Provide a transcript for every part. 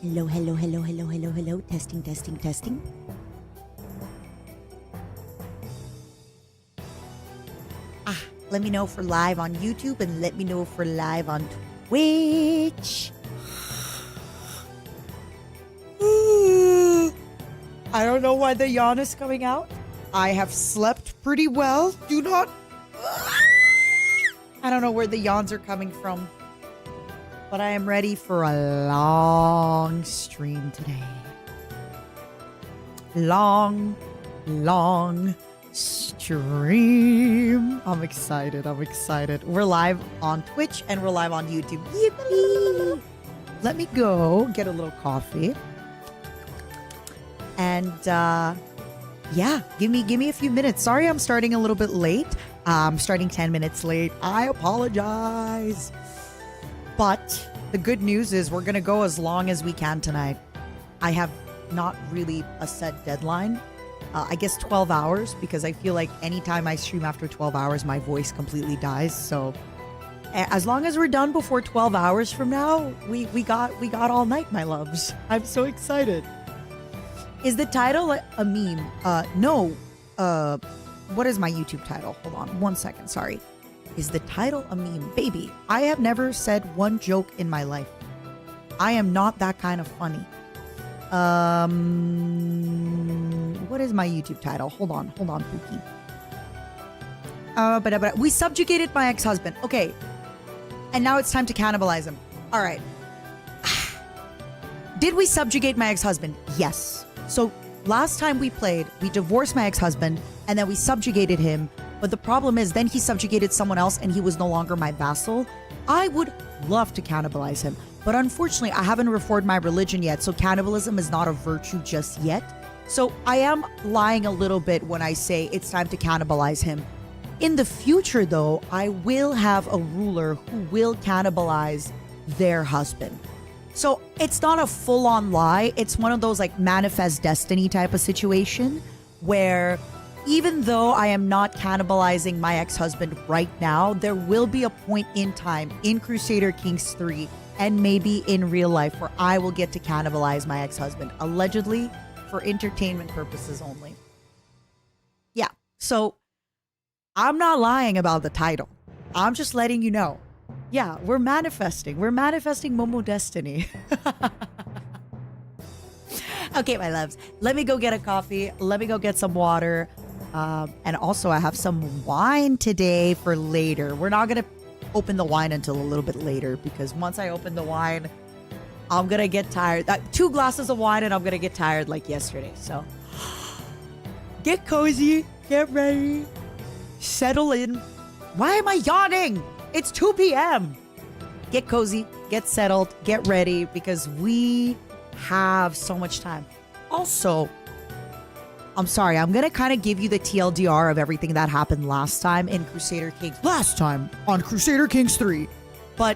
Hello, hello, hello, hello, hello, hello. Testing, testing, testing. Let me know if we're live on YouTube and let me know if we're live on Twitch. I don't know why the yawn is coming out. I have slept pretty well. Do not... I don't know where the yawns are coming from. But I am ready for a long stream today. Long stream. I'm excited. I'm excited. We're live on Twitch and we're live on YouTube. Yippee! Let me go get a little coffee. And yeah, give me a few minutes. Sorry I'm starting a little bit late. I'm starting 10 minutes late. I apologize. But the good news is we're going to go as long as we can tonight. I have not really a set deadline. I guess 12 hours, because I feel like anytime I stream after 12 hours, my voice completely dies. So as long as we're done before 12 hours from now, we got all night, my loves. I'm so excited. Is the title a meme? No. What is my YouTube title? Hold on 1 second. Sorry. Is the title a meme? Baby, I have never said one joke in my life. I am not that kind of funny. What is my YouTube title? Hold on, Pookie. But we subjugated my ex-husband. Okay. And now it's time to cannibalize him. All right. Did we subjugate my ex-husband? Yes. So last time we played, we divorced my ex-husband and then we subjugated him. But the problem is then he subjugated someone else and he was no longer my vassal. I would love to cannibalize him. But unfortunately, I haven't reformed my religion yet. So cannibalism is not a virtue just yet. So I am lying a little bit when I say it's time to cannibalize him. In the future, though, I will have a ruler who will cannibalize their husband. So it's not a full-on lie. It's one of those like manifest destiny type of situation where even though I am not cannibalizing my ex-husband right now, there will be a point in time in Crusader Kings 3 and maybe in real life where I will get to cannibalize my ex-husband, allegedly for entertainment purposes only. Yeah, so I'm not lying about the title. I'm just letting you know. Yeah, we're manifesting. We're manifesting Momo Destiny. Okay, my loves. Let me go get a coffee. Let me go get some water. And also, I have some wine today for later. We're not going to open the wine until a little bit later because once I open the wine, I'm going to get tired. 2 glasses of wine and I'm going to get tired like yesterday. So get cozy, get ready, settle in. Why am I yawning? It's 2 p.m. Get cozy, get settled, get ready because we have so much time. Also, I'm sorry, I'm going to kind of give you the TLDR of everything that happened last time in Crusader Kings. Last time on Crusader Kings 3. But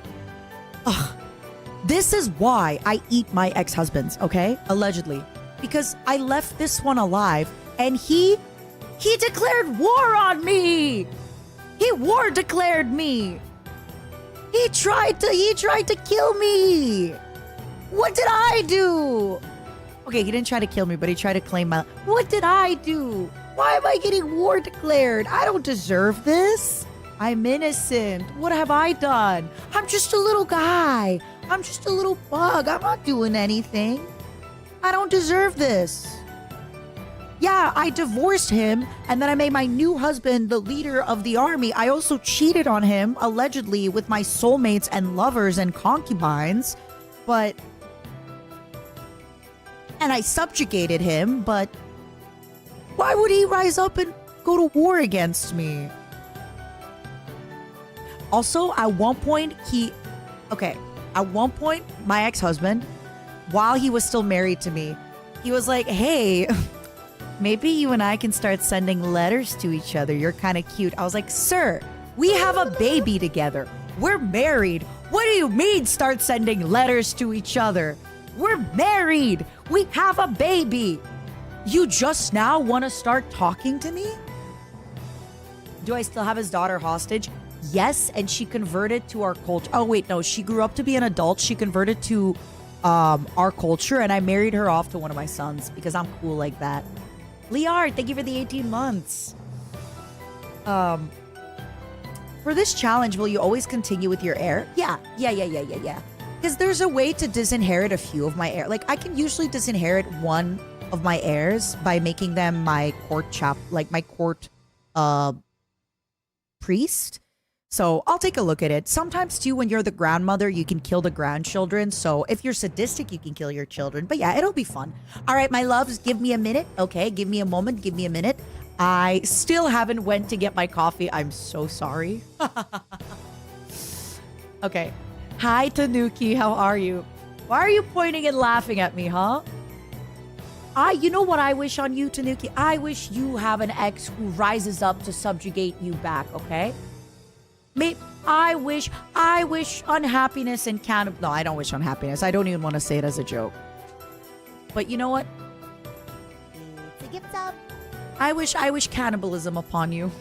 this is why I eat my ex-husbands, okay? Allegedly. Because I left this one alive and he declared war on me. He war declared me. He tried to kill me. What did I do? Okay, he didn't try to kill me, but he tried to claim my... What did I do? Why am I getting war declared? I don't deserve this. I'm innocent. What have I done? I'm just a little guy. I'm just a little bug. I'm not doing anything. I don't deserve this. Yeah, I divorced him, and then I made my new husband the leader of the army. I also cheated on him, allegedly, with my soulmates and lovers and concubines. But... And I subjugated him, but why would he rise up and go to war against me? Also, at one point, my ex-husband, while he was still married to me, he was like, hey, maybe you and I can start sending letters to each other. You're kind of cute. I was like, sir, we have a baby together. We're married. What do you mean start sending letters to each other? We're married. We have a baby. You just now want to start talking to me? Do I still have his daughter hostage? Yes, and she converted to our culture. Oh, wait, no. She grew up to be an adult. She converted to our culture, and I married her off to one of my sons because I'm cool like that. Liard, thank you for the 18 months. For this challenge, will you always continue with your heir? Yeah. Because there's a way to disinherit a few of my heir. Like, I can usually disinherit one of my heirs by making them my court my court priest. So I'll take a look at it. Sometimes too, when you're the grandmother, you can kill the grandchildren. So if you're sadistic, you can kill your children. But yeah, it'll be fun. All right, my loves, give me a minute. Okay, give me a moment. Give me a minute. I still haven't went to get my coffee. I'm so sorry. Okay. Hi, Tanuki. How are you? Why are you pointing and laughing at me, huh? You know what I wish on you, Tanuki? I wish you have an ex who rises up to subjugate you back, okay? I wish unhappiness and No, I don't wish unhappiness. I don't even want to say it as a joke. But you know what? It's a gift up. I wish cannibalism upon you.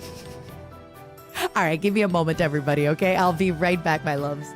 All right, give me a moment, everybody, okay? I'll be right back, my loves.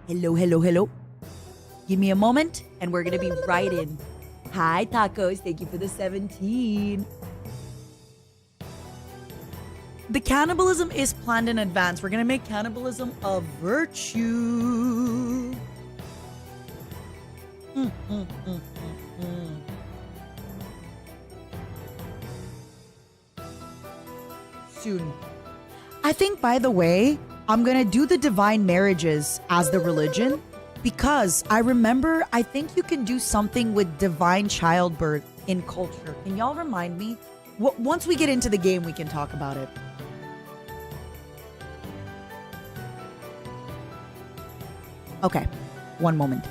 Hello. Give me a moment, and we're going to be right in. Hi, Tacos. Thank you for the 17. The cannibalism is planned in advance. We're going to make cannibalism a virtue. Soon. I think, by the way, I'm going to do the divine marriages as the religion because I remember I think you can do something with divine childbirth in culture. Can y'all remind me? Once we get into the game, we can talk about it. Okay, one moment.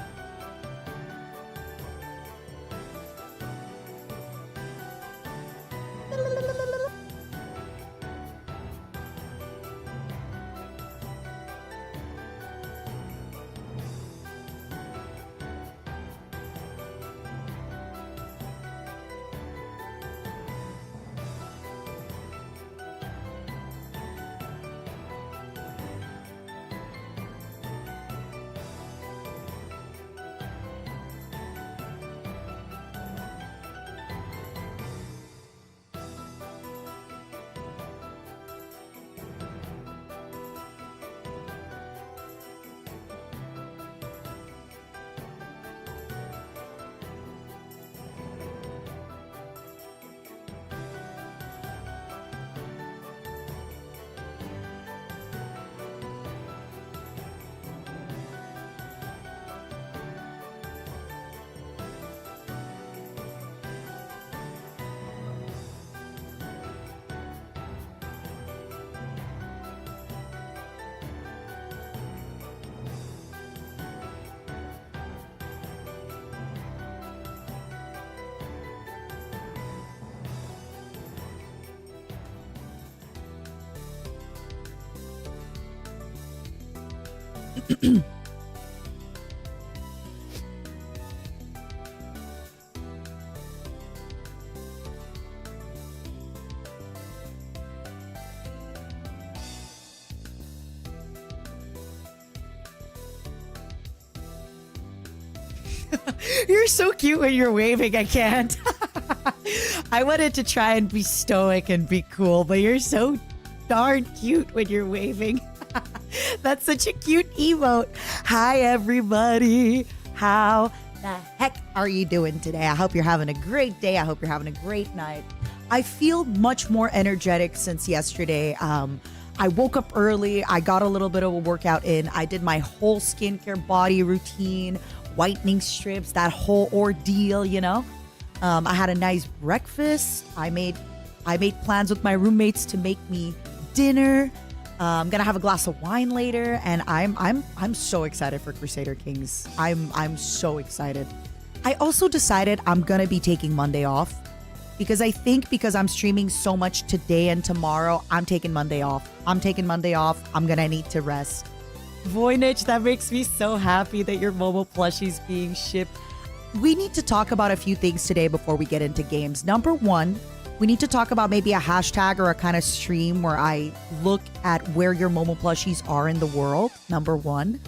You're so cute when you're waving. I can't. I wanted to try and be stoic and be cool, but you're so darn cute when you're waving. That's such a cute emote. Hi, everybody. How the heck are you doing today? I hope you're having a great day. I hope you're having a great night. I feel much more energetic since yesterday. I woke up early. I got a little bit of a workout in. I did my whole skincare body routine, whitening strips, that whole ordeal, you know. I had a nice breakfast. I made plans with my roommates to make me dinner. I'm gonna have a glass of wine later, and I'm so excited for Crusader Kings. I'm so excited. I also decided I'm gonna be taking Monday off because I think because I'm streaming so much today and tomorrow, I'm taking Monday off. I'm gonna need to rest. Voynich, that makes me so happy that your Momo plushie's being shipped. We need to talk about a few things today before we get into games. Number one, we need to talk about maybe a hashtag or a kind of stream where I look at where your Momo plushies are in the world. Number one.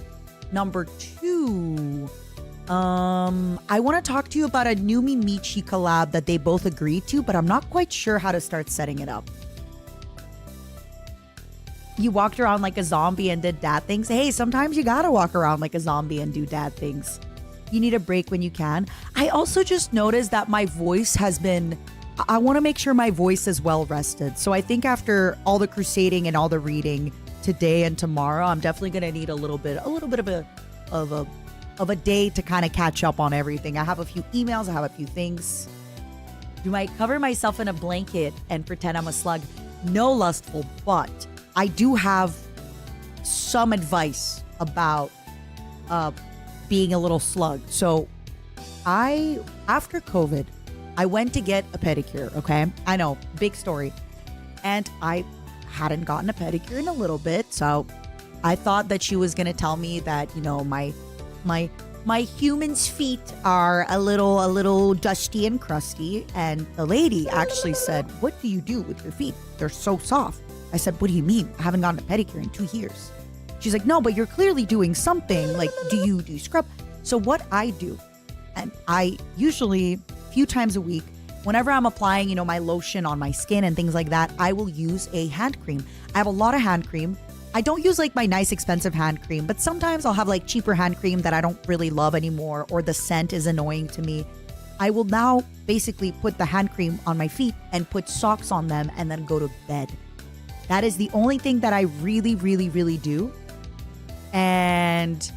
Number two, I want to talk to you about a new Mimichi collab that they both agreed to, but I'm not quite sure how to start setting it up. You walked around like a zombie and did dad things. Hey, sometimes you gotta walk around like a zombie and do dad things. You need a break when you can. I also just noticed that my voice has been... I want to make sure my voice is well rested. So I think after all the crusading and all the reading today and tomorrow, I'm definitely gonna need a little bit of a day to kind of catch up on everything. I have a few emails. I have a few things. Do I cover myself in a blanket and pretend I'm a slug? No, Lustful, but I do have some advice about being a little slug. So after COVID, I went to get a pedicure, okay? I know, big story. And I hadn't gotten a pedicure in a little bit, so I thought that she was gonna tell me that, you know, my human's feet are a little dusty and crusty. And the lady actually said, "What do you do with your feet? They're so soft." I said, "What do you mean? I haven't gotten a pedicure in 2 years." She's like, "No, but you're clearly doing something. Like, do you scrub?" So what I do, and I usually a few times a week, whenever I'm applying, you know, my lotion on my skin and things like that, I will use a hand cream. I have a lot of hand cream. I don't use like my nice expensive hand cream, but sometimes I'll have like cheaper hand cream that I don't really love anymore, or the scent is annoying to me. I will now basically put the hand cream on my feet and put socks on them and then go to bed. That is the only thing that I really, really, really do. And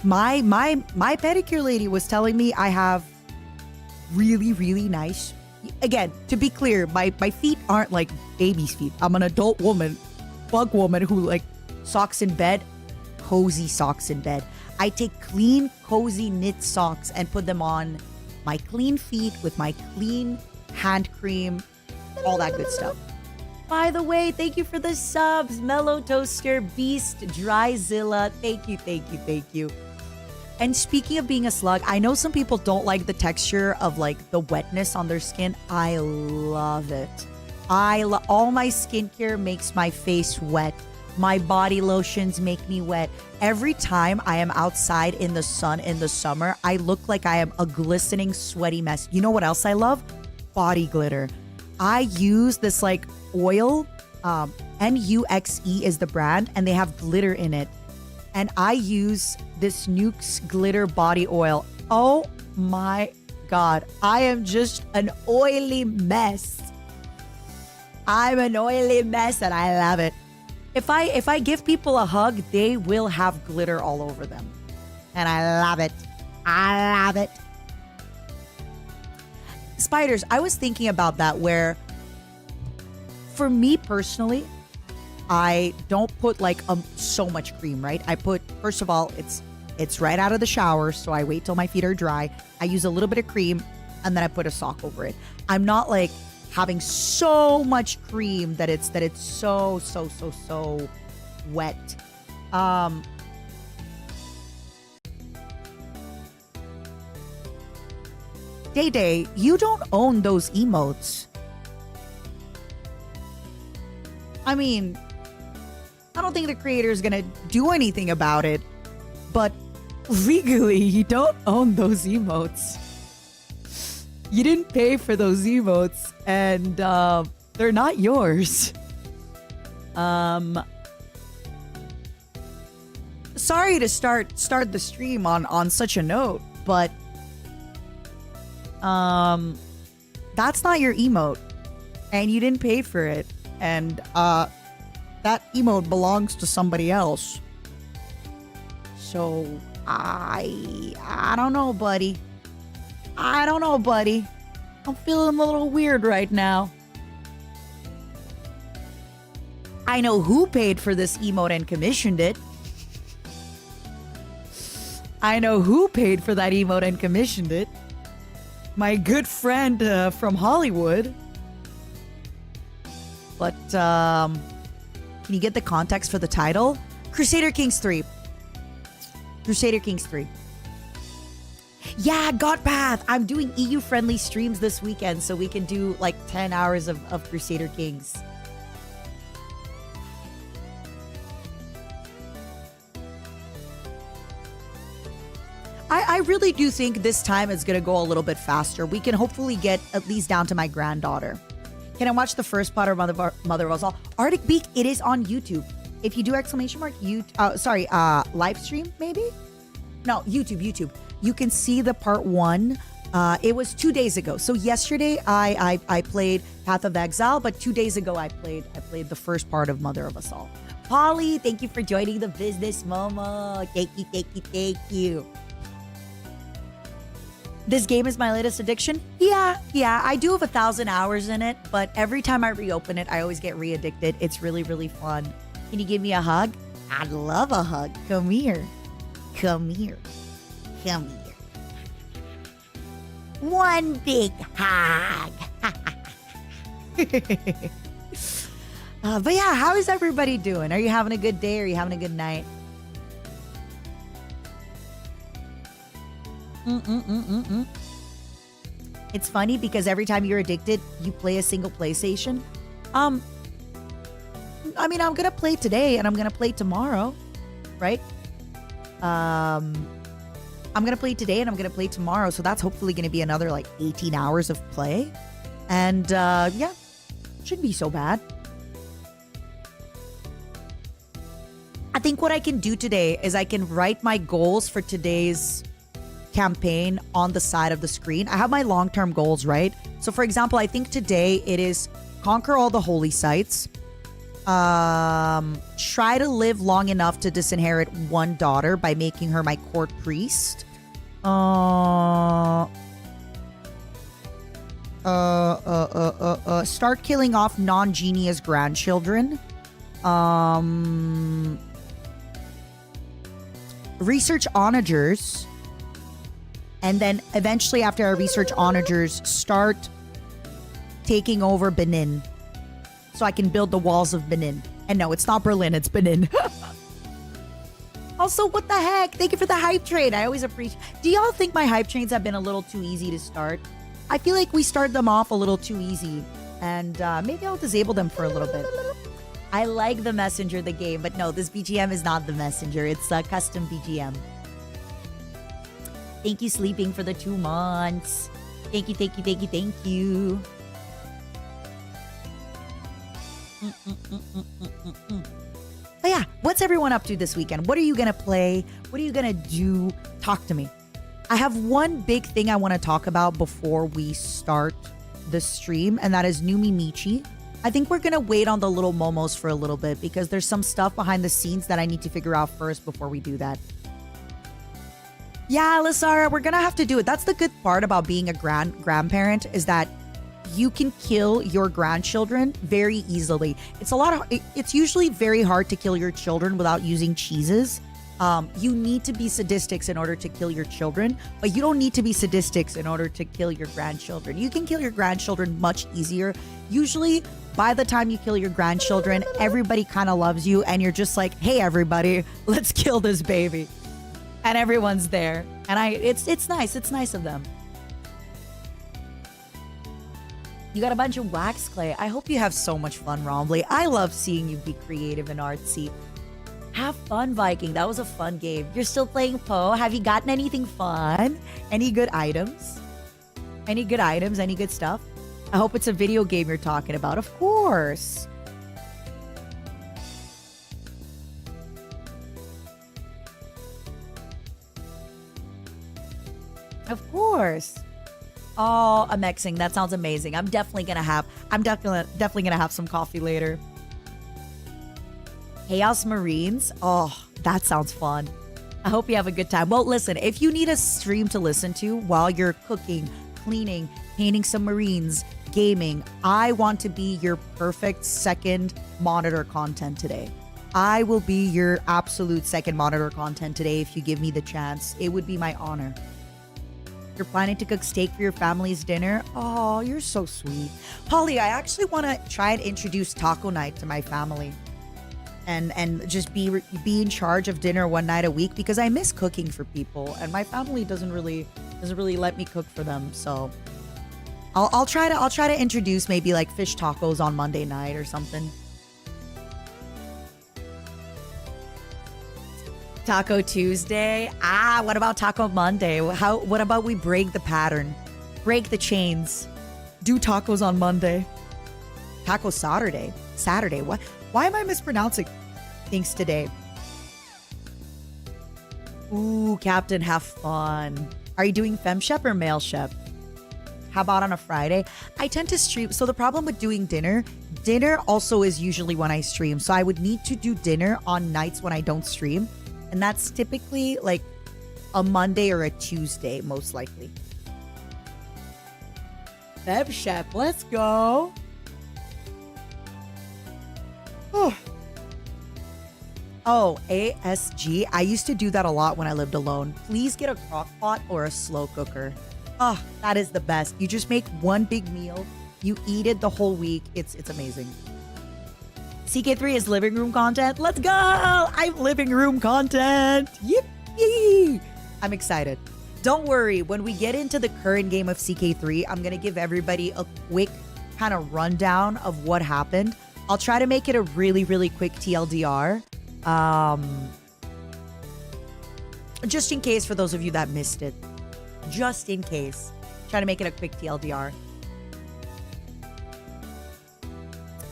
my pedicure lady was telling me I have really, really nice. Again, to be clear, my feet aren't like baby's feet. I'm an adult woman, bug woman who like socks in bed, cozy socks in bed. I take clean, cozy knit socks and put them on my clean feet with my clean hand cream, all that good stuff. By the way, thank you for the subs, Mellow Toaster, Beast, Dryzilla. Thank you, thank you, thank you. And speaking of being a slug, I know some people don't like the texture of like the wetness on their skin. I love it. All my skincare makes my face wet. My body lotions make me wet. Every time I am outside in the sun in the summer, I look like I am a glistening, sweaty mess. You know what else I love? Body glitter. I use this like oil, NUXE is the brand, and they have glitter in it. And I use this Nukes glitter body oil. Oh my God. I am just an oily mess. I'm an oily mess and I love it. If I give people a hug, they will have glitter all over them. And I love it. I love it. Spiders, I was thinking about that where for me personally, I don't put like so much cream, right? I put, first of all, it's right out of the shower, so I wait till my feet are dry. I use a little bit of cream and then I put a sock over it. I'm not like having so much cream that it's so wet. Day Day, you don't own those emotes. I mean, I don't think the creator is gonna do anything about it, but legally, you don't own those emotes. You didn't pay for those emotes, and they're not yours. Sorry to start the stream on such a note, but that's not your emote, and you didn't pay for it, and that emote belongs to somebody else. So I don't know, buddy. I don't know, buddy. I'm feeling a little weird right now. I know who paid for this emote and commissioned it. I know who paid for that emote and commissioned it. My good friend from Hollywood. But, can you get the context for the title? Crusader Kings 3. Crusader Kings 3. Yeah, Godpath! I'm doing EU-friendly streams this weekend, so we can do like 10 hours of Crusader Kings. I really do think this time it's going to go a little bit faster. We can hopefully get at least down to my granddaughter. Can I watch the first part of Mother of Us All? Arctic Beak, it is on YouTube. If you do exclamation mark, live stream maybe? No, YouTube. You can see the part 1. It was 2 days ago. So yesterday I played Path of Exile, but 2 days ago I played the first part of Mother of Us All. Polly, thank you for joining the business, Momo. Thank you. This game is my latest addiction? Yeah, I do have 1,000 hours in it, but every time I reopen it, I always get re-addicted. It's really, really fun. Can you give me a hug? I'd love a hug. Come here. One big hug. But yeah, how is everybody doing? Are you having a good day? Or are you having a good night? It's funny because every time you're addicted, you play a single PlayStation. I mean, I'm gonna play today and I'm gonna play tomorrow, right? I'm gonna play today and I'm gonna play tomorrow, so that's hopefully gonna be another like 18 hours of play. And yeah, shouldn't be so bad. I think what I can do today is I can write my goals for today's campaign on the side of the screen. I have my long-term goals, right? So for example, I think today it is conquer all the holy sites, try to live long enough to disinherit one daughter by making her my court priest, start killing off non-genius grandchildren, research onagers. And then eventually after I research onagers, start taking over Benin. So I can build the walls of Benin. And no, it's not Berlin, it's Benin. Also, what the heck? Thank you for the hype train. I always appreciate. Do y'all think my hype trains have been a little too easy to start? I feel like we start them off a little too easy. And maybe I'll disable them for a little bit. I like the Messenger, the game. But no, this BGM is not the Messenger. It's a custom BGM. Thank you, Sleeping, for the 2 months. Thank you. But yeah, what's everyone up to this weekend? What are you going to play? What are you going to do? Talk to me. I have one big thing I want to talk about before we start the stream, and that is Numi Michi. I think we're going to wait on the little momos for a little bit because there's some stuff behind the scenes that I need to figure out first before we do that. Yeah, Lysara, we're gonna have to do it. That's the good part about being a grandparent is that you can kill your grandchildren very easily. It's usually very hard to kill your children without using cheeses. You need to be sadistics in order to kill your children, but you don't need to be sadistics in order to kill your grandchildren. You can kill your grandchildren much easier. Usually, by the time you kill your grandchildren, everybody kind of loves you, and you're just like, hey, everybody, let's kill this baby. And everyone's there. And it's nice. It's nice of them. You got a bunch of wax clay. I hope you have so much fun, Romley. I love seeing you be creative and artsy. Have fun, Viking. That was a fun game. You're still playing Poe. Have you gotten anything fun? Any good items? Any good items? Any good stuff? I hope it's a video game you're talking about. Of course. Of course. Oh, amazing. That sounds amazing. I'm definitely gonna have some coffee later. Chaos Marines. Oh, that sounds fun. I hope you have a good time. Well, listen, if you need a stream to listen to while you're cooking, cleaning, painting some Marines, gaming, I want to be your perfect second monitor content today. I will be your absolute second monitor content today if you give me the chance. It would be my honor. You're planning to cook steak for your family's dinner? Oh, you're so sweet. Polly, I actually want to try and introduce taco night to my family. And just be in charge of dinner one night a week because I miss cooking for people and my family doesn't really let me cook for them. So I'll try to introduce maybe like fish tacos on Monday night or something. Taco Tuesday. What about Taco Monday? What about we break the pattern? Break the chains. Do tacos on Monday. Taco Saturday. What? Why am I mispronouncing things today? Ooh, Captain, have fun. Are you doing fem chef or male chef? How about on a Friday? I tend to stream. So the problem with doing dinner also is usually when I stream. So I would need to do dinner on nights when I don't stream. And that's typically like a Monday or a Tuesday, most likely. Fem chef, let's go. Oh, ASG. I used to do that a lot when I lived alone. Please get a crock pot or a slow cooker. Oh, that is the best. You just make one big meal. You eat it the whole week. It's amazing. CK3 is living room content. Let's go! I'm living room content. Yippee! I'm excited. Don't worry. When we get into the current game of CK3, I'm going to give everybody a quick kind of rundown of what happened. I'll try to make it a really, really quick TLDR. Just in case for those of you that missed it. Just in case. Try to make it a quick TLDR.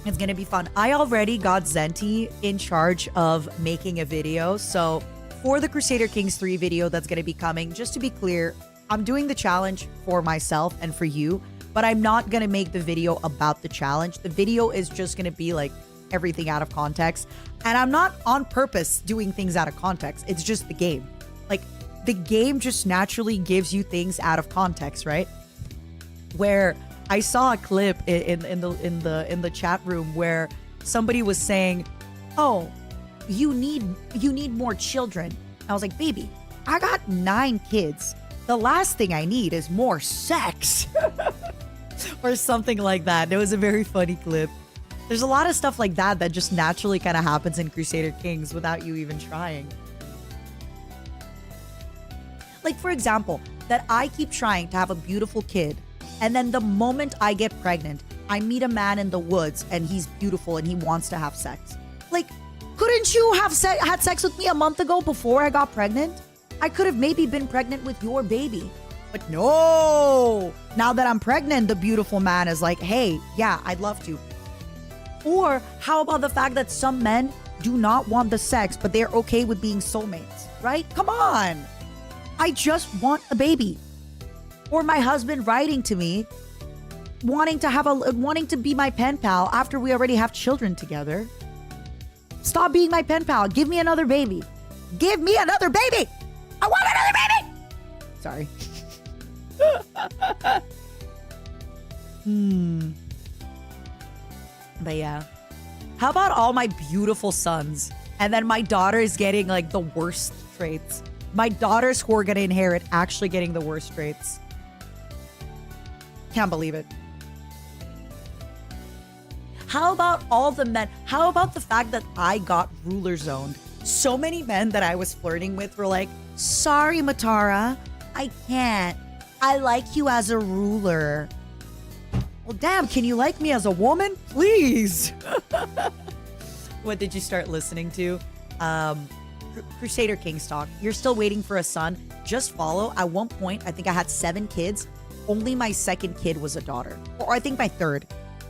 It's going to be fun. I already got Zenti in charge of making a video. So for the Crusader Kings 3 video that's going to be coming, just to be clear, I'm doing the challenge for myself and for you, but I'm not going to make the video about the challenge. The video is just going to be like everything out of context. And I'm not on purpose doing things out of context. It's just the game. Like the game just naturally gives you things out of context, right? Where I saw a clip in the chat room where somebody was saying, "Oh, you need more children." I was like, "Baby, I got 9 kids. The last thing I need is more sex." Or something like that. It was a very funny clip. There's a lot of stuff like that that just naturally kind of happens in Crusader Kings without you even trying. Like, for example, that I keep trying to have a beautiful kid. And then the moment I get pregnant, I meet a man in the woods and he's beautiful and he wants to have sex. Like, couldn't you have had sex with me a month ago before I got pregnant? I could have maybe been pregnant with your baby. But no! Now that I'm pregnant, the beautiful man is like, "Hey, yeah, I'd love to." Or how about the fact that some men do not want the sex, but they're okay with being soulmates, right? Come on! I just want a baby. Or my husband writing to me, wanting to be my pen pal after we already have children together. Stop being my pen pal. Give me another baby. Give me another baby. I want another baby. Sorry. But yeah. How about all my beautiful sons? And then my daughter is getting like the worst traits. My daughters who are going to inherit actually getting the worst traits. Can't believe it. How about all the men? How about the fact that I got ruler zoned? So many men that I was flirting with were like, "Sorry, Matara, I can't. I like you as a ruler." Well, damn, can you like me as a woman? Please. What did you start listening to? Crusader Kingstock. You're still waiting for a son. Just follow. At one point, I think I had 7 kids. Only my second kid was a daughter. Or I think my third.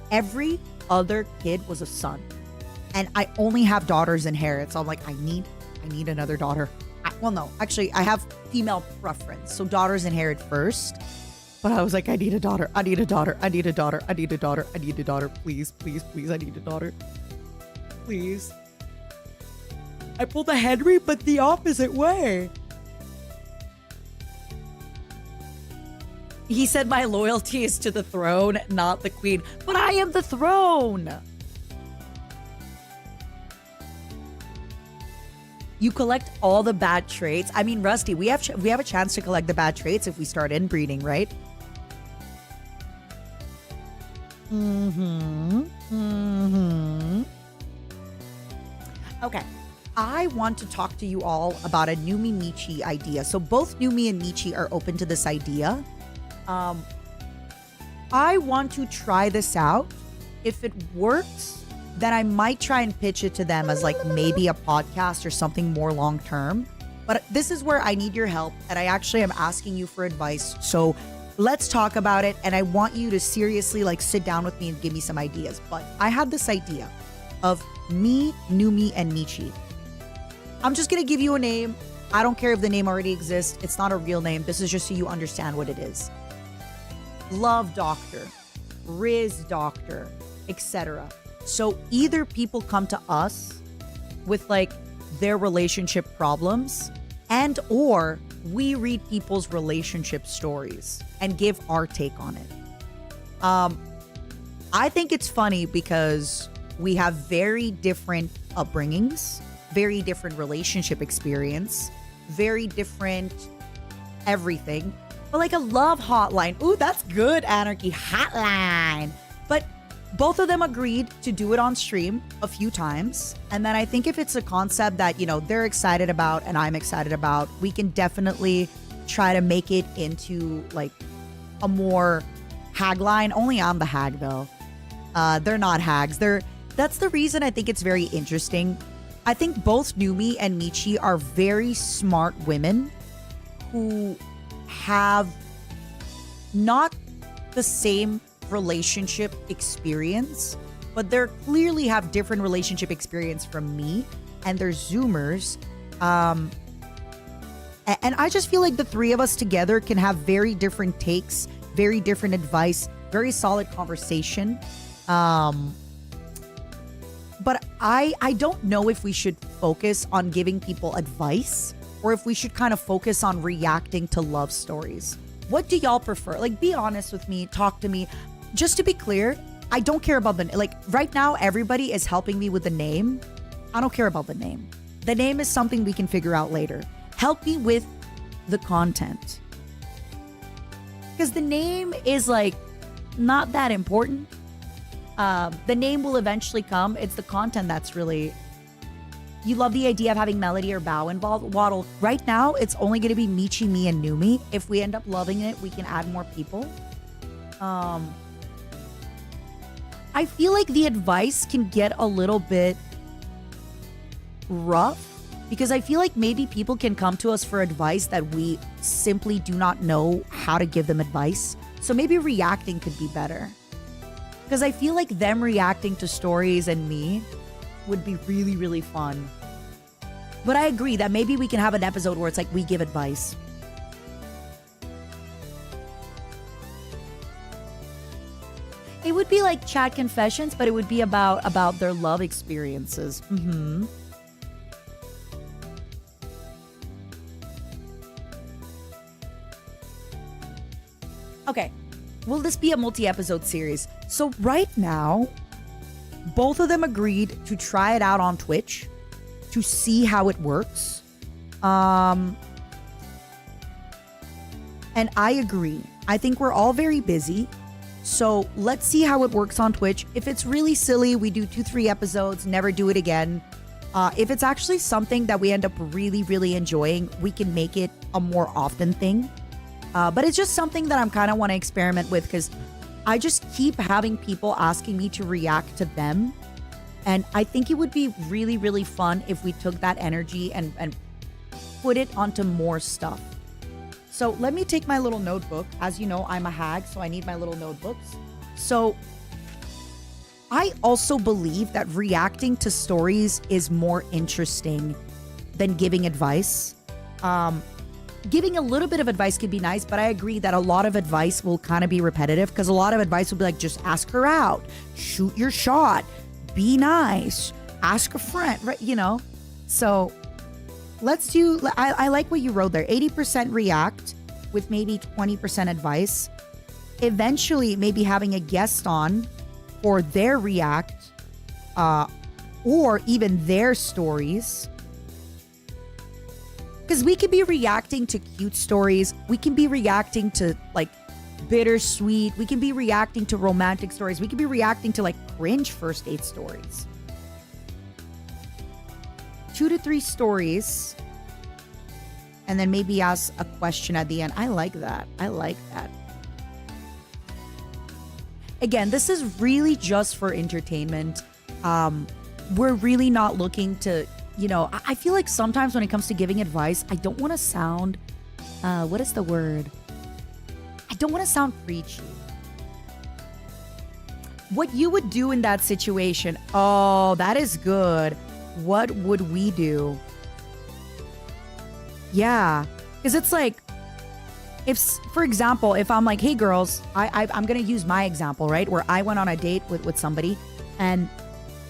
Every other kid was a son. And I only have daughters inherit. So I'm like, I need another daughter. Well, no, actually, I have female preference. So daughters inherit first. But I was like, I need a daughter. I need a daughter. I need a daughter. I need a daughter. I need a daughter. Please, please, please. I need a daughter. Please. I pulled a Henry, but the opposite way. He said my loyalty is to the throne, not the queen. But I am the throne. You collect all the bad traits. I mean, Rusty, we have a chance to collect the bad traits if we start inbreeding, right? Okay. I want to talk to you all about a Numi Michi idea. So both Numi and Michi are open to this idea. I want to try this out. If it works, then I might try and pitch it to them as like maybe a podcast or something more long term. But this is where I need your help, and I actually am asking you for advice. So let's talk about it, and I want you to seriously like sit down with me and give me some ideas. But I had this idea of me, Numi, and Michi. I'm just gonna give you a name. I don't care if the name already exists. It's not a real name. This is just so you understand what it is. Love Doctor, Riz Doctor, etc. So either people come to us with like their relationship problems, and or we read people's relationship stories and give our take on it. I think it's funny because we have very different upbringings, very different relationship experience, very different everything. But like a love hotline. Ooh, that's good, Anarchy. Hotline. But both of them agreed to do it on stream a few times. And then I think if it's a concept that, you know, they're excited about and I'm excited about, we can definitely try to make it into like a more hag line. Only I'm the hag though. They're not hags. That's the reason I think it's very interesting. I think both Numi and Michi are very smart women who have not the same relationship experience, but they clearly have different relationship experience from me, and they're Zoomers. And I just feel like the three of us together can have very different takes, very different advice, very solid conversation. But I don't know if we should focus on giving people advice or if we should kind of focus on reacting to love stories. What do y'all prefer? Like, be honest with me, talk to me. Just to be clear, I don't care about like right now, everybody is helping me with the name. I don't care about the name. The name is something we can figure out later. Help me with the content. Because the name is like not that important. The name will eventually come. It's the content that's really... You love the idea of having Melody or Bao involved? Waddle, right now, it's only going to be Michi, me, and Numi. If we end up loving it, we can add more people. I feel like the advice can get a little bit rough because I feel like maybe people can come to us for advice that we simply do not know how to give them advice. So maybe reacting could be better. Because I feel like them reacting to stories and me would be really, really fun. But I agree that maybe we can have an episode where it's like we give advice. It would be like chat confessions, but it would be about their love experiences. Okay. Will this be a multi-episode series? So right now, both of them agreed to try it out on Twitch to see how it works. And I agree. I think we're all very busy. So let's see how it works on Twitch. If it's really silly, we do 2-3 episodes, never do it again. If it's actually something that we end up really, really enjoying, we can make it a more often thing. But it's just something that I'm kind of want to experiment with because I just keep having people asking me to react to them. And I think it would be really, really fun if we took that energy and put it onto more stuff. So let me take my little notebook. As you know, I'm a hag, so I need my little notebooks. So I also believe that reacting to stories is more interesting than giving advice. Giving a little bit of advice could be nice, but I agree that a lot of advice will kind of be repetitive, because a lot of advice will be like, just ask her out, shoot your shot, be nice, ask a friend, right? You know? So let's do, I like what you wrote there. 80% react with maybe 20% advice. Eventually, maybe having a guest on for their react, or even their stories. Because we can be reacting to cute stories. We can be reacting to like bittersweet. We can be reacting to romantic stories. We can be reacting to like cringe first date stories. 2 to 3 stories. And then maybe ask a question at the end. I like that. I like that. Again, this is really just for entertainment. We're really not looking to, you know, I feel like sometimes when it comes to giving advice, I don't want to sound, what is the word? I don't want to sound preachy. What you would do in that situation, oh, that is good. What would we do? Yeah, because it's like, if, for example, if I'm like, hey girls, I'm going to use my example, right? Where I went on a date with somebody and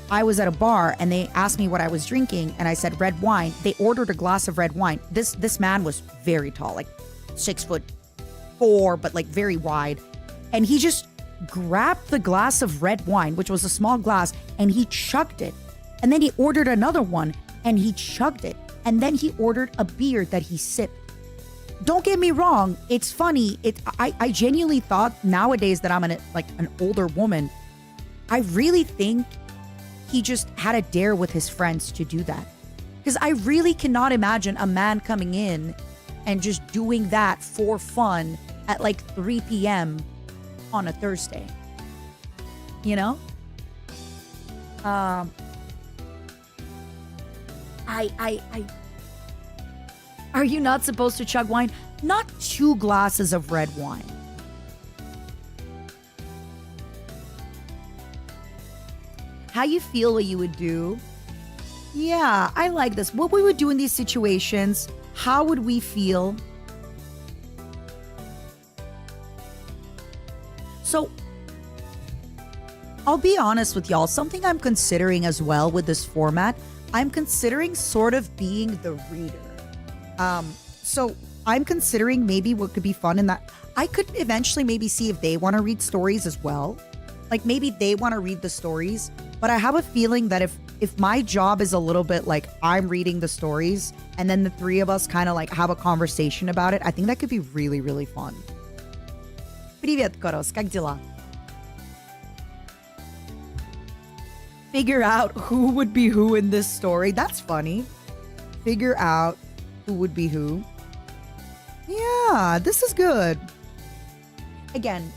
I was at a bar and they asked me what I was drinking and I said red wine. They ordered a glass of red wine. This man was very tall, like 6'4", but like very wide. And he just grabbed the glass of red wine, which was a small glass, and he chugged it. And then he ordered another one and he chugged it. And then he ordered a beer that he sipped. Don't get me wrong, it's funny. I genuinely thought nowadays that I'm an older woman. I really think he just had a dare with his friends to do that. Because I really cannot imagine a man coming in and just doing that for fun at like 3 p.m. on a Thursday. You know? Are you not supposed to chug wine? Not 2 glasses of red wine. How you feel what you would do? Yeah, I like this. What we would do in these situations. How would we feel? So, I'll be honest with y'all. Something I'm considering as well with this format, I'm considering sort of being the reader. So I'm considering maybe what could be fun in that I could eventually maybe see if they want to read stories as well. Like maybe they want to read the stories, but I have a feeling that if my job is a little bit like I'm reading the stories and then the 3 of us kind of like have a conversation about it, I think that could be really, really fun. Привет, Koros, как дела? Figure out who would be who in this story. That's funny. Figure out who would be who. Yeah, this is good. Again,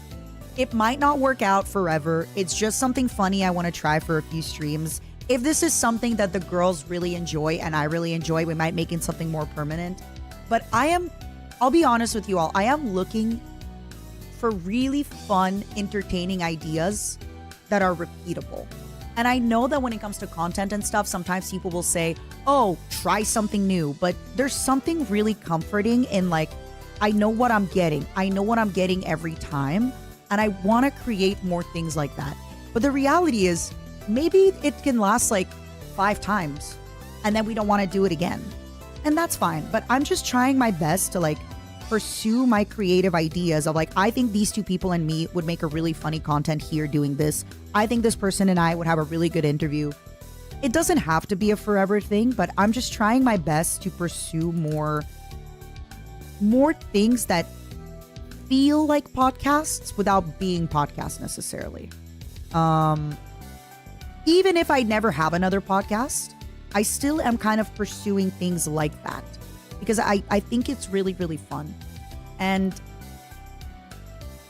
it might not work out forever. It's just something funny I want to try for a few streams. If this is something that the girls really enjoy and I really enjoy, we might make it something more permanent. But I'll be honest with you all, I am looking for really fun, entertaining ideas that are repeatable. And I know that when it comes to content and stuff, sometimes people will say, oh, try something new. But there's something really comforting in like, I know what I'm getting. I know what I'm getting every time. And I want to create more things like that. But the reality is, maybe it can last like 5 times. And then we don't want to do it again. And that's fine. But I'm just trying my best to like pursue my creative ideas of like, I think these 2 people and me would make a really funny content here doing this. I think this person and I would have a really good interview. It doesn't have to be a forever thing, but I'm just trying my best to pursue more things that feel like podcasts without being podcasts necessarily. Even if I never have another podcast, I still am kind of pursuing things like that because I think it's really, really fun. And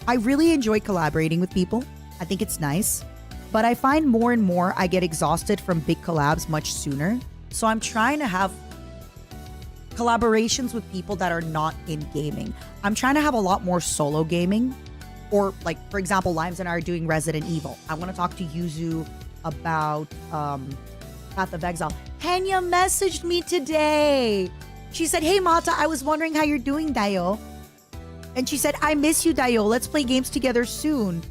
I really enjoy collaborating with people. I think it's nice. But I find more and more I get exhausted from big collabs much sooner. So I'm trying to have collaborations with people that are not in gaming. I'm trying to have a lot more solo gaming. Or like, for example, Limes and I are doing Resident Evil. I want to talk to Yuzu about Path of Exile. Kenya messaged me today. She said, hey Mata, I was wondering how you're doing, Dayo. And she said, I miss you, Dayo. Let's play games together soon.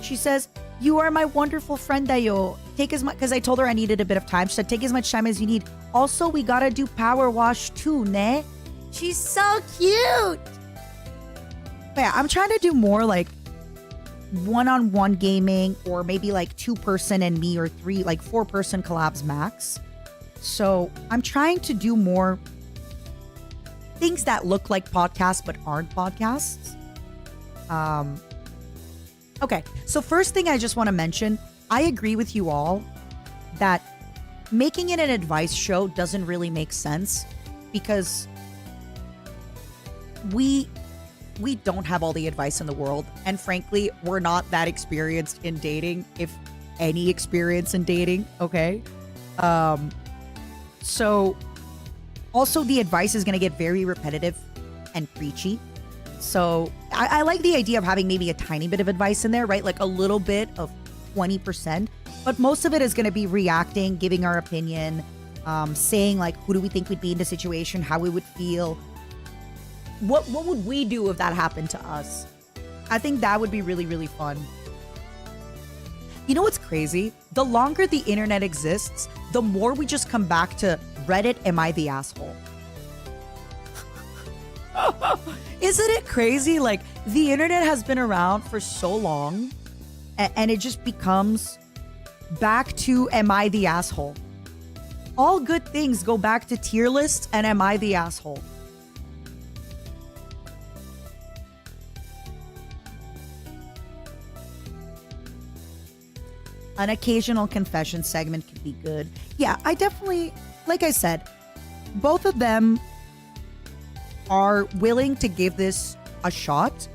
She says, you are my wonderful friend, Dayo. Take as much, because I told her I needed a bit of time. She said, take as much time as you need. Also, we gotta do Power Wash too, ne? She's so cute. But yeah, I'm trying to do more like one-on-one gaming, or maybe like 2-person and me, or 3, like 4-person collabs max. So I'm trying to do more things that look like podcasts but aren't podcasts. Okay, so first thing I just want to mention, I agree with you all that making it an advice show doesn't really make sense, because we don't have all the advice in the world, and frankly, we're not that experienced in dating, if any experience in dating, okay? So also the advice is going to get very repetitive and preachy. So I like the idea of having maybe a tiny bit of advice in there, right? Like a little bit of 20%, but most of it is going to be reacting, giving our opinion, saying like, who do we think would be in the situation, how we would feel. What would we do if that happened to us? I think that would be really, really fun. You know what's crazy? The longer the internet exists, the more we just come back to Reddit, am I the asshole? Isn't it crazy? Like, the internet has been around for so long, and it just becomes back to, am I the asshole? All good things go back to tier lists and am I the asshole? An occasional confession segment could be good. Yeah, I definitely, like I said, both of them are willing to give this a shot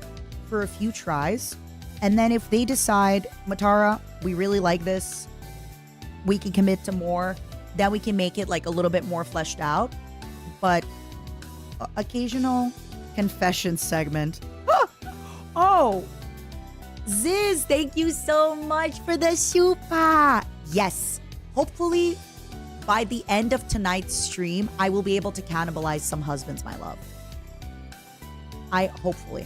for a few tries. And then if they decide, Matara, we really like this, we can commit to more, then we can make it like a little bit more fleshed out. But occasional confession segment. Oh, Ziz, thank you so much for the super. Yes, hopefully by the end of tonight's stream, I will be able to cannibalize some husbands, my love. Hopefully.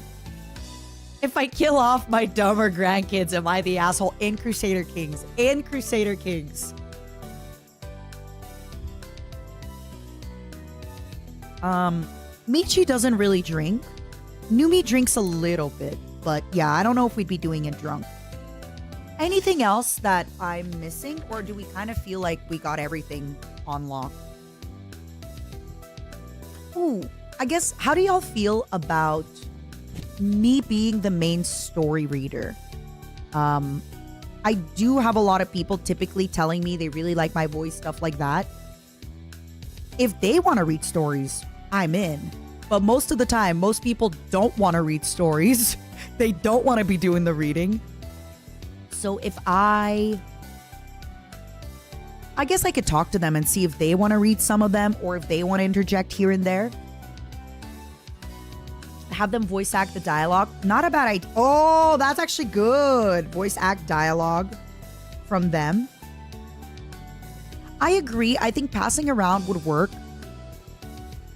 If I kill off my dumber grandkids, am I the asshole? In Crusader Kings. In Crusader Kings. Michi doesn't really drink. Numi drinks a little bit. But yeah, I don't know if we'd be doing it drunk. Anything else that I'm missing? Or do we kind of feel like we got everything on lock? Ooh, I guess, how do y'all feel about me being the main story reader? I do have a lot of people typically telling me they really like my voice, stuff like that. If they want to read stories, I'm in. But most of the time, most people don't want to read stories. They don't want to be doing the reading. So if I guess I could talk to them and see if they want to read some of them, or if they want to interject here and there. Have them voice act the dialogue. Not a bad idea. Oh, that's actually good. Voice act dialogue from them. I agree. I think passing around would work.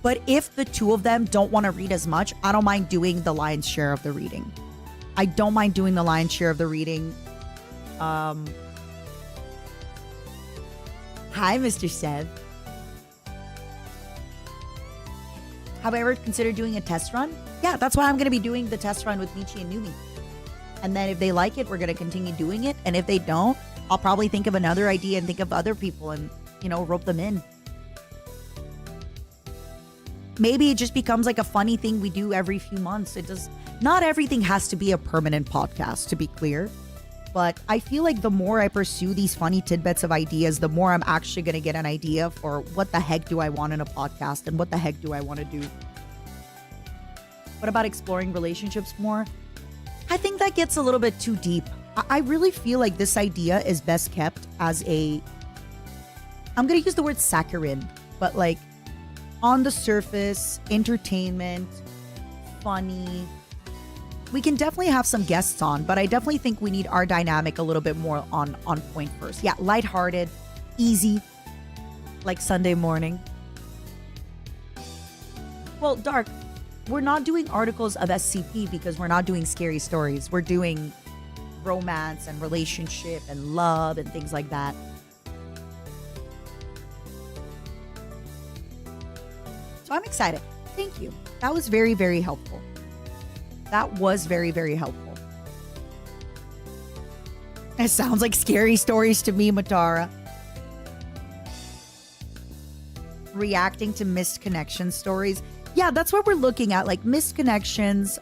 But if the two of them don't want to read as much, I don't mind doing the lion's share of the reading. I don't mind doing the lion's share of the reading. Hi, Mr. Seb. Have I ever considered doing a test run? Yeah, that's why I'm going to be doing the test run with Michi and Numi. And then if they like it, we're going to continue doing it. And if they don't, I'll probably think of another idea and think of other people and, you know, rope them in. Maybe it just becomes like a funny thing we do every few months. Not everything has to be a permanent podcast, to be clear. But I feel like the more I pursue these funny tidbits of ideas, the more I'm actually going to get an idea for what the heck do I want in a podcast and what the heck do I want to do. What about exploring relationships more? I think that gets a little bit too deep. I really feel like this idea is best kept as a, I'm going to use the word saccharine, but like on the surface, entertainment, funny. We can definitely have some guests on, but I definitely think we need our dynamic a little bit more on point first. Yeah, lighthearted, easy, like Sunday morning. Well, Dark, we're not doing articles of SCP because we're not doing scary stories. We're doing romance and relationship and love and things like that. So I'm excited. Thank you. That was very, very helpful. That was very, very helpful. It sounds like scary stories to me, Matara. Reacting to missed connection stories. Yeah, that's what we're looking at. Like missed connections,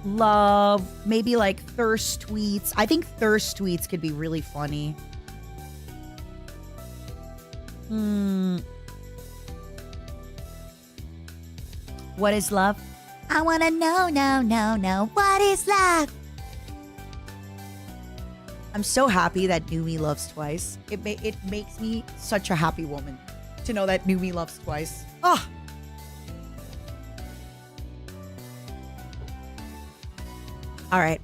love, maybe like thirst tweets. I think thirst tweets could be really funny. What is love? I want to know, what is love? I'm so happy that Numi loves twice. It makes me such a happy woman to know that Numi loves twice. Oh. All right.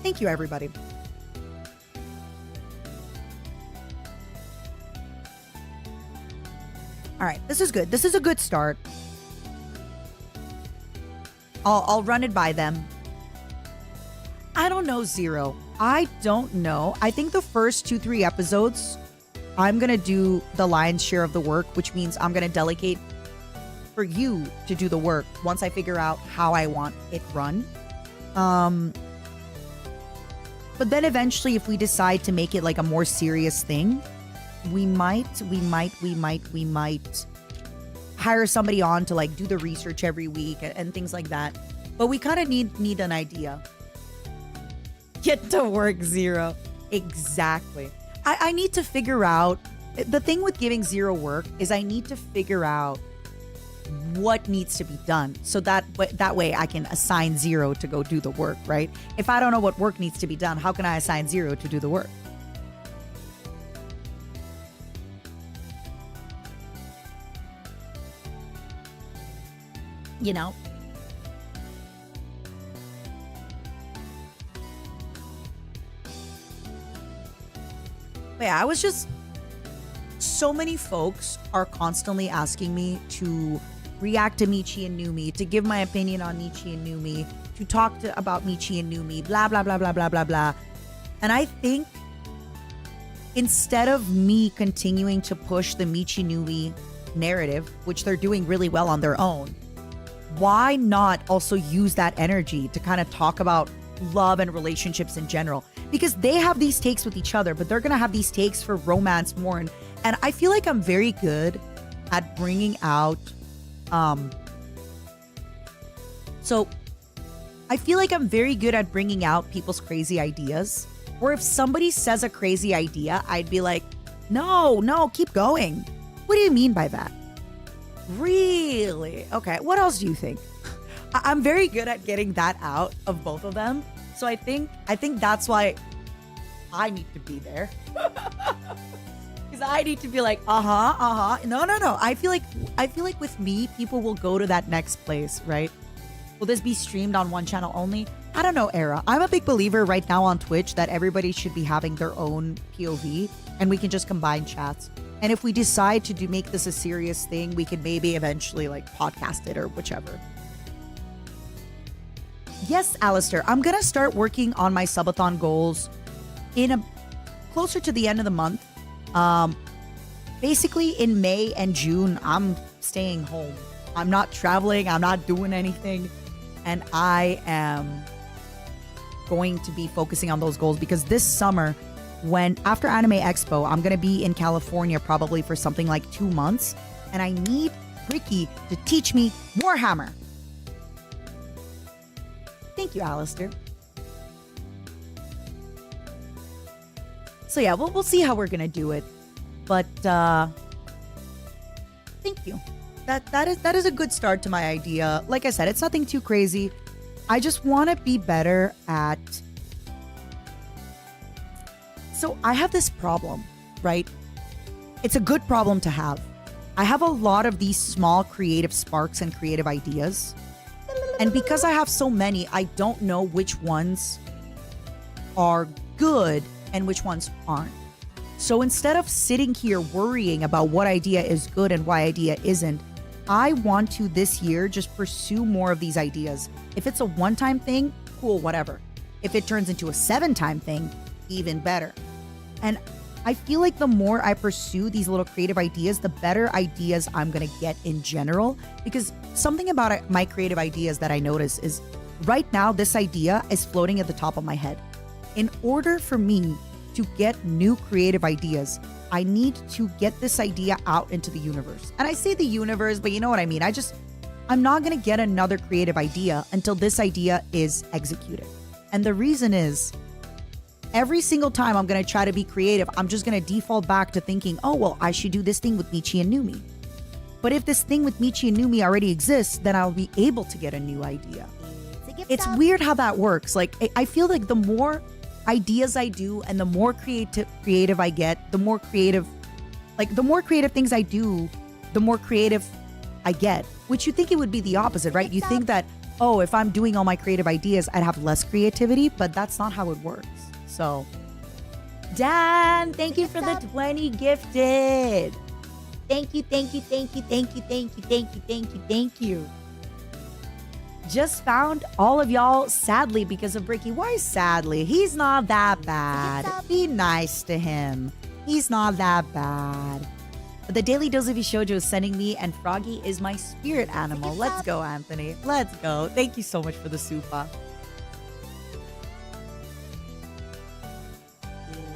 Thank you, everybody. All right, this is good. This is a good start. I'll run it by them. I don't know, Zero. I don't know. I think the first 2-3 episodes, I'm going to do the lion's share of the work, which means I'm going to delegate for you to do the work once I figure out how I want it run. But then eventually, if we decide to make it like a more serious thing, we might hire somebody on to like do the research every week and things like that. But we kind of need an idea. Get to work, Zero. Exactly. I need to figure out, the thing with giving Zero work is I need to figure out what needs to be done. So that way I can assign Zero to go do the work, right? If I don't know what work needs to be done, how can I assign Zero to do the work? You know? But yeah, I was just... So many folks are constantly asking me to react to Michi and Numi, to give my opinion on Michi and Numi, to talk about Michi and Numi, blah, blah, blah, blah, blah, blah, blah. And I think instead of me continuing to push the Michi Numi narrative, which they're doing really well on their own, why not also use that energy to kind of talk about love and relationships in general? Because they have these takes with each other, but they're going to have these takes for romance more. And I feel like I'm very good at bringing out, so I feel like I'm very good at bringing out people's crazy ideas. Or if somebody says a crazy idea, I'd be like, no, keep going. What do you mean by that? Really? Okay, what else do you think? I'm very good at getting that out of both of them. So I think that's why I need to be there. Because I need to be like, No. I feel like with me, people will go to that next place, right? Will this be streamed on one channel only? I don't know, Era. I'm a big believer right now on Twitch that everybody should be having their own POV and we can just combine chats. And if we decide to make this a serious thing, we can maybe eventually like podcast it or whichever. Yes, Alistair, I'm going to start working on my subathon goals closer to the end of the month. Basically in May and June, I'm staying home. I'm not traveling. I'm not doing anything. And I am going to be focusing on those goals because this summer, after Anime Expo, I'm going to be in California probably for something like 2 months. And I need Ricky to teach me Warhammer. Thank you, Alistair. So yeah, we'll see how we're going to do it. But thank you. That is a good start to my idea. Like I said, it's nothing too crazy. I just want to be better at... So I have this problem, right? It's a good problem to have. I have a lot of these small creative sparks and creative ideas. And because I have so many, I don't know which ones are good and which ones aren't. So instead of sitting here worrying about what idea is good and why idea isn't, I want to this year just pursue more of these ideas. If it's a one-time thing, cool, whatever. If it turns into a 7-time thing, even better. And I feel like the more I pursue these little creative ideas, the better ideas I'm going to get in general. Because something about my creative ideas that I notice is right now, this idea is floating at the top of my head. In order for me to get new creative ideas, I need to get this idea out into the universe. And I say the universe, but you know what I mean. I'm not going to get another creative idea until this idea is executed. And the reason is, every single time I'm going to try to be creative, I'm just going to default back to thinking, oh, well, I should do this thing with Michi and Numi. But if this thing with Michi and Numi already exists, then I'll be able to get a new idea. It's weird how that works. Like, I feel like the more ideas I do and the more creative I get, the more creative things I do, the more creative I get. Which you think it would be the opposite, right? You think that, oh, if I'm doing all my creative ideas, I'd have less creativity, but that's not how it works. So, Dan, thank you for the 20 gifted. Thank you, thank you, thank you, thank you, thank you, thank you, thank you, thank you. Just found all of y'all sadly because of Bricky. Why sadly? He's not that bad. Be nice to him. He's not that bad. But the daily dose of VSHOJO is sending me, and Froggy is my spirit animal. Let's go, Anthony. Let's go. Thank you so much for the super.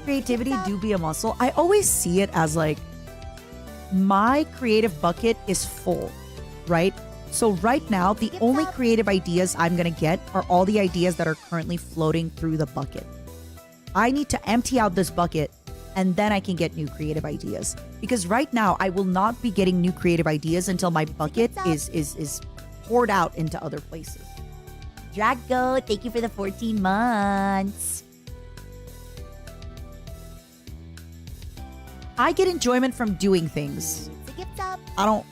Creativity do be a muscle. I always see it as like, my creative bucket is full, right? So right now, the only creative ideas I'm going to get are all the ideas that are currently floating through the bucket. I need to empty out this bucket, and then I can get new creative ideas. Because right now, I will not be getting new creative ideas until my bucket is poured out into other places. Drago, thank you for the 14 months. I get enjoyment from doing things. I don't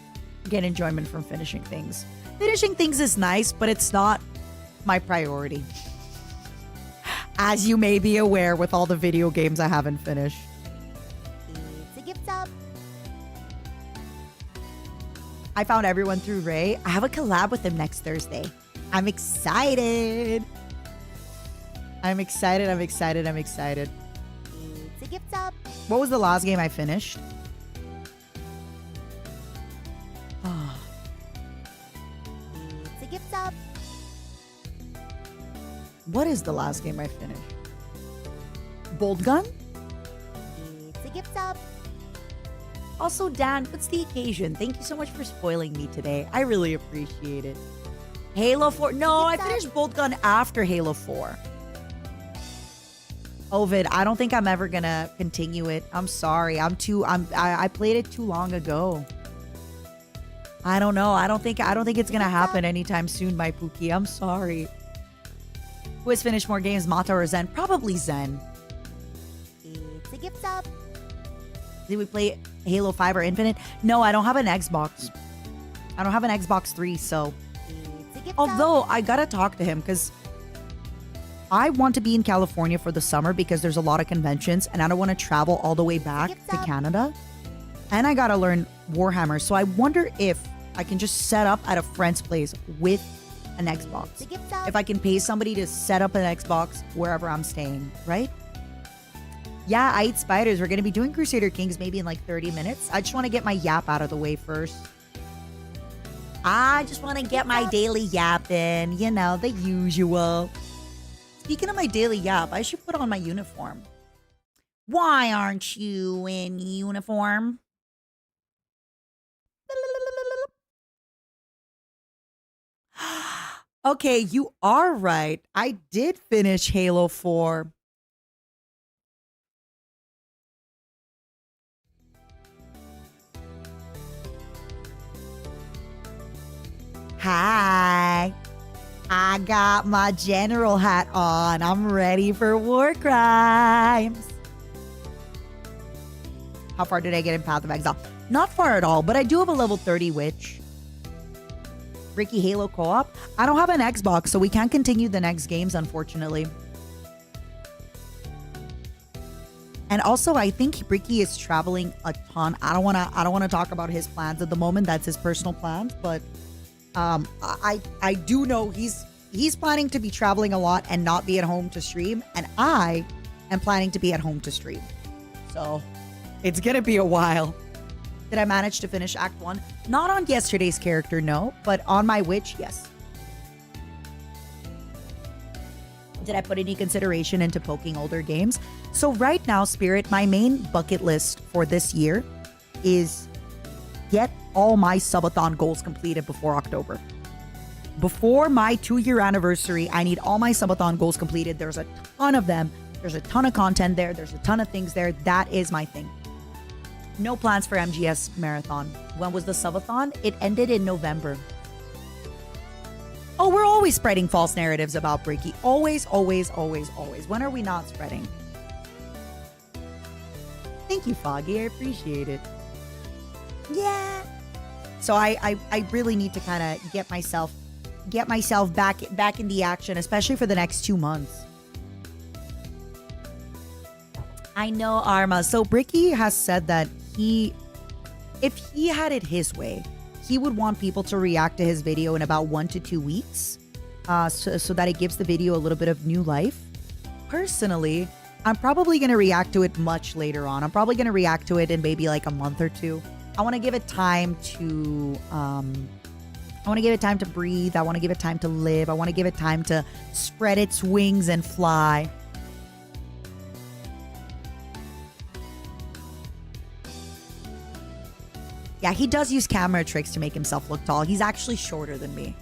get enjoyment from finishing things. Finishing things is nice, but it's not my priority. As you may be aware with all the video games I haven't finished. It's a gift up. I found everyone through Ray. I have a collab with him next Thursday. I'm excited. I'm excited. I'm excited. I'm excited. It's a gift up. What was the last game I finished? It's a gift up. What is the last game I finished? Bolt Gun? It's a gift up. Also, Dan, what's the occasion? Thank you so much for spoiling me today. I really appreciate it. Halo 4. No, I finished Bolt Gun after Halo 4. Ovid, I don't think I'm ever gonna continue it. I'm sorry. I played it too long ago. I don't know. I don't think it's gonna happen anytime soon, my Pookie. I'm sorry. Who has finished more games, Mata or Zen? Probably Zen. It's a gift up. Did we play Halo 5 or Infinite? No, I don't have an Xbox. I don't have an Xbox 3, so. It's a gift Although, up. I gotta talk to him because I want to be in California for the summer because there's a lot of conventions and I don't want to travel all the way back to Canada. And I gotta learn Warhammer. So I wonder if I can just set up at a friend's place with an Xbox. It's a gift up. If I can pay somebody to set up an Xbox wherever I'm staying, right? Yeah, I eat spiders. We're going to be doing Crusader Kings maybe in like 30 minutes. I just want to get my yap out of the way first. I just want to get my daily yap in. You know, the usual. Speaking of my daily yap, I should put on my uniform. Why aren't you in uniform? Okay, you are right. I did finish Halo 4. Hi. I got my general hat on. I'm ready for war crimes. How far did I get in Path of Exile? Not far at all, but I do have a level 30 witch. Ricky Halo co-op. I don't have an Xbox, so we can't continue the next games, unfortunately. And also, I think Ricky is traveling a ton. I don't wanna talk about his plans at the moment. That's his personal plans, but I do know he's planning to be traveling a lot and not be at home to stream, and I am planning to be at home to stream. So it's gonna be a while. Did I manage to finish Act 1? Not on yesterday's character, no, but on my witch, yes. Did I put any consideration into poking older games? So right now, Spirit, my main bucket list for this year is get all my subathon goals completed before October. Before my 2-year anniversary, I need all my subathon goals completed. There's a ton of them. There's a ton of content there. There's a ton of things there. That is my thing. No plans for MGS Marathon. When was the subathon? It ended in November. Oh, we're always spreading false narratives about Breaky. Always, always, always, always. When are we not spreading? Thank you, Foggy. I appreciate it. Yeah. So I really need to kind of get myself back in the action, especially for the next 2 months. I know, Arma. So Bricky has said that if he had it his way, he would want people to react to his video in about 1 to 2 weeks, so that it gives the video a little bit of new life. Personally, I'm probably going to react to it much later on. I'm probably going to react to it in maybe like a month or 2. I want to give it time to breathe. I want to give it time to live. I want to give it time to spread its wings and fly. Yeah, he does use camera tricks to make himself look tall. He's actually shorter than me.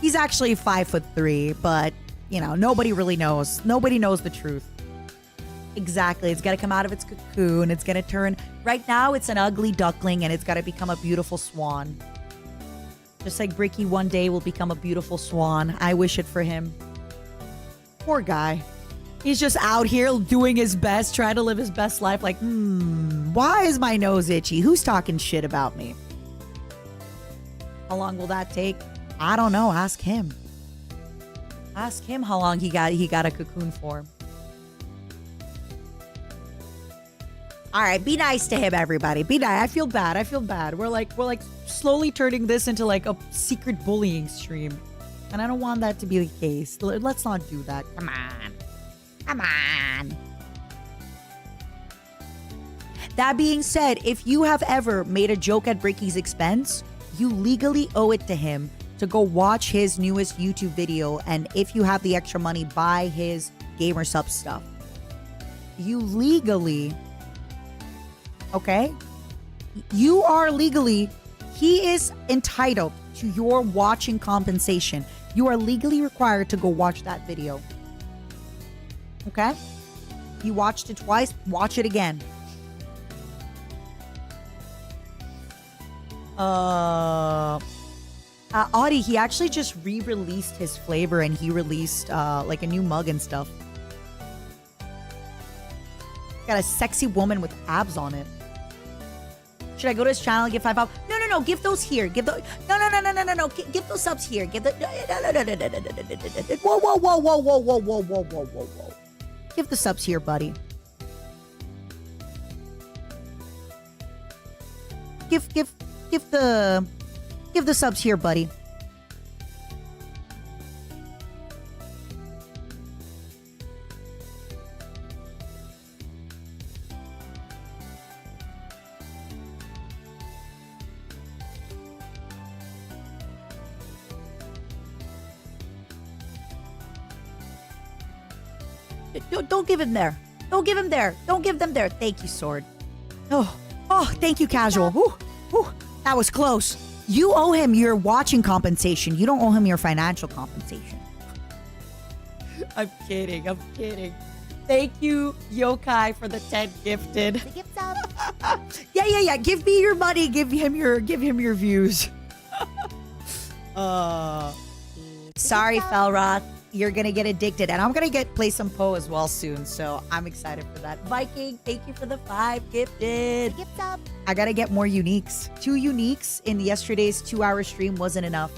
He's actually 5'3", but you know, nobody really knows. Nobody knows the truth. Exactly. It's got to come out of its cocoon. It's going to turn. Right now, it's an ugly duckling, and it's got to become a beautiful swan. Just like Bricky one day will become a beautiful swan. I wish it for him. Poor guy. He's just out here doing his best, trying to live his best life. Like, why is my nose itchy? Who's talking shit about me? How long will that take? I don't know. Ask him. Ask him how long he got a cocoon for. All right, be nice to him, everybody. Be nice. I feel bad. I feel bad. We're like slowly turning this into like a secret bullying stream, and I don't want that to be the case. Let's not do that. Come on. Come on. That being said, if you have ever made a joke at Bricky's expense, you legally owe it to him to go watch his newest YouTube video, and if you have the extra money, buy his gamer sub stuff. You legally, okay? You are legally, he is entitled to your watching compensation. You are legally required to go watch that video. Okay? You watched it twice, watch it again. Audie, he actually just re-released his flavor, and he released like a new mug and stuff. Got a sexy woman with abs on it. Should I go to his channel and give 5 up? No, give those here. Give those. No. Give those subs here. Give the. Whoa. Give the subs here, buddy. Give the subs here, buddy. Don't give him there. Don't give him there. Don't give them there. Thank you, Sword. Oh, thank you, Casual. Whew, that was close. You owe him your watching compensation. You don't owe him your financial compensation. I'm kidding. Thank you, Yokai, for the 10 gifted. The gift sub. Yeah. Give me your money. Give him your views. It's Sorry, gift sub. Felroth. You're gonna get addicted, and I'm gonna play some Poe as well soon. So I'm excited for that. Viking, thank you for the 5 gifted. It's a gift sub. I gotta get more uniques. 2 uniques in yesterday's 2-hour stream wasn't enough.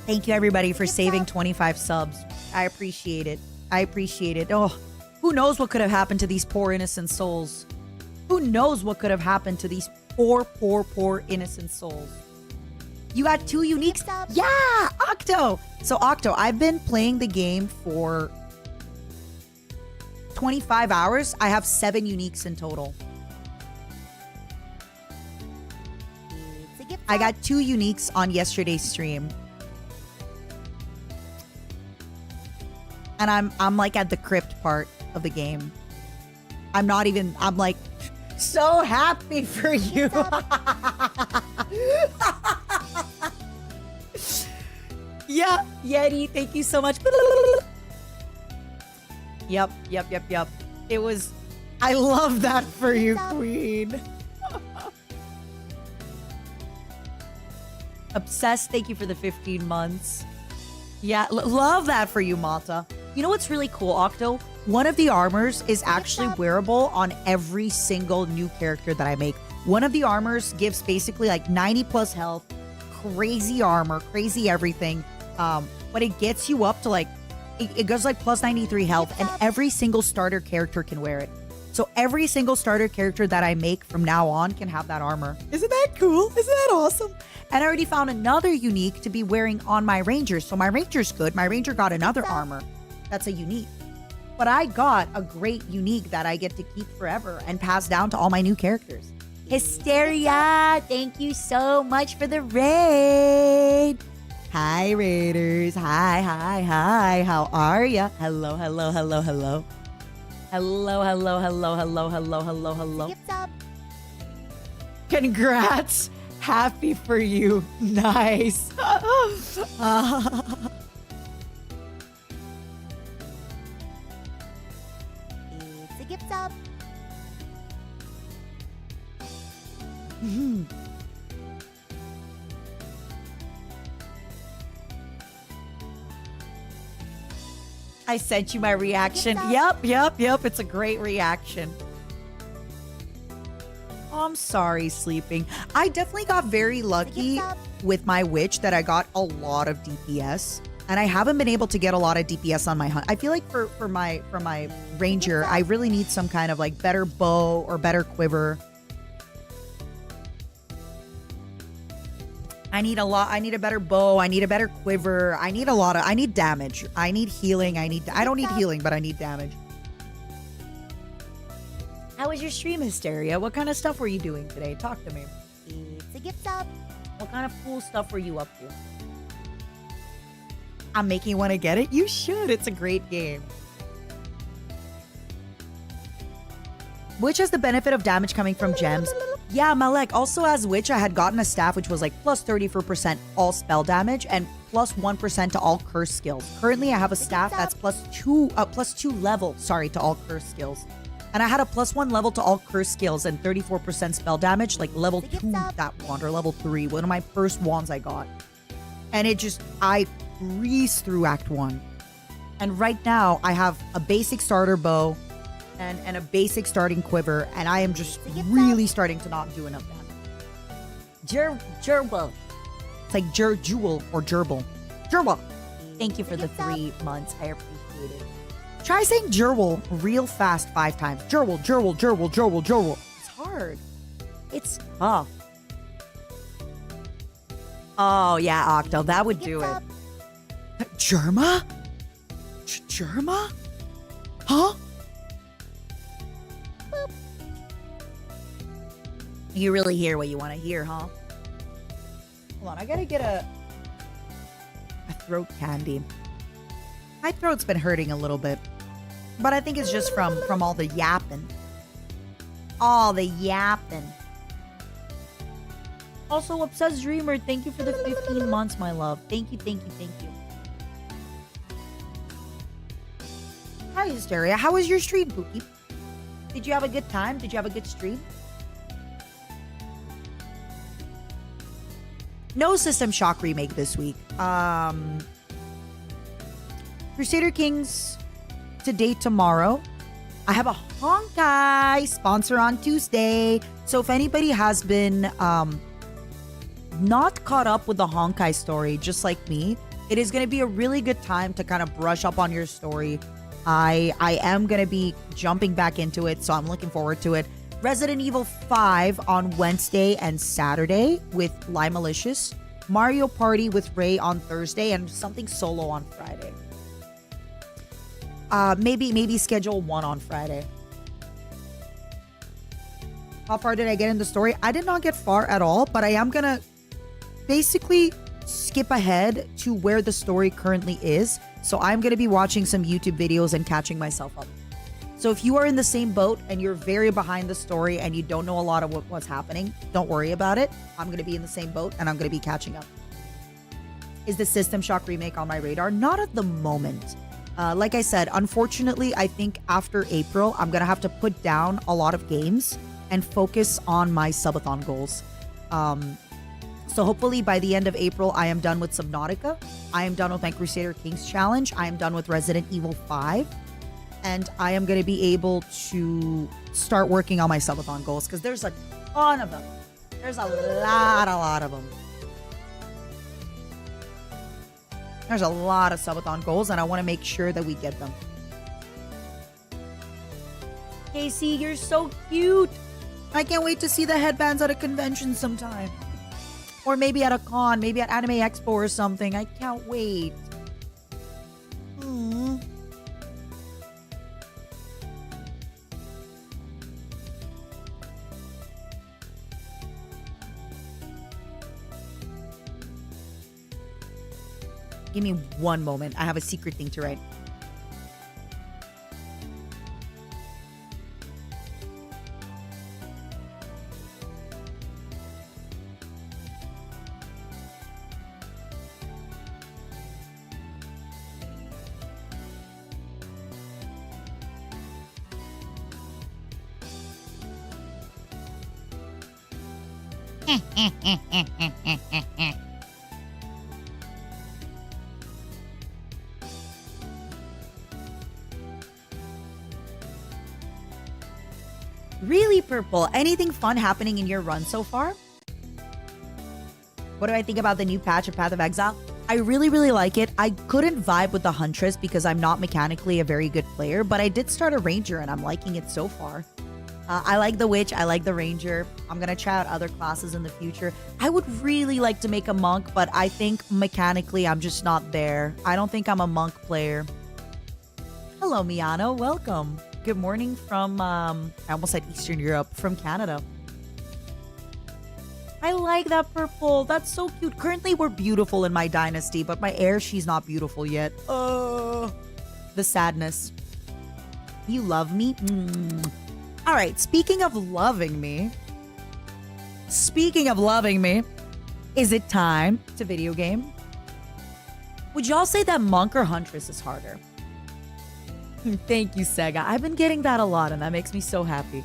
Thank you everybody for saving 25 subs. I appreciate it. I appreciate it. Oh, who knows what could have happened to these poor innocent souls? Who knows what could have happened to these poor innocent souls? You got 2 uniques? Yeah, Octo. So Octo, I've been playing the game for 25 hours. I have 7 uniques in total. It's a gift I sub. got 2 uniques on yesterday's stream. And I'm like at the crypt part of the game. I'm like so happy for you. Yeah, Yeti, thank you so much. Yep. It was, I love that for you, Queen. Obsessed, thank you for the 15 months. Yeah, love that for you, Mata. You know what's really cool, Octo? One of the armors is actually wearable on every single new character that I make. One of the armors gives basically like 90 plus health, crazy armor, crazy everything. But it gets you up to like, it goes like plus 93 health, and every single starter character can wear it. So every single starter character that I make from now on can have that armor. Isn't that cool? Isn't that awesome? And I already found another unique to be wearing on my ranger. So my ranger's good. My ranger got another armor. That's a unique. But I got a great unique that I get to keep forever and pass down to all my new characters. Hysteria, thank you so much for the raid. Hi, Raiders. Hi. How are ya? Hello. Hello. Gift sub. Congrats. Happy for you. Nice. It's a gift sub. I sent you my reaction. Yep. It's a great reaction. Oh, I'm sorry, sleeping. I definitely got very lucky with my witch that I got a lot of DPS. And I haven't been able to get a lot of DPS on my hunt. I feel like for my ranger, I really need some kind of like better bow or better quiver. I need a better bow. I need a better quiver. I need damage. I need healing. I don't need healing, but I need damage. How was your stream, Hysteria? What kind of stuff were you doing today? Talk to me. It's a gift sub. What kind of cool stuff were you up to? I'm making you want to get it? You should. It's a great game. Which has the benefit of damage coming from gems. Yeah, Malek. Also, as Witch, I had gotten a staff which was like plus 34% all spell damage and plus 1% to all curse skills. Currently, I have a staff that's plus 2 level, to all curse skills. And I had a plus 1 level to all curse skills and 34% spell damage, like level 2 that wand, or level 3, one of my first wands I got. And I breezed through Act 1. And right now, I have a basic starter bow and a basic starting quiver, and I am just really starting to not do enough damage. Gerbil. It's like Jewel or Gerbil. Gerbil. Thank you for the 3 months. I appreciate it. Try saying Gerbil real fast 5 times. Gerbil. It's hard. It's tough. Oh, yeah, Octo. That would do it. Germa? Germa? Huh? Boop. You really hear what you want to hear, huh? Hold on, I gotta get a throat candy. My throat's been hurting a little bit, but I think it's just from all the yapping. All the yapping. Also, Obsessed Dreamer, thank you for the 15 months, my love. Thank you. Hi, Hysteria. How was your stream, Pookie? Did you have a good time? Did you have a good stream? No System Shock remake this week. Crusader Kings today, tomorrow. I have a Honkai sponsor on Tuesday. So if anybody has been not caught up with the Honkai story, just like me, it is going to be a really good time to kind of brush up on your story. I am going to be jumping back into it, so I'm looking forward to it. Resident Evil 5 on Wednesday and Saturday with Lie Malicious. Mario Party with Ray on Thursday, and something solo on Friday. Maybe schedule one on Friday. How far did I get in the story? I did not get far at all, but I am gonna basically skip ahead to where the story currently is. So I'm gonna be watching some YouTube videos and catching myself up. So if you are in the same boat and you're very behind the story and you don't know a lot of what's happening, don't worry about it. I'm going to be in the same boat and I'm going to be catching up. Is the System Shock remake on my radar? Not at the moment. Like I said, unfortunately, I think after April, I'm going to have to put down a lot of games and focus on my subathon goals. So hopefully by the end of April, I am done with Subnautica. I am done with my Crusader Kings challenge. I am done with Resident Evil 5. And I am going to be able to start working on my subathon goals because there's a ton of them. There's a lot of them. There's a lot of subathon goals and I want to make sure that we get them. Casey, you're so cute. I can't wait to see the headbands at a convention sometime. Or maybe at a con, maybe at Anime Expo or something. I can't wait. Give me one moment. I have a secret thing to write. Really, Purple? Anything fun happening in your run so far? What do I think about the new patch of Path of Exile? I really like it. I couldn't vibe with the Huntress because I'm not mechanically a very good player, but I did start a Ranger and I'm liking it so far. I like the Witch. I like the Ranger. I'm going to try out other classes in the future. I would really like to make a Monk, but I think mechanically I'm just not there. I don't think I'm a Monk player. Hello, Miano. Welcome. Good morning from, I almost said Eastern Europe, from Canada. I like that Purple. That's so cute. Currently, we're beautiful in my dynasty, but my heir, she's not beautiful yet. The sadness. You love me? All right, speaking of loving me, is it time to video game? Would y'all say that Monk or Huntress is harder? Thank you, Sega. I've been getting that a lot, and that makes me so happy.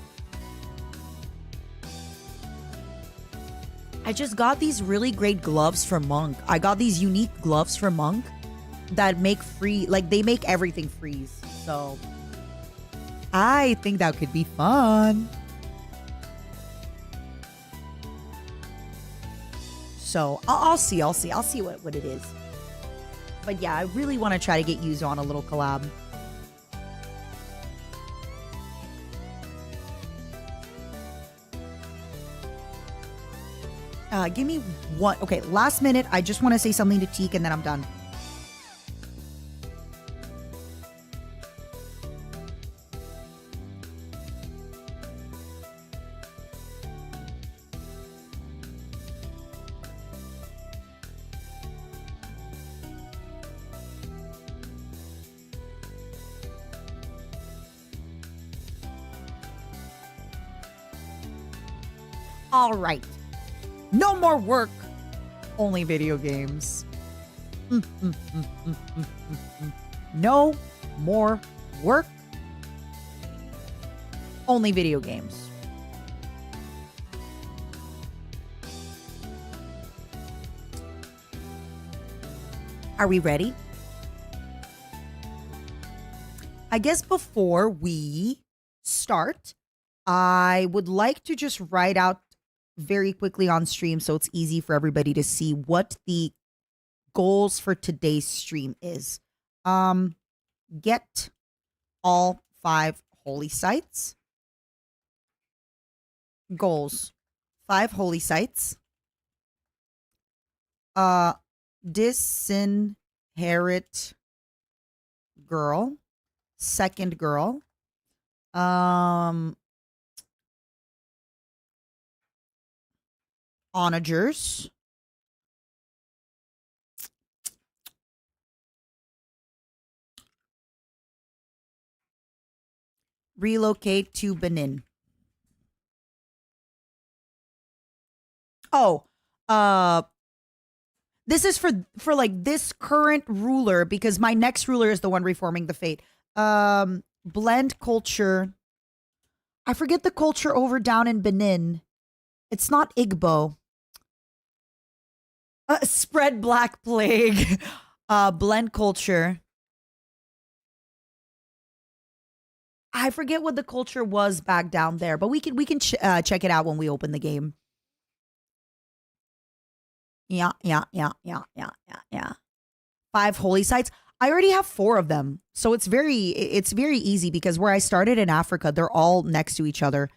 I just got these really great gloves from Monk. I got these unique gloves from Monk that make they make everything freeze. So I think that could be fun. So I'll see what it is. But yeah, I really want to try to get Yuzo on a little collab. Give me one. Okay, last minute. I just want to say something to Teak and then I'm done. All right. No more work, only video games. No more work, only video games. Are we ready? I guess before we start, I would like to just write out very quickly on stream so it's easy for everybody to see what the goals for today's stream is. Get all 5 holy sites. Goals. 5 holy sites. Disinherit girl. Second girl. Onagers. Relocate to Benin. Oh, this is for like this current ruler because my next ruler is the one reforming the fate. Blend culture. I forget the culture over down in Benin. It's not Igbo. Spread black plague. Blend culture. I forget what the culture was back down there, but we can check it out when we open the game. Yeah. 5 holy sites. I already have 4 of them. So it's very easy because where I started in Africa, they're all next to each other.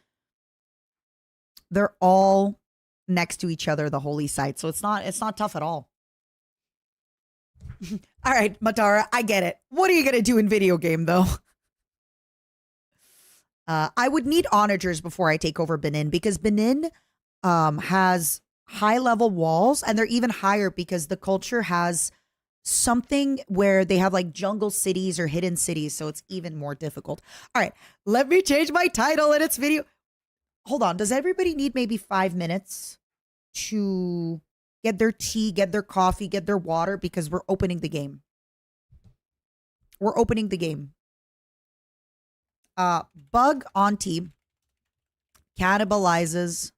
They're all next to each other, the holy sites. So it's not tough at all. All right, Matara, I get it. What are you going to do in video game though? I would need onagers before I take over Benin because Benin has high level walls and they're even higher because the culture has something where they have like jungle cities or hidden cities. So it's even more difficult. All right, let me change my title in its video. Hold on. Does everybody need maybe 5 minutes to get their tea, get their coffee, get their water? Because we're opening the game. We're opening the game. Bug auntie cannibalizes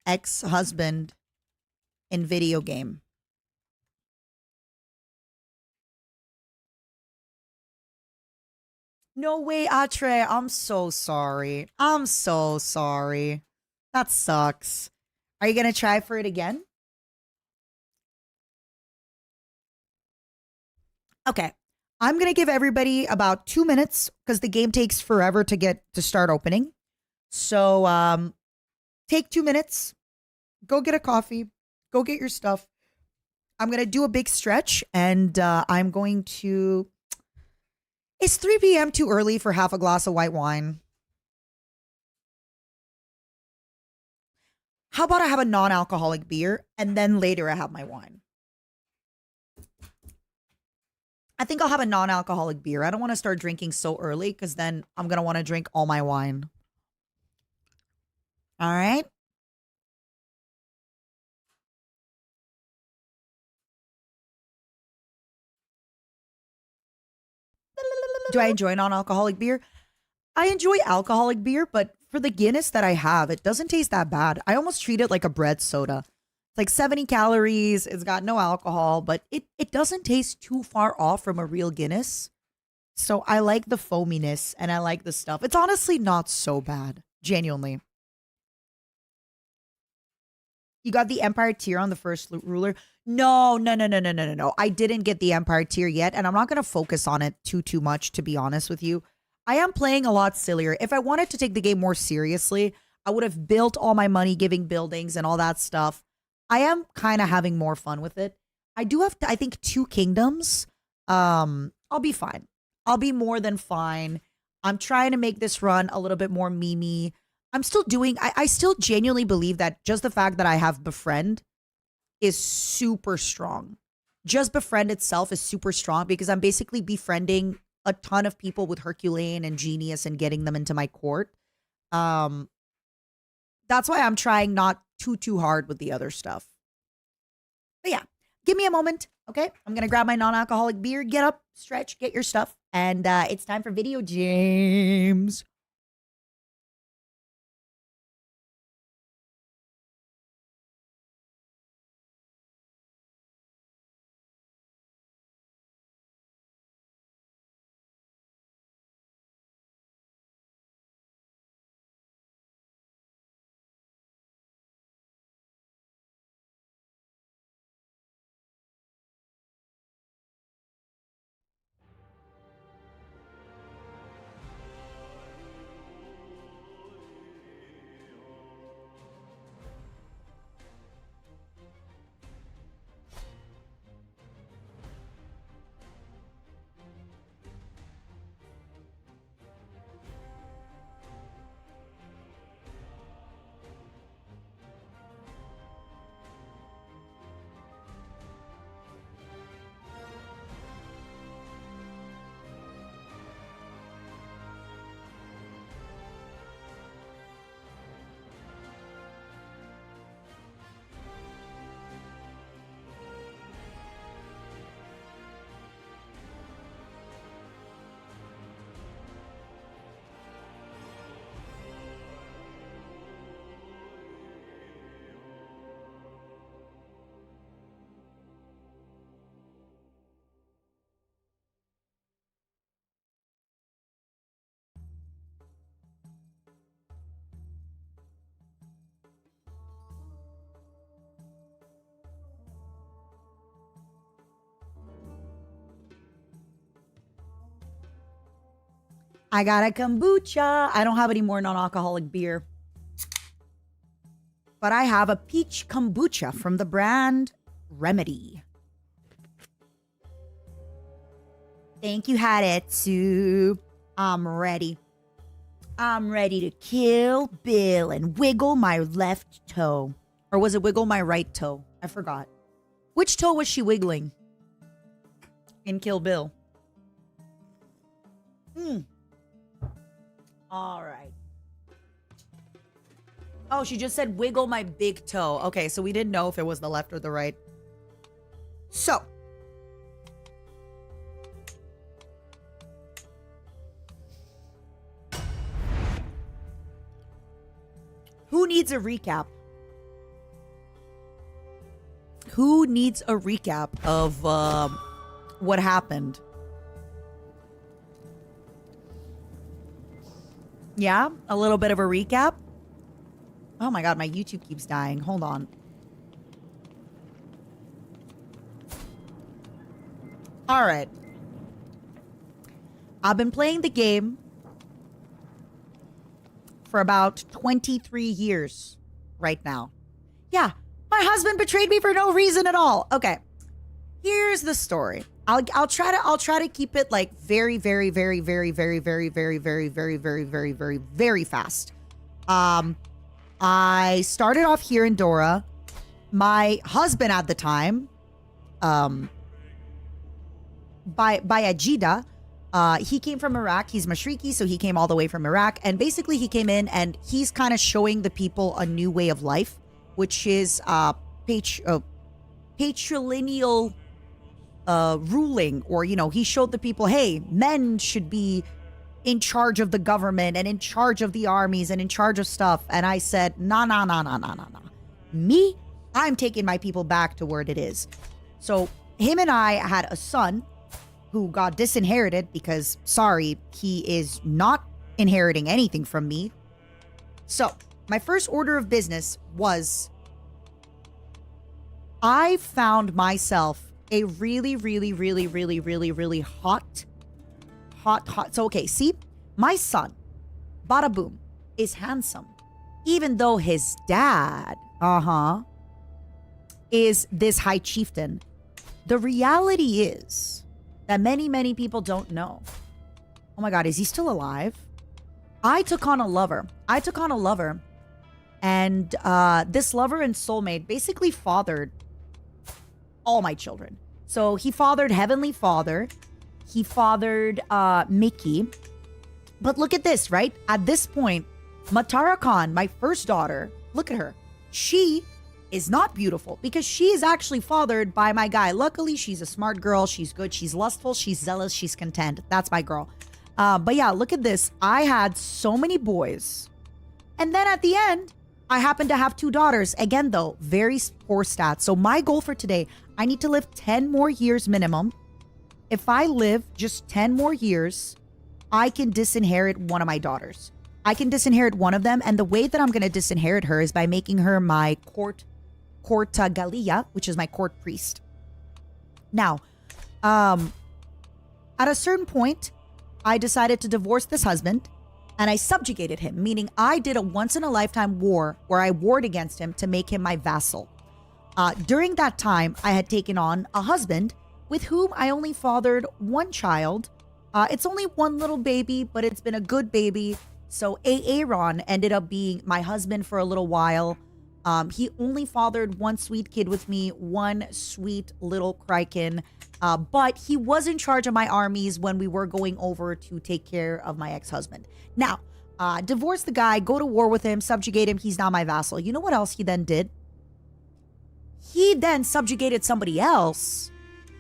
ex-husband in video game. No way, Atre. I'm so sorry. I'm so sorry. That sucks. Are you going to try for it again? Okay. I'm going to give everybody about 2 minutes because the game takes forever to start opening. So take 2 minutes. Go get a coffee. Go get your stuff. I'm going to do a big stretch and I'm going to... Is 3 p.m. too early for half a glass of white wine? How about I have a non-alcoholic beer and then later I have my wine? I think I'll have a non-alcoholic beer. I don't want to start drinking so early because then I'm going to want to drink all my wine. All right. Do I enjoy non-alcoholic beer? I enjoy alcoholic beer, but for the Guinness that I have, it doesn't taste that bad. I almost treat it like a bread soda. It's like 70 calories. It's got no alcohol, but it doesn't taste too far off from a real Guinness. So I like the foaminess and I like the stuff. It's honestly not so bad. Genuinely. You got the Empire tier on the first ruler? No. I didn't get the Empire tier yet, and I'm not going to focus on it too much, to be honest with you. I am playing a lot sillier. If I wanted to take the game more seriously, I would have built all my money giving buildings and all that stuff. I am kind of having more fun with it. I do have, I think, 2 kingdoms. I'll be fine. I'll be more than fine. I'm trying to make this run a little bit more memey. I'm still doing, I still genuinely believe that just the fact that I have befriend is super strong. Just befriend itself is super strong because I'm basically befriending a ton of people with Herculean and Genius and getting them into my court. That's why I'm trying not too hard with the other stuff. But yeah, give me a moment, okay? I'm going to grab my non-alcoholic beer, get up, stretch, get your stuff, and it's time for video games. I got a kombucha. I don't have any more non-alcoholic beer. But I have a peach kombucha from the brand Remedy. Thank you, Haretsu. I'm ready. I'm ready to kill Bill and wiggle my left toe. Or was it wiggle my right toe? I forgot. Which toe was she wiggling in Kill Bill? All right. Oh, she just said wiggle my big toe. Okay, so we didn't know if it was the left or the right. So. Who needs a recap? Who needs a recap of what happened? Yeah, a little bit of a recap. Oh my god, my YouTube keeps dying. Hold on. All right. I've been playing the game for about 23 years right now. Yeah, my husband betrayed me for no reason at all. Okay. Here's the story. I'll try to keep it like very fast. I started off here in Dora. My husband at the time, by Ajida, he came from Iraq. He's Mashriki, so he came all the way from Iraq. And basically he came in and he's kind of showing the people a new way of life, which is patrilineal ruling, or, you know, he showed the people, hey, men should be in charge of the government and in charge of the armies and in charge of stuff. And I said, nah. Me, I'm taking my people back to where it is. So him and I had a son who got disinherited because, sorry, he is not inheriting anything from me. So my first order of business was I found myself a really hot. So, okay, see, my son, Bada Boom, is handsome. Even though his dad, is this high chieftain. The reality is that many people don't know. Oh my God, is he still alive? I took on a lover. And this lover and soulmate basically fathered all my children. So he fathered Heavenly Father. He fathered Mickey. But look at this, right? At this point, Matara Khan, my first daughter, look at her. She is not beautiful because she is actually fathered by my guy. Luckily, she's a smart girl. She's good. She's lustful. She's zealous. She's content. That's my girl. But yeah, look at this. I had so many boys. And then at the end, I happen to have 2 daughters. Again, though, very poor stats. So my goal for today, I need to live 10 more years minimum. If I live just 10 more years, I can disinherit one of my daughters. I can disinherit one of them. And the way that I'm going to disinherit her is by making her my court Galia, which is my court priest. Now, at a certain point, I decided to divorce this husband and I subjugated him, meaning I did a once-in-a-lifetime war where I warred against him to make him my vassal. During that time, I had taken on a husband with whom I only fathered one child. It's only one little baby, but it's been a good baby. So Aaron ended up being my husband for a little while. He only fathered one sweet kid with me, one sweet little Kryken. But he was in charge of my armies when we were going over to take care of my ex-husband. Now, divorce the guy, go to war with him, subjugate him. He's now my vassal. You know what else he then did? He then subjugated somebody else,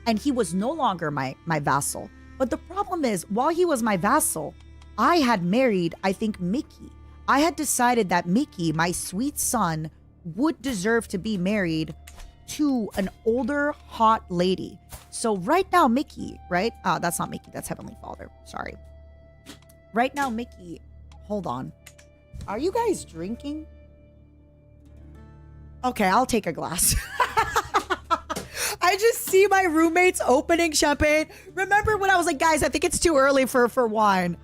and he was no longer my vassal. But the problem is, while he was my vassal, I had married, I think, Mickey. I had decided that Mickey, my sweet son, would deserve to be married to an older, hot lady. So right now, Mickey, right? That's not Mickey. That's Heavenly Father. Sorry. Right now, Mickey, hold on. Are you guys drinking? Okay, I'll take a glass. I just see my roommates opening champagne. Remember when I was like, guys, I think it's too early for wine.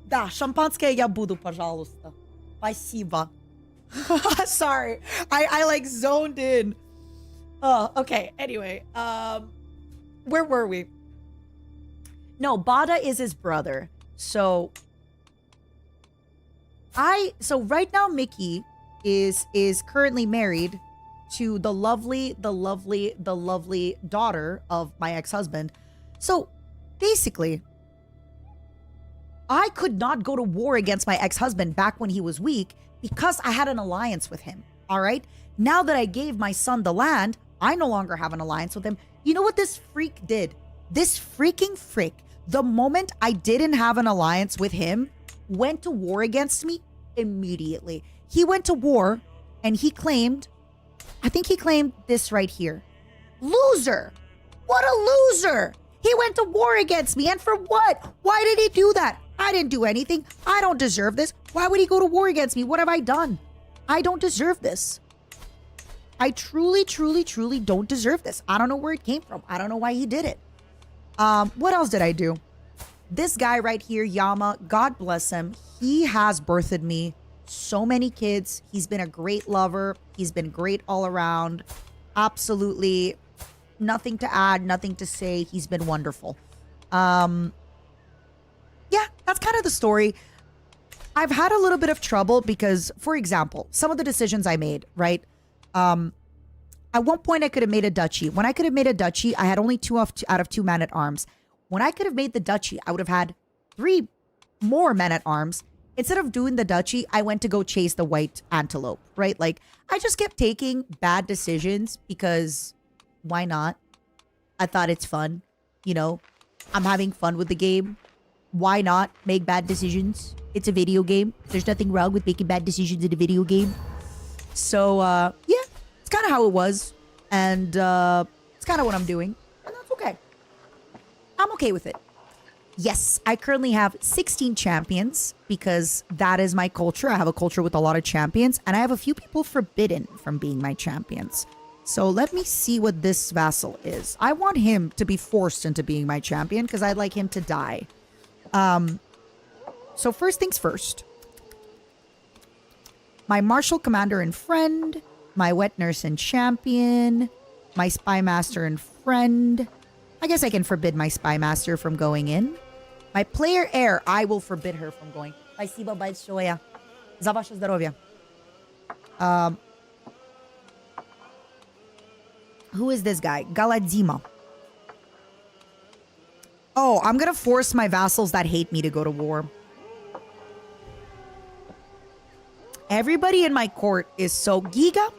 Да, шампанское я буду, пожалуйста. Спасибо. Sorry. I like zoned in. Oh, okay. Anyway, where were we? No, Bada is his brother. So right now Mickey is currently married to the lovely daughter of my ex-husband. So basically, I could not go to war against my ex-husband back when he was weak because I had an alliance with him. All right. Now that I gave my son the land, I no longer have an alliance with him. You know what this freak did? This freaking freak, the moment I didn't have an alliance with him, went to war against me immediately. He went to war and he claimed, I think he claimed this right here. Loser. What a loser. He went to war against me. And for what? Why did he do that? I didn't do anything. I don't deserve this. Why would he go to war against me? What have I done? I don't deserve this. I truly don't deserve this. I don't know where it came from. I don't know why he did it. What else did I do? This guy right here, Yama, God bless him. He has birthed me so many kids. He's been a great lover. He's been great all around. Absolutely nothing to add, nothing to say. He's been wonderful. Yeah, that's kind of the story. I've had a little bit of trouble because, for example, some of the decisions I made, right? At one point I could have made a duchy. When I could have made a duchy, I had only 2 out of 2 men-at-arms. When I could have made the duchy, I would have had 3 more men-at-arms. Instead of doing the duchy, I went to go chase the white antelope, right? Like, I just kept taking bad decisions because why not? I thought it's fun. You know, I'm having fun with the game. Why not make bad decisions? It's a video game. There's nothing wrong with making bad decisions in a video game. So, yeah, it's kind of how it was. And it's kind of what I'm doing. And that's okay. I'm okay with it. Yes, I currently have 16 champions because that is my culture. I have a culture with a lot of champions. And I have a few people forbidden from being my champions. So let me see what this vassal is. I want him to be forced into being my champion because I'd like him to die. So first things first. My martial commander and friend. My wet nurse and champion. My spy master and friend. I guess I can forbid my spy master from going in. My player heir, I will forbid her from going. Спасибо большое за ваше здоровье. Who is this guy? Galadima. Oh, I'm gonna force my vassals that hate me to go to war. Everybody in my court is so... Giga?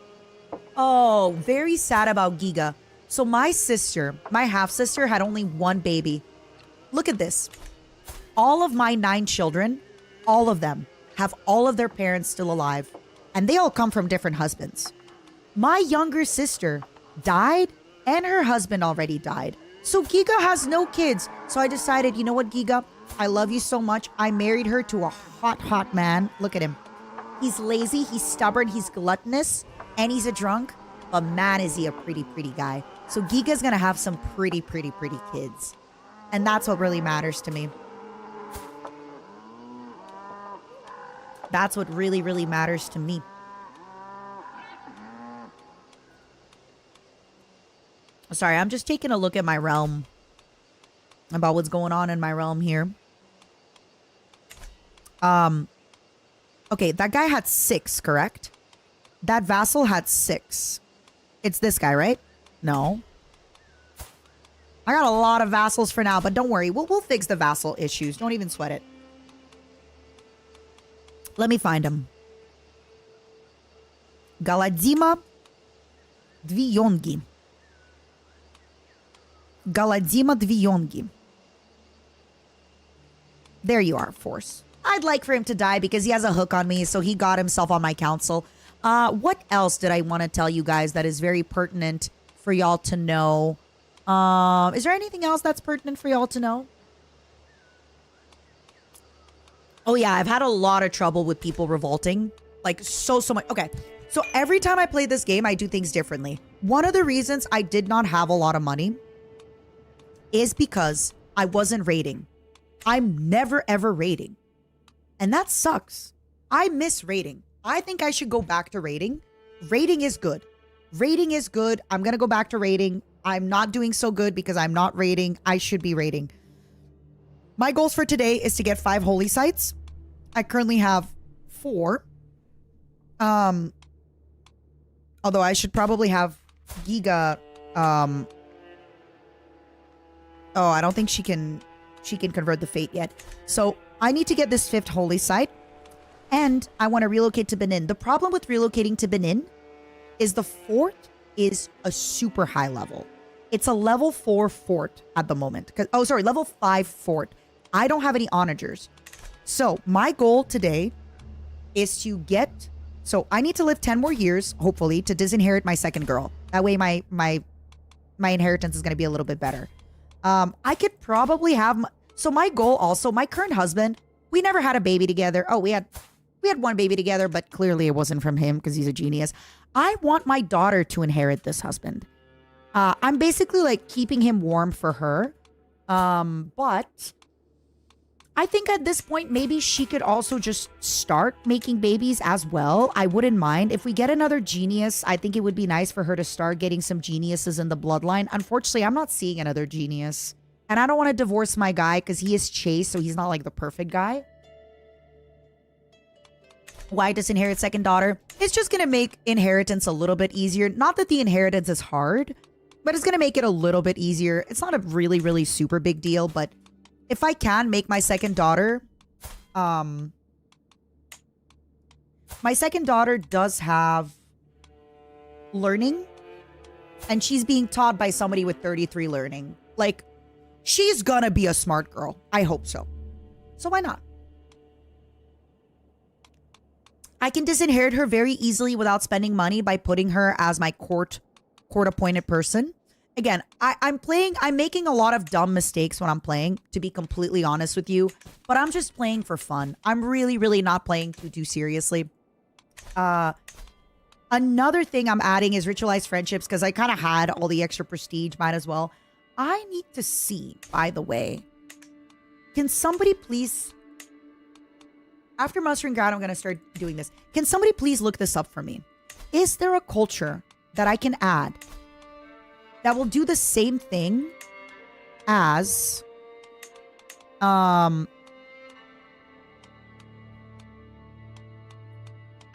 Oh, very sad about Giga. So my sister, my half-sister, had only 1 baby. Look at this. All of my 9 children, all of them, have all of their parents still alive. And they all come from different husbands. My younger sister died, and her husband already died. So Giga has no kids. So I decided, you know what, Giga? I love you so much. I married her to a hot man. Look at him. He's lazy, he's stubborn, he's gluttonous, and he's a drunk. But man, is he a pretty guy. So Giga's gonna have some pretty kids. And that's what really matters to me. That's what really matters to me. Sorry, I'm just taking a look at my realm. About what's going on in my realm here. Okay, that guy had 6, correct? That vassal had 6. It's this guy, right? No. I got a lot of vassals for now, but don't worry. We'll fix the vassal issues. Don't even sweat it. Let me find him. Galadima Dviyongi. Galadima Dviyongi. There you are, Force. I'd like for him to die because he has a hook on me, so he got himself on my council. What else did I want to tell you guys that is very pertinent for y'all to know? Is there anything else that's pertinent for y'all to know? Oh yeah, I've had a lot of trouble with people revolting. Like, so much. Okay, so every time I play this game, I do things differently. One of the reasons I did not have a lot of money is because I wasn't raiding. I'm never ever raiding. And that sucks. I miss raiding. I think I should go back to raiding. Raiding is good. Raiding is good. I'm going to go back to raiding. I'm not doing so good because I'm not raiding. I should be raiding. My goals for today is to get 5 holy sites. I currently have 4. Although I should probably have Giga. Oh, I don't think she can convert the fate yet. So I need to get this 5th holy site. And I want to relocate to Benin. The problem with relocating to Benin is the fort is a super high level. It's a level 4 fort at the moment. Oh, sorry, level 5 fort. I don't have any onagers. So my goal today is to get... So I need to live 10 more years, hopefully, to disinherit my second girl. That way my inheritance is going to be a little bit better. I could probably have... So my goal also, my current husband, we never had a baby together. Oh, we had one baby together, but clearly it wasn't from him because he's a genius. I want my daughter to inherit this husband. I'm basically like keeping him warm for her. But I think at this point, maybe she could also just start making babies as well. I wouldn't mind. If we get another genius, I think it would be nice for her to start getting some geniuses in the bloodline. Unfortunately, I'm not seeing another genius. And I don't want to divorce my guy because he is chaste, so he's not like the perfect guy. Why disinherit second daughter? It's just going to make inheritance a little bit easier. Not that the inheritance is hard, but it's going to make it a little bit easier. It's not a really, really super big deal, but if I can make my second daughter, my second daughter does have learning, and she's being taught by somebody with 33 learning. Like, she's gonna be a smart girl. I hope so. So why not? I can disinherit her very easily without spending money by putting her as my court appointed person. Again, I'm making a lot of dumb mistakes when I'm playing, to be completely honest with you. But I'm just playing for fun. I'm really, really not playing too seriously. Another thing I'm adding is ritualized friendships because I kind of had all the extra prestige. Might as well. I need to see, by the way. Can somebody please... After mustering ground, I'm going to start doing this. Can somebody please look this up for me? Is there a culture that I can add that will do the same thing as I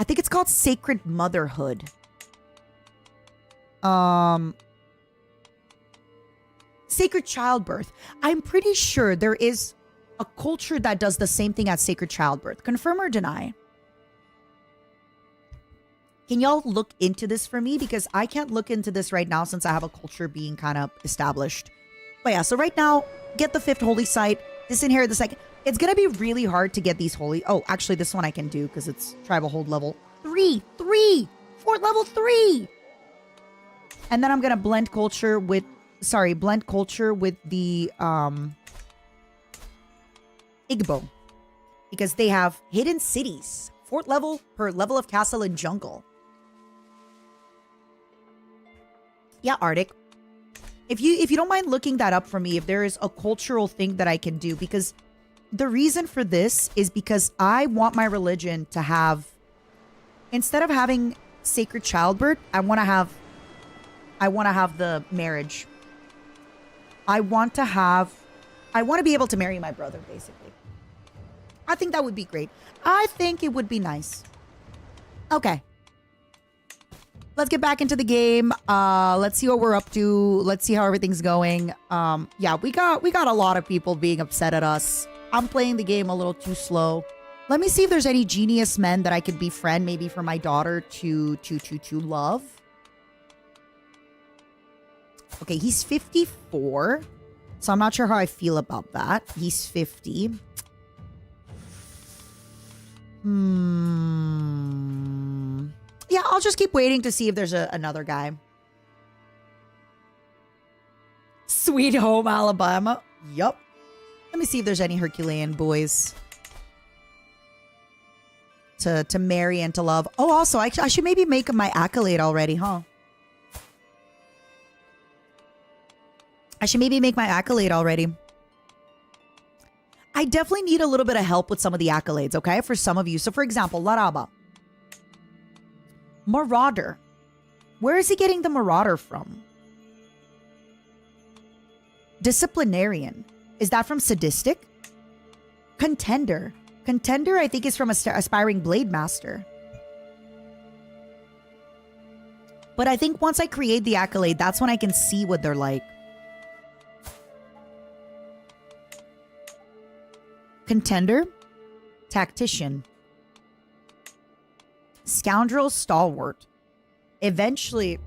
think it's called sacred motherhood. Sacred childbirth. I'm pretty sure there is a culture that does the same thing as sacred childbirth. Confirm or deny? Can y'all look into this for me? Because I can't look into this right now since I have a culture being kind of established. But yeah, so right now, get the 5th holy site. Disinherit the 2nd. It's going to be really hard to get these holy... Oh, actually, this one I can do because it's tribal hold level 3. Fort level 3. And then I'm going to blend culture with... Sorry, blend culture with the... Igbo. Because they have hidden cities. Fort level per level of castle and jungle. Yeah, Arctic. If you don't mind looking that up for me, if there is a cultural thing that I can do, because the reason for this is because I want my religion to have, instead of having sacred childbirth, I want to have the marriage. I want to be able to marry my brother, basically. I think that would be great. I think it would be nice. Okay. Let's get back into the game. Let's see what we're up to. Let's see how everything's going. Yeah, we got a lot of people being upset at us. I'm playing the game a little too slow. Let me see if there's any genius men that I could befriend, maybe for my daughter to love. Okay, he's 54. So I'm not sure how I feel about that. He's 50. Yeah, I'll just keep waiting to see if there's another guy. Sweet home, Alabama. Yup. Let me see if there's any Herculean boys to marry and to love. Oh, also, I should maybe make my accolade already, huh? I should maybe make my accolade already. I definitely need a little bit of help with some of the accolades, okay? For some of you. So, for example, Laraba. Marauder. Where is he getting the Marauder from? Disciplinarian. Is that from Sadistic? Contender. Contender, I think, is from Aspiring Blade Master. But I think once I create the accolade, that's when I can see what they're like. Contender. Tactician. Scoundrel Stalwart. Eventually,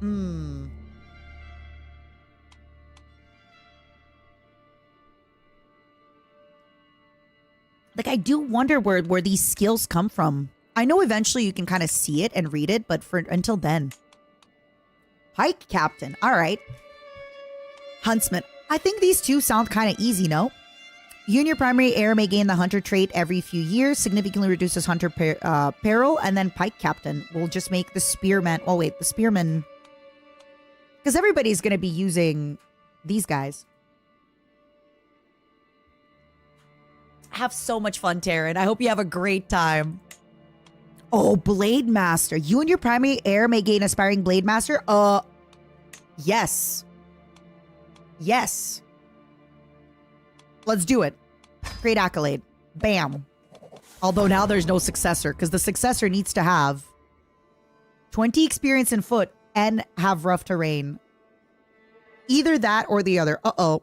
like, I do wonder where these skills come from. I know eventually you can kind of see it and read it, but until then. Pike Captain. All right. Huntsman. I think these two sound kind of easy, no? You and your primary heir may gain the Hunter trait every few years, significantly reduces Hunter peril, and then Pike Captain will just make the Spearman. Oh, wait, the Spearman. Because everybody's going to be using these guys. Have so much fun, Taryn. I hope you have a great time. Oh, Blade Master. You and your primary heir may gain Aspiring Blade Master. Yes. Yes. Let's do it. Great accolade. Bam. Although now there's no successor because the successor needs to have 20 experience in foot and have rough terrain. Either that or the other. Uh-oh.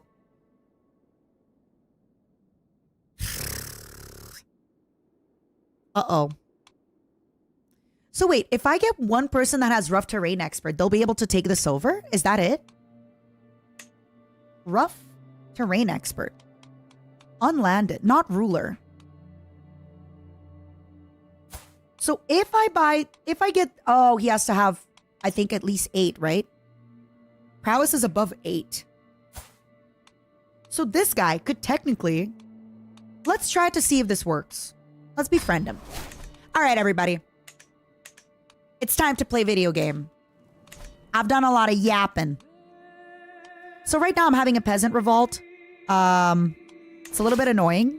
Uh-oh. So wait, if I get one person that has rough terrain expert, they'll be able to take this over? Is that it? Rough terrain expert. Unlanded, not ruler. So if I get, oh, he has to have, I think, at least 8, right? Prowess is above 8. So this guy could technically, let's try to see if this works. Let's befriend him. All right, everybody. It's time to play video game. I've done a lot of yapping. So right now I'm having a peasant revolt. It's a little bit annoying.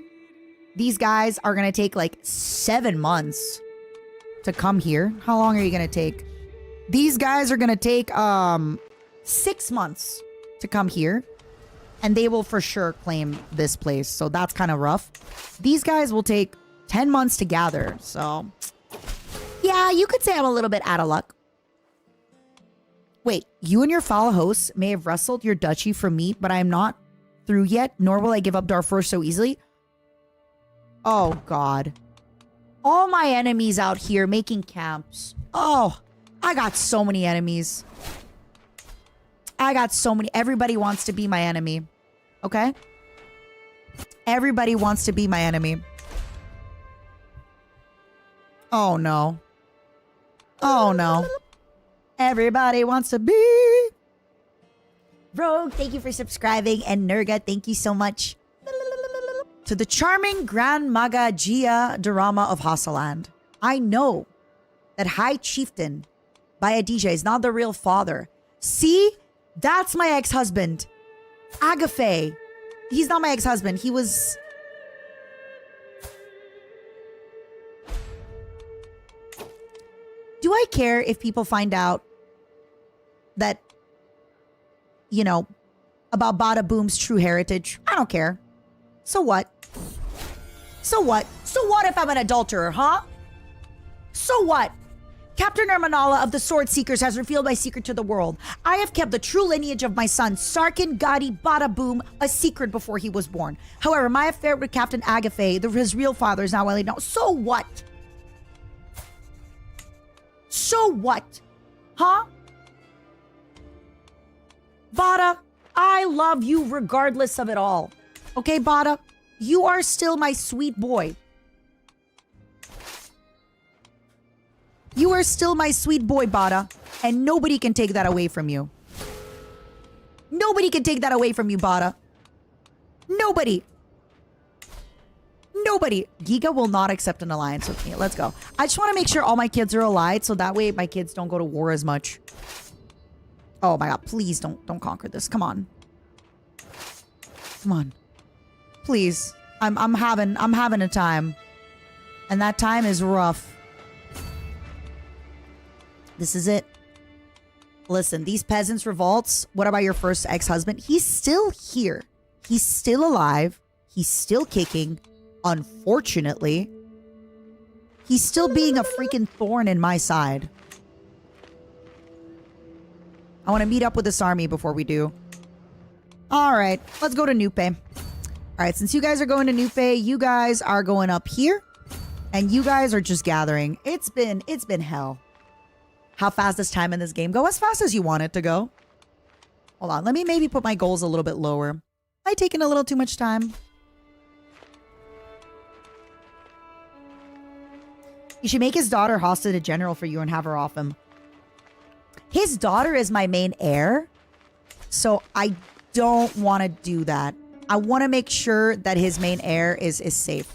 These guys are going to take like 7 months to come here. How long are you going to take? These guys are going to take 6 months to come here. And they will for sure claim this place. So that's kind of rough. These guys will take 10 months to gather. So yeah, you could say I'm a little bit out of luck. Wait, you and your foul hosts may have wrestled your duchy from me, but I am not through yet, nor will I give up Darfur so easily. Oh, God. All my enemies out here making camps. Oh, I got so many enemies. I got so many. Everybody wants to be my enemy. Okay? Everybody wants to be my enemy. Oh, no. Oh, no. Everybody wants to be. Rogue, thank you for subscribing. And Nurga, thank you so much. To the charming Grand Maga Gia Dorama of Hassaland. I know that High Chieftain by Adija is not the real father. See? That's my ex-husband. Agafe. He's not my ex-husband. He was... Do I care if people find out that, you know, about Bada Boom's true heritage? I don't care. So what? So what? So what if I'm an adulterer, huh? So what? Captain Ermanala of the Sword Seekers has revealed my secret to the world. I have kept the true lineage of my son, Sarkin Gadi Bada Boom, a secret before he was born. However, my affair with Captain Agafe, his real father, is now widely known. So what? So what? Huh? Bada, I love you regardless of it all. Okay, Bada? You are still my sweet boy. You are still my sweet boy, Bada. And nobody can take that away from you. Nobody can take that away from you, Bada. Nobody. Nobody. Giga will not accept an alliance with me. Let's go. I just want to make sure all my kids are allied, so that way my kids don't go to war as much. Oh my god, please don't conquer this. Come on. Come on. Please. I'm having a time. And that time is rough. This is it. Listen, these peasants' revolts, what about your first ex-husband? He's still here. He's still alive. He's still kicking. Unfortunately. He's still being a freaking thorn in my side. I want to meet up with this army before we do. Alright, let's go to Nupe. Alright, since you guys are going to Nupe, you guys are going up here. And you guys are just gathering. It's been hell. How fast does time in this game go? As fast as you want it to go. Hold on, let me maybe put my goals a little bit lower. Am I taking a little too much time? You should make his daughter hostage a general for you and have her off him. His daughter is my main heir. So I don't want to do that. I want to make sure that his main heir is safe.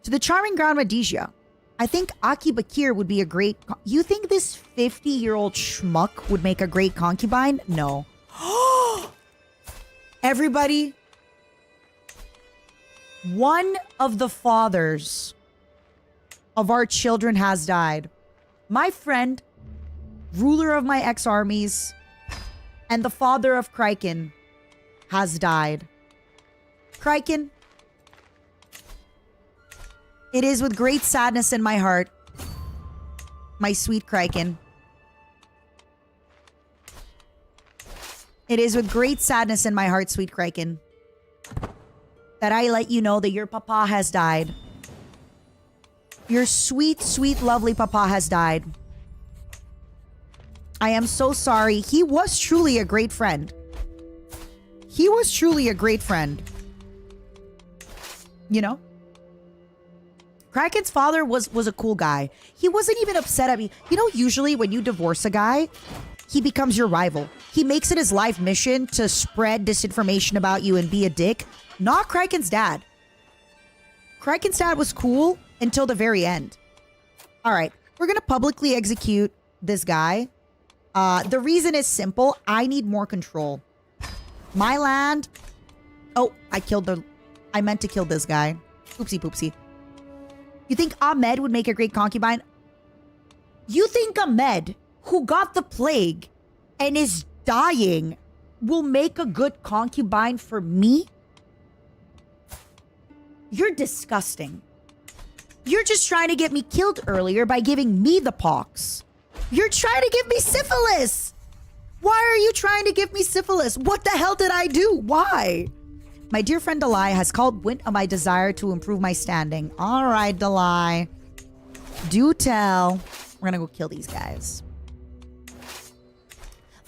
To the charming Grand Rhodesia, I think Aki Bakir would be a great... You think this 50-year-old schmuck would make a great concubine? No. Everybody, one of the fathers of our children has died. My friend, ruler of my ex-armies, and the father of Kryken has died. Kryken, it is with great sadness in my heart, my sweet Kryken. It is with great sadness in my heart, sweet Kryken, that I let you know that your papa has died. Your sweet, sweet, lovely papa has died. I am so sorry. He was truly a great friend. He was truly a great friend. You know? Kraken's father was a cool guy. He wasn't even upset at me. You know, usually when you divorce a guy, he becomes your rival. He makes it his life mission to spread disinformation about you and be a dick. Not Kraken's dad. Kraken's dad was cool until the very end. All right, we're going to publicly execute this guy. The reason is simple. I need more control. My land. Oh, I meant to kill this guy. Oopsie poopsie. You think Ahmed would make a great concubine? You think Ahmed, who got the plague and is dying, will make a good concubine for me? You're disgusting. You're just trying to get me killed earlier by giving me the pox. You're trying to give me syphilis. Why are you trying to give me syphilis? What the hell did I do? Why? My dear friend Dalai has called wind of my desire to improve my standing. All right, Dalai. Do tell. We're gonna go kill these guys.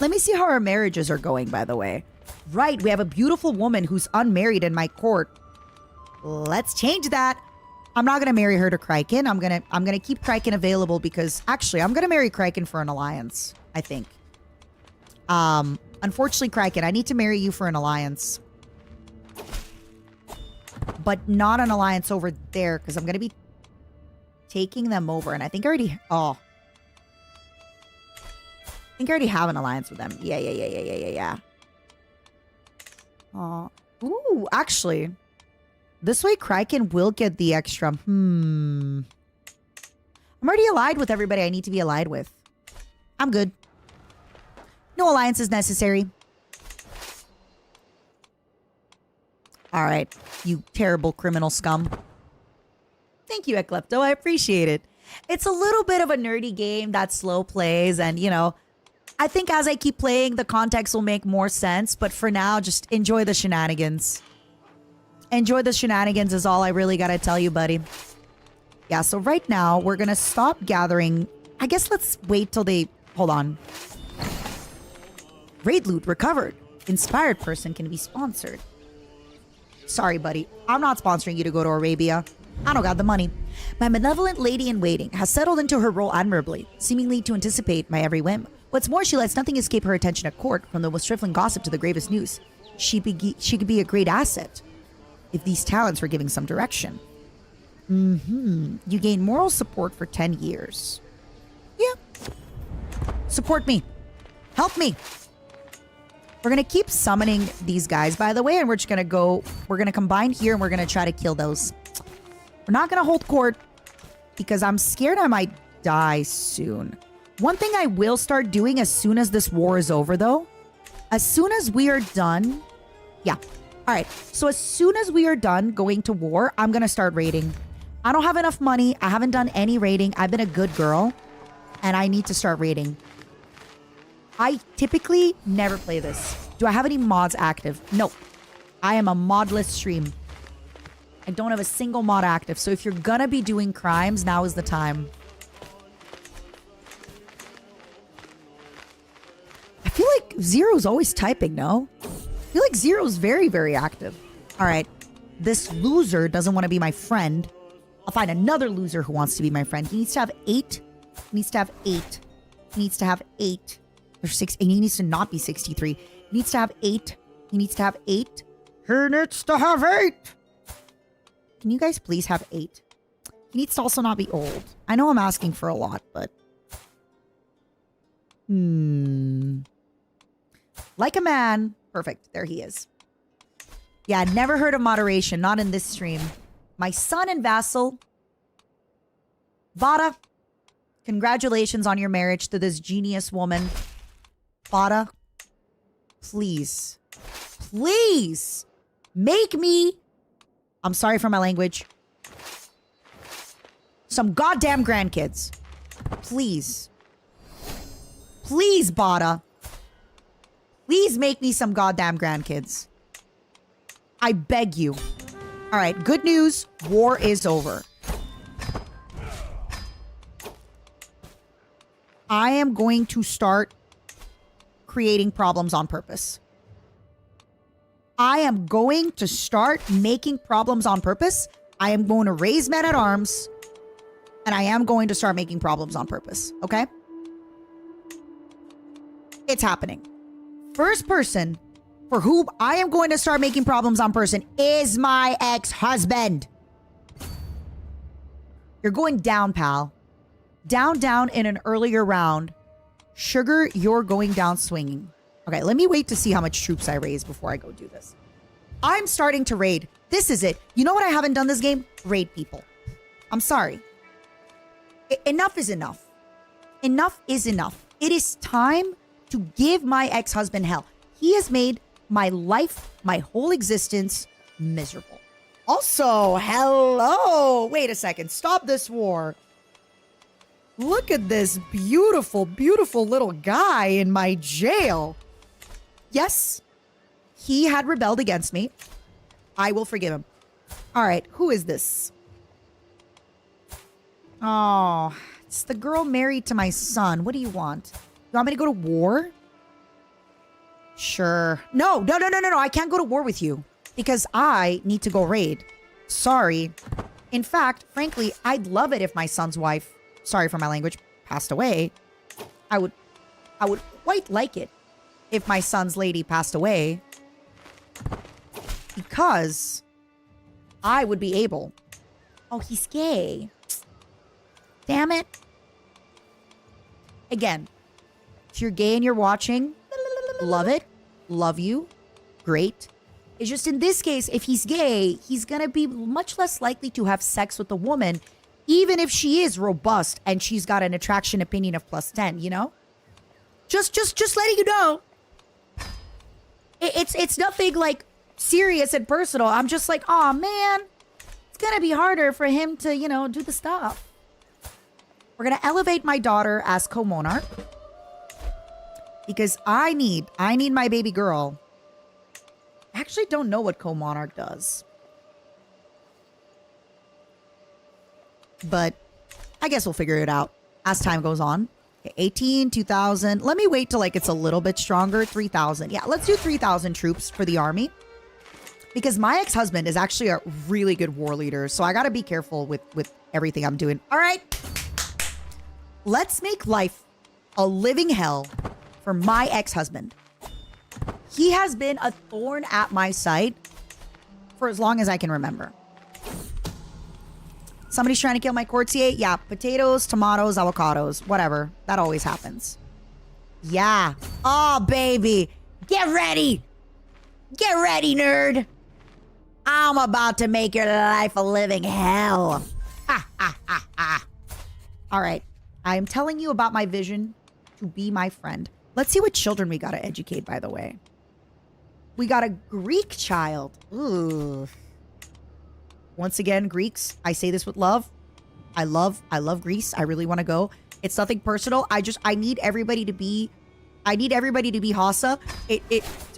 Let me see how our marriages are going, by the way. Right, we have a beautiful woman who's unmarried in my court. Let's change that. I'm not gonna marry her to Kryken. I'm gonna keep Kryken available because actually I'm gonna marry Kryken for an alliance, I think. Unfortunately, Kryken, I need to marry you for an alliance. But not an alliance over there because I'm going to be taking them over. And I think I already... Oh. I think I already have an alliance with them. Yeah. Ooh, actually. This way Kryken will get the extra... I'm already allied with everybody I need to be allied with. I'm good. No alliance is necessary. Alright, you terrible criminal scum. Thank you, Eclepto. I appreciate it. It's a little bit of a nerdy game that slow plays. And, you know, I think as I keep playing, the context will make more sense. But for now, just enjoy the shenanigans. Enjoy the shenanigans is all I really gotta tell you, buddy. Yeah, so right now, we're gonna stop gathering. I guess let's wait till they... Hold on. Raid loot recovered. Inspired person can be sponsored. Sorry, buddy. I'm not sponsoring you to go to Arabia. I don't got the money. My benevolent lady-in-waiting has settled into her role admirably, seemingly to anticipate my every whim. What's more, she lets nothing escape her attention at court, from the most trifling gossip to the gravest news. She could be a great asset if these talents were giving some direction. You gain moral support for 10 years. Yeah. Support me. Help me. We're going to keep summoning these guys, by the way, and we're just going to go... We're going to combine here, and we're going to try to kill those. We're not going to hold court because I'm scared I might die soon. One thing I will start doing as soon as this war is over, though, as soon as we are done... Yeah. All right. So as soon as we are done going to war, I'm going to start raiding. I don't have enough money. I haven't done any raiding. I've been a good girl, and I need to start raiding. I typically never play this. Do I have any mods active? No. I am a modless stream. I don't have a single mod active. So if you're gonna be doing crimes, now is the time. I feel like Zero's always typing, no? I feel like Zero's very, very active. All right. This loser doesn't want to be my friend. I'll find another loser who wants to be my friend. He needs to have 8. He needs to have 8. He needs to have 8. There's 6. And he needs to not be 63. He needs to have 8. He needs to have 8. He needs to have 8. Can you guys please have 8? He needs to also not be old. I know I'm asking for a lot, but... Like a man. Perfect. There he is. Yeah, never heard of moderation. Not in this stream. My son and vassal. Vada. Congratulations on your marriage to this genius woman. Vada. Please. Please. Make me. I'm sorry for my language. Some goddamn grandkids. Please. Please, Bada. Please make me some goddamn grandkids. I beg you. All right, good news. War is over. I am going to start creating problems on purpose. I am going to start making problems on purpose. I am going to raise men at arms. And I am going to start making problems on purpose. Okay? It's happening. First person for whom I am going to start making problems on person is my ex-husband. You're going down, pal. Down, down in an earlier round. Sugar, you're going down swinging. Okay, let me wait to see how much troops I raise before I go do this. I'm starting to raid. This is it. You know what I haven't done this game? Raid people. I'm sorry. Enough is enough. Enough is enough. It is time to give my ex-husband hell. He has made my life, my whole existence, miserable. Also, hello. Wait a second. Stop this war. Look at this beautiful, beautiful little guy in my jail. Yes, he had rebelled against me. I will forgive him. All right, who is this? Oh, it's the girl married to my son. What do you want? You want me to go to war? Sure. No. I can't go to war with you because I need to go raid. Sorry. In fact, frankly, I'd love it if my son's wife, sorry for my language, passed away. I would quite like it if my son's lady passed away because I would be able. Oh, he's gay. Damn it. Again, if you're gay and you're watching, love it. Love you. Great. It's just in this case, if he's gay, he's going to be much less likely to have sex with a woman, even if she is robust and she's got an attraction opinion of +10, you know? Just letting you know. It's nothing like serious and personal. I'm just like, oh man, it's going to be harder for him to, you know, do the stuff. We're going to elevate my daughter as co-monarch. Because I need my baby girl. I actually don't know what co-monarch does. But I guess we'll figure it out as time goes on. Okay, 18, 2,000. Let me wait till like it's a little bit stronger. 3,000. Yeah, let's do 3,000 troops for the army. Because my ex-husband is actually a really good war leader. So I got to be careful with everything I'm doing. All right. Let's make life a living hell for my ex-husband. He has been a thorn at my side for as long as I can remember. Somebody's trying to kill my courtier? Yeah, potatoes, tomatoes, avocados, whatever. That always happens. Yeah. Oh, baby. Get ready! Get ready, nerd! I'm about to make your life a living hell. Ha ha ha ha. Alright, I am telling you about my vision to be my friend. Let's see what children we gotta educate, by the way. We got a Greek child. Ooh. Once again, Greeks, I say this with love. I love Greece. I really want to go. It's nothing personal. I need everybody to be Hassa.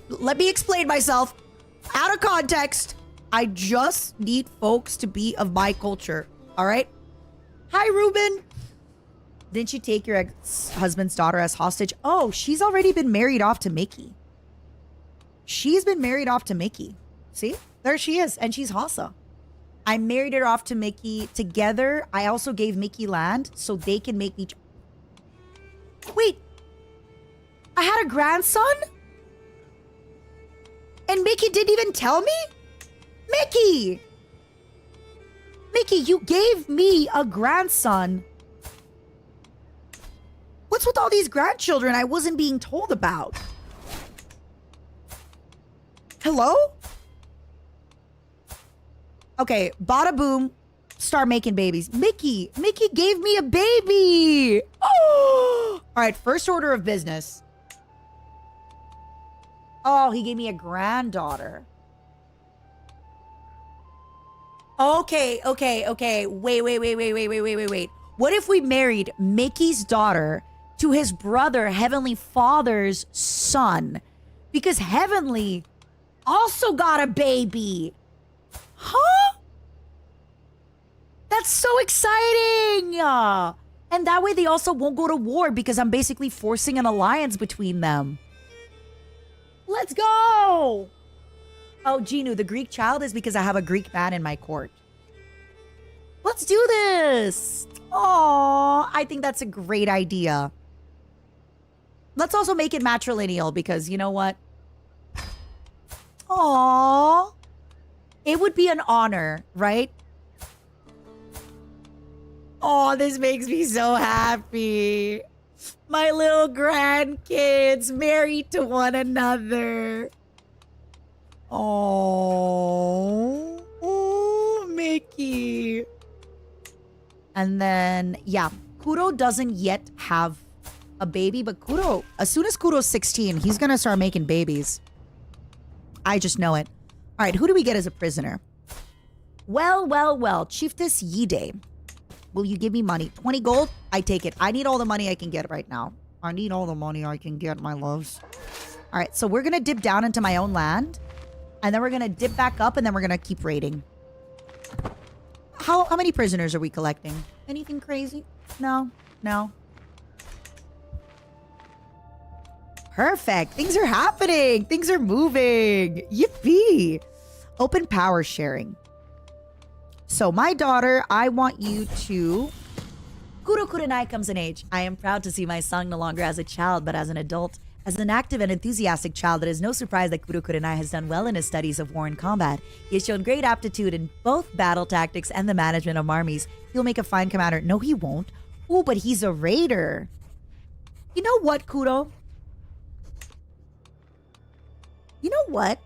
Let me explain myself. Out of context. I just need folks to be of my culture. All right? Hi, Ruben. Didn't you take your ex-husband's daughter as hostage? Oh, she's already been married off to Mickey. She's been married off to Mickey. See? There she is. And she's Hassa. I married her off to Mickey. Together, I also gave Mickey land so they can make me... Wait. I had a grandson? And Mickey didn't even tell me? Mickey! Mickey, you gave me a grandson. What's with all these grandchildren I wasn't being told about? Hello? Okay, bada boom, start making babies. Mickey gave me a baby. Oh! All right, first order of business. Oh, he gave me a granddaughter. Okay. Wait. What if we married Mickey's daughter to his brother, Heavenly Father's son? Because Heavenly also got a baby. Huh? That's so exciting! And that way they also won't go to war because I'm basically forcing an alliance between them. Let's go! Oh, Ginu, the Greek child is because I have a Greek man in my court. Let's do this! Aww, I think that's a great idea. Let's also make it matrilineal because you know what? Aww. It would be an honor, right? Oh, this makes me so happy. My little grandkids married to one another. Oh, Mickey. And then, yeah, Kuro doesn't yet have a baby, but Kuro, as soon as Kuro's 16, he's going to start making babies. I just know it. All right, who do we get as a prisoner? Well, Chiefess Yide. Will you give me money? 20 gold? I take it. I need all the money I can get right now. I need all the money I can get, my loves. All right, so we're going to dip down into my own land. And then we're going to dip back up and then we're going to keep raiding. How many prisoners are we collecting? Anything crazy? No. Perfect. Things are happening. Things are moving. Yippee. Open power sharing. So my daughter, I want you to... Kuro Kurenai comes in age. I am proud to see my son no longer as a child, but as an adult. As an active and enthusiastic child, it is no surprise that Kuro Kurenai has done well in his studies of war and combat. He has shown great aptitude in both battle tactics and the management of armies. He'll make a fine commander. No, he won't. Oh, but he's a raider. You know what, Kuro? You know what?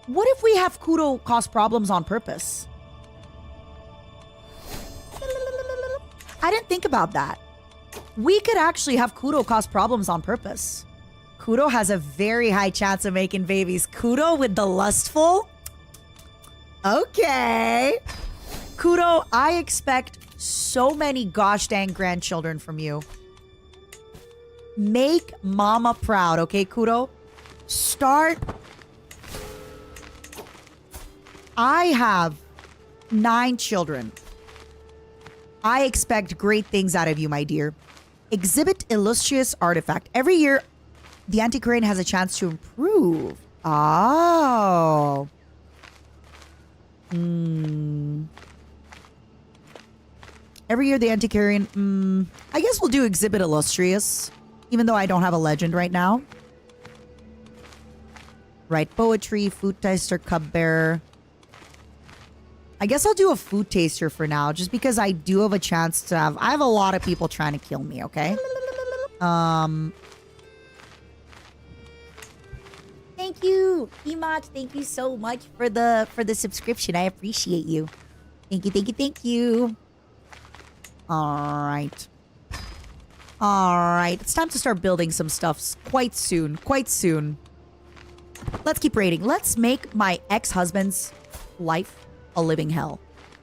What if we have Kuro cause problems on purpose? I didn't think about that. We could actually have Kuro cause problems on purpose. Kuro has a very high chance of making babies. Kuro with the lustful? Okay. Kuro, I expect so many gosh dang grandchildren from you. Make mama proud, okay, Kuro? Start... I have 9 children. I expect great things out of you, my dear. Exhibit illustrious artifact. Every year, the antiquarian has a chance to improve. Oh. Every year, the antiquarian... I guess we'll do exhibit illustrious. Even though I don't have a legend right now. Write poetry, food taster, cupbearer. I guess I'll do a food taster for now, just because I do have a chance to have... I have a lot of people trying to kill me, okay? Thank you, Emach. Thank you so much for the subscription. I appreciate you. Thank you, thank you, thank you. Alright. Alright. It's time to start building some stuff quite soon. Quite soon. Let's keep raiding. Let's make my ex-husband's life a living hell.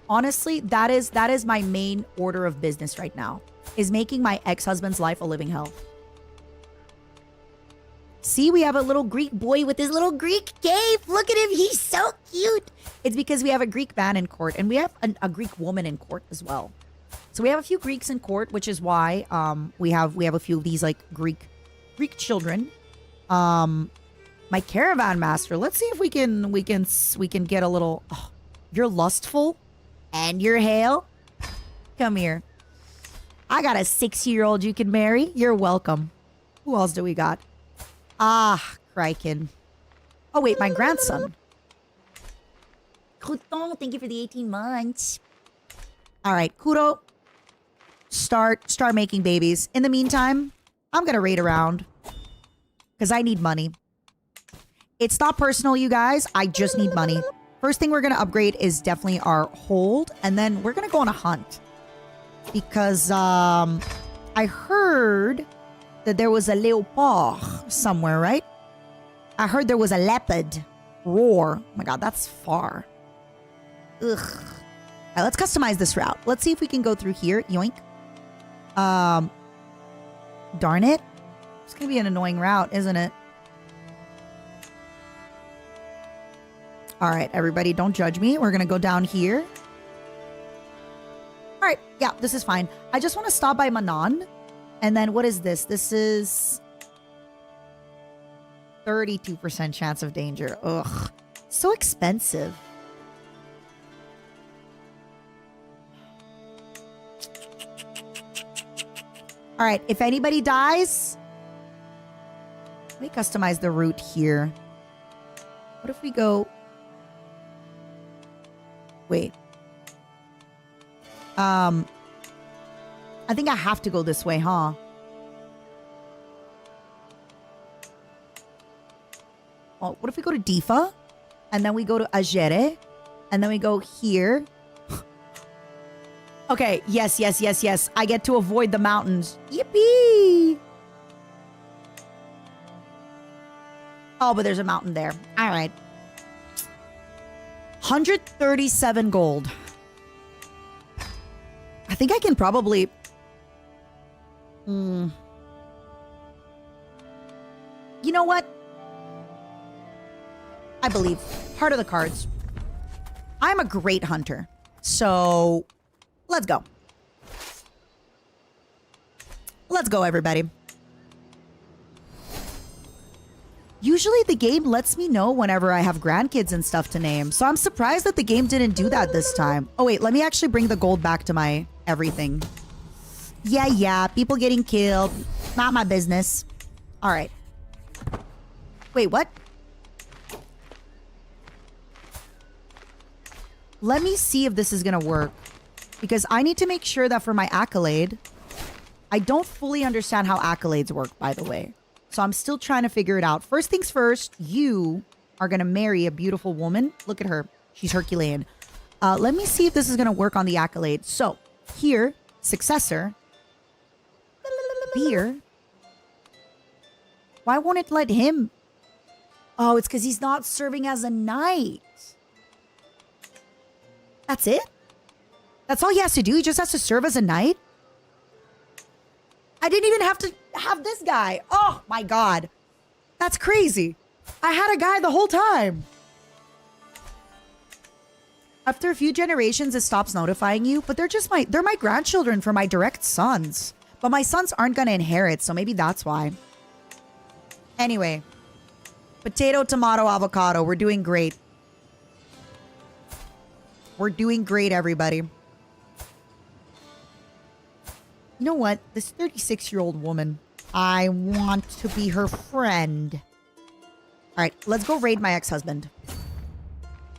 Honestly, that is my main order of business right now. Is making my ex-husband's life a living hell. See, we have a little Greek boy with his little Greek cape. Look at him. He's so cute. It's because we have a Greek man in court, and we have a Greek woman in court as well. So we have a few Greeks in court, which is why we have a few of these like Greek children. My caravan master. Let's see if we can get a little. Oh, you're lustful, and you're hale. Come here. I got a 6-year-old you can marry. You're welcome. Who else do we got? Ah, Kraken. Oh wait, my grandson. Crouton, thank you for the 18 months. All right, Kuro. Start making babies. In the meantime, I'm gonna raid around because I need money. It's not personal, you guys. I just need money. First thing we're gonna upgrade is definitely our hold, and then we're gonna go on a hunt because I heard that there was a leopard somewhere, right? I heard there was a leopard. Roar. Oh my god, that's far. Ugh. All right, let's customize this route. Let's see if we can go through here. Yoink. Darn it. It's gonna be an annoying route, isn't it? All right, everybody, don't judge me. We're gonna go down here. All right, yeah, this is fine. I just want to stop by Manon. And then what is this? This is 32% chance of danger. Ugh. So expensive. All right, if anybody dies, let me customize the route here. What if we go... Wait. I think I have to go this way, huh? Well, what if we go to Difa? And then we go to Agere? And then we go here? Okay, yes. I get to avoid the mountains. Yippee! Oh, but there's a mountain there. All right. 137 gold. I think I can probably... You know what? I believe. Heart of the cards. I'm a great hunter. So, let's go. Let's go, everybody. Usually the game lets me know whenever I have grandkids and stuff to name. So I'm surprised that the game didn't do that this time. Oh, wait. Let me actually bring the gold back to my everything. Yeah. People getting killed. Not my business. All right. Wait, what? Let me see if this is going to work. Because I need to make sure that for my accolade... I don't fully understand how accolades work, by the way. So I'm still trying to figure it out. First things first, you are going to marry a beautiful woman. Look at her. She's Herculean. Let me see if this is going to work on the accolade. So, here, successor. Beer. Why won't it let him? Oh, it's because he's not serving as a knight. That's it? That's all he has to do? He just has to serve as a knight? I didn't even have to have this guy. Oh, my God. That's crazy. I had a guy the whole time. After a few generations, it stops notifying you, but they're my grandchildren for my direct sons. But my sons aren't going to inherit, so maybe that's why. Anyway. Potato, tomato, avocado. We're doing great. We're doing great, everybody. You know what? This 36-year-old woman, I want to be her friend. All right, let's go raid my ex-husband.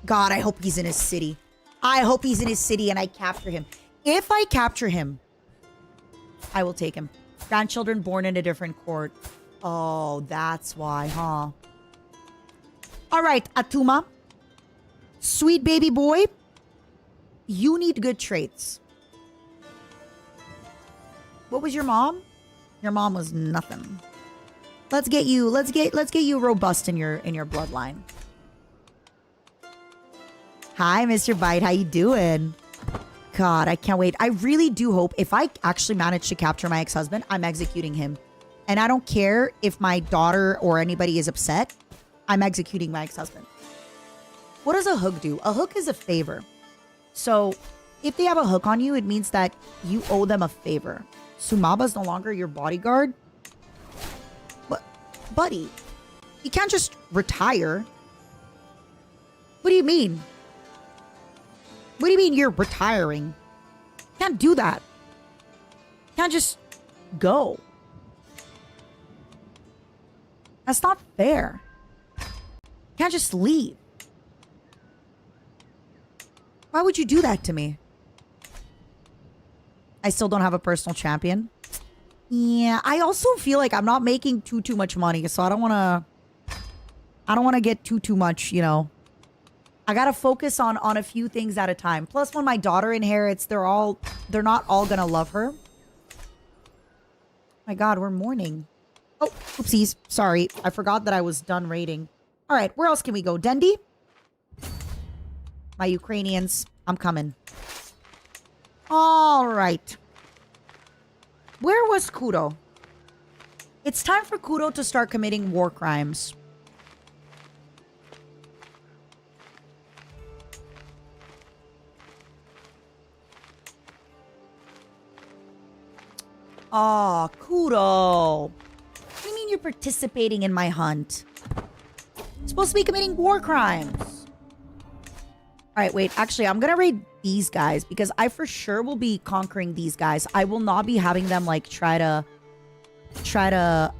God, I hope he's in his city. I hope he's in his city and I capture him. If I capture him, I will take him. Grandchildren born in a different court. Oh, that's why, huh? All right, Atuma. Sweet baby boy. You need good traits. What was your mom? Your mom was nothing. Let's get you robust in your bloodline. Hi, Mr. Bite. How you doing? God, I can't wait. I really do hope if I actually manage to capture my ex-husband, I'm executing him. And I don't care if my daughter or anybody is upset. I'm executing my ex-husband. What does a hook do? A hook is a favor. So if they have a hook on you, it means that you owe them a favor. Sumaba's no longer your bodyguard. But, buddy, you can't just retire. What do you mean? What do you mean you're retiring? You can't do that. You can't just go. That's not fair. You can't just leave. Why would you do that to me? I still don't have a personal champion. Yeah, I also feel like I'm not making too much money, so I don't want to get too much, you know. I got to focus on a few things at a time. Plus when my daughter inherits, they're not all going to love her. My God, we're mourning. Oh, oopsies. Sorry. I forgot that I was done raiding. All right, where else can we go? Dendi? My Ukrainians, I'm coming. All right. Where was Kudo? It's time for Kudo to start committing war crimes. Oh, Kudo. What do you mean you're participating in my hunt? You're supposed to be committing war crimes. All right, wait. Actually, I'm going to raid these guys because I for sure will be conquering these guys. I will not be having them like try to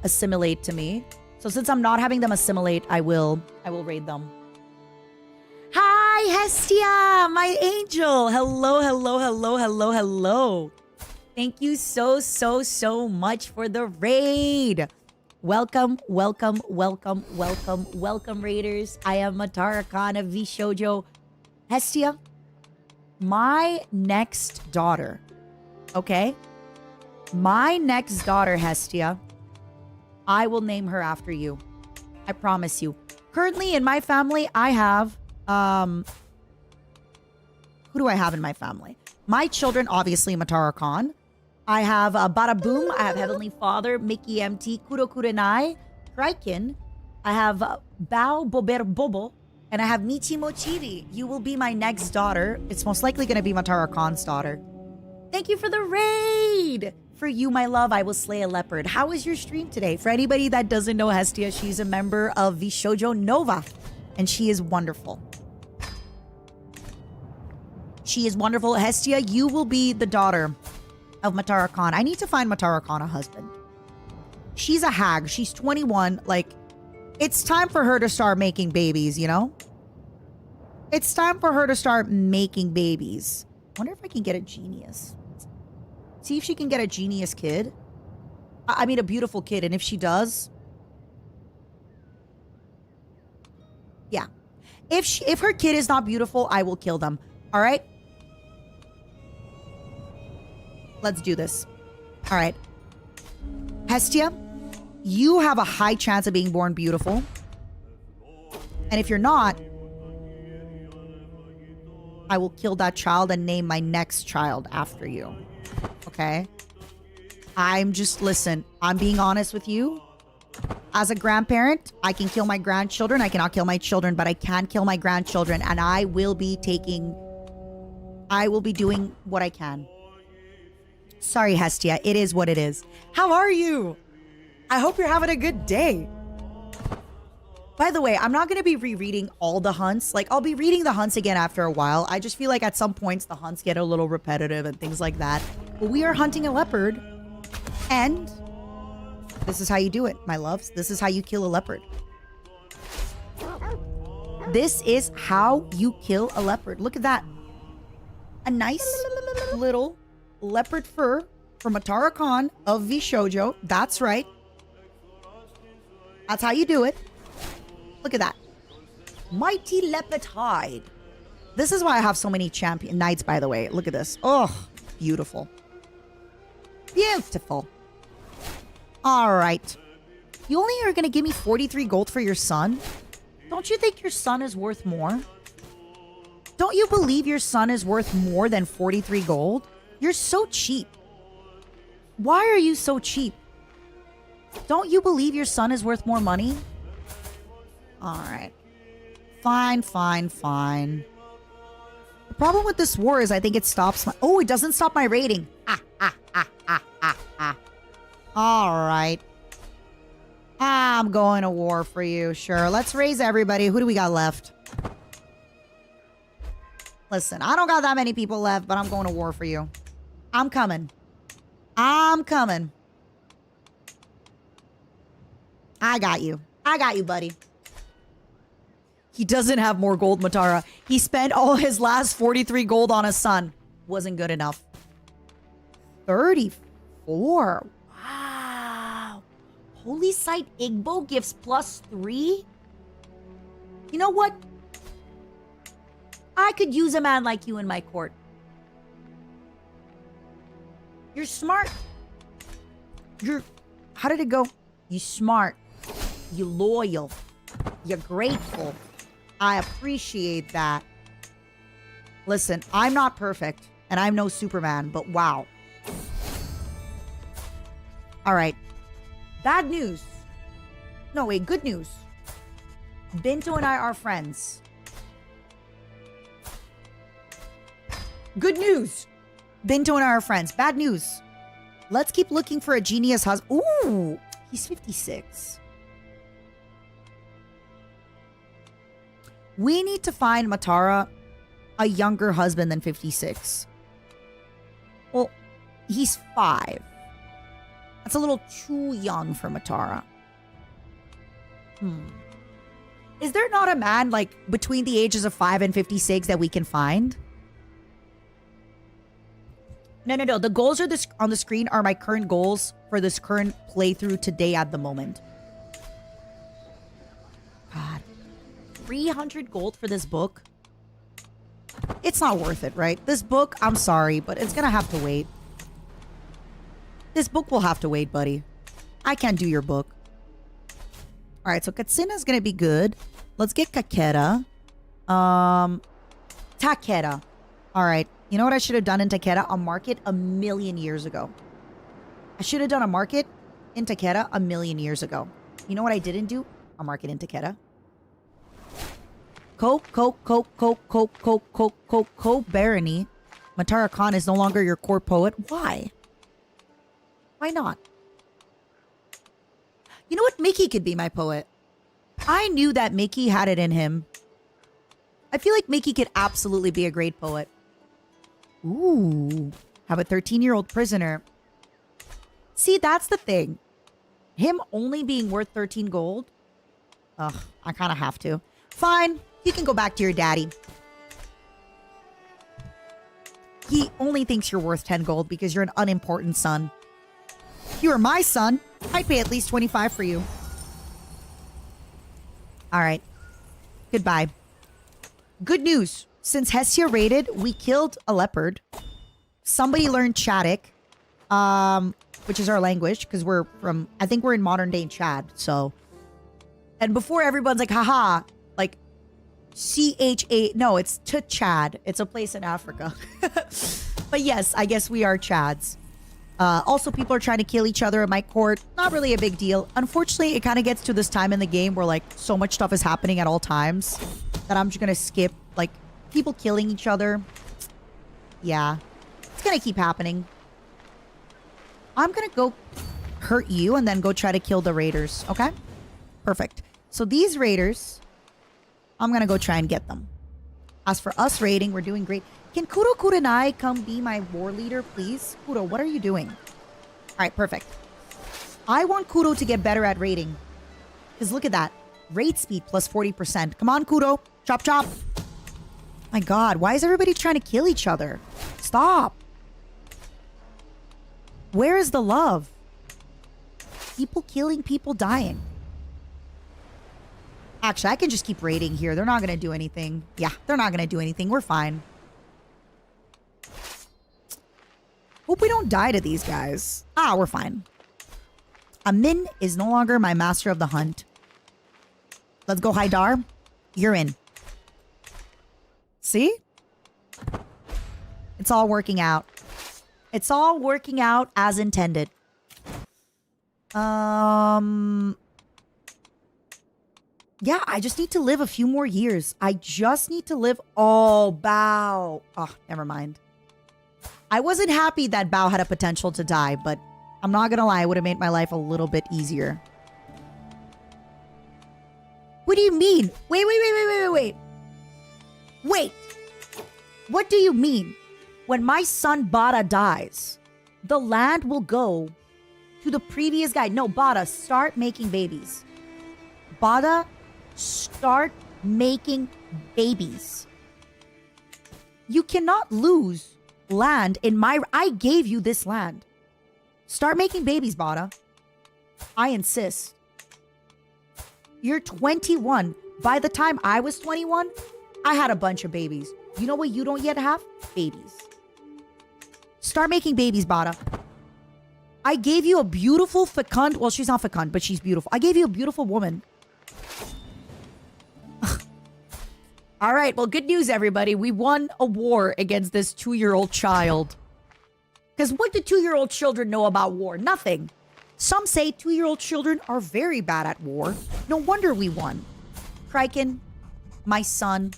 assimilate to me. So since I'm not having them assimilate, I will raid them. Hi, Hestia, my angel. Hello, hello, hello, hello, hello. Thank you so much for the raid. Welcome, welcome, welcome, welcome, welcome, raiders. I am Matara Khan of VSHOJO. Hestia, my next daughter, okay? My next daughter, Hestia, I will name her after you. I promise you. Currently in my family, I have, who do I have in my family? My children, obviously, Matara Khan. I have Bada Boom. I have Heavenly Father, Mickey MT, Kuro Kurenai, Kraikin. I have Bao Bober Bobo. And I have Michi Mochivi. You will be my next daughter. It's most likely going to be Matara Khan's daughter. Thank you for the raid. For you, my love, I will slay a leopard. How was your stream today? For anybody that doesn't know Hestia, she's a member of VSHOJO Nova. And she is wonderful. She is wonderful. Hestia, you will be the daughter of Matara Khan. I need to find Matara Khan a husband. She's a hag. She's 21. Like, it's time for her to start making babies, you know? It's time for her to start making babies. Wonder if I can get a genius. See if she can get a genius kid. I mean, a beautiful kid. And if she does... Yeah. If her kid is not beautiful, I will kill them. All right? Let's do this. All right. Hestia, you have a high chance of being born beautiful. And if you're not, I will kill that child and name my next child after you. Okay? Listen, I'm being honest with you. As a grandparent, I can kill my grandchildren. I cannot kill my children, but I can kill my grandchildren. And I will be doing what I can. Sorry, Hestia. It is what it is. How are you? I hope you're having a good day. By the way, I'm not going to be rereading all the hunts. Like, I'll be reading the hunts again after a while. I just feel like at some points the hunts get a little repetitive and things like that. But we are hunting a leopard. And this is how you do it, my loves. This is how you kill a leopard. This is how you kill a leopard. Look at that. a nice little leopard fur for Matara Khan of VSHOJO. That's right. That's how you do it. Look at that. Mighty leopard hide. This is why I have so many champion knights, by the way. Look at this. Oh, beautiful. Beautiful. All right. You only are going to give me 43 gold for your son? Don't you think your son is worth more? Don't you believe your son is worth more than 43 gold? You're so cheap. Why are you so cheap? Don't you believe your son is worth more money? All right. Fine, fine, fine. The problem with this war is I think it stops my... Oh, it doesn't stop my rating. All right. I'm going to war for you. Sure. Let's raise everybody. Who do we got left? Listen, I don't got that many people left, but I'm going to war for you. I'm coming. I'm coming. I got you. I got you, buddy. He doesn't have more gold, Matara. He spent all his last 43 gold on his son. Wasn't good enough. 34. Wow. Holy Sight Igbo gives +3? You know what? I could use a man like you in my court. You're smart. How did it go? You smart. You loyal. You're grateful. I appreciate that. Listen, I'm not perfect, and I'm no Superman, but wow. All right. Bad news. No, wait, good news. Binto and I are friends. Good news. Binto and I are friends. Bad news. Let's keep looking for a genius husband. Ooh, he's 56. We need to find Matara a younger husband than 56. Well, he's 5. That's a little too young for Matara. Is there not a man, like, between the ages of 5 and 56 that we can find? No. The goals are on the screen are my current goals for this current playthrough today at the moment. God. 300 gold for this book? It's not worth it, right? This book, I'm sorry, but it's gonna have to wait. This book will have to wait, buddy. I can't do your book. Alright, so Katsina's gonna be good. Let's get Kaketa. Takeda. Alright. You know what I should have done in Takeda? A market a million years ago. I should have done a market in Takeda a million years ago. You know what I didn't do? A market in Takeda. Barony. Matara Khan is no longer your core poet. Why? Why not? You know what? Mickey could be my poet. I knew that Mickey had it in him. I feel like Mickey could absolutely be a great poet. Ooh. Have a 13-year-old prisoner. See, that's the thing. Him only being worth 13 gold? Ugh, I kind of have to. Fine. You can go back to your daddy. He only thinks you're worth 10 gold because you're an unimportant son. If you were my son, I'd pay at least 25 for you. All right. Goodbye. Good news. Since Hestia raided, we killed a leopard. Somebody learned Chadic, which is our language, because we're from, I think we're in modern day Chad, so. And before everyone's like, haha, like, CHA, no, it's to Chad. It's a place in Africa. But yes, I guess we are Chads. Also, people are trying to kill each other in my court. Not really a big deal. Unfortunately, it kind of gets to this time in the game where, like, so much stuff is happening at all times that I'm just going to skip, like, people killing each other. Yeah. It's going to keep happening. I'm going to go hurt you and then go try to kill the raiders. Okay? Perfect. So these raiders, I'm going to go try and get them. As for us raiding, we're doing great. Can Kuro Kurenai come be my war leader, please? Kuro, what are you doing? All right, perfect. I want Kuro to get better at raiding. Because look at that. Raid speed plus 40%. Come on, Kuro. Chop, chop. My God, why is everybody trying to kill each other? Stop. Where is the love? People killing, people dying. Actually, I can just keep raiding here. They're not going to do anything. Yeah, they're not going to do anything. We're fine. Hope we don't die to these guys. Ah, we're fine. Amin is no longer my master of the hunt. Let's go, Haidar. You're in. See? It's all working out. It's all working out as intended. Yeah, I just need to live a few more years. I just need to live... Oh, Bao. Oh, never mind. I wasn't happy that Bao had a potential to die, but I'm not gonna lie, it would have made my life a little bit easier. What do you mean? Wait. Wait. What do you mean? When my son Bada dies, the land will go to the previous guy. No, Bada, start making babies. Bada, start making babies. You cannot lose land in my... I gave you this land. Start making babies, Bada. I insist. You're 21. By the time I was 21, I had a bunch of babies. You know what you don't yet have? Babies. Start making babies, Bada. I gave you a beautiful fecund... Well, she's not fecund, but she's beautiful. I gave you a beautiful woman. All right, well, good news, everybody. We won a war against this 2-year-old child. Because what do 2-year-old children know about war? Nothing. Some say 2-year-old children are very bad at war. No wonder we won. Kraken, my son,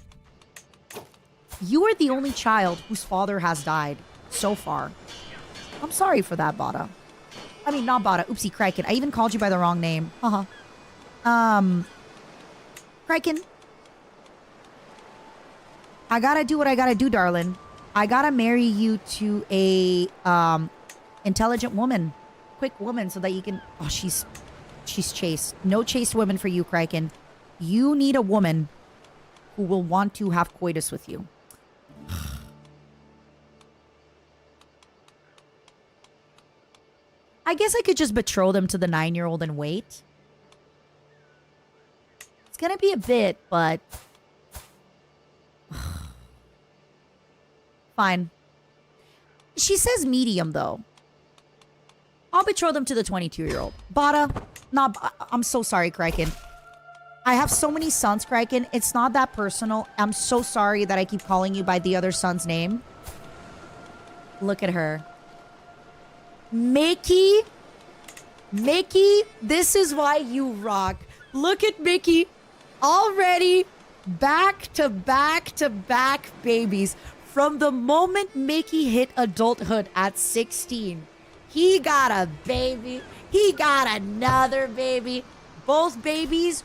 you are the only child whose father has died so far. I'm sorry for that, Bada. I mean, not Bada. Oopsie, Kraken. I even called you by the wrong name. Kraken. I gotta do what I gotta do, darling. I gotta marry you to a intelligent woman, quick woman, so that you can... Oh, she's chaste. No chaste women for you, Kraken. You need a woman who will want to have coitus with you. I guess I could just betroth them to the 9-year-old and wait. It's gonna be a bit, but... Fine. She says medium, though. I'll betroth them to the 22-year-old. Bada, I'm so sorry, Kraken. I have so many sons, Kraken. It's not that personal. I'm so sorry that I keep calling you by the other son's name. Look at her. Mickey, this is why you rock. Look at Mickey. Already back to back babies. From the moment Mickey hit adulthood at 16, he got a baby. He got another baby. Both babies,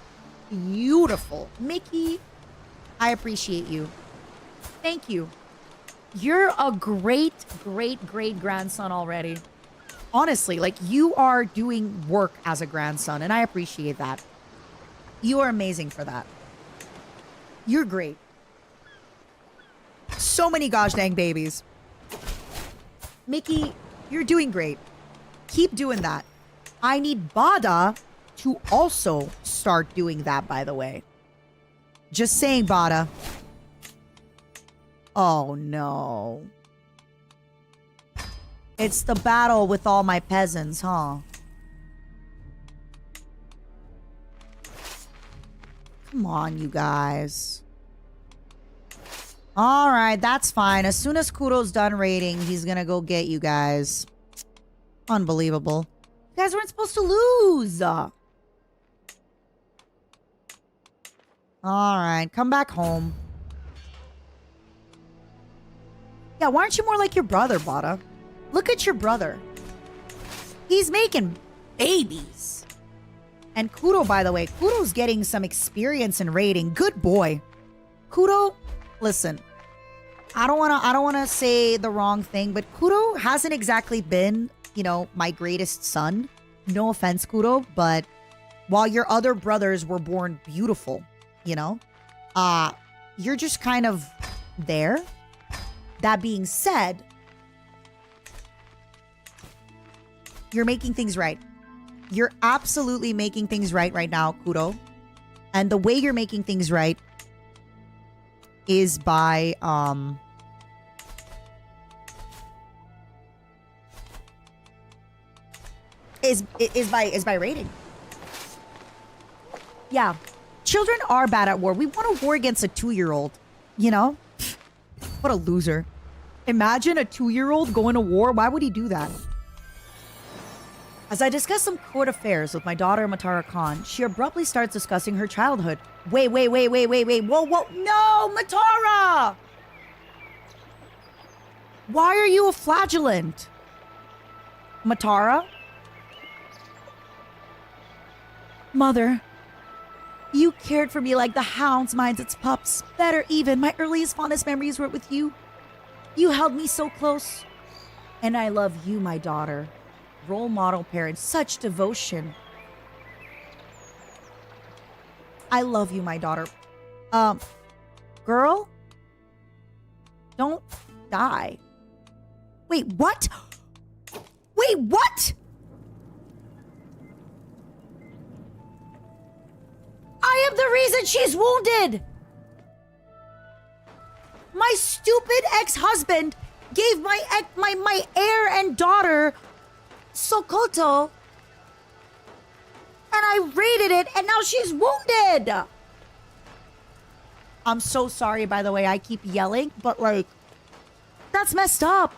beautiful. Mickey, I appreciate you. Thank you. You're a great grandson already. Honestly, like, you are doing work as a grandson, and I appreciate that. You are amazing for that. You're great. So many gosh dang babies. Mickey, you're doing great. Keep doing that. I need Bada to also start doing that, by the way. Just saying, Bada. Oh, no. It's the battle with all my peasants, huh? Come on, you guys. All right, that's fine. As soon as Kuro's done raiding, he's gonna go get you guys. Unbelievable. You guys weren't supposed to lose. All right, come back home. Yeah, why aren't you more like your brother, Bada? Look at your brother. He's making babies. And Kuro, by the way, Kuro's getting some experience in raiding. Good boy. Kuro, listen. I don't wanna say the wrong thing, but Kuro hasn't exactly been, you know, my greatest son. No offense, Kuro, but while your other brothers were born beautiful, you know, you're just kind of there. That being said, you're making things right. You're absolutely making things right now, Kuro. And the way you're making things right is by is by rating. Yeah. Children are bad at war. We won a war against a 2-year-old, you know? What a loser. Imagine a 2-year-old going to war. Why would he do that? As I discuss some court affairs with my daughter, Matara Khan, she abruptly starts discussing her childhood. Wait. Whoa. No, Matara! Why are you a flagellant? Matara? Mother, you cared for me like the hounds minds its pups. Better even, my earliest fondest memories were with you. You held me so close. And I love you, my daughter. Role model parent, such devotion. I love you, my daughter. Girl? Don't die. Wait, what? Wait, what? I am the reason she's wounded! My stupid ex-husband gave my heir and daughter Sokoto, and I raided it, and now she's wounded! I'm so sorry, by the way, I keep yelling, but like, that's messed up.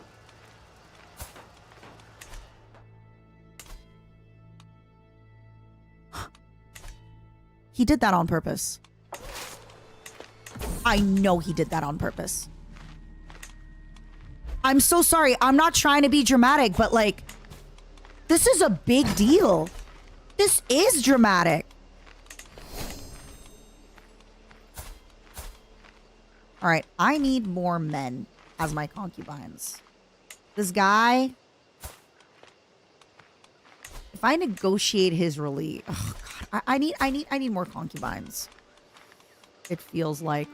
He did that on purpose. I know he did that on purpose. I'm so sorry. I'm not trying to be dramatic, but like, this is a big deal. This is dramatic. All right, I need more men as my concubines. This guy, if I negotiate his release, oh God, I need more concubines. It feels like.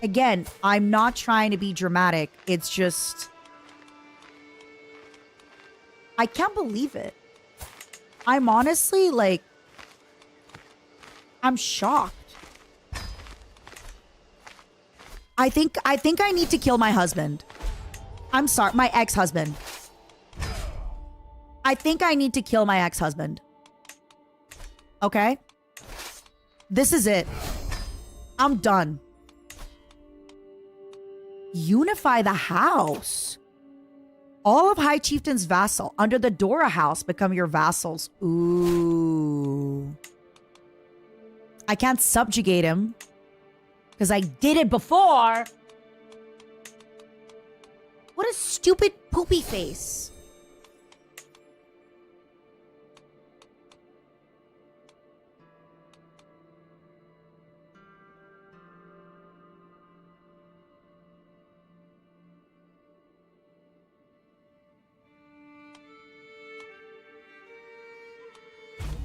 Again, I'm not trying to be dramatic. It's just, I can't believe it. I'm honestly like, I'm shocked. I think I need to kill my husband. I'm sorry, my ex-husband. I think I need to kill my ex-husband. Okay? This is it. I'm done. Unify the house. All of High Chieftain's vassal under the Dora house become your vassals. Ooh. I can't subjugate him because I did it before. What a stupid poopy face.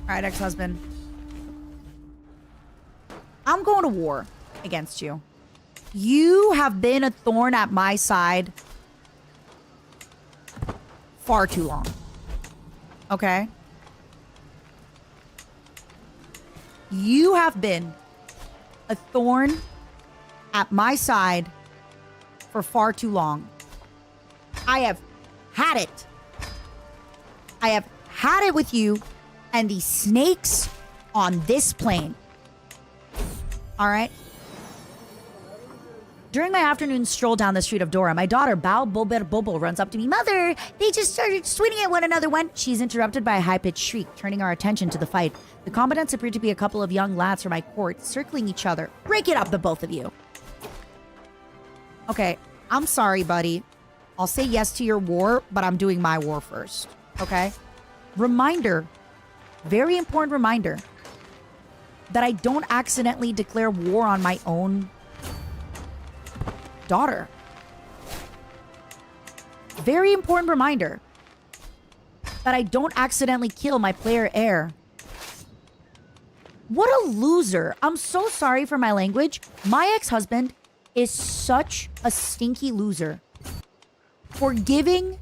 All right, ex-husband. I'm going to war against you. You have been a thorn at my side far too long. Okay? You have been a thorn at my side for far too long. I have had it. I have had it with you and the snakes on this plane. All right? During my afternoon stroll down the street of Dora, my daughter, Bao Bober Bobo, runs up to me. Mother, they just started swinging at one another when... She's interrupted by a high-pitched shriek, turning our attention to the fight. The combatants appear to be a couple of young lads from my court, circling each other. Break it up, the both of you. Okay, I'm sorry, buddy. I'll say yes to your war, but I'm doing my war first. Okay? Reminder, very important reminder, that I don't accidentally declare war on my own daughter. Very important reminder that I don't accidentally kill my player heir What a loser. I'm so sorry for my language. My ex-husband is such a stinky loser for giving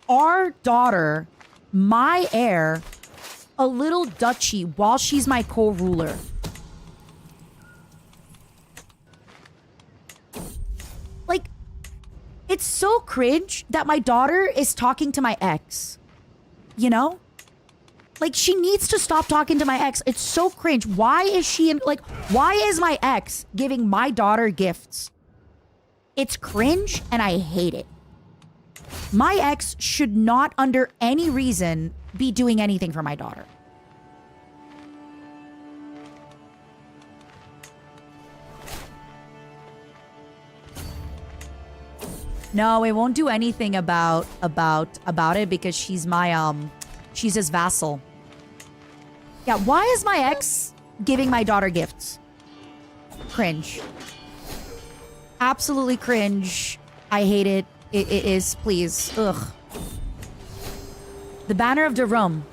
our daughter, my heir, a little duchy while she's my co-ruler. Like, it's so cringe that my daughter is talking to my ex. You know? Like, she needs to stop talking to my ex. It's so cringe. Why is she in, like, why is my ex giving my daughter gifts? It's cringe and I hate it. My ex should not, under any reason, be doing anything for my daughter. No, it won't do anything about it because she's my she's his vassal. Yeah, why is my ex giving my daughter gifts? Cringe. Absolutely cringe. I hate it. It is, please. Ugh. The banner of Rome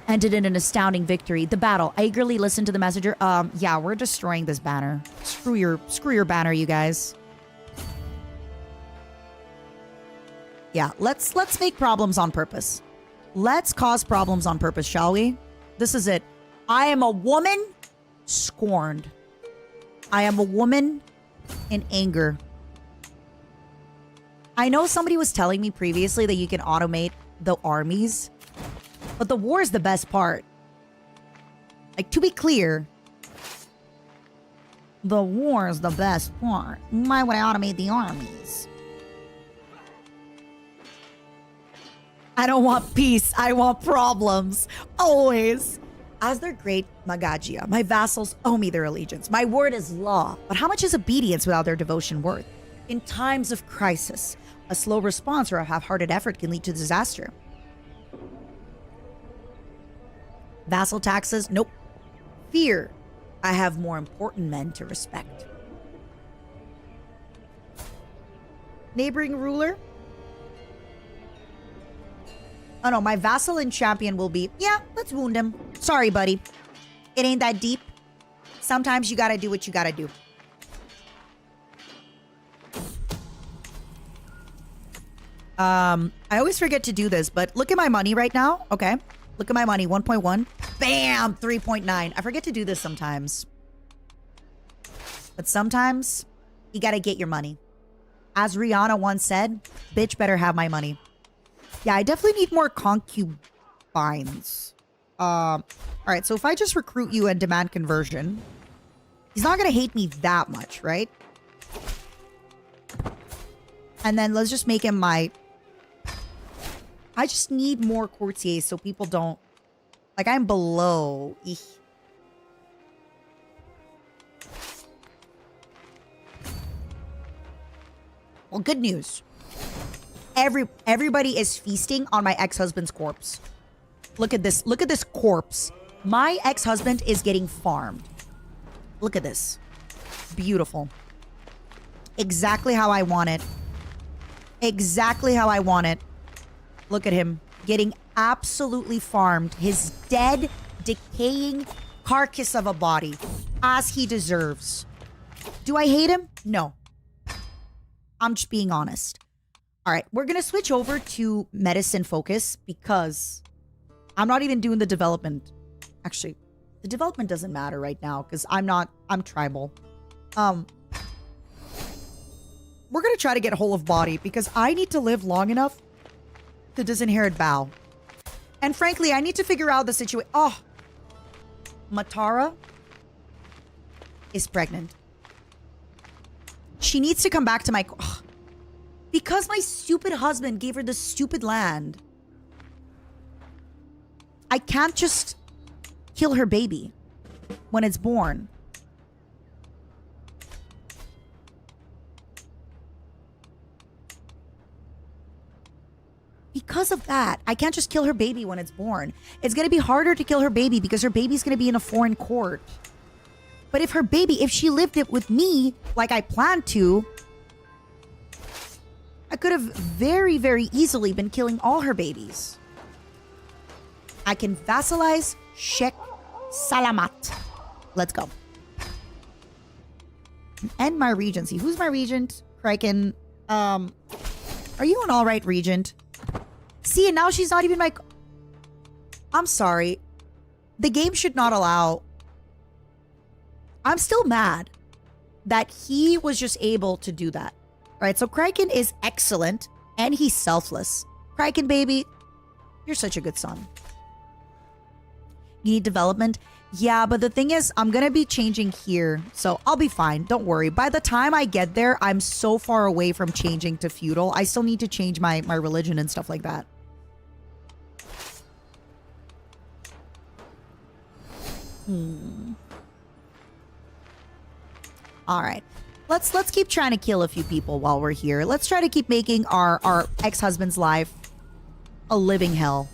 ended in an astounding victory. The battle. I eagerly listened to the messenger. Yeah, we're destroying this banner. Screw your banner, you guys. Yeah, let's make problems on purpose. Let's cause problems on purpose, shall we? This is it. I am a woman scorned. I am a woman in anger. I know somebody was telling me previously that you can automate the armies, but the war is the best part. Like, to be clear, the war is the best part. Why would I automate the armies? I don't want peace. I want problems. Always. As their great Magagia, my vassals owe me their allegiance. My word is law. But how much is obedience without their devotion worth? In times of crisis, a slow response or a half-hearted effort can lead to disaster. Vassal taxes? Nope. Fear. I have more important men to respect. Neighboring ruler? Oh no, my vassal and champion will be, yeah, let's wound him. Sorry, buddy. It ain't that deep. Sometimes you gotta do what you gotta do. I always forget to do this, but look at my money right now. Okay. Look at my money, 1.1. Bam, 3.9. I forget to do this sometimes. But sometimes you gotta get your money. As Rihanna once said, bitch better have my money. Yeah, I definitely need more concubines. All right, so if I just recruit you and demand conversion, he's not going to hate me that much, right? And then let's just make him my... I just need more courtiers so people don't... Like, I'm below. Eek. Well, good news. Everybody is feasting on my ex-husband's corpse. Look at this. Look at this corpse. My ex-husband is getting farmed. Look at this. Beautiful. Exactly how I want it. Exactly how I want it. Look at him. Getting absolutely farmed. His dead, decaying carcass of a body. As he deserves. Do I hate him? No. I'm just being honest. All right, we're going to switch over to medicine focus because I'm not even doing the development. Actually, the development doesn't matter right now because I'm tribal. We're going to try to get whole of body because I need to live long enough to disinherit Bao. And frankly, I need to figure out the situation. Oh, Matara is pregnant. She needs to come back to my... Oh. Because my stupid husband gave her this stupid land, I can't just kill her baby when it's born. Because of that, I can't just kill her baby when it's born. It's going to be harder to kill her baby because her baby's going to be in a foreign court. But if her baby, if she lived it with me, like I planned to, I could have very, very easily been killing all her babies. I can vassalize Sheikh Salamat. Let's go. And my regency. Who's my regent? Kraken. Are you an alright regent? See, and now she's not even my... I'm sorry. The game should not allow... I'm still mad that he was just able to do that. Alright, so Kraken is excellent and he's selfless. Kraken, baby, you're such a good son. You need development? Yeah, but the thing is, I'm going to be changing here, so I'll be fine. Don't worry. By the time I get there, I'm so far away from changing to feudal. I still need to change my religion and stuff like that. All right. Let's keep trying to kill a few people while we're here. Let's try to keep making our ex-husband's life a living hell.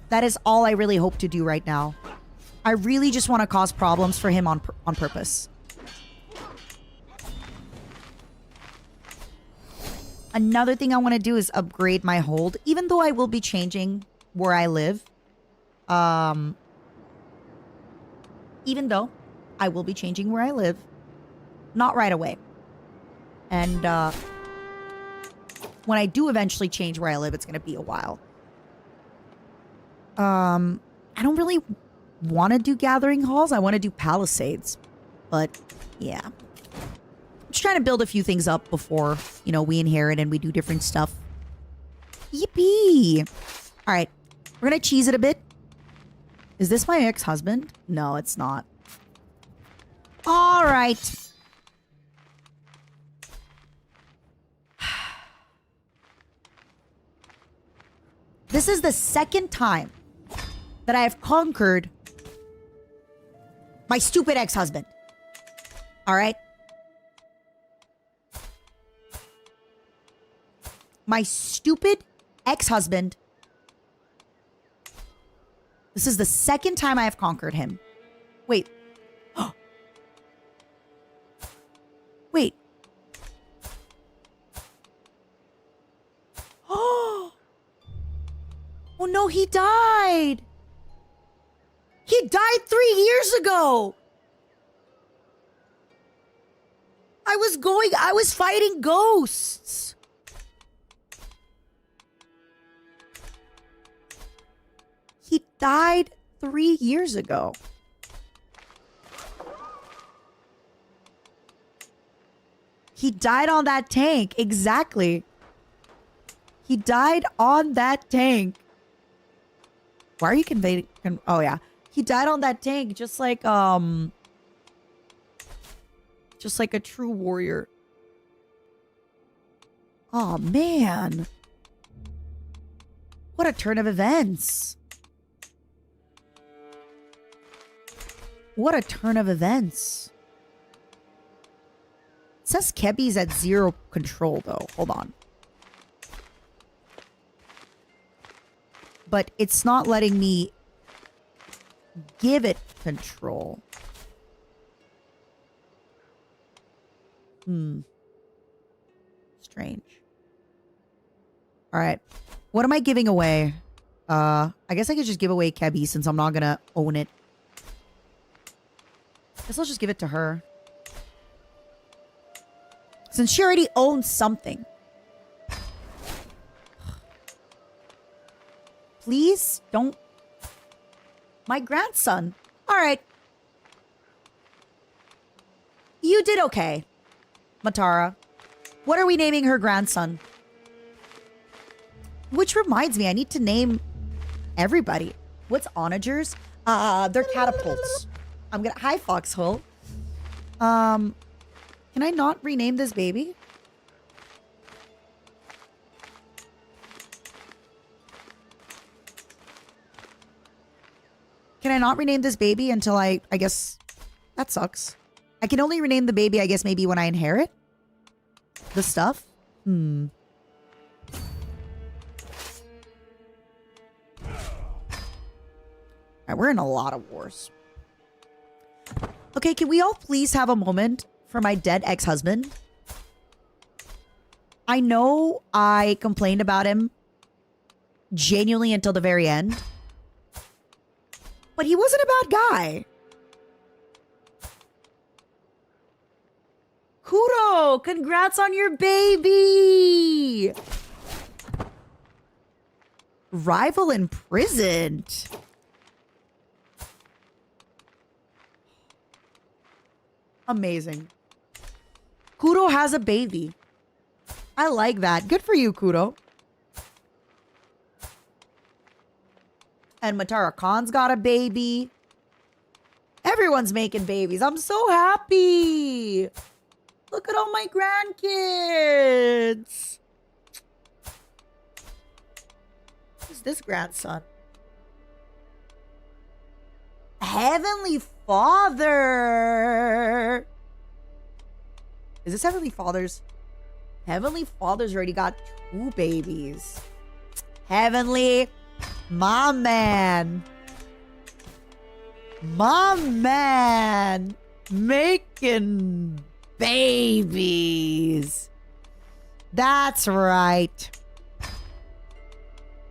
That is all I really hope to do right now. I really just want to cause problems for him on purpose. Another thing I want to do is upgrade my hold, even though I will be changing where I live. Even though I will be changing where I live. Not right away. And when I do eventually change where I live, it's going to be a while. I don't really want to do gathering halls. I want to do palisades. But, yeah. I'm just trying to build a few things up before, you know, we inherit and we do different stuff. Yippee! Alright. We're going to cheese it a bit. Is this my ex-husband? No, it's not. Alright. This is the second time that I have conquered my stupid ex-husband. All right? My stupid ex-husband. This is the second time I have conquered him. Wait. Wait. Oh no, he died. He died 3 years ago. I was fighting ghosts. He died 3 years ago. He died on that tank. Exactly. He died on that tank. Why are you conveying? Oh, yeah. He died on that tank just like a true warrior. Oh, man. What a turn of events. What a turn of events. It says Kebi's at 0 control, though. Hold on. But it's not letting me give it control. Strange. All right. What am I giving away? I guess I could just give away Kebi since I'm not going to own it. Guess I'll just give it to her. Since she already owns something. Please don't. My grandson. All right. You did okay, Matara. What are we naming her grandson? Which reminds me, I need to name everybody. What's onagers? They're catapults. I'm gonna... Hi, Foxhole. Can I not rename this baby? Can I not rename this baby until I guess... That sucks. I can only rename the baby, I guess, maybe when I inherit the stuff. Alright, we're in a lot of wars. Okay, can we all please have a moment for my dead ex-husband? I know I complained about him genuinely until the very end. But he wasn't a bad guy. Kudo, congrats on your baby. Rival imprisoned. Amazing. Kudo has a baby. I like that. Good for you, Kudo. And Matara Khan's got a baby. Everyone's making babies. I'm so happy. Look at all my grandkids. Who's this grandson? Heavenly Father. Is this Heavenly Father's? Heavenly Father's already got 2 babies. Heavenly, my man. My man. Making babies. That's right.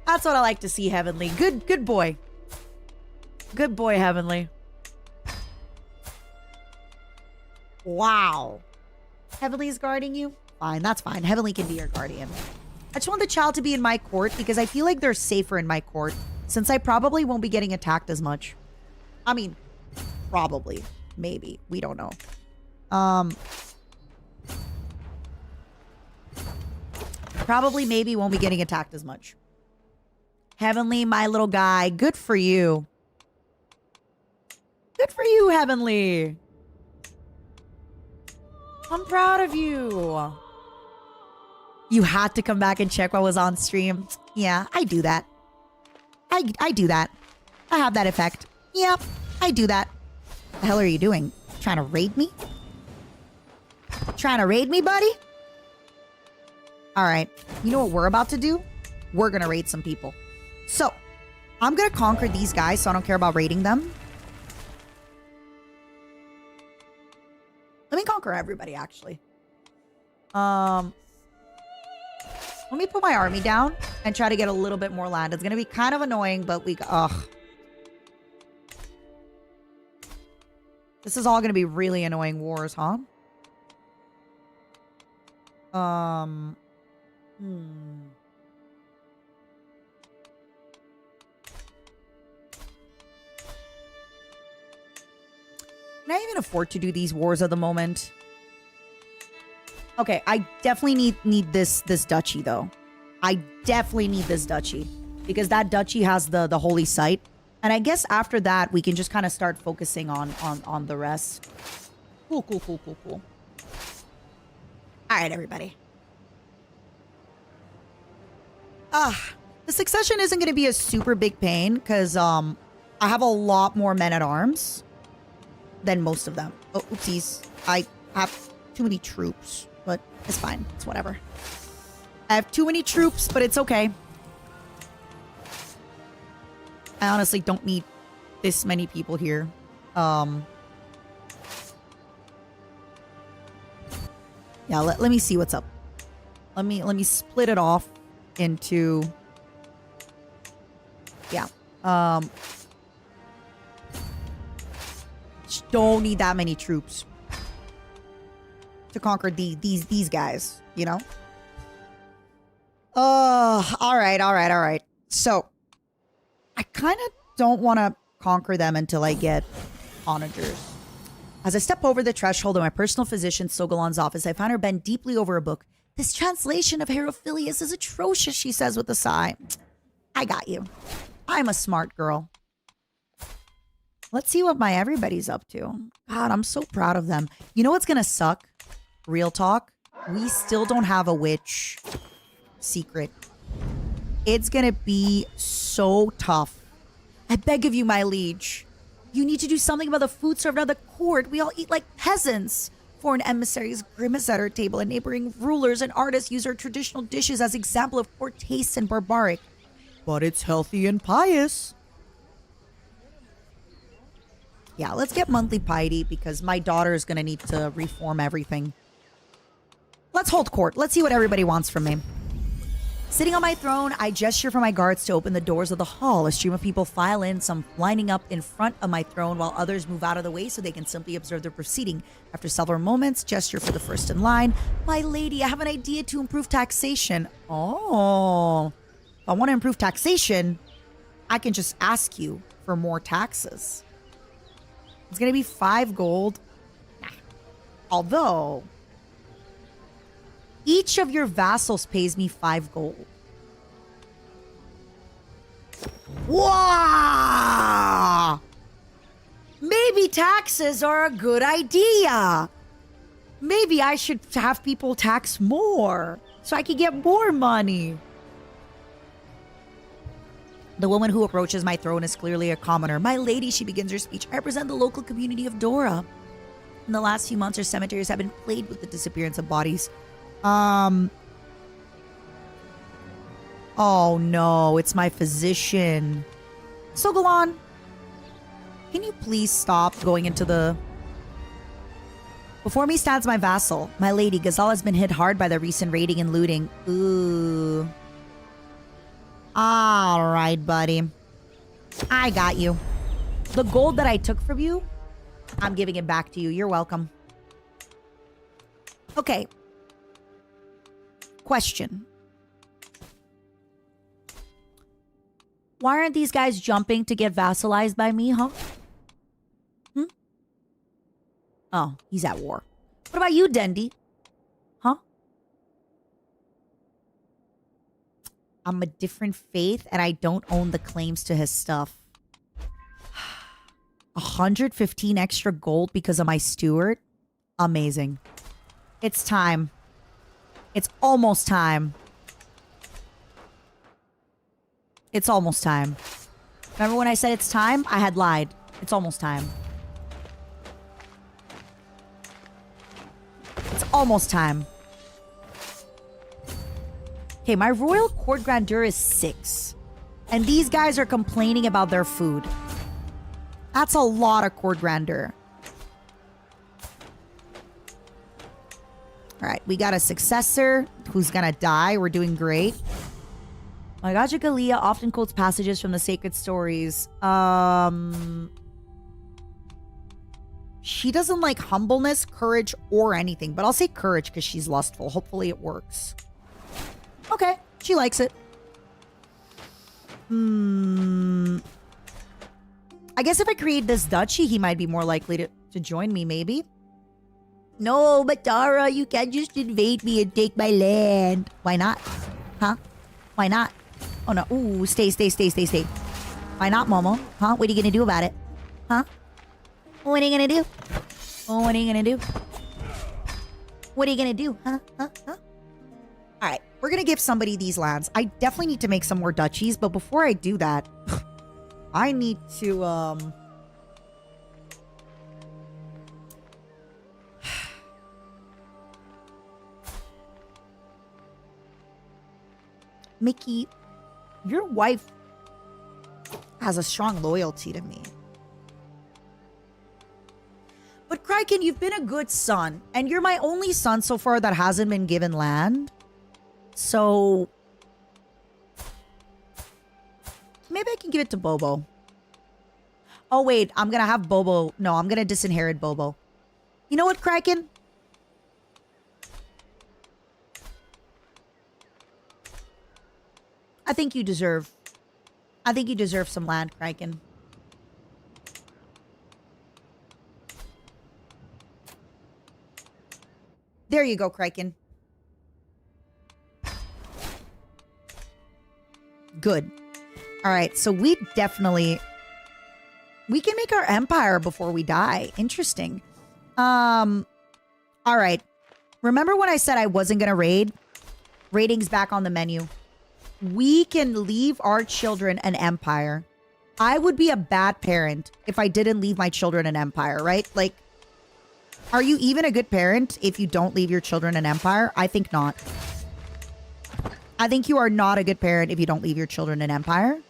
That's what I like to see, Heavenly. Good boy. Good boy, Heavenly. Wow. Heavenly's guarding you? Fine, that's fine. Heavenly can be your guardian. I just want the child to be in my court because I feel like they're safer in my court since I probably won't be getting attacked as much. I mean, probably. Maybe. We don't know. Probably maybe won't be getting attacked as much. Heavenly, my little guy. Good for you. Good for you, Heavenly. I'm proud of you. You had to come back and check what was on stream. Yeah, I do that. I do that. I have that effect. Yep, I do that. What the hell are you doing? Trying to raid me? Trying to raid me, buddy? All right. You know what we're about to do? We're going to raid some people. So, I'm going to conquer these guys, so I don't care about raiding them. Let me conquer everybody, actually. Let me put my army down and try to get a little bit more land. It's going to be kind of annoying, but we... Ugh. This is all going to be really annoying wars, huh? Can I even afford to do these wars at the moment? Okay, I definitely need this duchy though. I definitely need this duchy because that duchy has the holy site, and I guess after that we can just kind of start focusing on the rest. Cool. All right, everybody. The succession isn't going to be a super big pain because I have a lot more men at arms than most of them. Oh, oopsies. I have too many troops, but it's fine. It's whatever. I have too many troops, but it's okay. I honestly don't need this many people here. Yeah, let me see what's up. Let me split it off into... Yeah. Just don't need that many troops to conquer these guys, you know? All right. So, I kind of don't want to conquer them until I get onagers. As I step over the threshold of my personal physician, Sogalan's office, I find her bent deeply over a book. This translation of Herophilius is atrocious, she says with a sigh. I got you. I'm a smart girl. Let's see what my everybody's up to. God, I'm so proud of them. You know what's going to suck? Real talk. We still don't have a witch secret. It's going to be so tough. I beg of you, my liege. You need to do something about the food served at the court. We all eat like peasants. Foreign emissaries grimace at our table, and neighboring rulers and artists use our traditional dishes as example of poor taste and barbaric. But it's healthy and pious. Yeah, let's get monthly piety because my daughter is going to need to reform everything. Let's hold court. Let's see what everybody wants from me. Sitting on my throne, I gesture for my guards to open the doors of the hall. A stream of people file in, some lining up in front of my throne while others move out of the way so they can simply observe the proceeding. After several moments, gesture for the first in line. My lady, I have an idea to improve taxation. Oh, if I want to improve taxation, I can just ask you for more taxes. It's going to be 5 gold. Although, each of your vassals pays me 5 gold. Wow! Maybe taxes are a good idea. Maybe I should have people tax more so I can get more money. The woman who approaches my throne is clearly a commoner. My lady, she begins her speech. I represent the local community of Dora. In the last few months, our cemeteries have been plagued with the disappearance of bodies. Oh no, it's my physician. So go on. Can you please stop going into the... Before me stands my vassal. My lady, Gazelle has been hit hard by the recent raiding and looting. Ooh. Alright, buddy. I got you. The gold that I took from you, I'm giving it back to you. You're welcome. Okay. Question. Why aren't these guys jumping to get vassalized by me, huh? Oh, he's at war. What about you, Dendi? Huh? I'm a different faith and I don't own the claims to his stuff. 115 extra gold because of my steward? Amazing. It's time. It's almost time. It's almost time. Remember when I said it's time? I had lied. It's almost time. It's almost time. Okay, my royal court grandeur is 6. And these guys are complaining about their food. That's a lot of court grandeur. Alright, we got a successor who's gonna die. We're doing great. My Gaja Galia often quotes passages from the sacred stories. She doesn't like humbleness, courage, or anything. But I'll say courage because she's lustful. Hopefully it works. Okay, she likes it. I guess if I create this duchy, he might be more likely to join me, maybe. No, but Dara, you can't just invade me and take my land. Why not? Huh? Why not? Oh no. Ooh, stay. Why not, Momo? Huh? What are you gonna do about it? Huh? What are you gonna do? What are you gonna do? What are you gonna do? Huh? Alright, we're gonna give somebody these lands. I definitely need to make some more duchies, but before I do that, I need to, Mickey, your wife has a strong loyalty to me. But Kraken, you've been a good son. And you're my only son so far that hasn't been given land. So... maybe I can give it to Bobo. Oh, wait. I'm going to have Bobo. No, I'm going to disinherit Bobo. You know what, Kraken? I think you deserve some land, Kraken. There you go, Kraken. Good. All right, so we can make our empire before we die. Interesting. All right. Remember when I said I wasn't going to raid? Raiding's back on the menu. We can leave our children an empire. I would be a bad parent if I didn't leave my children an empire, right? Like, are you even a good parent if you don't leave your children an empire? I think not. I think you are not a good parent if you don't leave your children an empire.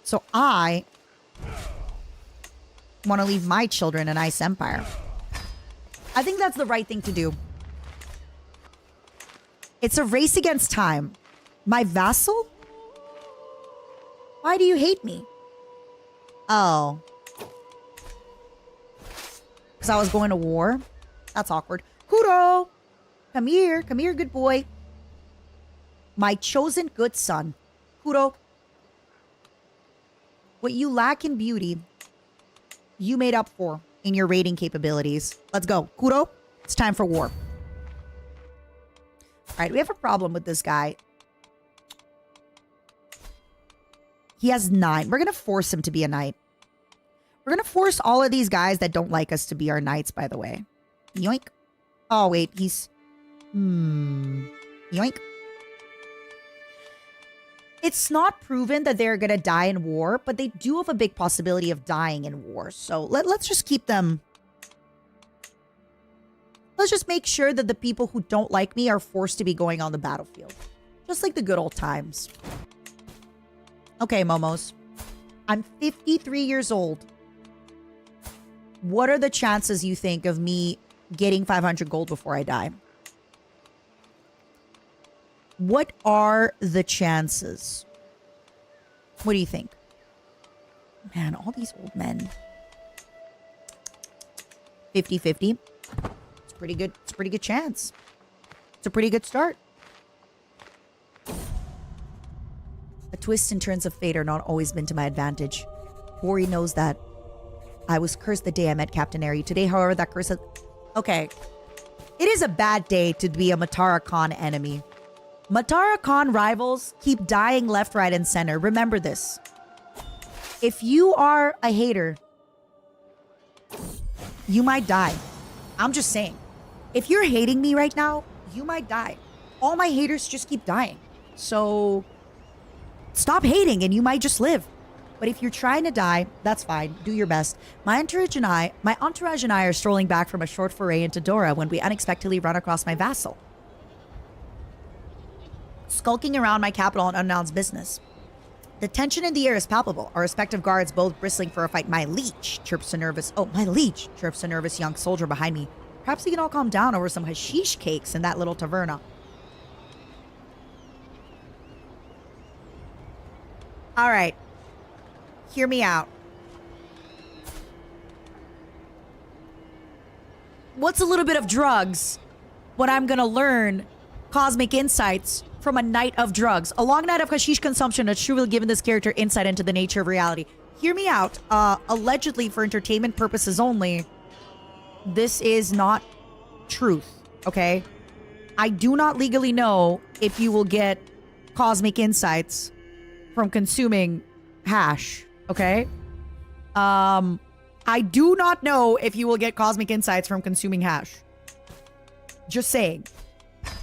So I want to leave my children a nice empire. I think that's the right thing to do. It's a race against time. My vassal? Why do you hate me? Oh. Because I was going to war? That's awkward. Kuro! Come here, good boy. My chosen good son. Kuro. What you lack in beauty, you made up for in your raiding capabilities. Let's go. Kuro, it's time for war. All right, we have a problem with this guy. He has 9. We're going to force him to be a knight. We're going to force all of these guys that don't like us to be our knights, by the way. Yoink. Oh, wait, he's... Yoink. It's not proven that they're going to die in war, but they do have a big possibility of dying in war. So let's just keep them... Let's just make sure that the people who don't like me are forced to be going on the battlefield. Just like the good old times. Okay, Momos. I'm 53 years old. What are the chances you think of me getting 500 gold before I die? What are the chances? What do you think? Man, all these old men. 50-50. It's pretty good. It's a pretty good chance. It's a pretty good start. The twists and turns of fate are not always been to my advantage. Ori knows that. I was cursed the day I met Captain Eri. Today, however, that curse has... Okay. It is a bad day to be a Matara Khan enemy. Matara Khan rivals keep dying left, right, and center. Remember this. If you are a hater, you might die. I'm just saying. If you're hating me right now, you might die. All my haters just keep dying. So stop hating and you might just live. But if you're trying to die, that's fine. Do your best. My entourage and I are strolling back from a short foray into Dora when we unexpectedly run across my vassal, skulking around my capital on unannounced business. The tension in the air is palpable, our respective guards both bristling for a fight. My liege, chirps a nervous... Oh, my liege, chirps a nervous young soldier behind me. Perhaps we can all calm down over some hashish cakes in that little taverna. All right. Hear me out. What's a little bit of drugs when I'm going to learn cosmic insights from a night of drugs? A long night of hashish consumption has truly given this character insight into the nature of reality. Hear me out. Allegedly for entertainment purposes only, this is not truth, okay? I do not legally know if you will get cosmic insights from consuming hash, okay? I do not know if you will get cosmic insights from consuming hash. Just saying.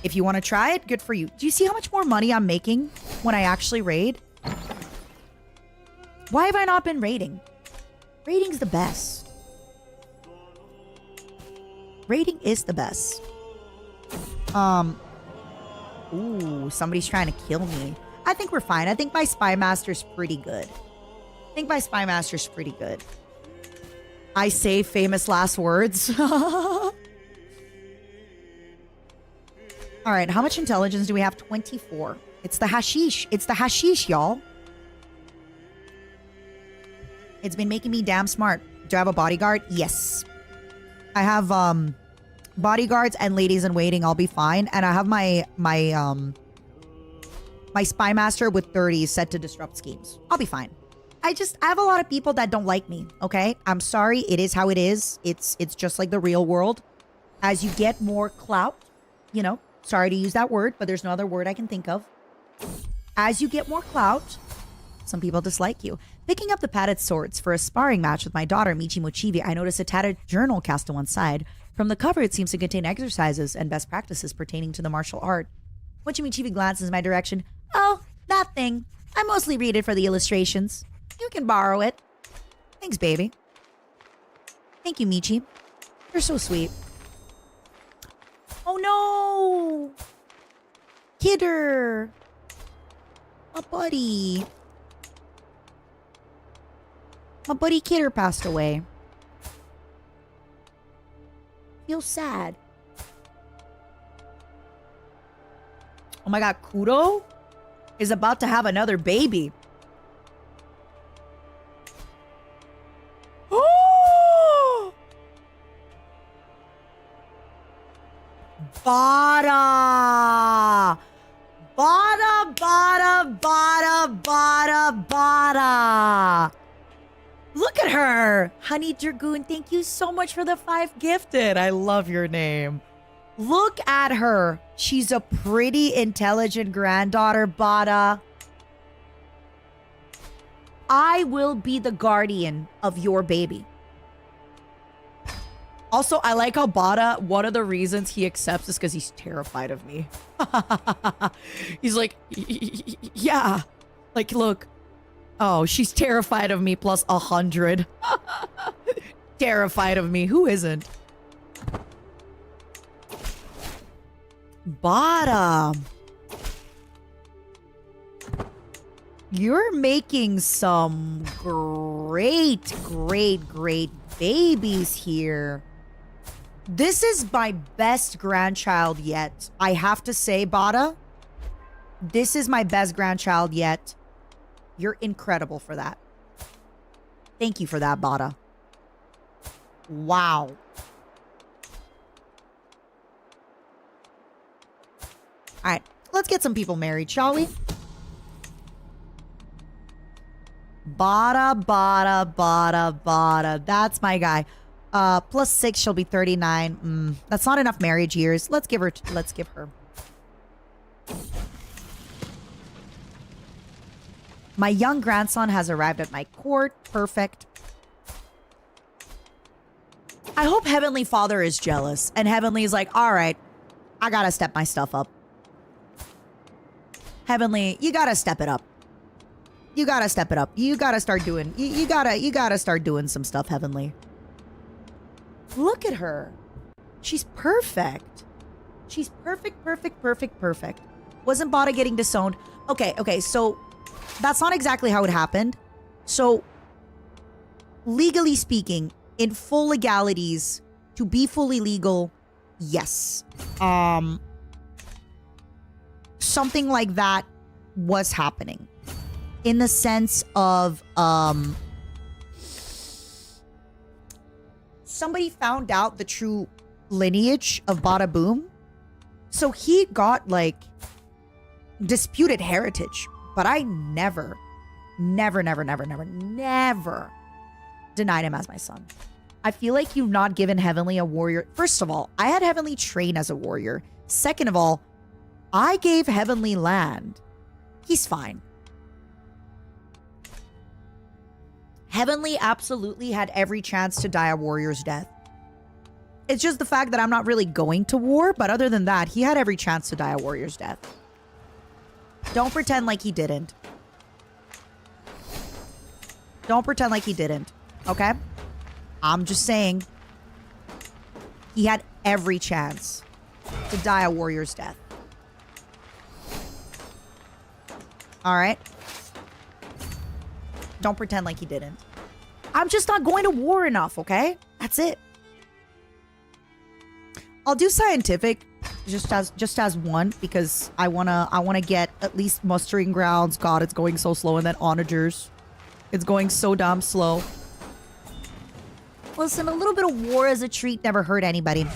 If you want to try it, good for you. Do you see how much more money I'm making when I actually raid? Why have I not been raiding? Raiding's the best. Raiding is the best. Ooh, somebody's trying to kill me. I think we're fine. I think my Spy Master's pretty good. I say famous last words. All right, how much intelligence do we have? 24. It's the hashish. It's the hashish, y'all. It's been making me damn smart. Do I have a bodyguard? Yes. I have bodyguards and ladies in waiting. I'll be fine. And I have my Spy Master with 30 set to disrupt schemes. I'll be fine. I have a lot of people that don't like me, okay? I'm sorry. It is how it is. It's just like the real world. As you get more clout, you know, sorry to use that word, but there's no other word I can think of. As you get more clout, some people dislike you. Picking up the padded swords for a sparring match with my daughter, Michi Mochibi, I noticed a tattered journal cast to one side. From the cover, it seems to contain exercises and best practices pertaining to the martial art. Mochi Mochibi glances in my direction. Oh, that thing. I mostly read it for the illustrations. You can borrow it. Thanks, baby. Thank you, Michi. You're so sweet. Oh, no. Kidder. My buddy. My buddy Kidder passed away. Feel sad. Oh my god, Kudo is about to have another baby. Oh! Bada! Bada, bada, bada, bada, bada. Look at her. Honey Dragoon, thank you so much for the 5 gifted. I love your name. Look at her. She's a pretty, intelligent granddaughter, Bada. I will be the guardian of your baby. Also, I like how Bada, one of the reasons he accepts is because he's terrified of me. He's like, yeah. Like, look. Oh, she's terrified of me plus 100. Terrified of me. Who isn't? Bada. You're making some great, great, great babies here. This is my best grandchild yet. I have to say, Bada, this is my best grandchild yet. You're incredible for that. Thank you for that, Bada. Wow. All right, let's get some people married, shall we? Bada, bada, bada, bada. That's my guy. Plus 6, she'll be 39. That's not enough marriage years. Let's give her. Let's give her. My young grandson has arrived at my court. Perfect. I hope Heavenly Father is jealous. And Heavenly is like, all right, I gotta step my stuff up. Heavenly, you gotta step it up. You gotta step it up. You gotta start doing, you gotta start doing some stuff, Heavenly. Look at her. She's perfect. She's perfect, perfect, perfect, perfect. Wasn't Bada getting disowned? Okay, so that's not exactly how it happened. So, legally speaking, in full legalities, to be fully legal, yes. Something like that was happening. In the sense of, somebody found out the true lineage of Bada Boom. So he got, like, disputed heritage. But I never denied him as my son. I feel like you've not given Heavenly a warrior. First of all, I had Heavenly train as a warrior. Second of all, I gave Heavenly land. He's fine. Heavenly absolutely had every chance to die a warrior's death. It's just the fact that I'm not really going to war, but other than that, he had every chance to die a warrior's death. Don't pretend like he didn't. Don't pretend like he didn't, okay? I'm just saying, he had every chance to die a warrior's death. All right? Don't pretend like he didn't. I'm just not going to war enough, okay? That's it. I'll do scientific just as one because I wanna get at least mustering grounds. God, it's going so slow, and then onagers. It's going so damn slow. Listen, a little bit of war as a treat never hurt anybody.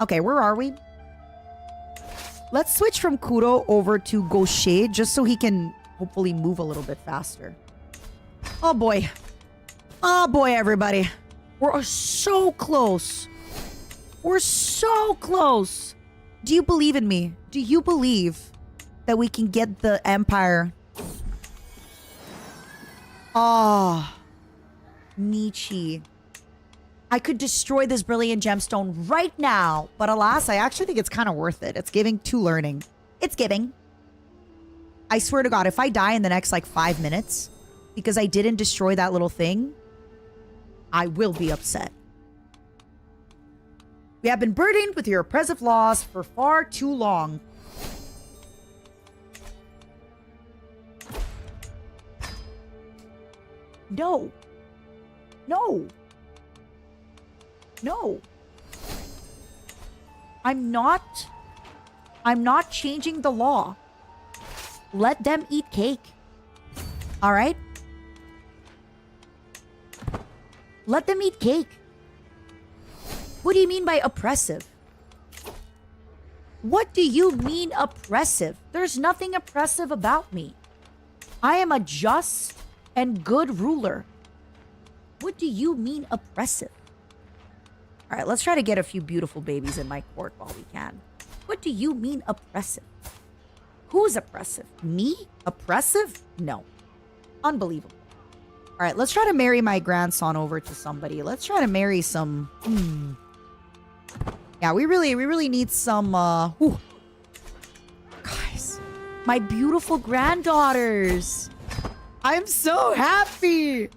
Okay, where are we? Let's switch from Kuro over to Gaucher just so he can hopefully move a little bit faster. Oh boy. Oh boy, everybody. We're so close. We're so close. Do you believe in me? Do you believe that we can get the Empire? Oh. Nietzsche. I could destroy this brilliant gemstone right now. But alas, I actually think it's kind of worth it. It's giving 2 learning. It's giving. I swear to God, if I die in the next, like, 5 minutes because I didn't destroy that little thing, I will be upset. We have been burdened with your oppressive laws for far too long. No. No. No. I'm not changing the law. Let them eat cake. All right? Let them eat cake. What do you mean by oppressive? What do you mean oppressive? There's nothing oppressive about me. I am a just and good ruler. What do you mean oppressive? All right, let's try to get a few beautiful babies in my court while we can. What do you mean oppressive? Who's oppressive? Me? Oppressive? No. Unbelievable. All right, let's try to marry my grandson over to somebody. Let's try to marry some... Yeah, we really need some... Guys, my beautiful granddaughters. I'm so happy.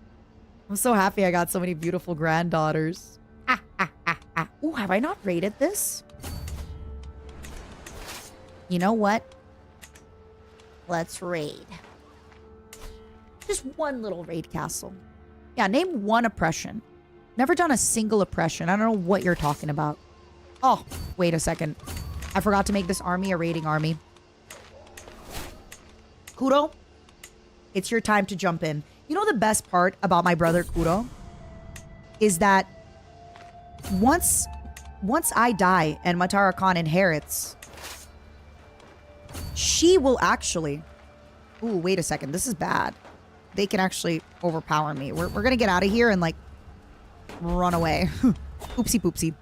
I'm so happy I got so many beautiful granddaughters. Ooh, have I not rated this? You know what? Let's raid. Just one little raid castle. Yeah, name one oppression. Never done a single oppression. I don't know what you're talking about. Oh, wait a second. I forgot to make this army a raiding army. Kuro, it's your time to jump in. You know the best part about my brother Kuro? Is that once I die and Matara Khan inherits, she will actually... Ooh, wait a second. This is bad. They can actually overpower me. We're going to get out of here and, like, run away. Oopsie poopsie.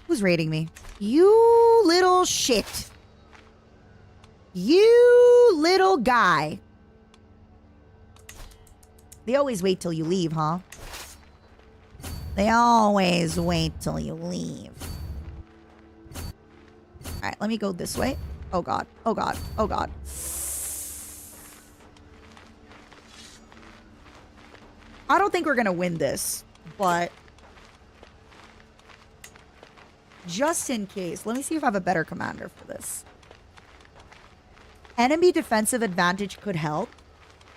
Who's raiding me? You little shit. You little guy. They always wait till you leave, huh? They always wait till you leave. All right, let me go this way. Oh, God. Oh, God. Oh, God. I don't think we're going to win this, but just in case, let me see if I have a better commander for this. Enemy defensive advantage could help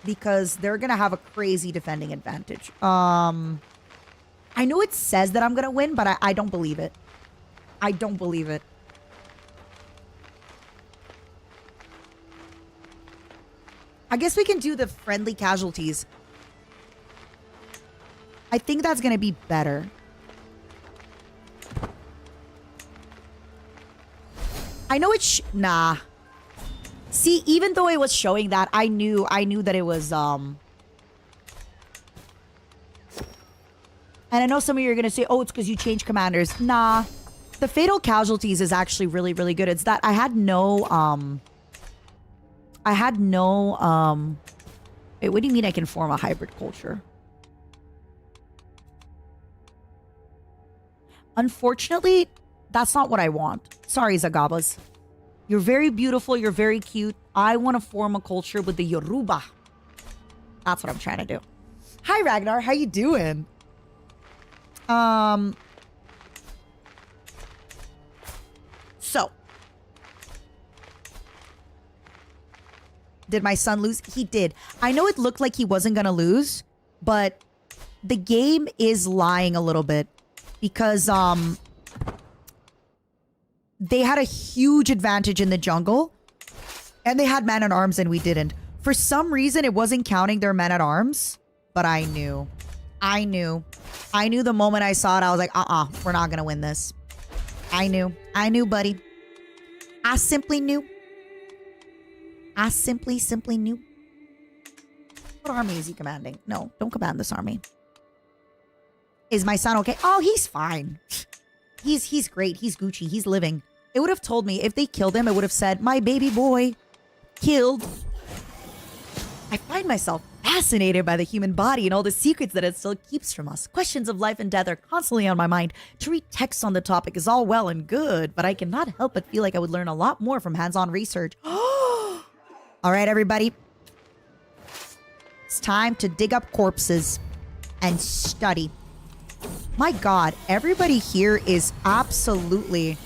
because they're going to have a crazy defending advantage. I know it says that I'm going to win, but I don't believe it. I don't believe it. I guess we can do the friendly casualties. I think that's going to be better. I know it's... Nah. See, even though it was showing that, I knew that it was... And I know some of you are going to say, oh, it's because you changed commanders. Nah. The fatal casualties is actually really, really good. It's that I had no... Wait, what do you mean I can form a hybrid culture? Unfortunately, that's not what I want. Sorry, Zagabas. You're very beautiful. You're very cute. I want to form a culture with the Yoruba. That's what I'm trying to do. Hi, Ragnar. How you doing? So. Did my son lose? He did. I know it looked like he wasn't going to lose, but the game is lying a little bit. Because they had a huge advantage in the jungle. And they had man-at-arms and we didn't. For some reason, it wasn't counting their men-at-arms. But I knew. I knew. I knew the moment I saw it. I was like, we're not going to win this. I knew. I knew, buddy. I simply knew. I simply knew. What army is he commanding? No, don't command this army. Is my son okay? Oh, he's fine. He's great. He's Gucci. He's living. It would have told me if they killed him, it would have said, my baby boy killed. I find myself fascinated by the human body and all the secrets that it still keeps from us. Questions of life and death are constantly on my mind. To read texts on the topic is all well and good, but I cannot help but feel like I would learn a lot more from hands-on research. All right, everybody. It's time to dig up corpses and study. My God, everybody here is absolutely...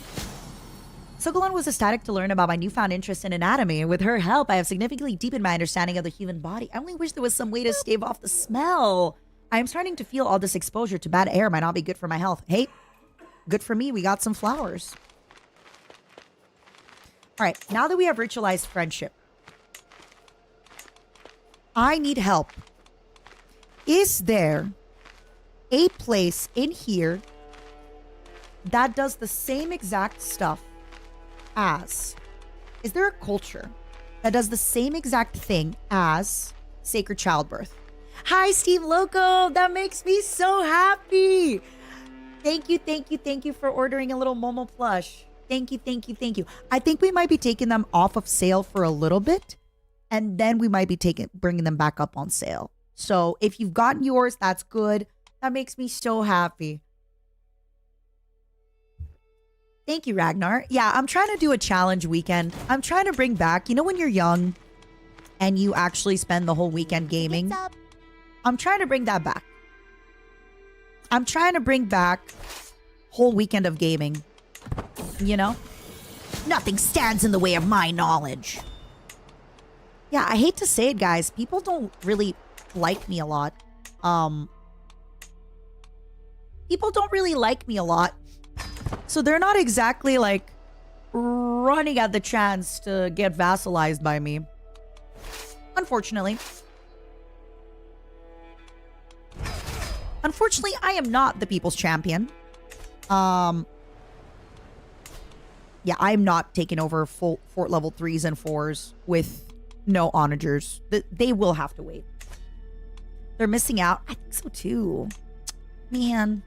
Sokolon was ecstatic to learn about my newfound interest in anatomy. With her help, I have significantly deepened my understanding of the human body. I only wish there was some way to stave off the smell. I am starting to feel all this exposure to bad air might not be good for my health. Hey, good for me. We got some flowers. All right, now that we have ritualized friendship, I need help. Is there a place in here that does the same exact stuff as... Is there a culture that does the same exact thing as sacred childbirth? Hi, Steve Loco. That makes me so happy. Thank you, thank you, thank you for ordering a little Momo plush. Thank you, thank you, thank you. I think we might be taking them off of sale for a little bit, and then we might be bringing them back up on sale. So if you've gotten yours, that's good. That makes me so happy. Thank you, Ragnar. Yeah, I'm trying to do a challenge weekend. I'm trying to bring back, you know when you're young and you actually spend the whole weekend gaming? I'm trying to bring that back. I'm trying to bring back whole weekend of gaming. You know? Nothing stands in the way of my knowledge. Yeah, I hate to say it, guys. People don't really like me a lot. People don't really like me a lot. So they're not exactly like running at the chance to get vassalized by me. Unfortunately. Unfortunately, I am not the people's champion. Yeah, I'm not taking over full fort level 3s and 4s with no onagers. They will have to wait. They're missing out. I think so too. Man.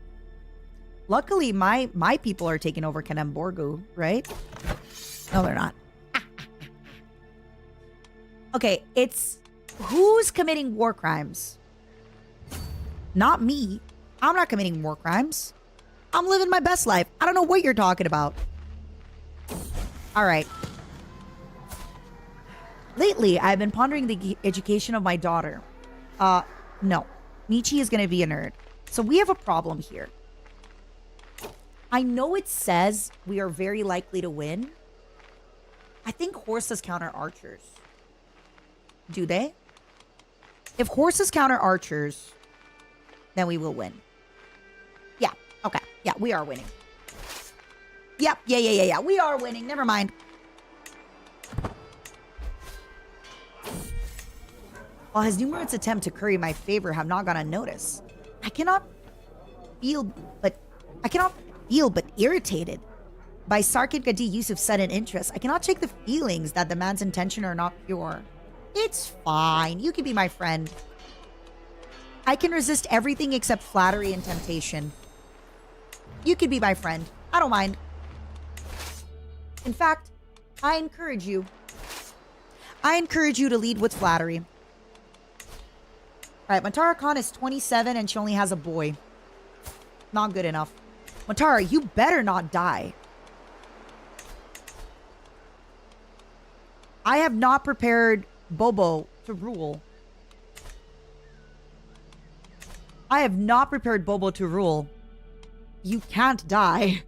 Luckily, my people are taking over Kanemborgu, right? No, they're not. Okay, it's who's committing war crimes? Not me. I'm not committing war crimes. I'm living my best life. I don't know what you're talking about. All right. Lately, I've been pondering the education of my daughter. No. Michi is going to be a nerd. So we have a problem here. I know it says we are very likely to win. I think horses counter archers. Do they? If horses counter archers, then we will win. Yeah. Okay. Yeah, we are winning. Yep. Yeah. We are winning. Never mind. While his numerous attempts to curry my favor have not gone unnoticed, I cannot feel but irritated by Sarkid Gadi Yusuf's sudden interest. I cannot shake the feelings that the man's intention are not pure. It's fine. You can be my friend. I can resist everything except flattery and temptation. You can be my friend. I don't mind. In fact, I encourage you. I encourage you to lead with flattery. All right, Matara Khan is 27 and she only has a boy. Not good enough. Matara, you better not die. I have not prepared Bobo to rule. I have not prepared Bobo to rule. You can't die.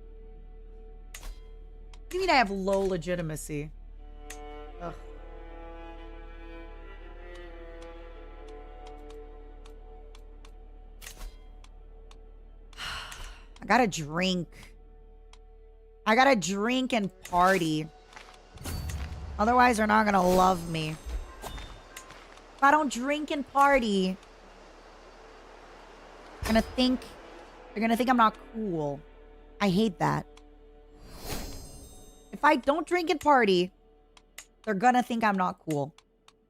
You mean I have low legitimacy? Ugh. I gotta drink. I gotta drink and party. Otherwise, they're not gonna love me. If I don't drink and party, they're gonna think I'm not cool. I hate that. If I don't drink and party, they're gonna think I'm not cool.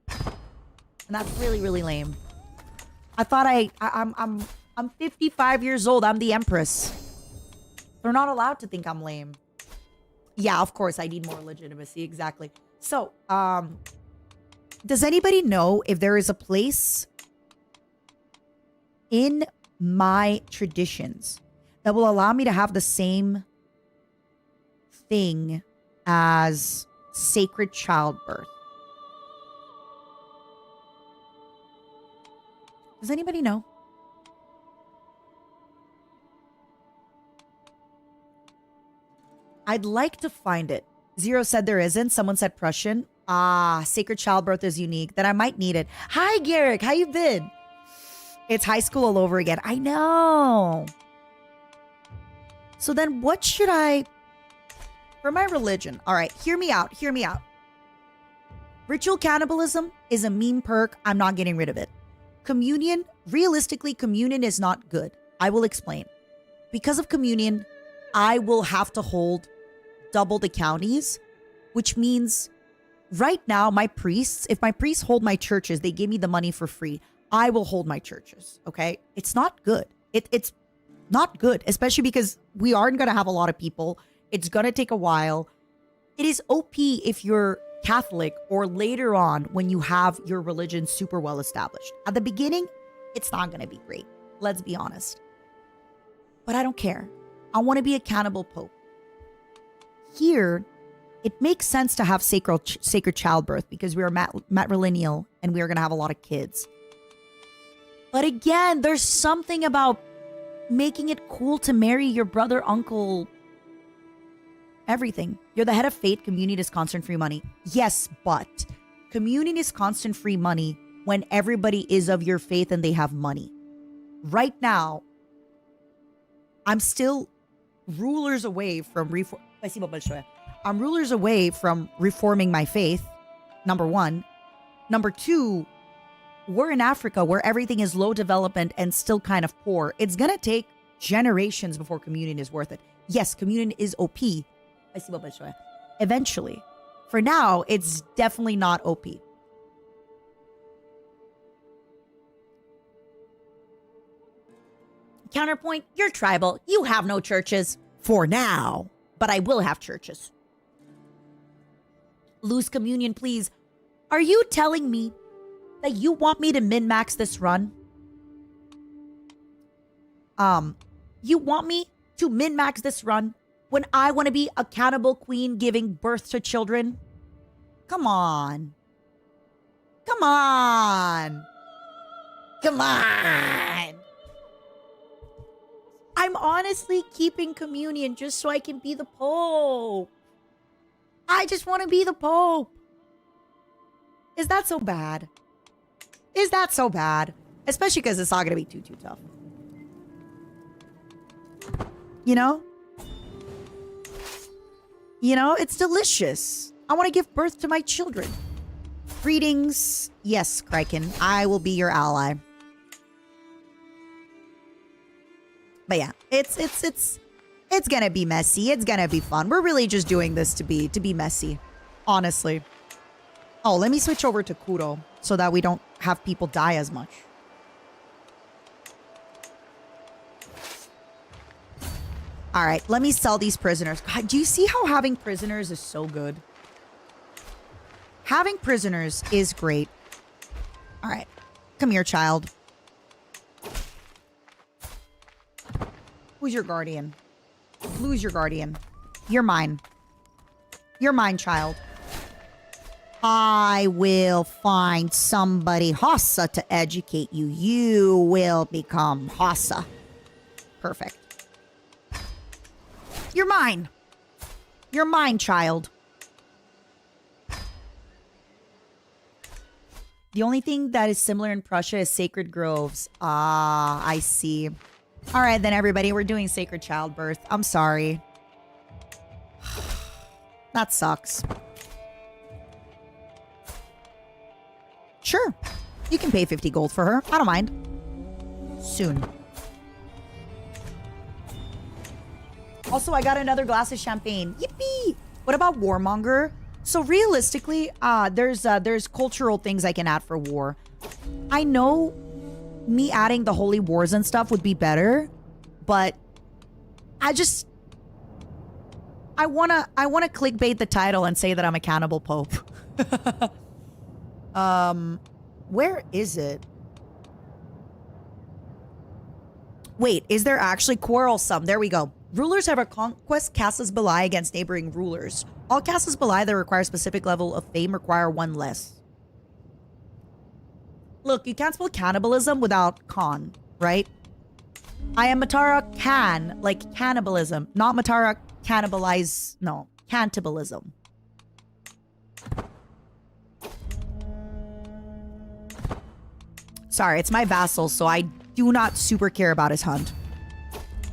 And that's really, really lame. I thought I'm 55 years old. I'm the Empress. They're not allowed to think I'm lame. Yeah, of course, I need more legitimacy. Exactly. So, does anybody know if there is a place in my traditions that will allow me to have the same thing as sacred childbirth? Does anybody know? I'd like to find it. Zero said there isn't. Someone said Prussian. Ah, sacred childbirth is unique. Then I might need it. Hi, Garrick. How you been? It's high school all over again. I know. So then what should I For my religion. All right, hear me out. Hear me out. Ritual cannibalism is a meme perk. I'm not getting rid of it. Communion, realistically, communion is not good. I will explain. Because of communion, I will have to hold double the counties, which means right now my priests, if my priests hold my churches, they give me the money for free. I will hold my churches, okay? It's not good. It's not good, especially because we aren't going to have a lot of people. It's going to take a while. It is OP if you're Catholic or later on when you have your religion super well established. At the beginning, it's not going to be great. Let's be honest. But I don't care. I want to be a cannibal pope. Here, it makes sense to have sacred childbirth because we are matrilineal and we are going to have a lot of kids. But again, there's something about making it cool to marry your brother, uncle, everything. You're the head of fate. Communion is constant free money. Yes, but communion is constant free money when everybody is of your faith and they have money. Right now, I'm still rulers away from I'm rulers away from reforming my faith. Number one. Number two, we're in Africa where everything is low development and still kind of poor. It's going to take generations before communion is worth it. Yes, communion is OP. Eventually. For now, it's definitely not OP. Counterpoint, you're tribal. You have no churches. For now. But I will have churches. Lose communion, please. Are you telling me that you want me to min-max this run? You want me to min-max this run when I want to be a cannibal queen giving birth to children? Come on. Come on. Come on. I'm honestly keeping communion just so I can be the Pope. I just want to be the Pope. Is that so bad? Is that so bad? Especially because it's not going to be too tough. You know? You know, it's delicious. I want to give birth to my children. Greetings. Yes, Kraken. I will be your ally. But yeah, it's gonna be messy. It's gonna be fun. We're really just doing this to be messy. Honestly. Oh, let me switch over to Kuro so that we don't have people die as much. All right, let me sell these prisoners. God, do you see how having prisoners is so good? Having prisoners is great. All right, come here, child. Who's your guardian? Who's your guardian? You're mine. You're mine, child. I will find somebody Hassa to educate you. You will become Hassa. Perfect. You're mine. You're mine, child. The only thing that is similar in Prussia is sacred groves. Ah, I see. All right, then, everybody. We're doing sacred childbirth. I'm sorry. That sucks. Sure. You can pay 50 gold for her. I don't mind. Soon. Also, I got another glass of champagne. Yippee! What about Warmonger? So realistically, there's cultural things I can add for war. I know me adding the holy wars and stuff would be better, but I wanna clickbait the title and say that I'm a cannibal pope. Where is it? Wait, is there actually quarrelsome? There we go. Rulers have a conquest Casus Belli against neighboring rulers. All Casus Belli that require a specific level of fame require one less. Look, you can't spell cannibalism without con, right? I am Matara Can, like cannibalism, not Matara cannibalize, no, cannibalism. Sorry, it's my vassal, so I do not super care about his hunt.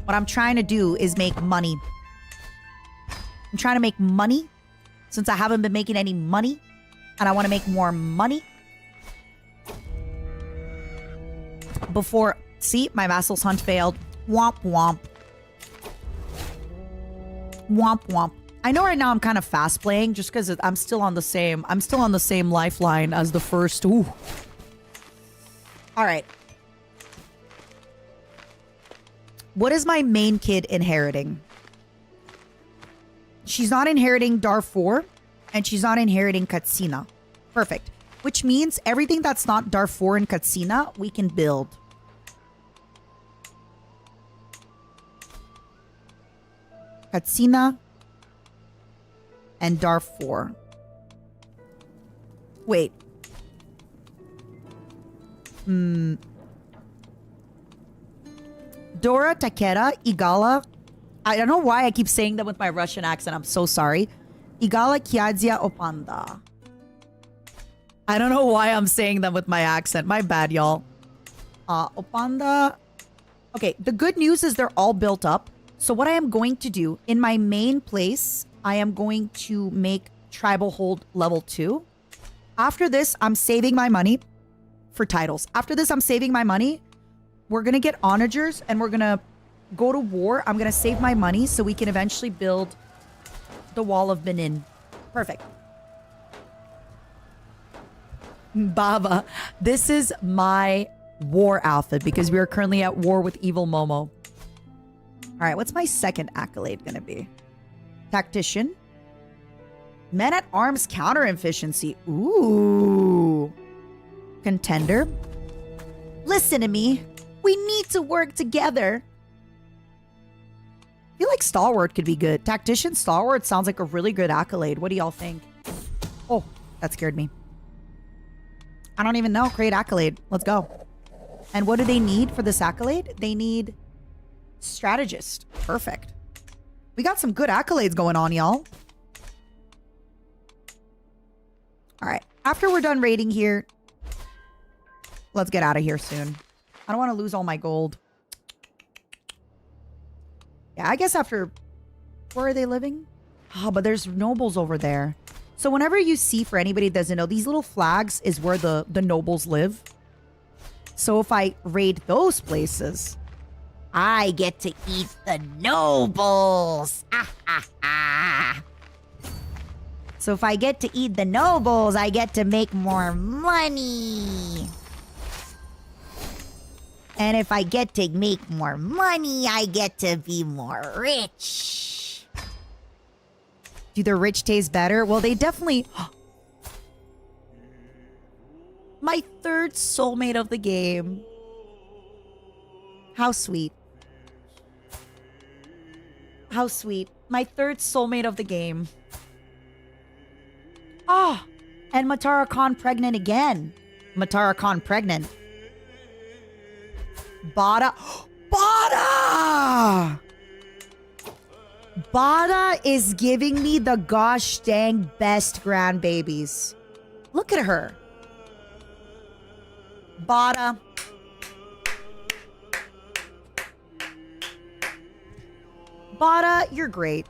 What I'm trying to do is make money. I'm trying to make money since I haven't been making any money. And I want to make more money. Before... See, my vassal's hunt failed. Womp womp. Womp womp. I know right now I'm kind of fast playing just because I'm still on the same lifeline as the first. Ooh. All right. What is my main kid inheriting? She's not inheriting Darfur and she's not inheriting Katsina. Perfect. Which means everything that's not Darfur and Katsina, we can build. Katsina and Darfur. Wait. Dora, Takeda, Igala. I don't know why I keep saying that with my Russian accent. I'm so sorry. Igala, Kiadzia, Opanda. I don't know why I'm saying them with my accent. My bad, y'all. Opanda. Okay, the good news is they're all built up. So what I am going to do, in my main place, I am going to make Tribal Hold level 2. After this, I'm saving my money for titles. After this, I'm saving my money. We're going to get onagers and we're going to go to war. I'm going to save my money so we can eventually build the Wall of Benin. Perfect. Baba, this is my war outfit because we are currently at war with evil Momo. All right, what's my second accolade going to be? Tactician. Men at arms counter efficiency. Ooh. Contender. Listen to me. We need to work together. I feel like Stalwart could be good. Tactician Stalwart sounds like a really good accolade. What do y'all think? Oh, that scared me. I don't even know. Create accolade. Let's go. And what do they need for this accolade? They need strategist. Perfect. We got some good accolades going on, y'all. All right. After we're done raiding here, let's get out of here soon. I don't want to lose all my gold. Yeah, I guess after... Where are they living? Oh, but there's nobles over there. So whenever you see, for anybody that doesn't know, these little flags is where the nobles live. So if I raid those places, I get to eat the nobles. So if I get to eat the nobles, I get to make more money. And if I get to make more money, I get to be more rich. Do the rich taste better? Well, they definitely... My third soulmate of the game. How sweet. How sweet. My third soulmate of the game. Ah! And Matara Khan pregnant again. Matara Khan pregnant. Bada. Bada! Bada is giving me the gosh dang best grandbabies. Look at her. Bada. Bada, you're great.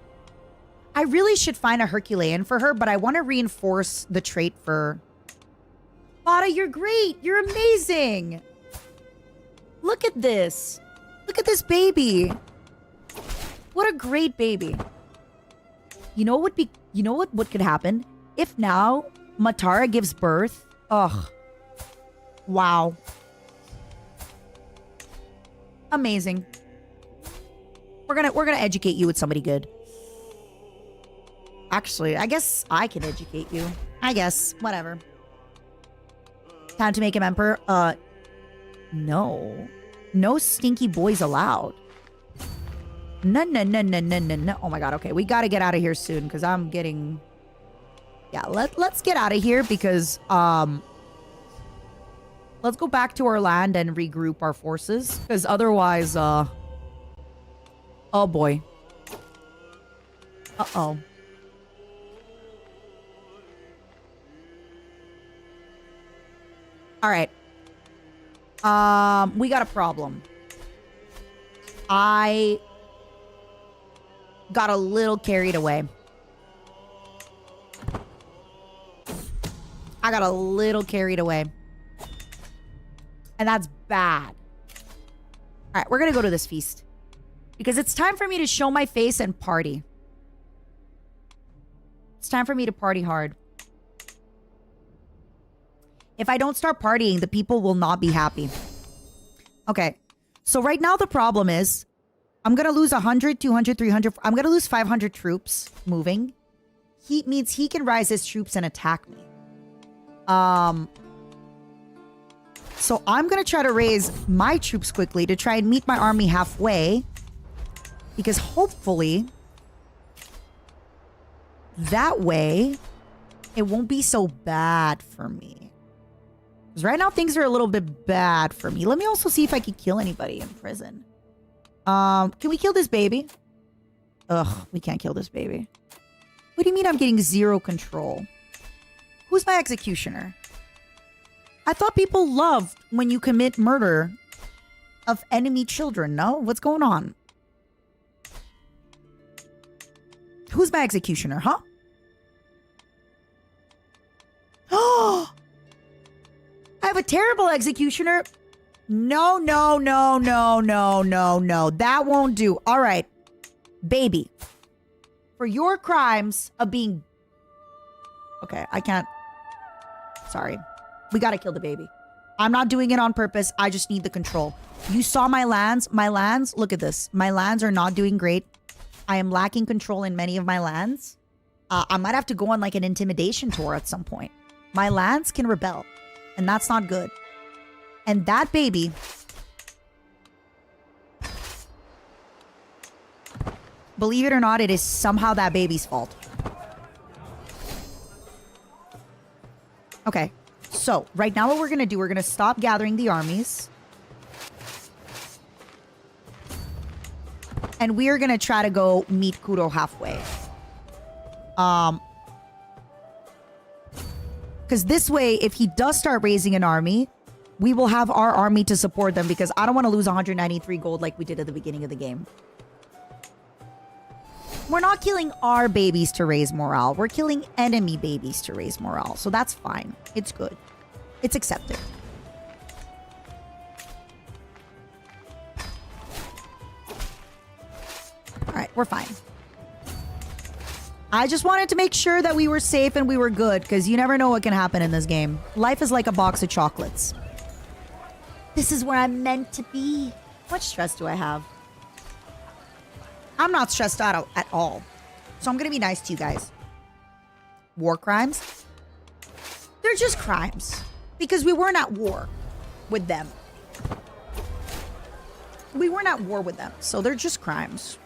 I really should find a Herculean for her, but I want to reinforce the trait for... Bada, you're great. You're amazing. Look at this. Look at this baby. What a great baby. You know what could happen? If now Matara gives birth. Ugh. Wow. Amazing. We're gonna educate you with somebody good. Actually, I guess I can educate you. I guess. Whatever. Time to make him emperor. No. No stinky boys allowed. No. Oh my god, okay. We gotta get out of here soon because I'm getting... Yeah, let's get out of here because, let's go back to our land and regroup our forces. Because otherwise, oh boy. Uh-oh. Alright. We got a problem. I got a little carried away. I got a little carried away. And that's bad. All right, we're going to go to this feast. Because it's time for me to show my face and party. It's time for me to party hard. If I don't start partying, the people will not be happy. Okay. So right now the problem is I'm going to lose 100, 200, 300. I'm going to lose 500 troops moving. He means he can rise his troops and attack me. So I'm going to try to raise my troops quickly to try and meet my army halfway. Because hopefully that way it won't be so bad for me. Because right now things are a little bit bad for me. Let me also see if I can kill anybody in prison. Can we kill this baby? Ugh, we can't kill this baby. What do you mean I'm getting zero control? Who's my executioner? I thought people loved when you commit murder of enemy children, no? What's going on? Who's my executioner, huh? Oh! I have a terrible executioner. No, no, no, no, no, no, no. That won't do. All right. Baby. For your crimes of being... Okay, I can't... Sorry. We gotta kill the baby. I'm not doing it on purpose. I just need the control. You saw my lands. My lands, look at this. My lands are not doing great. I am lacking control in many of my lands. I might have to go on like an intimidation tour at some point. My lands can rebel. And that's not good. And that baby... Believe it or not, it is somehow that baby's fault. Okay. So, right now what we're going to do, we're going to stop gathering the armies. And we are going to try to go meet Kuro halfway. Because this way, if he does start raising an army, we will have our army to support them because I don't want to lose 193 gold like we did at the beginning of the game. We're not killing our babies to raise morale. We're killing enemy babies to raise morale. So that's fine. It's good. It's accepted. Alright, we're fine. I just wanted to make sure that we were safe and we were good, because you never know what can happen in this game. Life is like a box of chocolates. This is where I'm meant to be. What stress do I have? I'm not stressed out at all. So I'm going to be nice to you guys. War crimes? They're just crimes. Because we weren't at war with them. We weren't at war with them. So they're just crimes.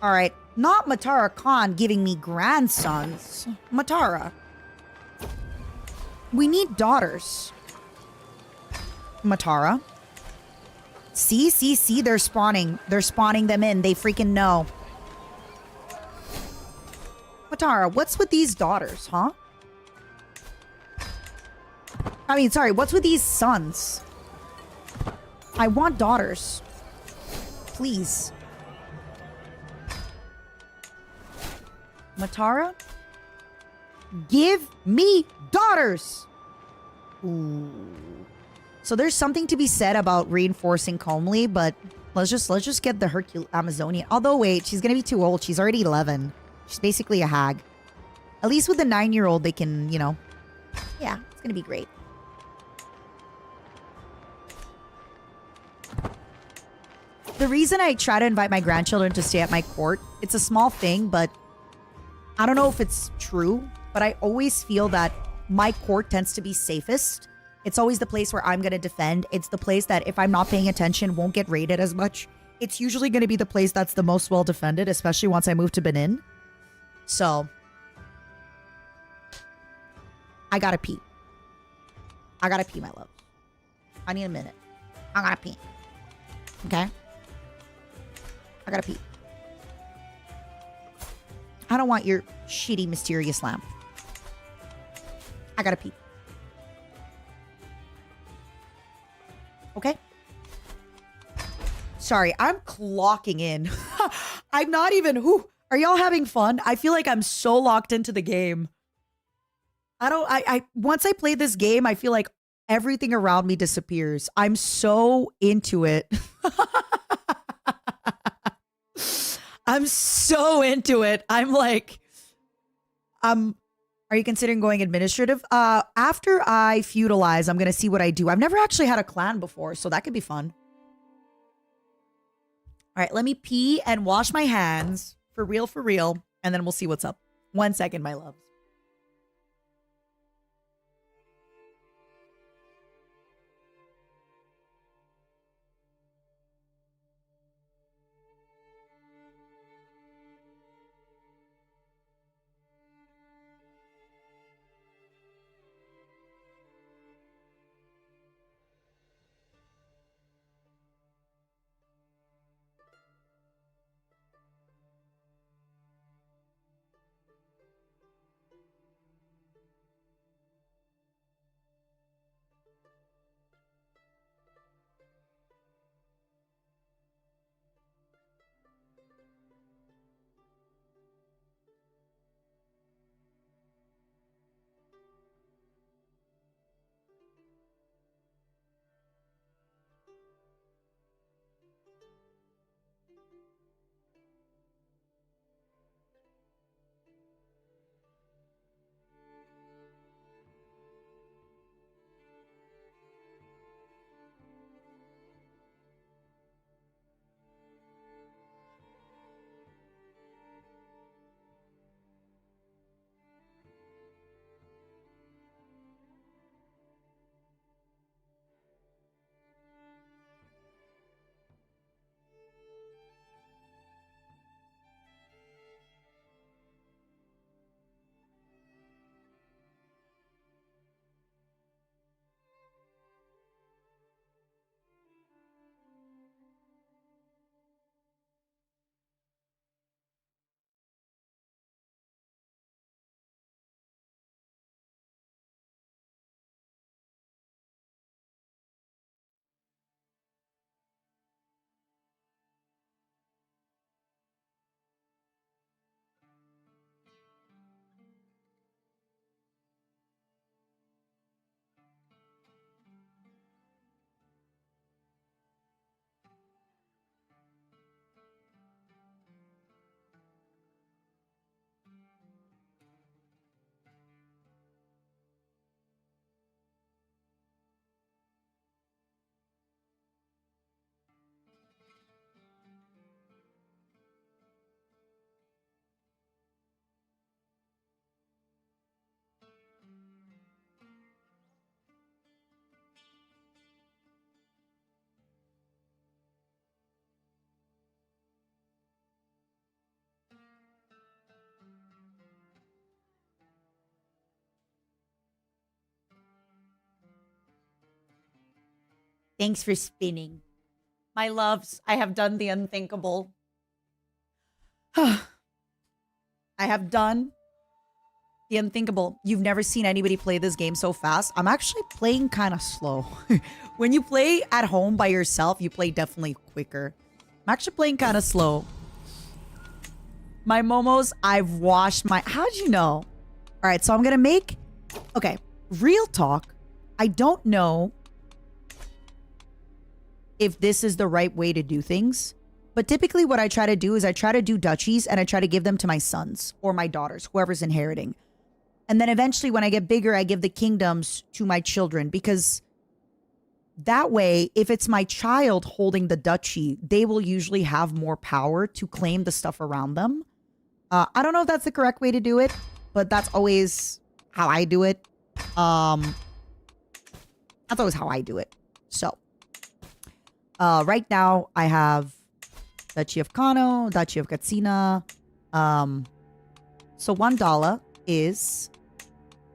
Alright. Not Matara Khan giving me grandsons. Matara. We need daughters. Matara. See, they're spawning. They're spawning them in. They freaking know. Matara, what's with these daughters, huh? I mean, sorry, what's with these sons? I want daughters. Please. Matara? Give me daughters! Ooh. So there's something to be said about reinforcing calmly, but let's just get the Hercule Amazonian. Although wait, she's gonna be too old. She's already 11. She's basically a hag. At least with the 9-year-old, they can, you know. Yeah, it's gonna be great. The reason I try to invite my grandchildren to stay at my court, it's a small thing, but I don't know if it's true, but I always feel that my court tends to be safest. It's always the place where I'm going to defend. It's the place that if I'm not paying attention won't get raided as much. It's usually going to be the place that's the most well defended, especially once I move to Benin. So, I gotta pee. I gotta pee, my love. I need a minute. I gotta pee. Okay? I gotta pee. I don't want your shitty mysterious lamp. I gotta pee. Okay? Sorry, I'm clocking in. I'm not even... Whew, are y'all having fun? I feel like I'm so locked into the game. Once I play this game, I feel like everything around me disappears. I'm so into it. I'm so into it. I'm like, are you considering going administrative? After I feudalize, I'm gonna see what I do. I've never actually had a clan before, so that could be fun. All right, let me pee and wash my hands for real, and then we'll see what's up. 1 second, my loves. Thanks for spinning. My loves, I have done the unthinkable. I have done the unthinkable. You've never seen anybody play this game so fast. I'm actually playing kind of slow. When you play at home by yourself, you play definitely quicker. I'm actually playing kind of slow. My momos, I've washed my... How'd you know? All right, so I'm going to make... Okay, real talk. I don't know if this is the right way to do things. But typically what I try to do is I try to do duchies and I try to give them to my sons or my daughters, whoever's inheriting. And then eventually when I get bigger, I give the kingdoms to my children because that way, if it's my child holding the duchy, they will usually have more power to claim the stuff around them. I don't know if that's the correct way to do it, but that's always how I do it. That's always how I do it. So, right now I have Duchy of Kano, Duchy of Katsina. So $1 is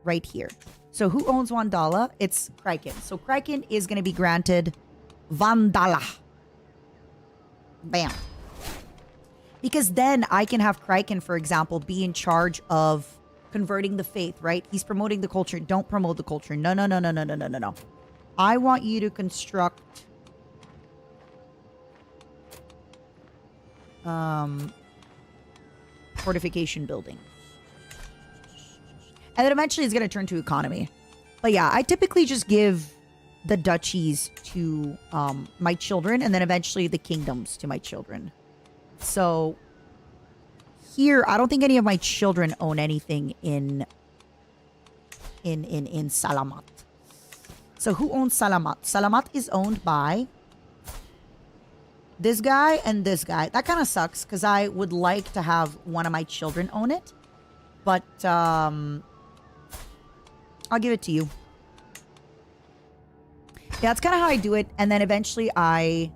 right here. So who owns $1? It's Kraken. So Kraken is going to be granted $1. Bam. Because then I can have Kraken, for example, be in charge of converting the faith, right? He's promoting the culture. Don't promote the culture. No, no, no, no, no, no, no, no, no. I want you to construct fortification building. And then eventually it's going to turn to economy. But yeah, I typically just give the duchies to my children, and then eventually the kingdoms to my children. So here, I don't think any of my children own anything in Salamat. So who owns Salamat? Salamat is owned by this guy and this guy. That kind of sucks because I would like to have one of my children own it. But I'll give it to you. Yeah, that's kind of how I do it. And then eventually I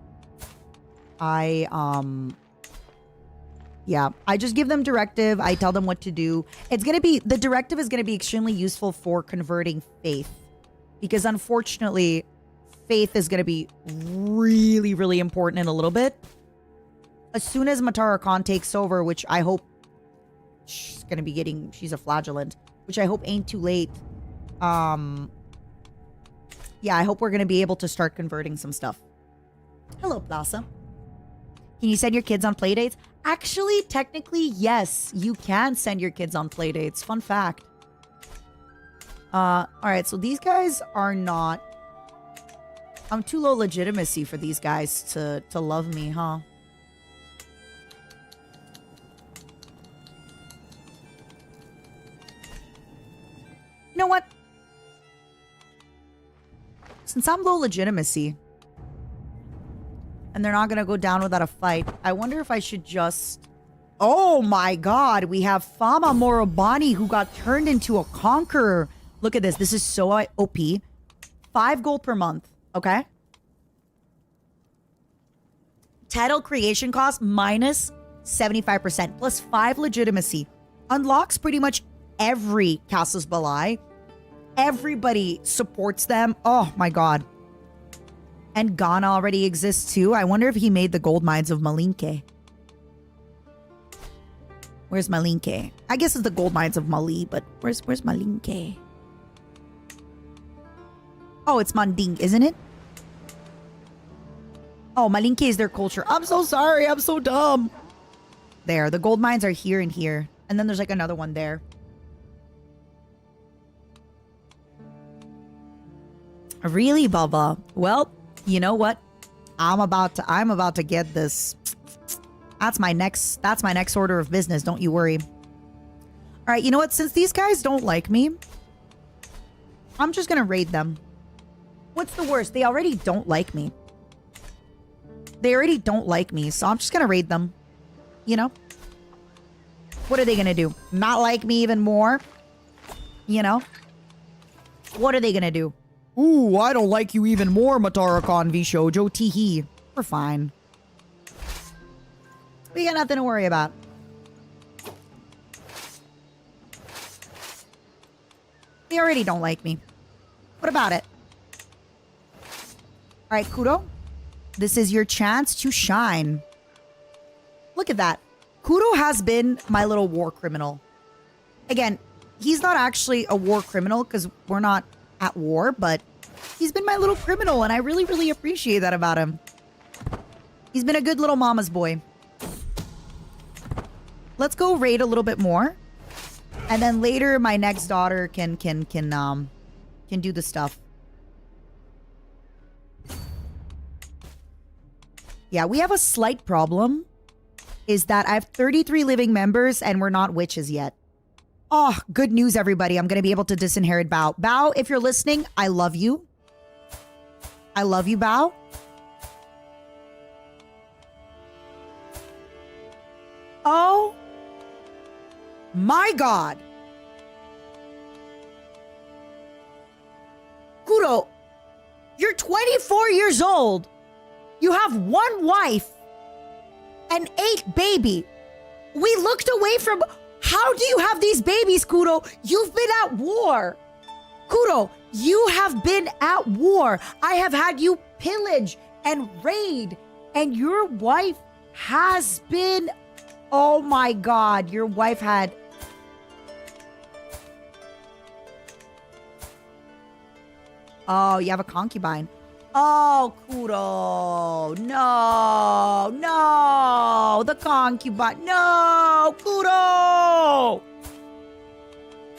just give them directive. I tell them what to do. The directive is going to be extremely useful for converting faith. Because unfortunately, faith is going to be really, really important in a little bit. As soon as Matara Khan takes over, which I hope she's a flagellant, which I hope ain't too late. Yeah, I hope we're going to be able to start converting some stuff. Hello, Plaza. Can you send your kids on play dates? Actually, technically, yes. You can send your kids on play dates. Fun fact. Alright, so these guys are not... I'm too low legitimacy for these guys to love me, huh? You know what? Since I'm low legitimacy, and they're not gonna go down without a fight, I wonder if I should just... Oh my god, we have Fama Morobani who got turned into a conqueror. Look at this. This is so OP. 5 gold per month, okay? Title creation cost minus 75%, plus 5 legitimacy. Unlocks pretty much every Casus Belli. Everybody supports them. Oh my god. And Ghana already exists too. I wonder if he made the gold mines of Malinke. Where's Malinke? I guess it's the gold mines of Mali, but where's Malinke? Oh, it's Manding, isn't it? Oh, Malinke is their culture. I'm so sorry. I'm so dumb. There. The gold mines are here and here. And then there's like another one there. Really, Bubba? Well, you know what? I'm about to get this. That's my next order of business. Don't you worry. All right, you know what? Since these guys don't like me, I'm just gonna raid them. What's the worst? They already don't like me. They already don't like me, so I'm just gonna raid them. You know? What are they gonna do? Not like me even more? You know? What are they gonna do? Ooh, I don't like you even more, Matara Khan VSHOJO. Teehee. We're fine. We got nothing to worry about. They already don't like me. What about it? Alright, Kudo. This is your chance to shine. Look at that. Kudo has been my little war criminal. Again, he's not actually a war criminal because we're not at war, but he's been my little criminal and I really, really appreciate that about him. He's been a good little mama's boy. Let's go raid a little bit more. And then later my next daughter can do the stuff. Yeah, we have a slight problem. Is that I have 33 living members and we're not witches yet. Oh, good news, everybody. I'm going to be able to disinherit Bao. Bao, if you're listening, I love you. I love you, Bao. Oh my god. Kudo, you're 24 years old. You have 1 wife and 8 baby. We looked away from... How do you have these babies, Kudo? You've been at war. Kudo, you have been at war. I have had you pillage and raid. And your wife has been... Oh my god, your wife had... Oh, you have a concubine. Oh, Kudo. No. No. The concubine. No, Kudo.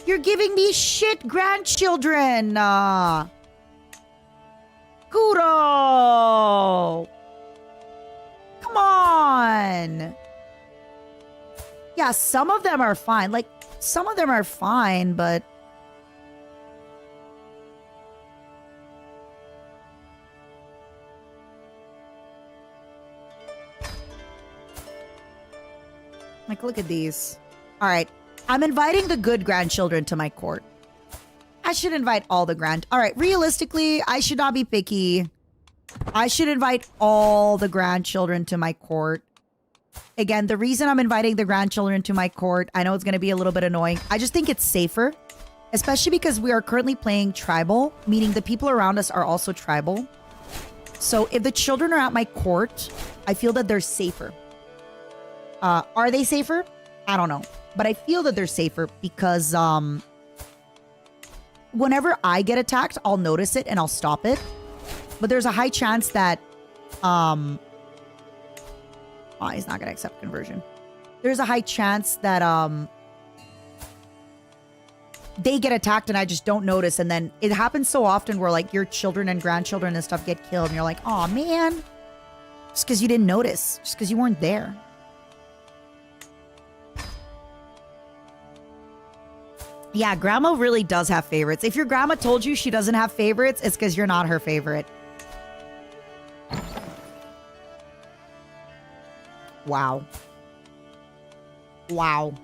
You're giving me shit grandchildren. Kuro. Come on. Yeah, some of them are fine. Like, some of them are fine, but... Like, look at these. All right. I'm inviting the good grandchildren to my court. I should invite all the All right. Realistically, I should not be picky. I should invite all the grandchildren to my court. Again, the reason I'm inviting the grandchildren to my court, I know it's going to be a little bit annoying. I just think it's safer, especially because we are currently playing tribal, meaning the people around us are also tribal. So if the children are at my court, I feel that they're safer. Are they safer? I don't know. But I feel that they're safer because whenever I get attacked, I'll notice it and I'll stop it. But there's a high chance that... oh, he's not going to accept conversion. There's a high chance that they get attacked and I just don't notice. And then it happens so often where like your children and grandchildren and stuff get killed. And you're like, oh man. Just because you didn't notice. Just because you weren't there. Yeah, grandma really does have favorites. If your grandma told you she doesn't have favorites, it's because you're not her favorite. Wow. Wow.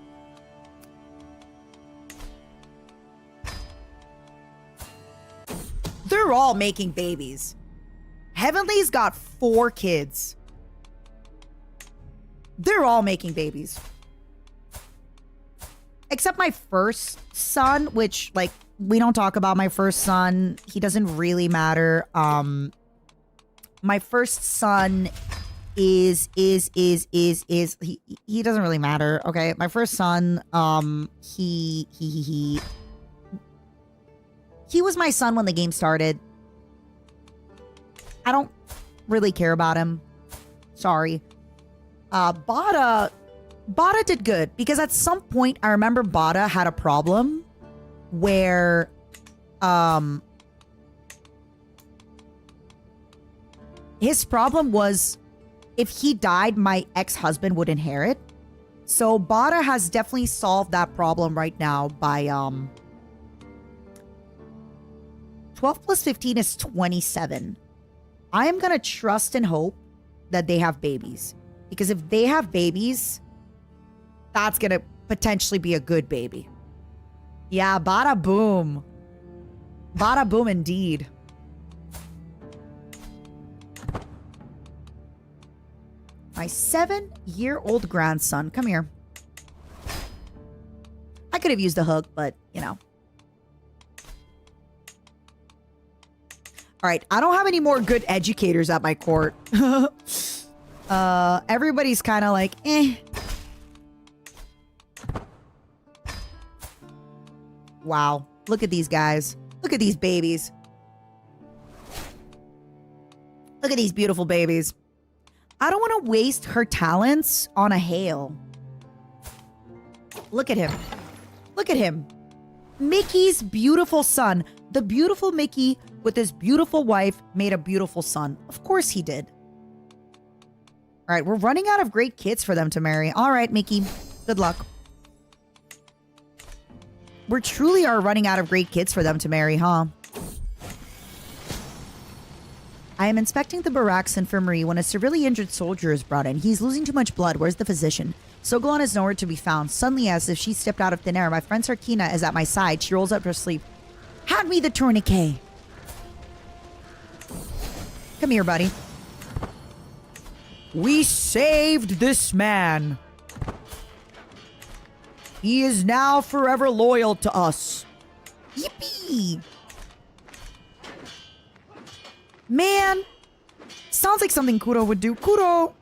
They're all making babies. Heavenly's got 4 kids. They're all making babies. Except my first son, which, like, we don't talk about my first son. He doesn't really matter. My first son he doesn't really matter, okay? My first son, he was my son when the game started. I don't really care about him. Sorry. Bada did good because at some point I remember Bada had a problem where his problem was if he died, my ex-husband would inherit. So Bada has definitely solved that problem right now by 12 plus 15 is 27. I am gonna trust and hope that they have babies. Because if they have babies, that's gonna potentially be a good baby. Yeah, bada boom. Bada boom indeed. My 7-year-old grandson. Come here. I could have used a hook, but, you know. All right, I don't have any more good educators at my court. Everybody's kind of like, eh. Wow. Look at these guys. Look at these babies. Look at these beautiful babies. I don't want to waste her talents on a Hale. Look at him. Look at him. Mickey's beautiful son. The beautiful Mickey with his beautiful wife made a beautiful son. Of course he did. All right, we're running out of great kids for them to marry. All right, Mickey. Good luck. We truly are running out of great kids for them to marry, huh? I am inspecting the barracks infirmary when a severely injured soldier is brought in. He's losing too much blood. Where's the physician? Soglon is nowhere to be found. Suddenly, as if she stepped out of thin air, my friend Sarkina is at my side. She rolls up her sleeve. Hand me the tourniquet. Come here, buddy. We saved this man. He is now forever loyal to us. Yippee! Man, sounds like something Kuro would do. Kuro!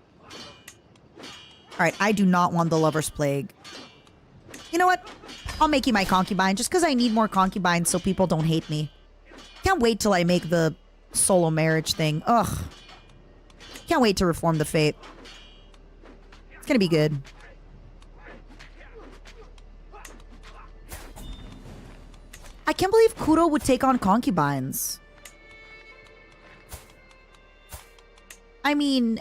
Alright, I do not want the lover's plague. You know what? I'll make you my concubine just because I need more concubines so people don't hate me. Can't wait till I make the solo marriage thing. Ugh. Can't wait to reform the fate. It's gonna be good. I can't believe Kuro would take on concubines. I mean,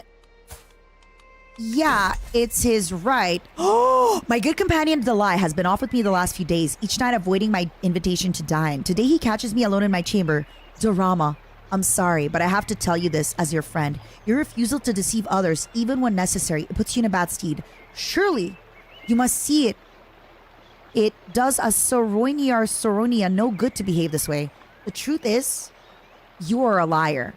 yeah, it's his right. Oh, my good companion Delai has been off with me the last few days, each night avoiding my invitation to dine. Today he catches me alone in my chamber. Dorama, I'm sorry, but I have to tell you this as your friend. Your refusal to deceive others, even when necessary, it puts you in a bad stead. Surely, you must see it. It does a Soronia no good to behave this way. The truth is, you are a liar.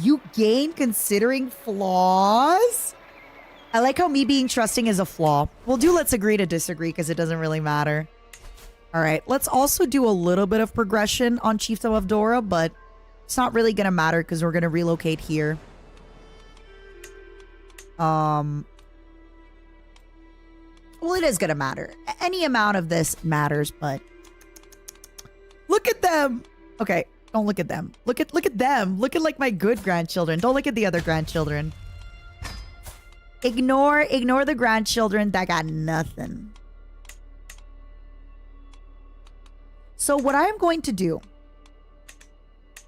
You gain considering flaws? I like how me being trusting is a flaw. We'll do let's agree to disagree because it doesn't really matter. All right, let's also do a little bit of progression on Chieftain of Dora, but it's not really going to matter because we're going to relocate here. Well, it is going to matter. Any amount of this matters, but look at them. Okay. Don't look at them. Look at them. Look at like my good grandchildren. Don't look at the other grandchildren. Ignore the grandchildren that got nothing. So what I am going to do.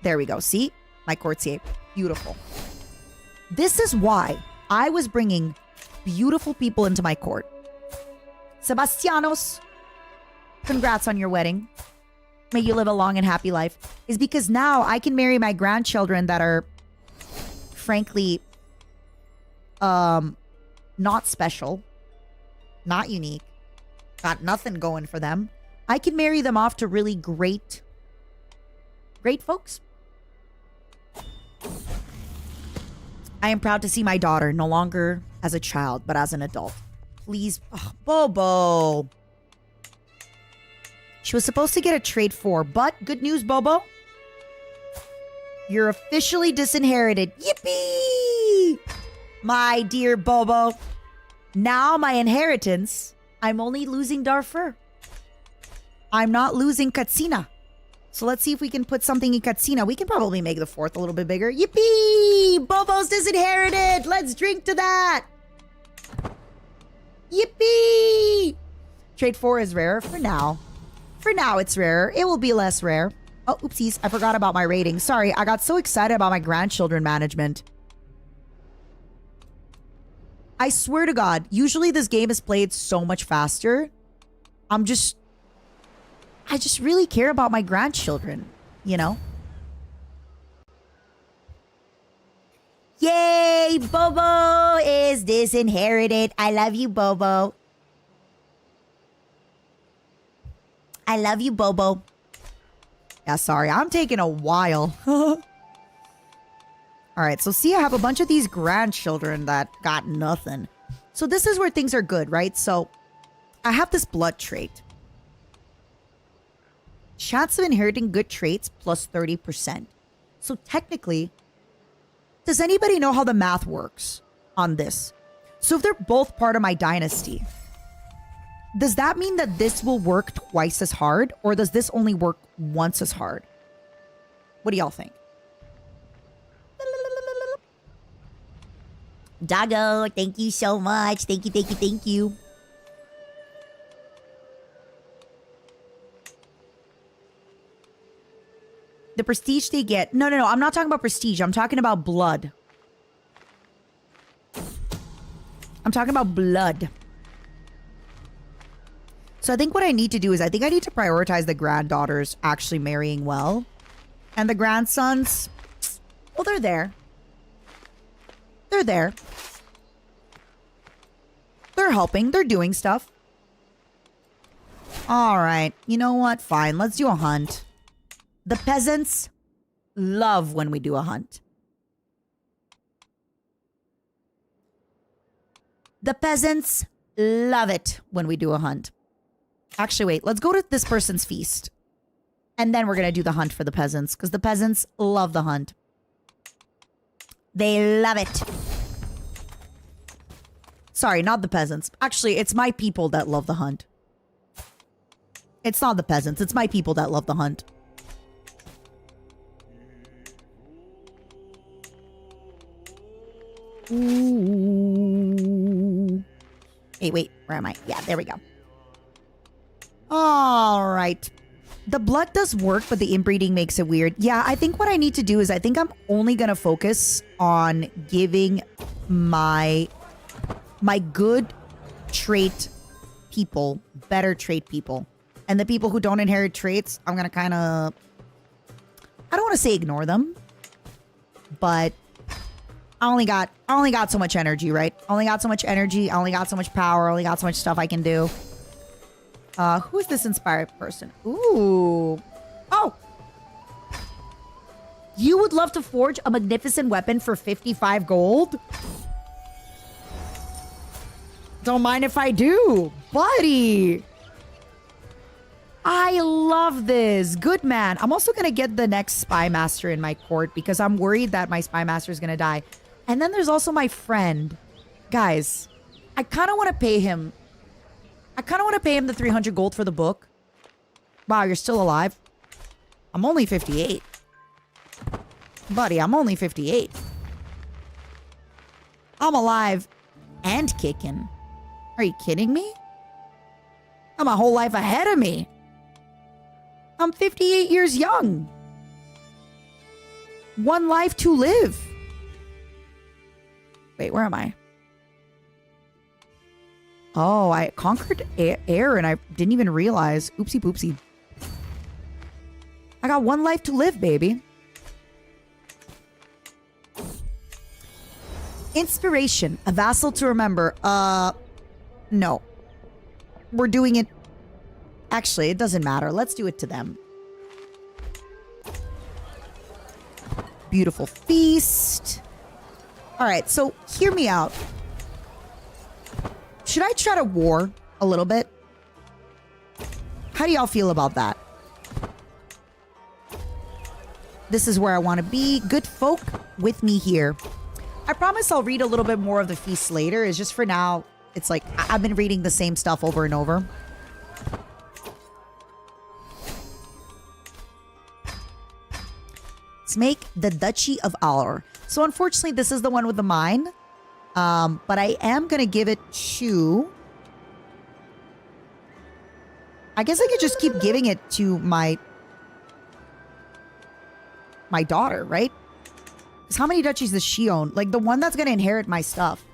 There we go. See? My courtier. Beautiful. This is why I was bringing beautiful people into my court. Sebastianos, congrats on your wedding. May you live a long and happy life, is because now I can marry my grandchildren that are, frankly, not special, not unique, got nothing going for them. I can marry them off to really great folks. I am proud to see my daughter no longer as a child, but as an adult. Please, Bobo. She was supposed to get a trade for, but good news, Bobo. You're officially disinherited. Yippee! My dear Bobo. Now my inheritance, I'm only losing Darfur. I'm not losing Katsina. So let's see if we can put something in Katsina. We can probably make the fourth a little bit bigger. Yippee! Bobo's disinherited. Let's drink to that. Yippee! Trade 4 is rarer for now. For now, it's rarer. It will be less rare. Oh, oopsies. I forgot about my rating. Sorry, I got so excited about my grandchildren management. I swear to God, usually this game is played so much faster. I just really care about my grandchildren, you know? Yay! Bobo is disinherited. I love you, Bobo. I love you, Bobo. Yeah, sorry. I'm taking a while. All right, so see, I have a bunch of these grandchildren that got nothing. So this is where things are good, right? So I have this blood trait. Chance of inheriting good traits plus 30%. So technically, does anybody know how the math works on this? So if they're both part of my dynasty, does that mean that this will work twice as hard? Or does this only work once as hard? What do y'all think? Doggo, thank you so much. Thank you, thank you, thank you. The prestige they get. No. I'm not talking about prestige. I'm talking about blood. I'm talking about blood. So I think what I need to do is I think I need to prioritize the granddaughters actually marrying well. And the grandsons, well, they're there. They're there. They're helping. They're doing stuff. All right. You know what? Fine. Let's do a hunt. The peasants love when we do a hunt. The peasants love it when we do a hunt. Actually, wait. Let's go to this person's feast. And then we're going to do the hunt for the peasants. Because the peasants love the hunt. They love it. Sorry, not the peasants. Actually, it's my people that love the hunt. It's not the peasants. It's my people that love the hunt. Ooh. Hey, wait. Where am I? Yeah, there we go. All right. The blood does work, but the inbreeding makes it weird. Yeah, I think what I need to do is I think I'm only going to focus on giving my good trait people better trait people. And the people who don't inherit traits, I'm going to kind of... I don't want to say ignore them, but I only got so much energy, right? I only got so much energy. I only got so much power. I only got so much stuff I can do. Who is this inspired person? Ooh. Oh. You would love to forge a magnificent weapon for 55 gold? Don't mind if I do. Buddy. I love this. Good man. I'm also going to get the next spy master in my court because I'm worried that my spy master is going to die. And then there's also my friend. Guys, I kind of want to pay him. I kind of want to pay him the 300 gold for the book. Wow, you're still alive? I'm only 58. Buddy, I'm only 58. I'm alive and kicking. Are you kidding me? I'm a whole life ahead of me. I'm 58 years young. One life to live. Wait, where am I? Oh, I conquered air and I didn't even realize. Oopsie poopsie. I got one life to live, baby. Inspiration. A vassal to remember. No. We're doing it. Actually, it doesn't matter. Let's do it to them. Beautiful feast. All right, so hear me out. Should I try to war a little bit? How do y'all feel about that? This is where I want to be. Good folk with me here. I promise I'll read a little bit more of the feast later. It's just for now, it's like I've been reading the same stuff over and over. Let's make the Duchy of Alor. So unfortunately, this is the one with the mine. But I am going to give it to... I guess I could just keep giving it to my daughter, right? Because how many duchies does she own? Like the one that's going to inherit my stuff.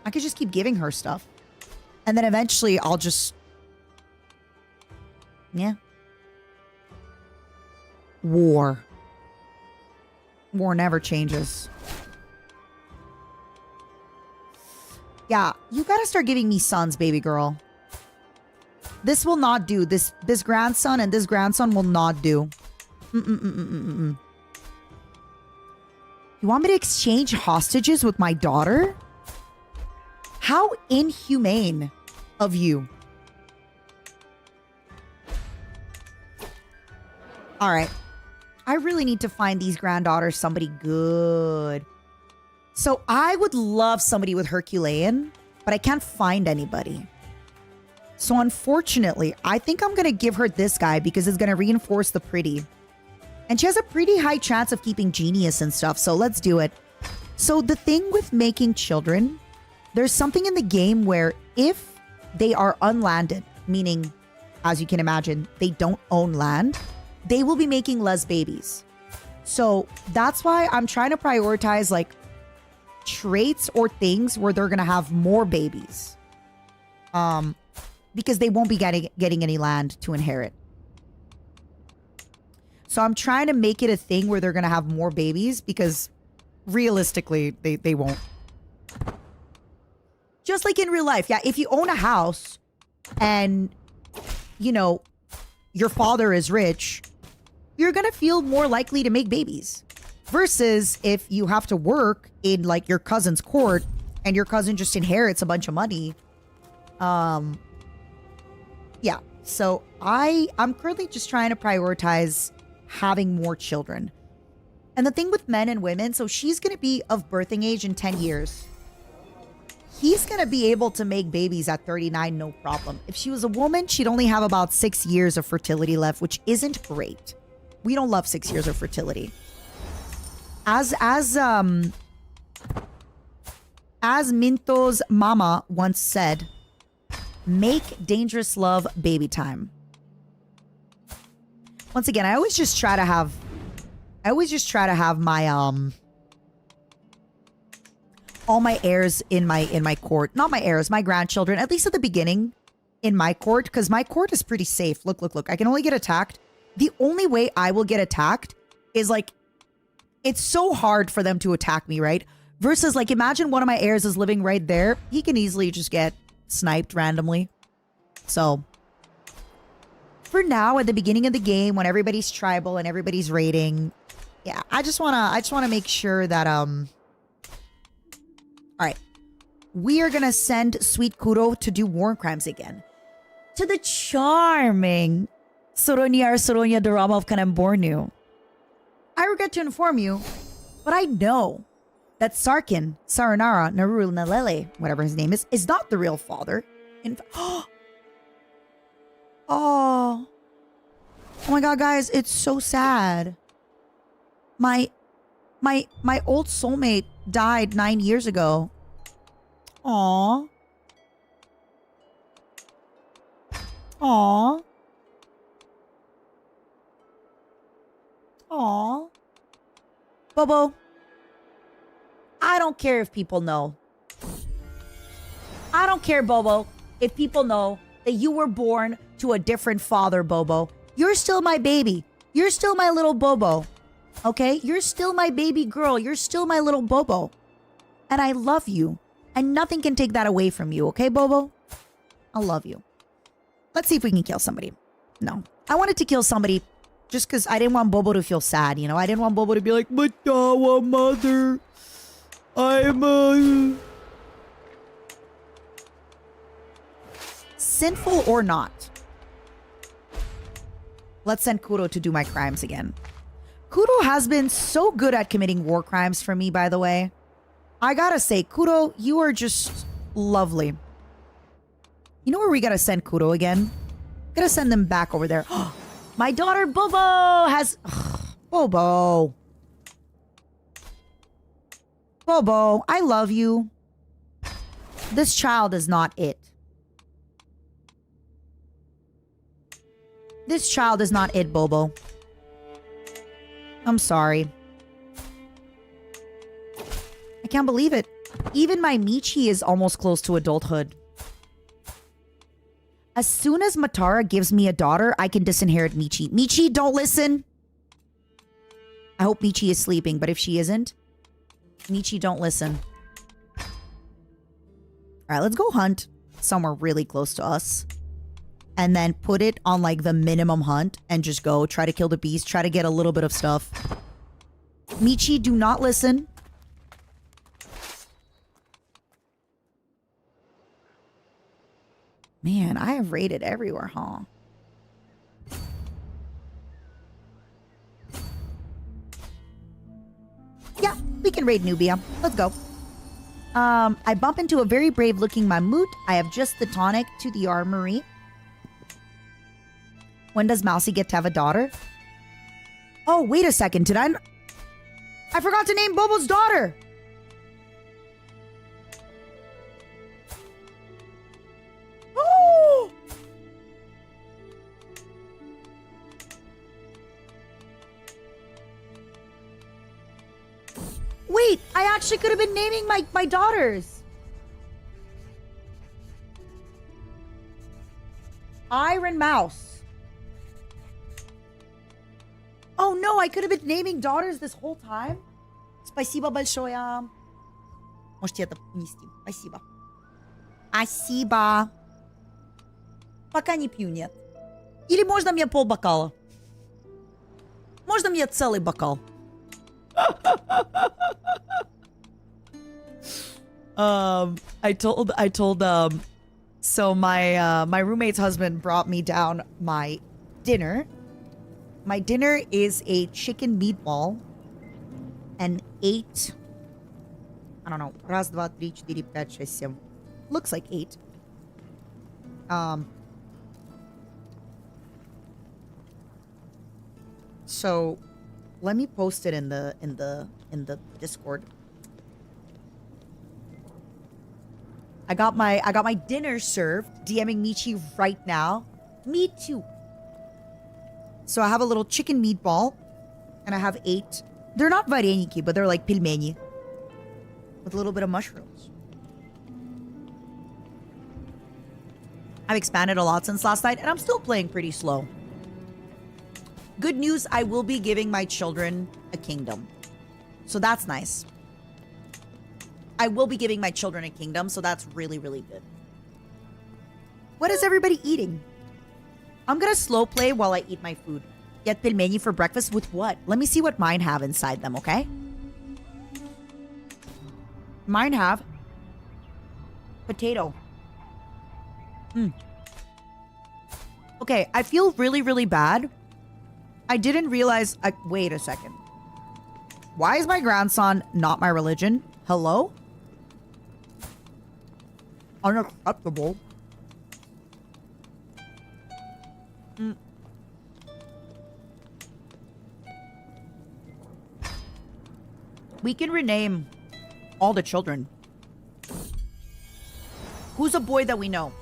I could just keep giving her stuff. And then eventually I'll just... Yeah. War. War never changes. Yeah, you gotta start giving me sons, baby girl. This will not do. This grandson and this grandson will not do. You want me to exchange hostages with my daughter? How inhumane of you. All right. I really need to find these granddaughters somebody good. So I would love somebody with Herculean, but I can't find anybody. So unfortunately, I think I'm going to give her this guy because it's going to reinforce the pretty. And she has a pretty high chance of keeping genius and stuff, so let's do it. So the thing with making children, there's something in the game where if they are unlanded, meaning, as you can imagine, they don't own land, they will be making less babies. So that's why I'm trying to prioritize like traits or things where they're going to have more babies. Because they won't be getting any land to inherit. So I'm trying to make it a thing where they're going to have more babies because realistically, they won't. Just like in real life. Yeah, if you own a house and, you know, your father is rich, you're going to feel more likely to make babies. Versus if you have to work in like your cousin's court and your cousin just inherits a bunch of money. Yeah, so I'm currently just trying to prioritize having more children. And the thing with men and women, so she's going to be of birthing age in 10 years. He's going to be able to make babies at 39, no problem. If she was a woman, she'd only have about 6 years of fertility left, which isn't great. We don't love 6 years of fertility. As Minto's mama once said, make dangerous love baby time. Once again, I always just try to have my all my heirs in my court. Not my heirs, my grandchildren, at least at the beginning, in my court, because my court is pretty safe. Look, look, look. I can only get attacked. The only way I will get attacked is like, it's so hard for them to attack me, right? Versus like, imagine one of my heirs is living right there. He can easily just get sniped randomly. So for now, at the beginning of the game, when everybody's tribal and everybody's raiding, yeah, I just wanna make sure that all right, we are gonna send Sweet Kuro to do war crimes again to the charming Soronya Dorama of Kanembornu. I regret to inform you, but I know that Saranara Narul Nalele, whatever his name is not the real father. Oh my god, guys, it's so sad. My old soulmate died 9 years ago. Aww. Aww. Aww. Bobo, I don't care if people know. I don't care, Bobo, if people know that you were born to a different father, Bobo. You're still my baby. You're still my little Bobo. Okay? You're still my baby girl. You're still my little Bobo. And I love you. And nothing can take that away from you. Okay, Bobo? I love you. Let's see if we can kill somebody. No. I wanted to kill somebody just because I didn't want Bobo to feel sad, you know? I didn't want Bobo to be like, Matawa, mother. I'm a... Sinful or not, let's send Kuro to do my crimes again. Kuro has been so good at committing war crimes for me, by the way. I gotta say, Kuro, you are just lovely. You know where we gotta send Kuro again? Gotta send them back over there. My daughter Bobo has... Bobo. Bobo, I love you. This child is not it. This child is not it, Bobo. I'm sorry. I can't believe it. Even my Michi is almost close to adulthood. As soon as Matara gives me a daughter, I can disinherit Michi. Michi, don't listen. I hope Michi is sleeping, but if she isn't, Michi, don't listen. All right, let's go hunt somewhere really close to us. And then put it on like the minimum hunt and just go try to kill the beast. Try to get a little bit of stuff. Michi, do not listen. Man, I have raided everywhere, huh? Yeah, we can raid Nubia. Let's go. I bump into a very brave looking Mammut. I have just the tonic to the armory. When does Mousy get to have a daughter? Oh, wait a second. Did I forgot to name Bobo's daughter. Oh! Wait, I actually could have been naming my daughters. Iron Mouse. Oh no, I could have been naming daughters this whole time? Спасибо большое. Можете это принести. Спасибо. Спасибо. Пока не пью, нет. Или можно мне полбокала? Можно мне целый бокал? I told so my roommate's husband brought me down my dinner. My dinner is a chicken meatball and 8, I don't know, раз, два, три, четыре, пять, шесть, семь. Looks like 8. So let me post it in the Discord. I got my dinner served. DMing Michi right now. Me too. So I have a little chicken meatball. And I have 8. They're not vareniki, but they're like pilmeni. With a little bit of mushrooms. I've expanded a lot since last night, and I'm still playing pretty slow. Good news, I will be giving my children a kingdom. So that's nice. I will be giving my children a kingdom, so that's really, really good. What is everybody eating? I'm gonna slow play while I eat my food. Get pilmeni for breakfast with what? Let me see what mine have inside them, okay? Mine have potato. Okay, I feel really, really bad. I didn't realize... wait a second. Why is my grandson not my religion? Hello? Unacceptable. We can rename all the children. Who's a boy that we know?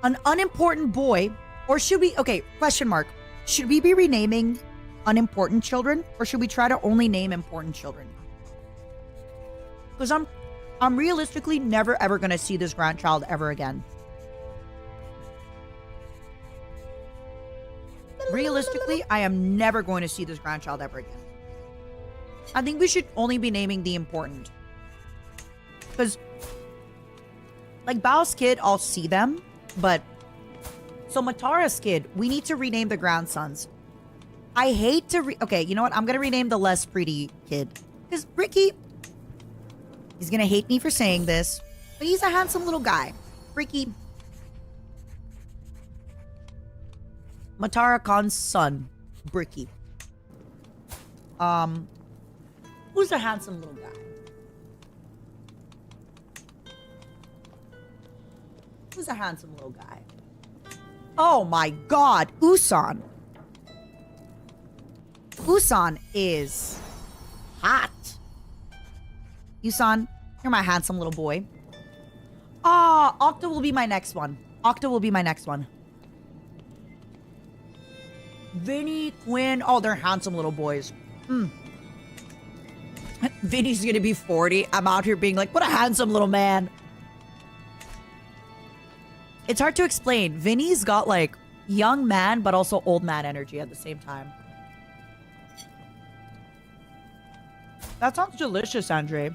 An unimportant boy? Or should we... Okay, question mark. Should we be renaming unimportant children? Or should we try to only name important children? Because I'm realistically never ever going to see this grandchild ever again. Realistically, I am never going to see this grandchild ever again. I think we should only be naming the important. Because, like, Bao's kid, I'll see them. But, so Matara's kid, we need to rename the grandsons. I hate to okay, you know what? I'm going to rename the less pretty kid. Because Ricky, he's going to hate me for saying this. But he's a handsome little guy. Ricky. Matara Khan's son, Bricky. Who's a handsome little guy? Who's a handsome little guy? Oh my god, Usan. Usan is hot. Usan, you're my handsome little boy. Ah, Octa will be my next one. Octa will be my next one. Vinny, Quinn, oh, they're handsome little boys. Vinny's gonna be 40. I'm out here being like, what a handsome little man. It's hard to explain. Vinny's got like young man, but also old man energy at the same time. That sounds delicious, Andre.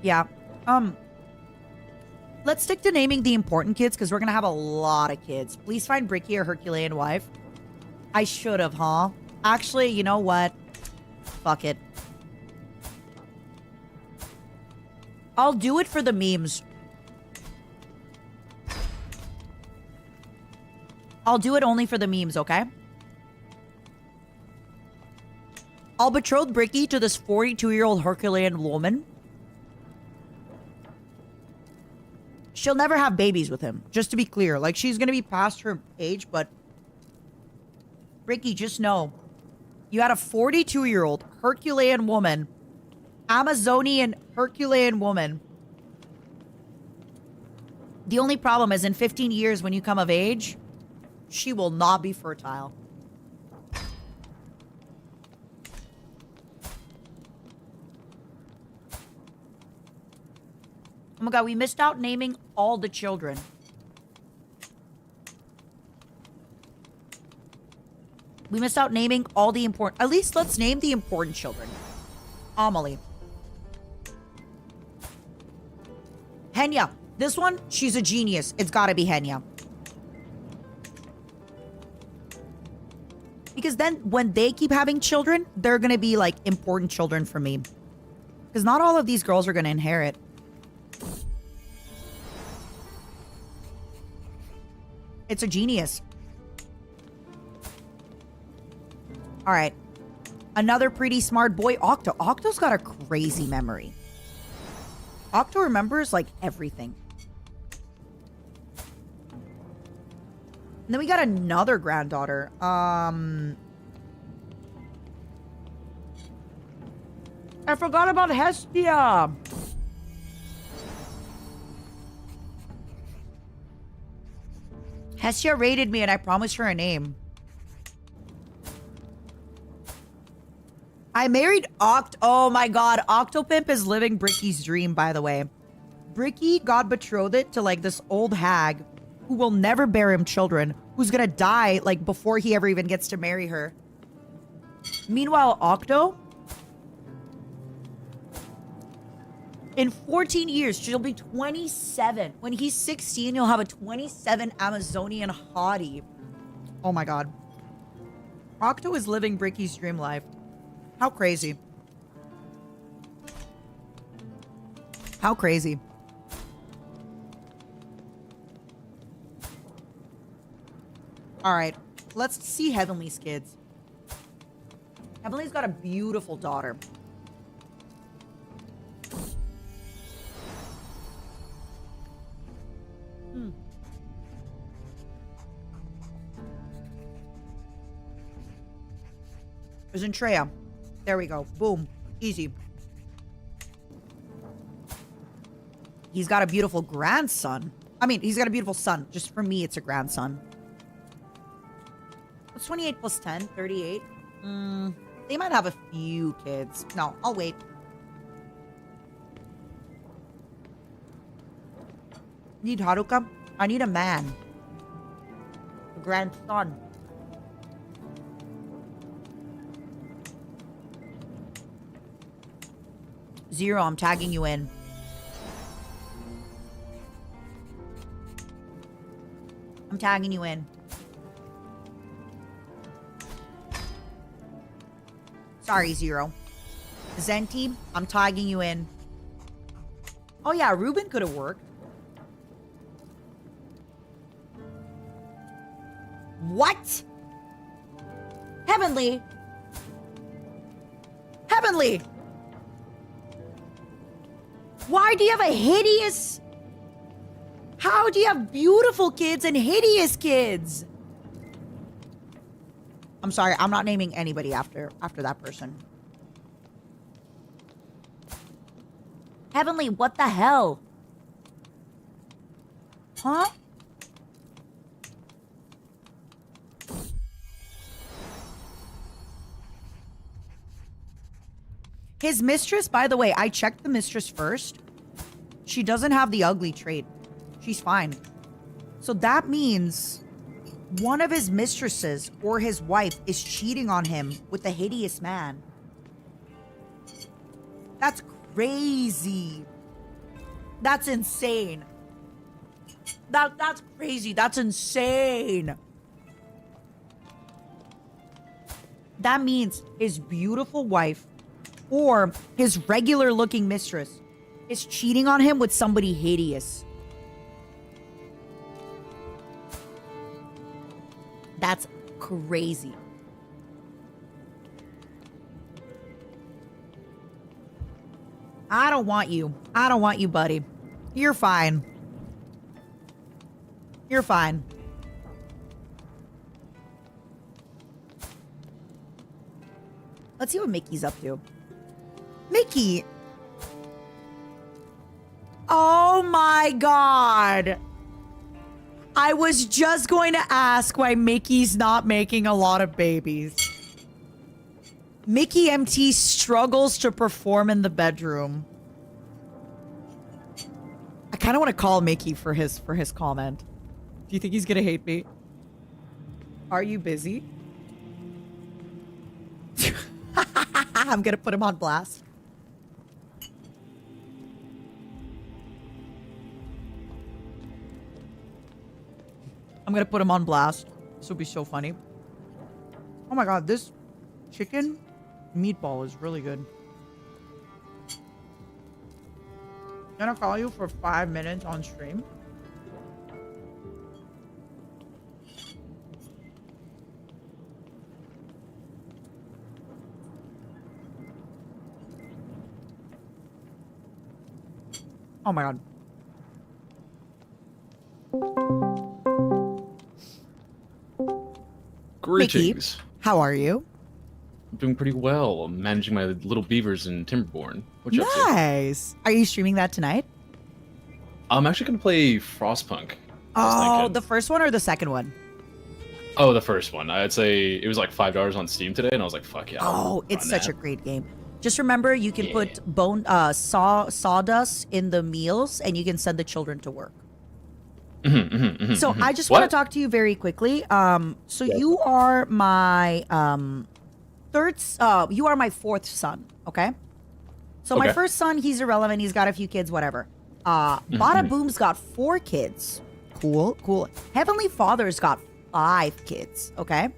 Yeah. Let's stick to naming the important kids because we're gonna have a lot of kids. Please find Bricky or Herculean wife. I should have, huh? Actually, you know what? Fuck it. I'll do it for the memes. I'll do it only for the memes, okay? I'll betroth Bricky to this 42-year-old Herculean woman. She'll never have babies with him, just to be clear. Like, she's gonna be past her age, but... Bricky, just know. You had a 42-year-old Herculean woman, Amazonian Herculean woman. The only problem is in 15 years when you come of age, she will not be fertile. Oh my god, we missed out naming all the children. We missed out naming all the important... At least let's name the important children. Amelie. Henya. This one, she's a genius. It's gotta be Henya. Because then when they keep having children, they're gonna be like important children for me. Because not all of these girls are gonna inherit. It's a genius. All right. Another pretty smart boy, Octo. Octo's got a crazy memory. Octo remembers, like, everything. And then we got another granddaughter. I forgot about Hestia. Hestia raided me and I promised her a name. I married Oh my god, Octopimp is living Bricky's dream, by the way. Bricky got betrothed to like this old hag who will never bear him children, who's gonna die like before he ever even gets to marry her. Meanwhile, Octo, in 14 years, she'll be 27. When he's 16, he'll have a 27 Amazonian hottie. Oh my god. Octo is living Bricky's dream life. How crazy. How crazy. Alright, let's see Heavenly's kids. Heavenly's got a beautiful daughter. There's Entreya. There we go. Boom. Easy. He's got a beautiful grandson. I mean, he's got a beautiful son. Just for me, it's a grandson. What's 28 plus 10? 38? They might have a few kids. No, I'll wait. Need Haruka? I need a man. A grandson. Zero, I'm tagging you in. I'm tagging you in. Sorry, Zero. Zenti, I'm tagging you in. Oh yeah, Ruben could have worked. What? Heavenly? Heavenly! Why do you have a hideous... How do you have beautiful kids and hideous kids? I'm sorry, I'm not naming anybody after that person. Heavenly, what the hell? Huh? His mistress, by the way, I checked the mistress first. She doesn't have the ugly trait. She's fine. So that means one of his mistresses or his wife is cheating on him with a hideous man. That's crazy. That's insane. That's crazy. That's insane. That means his beautiful wife or his regular looking mistress is cheating on him with somebody hideous. That's crazy. I don't want you. I don't want you, buddy. You're fine. You're fine. Let's see what Mickey's up to. Mickey. Oh my god. I was just going to ask why Mickey's not making a lot of babies. Mickey MT struggles to perform in the bedroom. I kind of want to call Mickey for his comment. Do you think he's going to hate me? Are you busy? I'm going to put him on blast. I'm gonna put him on blast. This will be so funny. Oh my god, this chicken meatball is really good. Can I call you for 5 minutes on stream? Oh my god. Greetings. Mickey, how are you? I'm doing pretty well. I'm managing my little beavers in Timberborn. What you up Nice. Are you streaming that tonight? to? I'm actually going to play Frostpunk I was Oh, thinking. the first one or the second one? Oh, the first one. I'd say it was like $5 on Steam today, and I was like, "Fuck yeah!" Oh, it's such a great game. Just remember, you can put sawdust in the meals, and you can send the children to work. So I just want to talk to you very quickly. So you are my you are my fourth son. Okay. So my first son, he's irrelevant. He's got a few kids, whatever. Bada Boom's got 4 kids. Cool. Heavenly Father's got 5 kids. Okay.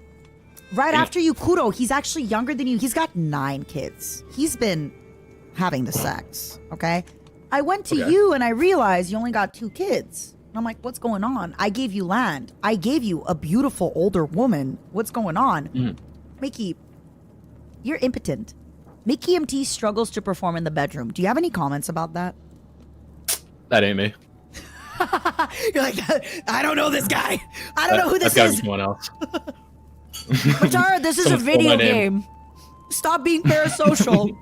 Right after you, Kuro, he's actually younger than you. He's got 9 kids. He's been having the sex. Okay. I went to you and I realized you only got 2 kids. And I'm like, what's going on? I gave you land. I gave you a beautiful older woman. What's going on? Mickey, you're impotent. Mickey MT struggles to perform in the bedroom. Do you have any comments about that? That ain't me. You're like, I don't know this guy. I don't know who this That's gotta is. be someone else. Matara, this is a video game. Stop being parasocial.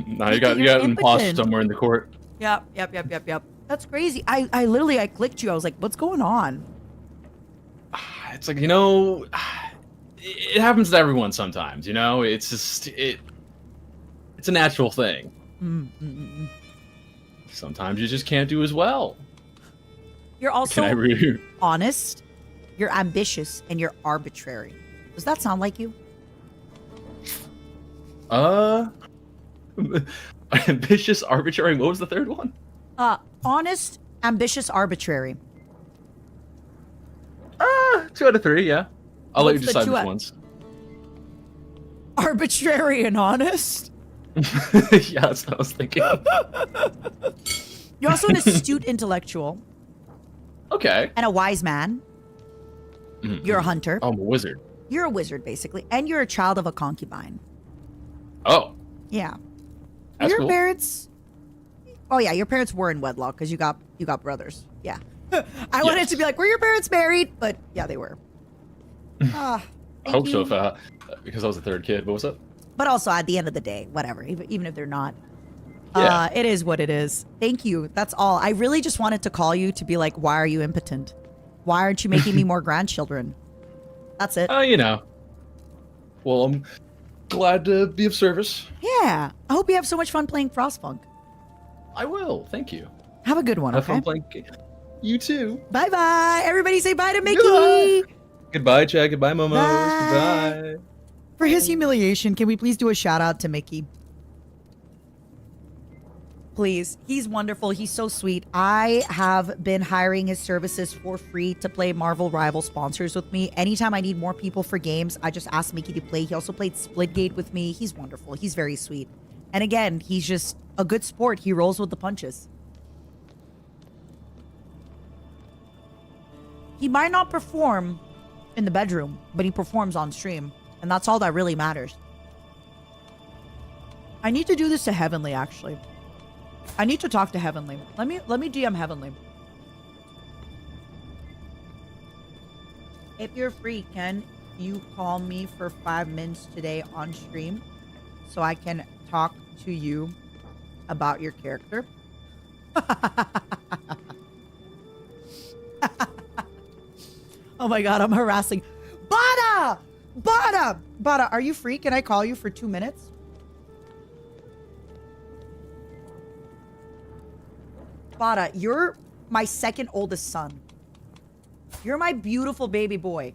No, you got an imposter somewhere in the court. Yep. That's crazy. I literally clicked you. I was like, what's going on? It's like, it happens to everyone sometimes, It's just it's a natural thing. Sometimes you just can't do as well. You're also Can I read you? honest, you're ambitious, and you're arbitrary. Does that sound like you? Ambitious, arbitrary. What was the third one? Honest, ambitious, arbitrary. 2 out of 3, yeah. I'll let you What's the decide 2 which out? ones. Arbitrary and honest? Yeah, that's what I was thinking. You're also an astute intellectual Okay. and a wise man. You're a hunter. Oh, I'm a wizard. You're a wizard, basically. And you're a child of a concubine. Oh, Yeah. that's your cool. parents... Oh, yeah, your parents were in wedlock because you got brothers. Yeah. I wanted to be like, were your parents married? But yeah, they were. I hope so, because I was the third kid. But what's up? But also, at the end of the day, whatever, even if they're not. Yeah. It is what it is. Thank you. That's all. I really just wanted to call you to be like, why are you impotent? Why aren't you making me more grandchildren? That's it. Well, I'm glad to be of service. Yeah. I hope you have so much fun playing Frostpunk. I will. Thank you. Have a good one, Have okay? fun playing. You too. Bye-bye. Everybody say bye to Mickey. Goodbye. Goodbye, Chad. Goodbye, Momos. Bye. Goodbye. For his humiliation, can we please do a shout out to Mickey? Please. He's wonderful. He's so sweet. I have been hiring his services for free to play Marvel Rival sponsors with me. Anytime I need more people for games, I just ask Mickey to play. He also played Splitgate with me. He's wonderful. He's very sweet. And again, he's just a good sport. He rolls with the punches. He might not perform in the bedroom, but he performs on stream. And that's all that really matters. I need to do this to Heavenly, actually. I need to talk to Heavenly. Let me DM Heavenly. If you're free, can you call me for 5 minutes today on stream so I can talk to you about your character? Oh my god, I'm harassing. Bada! Bada! Bada, are you free? Can I call you for 2 minutes? Bada, you're my second oldest son. You're my beautiful baby boy.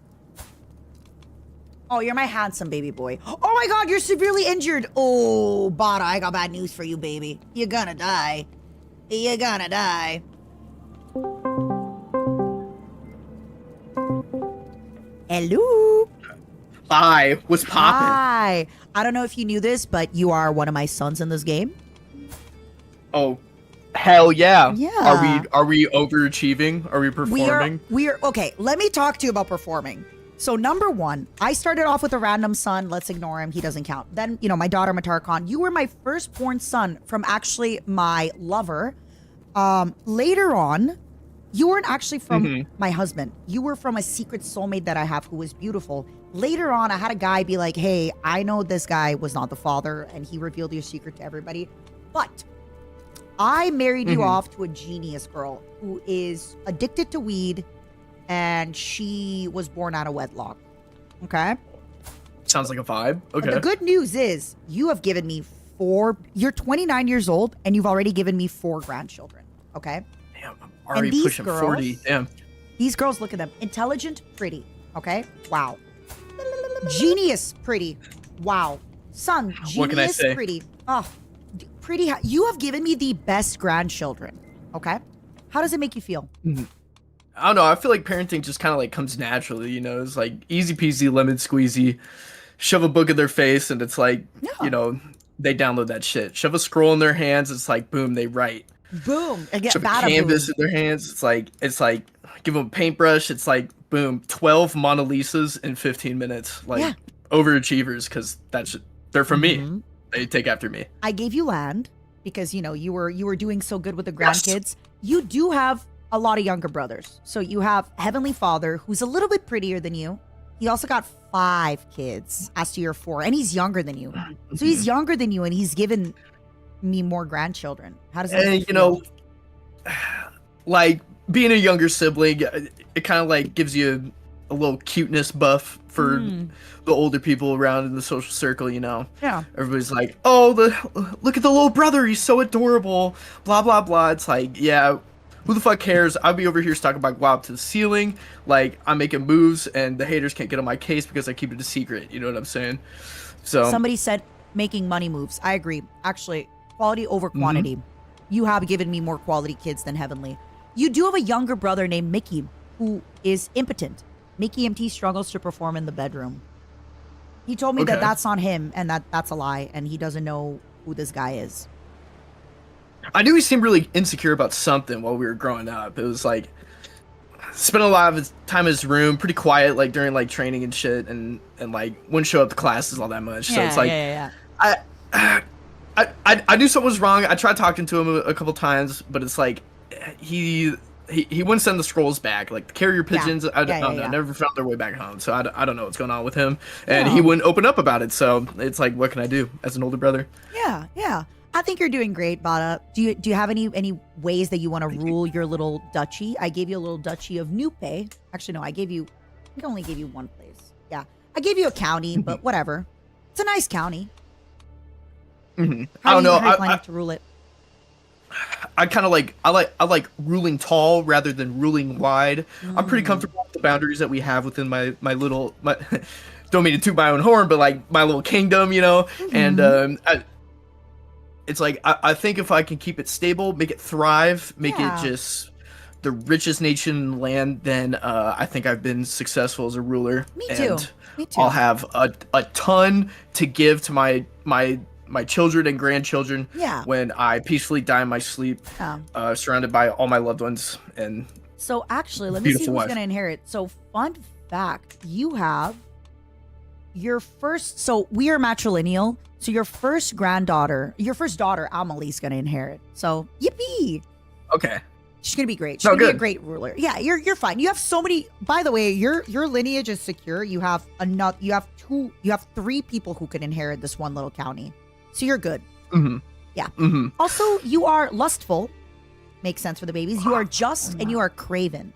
Oh, you're my handsome baby boy. Oh my god, you're severely injured. Oh, Bada, I got bad news for you, baby. You're gonna die. You're gonna die. Hello. Hi, what's poppin'? Hi. I don't know if you knew this, but you are one of my sons in this game. Oh, hell yeah. Yeah. Are we overachieving? Are we performing? We are okay. Let me talk to you about performing. So number one, I started off with a random son. Let's ignore him. He doesn't count. Then, my daughter Matarkhan, you were my firstborn son from actually my lover. Later on, you weren't actually from my husband. You were from a secret soulmate that I have who was beautiful. Later on, I had a guy be like, hey, I know this guy was not the father, and he revealed your secret to everybody. But I married you Mhm. off to a genius girl who is addicted to weed, and she was born out of wedlock. Okay? Sounds like a vibe. But Okay. the good news is you have given me you're 29 years old, and you've already given me 4 grandchildren. Okay? Damn, I'm already these pushing 40. girls- Damn. These girls, look at them. Intelligent, pretty. Okay? Wow. Genius, pretty. Wow. Son, genius, What can I say? pretty. Oh, pretty. You have given me the best grandchildren. Okay? How does it make you feel? I don't know. I feel like parenting just kind of like comes naturally, you know? It's like easy peasy, lemon squeezy. Shove a book in their face, and it's like, Yeah. you know, they download that shit. Shove a scroll in their hands, it's like, boom, they write. Boom. I get Shove a bada canvas boom. in their hands, it's like, give them a paintbrush, it's like, boom, 12 Mona Lisas in 15 minutes. Like, Yeah. overachievers, because they're from me. Mhm. They take after me. I gave you land because you were doing so good with the Yes. grandkids. You do have a lot of younger brothers. So you have Heavenly Father, who's a little bit prettier than you. He also got 5 kids as to your 4, and he's younger than you. So he's younger than you, and he's given me more grandchildren. How does that And make you know, like being a younger sibling, it kind of like gives you a little cuteness buff for the older people around in the social circle. You know, Yeah. everybody's like, "Oh, look at the little brother, he's so adorable." Blah blah blah. It's like, yeah, who the fuck cares? I'll be over here talking about wow up to the ceiling, like I'm making moves, and the haters can't get on my case because I keep it a secret. You know what I'm saying? So Somebody said making money moves. I agree. Actually, quality over quantity. You have given me more quality kids than Heavenly. You do have a younger brother named Mickey who is impotent. Mickey MT struggles to perform in the bedroom. He told me that Okay. that's on him and that's a lie, and he doesn't know who this guy is. I knew he seemed really insecure about something while we were growing up. It was like spent a lot of his time in his room, pretty quiet, like during like training and shit, and like wouldn't show up to classes all that much. So it's like I knew something was wrong. I tried talking to him a couple times, but it's like he wouldn't send the scrolls back. Like the carrier pigeons, I don't know, never found their way back home. So I don't know what's going on with him, and he wouldn't open up about it. So it's like, what can I do as an older brother? Yeah. I think you're doing great, Bada. Do you have any ways that you want to rule your little duchy? I gave you a little duchy of Nupe. Actually, no, I think I only gave you one place. Yeah. I gave you a county, but whatever. It's a nice county. I How don't do you know. how do you plan to rule it? I kind of like I like ruling tall rather than ruling wide. I'm pretty comfortable with the boundaries that we have within my little don't mean to toot my own horn, but like my little kingdom, you know. And it's like I think if I can keep it stable, make it thrive, make it just the richest nation in the land, then I think I've been successful as a ruler. Me too. And Me too. I'll have a ton to give to my children and grandchildren when I peacefully die in my sleep, surrounded by all my loved ones. And So actually, let me see who's Beautiful wife. going to inherit. So fun fact, you have your first, so we are matrilineal. So your first daughter, Amelie's going to inherit. So yippee. okay, She's going to be great. She's No, going to be a good. great ruler. Yeah, you're fine. You have so many, by the way, your lineage is secure. You have 3 people who can inherit this one little county. So you're good. Yeah. Also, you are lustful. Makes sense for the babies. You are just and you are craven.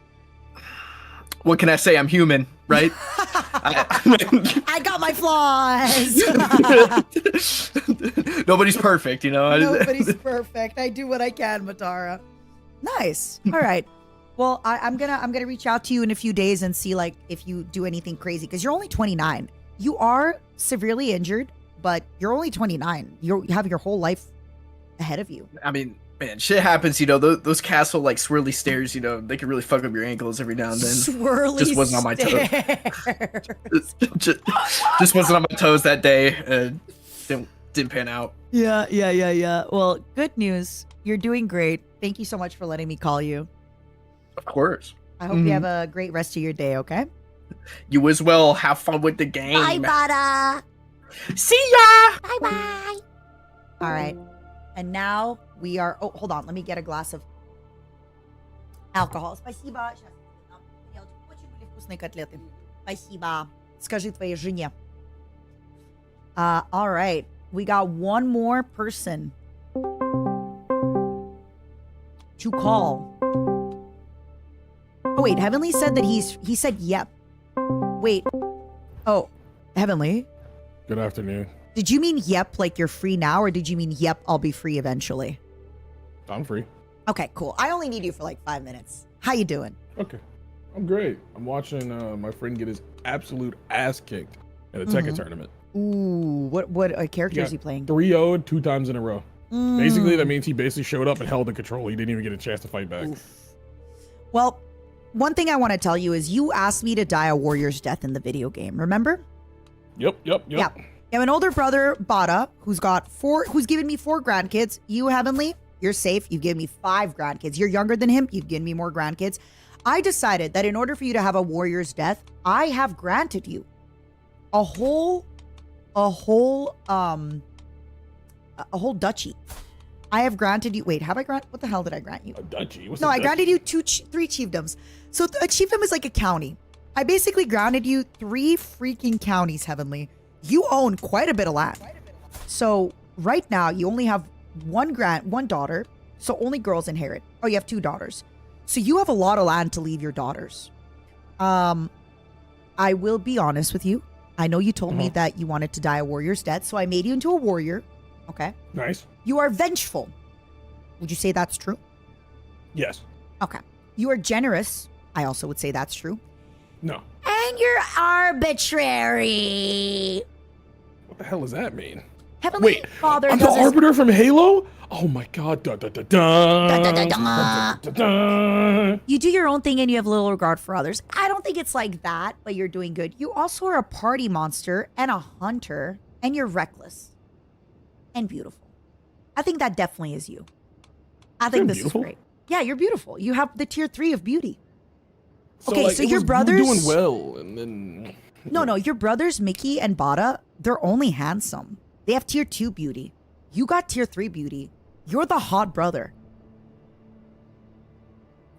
what can I say? I'm human, right? I got my flaws. Nobody's perfect, you know. Nobody's perfect. I do what I can, Matara. Nice. All right. Well, I'm gonna reach out to you in a few days and see like if you do anything crazy because you're only 29. You are severely injured, but you're only 29. You have your whole life ahead of you. I mean, man, shit happens, you know. Those castle like swirly stairs, you know, they can really fuck up your ankles every now and then. Swirly Just wasn't on my toes. stairs. just wasn't on my toes that day. Didn't pan out. Yeah. Well, good news. You're doing great. Thank you so much for letting me call you. Of course. I hope you have a great rest of your day, okay? You as well. Have fun with the game. Bye, Bada. See ya. Bye-bye. All right. And now we are... Oh, hold on. Let me get a glass of alcohol. Спасибо. Сейчас. Очень были вкусные котлеты. Спасибо. Скажи твоей жене. All right. We got one more person. to call. Oh wait, Heavenly said that he said yep. Wait. Oh, Heavenly. Good afternoon. Did you mean yep, like you're free now, or did you mean yep, I'll be free eventually? I'm free. Okay, cool. I only need you for like 5 minutes. How you doing? Okay. I'm great. I'm watching my friend get his absolute ass kicked at a Tekken tournament. Ooh, what character is he playing? 3-0 2 times in a row. Basically, that means he basically showed up and held the control. He didn't even get a chance to fight back. Oof. Well, one thing I want to tell you is you asked me to die a warrior's death in the video game, remember? Yep. Yeah. I have an older brother, Bada, who's given me 4 grandkids. You, Heavenly, you're safe. You've given me 5 grandkids. You're younger than him. You've given me more grandkids. I decided that in order for you to have a warrior's death, I have granted you a whole duchy. I have granted you. Wait, what the hell did I grant you? A duchy? What's No, a I duchy? granted you 3 chiefdoms. So a chiefdom is like a county. I basically granted you 3 freaking counties, Heavenly. You own quite a bit of land. So right now you only have one daughter. So only girls inherit. Oh, you have 2 daughters. So you have a lot of land to leave your daughters. I will be honest with you. I know you told me that you wanted to die a warrior's death, so I made you into a warrior. Okay. Nice. You are vengeful. Would you say that's true? Yes. Okay. You are generous. I also would say that's true. No. And you're arbitrary. What the hell does that mean? Heavenly Wait, Father I'm the does his- Arbiter from Halo? Oh my god. Da, da, da, da. Da, da, da, da. Da, da, da. You do your own thing and you have little regard for others. I don't think it's like that, but you're doing good. You also are a party monster and a hunter, and you're reckless and beautiful. I think that definitely is you. I think I'm this beautiful? is great. Yeah, you're beautiful. You have the tier 3 of beauty. So, Okay, like, so it your was- brothers- you were doing well, and then... No, your brothers, Mickey and Bada, they're only handsome. They have tier 2 beauty. You got tier 3 beauty. You're the hot brother.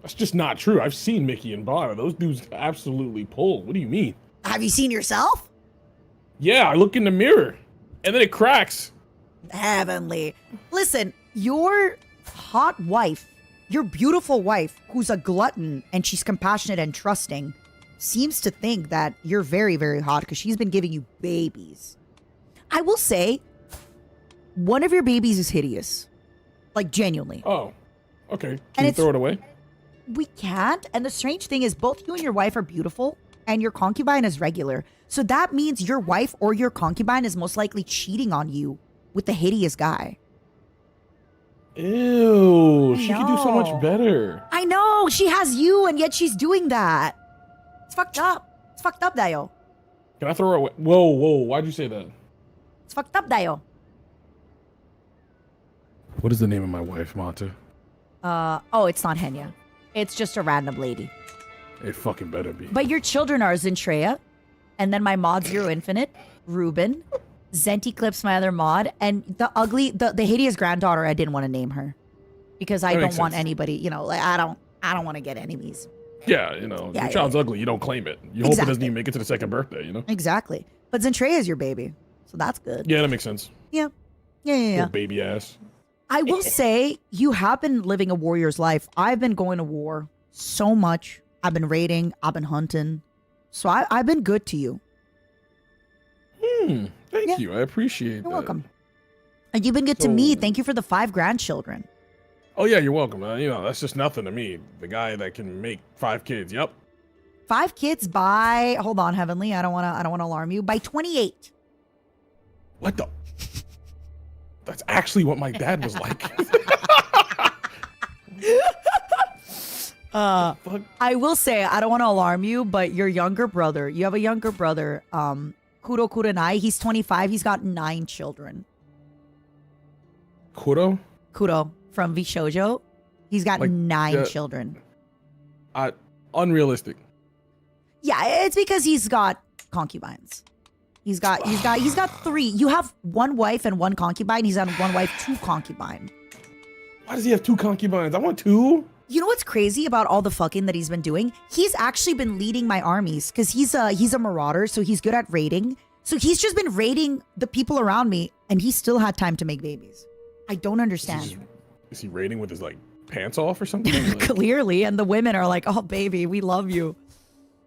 That's just not true. I've seen Mickey and Bada. Those dudes absolutely pull. What do you mean? Have you seen yourself? Yeah, I look in the mirror, and then it cracks. Heavenly. Listen, your hot wife, your beautiful wife, who's a glutton and she's compassionate and trusting, seems to think that you're very, very hot because she's been giving you babies. I will say, one of your babies is hideous. Like, genuinely. Oh, okay. And Can you it's- throw it away? We can't. And the strange thing is both you and your wife are beautiful and your concubine is regular. So that means your wife or your concubine is most likely cheating on you with the hideous guy. Ew, she could do so know. much better. I know. She has you and yet she's doing that. It's fucked up. It's fucked up, Dayo. Can I throw her away? Whoa, why'd you say that? It's fucked up, Dayo. What is the name of my wife, Monta? Oh, it's not Henya. It's just a random lady. It fucking better be. But your children are Zentreya, and then my mod Zero Infinite, Ruben, Zenti Clips, my other mod, and the hideous granddaughter. I didn't want to name her because I That don't makes want sense. anybody. You know, like I don't want to get enemies. Yeah, you know, Yeah, your child's ugly. You don't claim it. You hope it Exactly. doesn't even make it to the second birthday, you know? Exactly. But Zentreya is your baby, so that's good. Yeah, that makes sense. Yeah. Little baby ass. I will say you have been living a warrior's life. I've been going to war so much. I've been raiding. I've been hunting. So I've been good to you. Thank Yeah. you. I appreciate You're that. welcome. And you've been good to me. So- Thank you for the 5 grandchildren. Oh, yeah, you're welcome. You know, that's just nothing to me. The guy that can make 5 kids. Yep. 5 kids by, hold on, Heavenly. I don't want to alarm you. By 28. What the? That's actually what my dad was like. Fuck. I will say, I don't want to alarm you, but your younger brother, you have a younger brother, Kuro Kurenai. He's 25. He's got 9 children. Kuro? Kuro from VSHOJO. He's got Like, 9 children. Unrealistic. Yeah, it's because he's got concubines. He's got 3. You have 1 wife and 1 concubine. He's on 1 wife, 2 concubine. Why does he have 2 concubines? I want 2. You know what's crazy about all the fucking that he's been doing? He's actually been leading my armies because he's a marauder, so he's good at raiding. So he's just been raiding the people around me, and he still had time to make babies. I don't understand. Is he raiding with his like pants off or something? Like, Clearly, and the women are like, "Oh, baby, we love you."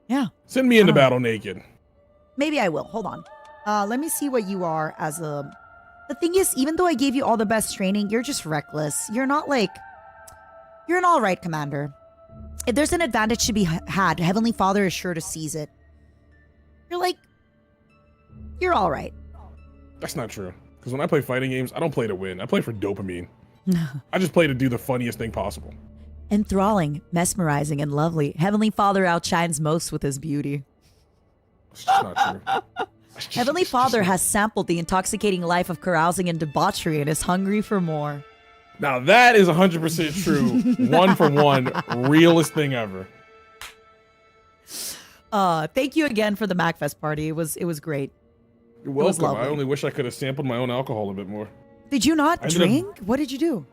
Yeah. send me into I don't know. battle naked. Maybe I will. Hold on. Let me see what you are as a. The thing is, even though I gave you all the best training, you're just reckless. You're not like. You're an all right commander. If there's an advantage to be had, Heavenly Father is sure to seize it. You're like. You're all right. That's not true. Because when I play fighting games, I don't play to win. I play for dopamine. I just play to do the funniest thing possible. Enthralling, mesmerizing, and lovely. Heavenly Father outshines most with his beauty. It's just not true. Heavenly Father has sampled the intoxicating life of carousing and debauchery and is hungry for more. Now that is 100% true. One for one, realest thing ever. Thank you again for the MacFest party. It was great. You're was welcome. I lovely. only wish I could have sampled my own alcohol a bit more. Did you not I ended up- drink? What did you do?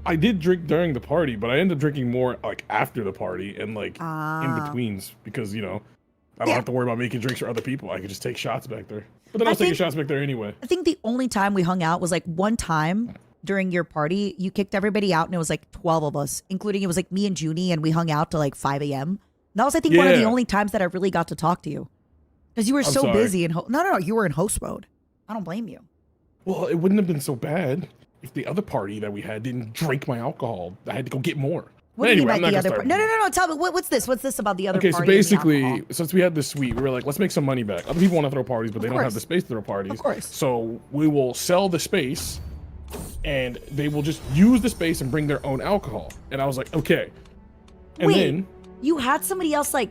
I did drink during the party, but I ended up drinking more like after the party and like in Ah. betweens because, you know, I don't Yeah. have to worry about making drinks for other people. I could just take shots back there. But then I I was taking think- shots back there anyway. I think the only time we hung out was like one time during your party. You kicked everybody out and it was like 12 of us, including it was like me and Junie, and we hung out till like 5 a.m. That was, I think, one of the Yeah. only times that I really got to talk to you. Because you were I'm so sorry. busy. No, you were in host mode. I don't blame you. Well, it wouldn't have been so bad if the other party that we had didn't drink my alcohol. I had to go get more. What But do you anyway, mean by I'm not the gonna other start- party? No. Tell me, what's this? What's this about the other Okay, so party? and the basically, alcohol? since we had this suite, we were like, let's make some money back. Other people want to throw parties, but they don't have course. the space to throw parties. Of course. So we will sell the space, and they will just use the space and bring their own alcohol. And I was like, okay. And Wait, then, you had somebody else like.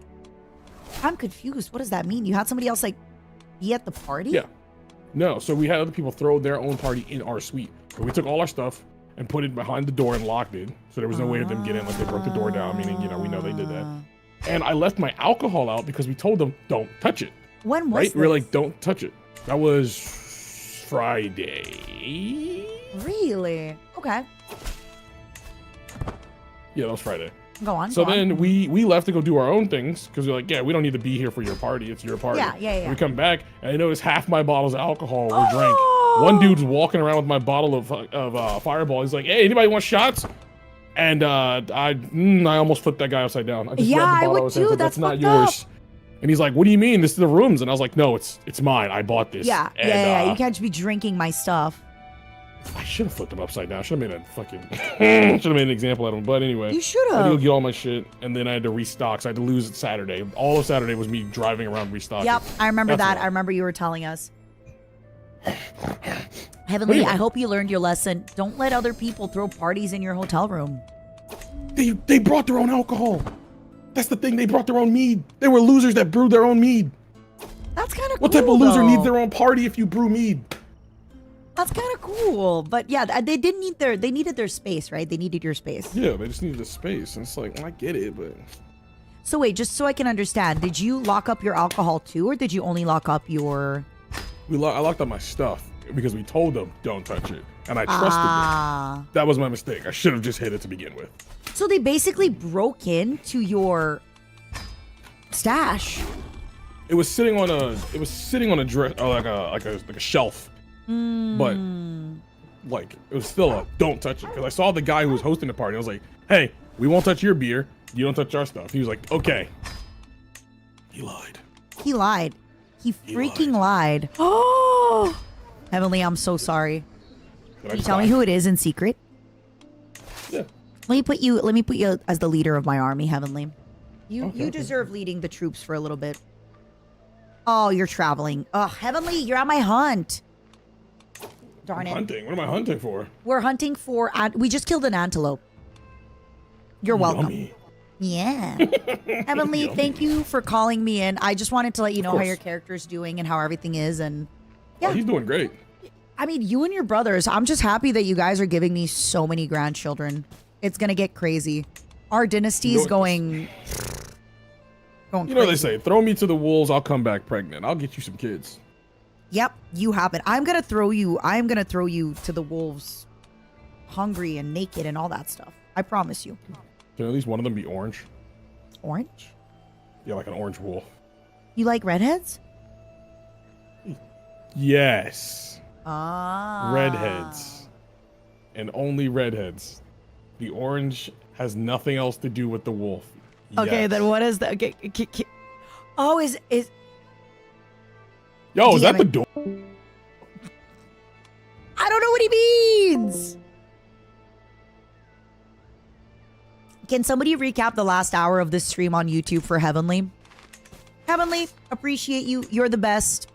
I'm confused. What does that mean? You had somebody else like be at the party? yeah, no. So we had other people throw their own party in our suite. So we took all our stuff and put it behind the door and locked it. So there was no way of them getting in. Like they broke the door down, meaning, you know, we know they did that. And I left my alcohol out because we told them don't touch it. When was Right? this? We were like, don't touch it. That was Friday. Really? Okay. Yeah, that was Friday. Go on. So go on. then we left to go do our own things because we're like, yeah, we don't need to be here for your party. It's your party. Yeah. We come back and I notice half my bottles of alcohol were Oh! drank. One dude's walking around with my bottle of Fireball. He's like, hey, anybody want shots? And I almost flipped that guy upside down. I just Yeah, grabbed the I bottle would out of his hands, too. like, That's not fucked yours. And he's like, what do you mean? This is the rooms. And I was like, no, it's mine. I bought this. Yeah. And, You can't just be drinking my stuff. I should have flipped him upside down. Should have made a fucking. Should have made an example out of him. But anyway, You should I had to go have. get all my shit, and then I had to restock. So I had to lose it Saturday. All of Saturday was me driving around restocking. Yep, I remember That's that. all. I remember you were telling us. Heavenly, Anyway. I hope you learned your lesson. Don't let other people throw parties in your hotel room. They brought their own alcohol. That's the thing. They brought their own mead. They were losers that brewed their own mead. That's kind of cool. What type of loser though. needs their own party if you brew mead? That's kind of cool. But yeah, they did need they needed their space, right? They needed your space. Yeah, they just needed a space. And it's like, I get it, but So wait, just so I can understand, did you lock up your alcohol too, or did you only lock up your? I locked up my stuff because we told them don't touch it, and I trusted them. Ah. That was my mistake. I should have just hit it to begin with. So they basically broke into your stash. It was sitting on a dress, like a shelf, but like it was still a don't touch it because I saw the guy who was hosting the party. I was like, hey, we won't touch your beer. You don't touch our stuff. He was like, okay. He lied. He lied. He freaking lied. Oh, Heavenly, I'm so sorry. Can you tell me who it is in secret? Yeah. Let me put you as the leader of my army, Heavenly. You deserve leading the troops for a little bit. Oh, you're traveling. Oh, Heavenly, you're on my hunt. Darn it. Hunting. What am I hunting for? We're hunting for. We just killed an antelope. You're welcome. Yummy. Yeah. Heavenly, thank you for calling me in. I just wanted to let you know how course. your character's doing and how everything is. And Oh, yeah, he's doing great. I mean, you and your brothers, I'm just happy that you guys are giving me so many grandchildren. It's going to get crazy. Our dynasty is going You know crazy. they say, throw me to the wolves, I'll come back pregnant. I'll get you some kids. Yep, you have it. I'm going to throw you to the wolves hungry and naked and all that stuff. I promise you. Can at least one of them be orange? Orange? Yeah, like an orange wolf. You like redheads? Yes. Ah. Redheads. And only redheads. The orange has nothing else to do with the wolf. Okay, Yes. then what is that? Okay, oh, is Yo, is Damn that the it. door? I don't know what he means. Can somebody recap the last hour of this stream on YouTube for Heavenly? Heavenly, appreciate you. You're the best.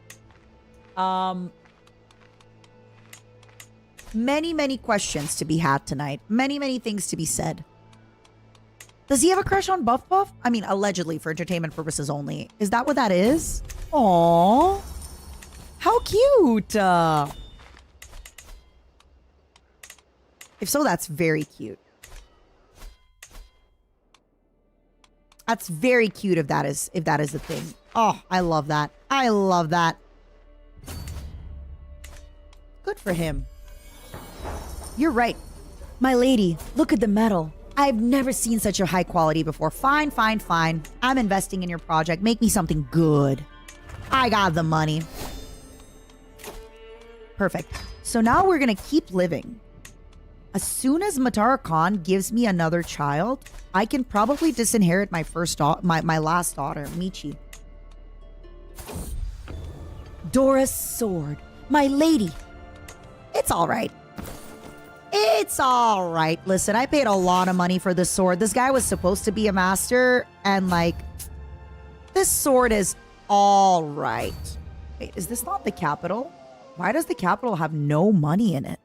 Many questions to be had tonight. Many things to be said. Does he have a crush on Buff Buff? I mean, allegedly for entertainment purposes only. Is that what that is? Aww. How cute. If so, that's very cute. That's very cute if that is the thing. Oh, I love that. I love that. Good for him. You're right. My lady, look at the metal. I've never seen such a high quality before. Fine. I'm investing in your project. Make me something good. I got the money. Perfect. So now we're gonna keep living. As soon as Matara Khan gives me another child, I can probably disinherit my last daughter, Michi. Dora's sword. My lady. It's all right. It's all right. Listen, I paid a lot of money for this sword. This guy was supposed to be a master, and like, this sword is all right. Wait, is this not the capital? Why does the capital have no money in it?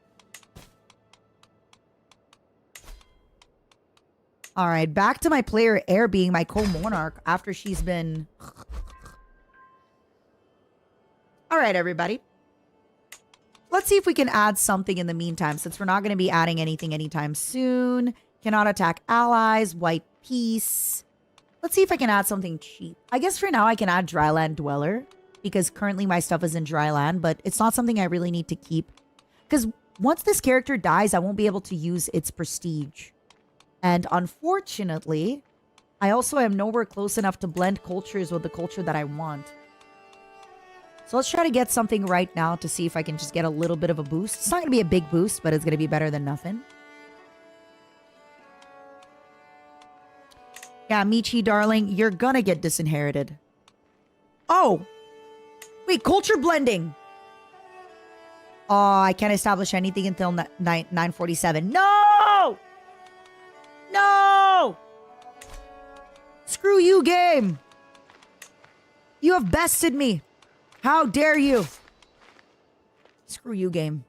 All right, back to my player Air being my co-monarch after she's been... All right, everybody. Let's see if we can add something in the meantime, since we're not going to be adding anything anytime soon. Cannot attack allies, white peace. Let's see if I can add something cheap. I guess for now I can add Dryland Dweller, because currently my stuff is in Dryland, but it's not something I really need to keep. Because once this character dies, I won't be able to use its prestige. And unfortunately, I also am nowhere close enough to blend cultures with the culture that I want. So let's try to get something right now to see if I can just get a little bit of a boost. It's not going to be a big boost, but it's going to be better than nothing. Yeah, Michi, darling, you're going to get disinherited. Oh! Wait, culture blending! Oh, I can't establish anything until 9:47. No! No! Screw you, game! You have bested me! How dare you? Screw you, game.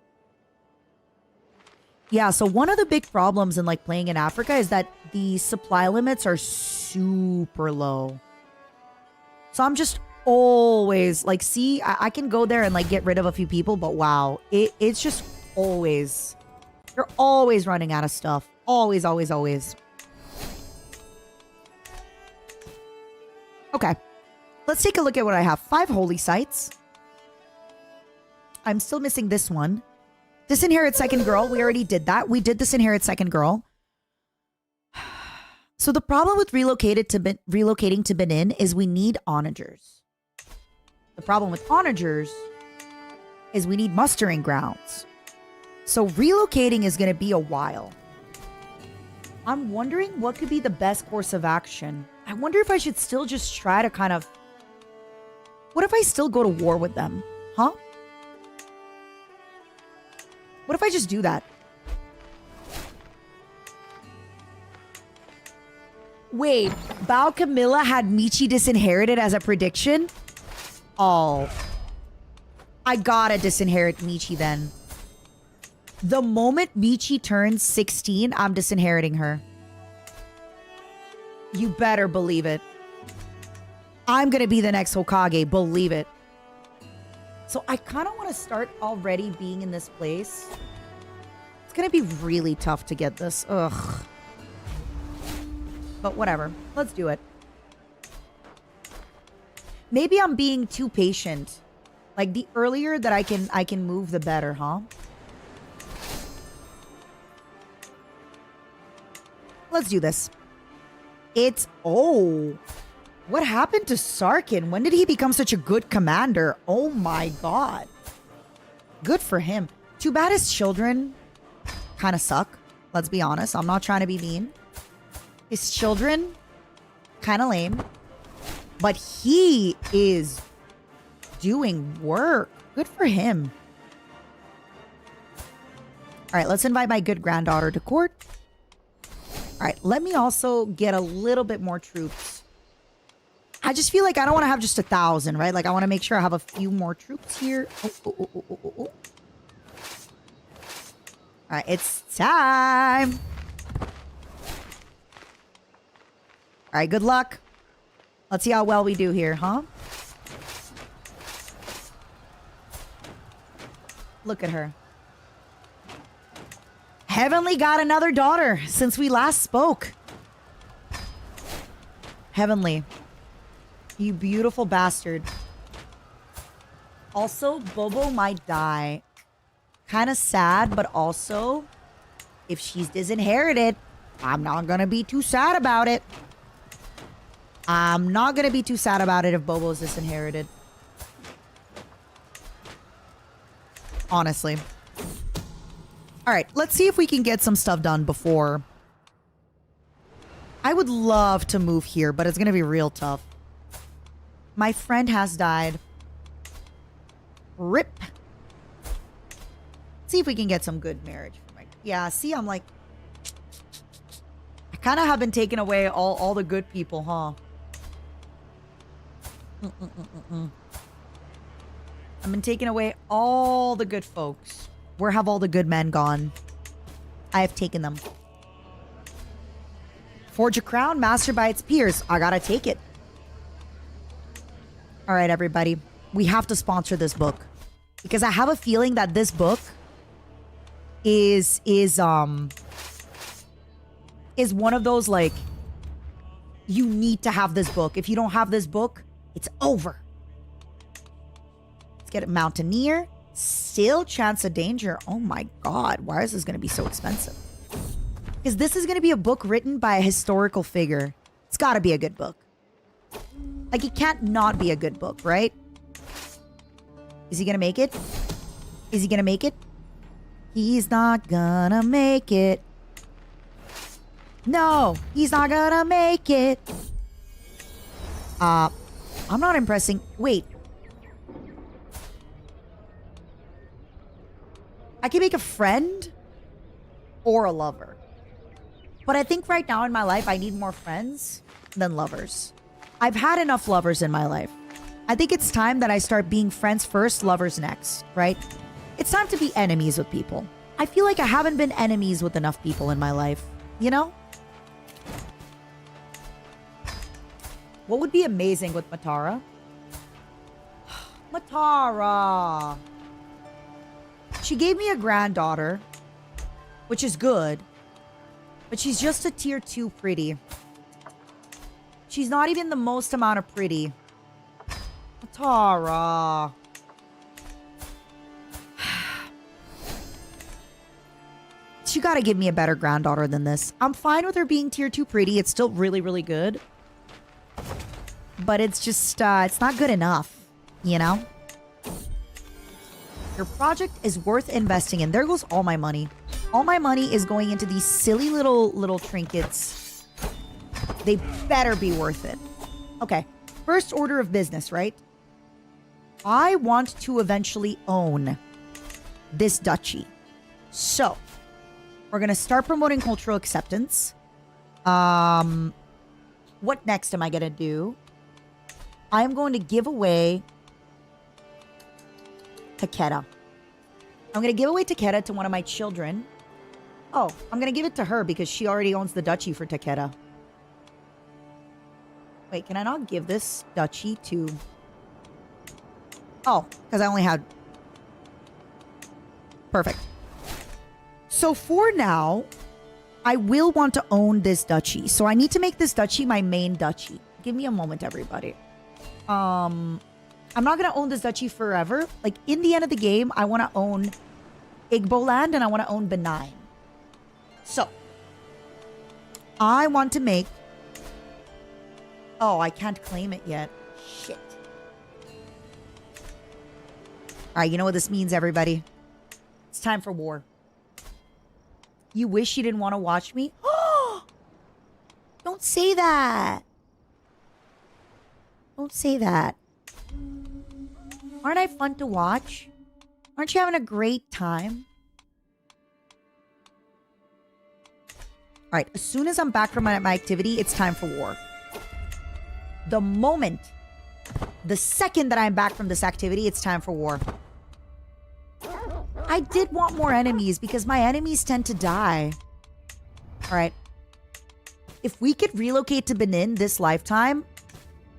Yeah, so one of the big problems in like playing in Africa is that the supply limits are super low. So I'm just always like, see, I can go there and like get rid of a few people, but wow, it's just always, you're always running out of stuff. Always. Okay. Let's take a look at what I have. 5 holy sites. I'm still missing this one. Disinherit second girl. We already did that. We did disinherit second girl. So the problem with relocating to Benin is we need onagers. The problem with onagers is we need mustering grounds. So relocating is going to be a while. I'm wondering what could be the best course of action. I wonder if I should still just try to kind of... What if I still go to war with them? Huh? What if I just do that? Wait, Bao Camilla had Michi disinherited as a prediction? Oh. I gotta disinherit Michi then. The moment Michi turns 16, I'm disinheriting her. You better believe it. I'm gonna be the next Hokage, believe it. So I kind of want to start already being in this place. It's gonna be really tough to get this. Ugh. But whatever. Let's do it. Maybe I'm being too patient. Like the earlier that I can move, the better, huh? Let's do this. It's... Oh. What happened to Sarkin? When did he become such a good commander? Oh my god. Good for him. Too bad his children kind of suck. Let's be honest. I'm not trying to be mean. His children, kind of lame. But he is doing work. Good for him. All right, let's invite my good granddaughter to court. All right, let me also get a little bit more troops. I just feel like I don't want to have just 1,000, right? Like, I want to make sure I have a few more troops here. Oh. All right, it's time. All right, good luck. Let's see how well we do here, huh? Look at her. Heavenly got another daughter since we last spoke. Heavenly. You beautiful bastard. Also, Bobo might die. Kind of sad, but also, if she's disinherited, I'm not going to be too sad about it. I'm not going to be too sad about it if Bobo's disinherited. Honestly. All right, let's see if we can get some stuff done before. I would love to move here, but it's going to be real tough. My friend has died. Rip. See if we can get some good marriage. Yeah, see, I'm like... I kind of have been taking away all the good people, huh? I've been taking away all the good folks. Where have all the good men gone? I have taken them. Forge a crown, mastered by its peers. I gotta take it. All right, everybody. We have to sponsor this book. Because I have a feeling that this book is one of those, like, you need to have this book. If you don't have this book, it's over. Let's get it. Mountaineer. Still chance of danger. Oh my god. Why is this going to be so expensive? Because this is going to be a book written by a historical figure. It's got to be a good book. Like, it can't not be a good book, right? Is he going to make it? Is he going to make it? He's not gonna make it. No, he's not gonna make it. I'm not impressing. Wait. I can make a friend or a lover. But I think right now in my life, I need more friends than lovers. I've had enough lovers in my life. I think it's time that I start being friends first, lovers next, right? It's time to be enemies with people. I feel like I haven't been enemies with enough people in my life, you know? What would be amazing with Matara? Matara! She gave me a granddaughter, which is good, but she's just a tier 2 pretty. She's not even the most amount of pretty. Matara. You gotta give me a better granddaughter than this. I'm fine with her being tier 2 pretty. It's still really, really good. But it's just, it's not good enough, you know? Your project is worth investing in. There goes all my money. All my money is going into these silly little trinkets. They better be worth it. Okay, first order of business, right? I want to eventually own this duchy. So, we're going to start promoting cultural acceptance. What next am I going to do? I'm going to give away Takeda. I'm going to give away Takeda to one of my children. Oh, I'm going to give it to her because she already owns the duchy for Takeda. Wait, can I not give this duchy to... Oh, because I only had... Perfect. So for now, I will want to own this duchy. So I need to make this duchy my main duchy. Give me a moment, everybody. I'm not going to own this duchy forever. Like, in the end of the game, I want to own Igbo land and I want to own Benign. So, I want to make... Oh, I can't claim it yet. Shit. Alright, you know what this means, everybody? It's time for war. You wish you didn't want to watch me? Don't say that. Don't say that. Aren't I fun to watch? Aren't you having a great time? All right, as soon as I'm back from my activity, it's time for war. The second that I'm back from this activity, it's time for war. I did want more enemies because my enemies tend to die. All right. If we could relocate to Benin this lifetime,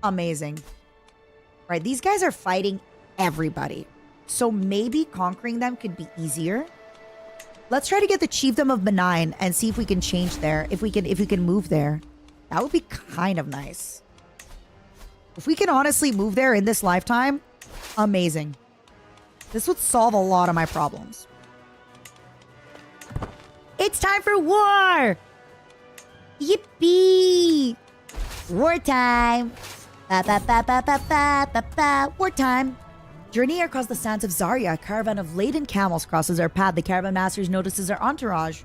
amazing. All right, these guys are fighting everybody. So maybe conquering them could be easier. Let's try to get the chiefdom of Benin and see if we can change there. If we can move there. That would be kind of nice. If we can honestly move there in this lifetime, amazing. This would solve a lot of my problems. It's time for war! Yippee! Wartime! Wartime! Journey across the sands of Zarya. A caravan of laden camels crosses our path. The caravan master notices our entourage.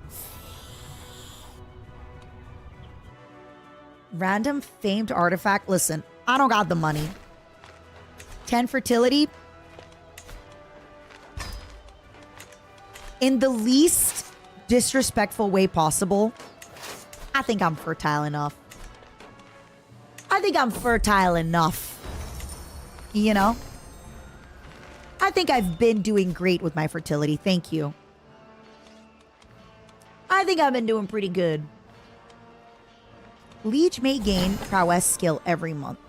Random famed artifact. Listen, I don't got the money. 10 fertility. In the least disrespectful way possible, I think I'm fertile enough. You know? I think I've been doing great with my fertility. Thank you. I think I've been doing pretty good. Liege may gain prowess skill every month.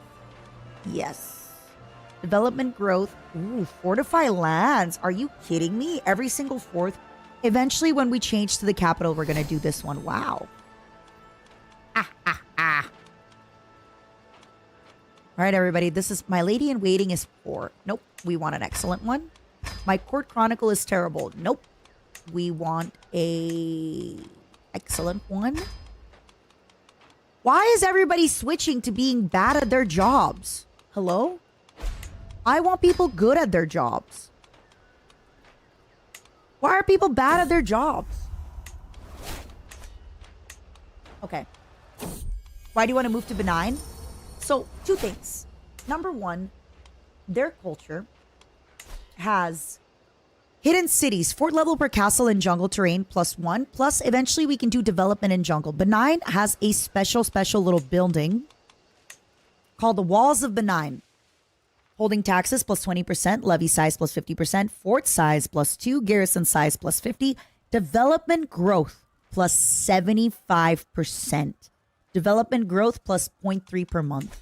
Yes. Development growth. Ooh, fortify lands. Are you kidding me? Every single fourth. Eventually, when we change to the capital, we're going to do this one. Wow. All right, everybody. This is my lady in waiting is 4. Nope. We want an excellent one. My court chronicle is terrible. Nope. We want a excellent one. Why is everybody switching to being bad at their jobs? Hello? I want people good at their jobs. Why are people bad at their jobs? Okay. Why do you want to move to Benin? So, 2 things. Number 1, their culture has hidden cities, fort level per castle and jungle terrain +1. Plus, eventually we can do development in jungle. Benin has a special little building called the Walls of Benin. Holding taxes +20%, levy size +50%, fort size +2, garrison size +50, development growth +75%. Development growth +0.3 per month.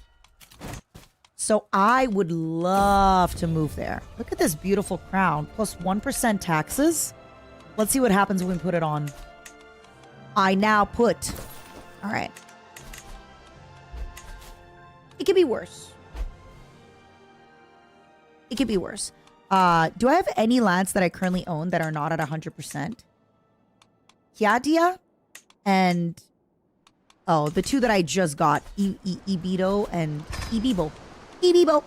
So I would love to move there. Look at this beautiful crown. +1% taxes. Let's see what happens when we put it on. I now put... All right. It could be worse. It could be worse. Do I have any lands that I currently own that are not at 100%? Kiadia and... Oh, the 2 that I just got. Ibido and Ibibo. Ibibo.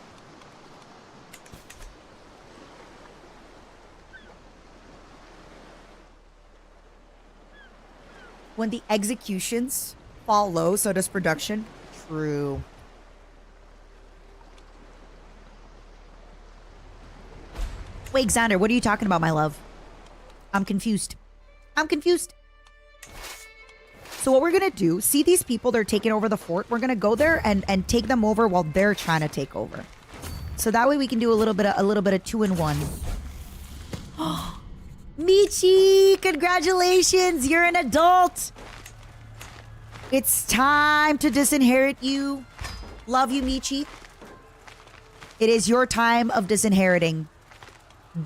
When the executions fall low, so does production. True. Wait, Xander, what are you talking about, my love? I'm confused. So what we're going to do, see these people, they're taking over the fort. We're going to go there and take them over while they're trying to take over. So that way we can do a little bit of 2-in-1. Michi, congratulations. You're an adult. It's time to disinherit you. Love you, Michi. It is your time of disinheriting.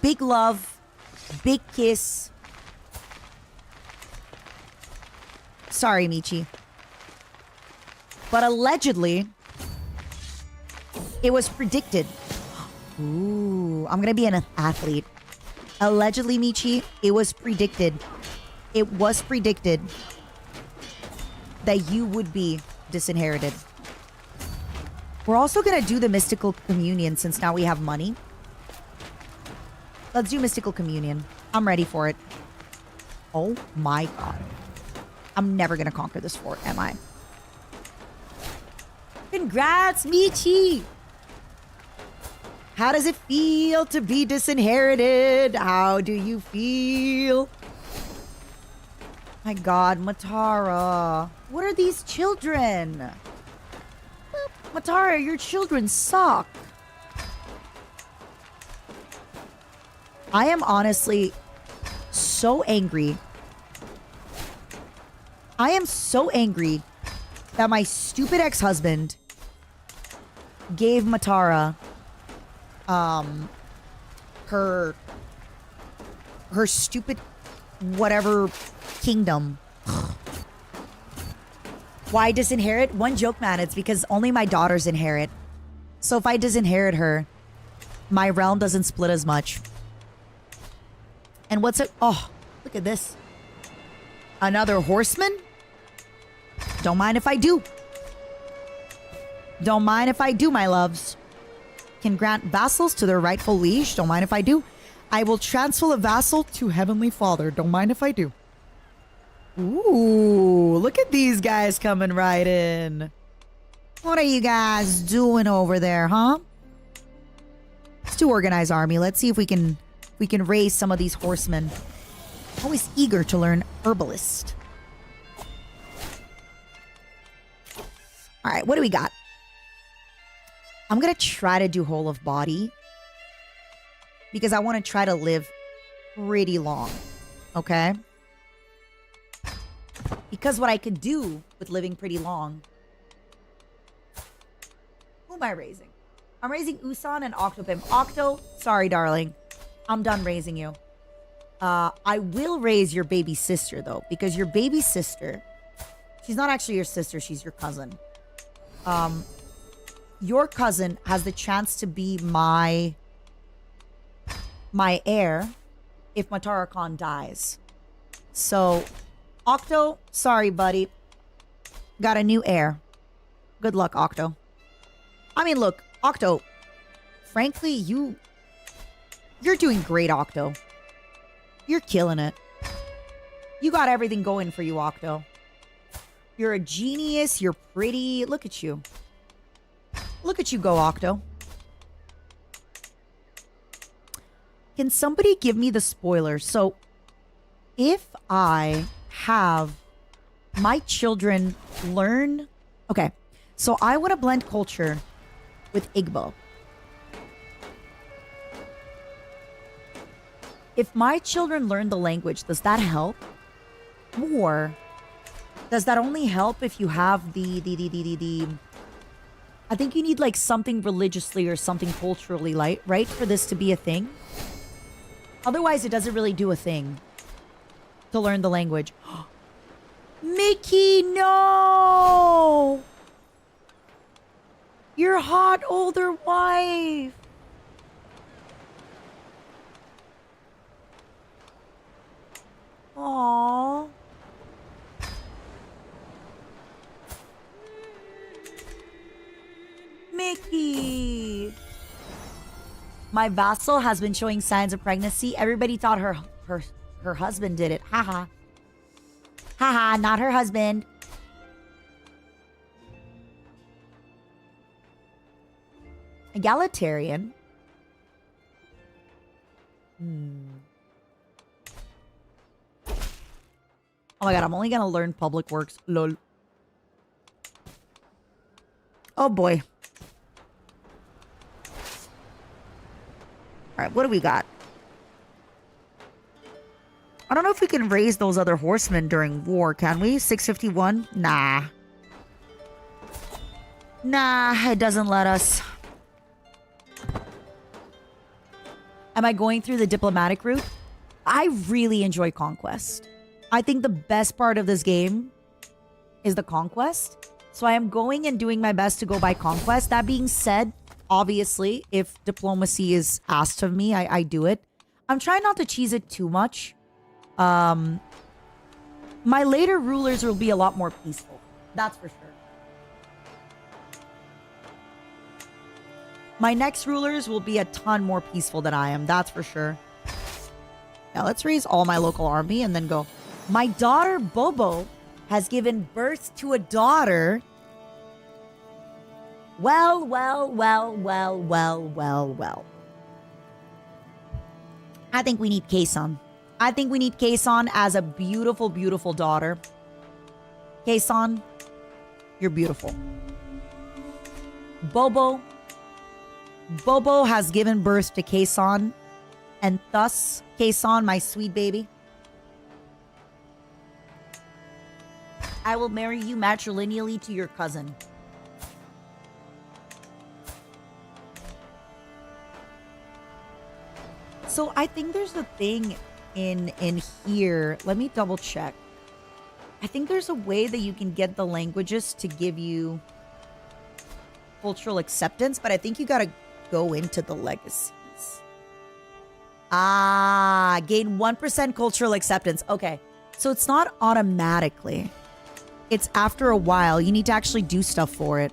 Big love. Big kiss. Sorry, Michi. But allegedly, it was predicted. Ooh, I'm going to be an athlete. Allegedly, Michi, it was predicted. It was predicted that you would be disinherited. We're also going to do the mystical communion since now we have money. Let's do mystical communion. I'm ready for it. Oh my god. I'm never gonna conquer this fort, am I? Congrats, Michi! How does it feel to be disinherited? How do you feel? My God, Matara. What are these children? Matara, your children suck. I am honestly so angry. I am so angry that my stupid ex-husband gave Matara her stupid whatever kingdom. Why disinherit? One joke, man. It's because only my daughters inherit. So if I disinherit her, my realm doesn't split as much. And what's it? Oh, look at this. Another horseman? Don't mind if I do. Don't mind if I do, my loves. Can grant vassals to their rightful liege. Don't mind if I do. I will transfer a vassal to Heavenly Father. Don't mind if I do. Ooh, look at these guys coming right in. What are you guys doing over there, huh? Let's do organized army. Let's see if we can raise some of these horsemen. Always eager to learn herbalist. All right, what do we got? I'm going to try to do whole of body because I want to try to live pretty long, okay? Because what I could do with living pretty long... Who am I raising? I'm raising Usan and Octopimp. Octo, sorry, darling. I'm done raising you. I will raise your baby sister, though, because your baby sister... She's not actually your sister, she's your cousin. Your cousin has the chance to be my heir if Matara Khan dies. So, Octo, sorry, buddy. Got a new heir. Good luck, Octo. I mean, look, Octo, frankly, you're doing great, Octo. You're killing it. You got everything going for you, Octo. You're a genius. You're pretty. Look at you. Look at you go, Octo. Can somebody give me the spoiler? So, if I have my children learn... Okay, so I want to blend culture with Igbo. If my children learn the language, does that help? Or does that only help if you have the I think you need like something religiously or something culturally, right? For this to be a thing. Otherwise, it doesn't really do a thing to learn the language. Mickey, no! Your hot older wife. Aww. Mickey. My vassal has been showing signs of pregnancy. Everybody thought her husband did it. Haha. Haha, not her husband. Egalitarian. Oh my god, I'm only gonna learn public works. Lol. Oh boy. Alright, what do we got? I don't know if we can raise those other horsemen during war, can we? 651? Nah. Nah, it doesn't let us. Am I going through the diplomatic route? I really enjoy conquest. I think the best part of this game is the conquest. So I am going and doing my best to go by conquest. That being said, obviously, if diplomacy is asked of me, I do it. I'm trying not to cheese it too much. My later rulers will be a lot more peaceful. That's for sure. My next rulers will be a ton more peaceful than I am. That's for sure. Yeah, let's raise all my local army and then go. My daughter, Bobo, has given birth to a daughter. Well. I think we need Keisan. I think we need Keisan as a beautiful, beautiful daughter. Keisan, you're beautiful. Bobo has given birth to Keisan, and thus, Keisan, my sweet baby, I will marry you matrilineally to your cousin. So I think there's a thing in here. Let me double check. I think there's a way that you can get the languages to give you cultural acceptance, but I think you gotta go into the legacies. Ah, gain 1% cultural acceptance. Okay, so it's not automatically. It's after a while. You need to actually do stuff for it.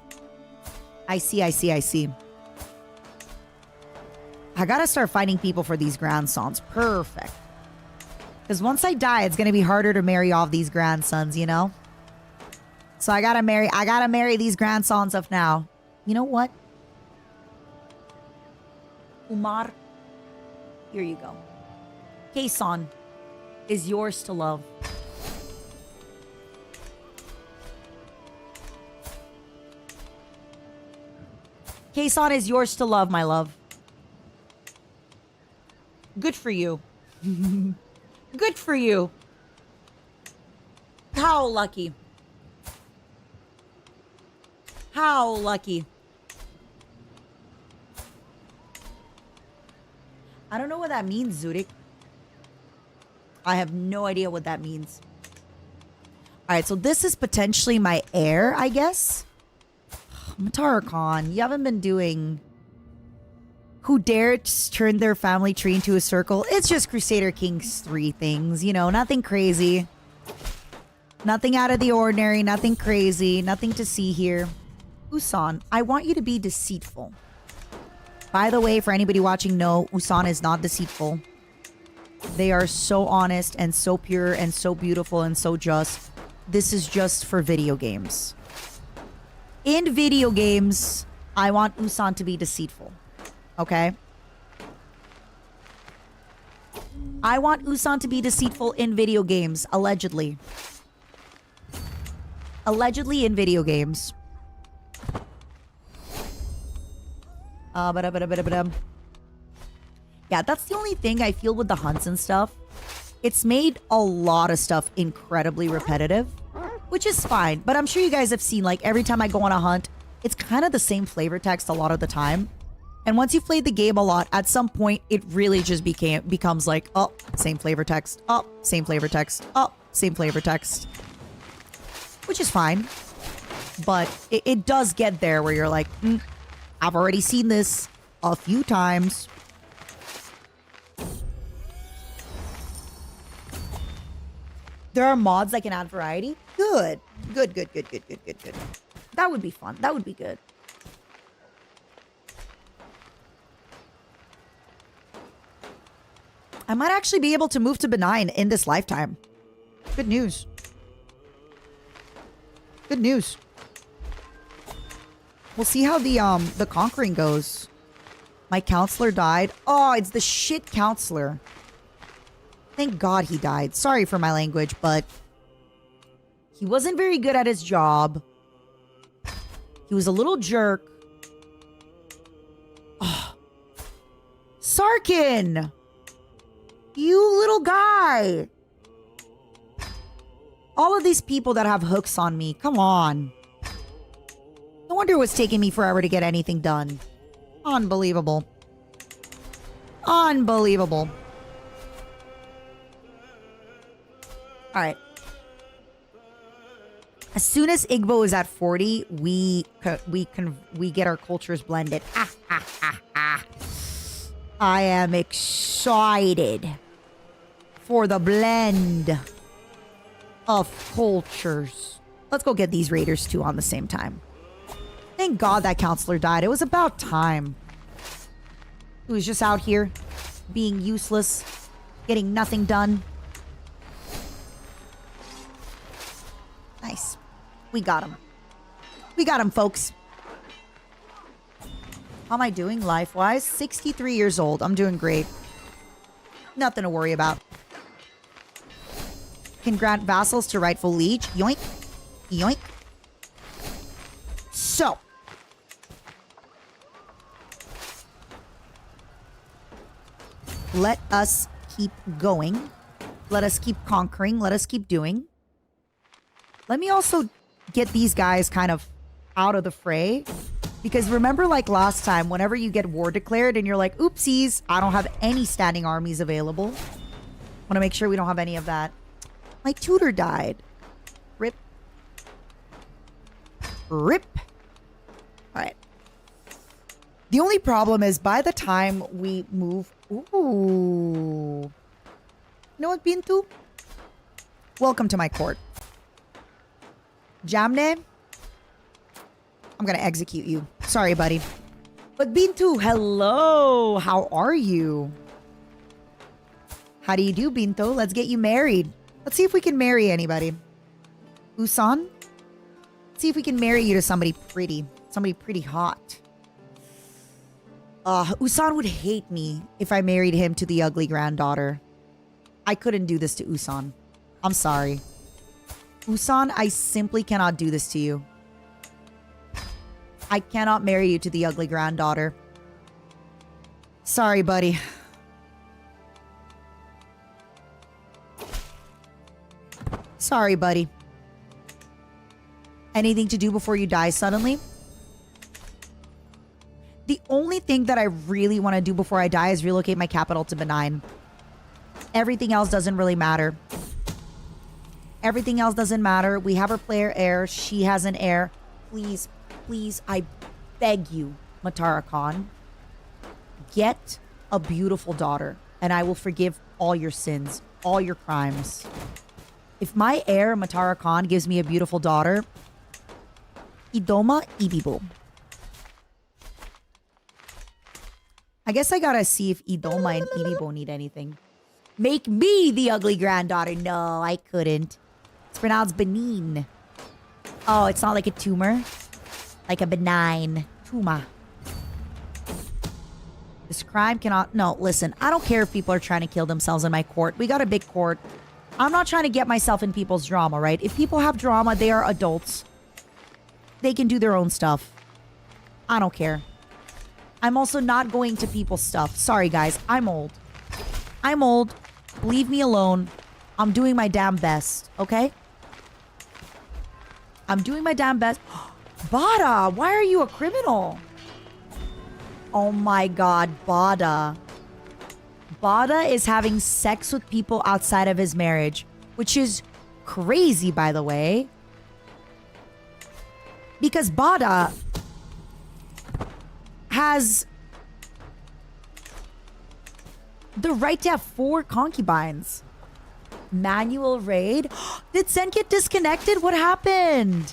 I see. I gotta start finding people for these grandsons. Perfect. Because once I die, it's gonna be harder to marry off these grandsons, you know? So I gotta marry these grandsons of now. You know what? Umar, here you go. Keisan is yours to love. Keisan is yours to love, my love. Good for you. Good for you. How lucky. How lucky. I don't know what that means, Zurich. I have no idea what that means. Alright, so this is potentially my heir, I guess. Matara Khan, you haven't been doing... Who dared turn their family tree into a circle? It's just Crusader Kings 3 things, you know, nothing crazy. Nothing out of the ordinary, nothing crazy, nothing to see here. Usan, I want you to be deceitful. By the way, for anybody watching, no, Usan is not deceitful. They are so honest and so pure and so beautiful and so just. This is just for video games. In video games, I want Usan to be deceitful. Okay? I want Usan to be deceitful in video games, allegedly. Allegedly in video games. Yeah, that's the only thing I feel with the hunts and stuff. It's made a lot of stuff incredibly repetitive, which is fine. But I'm sure you guys have seen, like, every time I go on a hunt, it's kind of the same flavor text a lot of the time. And once you've played the game a lot, at some point, it really just becomes like, oh, same flavor text, oh, same flavor text, oh, same flavor text. Which is fine. But it does get there where you're like, I've already seen this a few times. There are mods that can add variety? Good. Good. That would be fun. That would be good. I might actually be able to move to Benign in this lifetime. Good news. Good news. We'll see how the conquering goes. My counselor died. Oh, it's the shit counselor. Thank God he died. Sorry for my language, but he wasn't very good at his job. He was a little jerk. Oh. Sarkin! You little guy! All of these people that have hooks on me, come on. No wonder it was taking me forever to get anything done. Unbelievable. Unbelievable. Alright. As soon as Igbo is at 40, we get our cultures blended. I am excited for the blend of cultures. Let's go get these raiders too on the same time. Thank God that counselor died. It was about time. He was just out here being useless, getting nothing done. Nice. We got him. We got him, folks. How am I doing life-wise? 63 years old. I'm doing great. Nothing to worry about. Can grant vassals to rightful liege. Yoink. Yoink. So. Let us keep going. Let us keep conquering. Let us keep doing. Let me also get these guys kind of out of the fray. Because remember, like last time, whenever you get war declared and you're like, oopsies, I don't have any standing armies available. Want to make sure we don't have any of that. My tutor died. Rip. Rip. All right. The only problem is by the time we move... Ooh. You know what, Bintu? Welcome to my court. Jamne? I'm gonna execute you. Sorry, buddy. But Bintu, hello. How are you? How do you do, Bintu? Let's get you married. Let's see if we can marry anybody. Usan? Let's see if we can marry you to somebody pretty. Somebody pretty hot. Usan would hate me if I married him to the ugly granddaughter. I couldn't do this to Usan. I'm sorry. Usan, I simply cannot do this to you. I cannot marry you to the ugly granddaughter. Sorry, buddy. Sorry, buddy. Anything to do before you die suddenly? The only thing that I really want to do before I die is relocate my capital to Benign. Everything else doesn't really matter. Everything else doesn't matter. We have our player heir. She has an heir. Please, please, I beg you, Matara Khan. Get a beautiful daughter, and I will forgive all your sins, all your crimes. If my heir, Matara Khan, gives me a beautiful daughter, Idoma Ibibo. I guess I gotta see if Idoma and Ibibo need anything. Make me the ugly granddaughter. No, I couldn't. It's pronounced Benin. Oh, it's not like a tumor. Like a benign tumor. This crime cannot... No, listen. I don't care if people are trying to kill themselves in my court. We got a big court. I'm not trying to get myself in people's drama, right? If people have drama, they are adults. They can do their own stuff. I don't care. I'm also not going to people's stuff. Sorry, guys. I'm old. I'm old. Leave me alone. I'm doing my damn best, okay? I'm doing my damn best. Bada, why are you a criminal? Oh my god, Bada. Bada is having sex with people outside of his marriage, which is crazy, by the way. Because Bada has the right to have 4 concubines. Manual raid? Did Zen get disconnected? What happened?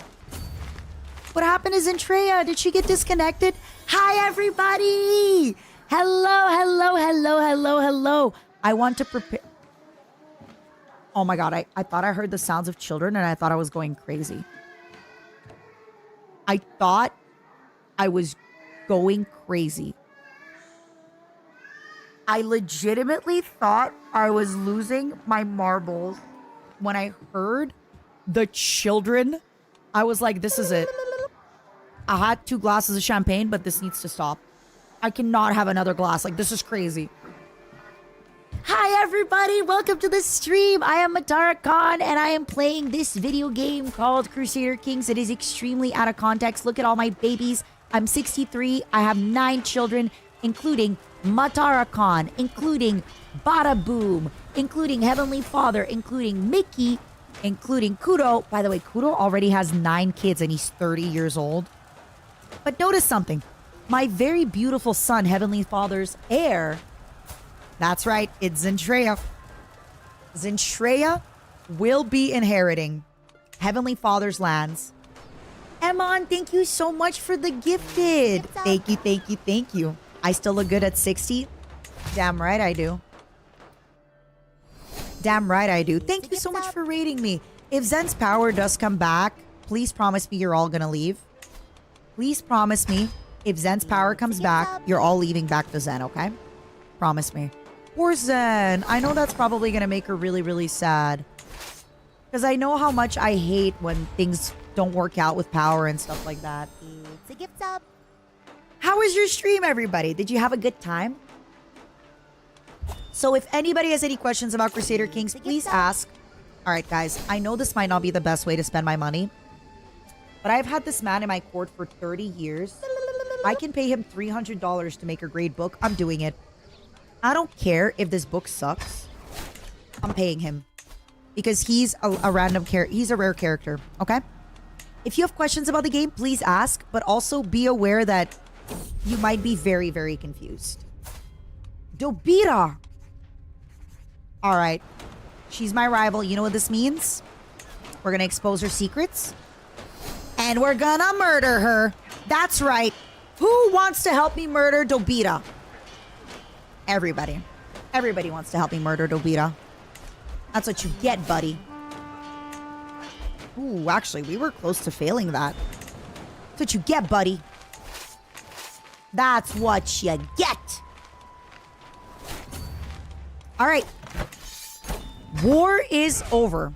What happened to Zentreya? Did she get disconnected? Hi, everybody! Hello, hello, hello, hello, hello. I want to prepare... Oh my god, I thought I heard the sounds of children and I thought I was going crazy. I thought I was going crazy. I legitimately thought I was losing my marbles when I heard the children. I was like, this is it. I had 2 glasses of champagne, but this needs to stop. I cannot have another glass. Like, this is crazy. Hi, everybody. Welcome to the stream. I am Matara Khan, and I am playing this video game called Crusader Kings. It is extremely out of context. Look at all my babies. I'm 63. I have 9 children, including Matara Khan, including Bada Boom, including Heavenly Father, including Mickey, including Kudo. By the way, Kudo already has 9 kids, and he's 30 years old. But notice something. My very beautiful son, Heavenly Father's heir... That's right, it's Zentreya. Zentreya will be inheriting Heavenly Father's lands. Emon, thank you so much for the gifted. Thank you, thank you, thank you. I still look good at 60? Damn right I do. Damn right I do. Thank you so much for rating me. If Zen's power does come back, please promise me you're all gonna leave. Please promise me if Zen's power comes back, you're all leaving back to Zen, okay? Promise me. Poor Zen. I know that's probably gonna make her really, really sad. Because I know how much I hate when things don't work out with power and stuff like that. It's a gift sub. How was your stream, everybody? Did you have a good time? So if anybody has any questions about Crusader Kings, please ask. All right, guys. I know this might not be the best way to spend my money, but I've had this man in my court for 30 years. I can pay him $300 to make a great book. I'm doing it. I don't care if this book sucks. I'm paying him. Because he's a random character. He's a rare character, okay? If you have questions about the game, please ask. But also be aware that you might be very, very confused. Dobira! Alright. She's my rival. You know what this means? We're gonna expose her secrets. And we're gonna murder her. That's right. Who wants to help me murder Dobira? Everybody. Everybody wants to help me murder Dobira. That's what you get, buddy. Ooh, actually, we were close to failing that. That's what you get, buddy. That's what you get. All right. War is over.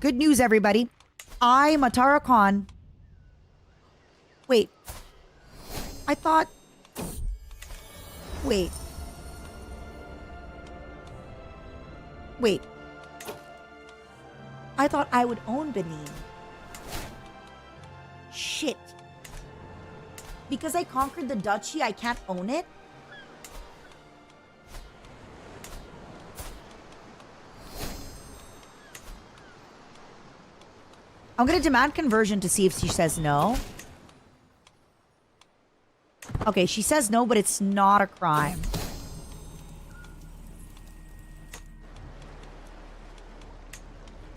Good news, everybody. I, Matara Khan. Wait. I thought... Wait. Wait. I thought I would own Benin. Shit. Because I conquered the duchy, I can't own it? I'm gonna demand conversion to see if she says no. Okay, she says no, but it's not a crime.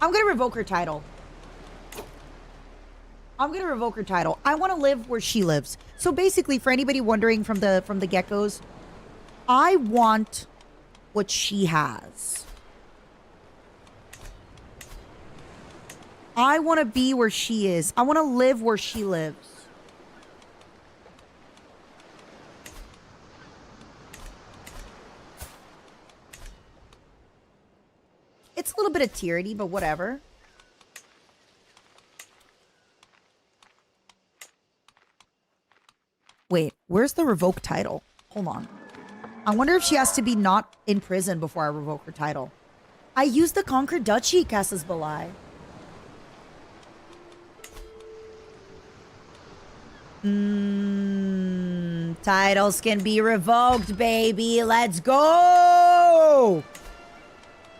I'm gonna revoke her title. I'm gonna revoke her title. I want to live where she lives. So basically, for anybody wondering from the get-goes, I want what she has. I want to be where she is. I want to live where she lives. It's a little bit of tyranny, but whatever. Wait, where's the revoke title? Hold on. I wonder if she has to be not in prison before I revoke her title. I used the Conquered Duchy, Cassis Balai. Titles can be revoked, baby. Let's go!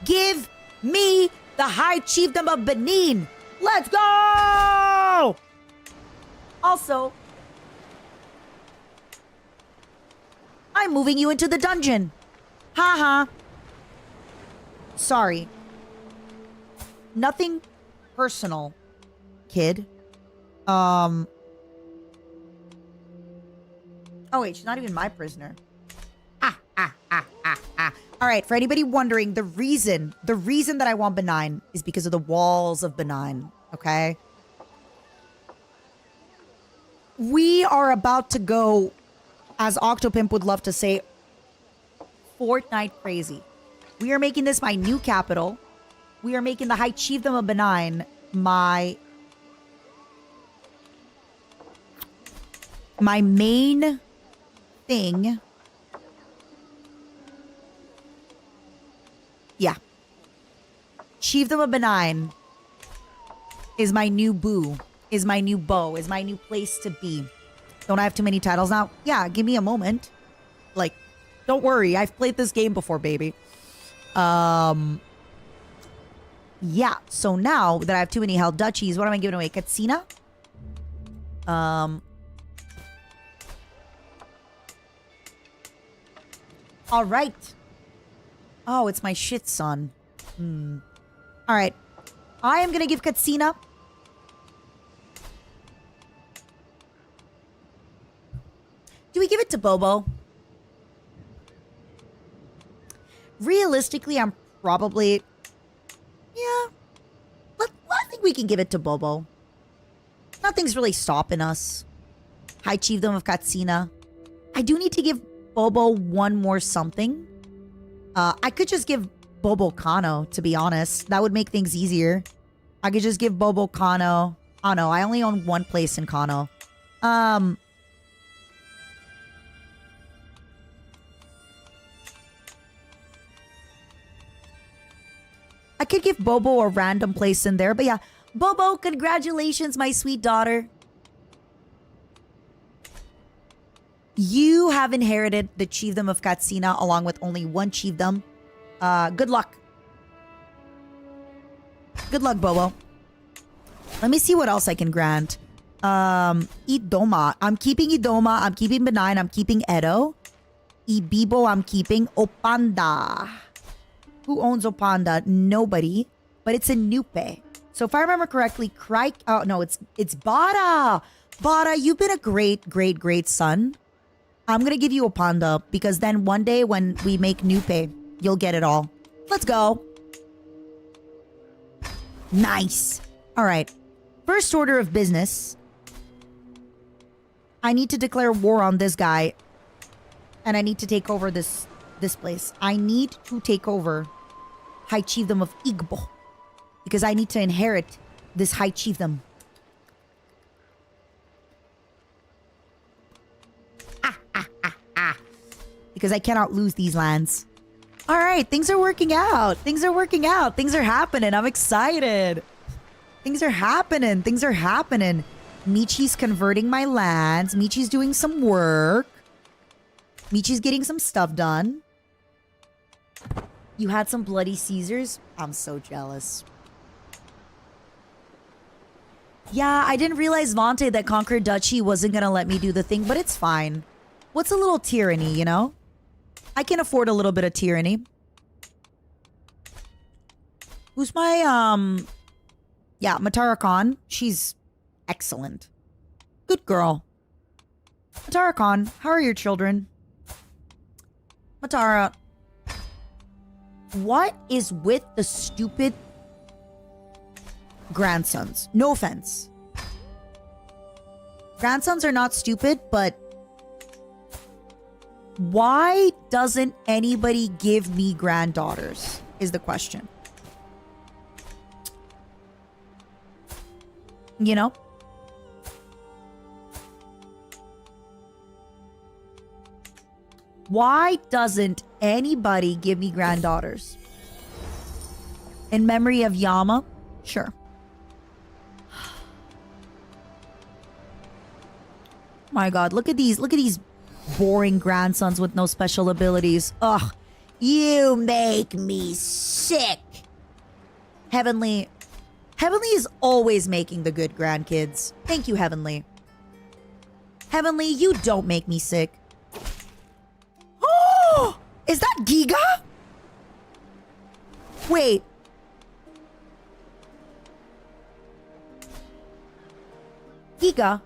Give me the High Chiefdom of Benin. Let's go! Also, I'm moving you into the dungeon. Haha. Sorry. Nothing personal, kid. Oh wait, she's not even my prisoner. All right, for anybody wondering, the reason that I want Benign is because of the walls of Benign, okay? We are about to go, as Octopimp would love to say, Fortnite crazy. We are making this my new capital. We are making the High Chiefdom of Benign my main thing. Yeah. Chiefdom of Benign is my new boo, is my new beau, is my new place to be. Don't I have too many titles now? Yeah, give me a moment. Like, don't worry, I've played this game before, baby. Yeah, so now that I have too many held duchies, what am I giving away? Katsina? All right. Oh, it's my shit son. All right. I am going to give Katsina. Do we give it to Bobo? Realistically, I'm probably... Yeah. can give it to Bobo. Nothing's really stopping us. High Chiefdom of Katsina. I do need to give Bobo one more something. I could just give Bobo Kano, to be honest. That would make things easier. I could just give Bobo Kano. Oh no, I only own one place in Kano. I could give Bobo a random place in there, but yeah. Bobo, congratulations, my sweet daughter. You have inherited the Chiefdom of Katsina along with only one Chiefdom. Good luck. Good luck, Bobo. Let me see what else I can grant. Idoma. I'm keeping Idoma. I'm keeping Benign. I'm keeping Edo. Ibibo, I'm keeping. Opanda. Who owns Opanda? Nobody. But it's in Nupe. So if I remember correctly, oh no, it's Bada. Bada, you've been a great son. I'm gonna give you Opanda because then one day when we make Nupe, you'll get it all. Let's go. Nice. All right. First order of business. I need to declare war on this guy. And I need to take over this place. I need to take over High Chiefdom of Igbo. Because I need to inherit this High Chiefdom. Because I cannot lose these lands. All right, things are working out. Things are working out. Things are happening. I'm excited. Things are happening. Things are happening. Michi's converting my lands. Michi's doing some work. Michi's getting some stuff done. You had some bloody Caesars? I'm so jealous. Yeah, I didn't realize, Vontae, that Conquer Duchy wasn't gonna let me do the thing, but it's fine. What's a little tyranny, you know? I can afford a little bit of tyranny. Who's my, yeah, Matara Khan. She's excellent. Good girl. Matara Khan, how are your children? Matara, what is with the stupid grandsons? No offense. Grandsons are not stupid, but why doesn't anybody give me granddaughters is the question. You know? Why doesn't anybody give me granddaughters? In memory of Yama? Sure. My God, look at these boring grandsons with no special abilities. Ugh, you make me sick. Heavenly is always making the good grandkids. Thank you, Heavenly. Heavenly, you don't make me sick. Oh, is that Giga? Wait. Giga?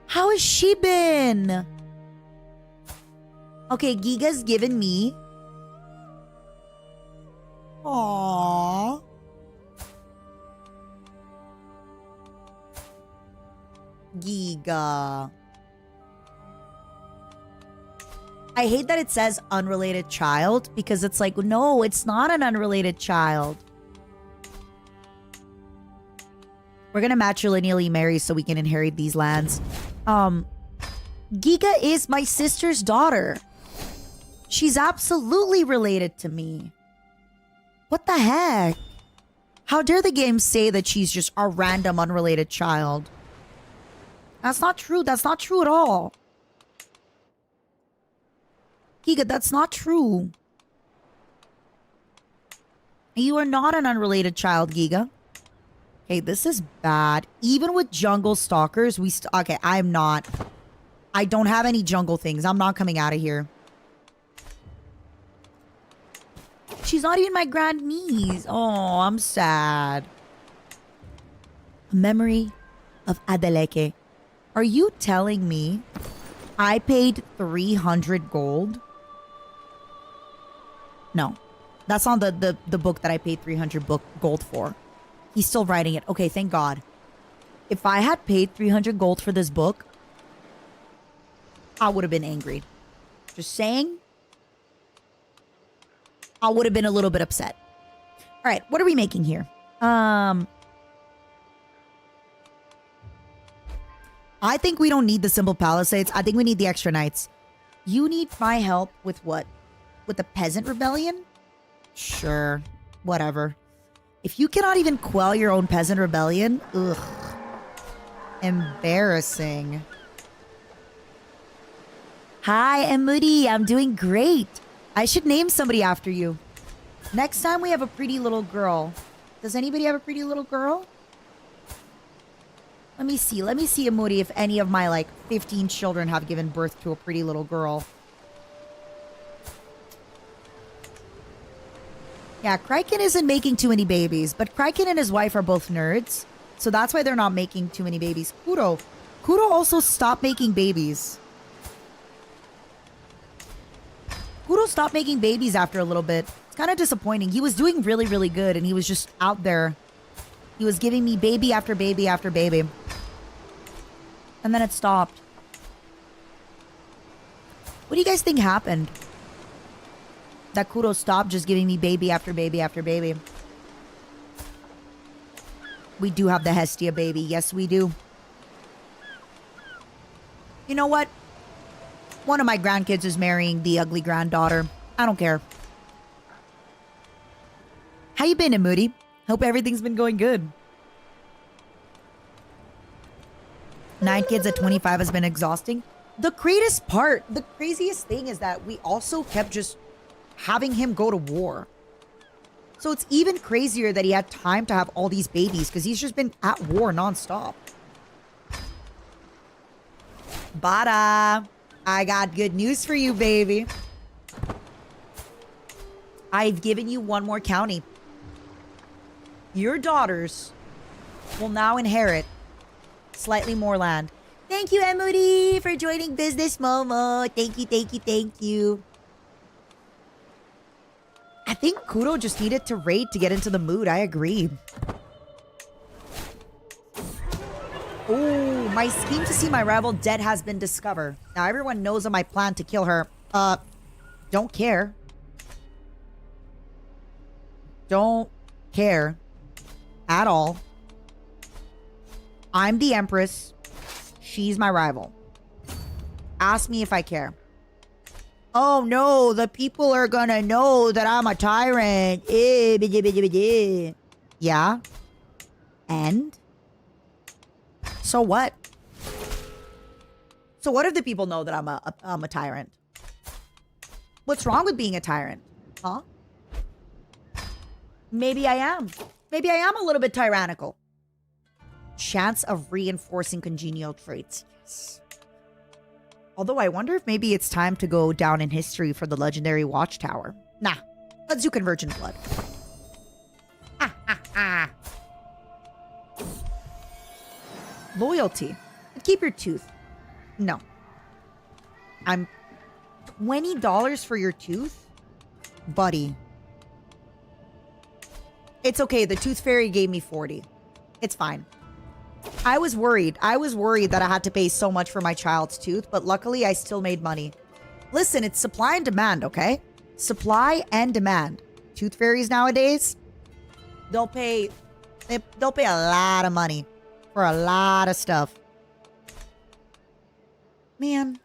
How has she been? Okay, Giga's given me. Aww. Giga. I hate that it says unrelated child because it's like, no, it's not an unrelated child. We're gonna matrilineally marry so we can inherit these lands. Giga is my sister's daughter. She's absolutely related to me. What the heck? How dare the game say that she's just a random unrelated child? That's not true. That's not true at all. Giga, that's not true. You are not an unrelated child, Giga. Hey, this is bad. Even with jungle stalkers, okay, I'm not. I don't have any jungle things. I'm not coming out of here. She's not even my grandniece. Oh, I'm sad. A memory of Adeleke. Are you telling me I paid 300 gold? No. That's not the book that I paid 300 gold for. He's still writing it. Okay, thank God. If I had paid 300 gold for this book, I would have been angry. Just saying. I would have been a little bit upset. All right, what are we making here? I think we don't need the simple palisades. I think we need the extra knights. You need my help with what? With the peasant rebellion? Sure. Whatever. If you cannot even quell your own peasant rebellion, ugh. Embarrassing. Hi, I'm Moody. I'm doing great. I should name somebody after you. Next time we have a pretty little girl. Does anybody have a pretty little girl? Let me see, Amuri, if any of my, 15 children have given birth to a pretty little girl. Yeah, Kraken isn't making too many babies, but Kraken and his wife are both nerds, so that's why they're not making too many babies. Kuro also stopped making babies. Kuro stopped making babies after a little bit. It's kind of disappointing. He was doing really, really good, and he was just out there. He was giving me baby after baby after baby. And then it stopped. What do you guys think happened? That Kuro stopped just giving me baby after baby after baby. We do have the Hestia baby. Yes, we do. You know what? One of my grandkids is marrying the ugly granddaughter. I don't care. How you been, Moody? Hope everything's been going good. 9 kids at 25 has been exhausting. The craziest thing is that we also kept just having him go to war. So it's even crazier that he had time to have all these babies because he's just been at war nonstop. Bada, I got good news for you, baby. I've given you one more county. Your daughters will now inherit slightly more land. Thank you, Emily, for joining Business Momo. Thank you, thank you, thank you. I think Kuro just needed to raid to get into the mood. I agree. Oh, my scheme to see my rival dead has been discovered. Now everyone knows of my plan to kill her. Don't care. Don't care. At all. I'm the Empress. She's my rival. Ask me if I care. Oh no, the people are gonna know that I'm a tyrant. Yeah? And? So what? So what if the people know that I'm a tyrant? What's wrong with being a tyrant? Huh? Maybe I am. Maybe I am a little bit tyrannical. Chance of reinforcing congenial traits. Yes. Although I wonder if maybe it's time to go down in history for the legendary watchtower. Nah, let's do Convergent Blood. Loyalty. Keep your tooth. No. I'm $20 for your tooth? Buddy. It's okay. The Tooth Fairy gave me 40. It's fine. I was worried. I was worried that I had to pay so much for my child's tooth, but luckily I still made money. Listen, it's supply and demand, okay? Supply and demand. Tooth fairies nowadays, they'll pay a lot of money for a lot of stuff. Man,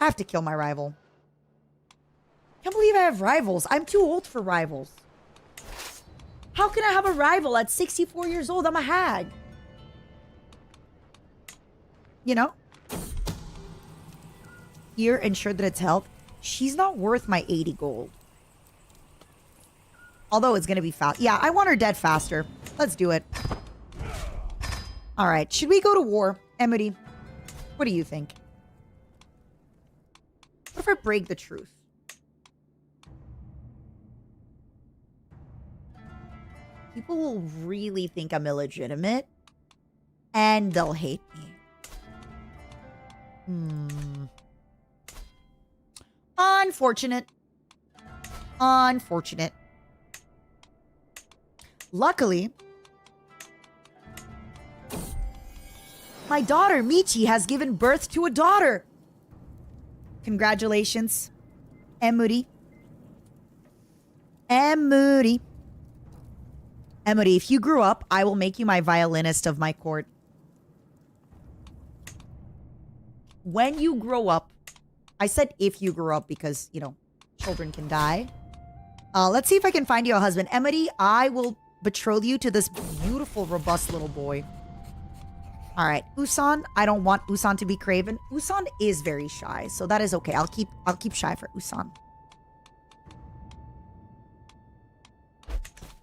I have to kill my rival. Can't believe I have rivals. I'm too old for rivals. How can I have a rival at 64 years old? I'm a hag. You know? Here, ensure that it's health. She's not worth my 80 gold. Although it's gonna be fast. Yeah, I want her dead faster. Let's do it. Alright, should we go to war? Emily, what do you think? What if I break the truth? People will really think I'm illegitimate. And they'll hate me. Unfortunate. Unfortunate. Luckily, my daughter, Michi, has given birth to a daughter. Congratulations, Emuri. Emuri. Emuri, if you grew up, I will make you my violinist of my court. When you grow up, I said if you grew up because, you know, children can die. Let's see if I can find you a husband. Emily, I will betroth you to this beautiful, robust little boy. All right, Usan. I don't want Usan to be craven. Usan is very shy, so that is okay. I'll keep shy for Usan.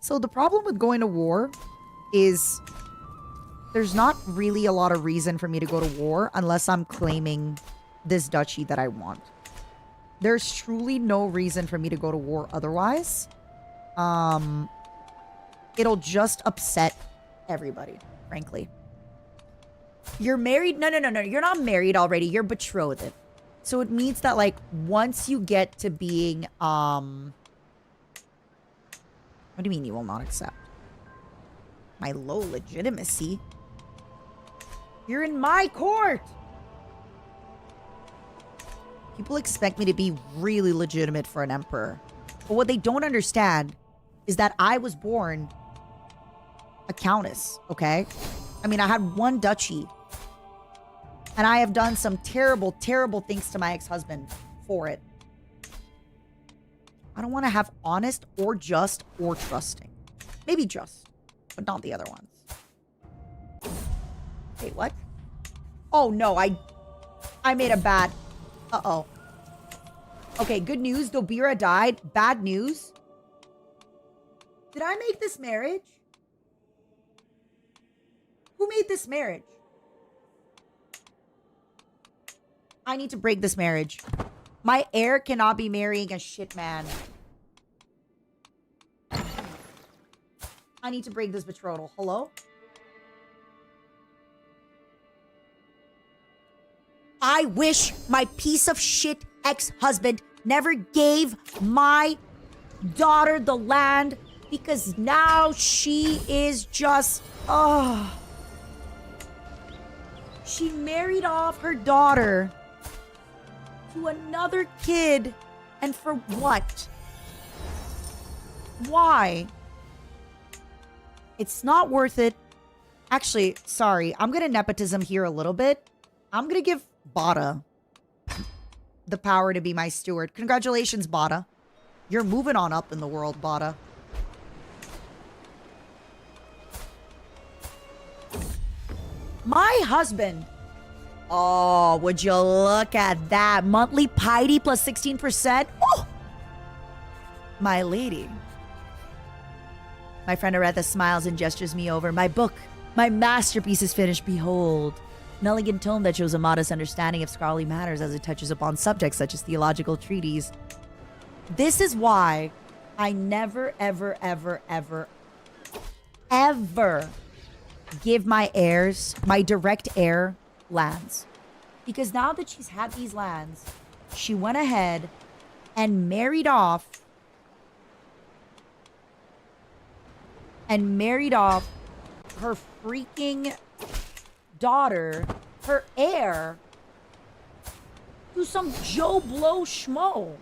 So the problem with going to war is there's not really a lot of reason for me to go to war unless I'm claiming this duchy that I want. There's truly no reason for me to go to war otherwise. It'll just upset everybody, frankly. You're married? No. You're not married already. You're betrothed. So it means that, like, once you get to being, what do you mean you will not accept? My low legitimacy? You're in my court! People expect me to be really legitimate for an emperor. But what they don't understand is that I was born a countess, okay? I mean, I had one duchy. And I have done some terrible, terrible things to my ex-husband for it. I don't want to have honest or just or trusting. Maybe just, but not the other ones. Wait, what? Oh, no, I made a bad... Uh-oh. Okay, good news. Dobira died. Bad news. Did I make this marriage? Who made this marriage? I need to break this marriage. My heir cannot be marrying a shit man. I need to break this betrothal. Hello? I wish my piece of shit ex-husband never gave my daughter the land because now she is just... Oh. She married off her daughter to another kid. And for what? Why? It's not worth it. Actually, sorry. I'm going to nepotism here a little bit. I'm going to give Bada the power to be my steward. Congratulations, Bada. You're moving on up in the world, Bada. My husband. Oh, would you look at that. Monthly piety plus 16%. Oh! My lady. My friend Aretha smiles and gestures me over. My book, my masterpiece is finished. Behold. An elegant tome that shows a modest understanding of scholarly matters as it touches upon subjects such as theological treatises. This is why I never, ever, ever, ever, ever give my heirs, my direct heir, lands. Because now that she's had these lands, she went ahead and married off her freaking daughter, her heir, to some Joe Blow schmo.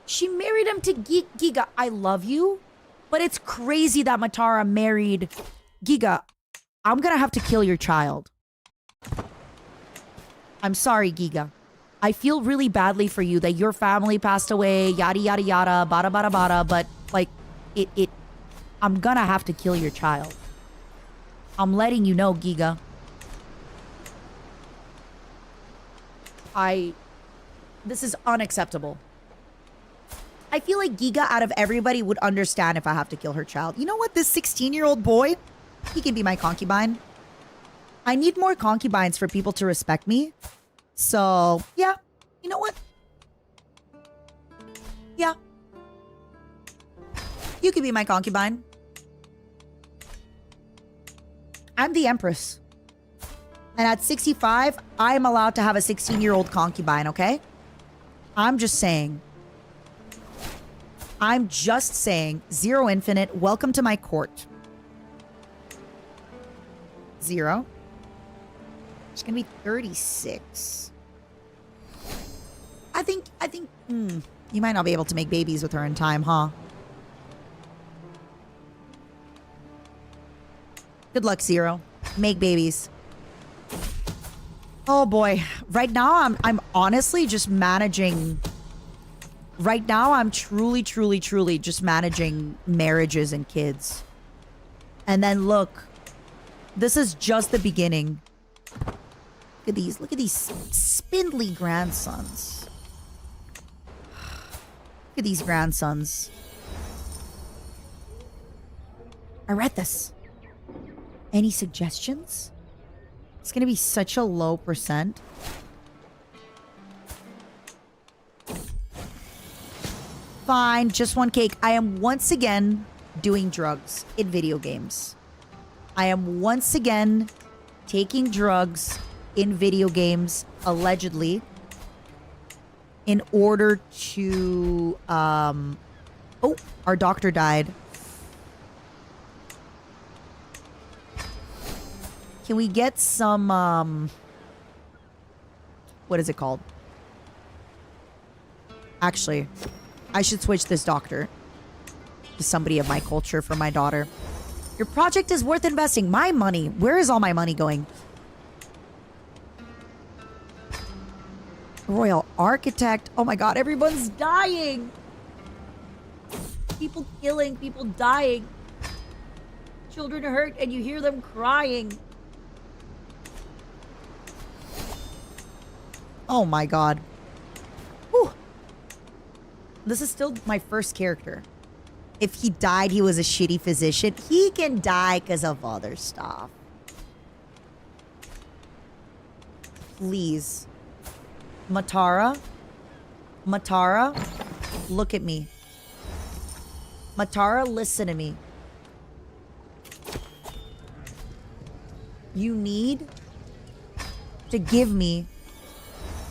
She married him to Giga. I love you, but it's crazy that Matara married Giga. I'm gonna have to kill your child. I'm sorry, Giga. I feel really badly for you that your family passed away, yada, yada, yada, bada, bada, bada, but, like, I'm gonna have to kill your child. I'm letting you know, Giga. This is unacceptable. I feel like Giga, out of everybody, would understand if I have to kill her child. You know what? This 16-year-old boy, he can be my concubine. I need more concubines for people to respect me. So, yeah. You know what? Yeah. You can be my concubine. I'm the Empress. And at 65, I am allowed to have a 16-year-old concubine, okay? I'm just saying. I'm just saying, Zero Infinite, welcome to my court. Zero. It's gonna be 36. I think, you might not be able to make babies with her in time, huh? Good luck, Zero. Make babies. Oh boy. Right now, I'm honestly just managing. Right now, I'm truly just managing marriages and kids. And then look, this is just the beginning. Look at these spindly grandsons. Look at these grandsons. I read this. Any suggestions? It's gonna be such a low percent. Fine, just one cake. I am once again doing drugs in video games. I am once again taking drugs in video games, allegedly, in order to, oh, our doctor died. Can we get some, what is it called? Actually, I should switch this doctor to somebody of my culture for my daughter. Your project is worth investing. My money. Where is all my money going? Royal Architect. Oh my god, everyone's dying. People killing, people dying. Children are hurt and you hear them crying. Oh my god. Whew. This is still my first character. If he died, he was a shitty physician. He can die because of other stuff. Please. Matara? Matara? Look at me. Matara, listen to me. You need to give me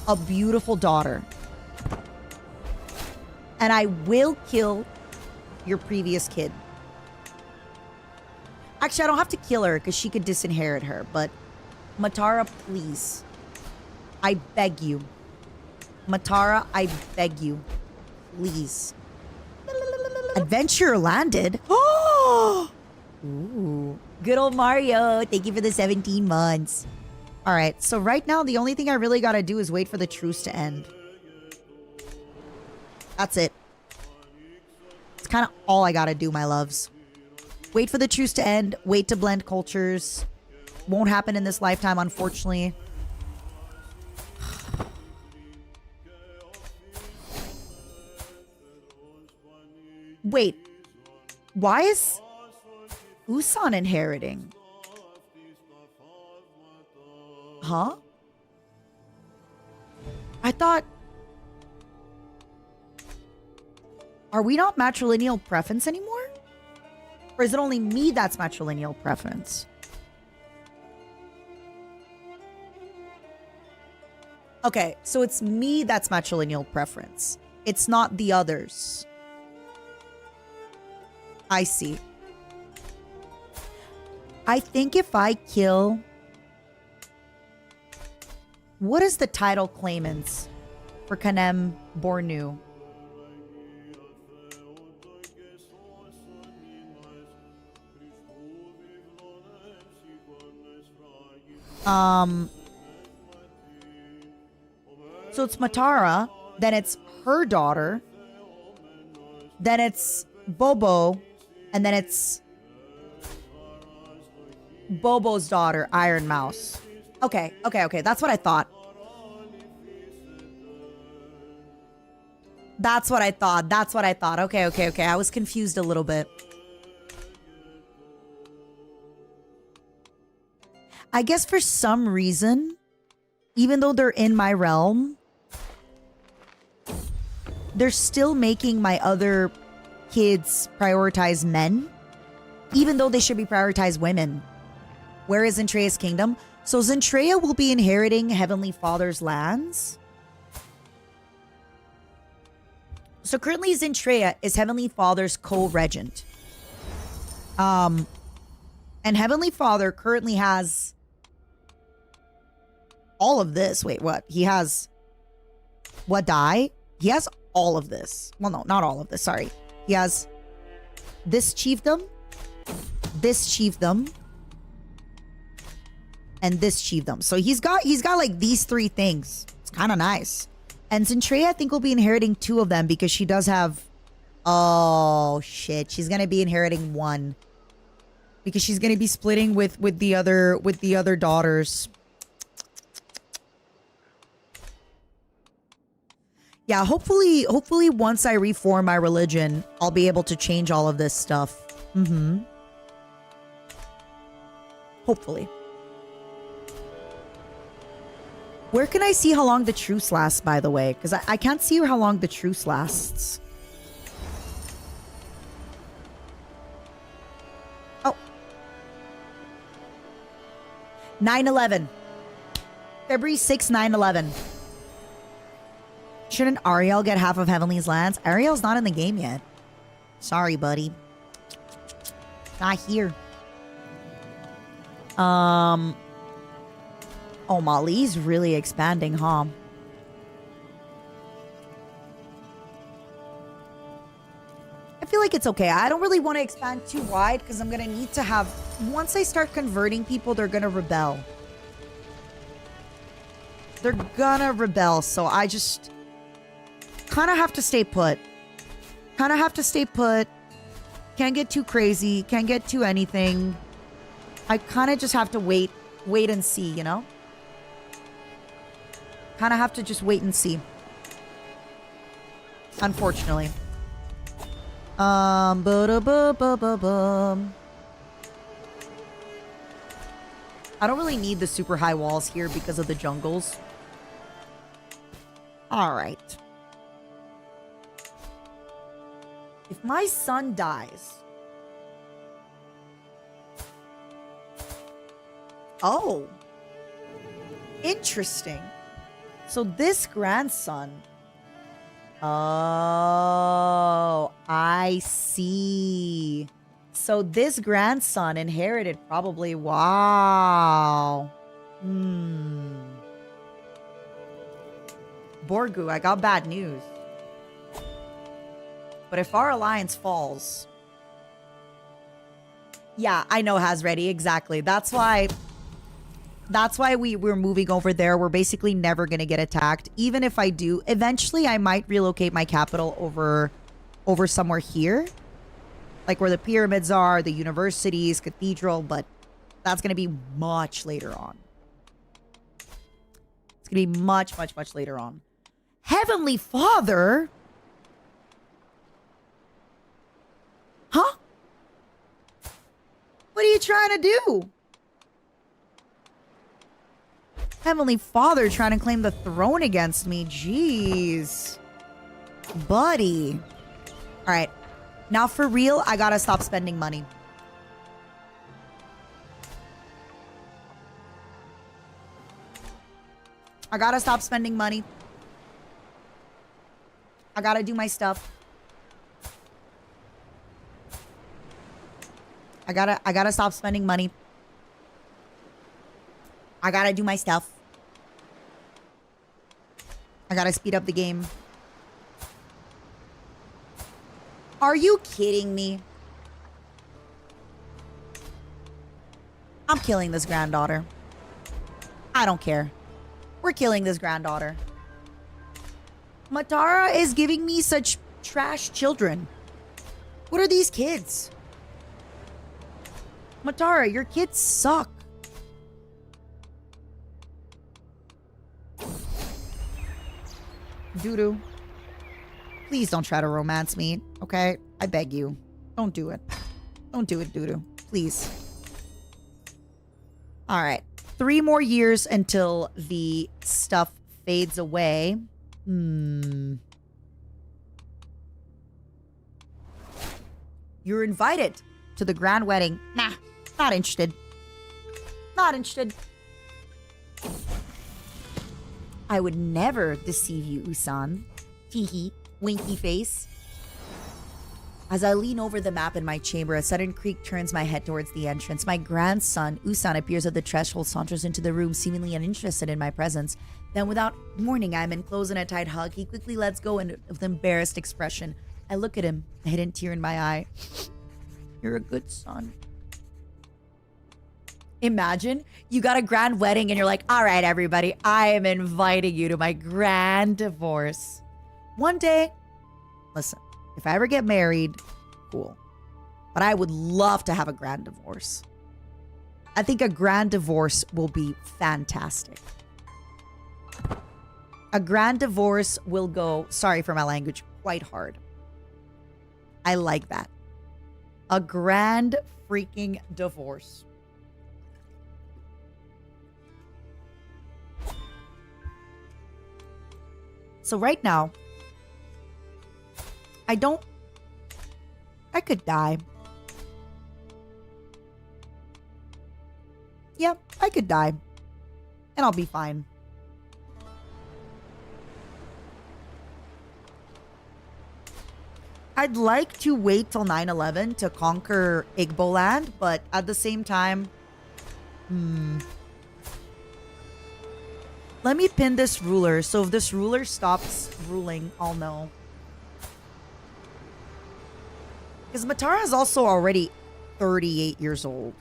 a beautiful daughter. And I will kill your previous kid. Actually, I don't have to kill her because she could disinherit her. But Matara, please. I beg you. Matara, I beg you. Please. Adventure landed. Oh! Ooh. Good old Mario. Thank you for the 17 months. All right. So right now, the only thing I really got to do is wait for the truce to end. That's it. It's kind of all I got to do, my loves. Wait for the truce to end. Wait to blend cultures. Won't happen in this lifetime, unfortunately. Wait. Why is Usan inheriting? Huh? I thought... Are we not matrilineal preference anymore? Or is it only me that's matrilineal preference? Okay, so it's me that's matrilineal preference. It's not the others. I see. I think if I kill... What is the title claimants for Kanem Bornu? So it's Matara, then it's her daughter, then it's Bobo, and then it's Bobo's daughter, Iron Mouse. Okay. That's what I thought. That's what I thought. Okay. I was confused a little bit. I guess for some reason, even though they're in my realm, they're still making my other kids prioritize men, even though they should be prioritized women. Where is Zentrea's kingdom? So Zentrea will be inheriting Heavenly Father's lands. So currently Zintrea is Heavenly Father's co-regent. And Heavenly Father currently has all of this. Wait, what? He has Wadai. He has all of this. Well, no, not all of this. Sorry. He has this chiefdom, and this chiefdom. So he's got like these three things. It's kind of nice. And Zintrea, I think, will be inheriting 2 of them because she does have... Oh, shit. She's going to be inheriting 1. Because she's going to be splitting with the other daughters. Yeah, hopefully once I reform my religion, I'll be able to change all of this stuff. Hopefully. Where can I see how long the truce lasts, by the way? Because I can't see how long the truce lasts. Oh. 9/11. February 6, 9/11. Shouldn't Ariel get half of Heavenly's lands? Ariel's not in the game yet. Sorry, buddy. Not here. Oh, Mali's really expanding, huh? I feel like it's okay. I don't really want to expand too wide because I'm going to need to have... Once I start converting people, they're going to rebel. They're going to rebel, so I just... kind of have to stay put. Can't get too crazy. Can't get too anything. I kind of just have to wait and see, you know? Kind of have to just wait and see. Unfortunately. Ba-da-ba-ba-ba-bum. I don't really need the super high walls here because of the jungles. Alright. If my son dies... Oh. Interesting. So this grandson... Oh, I see. So this grandson inherited probably... Wow. Borgu, I got bad news. But if our alliance falls... Yeah, I know, Hasready, exactly. That's why we're moving over there. We're basically never going to get attacked. Even if I do, eventually I might relocate my capital over somewhere here. Like where the pyramids are, the universities, cathedral, but that's going to be much later on. It's going to be much, much, much later on. Heavenly Father? Huh? What are you trying to do? Heavenly Father trying to claim the throne against me. Jeez. Buddy. Alright. Now for real, I gotta stop spending money. I gotta stop spending money. I gotta do my stuff. I gotta stop spending money. I gotta do my stuff. I gotta speed up the game. Are you kidding me? I'm killing this granddaughter. I don't care. We're killing this granddaughter. Matara is giving me such trash children. What are these kids? Matara, your kids suck. Doodoo. Please don't try to romance me, okay? I beg you. Don't do it. Don't do it, Doodoo. Please. Alright. 3 more years until the stuff fades away. You're invited to the grand wedding. Nah, not interested. Not interested. I would never deceive you, Usan. Hehe. winky face. As I lean over the map in my chamber, a sudden creak turns my head towards the entrance. My grandson, Usan, appears at the threshold, saunters into the room, seemingly uninterested in my presence. Then, without warning, I'm enclosed in a tight hug. He quickly lets go and with an embarrassed expression. I look at him, a hidden tear in my eye. You're a good son. Imagine you got a grand wedding and you're like, all right, everybody, I am inviting you to my grand divorce. One day, listen, if I ever get married, cool. But I would love to have a grand divorce. I think a grand divorce will be fantastic. A grand divorce will go, sorry for my language, quite hard. I like that. A grand freaking divorce. So right now, I could die. Yeah, I could die. And I'll be fine. I'd like to wait till 9/11 to conquer Igbo land, but at the same time, let me pin this ruler, so if this ruler stops ruling, I'll know. Because Matara is also already 38 years old.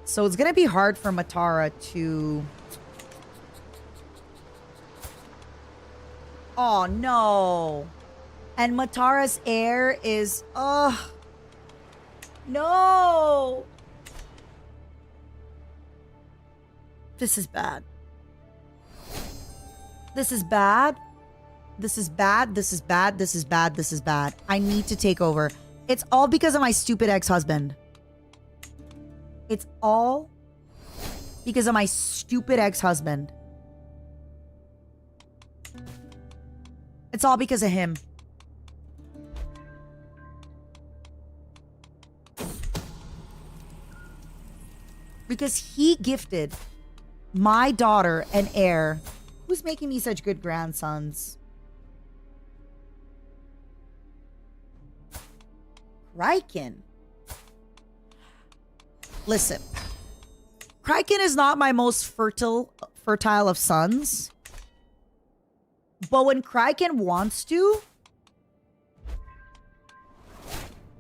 So it's going to be hard for Matara to... Oh, no. And Matara's heir is... Oh. No. This is bad. This is bad. This is bad. This is bad. This is bad. This is bad. I need to take over. It's all because of my stupid ex-husband. It's all because of my stupid ex-husband. It's all because of him. Because he gifted my daughter an heir who's making me such good grandsons. Kryken. Listen. Kryken is not my most fertile of sons. But when Kryken wants to,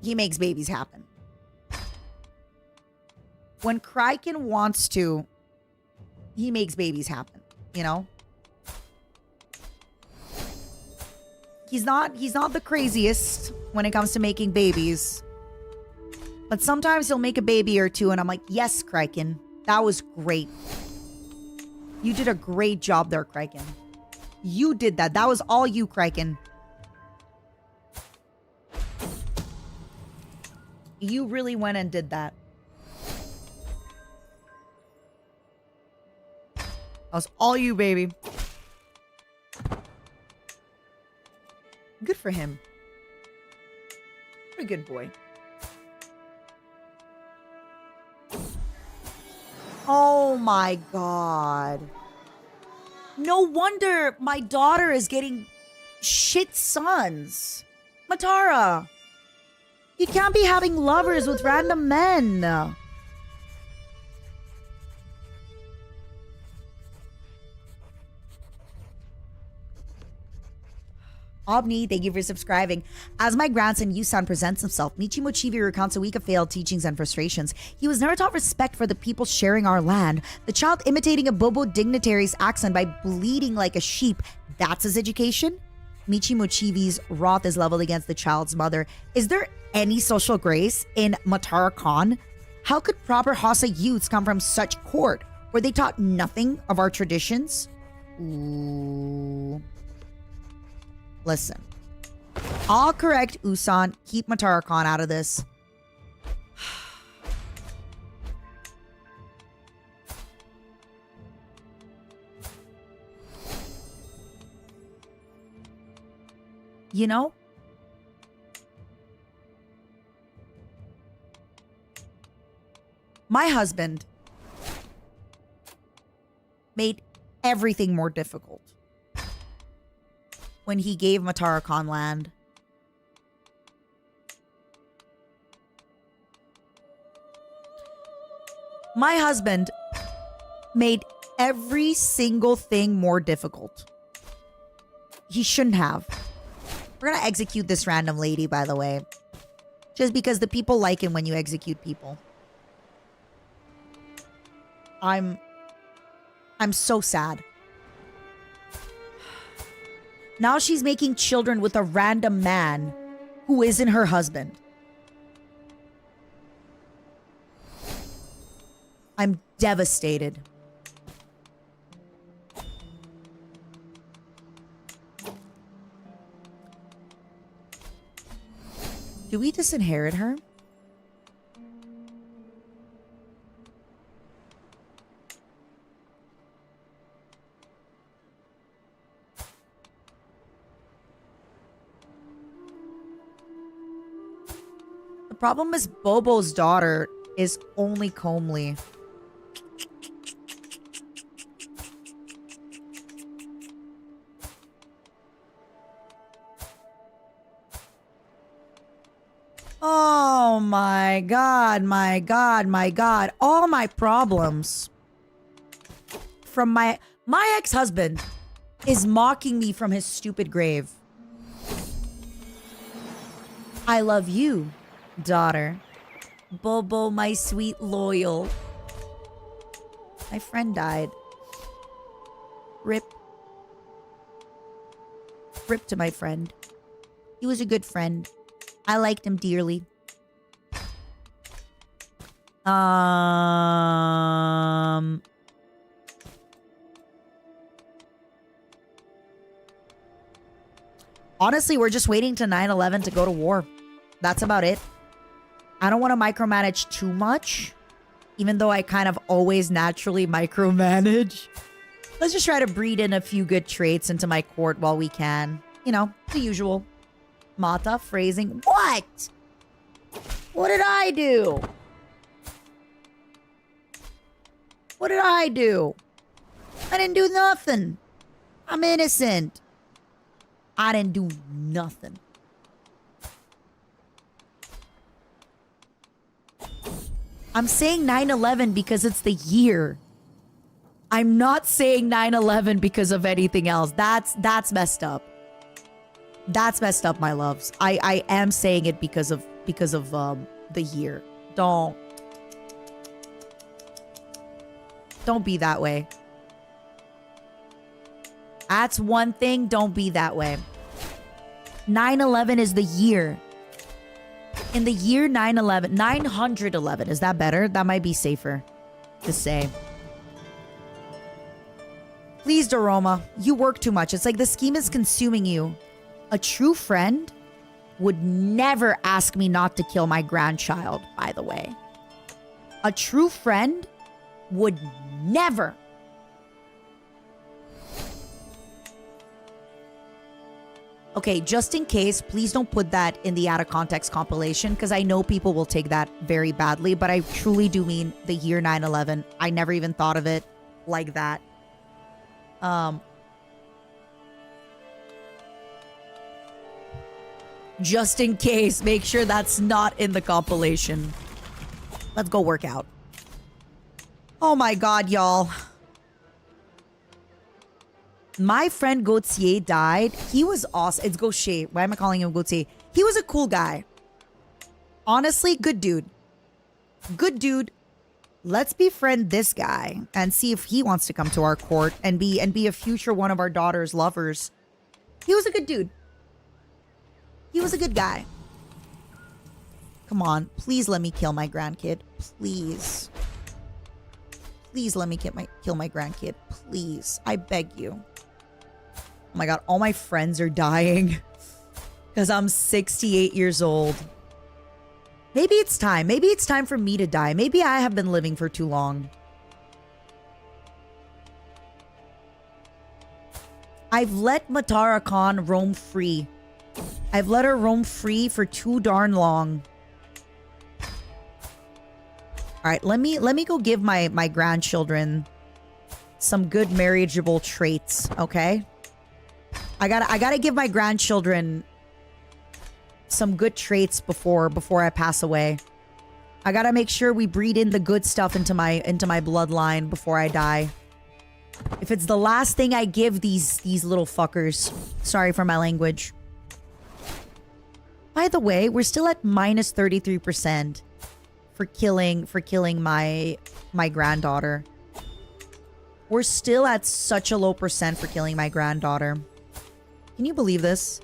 he makes babies happen. When Kryken wants to, he makes babies happen, you know? He's not the craziest when it comes to making babies. But sometimes he'll make a baby or two and I'm like, yes, Kryken, that was great. You did a great job there, Kryken. You did that. That was all you, Kryken. You really went and did that. That was all you, baby. Good for him. What a good boy. Oh my god. No wonder my daughter is getting shit sons. Matara, you can't be having lovers with random men. Obni, thank you for subscribing. As my grandson Yusan presents himself, Michi Mochibi recounts a week of failed teachings and frustrations. He was never taught respect for the people sharing our land. The child imitating a Bobo dignitary's accent by bleating like a sheep. That's his education? Michi Mochibi's wrath is leveled against the child's mother. Is there any social grace in Matara Khan? How could proper Hausa youths come from such court? Were they taught nothing of our traditions? Ooh... Listen, I'll correct Usan. Keep Matara Khan out of this. You know, my husband made everything more difficult. when he gave Matara Khan land. My husband made every single thing more difficult. He shouldn't have. We're gonna execute this random lady, by the way. Just because the people like him when you execute people. I'm so sad. Now she's making children with a random man who isn't her husband. I'm devastated. Do we disinherit her? The problem is Bobo's daughter is only comely. Oh my god, my god, my god. All my problems from my ex-husband is mocking me from his stupid grave. I love you, daughter. Bobo, my sweet loyal. My friend died. Rip. Rip to my friend. He was a good friend. I liked him dearly. Honestly, we're just waiting to 9/11 to go to war. That's about it. I don't want to micromanage too much, even though I kind of always naturally micromanage. Let's just try to breed in a few good traits into my court while we can. You know, the usual. Mata phrasing. What? What did I do? What did I do? I didn't do nothing. I'm innocent. I didn't do nothing. I'm saying 9/11 because it's the year. I'm not saying 9/11 because of anything else. That's messed up. That's messed up, my loves. I am saying it because of the year. Don't be that way. That's one thing. Don't be that way. 9/11 is the year. In the year 9/11, 911. Is that better? That might be safer to say. Please, Doroma, you work too much. It's like the scheme is consuming you. A true friend would never ask me not to kill my grandchild, by the way. A true friend would never. Okay, just in case, please don't put that in the out of context compilation because I know people will take that very badly, but I truly do mean the year 9/11. I never even thought of it like that. Just in case, make sure that's not in the compilation. Let's go work out. Oh my god, y'all. My friend Gautier died. He was awesome. It's Gautier. Why am I calling him Gautier? He was a cool guy. Honestly, good dude. Good dude. Let's befriend this guy and see if he wants to come to our court and be a future one of our daughter's lovers. He was a good dude. He was a good guy. Come on. Please let me kill my grandkid. Please. Please let me kill my grandkid. Please. I beg you. Oh my god. All my friends are dying. Because I'm 68 years old. Maybe it's time. Maybe it's time for me to die. Maybe I have been living for too long. I've let Matara Khan roam free. I've let her roam free for too darn long. Alright, let me go give my grandchildren some good marriageable traits, okay? I gotta give my grandchildren some good traits before I pass away. I gotta make sure we breed in the good stuff into my bloodline before I die. If it's the last thing I give these little fuckers, sorry for my language. By the way, we're still at minus 33% for killing my granddaughter. We're still at such a low percent for killing my granddaughter. Can you believe this?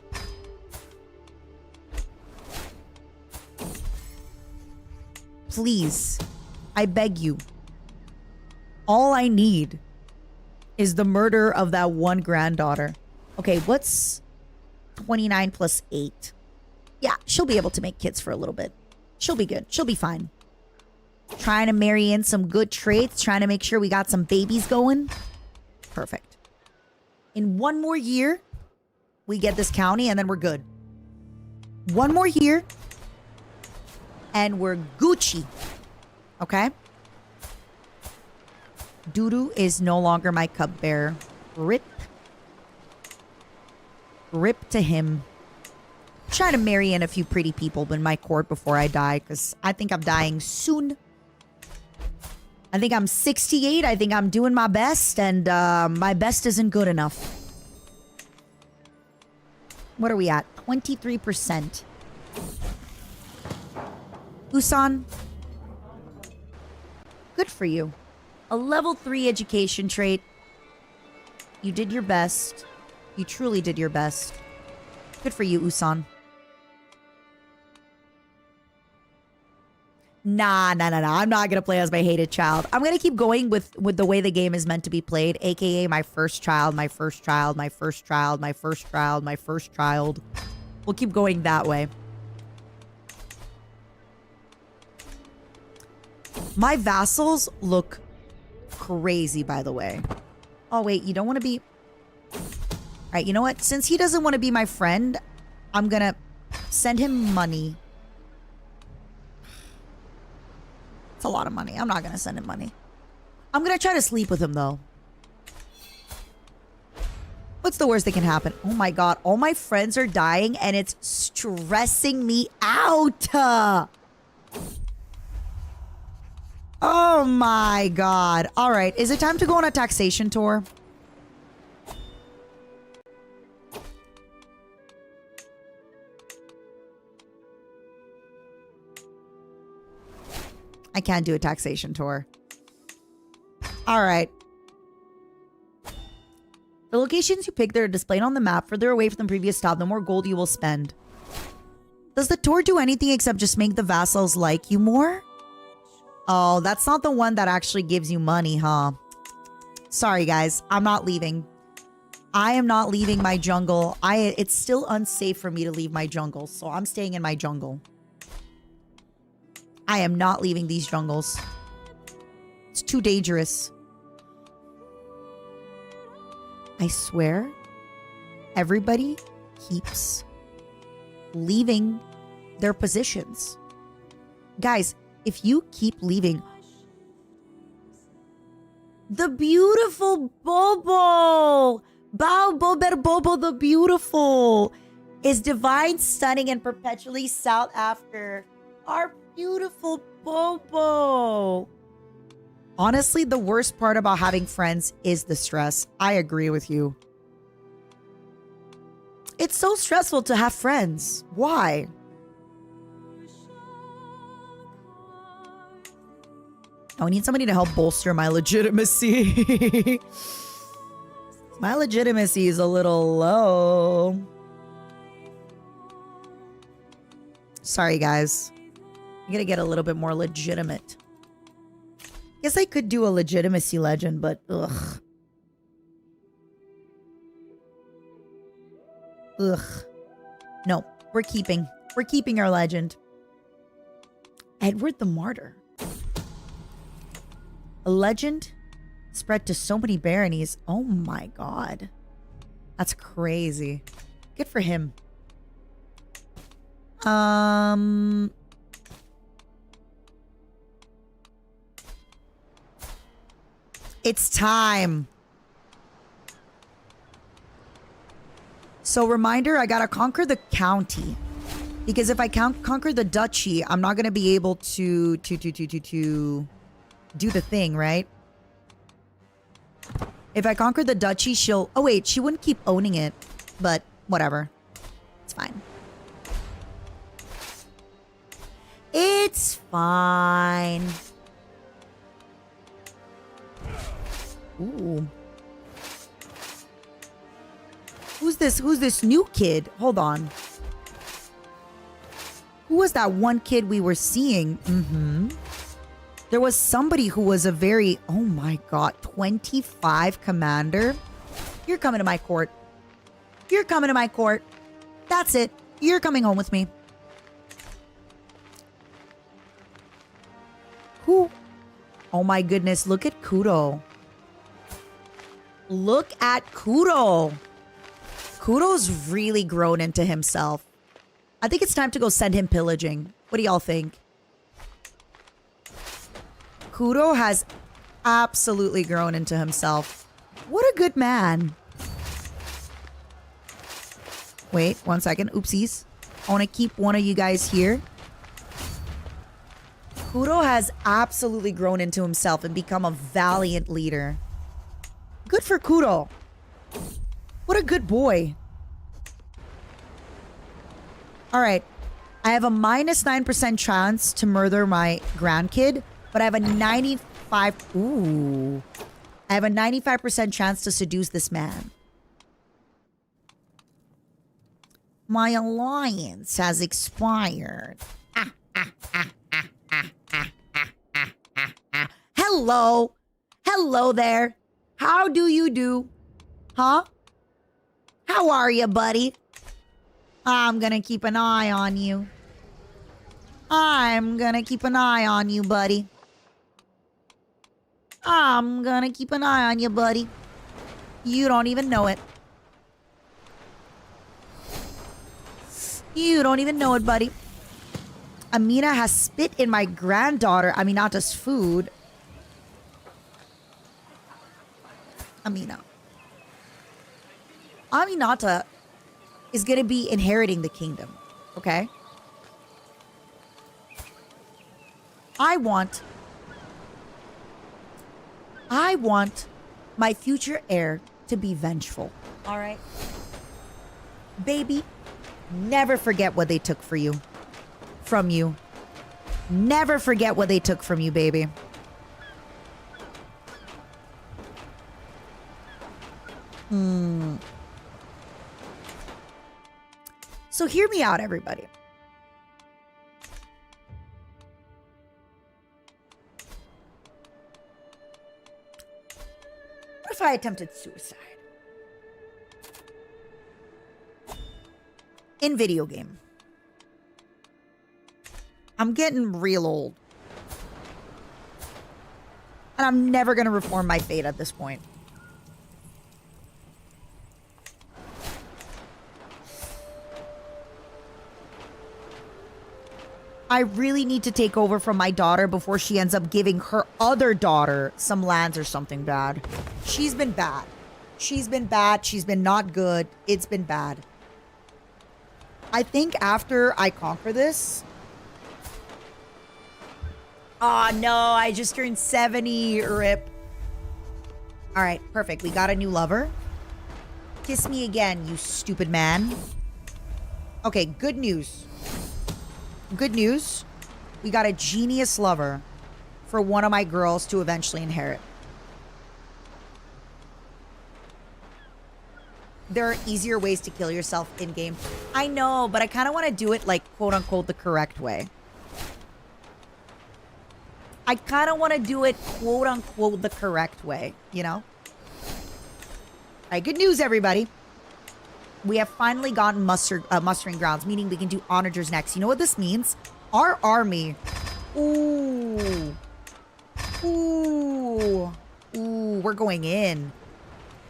Please, I beg you. All I need is the murder of that one granddaughter. Okay, what's 29 plus 8? Yeah, she'll be able to make kids for a little bit. She'll be good. She'll be fine. Trying to marry in some good traits. Trying to make sure we got some babies going. Perfect. In one more year, we get this county and then we're good. One more year. And we're Gucci. Okay? Doodoo is no longer my cupbearer. Rip. Rip to him. Trying to marry in a few pretty people in my court before I die, because I think I'm dying soon. I think I'm 68. I think I'm doing my best, and my best isn't good enough. What are we at? 23%. Usan. Good for you. A level 3 education trait. You did your best. You truly did your best. Good for you, Usan. Nah. I'm not going to play as my hated child. I'm going to keep going with the way the game is meant to be played, aka my first child, my first child, my first child, my first child, my first child. We'll keep going that way. My vassals look crazy, by the way. Oh, wait, you don't want to be... Alright, you know what? Since he doesn't want to be my friend, I'm going to send him money. It's a lot of money. I'm not going to send him money. I'm going to try to sleep with him, though. What's the worst that can happen? Oh my god, all my friends are dying and it's stressing me out. Oh my god. All right, is it time to go on a taxation tour? I can't do a taxation tour. All right. The locations you pick that are displayed on the map further away from the previous stop, the more gold you will spend. Does the tour do anything except just make the vassals like you more? Oh, that's not the one that actually gives you money, huh? Sorry, guys. I'm not leaving. I am not leaving my jungle. It's still unsafe for me to leave my jungle, so I'm staying in my jungle. I am not leaving these jungles. It's too dangerous. I swear, everybody keeps leaving their positions. Guys, if you keep leaving... The beautiful Bobo! Bao Bober Bobo the beautiful! Is divine, stunning, and perpetually sought after. Our beautiful Bobo! Honestly, the worst part about having friends is the stress. I agree with you. It's so stressful to have friends. Why? I need somebody to help bolster my legitimacy. My legitimacy is a little low. Sorry, guys. I'm gonna get a little bit more legitimate. Guess I could do a legitimacy legend, but ugh. Ugh. No, we're keeping our legend. Edward the Martyr. A legend spread to so many baronies. Oh my god. That's crazy. Good for him. It's time. So reminder, I gotta conquer the county. Because if I conquer the duchy, I'm not gonna be able to do the thing, right? If I conquer the duchy, she'll... Oh wait, she wouldn't keep owning it. But whatever. It's fine. It's fine. Ooh. Who's this new kid? Hold on. Who was that one kid we were seeing? There was somebody who was a very, oh my god, 25 commander. You're coming to my court. You're coming to my court. That's it. You're coming home with me. Who? Oh my goodness, look at Kudo. Look at Kudo. Kudo's really grown into himself. I think it's time to go send him pillaging. What do y'all think? Kudo has absolutely grown into himself. What a good man. Wait, 1 second. Oopsies. I want to keep one of you guys here. Kudo has absolutely grown into himself and become a valiant leader. Good for Kudo. What a good boy. All right. I have a minus 9% chance to murder my grandkid, but I have a 95... Ooh. I have a 95% chance to seduce this man. My alliance has expired. Hello. Hello there. How do you do? Huh? How are you, buddy? I'm gonna keep an eye on you. I'm gonna keep an eye on you, buddy. I'm gonna keep an eye on you, buddy. You don't even know it. You don't even know it, buddy. Amina has spit in my granddaughter Amina's food. Aminata is going to be inheriting the kingdom, okay? I want my future heir to be vengeful, all right? Baby, never forget what they took from you. Never forget what they took from you, baby. So hear me out, everybody. What if I attempted suicide? In video game. I'm getting real old. And I'm never going to reform my fate at this point. I really need to take over from my daughter before she ends up giving her other daughter some lands or something bad. She's been bad. She's been bad. She's been not good. It's been bad. I think after I conquer this... Oh no, I just turned 70. Rip. Alright, perfect. We got a new lover. Kiss me again, you stupid man. Okay, good news. Good news. We got a genius lover for one of my girls to eventually inherit. There are easier ways to kill yourself in-game. I know, but I kind of want to do it like, quote-unquote, the correct way. I kind of want to do it, quote-unquote, the correct way, you know? All right, good news, everybody. We have finally gotten mustering grounds, meaning we can do onagers next. You know what this means? Our army. Ooh. Ooh. Ooh, we're going in.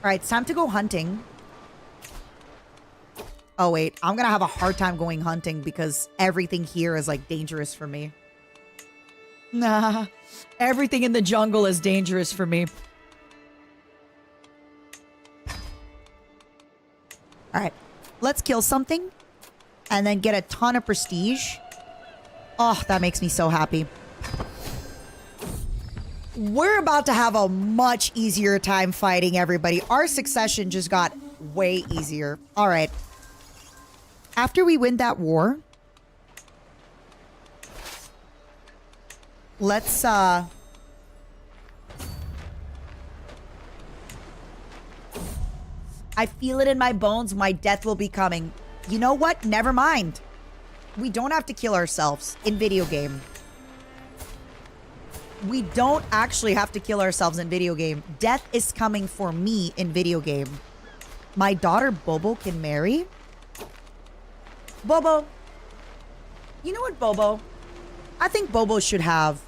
All right, it's time to go hunting. Oh, wait. I'm going to have a hard time going hunting because everything here is, like, dangerous for me. Nah. Everything in the jungle is dangerous for me. All right. Let's kill something and then get a ton of prestige. Oh, that makes me so happy. We're about to have a much easier time fighting, everybody. Our succession just got way easier. All right. After we win that war, let's I feel it in my bones. My death will be coming. You know what? Never mind. We don't have to kill ourselves in video game. We don't actually have to kill ourselves in video game. Death is coming for me in video game. My daughter Bobo can marry. Bobo. You know what, Bobo? I think Bobo should have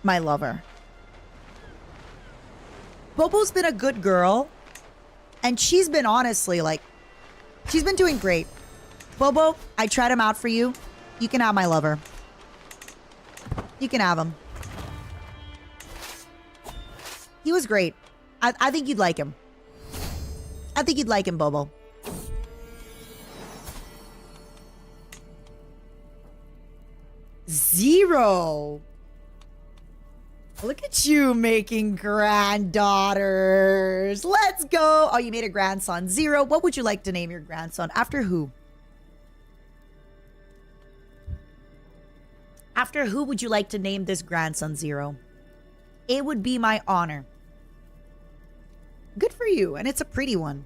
my lover. Bobo's been a good girl. And she's been honestly, like, she's been doing great. Bobo, I tried him out for you. You can have my lover. You can have him. He was great. I think you'd like him. I think you'd like him, Bobo. Zero. Look at you making granddaughters. Let's go. Oh, you made a grandson. Zero. What would you like to name your grandson? After who? After who would you like to name this grandson, Zero? It would be my honor. Good for you. And it's a pretty one.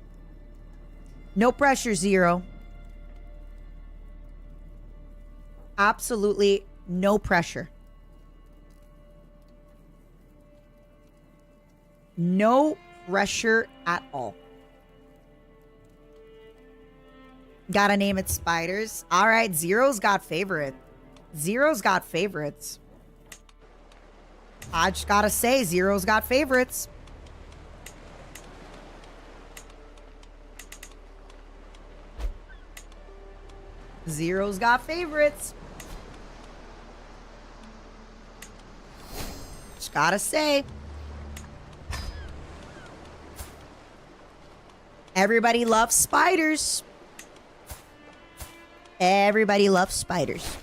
No pressure, Zero. Absolutely no pressure. No pressure at all. Gotta name it Spiders. All right, Zero's got favorite. Zero's got favorites. I just gotta say, Zero's got favorites. Zero's got favorites. Just gotta say. Everybody loves spiders. Everybody loves spiders.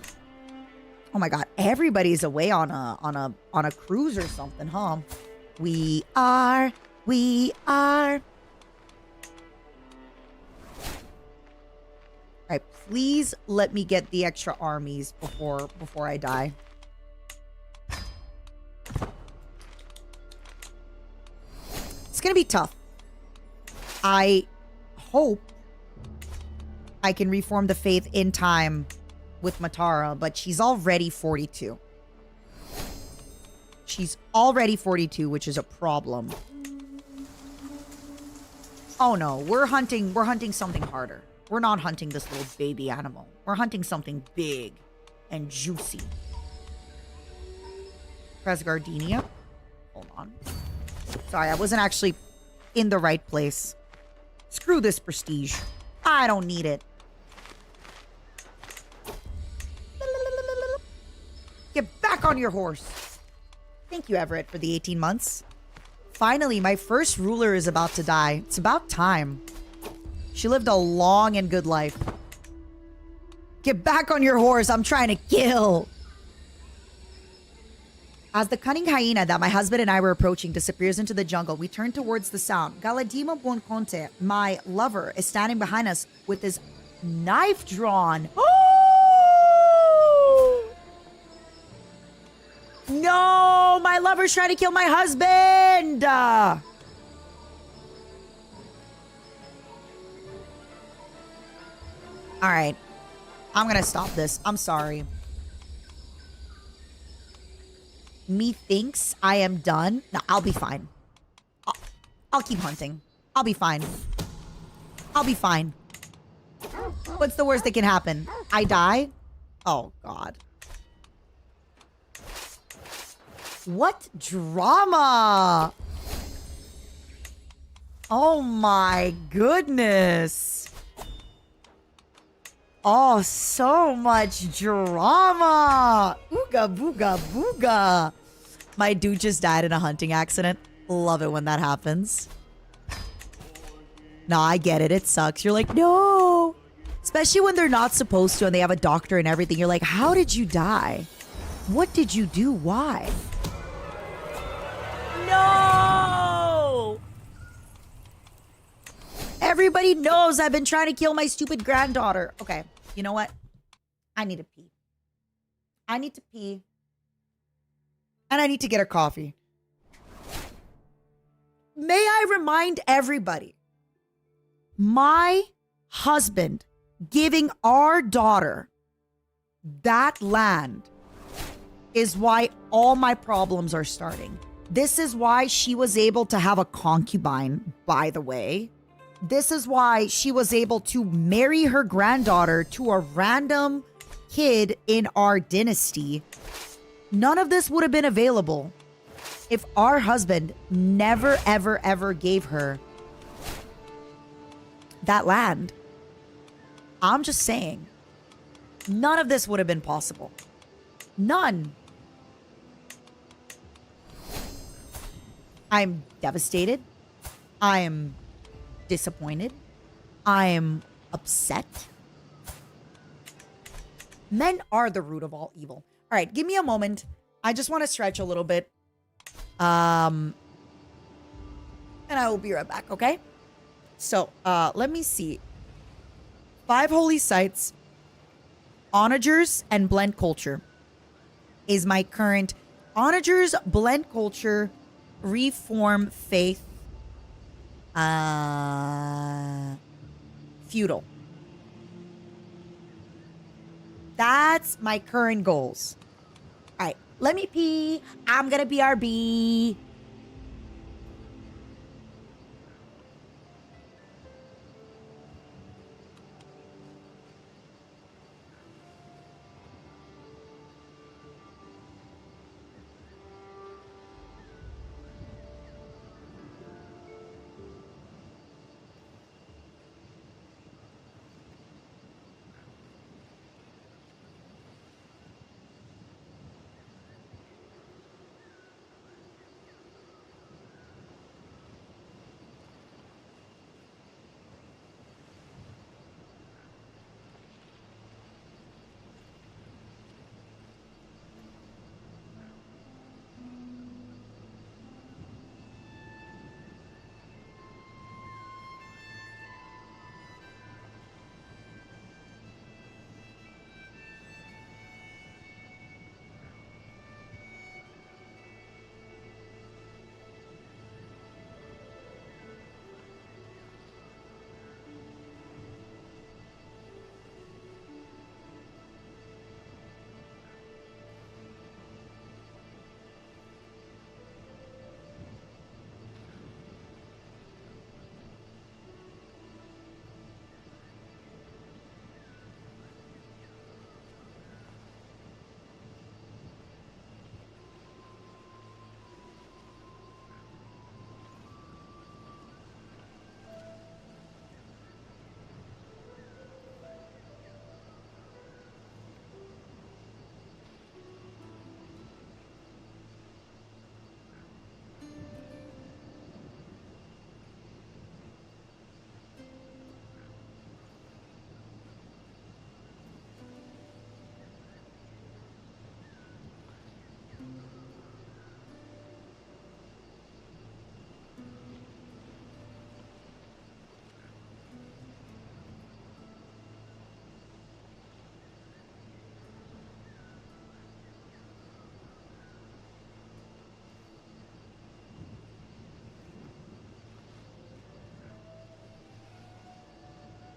Oh my god, everybody's away on a cruise or something, huh? We are. All right, please let me get the extra armies before I die. It's gonna be tough. I hope I can reform the faith in time with Matara, but she's already 42. She's already 42, which is a problem. Oh no, we're hunting something harder. We're not hunting this little baby animal. We're hunting something big and juicy. Press Gardenia. Hold on. Sorry, I wasn't actually in the right place. Screw this prestige. I don't need it. Get back on your horse. Thank you, Everett, for the 18 months. Finally, my first ruler is about to die. It's about time. She lived a long and good life. Get back on your horse. I'm trying to kill. As the cunning hyena that my husband and I were approaching disappears into the jungle, we turn towards the sound. Galadima Buonconte, my lover, is standing behind us with his knife drawn. Oh! No! My lover's trying to kill my husband! All right. I'm gonna stop this. I'm sorry. Methinks I am done. No, I'll be fine. I'll keep hunting. I'll be fine. I'll be fine. What's the worst that can happen? I die? Oh, God. What drama? Oh, my goodness. Oh, so much drama. Ooga booga booga. My dude just died in a hunting accident. Love it when that happens. Nah, I get it. It sucks. You're like, no. Especially when they're not supposed to and they have a doctor and everything. You're like, how did you die? What did you do? Why? No! Everybody knows I've been trying to kill my stupid granddaughter. Okay, you know what? I need to pee. I need to pee. And I need to get a coffee. May I remind everybody, my husband giving our daughter that land is why all my problems are starting. This is why she was able to have a concubine, by the way. This is why she was able to marry her granddaughter to a random kid in our dynasty. None of this would have been available if our husband never, ever, ever gave her that land. I'm just saying, none of this would have been possible. None. I'm devastated. I am disappointed. I am upset. Men are the root of all evil. All right, give me a moment. I just want to stretch a little bit. And I will be right back, okay? So, let me see. 5 holy sites, onagers, and blend culture is my current onagers, blend culture, reform faith, feudal. That's my current goals. All right, let me pee. I'm gonna BRB.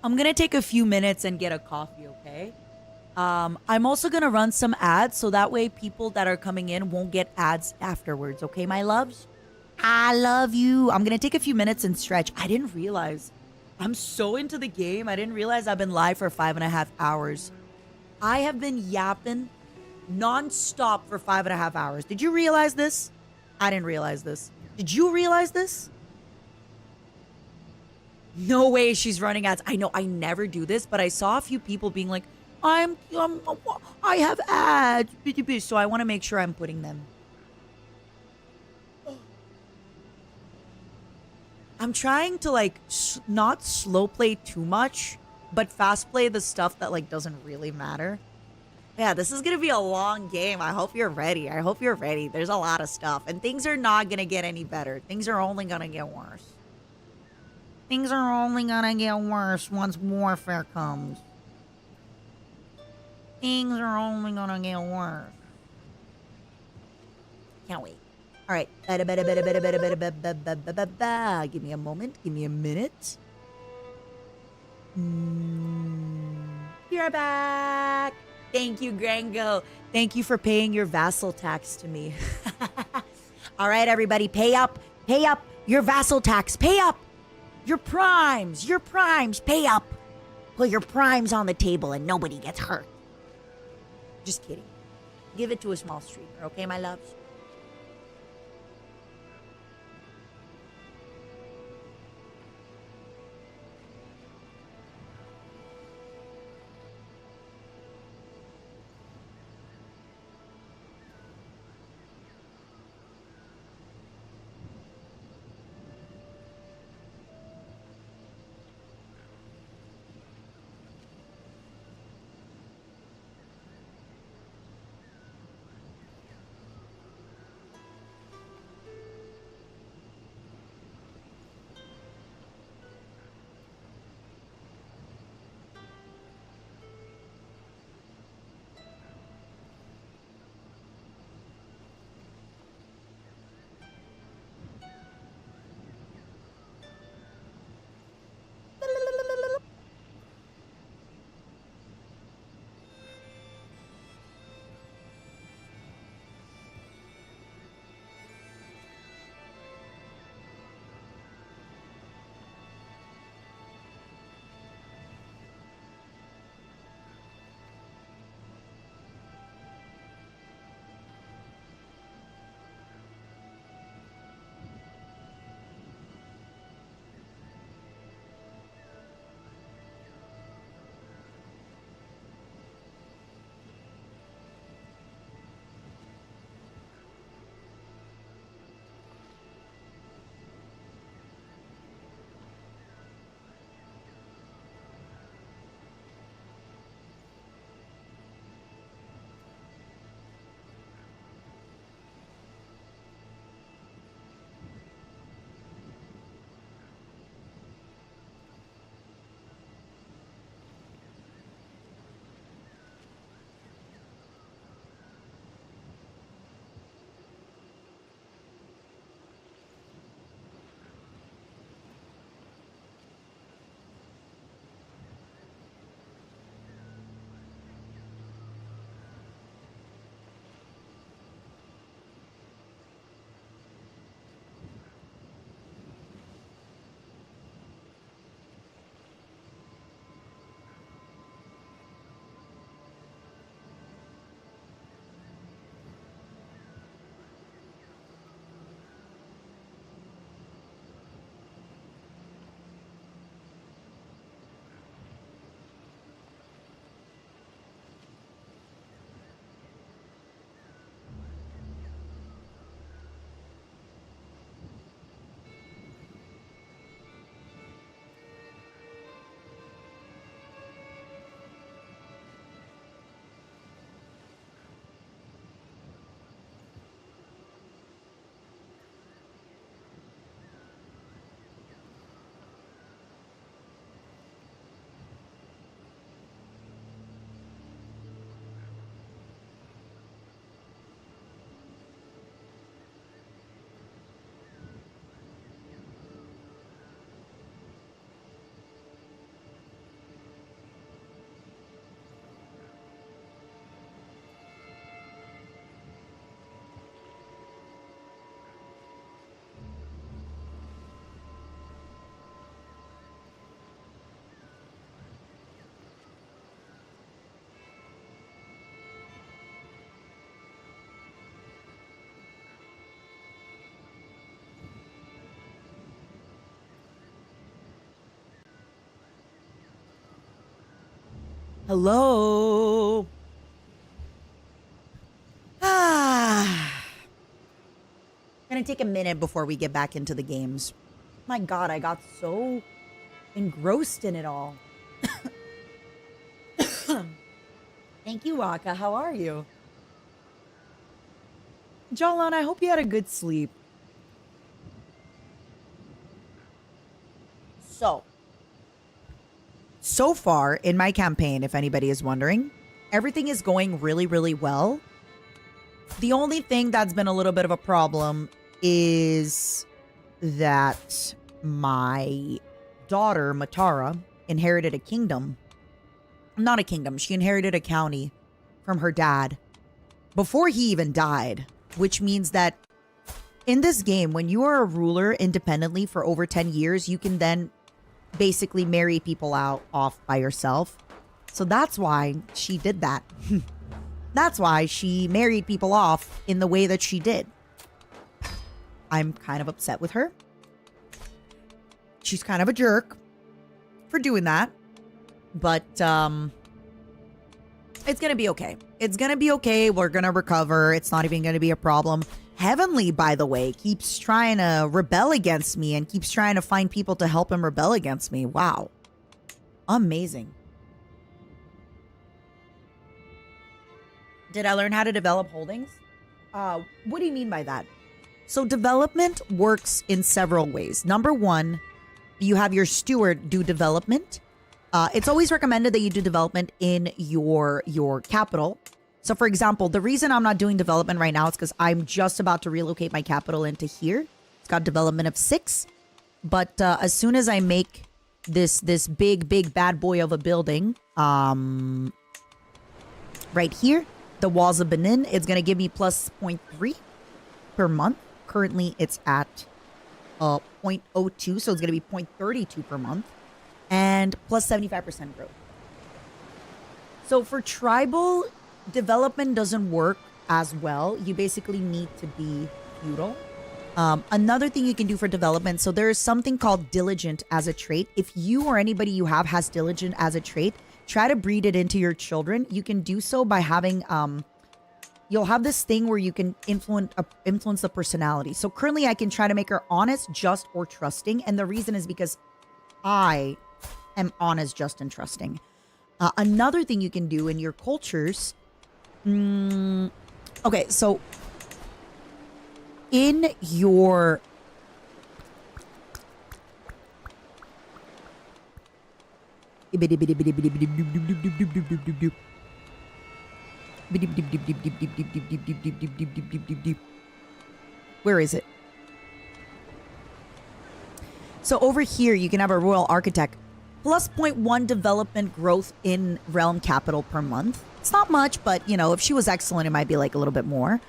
I'm gonna take a few minutes and get a coffee, okay? I'm also gonna run some ads so that way people that are coming in won't get ads afterwards, okay, my loves? I love you. I'm gonna take a few minutes and stretch. I didn't realize. I'm so into the game. I didn't realize I've been live for 5.5 hours. I have been yapping non-stop for 5.5 hours. Did you realize this? I didn't realize this. Did you realize this? No way she's running ads. I know I never do this, but I saw a few people being like, I have ads. So I want to make sure I'm putting them. I'm trying to like not slow play too much, but fast play the stuff that like doesn't really matter. Yeah, this is gonna be a long game. I hope you're ready. I hope you're ready. There's a lot of stuff, and things are not gonna get any better. Things are only gonna get worse. Things are only gonna get worse once warfare comes. Things are only gonna get worse. Can't wait. All right. Give me a moment. Give me a minute. You're back. Thank you, Grango. Thank you for paying your vassal tax to me. All right, everybody, pay up. Pay up your vassal tax. Pay up. Your primes. Your primes. Pay up. Put your primes on the table and nobody gets hurt. Just kidding. Give it to a small streamer, okay, my loves? Hello. Gonna take a minute before we get back into the games. My God, I got so engrossed in it all. Thank you, Waka. How are you? Jalan, I hope you had a good sleep. So far in my campaign, if anybody is wondering, everything is going really, really well. The only thing that's been a little bit of a problem is that my daughter, Matara, inherited a kingdom. Not a kingdom. She inherited a county from her dad before he even died, which means that in this game, when you are a ruler independently for over 10 years, you can then basically marry people off by yourself. So that's why she did that. That's why she married people off in the way that she did. I'm kind of upset with her. She's kind of a jerk for doing that. But it's going to be okay. It's going to be okay. We're going to recover. It's not even going to be a problem. Heavenly, by the way, keeps trying to rebel against me and keeps trying to find people to help him rebel against me. Wow. Amazing. Did I learn how to develop holdings? What do you mean by that? So development works in several ways. Number one, you have your steward do development. It's always recommended that you do development in your capital. So for example, the reason I'm not doing development right now is because I'm just about to relocate my capital into here. It's got development of 6. But as soon as I make this big bad boy of a building, right here, the walls of Benin, it's going to give me plus 0.3 per month. Currently, it's at 0.02, so it's going to be 0.32 per month. And plus 75% growth. So for tribal, development doesn't work as well. You basically need to be feudal. Another thing you can do for development, so there is something called diligent as a trait. If you or anybody you have has diligent as a trait, try to breed it into your children. You can do so by having, you'll have this thing where you can influence the personality. So currently I can try to make her honest, just, or trusting. And the reason is because I am honest, just, and trusting. Another thing you can do in your cultures. Okay, so in your where is it? So over here, you can have a royal architect. Plus 0.1 development growth in realm capital per month. It's not much, but, you know, if she was excellent, it might be like a little bit more.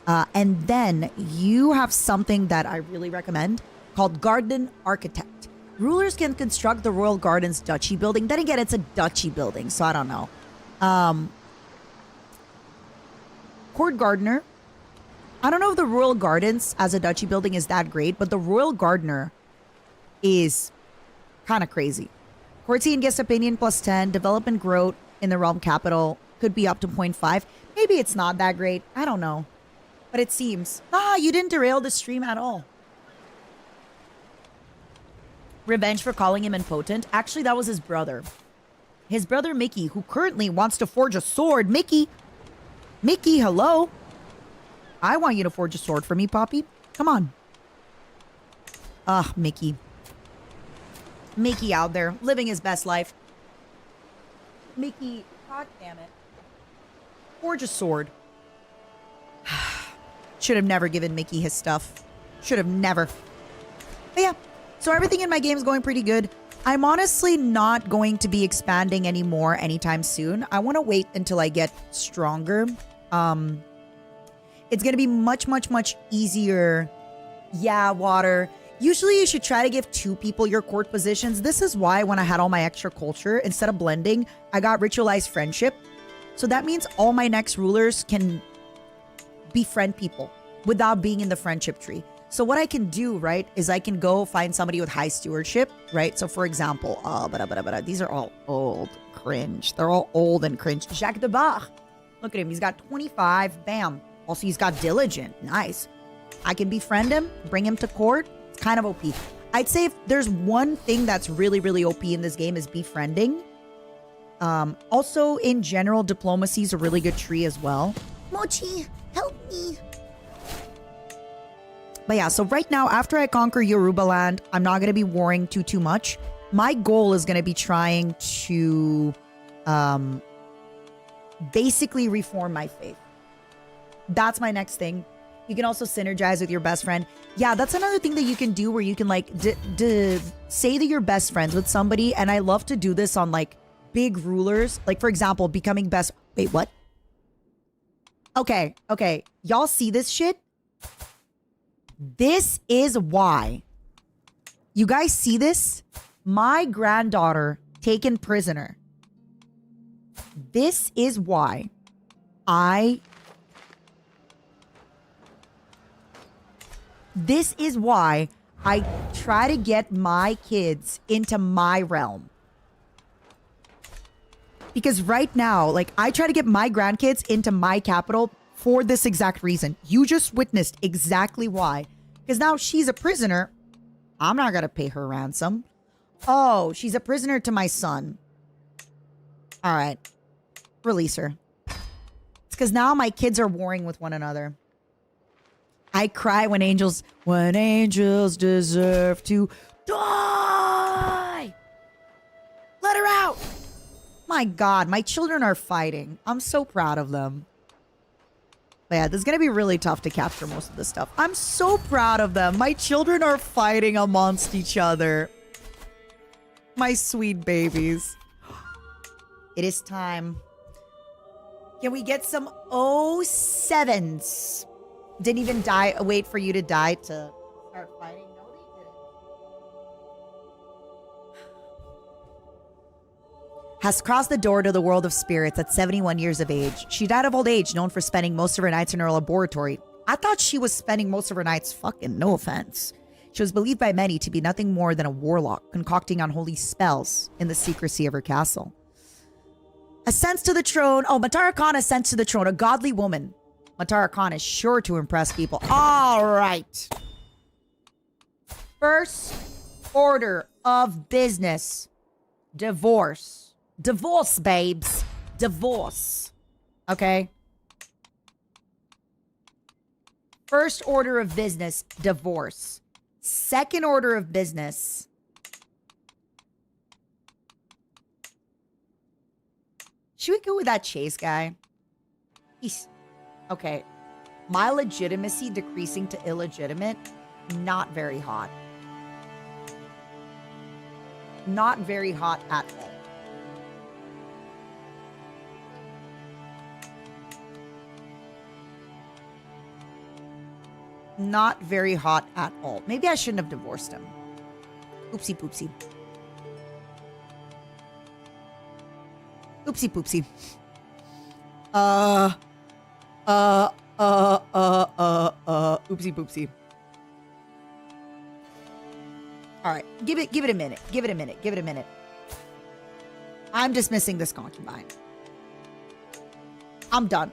And then you have something that I really recommend called Garden Architect. Rulers can construct the Royal Gardens Duchy building. Then again, it's a duchy building, so I don't know. Court Gardener. I don't know if the Royal Gardens as a duchy building is that great, but the Royal Gardener is kind of crazy. Courtier and guest opinion plus 10. Development growth in the realm capital could be up to 0.5. Maybe it's not that great. I don't know. But it seems. You didn't derail the stream at all. Revenge for calling him impotent. Actually, that was his brother. His brother Mickey, who currently wants to forge a sword. Mickey, hello. I want you to forge a sword for me, Poppy. Come on. Mickey. Mickey out there, living his best life. Mickey, god damn it. Forge a sword. Should have never given Mickey his stuff. Should have never. But yeah, so everything in my game is going pretty good. I'm honestly not going to be expanding anymore anytime soon. I want to wait until I get stronger. It's going to be much easier. Yeah, water. Usually you should try to give 2 people your court positions. This is why when I had all my extra culture, instead of blending, I got ritualized friendship. So that means all my next rulers can befriend people without being in the friendship tree. So what I can do, right, is I can go find somebody with high stewardship, right? So for example, these are all old, cringe. They're all old and cringe. Jacques de Bar. Look at him. He's got 25. Bam. Also, he's got diligent. Nice. I can befriend him, bring him to court. It's kind of OP. I'd say if there's one thing that's really, really OP in this game is befriending. Also, in general, diplomacy is a really good tree as well. Mochi, help me. But yeah, so right now, after I conquer Yoruba land, I'm not going to be warring too much. My goal is going to be trying to basically reform my faith. That's my next thing. You can also synergize with your best friend. Yeah, that's another thing that you can do where you can like say that you're best friends with somebody. And I love to do this on like big rulers. Like, for example, becoming best... Wait, what? Okay. Y'all see this shit? This is why. You guys see this? My granddaughter taken prisoner. This is why This is why I try to get my kids into my realm. Because right now, like, I try to get my grandkids into my capital for this exact reason. You just witnessed exactly why. Because now she's a prisoner. I'm not going to pay her ransom. Oh, she's a prisoner to my son. All right. Release her. It's because now my kids are warring with one another. I cry when angels deserve to die. Let her out. My God, my children are fighting. I'm so proud of them. But yeah, this is going to be really tough to capture most of this stuff. I'm so proud of them. My children are fighting amongst each other. My sweet babies. It is time. Can we get some 07s? Didn't even wait for you to die to start fighting. No, they didn't. Has crossed the door to the world of spirits at 71 years of age. She died of old age, known for spending most of her nights in her laboratory. I thought she was spending most of her nights fucking, no offense. She was believed by many to be nothing more than a warlock, concocting unholy spells in the secrecy of her castle. Ascends to the throne. Oh, Matara Khan ascends to the throne, a godly woman. Matara Khan is sure to impress people. All right. First order of business. Divorce. Divorce, babes. Divorce. Okay? First order of business, divorce. Second order of business. Should we go with that Chase guy? He's... Okay. My legitimacy decreasing to illegitimate, not very hot. Not very hot at all. Not very hot at all. Maybe I shouldn't have divorced him. Oopsie poopsie. Oopsie poopsie. Oopsie poopsie. All right, give it a minute. Give it a minute. I'm dismissing this concubine. I'm done.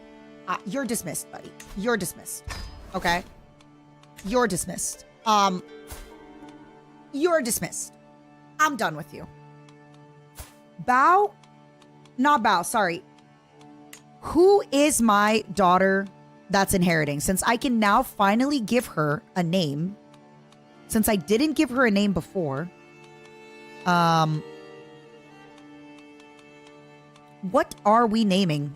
You're dismissed, buddy. You're dismissed. Okay? You're dismissed. You're dismissed. I'm done with you. Bow? Not Bow, sorry. Who is my daughter that's inheriting? Since I can now finally give her a name. Since I didn't give her a name before. What are we naming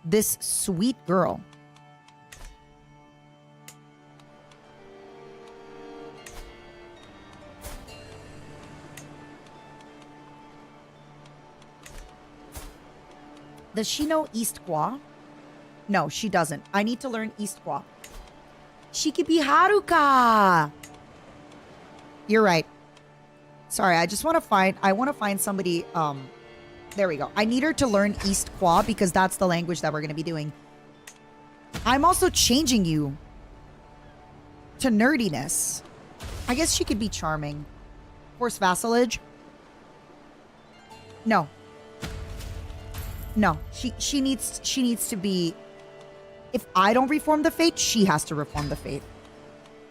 this sweet girl? Does she know East Kwa? No, she doesn't. I need to learn East Kwa. She could be Haruka. You're right. Sorry, I just want to find... I want to find somebody... There we go. I need her to learn East Kwa because that's the language that we're going to be doing. I'm also changing you to nerdiness. I guess she could be charming. Force vassalage? No. No, she needs to be... If I don't reform the faith, she has to reform the faith.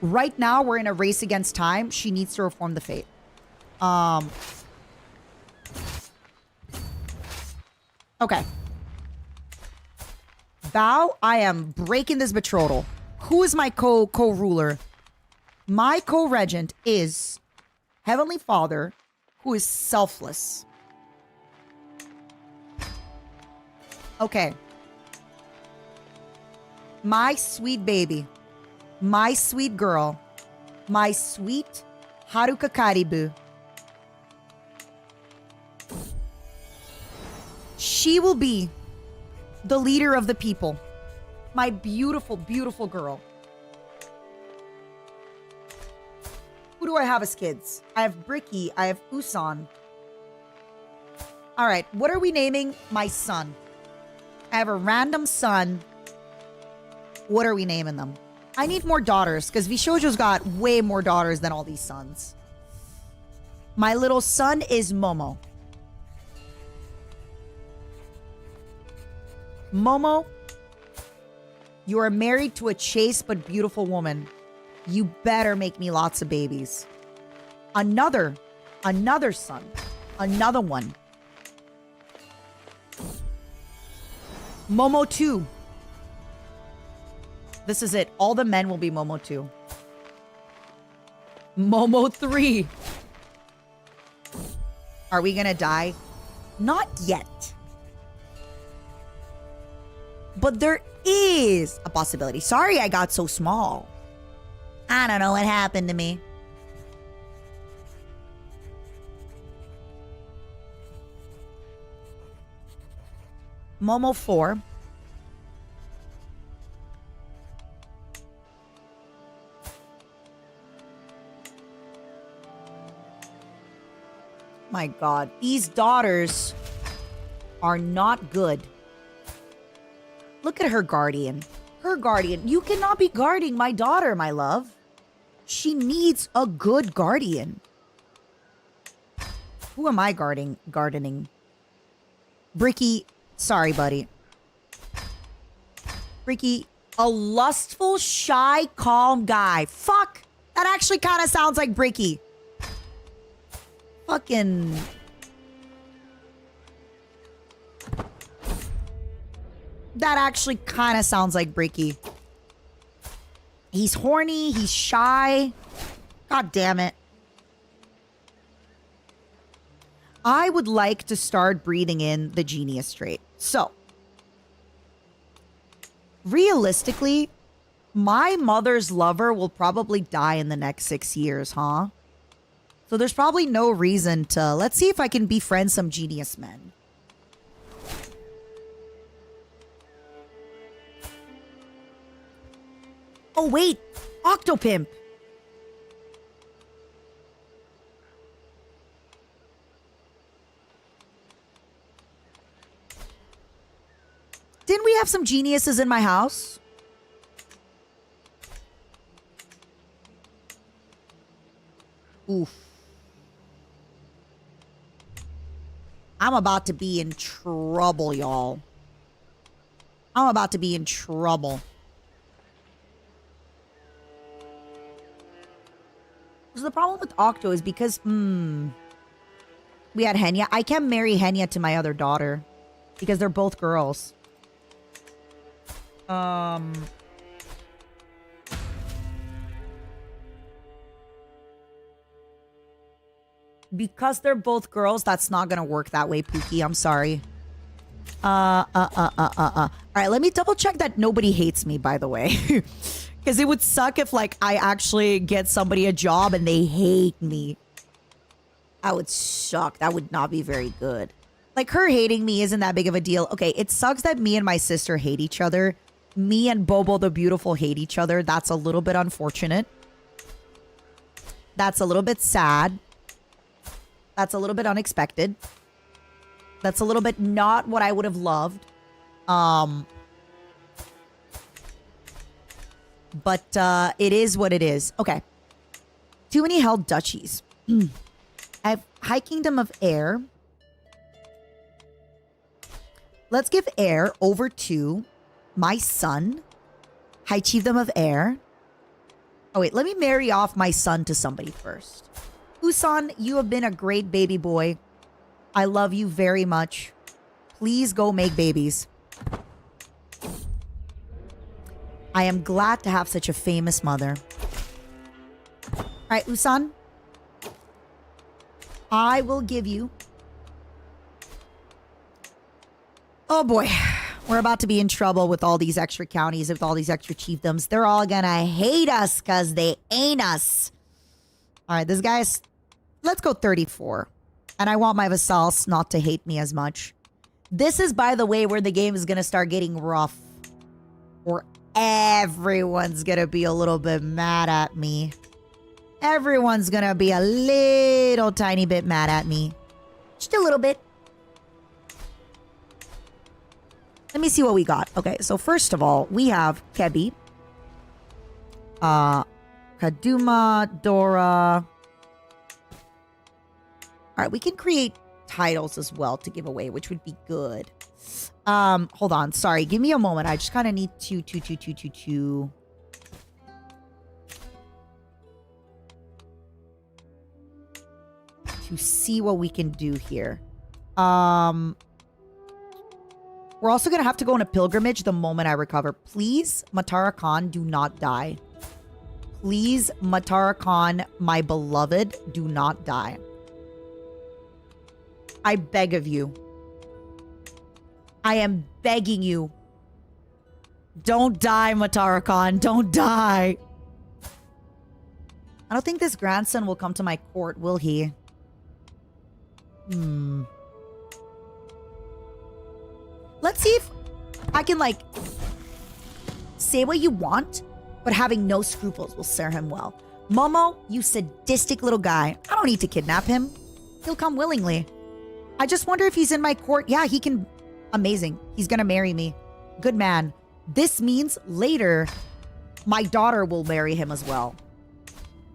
Right now, we're in a race against time. She needs to reform the fate. Okay. Bow, I am breaking this betrothal. Who is my co-ruler? My co-regent is Heavenly Father, who is selfless. Okay. My sweet baby. My sweet girl. My sweet Haruka Karibu. She will be the leader of the people. My beautiful, beautiful girl. Who do I have as kids? I have Bricky. I have Usan. All right. What are we naming my son? I have a random son. What are we naming them? I need more daughters because VSHOJO's got way more daughters than all these sons. My little son is Momo. Momo, you are married to a chaste but beautiful woman. You better make me lots of babies. Another son. Another one. Momo 2. This is it. All the men will be Momo 2. Momo 3. Are we gonna die? Not yet. But there is a possibility. Sorry I got so small. I don't know what happened to me. Momo 4. My God, these daughters are not good. Look at her guardian. Her guardian. You cannot be guarding my daughter, my love. She needs a good guardian. Who am I gardening? Bricky. Sorry, buddy. Bricky. A lustful, shy, calm guy. Fuck. That actually kind of sounds like Bricky. Fucking... That actually kind of sounds like Bricky. He's horny. He's shy. God damn it. I would like to start breathing in the genius trait. So, realistically, my mother's lover will probably die in the next 6 years, huh? So there's probably no reason to... Let's see if I can befriend some genius men. Oh, wait. Octopimp. Didn't we have some geniuses in my house? Oof. I'm about to be in trouble, y'all. I'm about to be in trouble. So the problem with Octo is because, we had Henya. I can't marry Henya to my other daughter because they're both girls. Because they're both girls, that's not gonna work that way, Pookie. I'm sorry. All right, let me double check that nobody hates me, by the way. Because it would suck if, like, I actually get somebody a job and they hate me. That would suck. That would not be very good. Like, her hating me isn't that big of a deal. Okay, it sucks that me and my sister hate each other. Me and Bobo the Beautiful hate each other. That's a little bit unfortunate. That's a little bit sad. That's a little bit unexpected. That's a little bit not what I would have loved. But it is what it is. Okay. Too many held duchies. I have High Kingdom of Air. Let's give Air over to my son. High Chiefdom of Air. Oh, wait. Let me marry off my son to somebody first. Usan, you have been a great baby boy. I love you very much. Please go make babies. I am glad to have such a famous mother. All right, Usan. I will give you... Oh boy. We're about to be in trouble with all these extra counties, with all these extra chiefdoms. They're all gonna hate us because they ain't us. All right, this guy's... Let's go 34. And I want my vassals not to hate me as much. This is, by the way, where the game is gonna start getting rough. Or everyone's gonna be a little bit mad at me. Everyone's gonna be a little tiny bit mad at me. Just a little bit. Let me see what we got. Okay, so first of all, we have Kebi. Kaduma, Dora. All right, we can create titles as well to give away, which would be good. Hold on. Sorry, give me a moment. I just kind of need to see what we can do here. We're also going to have to go on a pilgrimage the moment I recover. Please, Matara Khan, do not die. Please, Matara Khan, my beloved, do not die. I beg of you. I am begging you. Don't die, Matara Khan. Don't die. I don't think this grandson will come to my court, will he? Let's see if I can, like, say what you want, but having no scruples will serve him well. Momo, you sadistic little guy. I don't need to kidnap him. He'll come willingly. I just wonder if he's in my court. Yeah, he can. Amazing. He's gonna marry me. Good man. This means later, my daughter will marry him as well.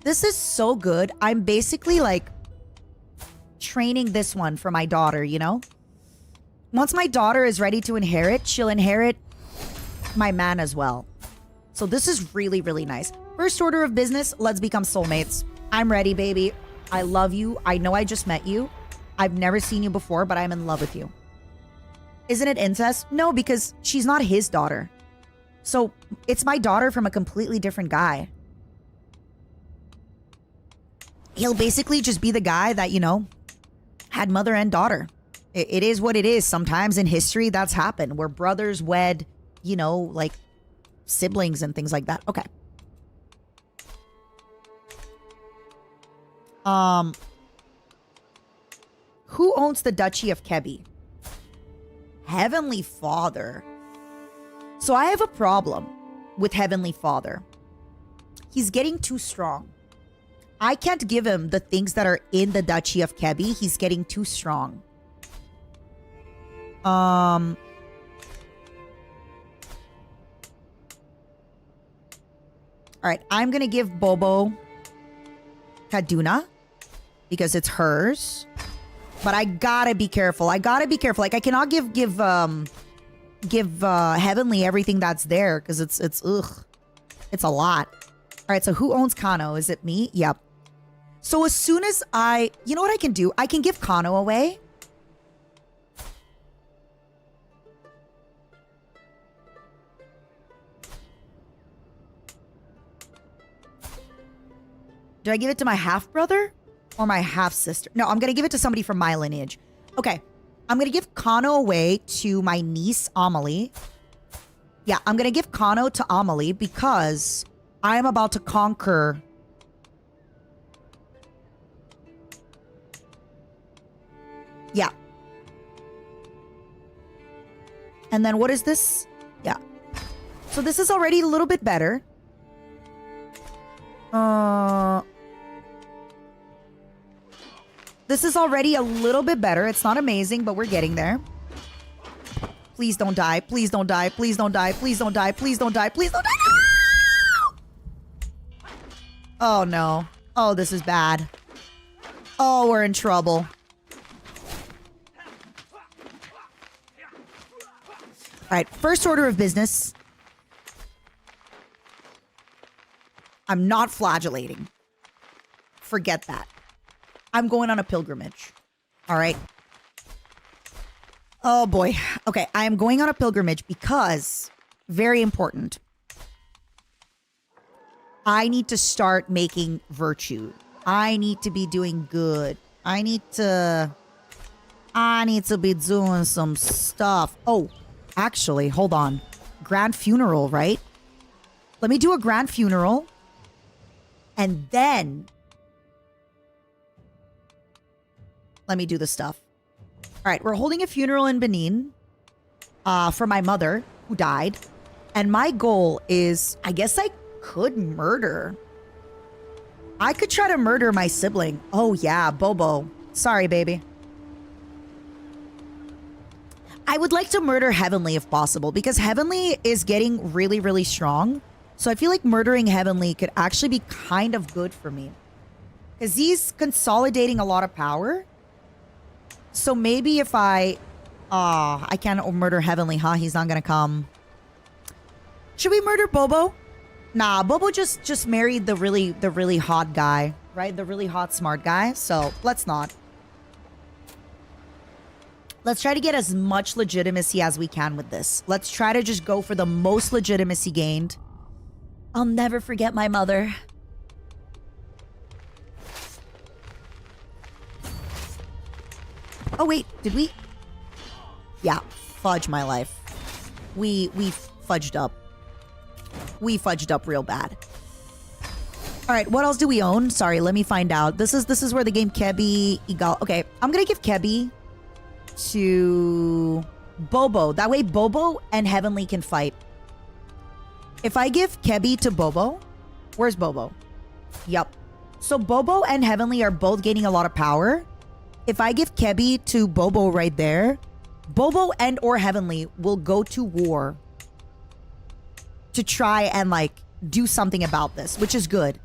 This is so good. I'm basically, like, training this one for my daughter, you know? Once my daughter is ready to inherit, she'll inherit my man as well. So this is really, really nice. First order of business, let's become soulmates. I'm ready, baby. I love you. I know I just met you. I've never seen you before, but I'm in love with you. Isn't it incest? No, because she's not his daughter. So it's my daughter from a completely different guy. He'll basically just be the guy that, you know, had mother and daughter. It is what it is. Sometimes in history, that's happened. Where brothers wed, you know, like siblings and things like that. Okay. Who owns the Duchy of Kebi? Heavenly Father. So I have a problem with Heavenly Father. He's getting too strong. I can't give him the things that are in the Duchy of Kebi. He's getting too strong. All right, I'm gonna give Bobo Kaduna because it's hers. But I gotta be careful. I gotta be careful. Like, I cannot give Heavenly everything that's there because it's ugh. It's a lot. All right, so who owns Kano? Is it me? Yep. So as soon as you know what I can do? I can give Kano away. Did I give it to my half-brother or my half-sister? No, I'm going to give it to somebody from my lineage. Okay. I'm going to give Kano away to my niece, Amelie. Yeah, I'm going to give Kano to Amelie because I am about to conquer... Yeah. And then what is this? Yeah. So this is already a little bit better. This is already a little bit better. It's not amazing, but we're getting there. Please don't die. Please don't die. Please don't die. Please don't die. Please don't die. Please don't die. No! Oh, no. Oh, this is bad. Oh, we're in trouble. All right. First order of business. I'm not flagellating. Forget that. I'm going on a pilgrimage. All right. Oh boy. Okay, I am going on a pilgrimage because, very important, I need to start making virtue. I need to be doing good. I need to be doing some stuff. Oh, actually, hold on. Grand funeral, right? Let me do a grand funeral. And then let me do the stuff. All right, we're holding a funeral in Benin for my mother who died. And my goal is, I guess I could murder. I could try to murder my sibling. Oh yeah, Bobo. Sorry, baby. I would like to murder Heavenly if possible because Heavenly is getting really, really strong. So I feel like murdering Heavenly could actually be kind of good for me. Because he's consolidating a lot of power. So maybe if I can't murder Heavenly, huh? He's not gonna come. Should we murder Bobo? Nah, Bobo just married the really hot guy, right? The really hot smart guy. So let's not. Let's try to get as much legitimacy as we can with this. Let's try to just go for the most legitimacy gained. I'll never forget my mother. Oh wait, did we? Yeah, fudge my life. We fudged up. We fudged up real bad. All right, what else do we own? Sorry, let me find out. This is where the game Kebi Egal. Okay, I'm gonna give Kebi to Bobo. That way Bobo and Heavenly can fight. If I give Kebi to Bobo, where's Bobo? Yup. So Bobo and Heavenly are both gaining a lot of power. If I give Kebi to Bobo right there, Bobo and or Heavenly will go to war to try and like do something about this, which is good.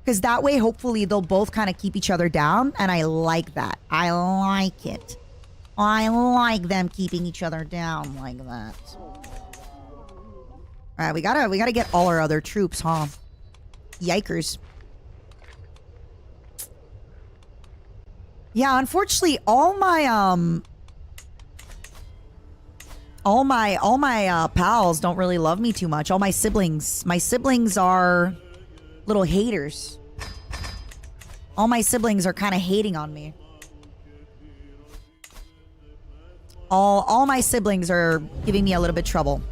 Because that way, hopefully, they'll both kind of keep each other down. And I like that. I like it. I like them keeping each other down like that. All right, we gotta get all our other troops, huh? Yikers. Yeah, unfortunately, all my pals don't really love me too much. All my siblings are little haters. All my siblings are kind of hating on me. All my siblings are giving me a little bit trouble.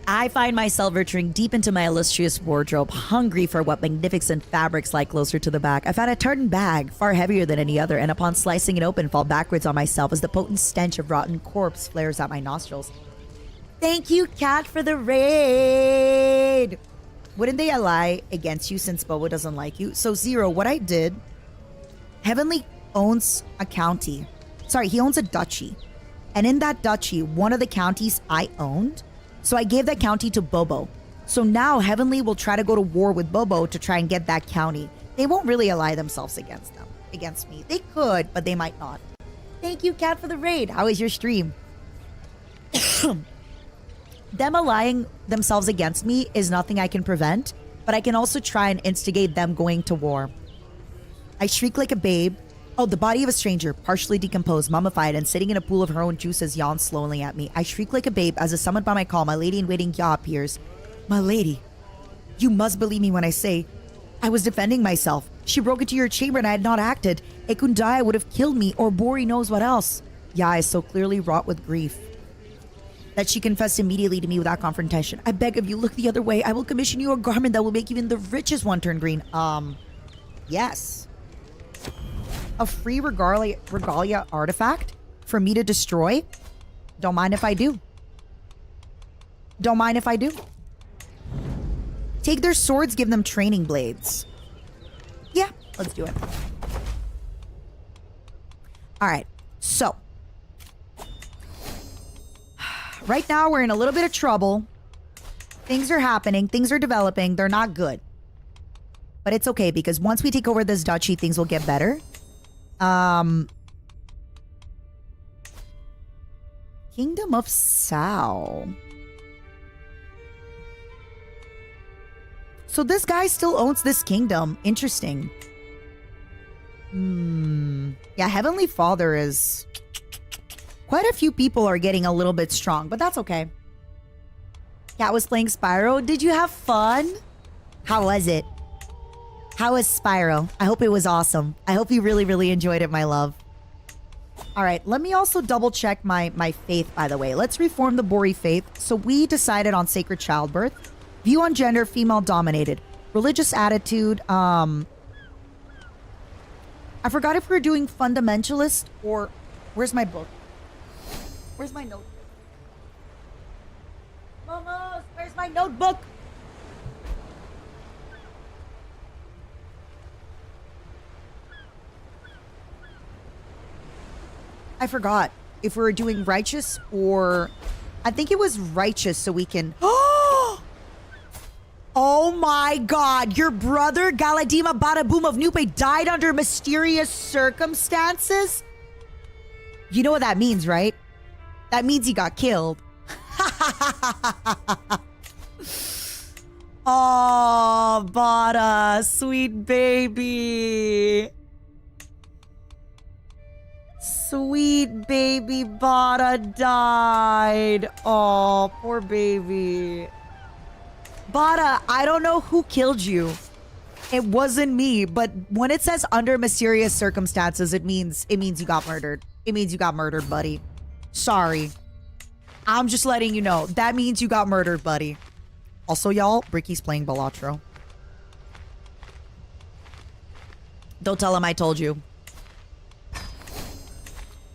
I find myself venturing deep into my illustrious wardrobe, hungry for what magnificent fabrics lie closer to the back. I found a tartan bag, far heavier than any other, and upon slicing it open, fall backwards on myself as the potent stench of rotten corpse flares out my nostrils. Thank you, Cat, for the raid! Wouldn't they lie against you since Bobo doesn't like you? So, Zero, what I did... Heavenly owns a county. Sorry, he owns a duchy. And in that duchy, one of the counties I owned... So I gave that county to Bobo. So now Heavenly will try to go to war with Bobo to try and get that county. They won't really ally themselves against me. They could, but they might not. Thank you, Cat, for the raid. How was your stream? Them allying themselves against me is nothing I can prevent, but I can also try and instigate them going to war. I shriek like a babe. Oh, the body of a stranger, partially decomposed, mummified, and sitting in a pool of her own juices, yawns slowly at me. I shriek like a babe as is summoned by my call. My lady in waiting Yaw appears. My lady, you must believe me when I say I was defending myself. She broke into your chamber and I had not acted. Ekundaya would have killed me, or Bori knows what else. Yaw is so clearly wrought with grief that she confessed immediately to me without confrontation. I beg of you, look the other way. I will commission you a garment that will make even the richest one turn green. Yes. A free regalia artifact for me to destroy? Don't mind if I do. Don't mind if I do. Take their swords, give them training blades. Yeah, let's do it. All right, so. Right now, we're in a little bit of trouble. Things are happening. Things are developing. They're not good. But it's okay, because once we take over this duchy, things will get better. Kingdom of Sao. So this guy still owns this kingdom. Interesting. Yeah, Heavenly Father is... Quite a few people are getting a little bit strong, but that's okay. Cat was playing Spyro. Did you have fun? How was it? How was Spyro? I hope it was awesome. I hope you really, really enjoyed it, my love. All right, let me also double check my faith, by the way. Let's reform the Bori faith. So we decided on sacred childbirth. View on gender, female dominated. Religious attitude. I forgot if we were doing fundamentalist or... Where's my book? Where's my notebook? Momos, where's my notebook? I forgot if we were doing righteous or... I think it was righteous so we can... Oh my god, your brother Galadima Badaboom of Nupe died under mysterious circumstances? You know what that means, right? That means he got killed. Oh, Bada, sweet baby. Sweet baby Bada died. Oh, poor baby. Bada, I don't know who killed you. It wasn't me, but when it says under mysterious circumstances, it means you got murdered. It means you got murdered, buddy. Sorry. I'm just letting you know. That means you got murdered, buddy. Also, y'all, Bricky's playing Balatro. Don't tell him I told you.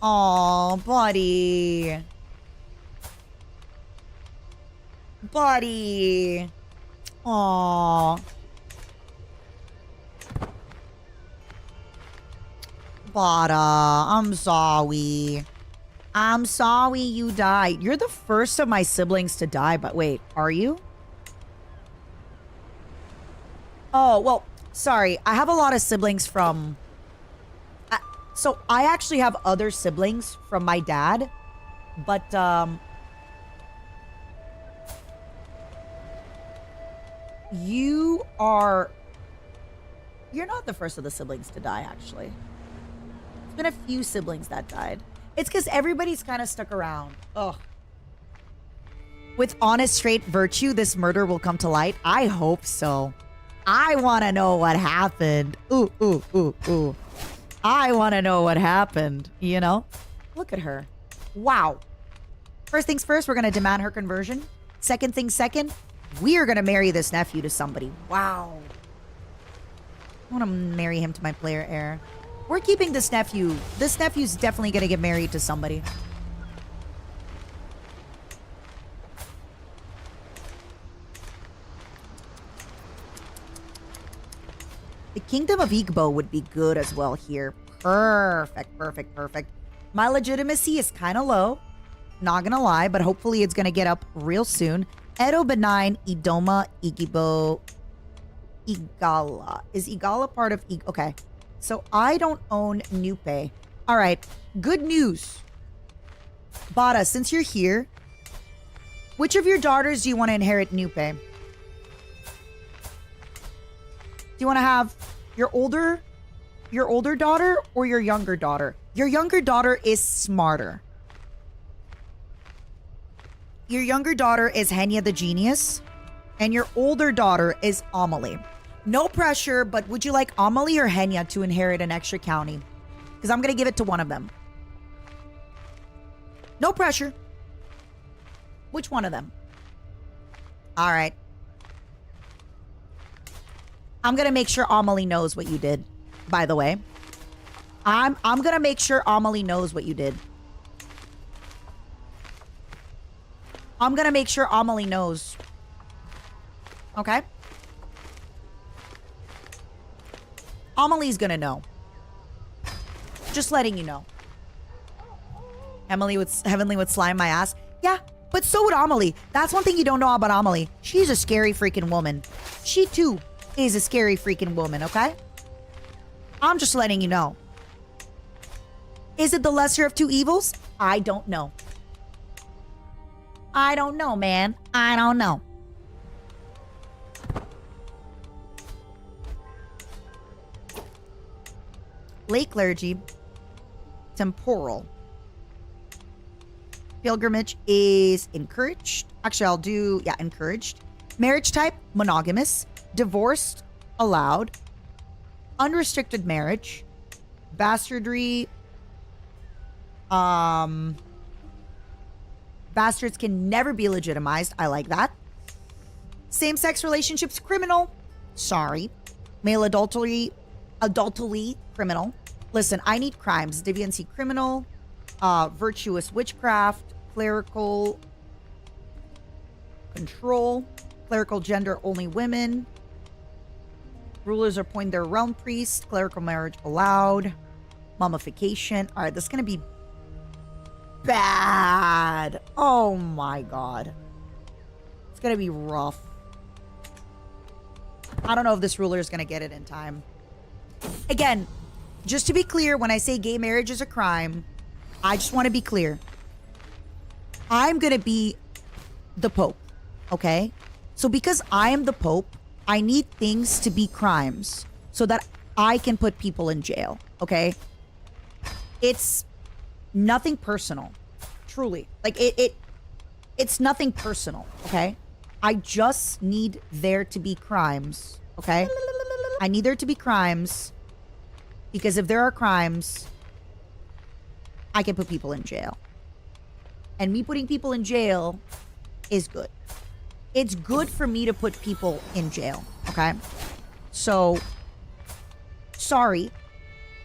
Aw, buddy. Buddy. Aw. Bada, I'm sorry. I'm sorry you died. You're the first of my siblings to die, but wait, are you? Oh, well, sorry. I have a lot of siblings from... so I actually have other siblings from my dad, but, you're not the first of the siblings to die, actually. There's been a few siblings that died. It's because everybody's kind of stuck around. Ugh. With honest, straight virtue, this murder will come to light. I hope so. I want to know what happened. Ooh, ooh, ooh, ooh. I want to know what happened, you know? Look at her. Wow. First things first, we're going to demand her conversion. Second things second, we are going to marry this nephew to somebody. Wow. I want to marry him to my player heir. We're keeping this nephew. This nephew's definitely going to get married to somebody. The Kingdom of Igbo would be good as well here. Perfect, perfect, perfect. My legitimacy is kind of low. Not gonna lie, but hopefully it's gonna get up real soon. Edo benign, Idoma, Igibo, Igala. Is Igala part of Okay. So I don't own Nupe. All right. Good news. Bada, since you're here, which of your daughters do you want to inherit Nupe? Do you want to have your older daughter or your younger daughter? Your younger daughter is smarter. Your younger daughter is Henya the Genius, and your older daughter is Amelie. No pressure, but would you like Amelie or Henya to inherit an extra county? Because I'm going to give it to one of them. No pressure. Which one of them? All right. I'm going to make sure Amelie knows what you did, by the way. I'm going to make sure Amelie knows what you did. I'm going to make sure Amelie knows. Okay? Amelie's going to know. Just letting you know. Heavenly would slime my ass. Yeah, but so would Amelie. That's one thing you don't know about Amelie. She's a scary freaking woman. She too is a scary freaking woman, okay? I'm just letting you know. Is it the lesser of two evils? I don't know. I don't know, man. I don't know. Lay clergy. Temporal. Pilgrimage is encouraged. Actually, I'll do, yeah, encouraged. Marriage type, monogamous. Divorced, allowed. Unrestricted marriage. Bastardry. Bastards can never be legitimized. I like that. Same-sex relationships, criminal. Sorry. Male adultery, criminal. Listen, I need crimes. Deviancy, criminal. Virtuous witchcraft. Clerical control. Clerical gender, only women. Rulers appoint their realm priest. Clerical marriage allowed. Mummification. All right, this is going to be bad. Oh my god. It's going to be rough. I don't know if this ruler is going to get it in time. Again, just to be clear, when I say gay marriage is a crime, I just want to be clear. I'm going to be the Pope, okay? So because I am the Pope, I need things to be crimes so that I can put people in jail, okay? It's nothing personal, truly. Like, it's nothing personal, okay? I just need there to be crimes, okay? I need there to be crimes because if there are crimes, I can put people in jail. And me putting people in jail is good. It's good for me to put people in jail, okay? So, sorry.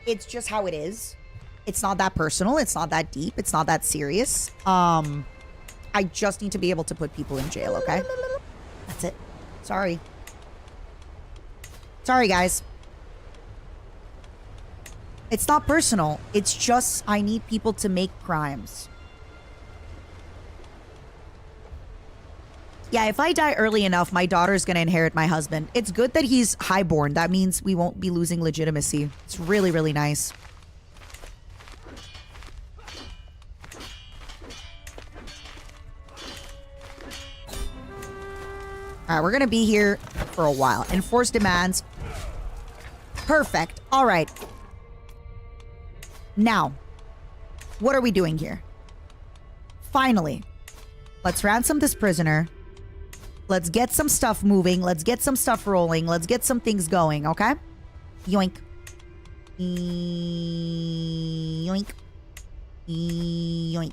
It's just how it is. It's not that personal. It's not that deep. It's not that serious. I just need to be able to put people in jail, okay? That's it. Sorry. Sorry, guys. It's not personal. It's just I need people to make crimes. Yeah, if I die early enough, my daughter's gonna inherit my husband. It's good that he's highborn. That means we won't be losing legitimacy. It's really, really nice. Alright, we're gonna be here for a while. Enforce demands. Perfect. Alright. Now, what are we doing here? Finally, let's ransom this prisoner. Let's get some stuff moving. Let's get some stuff rolling. Let's get some things going, okay? Yoink. Yoink. Yoink.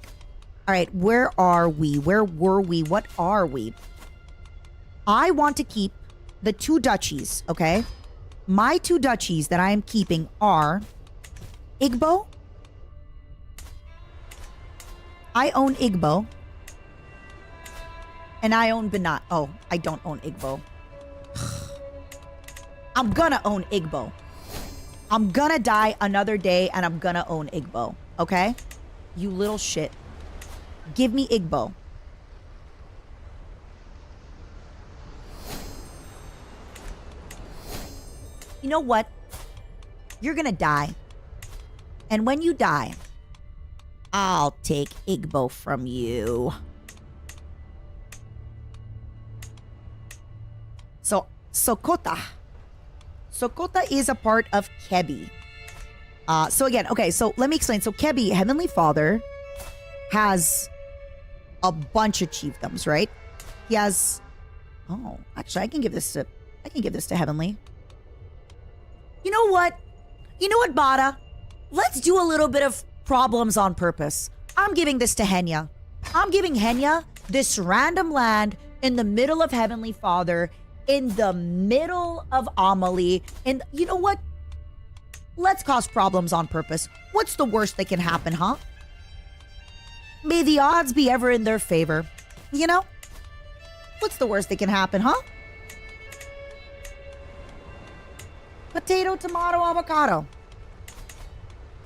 Alright, where are we? Where were we? What are we? I want to keep the 2 duchies, okay? My 2 duchies that I am keeping are Igbo. I own Igbo. And I own Banat. Oh, I don't own Igbo. I'm gonna own Igbo. I'm gonna die another day and I'm gonna own Igbo. Okay? You little shit. Give me Igbo. You know what? You're gonna die. And when you die, I'll take Igbo from you. So, Sokota. Sokota is a part of Kebi. So again, okay, so let me explain. So Kebi, Heavenly Father, has a bunch of chiefdoms, right? He has... Oh, actually, I can give this to Heavenly. You know what? You know what, Bada? Let's do a little bit of problems on purpose. I'm giving this to Henya. I'm giving Henya this random land in the middle of Heavenly Father, in the middle of Amelie, and you know what? Let's cause problems on purpose. What's the worst that can happen, huh? May the odds be ever in their favor. You know? What's the worst that can happen, huh? Potato, tomato, avocado.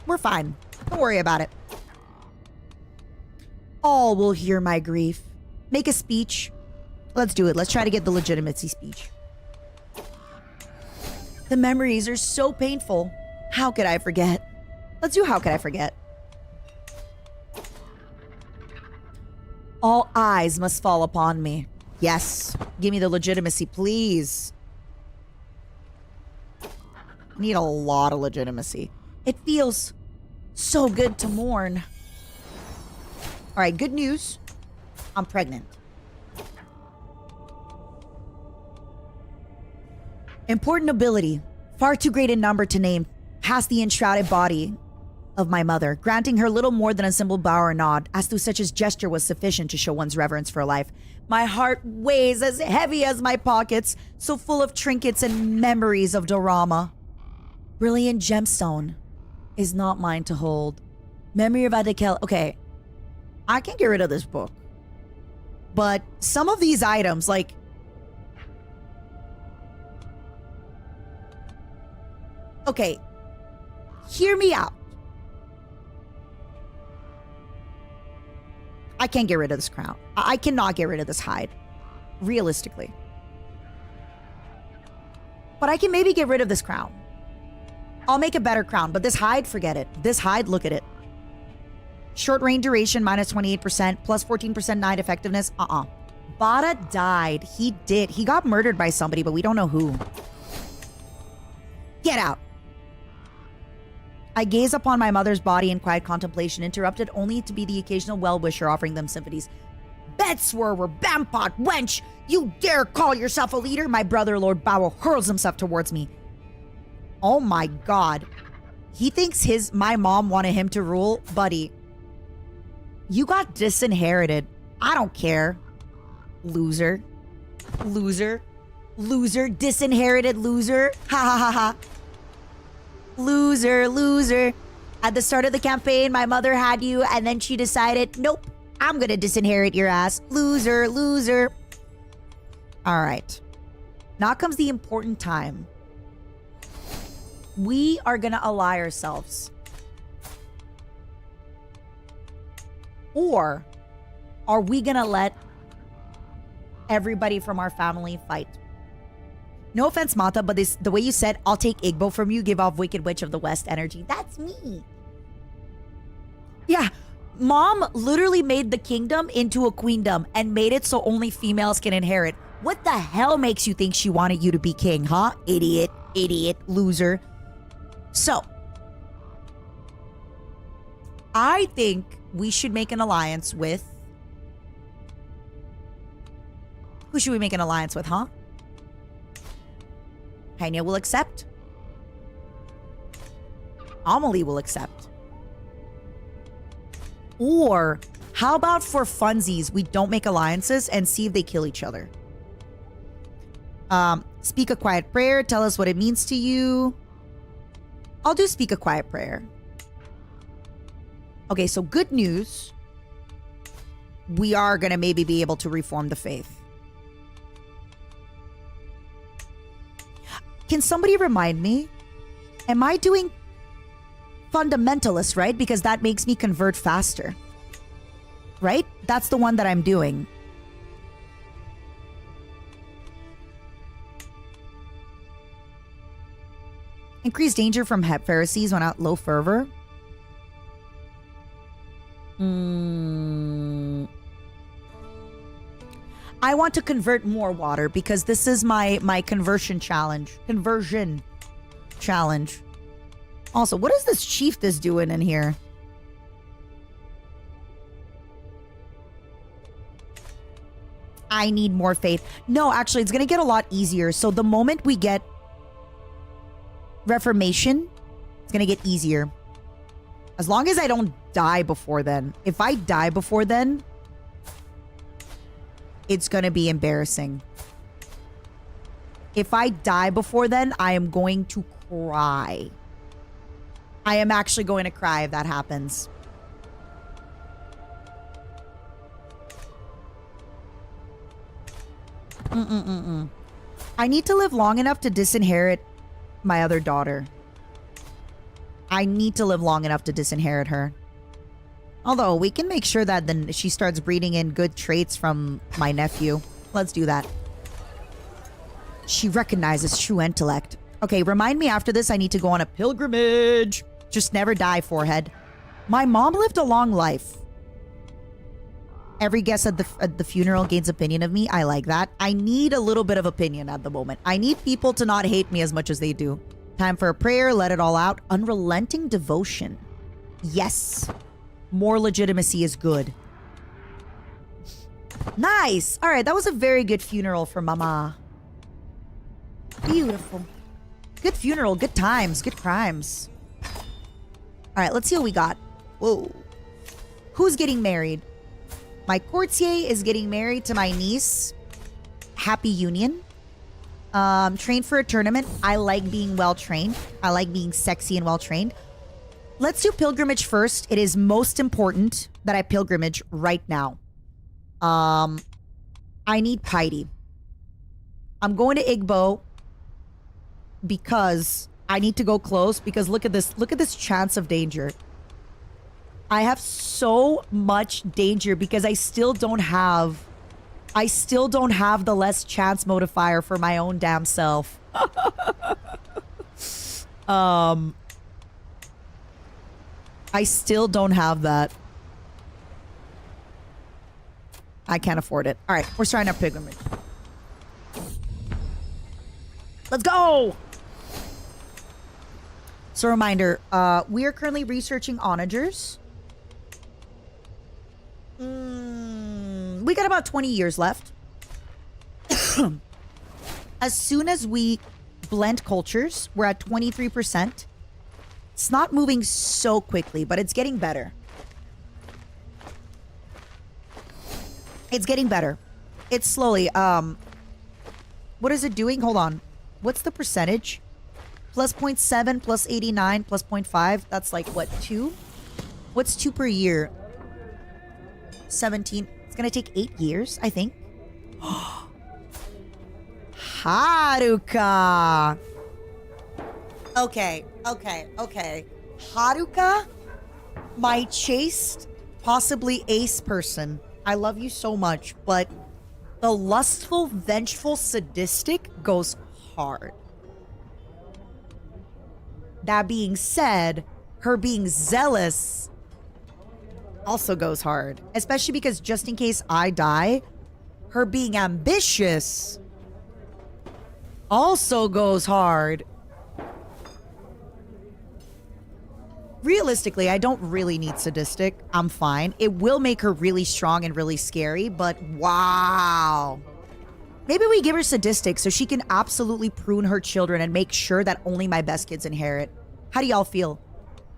We're fine. Don't worry about it. All will hear my grief. Make a speech. Let's do it. Let's try to get the legitimacy speech. The memories are so painful. How could I forget? Let's do how could I forget? All eyes must fall upon me. Yes. Give me the legitimacy, please. I need a lot of legitimacy. It feels so good to mourn. All right, good news. I'm pregnant. Important ability. Far too great in number to name. Past the enshrouded body of my mother, granting her little more than a simple bow or nod, as though such a gesture was sufficient to show one's reverence for life. My heart weighs as heavy as my pockets, so full of trinkets and memories of Dorama. Brilliant gemstone is not mine to hold. Memory of Adekel. Okay, I can get rid of this book. But some of these items, like... Okay, hear me out. I can't get rid of this crown. I cannot get rid of this hide. Realistically. But I can maybe get rid of this crown. I'll make a better crown, but this hide, forget it. This hide, look at it. Short range duration, minus 28%, plus 14% night effectiveness. Bada died. He did. He got murdered by somebody, but we don't know who. Get out. I gaze upon my mother's body in quiet contemplation, interrupted only to be the occasional well-wisher offering them sympathies. Bedswerwer, Bampot, wench! You dare call yourself a leader? My brother, Lord Bao, hurls himself towards me. Oh my god. He thinks my mom wanted him to rule? Buddy, you got disinherited. I don't care. Loser. Loser. Loser. Disinherited loser. Ha ha ha ha. Loser, loser. At the start of the campaign, my mother had you, and then she decided, nope, I'm gonna disinherit your ass. Loser, loser. All right. Now comes the important time. We are gonna ally ourselves. Or are we gonna let everybody from our family fight? No offense, Mata, but the way you said, I'll take Igbo from you, give off Wicked Witch of the West energy. That's me. Yeah, Mom literally made the kingdom into a queendom and made it so only females can inherit. What the hell makes you think she wanted you to be king, huh? Idiot, idiot, loser. So, I think we should make an alliance with... Who should we make an alliance with, huh? Hanya will accept. Amelie will accept. Or, how about for funsies, we don't make alliances and see if they kill each other? Speak a quiet prayer. Tell us what it means to you. I'll do speak a quiet prayer. Okay, so good news. We are going to maybe be able to reform the faith. Can somebody remind me? Am I doing fundamentalist, right? Because that makes me convert faster. Right? That's the one that I'm doing. Increased danger from Pharisees when out low fervor. I want to convert more water because this is my conversion challenge. Conversion challenge. Also, what is this chief that's doing in here? I need more faith. No, actually, it's going to get a lot easier. So the moment we get Reformation, it's going to get easier. As long as I don't die before then. If I die before then, it's going to be embarrassing. If I die before then, I am going to cry. I am actually going to cry if that happens. I need to live long enough to disinherit my other daughter. I need to live long enough to disinherit her. Although, we can make sure that then she starts breeding in good traits from my nephew. Let's do that. She recognizes true intellect. Okay, remind me after this I need to go on a pilgrimage. Just never die, forehead. My mom lived a long life. Every guest at the funeral gains opinion of me. I like that. I need a little bit of opinion at the moment. I need people to not hate me as much as they do. Time for a prayer. Let it all out. Unrelenting devotion. Yes. More legitimacy is good. Nice. All right, that was a very good funeral for Mama. Beautiful. Good funeral, good times, good crimes. All right, let's see what we got. Whoa. Who's getting married? My courtier is getting married to my niece. Happy union. Trained for a tournament. I like being well trained. I like being sexy and well trained. Let's do pilgrimage first. It is most important that I pilgrimage right now. I need piety. I'm going to Igbo because I need to go close, because look at this. Look at this chance of danger. I have so much danger because I still don't have the less chance modifier for my own damn self. I still don't have that. I can't afford it. All right, we're starting our pilgrimage. Let's go! So reminder, we are currently researching onagers. We got about 20 years left. As soon as we blend cultures, we're at 23%. It's not moving so quickly, but it's getting better. It's getting better. It's slowly. What is it doing? Hold on. What's the percentage? Plus 0.7, plus 89, plus 0.5. That's like, what, 2? What's 2 per year? 17. It's going to take 8 years, I think. Haruka. Okay. Haruka, my chaste, possibly ace person. I love you so much, but the lustful, vengeful, sadistic goes hard. That being said, her being zealous also goes hard. Especially because just in case I die, her being ambitious also goes hard. Realistically, I don't really need sadistic. I'm fine. It will make her really strong and really scary, but wow. Maybe we give her sadistic so she can absolutely prune her children and make sure that only my best kids inherit. How do y'all feel?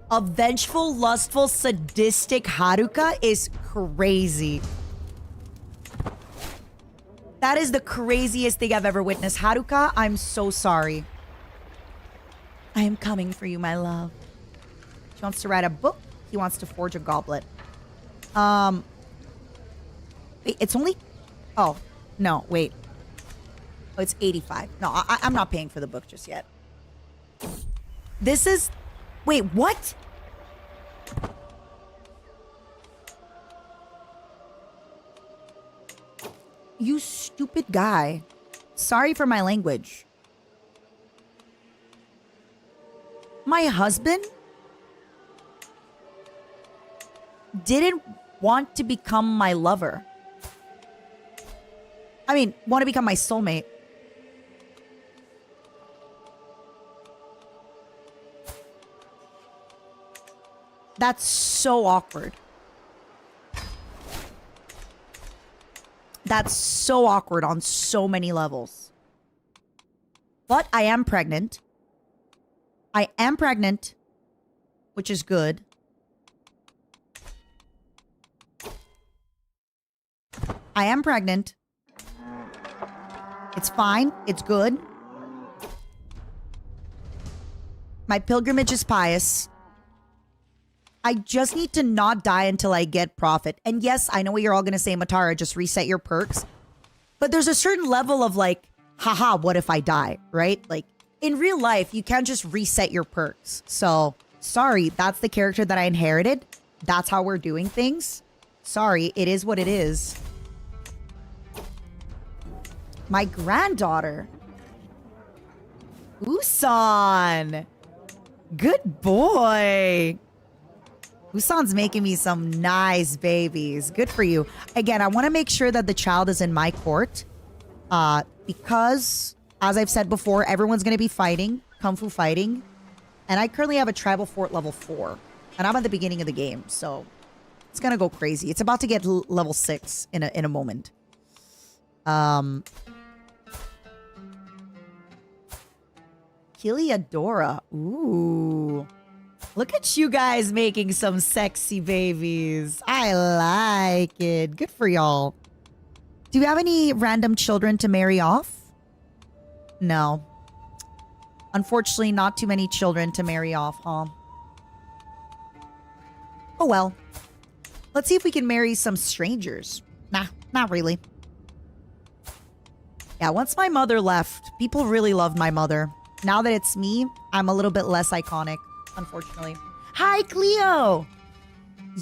A vengeful, lustful, sadistic Haruka is crazy. That is the craziest thing I've ever witnessed. Haruka, I'm so sorry. I am coming for you, my love. He wants to write a book. He wants to forge a goblet. Wait, it's only... Oh, no, wait. Oh, it's 85. No, I'm not paying for the book just yet. This is... Wait, what? You stupid guy. Sorry for my language. My husband didn't want to become my lover. I mean, want to become my soulmate. That's so awkward. That's so awkward on so many levels. But I am pregnant. I am pregnant, which is good. I am pregnant. It's fine. It's good. My pilgrimage is pious. I just need to not die until I get profit. And yes, I know what you're all going to say, Matara, just reset your perks. But there's a certain level of like, haha, what if I die, right? Like, in real life, you can't just reset your perks. So, sorry, that's the character that I inherited. That's how we're doing things. Sorry, it is what it is. My granddaughter. Usan. Good boy. Usan's making me some nice babies. Good for you. Again, I want to make sure that the child is in my court. Because, as I've said before, everyone's going to be fighting. Kung Fu Fighting. And I currently have a Tribal Fort level 4. And I'm at the beginning of the game, so it's gonna go crazy. It's about to get level 6 in a moment. Heliodora. Ooh. Look at you guys making some sexy babies. I like it. Good for y'all. Do you have any random children to marry off? No. Unfortunately, not too many children to marry off, huh? Oh well. Let's see if we can marry some strangers. Nah, not really. Yeah, once my mother left, people really loved my mother. Now that it's me, I'm a little bit less iconic, unfortunately. Hi, Cleo!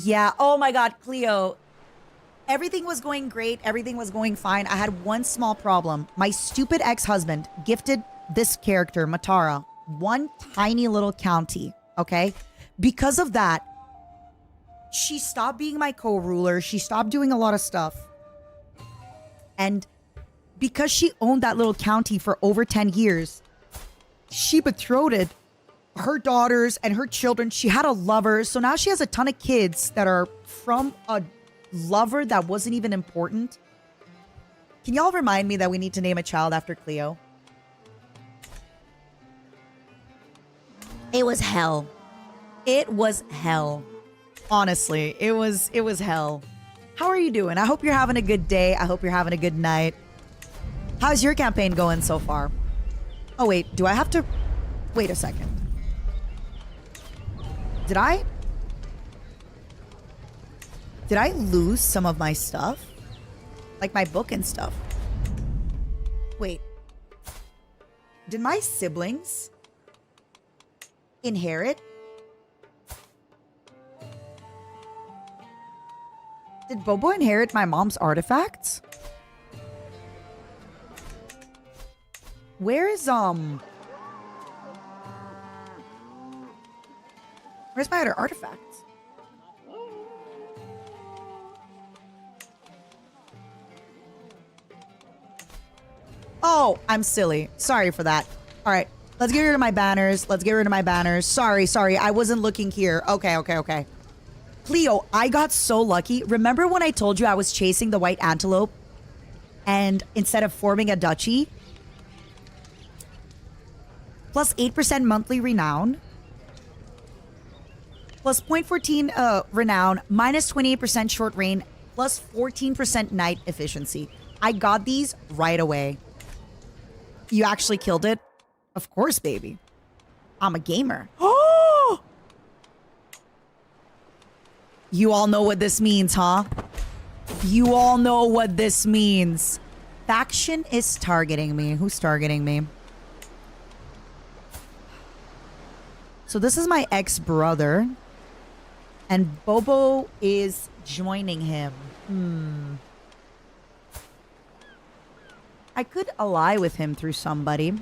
Yeah, oh my god, Cleo. Everything was going great. Everything was going fine. I had one small problem. My stupid ex-husband gifted this character, Matara, one tiny little county, okay? Because of that, she stopped being my co-ruler. She stopped doing a lot of stuff. And because she owned that little county for over 10 years, she betrothed her daughters and her children. She had a lover. So now she has a ton of kids that are from a lover that wasn't even important. Can y'all remind me that we need to name a child after Cleo? It was hell. It was hell. Honestly, it was hell. How are you doing? I hope you're having a good day. I hope you're having a good night. How's your campaign going so far? Oh, wait. Do I have to... Wait a second. Did I lose some of my stuff? Like my book and stuff? Wait. Did my siblings inherit? Did Bobo inherit my mom's artifacts? Where's Where's my other artifacts? Oh, I'm silly. Sorry for that. All right, let's get rid of my banners. Let's get rid of my banners. Sorry. I wasn't looking here. Okay. Cleo, I got so lucky. Remember when I told you I was chasing the white antelope? And instead of forming a duchy? Plus 8% monthly renown. Plus 0.14 renown. Minus 28% short reign. Plus 14% night efficiency. I got these right away. You actually killed it? Of course, baby. I'm a gamer. Oh! You all know what this means, huh? You all know what this means. Faction is targeting me. Who's targeting me? So this is my ex-brother. And Bobo is joining him. I could ally with him through somebody.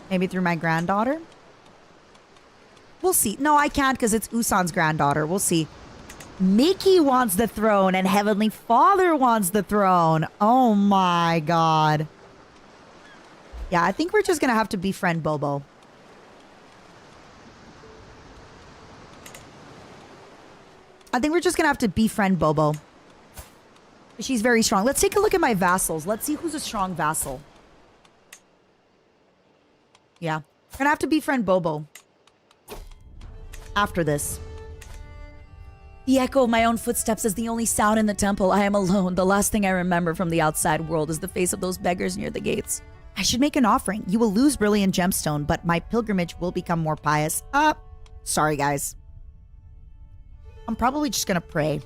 Maybe through my granddaughter? We'll see. No, I can't because it's Usan's granddaughter. We'll see. Mickey wants the throne and Heavenly Father wants the throne. Oh my god. Yeah, I think we're just going to have to befriend Bobo. I think we're just going to have to befriend Bobo. She's very strong. Let's take a look at my vassals. Let's see who's a strong vassal. Yeah. We're going to have to befriend Bobo. After this. The echo of my own footsteps is the only sound in the temple. I am alone. The last thing I remember from the outside world is the face of those beggars near the gates. I should make an offering. You will lose Brilliant Gemstone, but my pilgrimage will become more pious. Sorry, guys. I'm probably just gonna pray.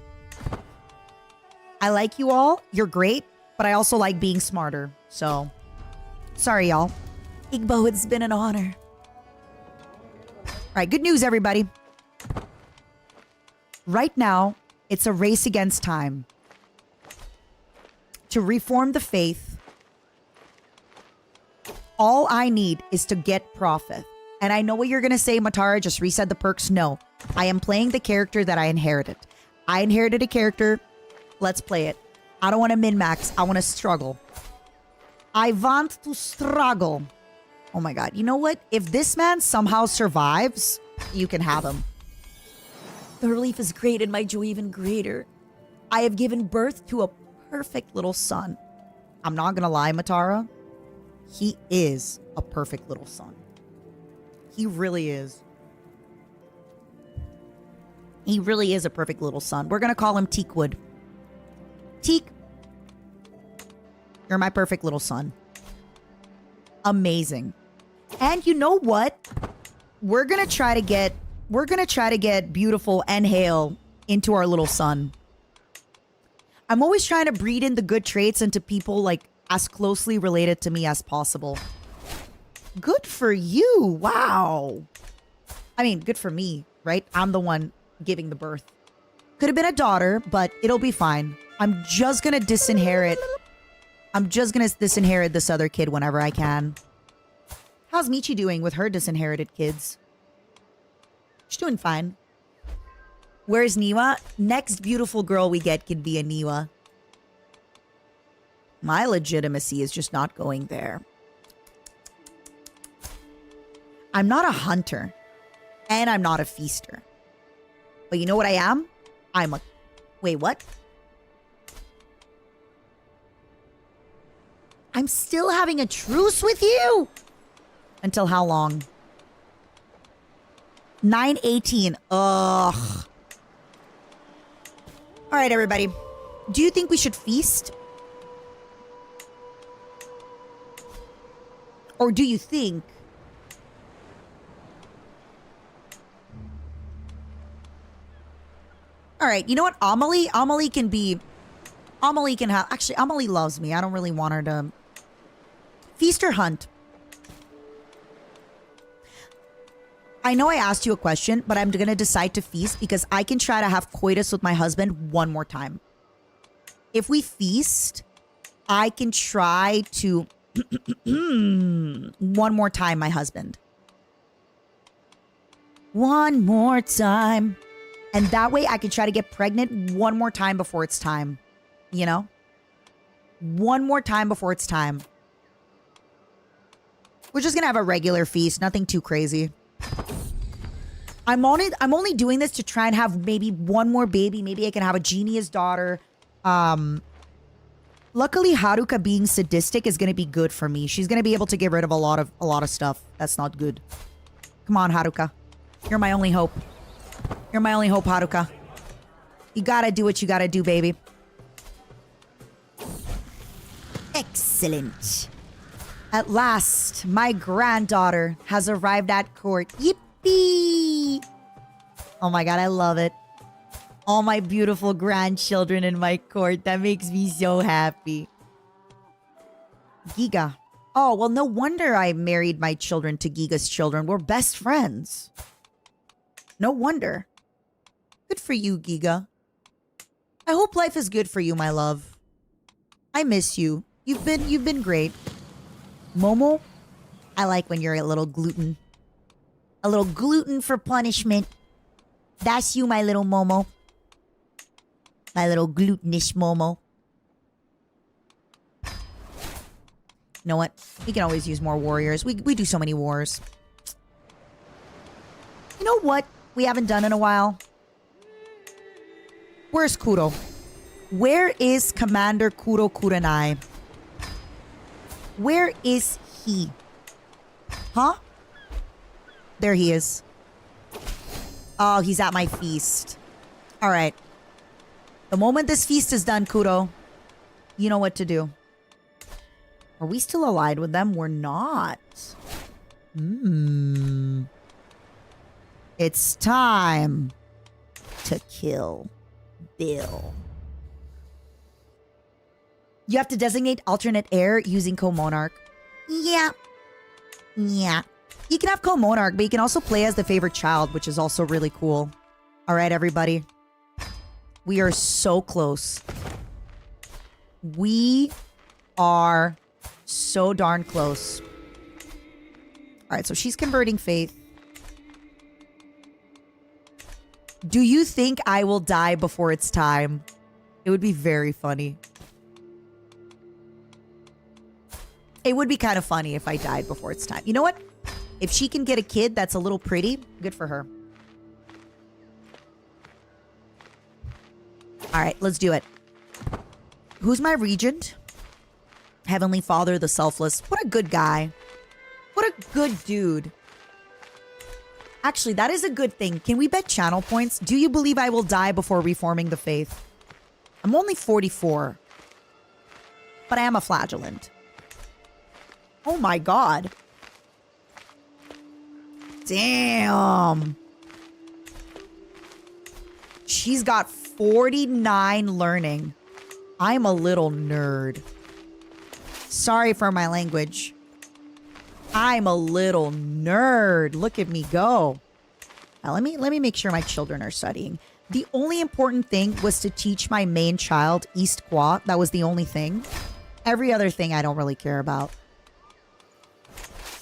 I like you all. You're great, but I also like being smarter. So, sorry, y'all. Igbo, it's been an honor. All right, good news, everybody. Right now, it's a race against time. To reform the faith, all I need is to get profit. And I know what you're going to say, Matara, just reset the perks. No, I am playing the character that I inherited. I inherited a character. Let's play it. I don't want to min-max. I want to struggle. I want to struggle. Oh my god. You know what? If this man somehow survives, you can have him. The relief is great and my joy even greater. I have given birth to a perfect little son. I'm not gonna lie, Matara. He is a perfect little son. He really is. He really is a perfect little son. We're gonna call him Teakwood. Teak, you're my perfect little son. Amazing. And you know what? We're gonna try to get Beautiful and Hale into our little son. I'm always trying to breed in the good traits into people like as closely related to me as possible. Good for you. Wow. I mean, good for me, right? I'm the one giving the birth. Could have been a daughter, but it'll be fine. I'm just gonna disinherit this other kid whenever I can. How's Michi doing with her disinherited kids? She's doing fine. Where's Niwa? Next beautiful girl we get could be a Niwa. My legitimacy is just not going there. I'm not a hunter. And I'm not a feaster. But you know what I am? I'm a... Wait, what? I'm still having a truce with you? Until how long? 9:18. Ugh. All right, everybody. Do you think we should feast? Or do you think... All right, you know what? Amelie can be... Amelie can have... Actually, Amelie loves me. I don't really want her to... Feast or hunt? I know I asked you a question, but I'm going to decide to feast because I can try to have coitus with my husband one more time. If we feast, I can try to... one more time, my husband. One more time. And that way I can try to get pregnant one more time before it's time. You know? One more time before it's time. We're just gonna have a regular feast, nothing too crazy. I'm only doing this to try and have maybe one more baby. Maybe I can have a genius daughter. Luckily, Haruka being sadistic is gonna be good for me. She's gonna be able to get rid of a lot of stuff that's not good. Come on, Haruka. You're my only hope. You're my only hope, Haruka. You gotta do what you gotta do, baby. Excellent. At last, my granddaughter has arrived at court. Yippee! Oh my god, I love it. All my beautiful grandchildren in my court. That makes me so happy. Giga. Oh, well, no wonder I married my children to Giga's children. We're best friends. No wonder. Good for you, Giga. I hope life is good for you, my love. I miss you. You've been great. Momo, I like when you're a little gluten. A little gluten for punishment. That's you, my little Momo. My little glutinous Momo. You know what? We can always use more warriors. We do so many wars. You know what we haven't done in a while? Where's Kuro? Where is Commander Kuro Kurenai? Where is he? Huh? There he is. Oh, he's at my feast. All right. The moment this feast is done, Kuro, you know what to do. Are we still allied with them? We're not. It's time to kill Bill. You have to designate alternate heir using co-monarch. Yeah. You can have co-monarch, but you can also play as the favorite child, which is also really cool. All right, everybody. We are so close. We are so darn close. All right, so she's converting faith. Do you think I will die before it's time? It would be very funny. It would be kind of funny if I died before it's time. You know what? If she can get a kid that's a little pretty, good for her. All right, let's do it. Who's my regent? Heavenly Father, the Selfless. What a good guy. What a good dude. Actually, that is a good thing. Can we bet channel points? Do you believe I will die before reforming the faith? I'm only 44. But I am a flagellant. Oh my god. Damn. She's got 49 learning. I'm a little nerd. Sorry for my language. I'm a little nerd. Look at me go. Now let me make sure my children are studying. The only important thing was to teach my main child East Qua. That was the only thing. Every other thing I don't really care about.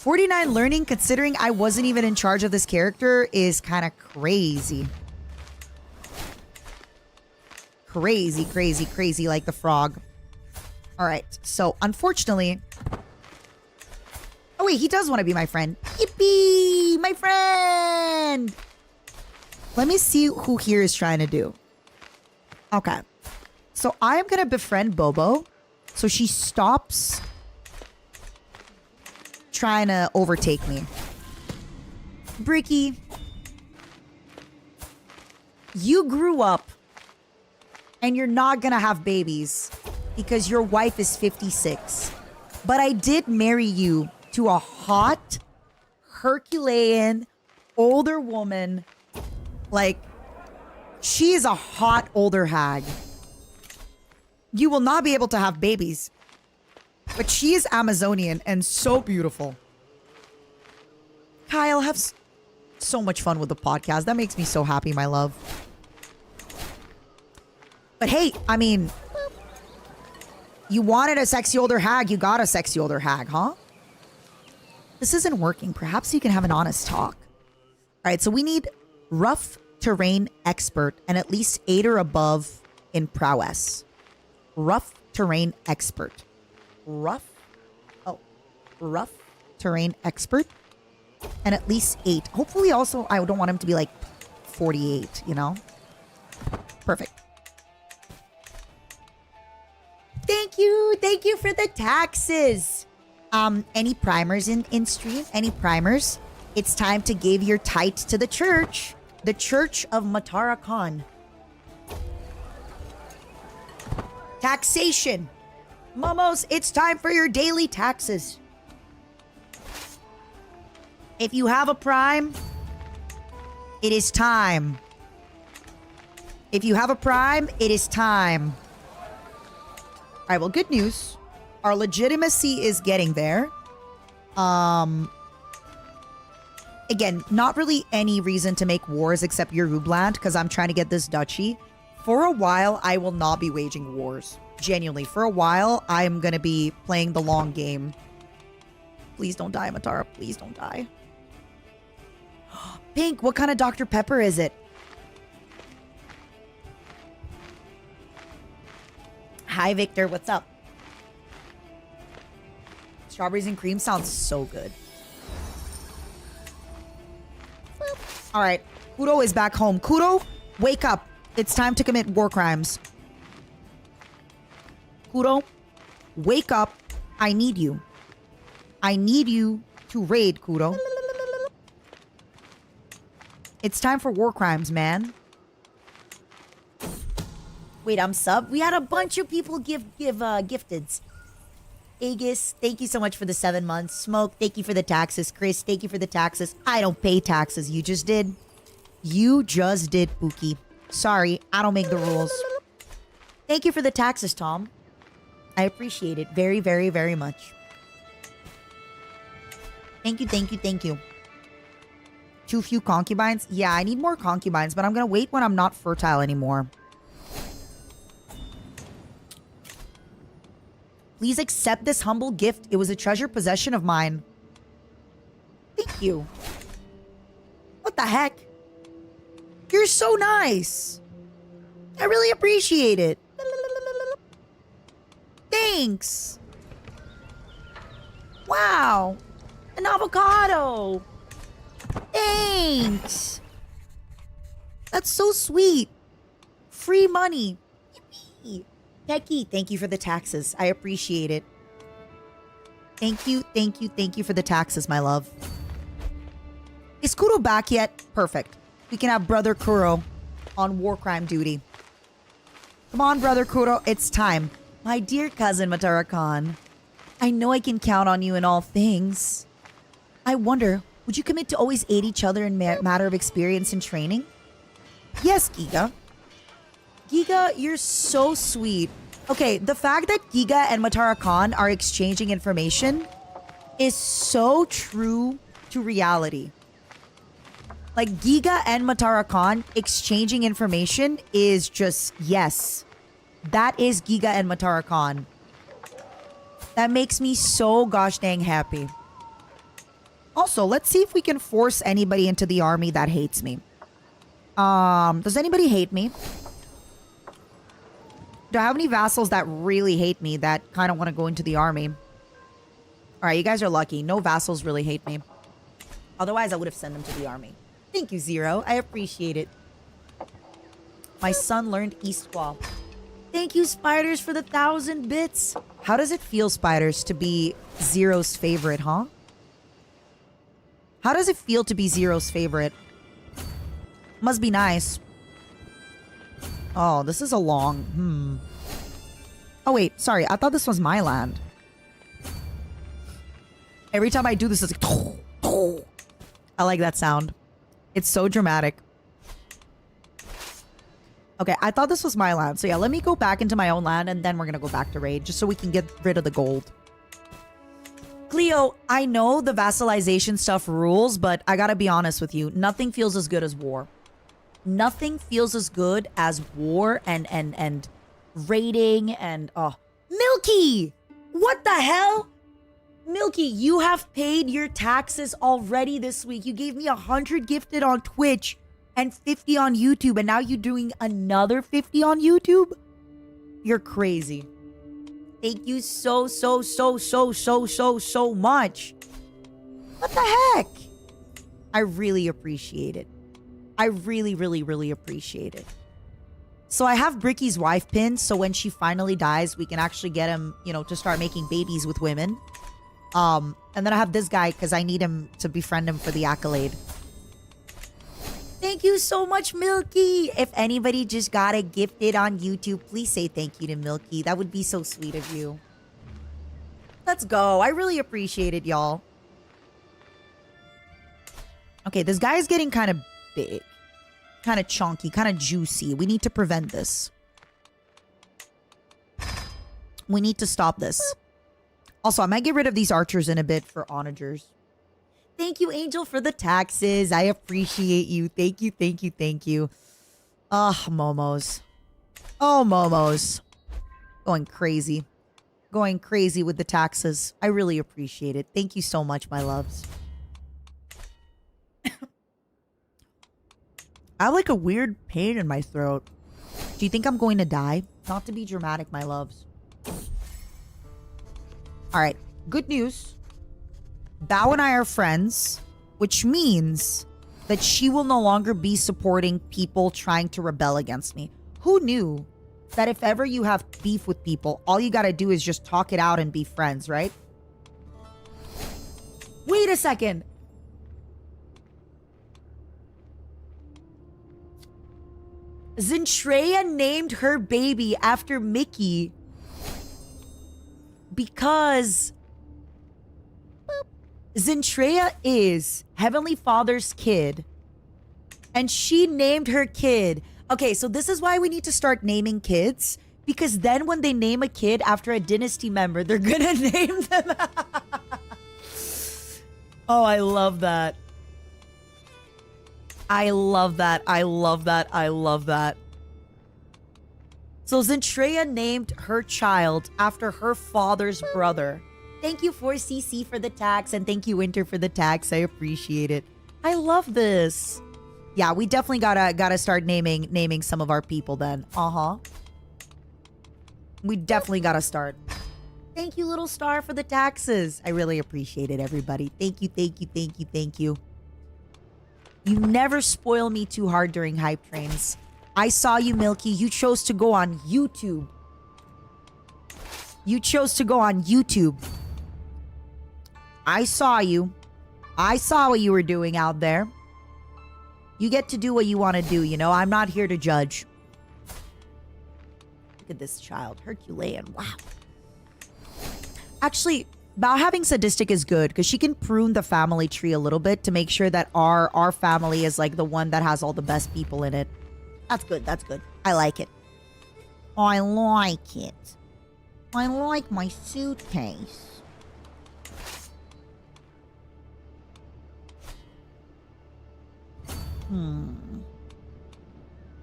49 learning, considering I wasn't even in charge of this character, is kind of crazy. Crazy, crazy, crazy like the frog. All right, so unfortunately... Oh wait, he does want to be my friend. Yippee! My friend! Let me see who here is trying to do. Okay. So I am going to befriend Bobo. So she stops trying to overtake me. Bricky. You grew up and you're not going to have babies because your wife is 56. But I did marry you to a hot, Herculean, older woman. Like, she is a hot, older hag. You will not be able to have babies. But she is Amazonian and so beautiful. Kyle, have so much fun with the podcast. That makes me so happy, my love. But hey, I mean, you wanted a sexy older hag, you got a sexy older hag, huh? This isn't working. Perhaps you can have an honest talk. All right, so we need rough terrain expert and at least 8 or above in prowess. Rough terrain expert. Rough terrain expert and at least 8. Hopefully also, I don't want him to be like 48, you know? Perfect. Thank you for the taxes. Any primers in stream? Any primers? It's time to give your tithe to the church. The Church of Matara Khan. Taxation. Momos, it's time for your daily taxes. If you have a prime, it is time. If you have a prime, it is time. All right, well, good news. Our legitimacy is getting there. Again, not really any reason to make wars except Yorubland, because I'm trying to get this duchy. For a while, I will not be waging wars. Genuinely, for a while, I'm going to be playing the long game. Please don't die, Matara. Please don't die. Pink, what kind of Dr. Pepper is it? Hi, Victor. What's up? Strawberries and cream sounds so good. All right. Kudo is back home. Kudo, wake up. It's time to commit war crimes. Kudo, wake up. I need you. I need you to raid, Kudo. It's time for war crimes, man. Wait, I'm sub? We had a bunch of people give gifteds. Aegis, thank you so much for the 7 months. Smoke, thank you for the taxes. Chris, thank you for the taxes. I don't pay taxes. You just did. You just did, Pookie. Sorry, I don't make the rules. Thank you for the taxes, Tom. I appreciate it very, very, very much. Thank you, thank you, thank you. Too few concubines? Yeah, I need more concubines, but I'm gonna wait when I'm not fertile anymore. Please accept this humble gift. It was a treasured possession of mine. Thank you. What the heck? You're so nice. I really appreciate it. Thanks. Wow. An avocado. Thanks. That's so sweet. Free money. Yippee. Becky, thank you for the taxes. I appreciate it. Thank you for the taxes, my love. Is Kuro back yet? Perfect. We can have Brother Kuro on war crime duty. Come on, Brother Kuro. It's time. My dear cousin Matara-Khan, I know I can count on you in all things. I wonder, would you commit to always aid each other in matter of experience and training? Yes, Giga. Giga, you're so sweet. Okay, the fact that Giga and Matara-Khan are exchanging information is so true to reality. Like, Giga and Matara-Khan exchanging information is just, yes. That is Giga and Matara-Khan. That makes me so gosh dang happy. Also, let's see if we can force anybody into the army that hates me. Does anybody hate me? Do I have any vassals that really hate me that kind of want to go into the army? Alright, you guys are lucky. No vassals really hate me. Otherwise, I would have sent them to the army. Thank you, Zero. I appreciate it. My son learned East Squall. Thank you, Spiders, for the 1,000 bits. How does it feel, Spiders, to be Zero's favorite, huh? How does it feel to be Zero's favorite? Must be nice. Oh, this is a long... Oh, wait. Sorry. I thought this was my land. Every time I do this, it's like... I like that sound. It's so dramatic. Okay, I thought this was my land. So yeah, let me go back into my own land and then we're gonna go back to raid just so we can get rid of the gold. Cleo, I know the vassalization stuff rules, but I gotta be honest with you. Nothing feels as good as war. Nothing feels as good as war and raiding and... Oh, Milky! What the hell? Milky, you have paid your taxes already this week. You gave me 100 gifted on Twitch and 50 on YouTube, and now you're doing another 50 on YouTube? You're crazy. Thank you so much. What the heck? I really appreciate it. I really appreciate it. So I have Bricky's wife pinned, so when she finally dies, we can actually get him, you know, to start making babies with women. And then I have this guy because I need him to befriend him for the accolade. Thank you so much, Milky. If anybody just got a gifted on YouTube, please say thank you to Milky. That would be so sweet of you. Let's go. I really appreciate it, y'all. Okay, this guy is getting kind of big. Kind of chunky, kind of juicy. We need to prevent this. We need to stop this. Also, I might get rid of these archers in a bit for onagers. Thank you, Angel, for the taxes. I appreciate you. Thank you. Ah, Momos. Oh, Momos. Going crazy. Going crazy with the taxes. I really appreciate it. Thank you so much, my loves. I have like a weird pain in my throat. Do you think I'm going to die? Not to be dramatic, my loves. Alright, good news. Bao and I are friends, which means that she will no longer be supporting people trying to rebel against me. Who knew that if ever you have beef with people, all you gotta do is just talk it out and be friends, right? Wait a second. Zentreya named her baby after Mickey because Zentreya is Heavenly Father's kid and she named her kid. Okay, so this is why we need to start naming kids, because then when they name a kid after a dynasty member, they're gonna name them. Oh, I love that. I love that. So Zentreya named her child after her father's brother. Thank you, 4CC, for the tax, and thank you, Winter, for the tax. I appreciate it. I love this. Yeah, we definitely gotta start naming some of our people then. We definitely gotta start. Thank you, Little Star, for the taxes. I really appreciate it, everybody. Thank you, thank you, thank you, thank you. You never spoil me too hard during hype trains. I saw you, Milky. You chose to go on YouTube. You chose to go on YouTube. I saw you. I saw what you were doing out there. You get to do what you want to do, you know? I'm not here to judge. Look at this child. Herculean. Wow. Actually, about having sadistic is good because she can prune the family tree a little bit to make sure that our family is like the one that has all the best people in it. That's good. That's good. I like it. I like it. I like my suitcase.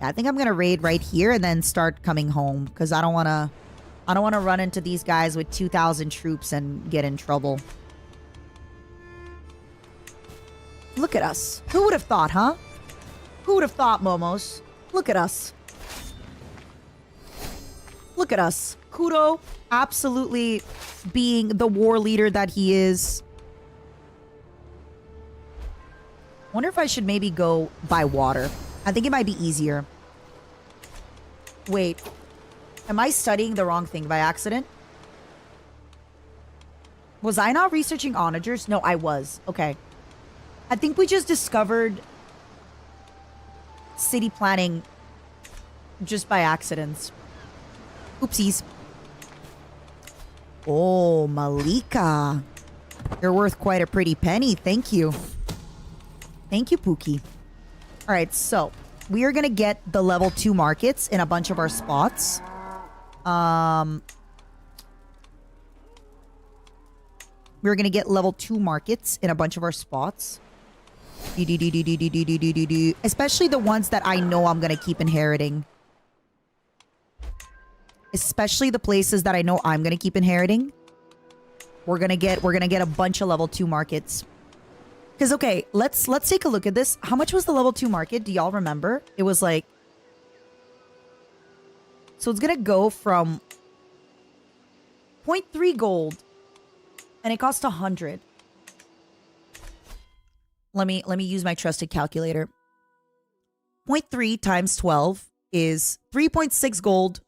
I think I'm gonna raid right here and then start coming home because I don't wanna run into these guys with 2,000 troops and get in trouble. Look at us. Who would have thought, huh? Who would have thought, Momos? Look at us. Look at us. Kudo absolutely being the war leader that he is. Wonder if I should maybe go by water. I think it might be easier. Wait. Am I studying the wrong thing by accident? Was I not researching onagers? No, I was. Okay. I think we just discovered city planning just by accidents. Oopsies. Oh, Malika. You're worth quite a pretty penny. Thank you. Thank you, Pookie. All right, so we are going to get the level 2 markets in a bunch of our spots. We're going to get level 2 markets in a bunch of our spots. Especially the ones that I know I'm going to keep inheriting. Especially the places that I know I'm going to keep inheriting. We're going to get a bunch of level 2 markets. Because, okay, let's take a look at this. How much was the level 2 market? Do y'all remember? It was like... So it's going to go from 0.3 gold. And it costs 100. Let me use my trusted calculator. 0.3 times 12 is 3.6 gold.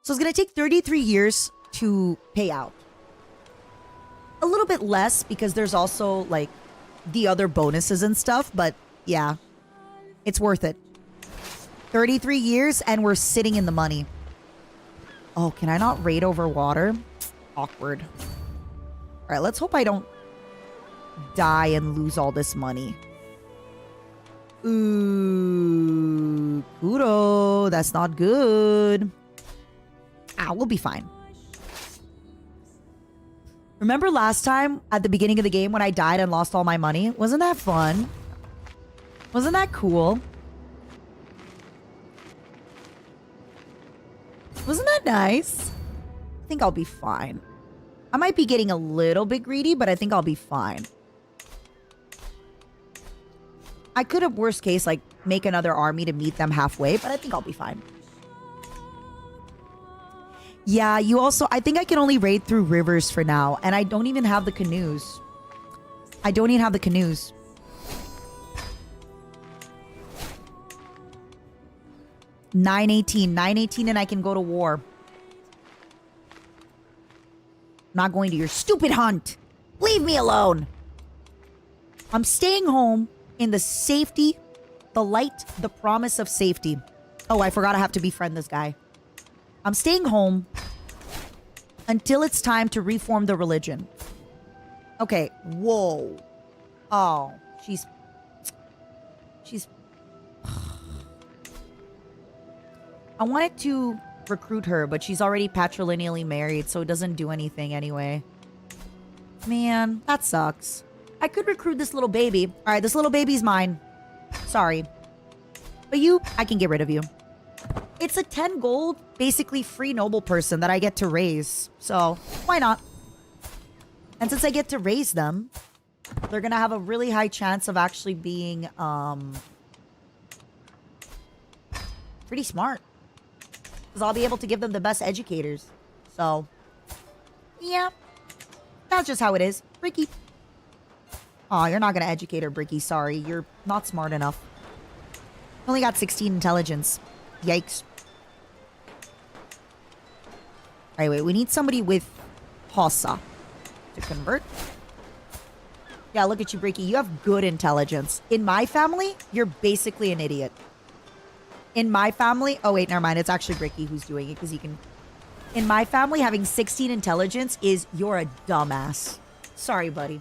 So it's going to take 33 years to pay out. A little bit less because there's also, like... the other bonuses and stuff, but yeah, it's worth it. 33 years and we're sitting in the money. Oh, can I not raid over water? Awkward. All right, let's hope I don't die and lose all this money. Ooh, Kudo, that's not good. Ah, we'll be fine. Remember last time at the beginning of the game when I died and lost all my money? Wasn't that fun? Wasn't that cool? Wasn't that nice? I think I'll be fine. I might be getting a little bit greedy, but I think I'll be fine. I could have, worst case, like, make another army to meet them halfway, but I think I'll be fine. Yeah, you also... I think I can only raid through rivers for now. And I don't even have the canoes. I don't even have the canoes. $9.18 and I can go to war. I'm not going to your stupid hunt. Leave me alone. I'm staying home in the safety, the light, the promise of safety. Oh, I forgot I have to befriend this guy. I'm staying home until it's time to reform the religion. Okay. Whoa. Oh, she's... I wanted to recruit her, but she's already patrilineally married, so it doesn't do anything anyway. Man, that sucks. I could recruit this little baby. All right, this little baby's mine. Sorry. But you, I can get rid of you. It's a 10 gold, basically free noble person that I get to raise. So, why not? And since I get to raise them, they're going to have a really high chance of actually being pretty smart. Because I'll be able to give them the best educators. So, Yeah. That's just how it is. Bricky. Aw, you're not gonna educate her, Bricky. Sorry. You're not smart enough. Only got 16 intelligence. Yikes. Alright, wait. We need somebody with Hossa to convert. Yeah, look at you, Bricky. You have good intelligence. In my family, you're basically an idiot. In my family... Oh, wait, never mind. It's actually Bricky who's doing it because he can... In my family, having 16 intelligence is you're a dumbass. Sorry, buddy.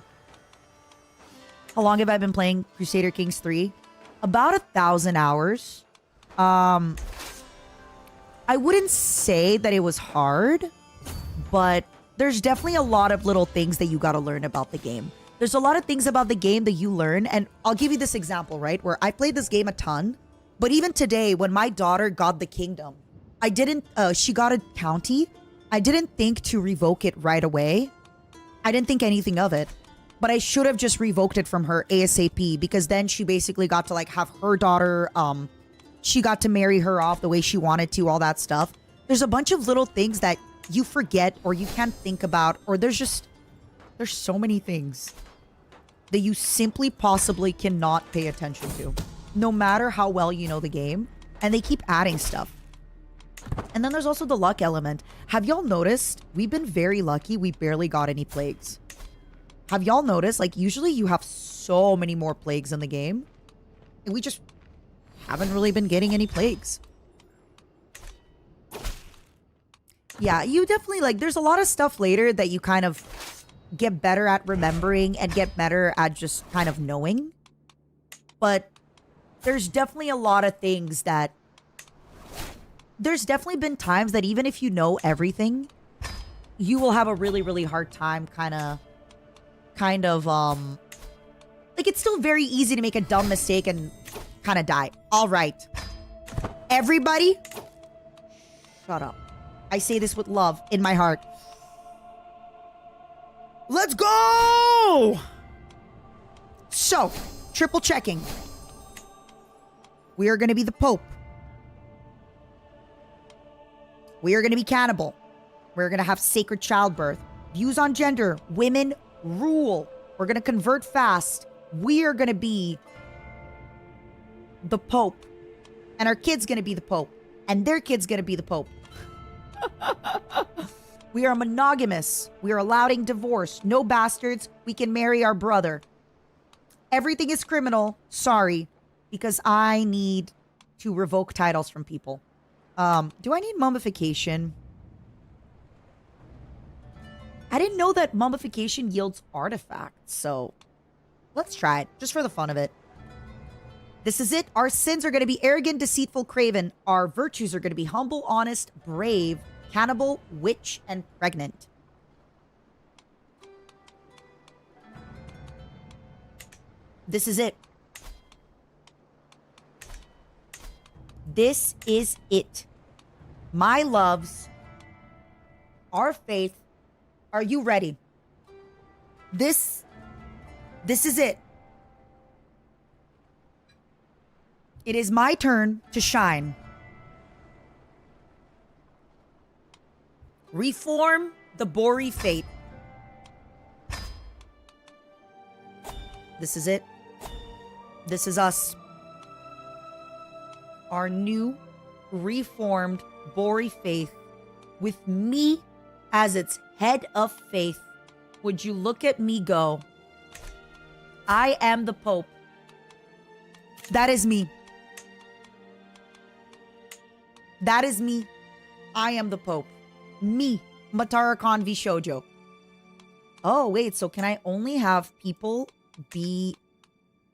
How long have I been playing Crusader Kings 3? About 1,000 hours. I wouldn't say that it was hard, but there's definitely a lot of little things that you got to learn about the game. There's a lot of things about the game that you learn, and I'll give you this example, right? Where I played this game a ton, but even today, when my daughter got the kingdom, I didn't, she got a county. I didn't think to revoke it right away. I didn't think anything of it, but I should have just revoked it from her ASAP because then she basically got to like have her daughter, she got to marry her off the way she wanted to, all that stuff. There's a bunch of little things that you forget or you can't think about, or there's so many things that you simply possibly cannot pay attention to, no matter how well you know the game, and they keep adding stuff. And then there's also the luck element. Have y'all noticed? We've been very lucky. We barely got any plagues. Have y'all noticed? Like, usually you have so many more plagues in the game. And we just haven't really been getting any plagues. Yeah, you definitely, like, there's a lot of stuff later that you kind of get better at remembering and get better at just kind of knowing. But there's definitely a lot of things that... There's definitely been times that even if you know everything, you will have a really, really hard time kind of, like, it's still very easy to make a dumb mistake and kind of die. All right. Everybody, shut up. I say this with love in my heart. Let's go! So, triple checking. We are going to be the Pope. We are going to be cannibal. We're going to have sacred childbirth. Views on gender. Women rule. We're going to convert fast. We are going to be the Pope. And our kid's going to be the Pope. And their kid's going to be the Pope. We are monogamous. We are allowing divorce. No bastards. We can marry our brother. Everything is criminal. Sorry. Because I need to revoke titles from people. Do I need mummification? I didn't know that mummification yields artifacts, so let's try it, just for the fun of it. This is it. Our sins are going to be arrogant, deceitful, craven. Our virtues are going to be humble, honest, brave, cannibal, witch, and pregnant. This is it. This is it. My loves, our faith. Are you ready? This is it. It is my turn to shine. Reform the Bori fate. This is it. This is us. Our new, reformed Bori faith with me as its head of faith. Would you look at me go? I am the Pope. That is me. That is me. I am the Pope. Me, Matara Khan VSHOJO. Oh, wait, so can I only have people be...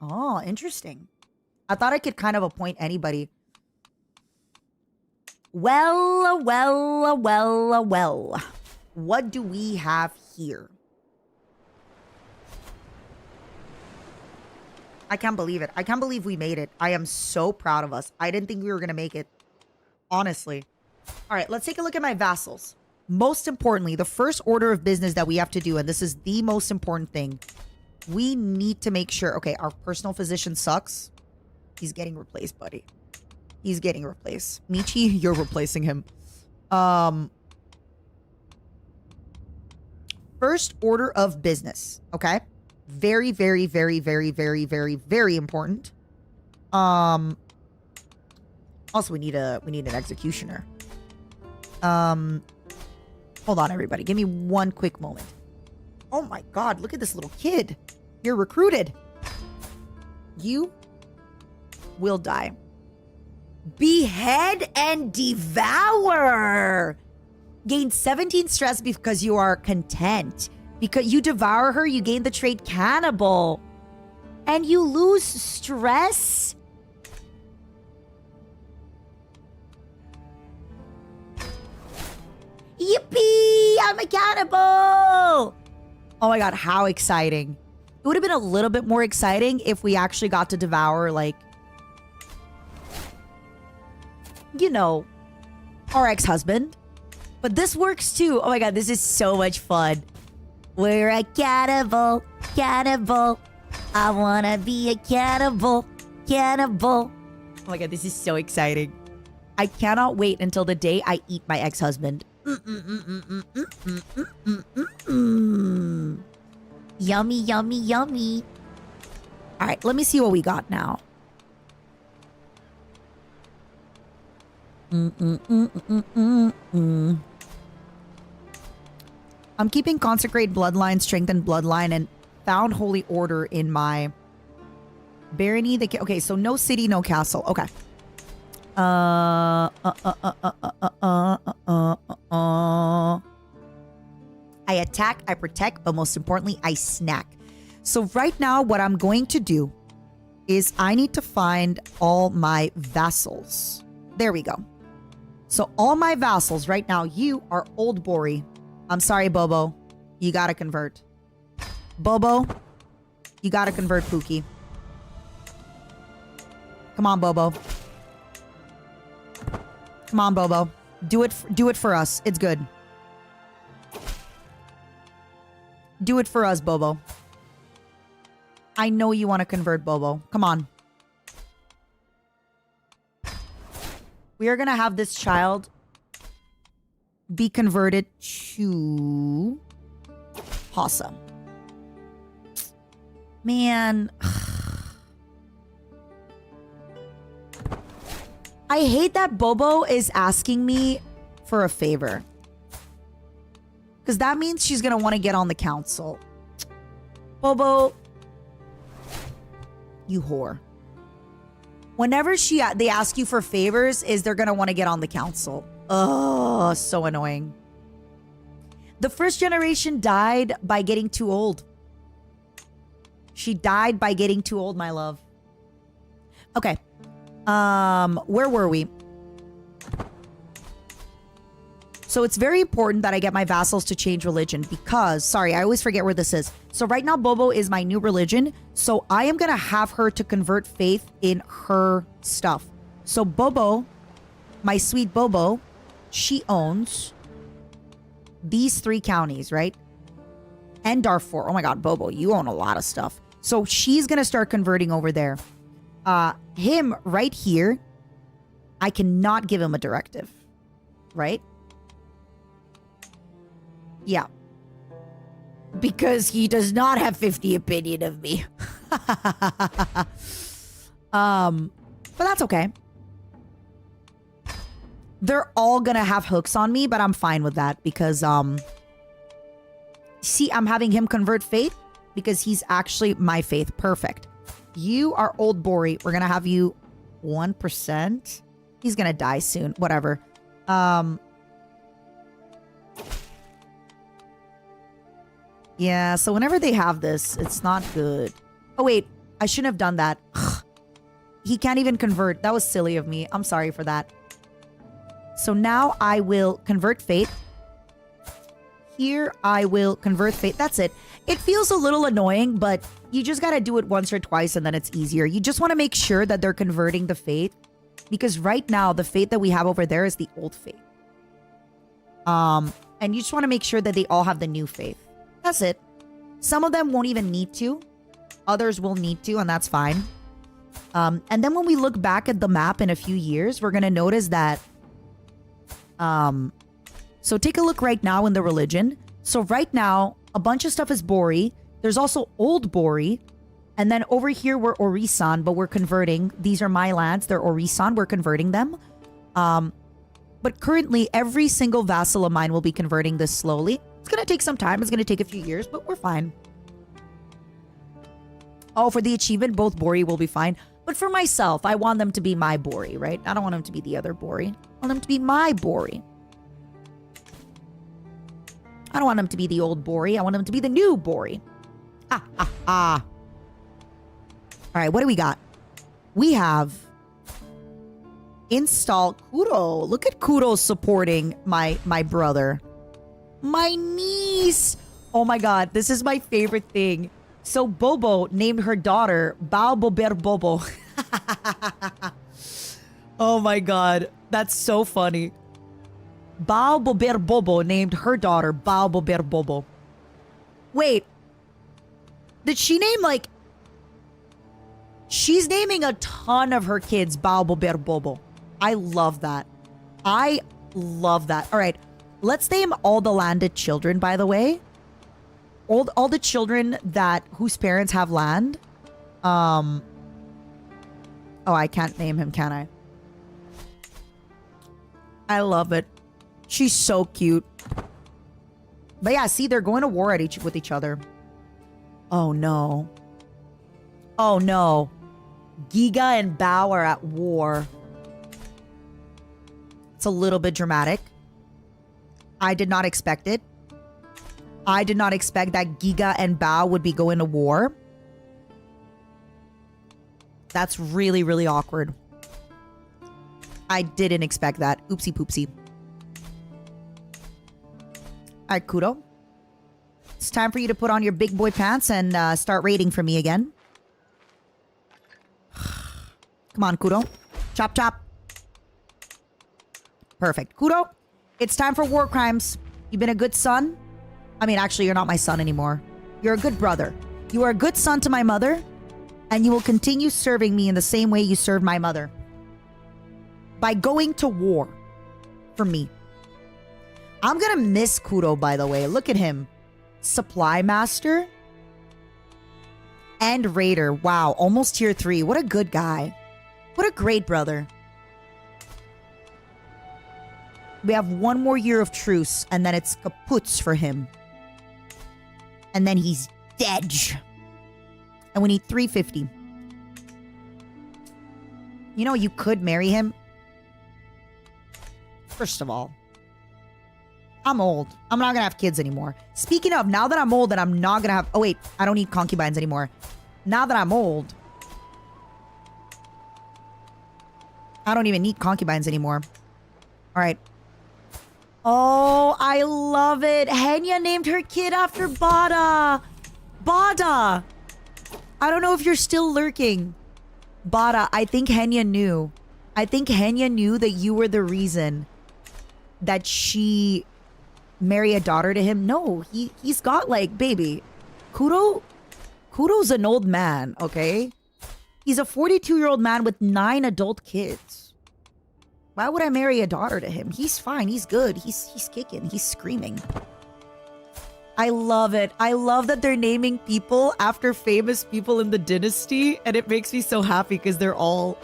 Oh, interesting. I thought I could kind of appoint anybody. Well. What do we have here? I can't believe it. I can't believe we made it. I am so proud of us. I didn't think we were going to make it. Honestly. All right, let's take a look at my vassals. Most importantly, the first order of business that we have to do, and this is the most important thing, we need to make sure... Okay, our personal physician sucks. He's getting replaced, buddy. He's getting replaced. Michi, you're replacing him. first order of business, okay? Very, very, very, very, very, very, very important. Also we need an executioner. Hold on, everybody. Give me one quick moment. Oh my god, look at this little kid. You're recruited. You will die. Behead and devour. Gain 17 stress because you are content. Because you devour her, you gain the trait cannibal. And you lose stress? Yippee! I'm a cannibal! Oh my god, how exciting. It would have been a little bit more exciting if we actually got to devour, like, you know, our ex-husband. But this works too. Oh my god, this is so much fun. We're a cannibal, cannibal. I wanna be a cannibal, cannibal. Oh my god, this is so exciting. I cannot wait until the day I eat my ex-husband. Yummy, yummy, yummy. All right, let me see what we got now. I'm keeping consecrate bloodline, strengthen bloodline, and found holy order in my barony. Okay, so no city, no castle. Okay. I attack, I protect, but most importantly, I snack. So right now, what I'm going to do is I need to find all my vassals. There we go. So all my vassals right now, you are old Bori. I'm sorry, Bobo. You gotta convert. Bobo, you gotta convert Pookie. Come on, Bobo. Come on, Bobo. Do it for us. It's good. Do it for us, Bobo. I know you want to convert, Bobo. Come on. We are going to have this child be converted to Hossa. Man. I hate that Bobo is asking me for a favor. Because that means she's going to want to get on the council. Bobo, you whore. Whenever they ask you for favors, is they're going to want to get on the council. Oh, so annoying. The first generation died by getting too old. She died by getting too old, my love. Okay. Where were we? So it's very important that I get my vassals to change religion because, sorry, I always forget where this is. So right now, Bobo is my new religion. So I am going to have her to convert faith in her stuff. So Bobo, my sweet Bobo, she owns these 3 counties, right? And Darfur. Oh my God, Bobo, you own a lot of stuff. So she's going to start converting over there. Him right here, I cannot give him a directive, right? Yeah. Because he does not have 50 opinion of me. But that's okay. They're all gonna have hooks on me, but I'm fine with that because, see, I'm having him convert faith because he's actually my faith. Perfect. You are old Bori. We're gonna have you 1%. He's gonna die soon. Whatever. Yeah, so whenever they have this, it's not good. Oh, wait. I shouldn't have done that. He can't even convert. That was silly of me. I'm sorry for that. So now I will convert fate. Here, I will convert fate. That's it. It feels a little annoying, but you just gotta do it once or twice and then it's easier. You just want to make sure that they're converting the fate. Because right now, the fate that we have over there is the old fate. And you just want to make sure that they all have the new faith. That's it. Some of them won't even need to. Others will need to, and that's fine. And then when we look back at the map in a few years, we're going to notice that... so take a look right now in the religion. So right now, A bunch of stuff is Bori. There's also old Bori. And then over here, we're Orisan, but we're converting. These are my lands. They're Orisan. We're converting them. But currently, every single vassal of mine will be converting this slowly. It's going to take some time. It's going to take a few years, but we're fine. Oh, for the achievement, both Bori will be fine. But for myself, I want them to be my Bori, right? I don't want them to be the other Bori. I want them to be my Bori. I don't want them to be the old Bori. I want them to be the new Bori. Ah, ah, ah. All right, what do we got? We have install Kuro. Look at Kuro supporting my brother. My niece. Oh my god, this is my favorite thing. So Bobo named her daughter Bao Bober Bobo. Oh my god, that's so funny. Bao Bober Bobo named her daughter Bao Bober Bobo. Wait, did she name like... She's naming a ton of her kids Bao Bober Bobo. I love that. I love that. All right, let's name all the landed children, by the way. All the children whose parents have land. Oh, I can't name him, can I? I love it. She's so cute. But yeah, see, they're going to war with each other. Oh no. Oh no. Giga and Bao are at war. It's a little bit dramatic. I did not expect it. I did not expect that Giga and Bao would be going to war. That's really, really awkward. I didn't expect that. Oopsie poopsie. All right, Kudo. It's time for you to put on your big boy pants and start raiding for me again. Come on, Kudo. Chop, chop. Perfect. Kudo, it's time for war crimes. You've been a good son. I mean, actually, you're not my son anymore. You're a good brother. You are a good son to my mother, and you will continue serving me in the same way you served my mother. By going to war for me. I'm gonna miss Kudo, by the way. Look at him. Supply Master and Raider. Wow, almost tier 3. What a good guy. What a great brother. We have one more year of truce, and then it's kaputs for him. And then he's dead. And we need 350. You know, you could marry him. First of all, I'm old. I'm not gonna have kids anymore. Speaking of, now that I'm old and I'm not gonna have... Oh wait, I don't need concubines anymore. Now that I'm old, I don't even need concubines anymore. All right. Oh, I love it. Henya named her kid after Bada. Bada. I don't know if you're still lurking. Bada, I think Henya knew. I think Henya knew that you were the reason that she marry a daughter to him. No, he's got like, baby, Kudo's an old man, okay? He's a 42-year-old man with 9 adult kids. Why would I marry a daughter to him? He's fine. He's good. He's kicking. He's screaming. I love it. I love that they're naming people after famous people in the dynasty, and it makes me so happy because they're all...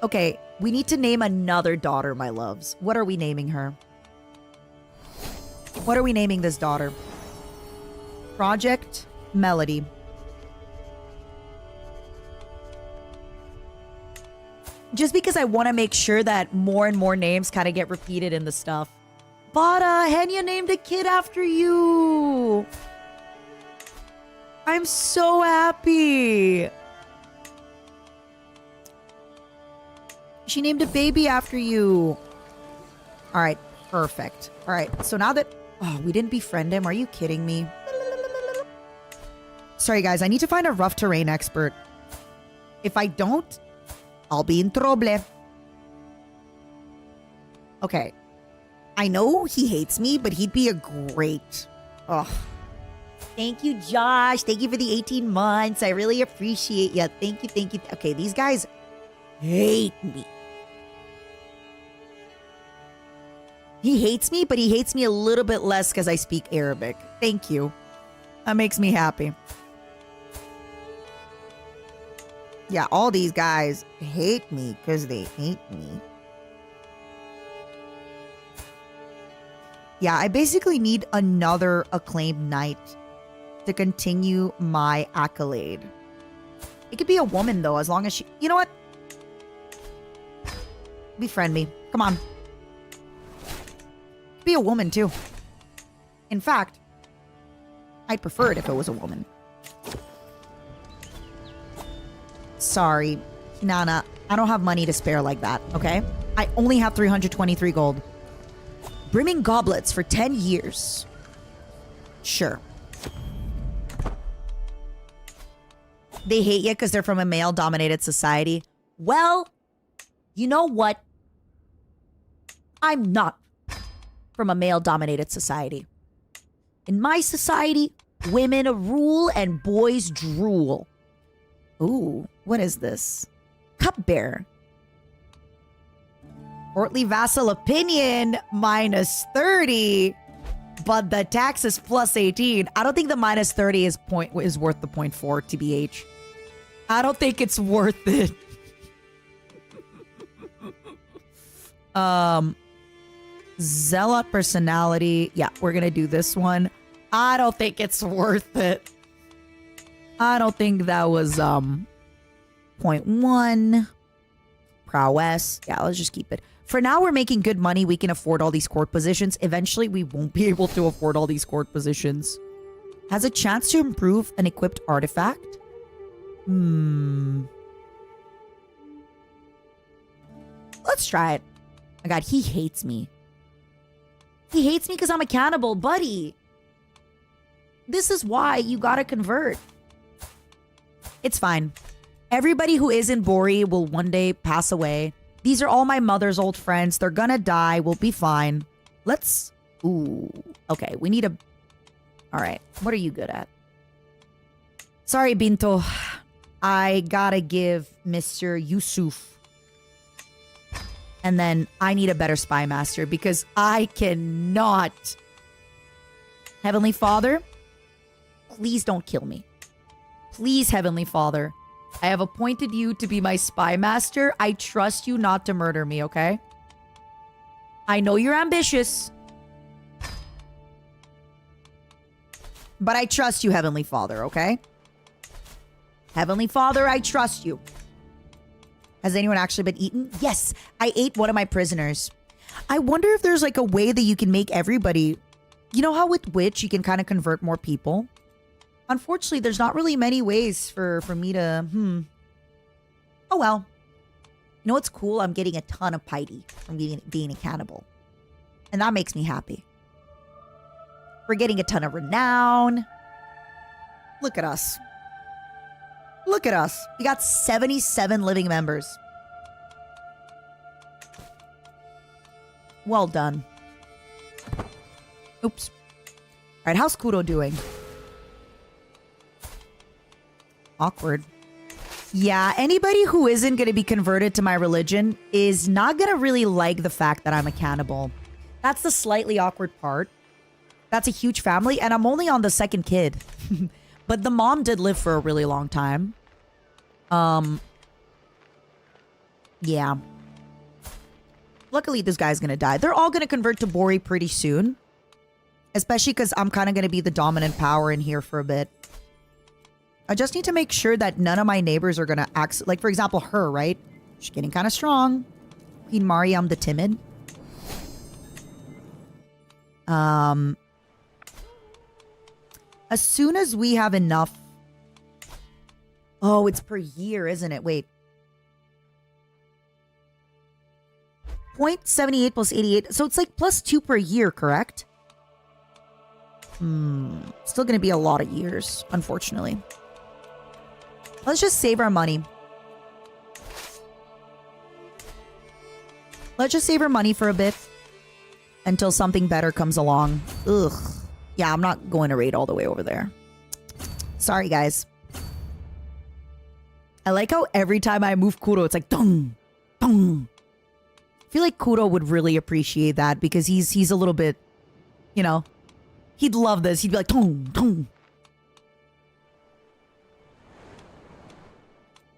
Okay, we need to name another daughter, my loves. What are we naming her? What are we naming this daughter? Project Melody. Just because I want to make sure that more and more names kind of get repeated in the stuff. Bada, Henya named a kid after you. I'm so happy. She named a baby after you. All right, perfect. All right, so now that... Oh, we didn't befriend him. Are you kidding me? Sorry, guys. I need to find a rough terrain expert. If I don't, I'll be in trouble. Okay. I know he hates me, but he'd be a great... Oh. Thank you, Josh. Thank you for the 18 months. I really appreciate you. Thank you, thank you. Okay, these guys hate me. He hates me, but he hates me a little bit less because I speak Arabic. Thank you. That makes me happy. Yeah, all these guys hate me because they hate me. Yeah, I basically need another acclaimed knight to continue my accolade. It could be a woman, though, as long as she... You know what? Befriend me. Come on. Be a woman, too. In fact, I'd prefer it if it was a woman. Sorry, Nana. I don't have money to spare like that, okay? I only have 323 gold. Brimming goblets for 10 years. Sure. They hate you because they're from a male-dominated society. Well, you know what? I'm not from a male-dominated society. In my society, women rule and boys drool. Ooh, what is this? Cupbearer. Courtly vassal opinion, minus 30. But the tax is plus 18. I don't think the minus 30 is worth the 0.4, TBH. I don't think it's worth it. Zealot personality. Yeah, we're gonna do this one. I don't think it's worth it. I don't think that was 0.1. Prowess. Yeah, let's just keep it. For now, we're making good money. We can afford all these court positions. Eventually, we won't be able to afford all these court positions. Has a chance to improve an equipped artifact? Let's try it. Oh my god, he hates me. He hates me because I'm a cannibal, buddy. This is why you gotta convert. It's fine. Everybody who is in Bori will one day pass away. These are all my mother's old friends. They're gonna die. We'll be fine. Let's... Ooh. Okay, we need a... Alright, what are you good at? Sorry, Binto. I gotta give Mr. Yusuf. And then I need a better spy master because I cannot. Heavenly Father, please don't kill me. Please, Heavenly Father. I have appointed you to be my spy master. I trust you not to murder me, okay? I know you're ambitious. But I trust you, Heavenly Father, okay? Heavenly Father, I trust you. Has anyone actually been eaten? Yes, I ate one of my prisoners. I wonder if there's like a way that you can make everybody... You know how with Witch you can kind of convert more people? Unfortunately, there's not really many ways for me to... Oh well. You know what's cool? I'm getting a ton of piety from being a cannibal. And that makes me happy. We're getting a ton of renown. Look at us. Look at us. We got 77 living members. Well done. Oops. All right, how's Kudo doing? Awkward. Yeah, anybody who isn't going to be converted to my religion is not going to really like the fact that I'm a cannibal. That's the slightly awkward part. That's a huge family, and I'm only on the second kid. But the mom did live for a really long time. Yeah. Luckily, this guy's gonna die. They're all gonna convert to Bori pretty soon. Especially because I'm kind of gonna be the dominant power in here for a bit. I just need to make sure that none of my neighbors are gonna act... Like, for example, her, right? She's getting kind of strong. Queen Mariam the Timid. As soon as we have enough... Oh, it's per year, isn't it? Wait. 0.78 plus 88. So it's like plus 2 per year, correct? Still going to be a lot of years, unfortunately. Let's just save our money. Let's just save our money for a bit. Until something better comes along. Ugh. Yeah, I'm not going to raid all the way over there. Sorry, guys. I like how every time I move Kuro, it's like dung, dung. feel like Kuro would really appreciate that because he's a little bit, you know, he'd love this. He'd be like, tong, tong.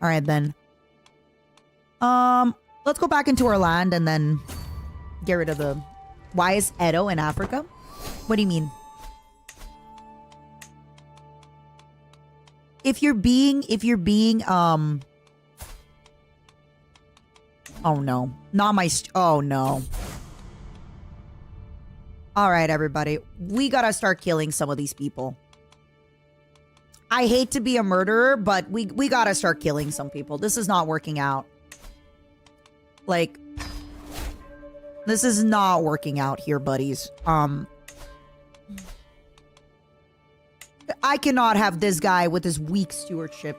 All right, then. Let's go back into our land and then get rid of the... Why is Edo in Africa? What do you mean? If you're being, oh no. Not my, oh no. All right, everybody. We gotta start killing some of these people. I hate to be a murderer, but we gotta start killing some people. This is not working out. Like, this is not working out here, buddies. I cannot have this guy with his weak stewardship.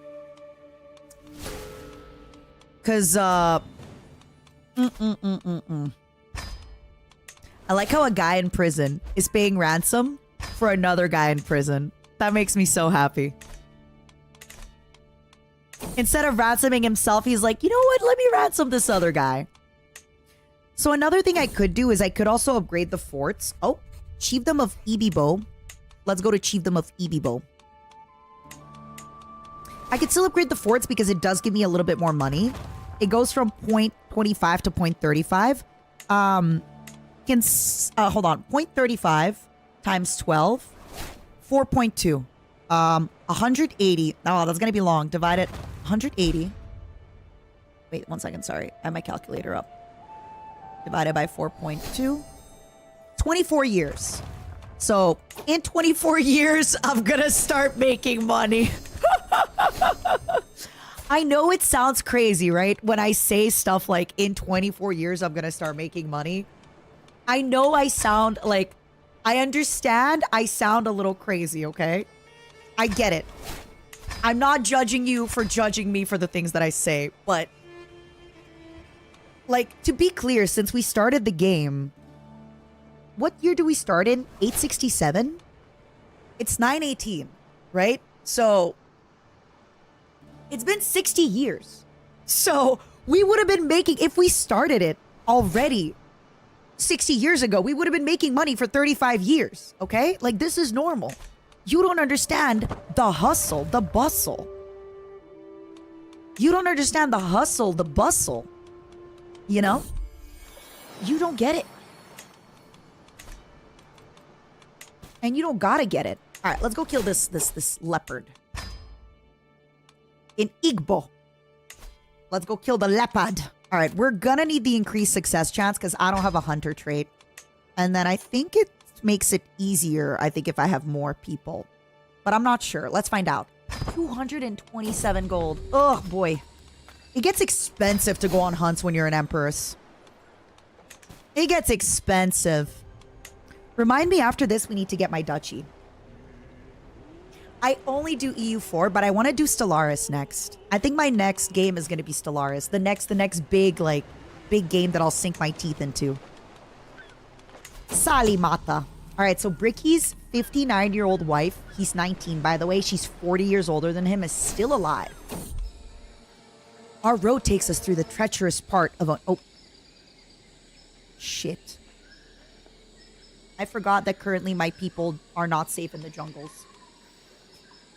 Cause, I like how a guy in prison is paying ransom for another guy in prison. That makes me so happy. Instead of ransoming himself, he's like, you know what? Let me ransom this other guy. So another thing I could do is I could also upgrade the forts. Oh, Chiefdom of Ibibo. Let's go to Chiefdom of Ibibo. I could still upgrade the forts because it does give me a little bit more money. It goes from 0.25 to 0.35. Hold on. 0.35 times 12. 4.2. 180. Oh, that's going to be long. Divide it. 180. Wait, 1 second. Sorry. I have my calculator up. Divided by 4.2. 24 years. So, in 24 years, I'm going to start making money. I know it sounds crazy, right? When I say stuff like, in 24 years, I'm going to start making money. I know I sound like... I understand I sound a little crazy, okay? I get it. I'm not judging you for judging me for the things that I say, but... Like, to be clear, since we started the game... What year do we start in? 867? It's 918, right? So... It's been 60 years. So, we would have been making... If we started it already 60 years ago, we would have been making money for 35 years, okay? Like, this is normal. You don't understand the hustle, the bustle. You don't understand the hustle, the bustle. You know? You don't get it. And you don't gotta get it. All right, let's go kill this leopard. In Igbo. Let's go kill the leopard. All right, we're gonna need the increased success chance because I don't have a hunter trait. And then I think it makes it easier, I think, if I have more people. But I'm not sure. Let's find out. 227 gold. Oh, boy. It gets expensive to go on hunts when you're an empress. It gets expensive. Remind me after this we need to get my duchy. I only do EU4, but I want to do Stellaris next. I think my next game is going to be Stellaris. The next big game that I'll sink my teeth into. Salimata. All right, so Bricky's 59-year-old wife, he's 19, by the way. She's 40 years older than him, is still alive. Our road takes us through the treacherous part of a... Oh. Shit. I forgot that currently my people are not safe in the jungles.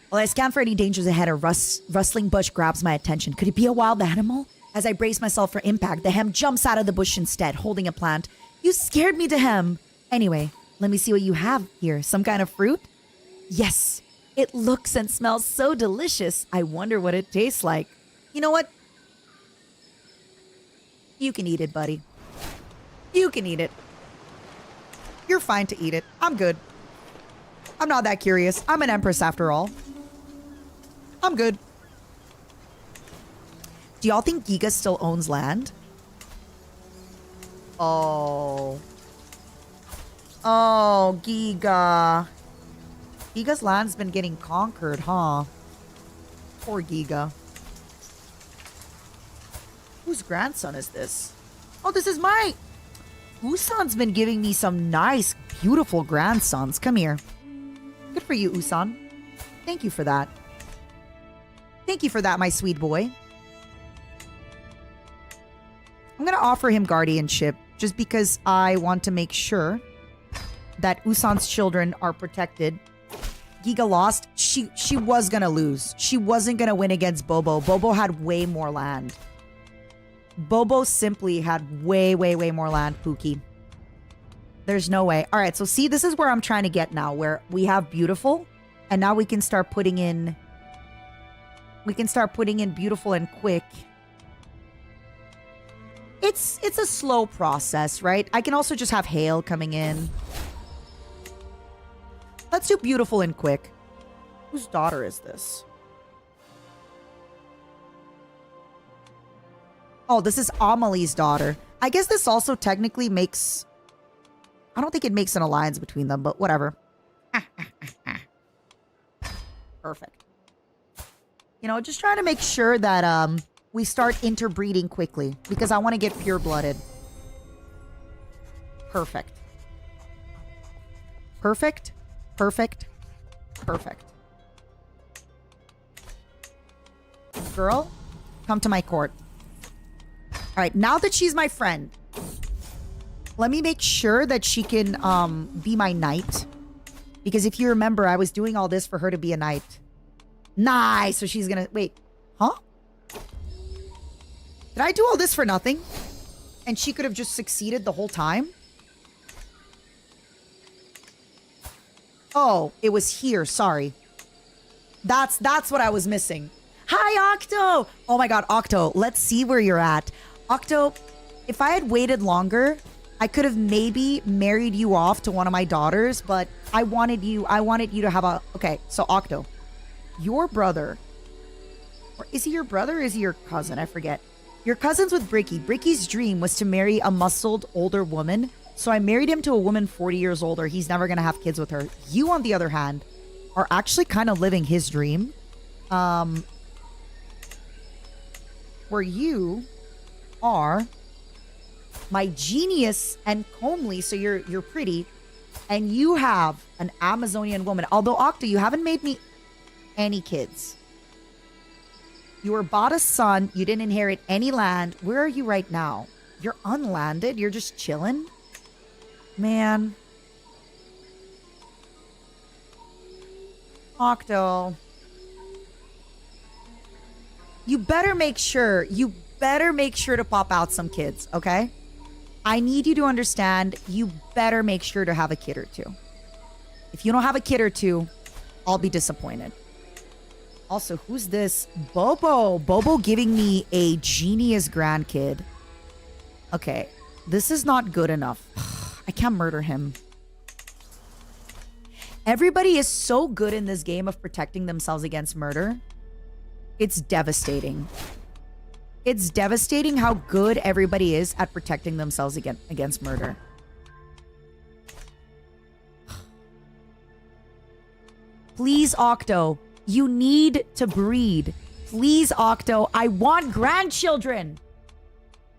While I scan for any dangers ahead, a rustling bush grabs my attention. Could it be a wild animal? As I brace myself for impact, the hem jumps out of the bush instead, holding a plant. You scared me, the hem. Anyway, let me see what you have here. Some kind of fruit? Yes. It looks and smells so delicious. I wonder what it tastes like. You know what? You can eat it, buddy. You can eat it. You're fine to eat it. I'm good. I'm not that curious. I'm an empress after all. I'm good. Do y'all think Giga still owns land? Oh. Oh, Giga. Giga's land's been getting conquered, huh? Poor Giga. Whose grandson is this? Oh, this is my... Usan's been giving me some nice, beautiful grandsons. Come here. Good for you, Usan. Thank you for that. Thank you for that, my sweet boy. I'm gonna offer him guardianship just because I want to make sure that Usan's children are protected. Giga lost. She was gonna lose. She wasn't gonna win against Bobo. Bobo had way more land. Bobo simply had way more land, Pookie. There's no way. All right, so see, this is where I'm trying to get now, where we have beautiful, and now we can start putting in... We can start putting in beautiful and quick. It's a slow process, right? I can also just have hail coming in. Let's do beautiful and quick. Whose daughter is this? Oh, this is Amelie's daughter. I guess this also technically makes... I don't think it makes an alliance between them, but whatever. Perfect. You know, just trying to make sure that we start interbreeding quickly, because I want to get pure-blooded. Perfect. Perfect. Perfect. Perfect. Girl, come to my court. All right, now that she's my friend, let me make sure that she can be my knight. Because if you remember, I was doing all this for her to be a knight. Nice. So she's gonna... Wait. Huh? Did I do all this for nothing? And she could have just succeeded the whole time? Oh, it was here. Sorry. That's what I was missing. Hi, Octo! Oh my god, Octo. Let's see where you're at. Octo, if I had waited longer, I could have maybe married you off to one of my daughters, but I wanted you to have a... Okay, so Octo, your brother... Or is he your brother or is he your cousin? I forget. Your cousin's with Bricky. Bricky's dream was to marry a muscled older woman. So I married him to a woman 40 years older. He's never going to have kids with her. You, on the other hand, are actually kind of living his dream. Where you are my genius and comely, so you're pretty. And you have an Amazonian woman. Although, Octa, you haven't made me any kids. You were bought a son. You didn't inherit any land. Where are you right now? You're unlanded. You're just chilling. Man. Octo. You better make sure to pop out some kids, okay? I need you to understand, you better make sure to have a kid or two. If you don't have a kid or two, I'll be disappointed. Also, who's this? Bobo. Bobo giving me a genius grandkid. Okay, this is not good enough. I can't murder him. Everybody is so good in this game of protecting themselves against murder. It's devastating. It's devastating how good everybody is at protecting themselves against murder. Please, Octo. You need to breed. Please, Octo. I want grandchildren.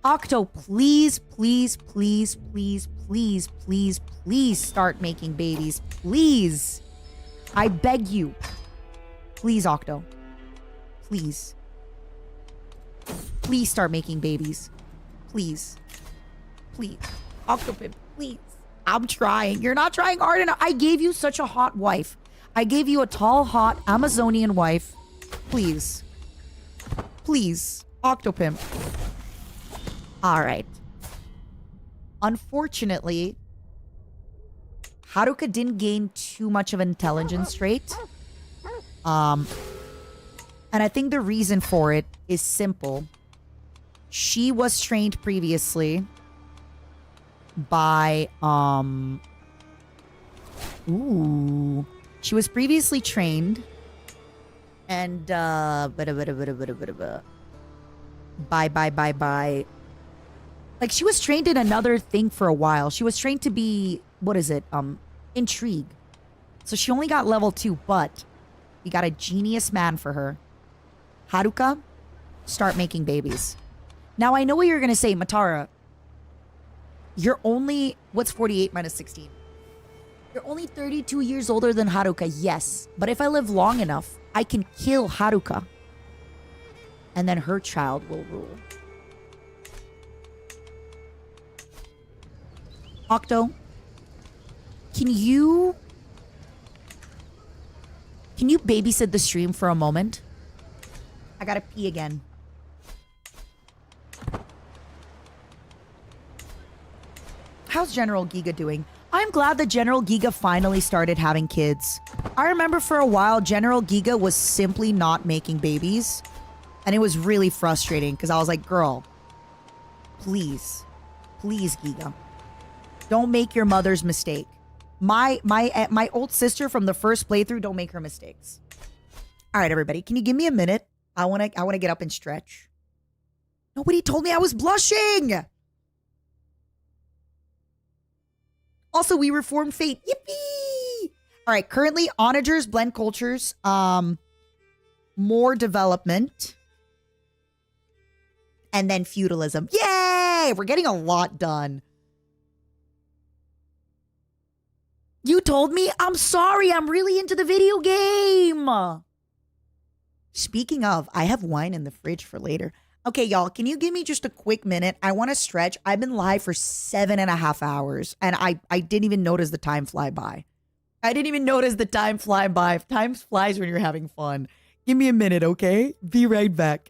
Octo, please, please, please, please, please, please, please start making babies. Please. I beg you. Please, Octo. Please. Please start making babies. Please. Please. Octopimp, please. I'm trying. You're not trying hard enough. I gave you such a hot wife. I gave you a tall, hot Amazonian wife. Please. Please. Octopimp. Alright. Unfortunately, Haruka didn't gain too much of an intelligence trait. And I think the reason for it is simple. She was trained previously by, she was previously trained and, like, she was trained in another thing for a while. She was trained to be, what is it? Intrigue. So she only got level 2, but we got a genius man for her. Haruka, start making babies. Now, I know what you're going to say, Matara. You're only, what's 48 minus 16? You're only 32 years older than Haruka, yes. But if I live long enough, I can kill Haruka. And then her child will rule. Octo, can you babysit the stream for a moment? I gotta pee again. How's General Giga doing? I'm glad that General Giga finally started having kids. I remember for a while, General Giga was simply not making babies. And it was really frustrating because I was like, girl, please, please, Giga, don't make your mother's mistake. My old sister from the first playthrough, don't make her mistakes. All right, everybody, can you give me a minute? I wanna get up and stretch. Nobody told me I was blushing. Also, we reformed fate. Yippee! All right, currently onagers, blend cultures, more development, and then feudalism. Yay! We're getting a lot done. You told me? I'm sorry. I'm really into the video game. Speaking of, I have wine in the fridge for later. Okay, y'all, can you give me just a quick minute? I want to stretch. I've been live for 7.5 hours, and I didn't even notice the time fly by. I didn't even notice the time fly by. Time flies when you're having fun. Give me a minute, okay? Be right back.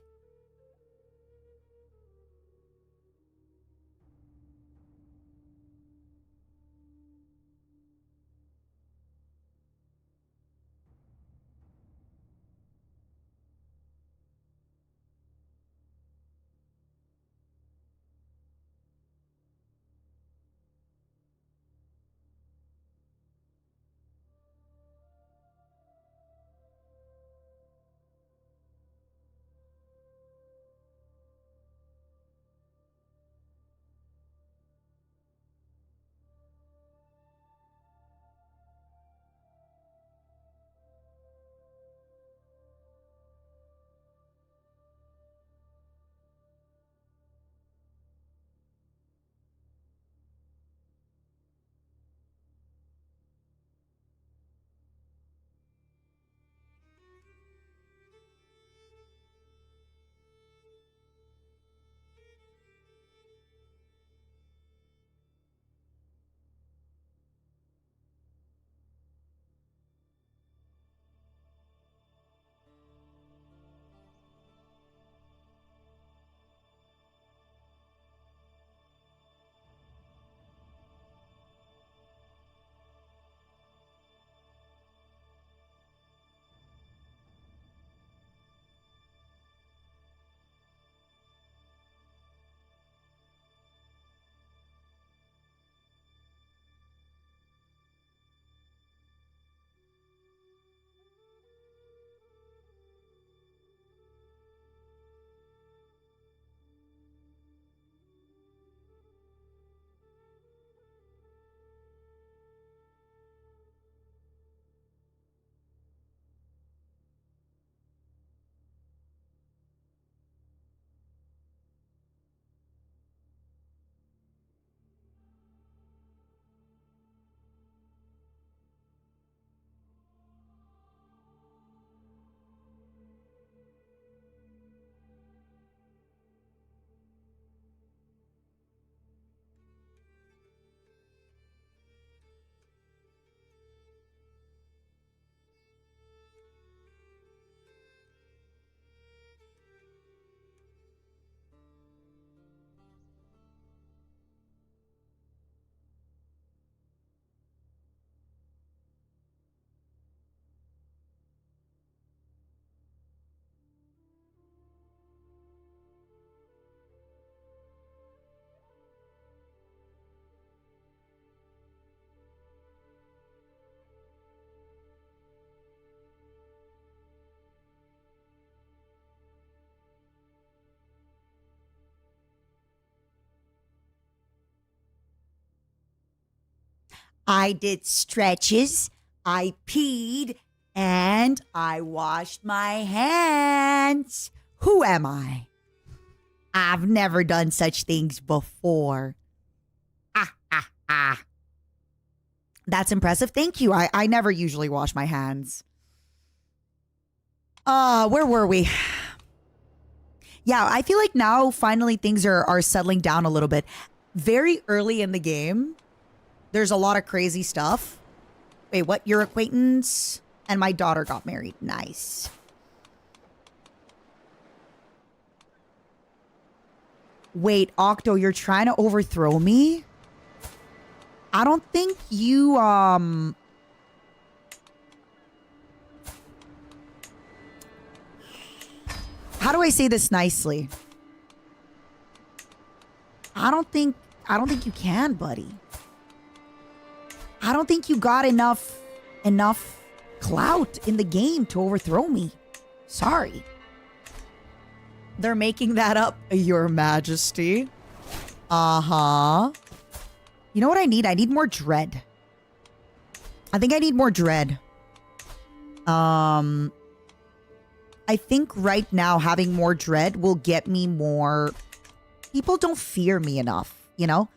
I did stretches, I peed, and I washed my hands. Who am I? I've never done such things before. Ah, ah, ah. That's impressive. Thank you. I never usually wash my hands. Where were we? Yeah, I feel like now finally things are settling down a little bit. Very early in the game, there's a lot of crazy stuff. Wait, what? Your acquaintance and my daughter got married. Nice. Wait, Octo, you're trying to overthrow me? I don't think you, how do I say this nicely? I don't think you can, buddy. I don't think you got enough clout in the game to overthrow me. Sorry. They're making that up, Your Majesty. Uh-huh. You know what I need? I need more dread. I think I need more dread. I think right now having more dread will get me more... People don't fear me enough, you know?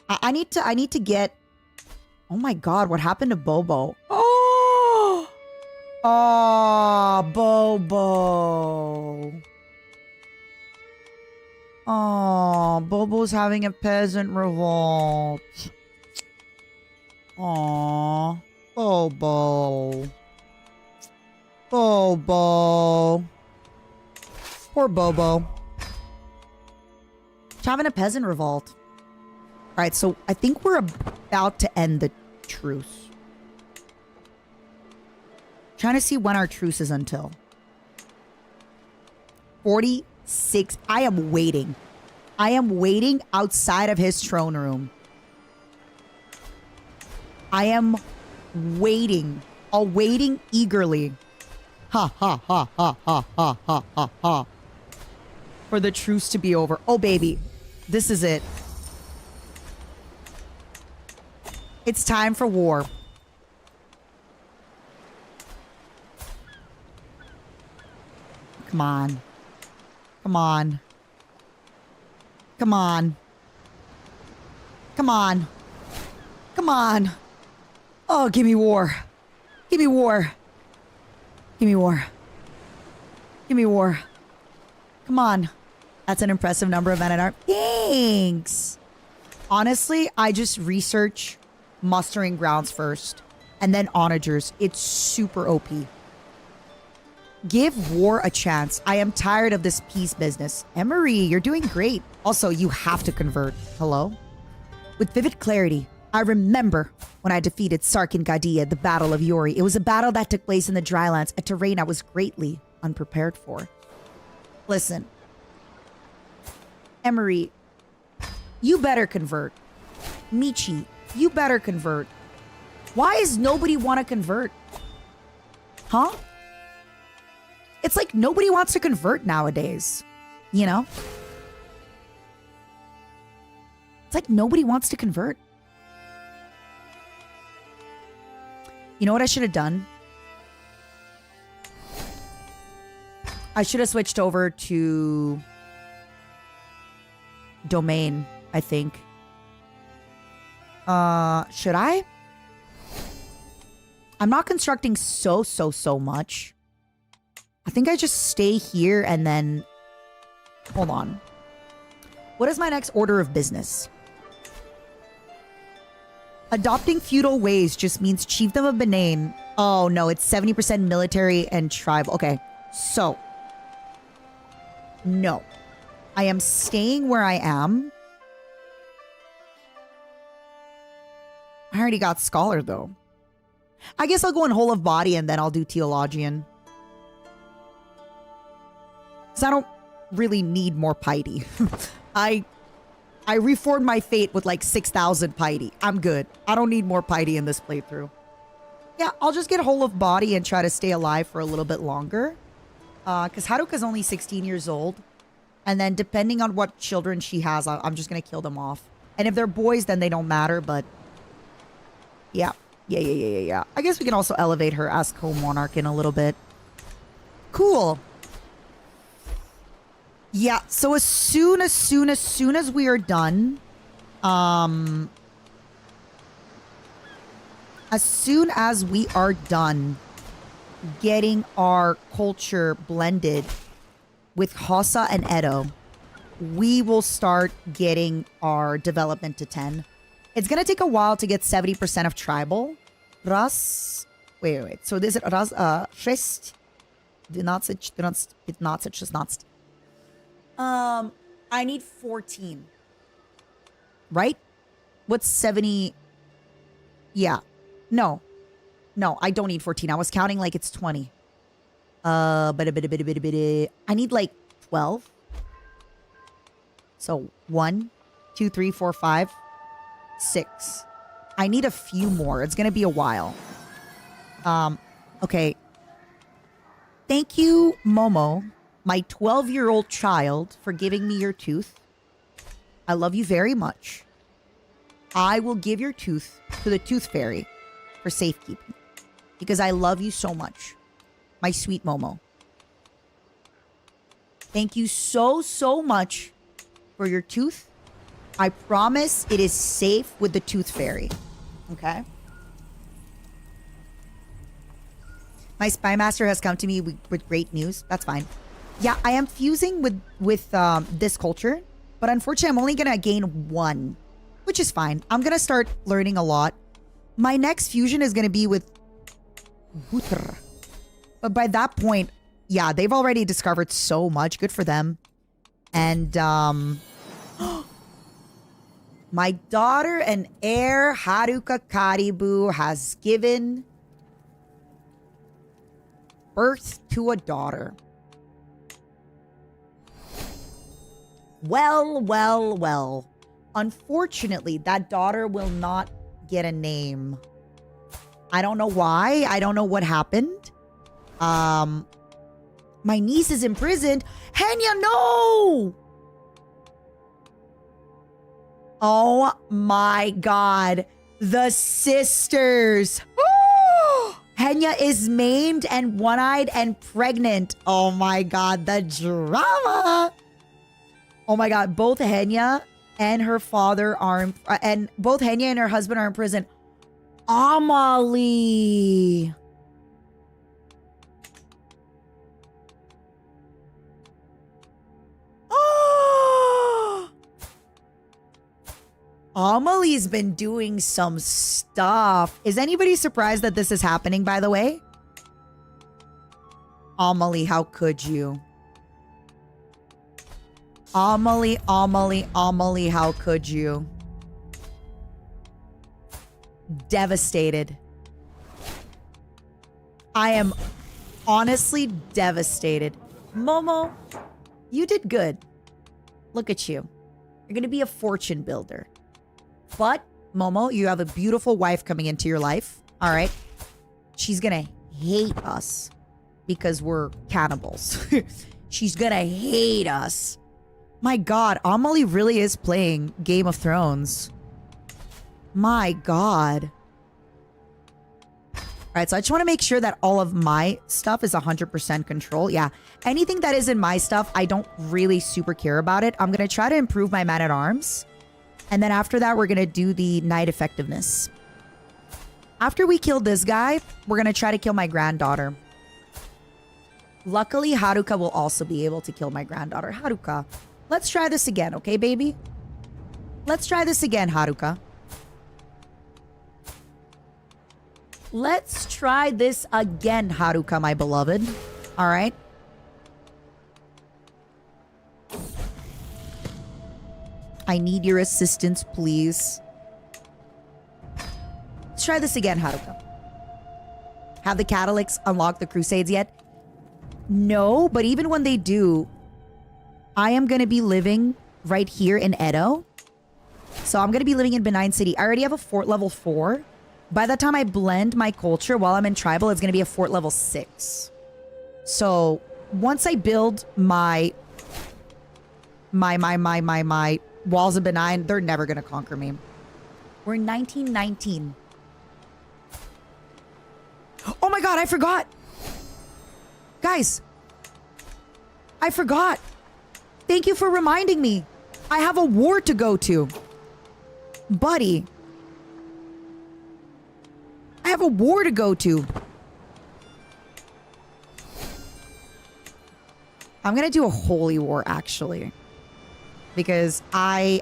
I need to get... Oh my god, what happened to Bobo? Oh! Oh, Bobo. Oh, Bobo's having a peasant revolt. Aw, Bobo. Bobo. Poor Bobo. He's having a peasant revolt. Alright, so I think we're about to end the truce. Trying to see when our truce is until. 46. I am waiting. I am waiting outside of his throne room. I am waiting. Awaiting eagerly. Ha ha ha ha ha ha ha ha ha. For the truce to be over. Oh baby. This is it. It's time for war. Come on. Come on. Come on. Come on. Come on. Oh, give me war. Give me war. Give me war. Give me war. Come on. That's an impressive number of men at arms. Thanks. Honestly, I just research mustering grounds first. And then onagers. It's super OP. Give war a chance. I am tired of this peace business. Emery, you're doing great. Also, you have to convert. Hello? With vivid clarity, I remember when I defeated Sarkin Gadia at the Battle of Yori. It was a battle that took place in the drylands, a terrain I was greatly unprepared for. Listen. Emery, you better convert. Michi, you better convert. Why does nobody want to convert? Huh? It's like nobody wants to convert nowadays. You know? It's like nobody wants to convert. You know what I should have done? I should have switched over to domain, I think. Should I? I'm not constructing so much. I think I just stay here and then... Hold on. What is my next order of business? Adopting feudal ways just means chiefdom of Benin. Oh, no. It's 70% military and tribal. Okay. So. No. I am staying where I am. I already got scholar, though. I guess I'll go in whole of body and then I'll do theologian. Because I don't really need more piety. I reformed my fate with like 6,000 piety. I'm good. I don't need more piety in this playthrough. Yeah, I'll just get whole of body and try to stay alive for a little bit longer. Because Haruka's only 16 years old. And then depending on what children she has, I'm just going to kill them off. And if they're boys, then they don't matter, but... Yeah. Yeah. I guess we can also elevate her as co-monarch in a little bit. Cool. Yeah, so as soon as we are done, as soon as we are done getting our culture blended with Hossa and Edo, we will start getting our development to 10. It's going to take a while to get 70% of tribal. Raz. Wait. So this is Raz 6, 12, 13, 15, 16. I need 14. Right? What's 70? Yeah. No, I don't need 14. I was counting like it's 20. I need like 12. So 1, 2, 3, 4, 5, 6. I need a few more. It's gonna be a while. Okay. Thank you, Momo, my 12-year-old child, for giving me your tooth. I love you very much. I will give your tooth to the tooth fairy for safekeeping because I love you so much, my sweet Momo. Thank you so much for your tooth. I promise it is safe with the tooth fairy. Okay? My spy master has come to me with great news. That's fine. Yeah, I am fusing with this culture, but unfortunately I'm only gonna gain 1, which is fine. I'm gonna start learning a lot. My next fusion is gonna be with Butr. But by that point, yeah, they've already discovered so much. Good for them. And my daughter and heir, Haruka Karibu, has given birth to a daughter. Well. Unfortunately, that daughter will not get a name. I don't know why. I don't know what happened. My niece is imprisoned. Henya, no! Oh my god. The sisters. Henya is maimed and one-eyed and pregnant. Oh my god, the drama. Oh my god, both Henya and her father are and both Henya and her husband are in prison. Amalie. Amalie's been doing some stuff. Is anybody surprised that this is happening, by the way? Amalie, how could you? Amalie, how could you? Devastated. I am honestly devastated. Momo, you did good. Look at you. You're going to be a fortune builder. But, Momo, you have a beautiful wife coming into your life. All right? She's going to hate us because we're cannibals. She's going to hate us. My god, Amalie really is playing Game of Thrones. My god. Alright, so I just want to make sure that all of my stuff is 100% control. Yeah, anything that is in my stuff, I don't really super care about it. I'm going to try to improve my man-at-arms. And then after that, we're going to do the knight effectiveness. After we kill this guy, we're going to try to kill my granddaughter. Luckily, Haruka will also be able to kill my granddaughter. Haruka, let's try this again, okay, baby? Let's try this again, Haruka. Let's try this again, Haruka, my beloved. All right? I need your assistance, please. Let's try this again, Haruka. Have the Catalysts unlocked the Crusades yet? No, but even when they do, I am going to be living right here in Edo. So I'm going to be living in Benign City. I already have a fort level 4. By the time I blend my culture while I'm in tribal, it's going to be a fort level 6. So once I build my walls of Benign, they're never going to conquer me. We're in 1919. Oh my god, I forgot. Guys, I forgot. Thank you for reminding me. I have a war to go to. Buddy. I have a war to go to. I'm going to do a holy war, actually. Because I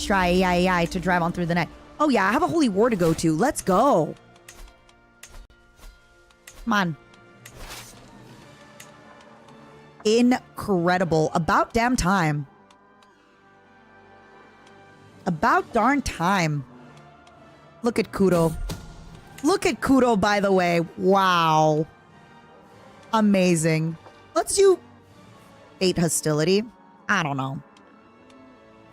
try EIEI to drive on through the night. Oh yeah, I have a holy war to go to. Let's go. Come on. Incredible. About damn time. About darn time. Look at Kudo. Look at Kudo, by the way. Wow. Amazing. Let's do Fate Hostility. I don't know.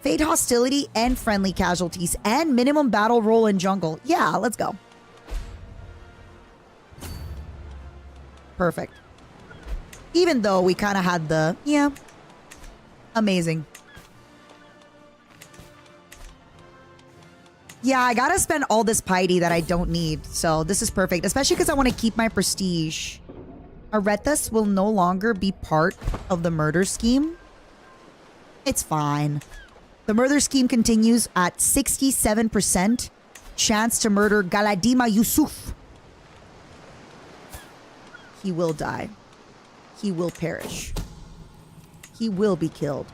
Fate Hostility and Friendly Casualties and minimum battle roll in jungle. Yeah, let's go. Perfect. Even though we kind of had the... Yeah. Amazing. Yeah, I gotta spend all this piety that I don't need. So this is perfect. Especially because I want to keep my prestige. Arethus will no longer be part of the murder scheme. It's fine. The murder scheme continues at 67% chance to murder Galadima Yusuf. He will die. He will perish. He will be killed.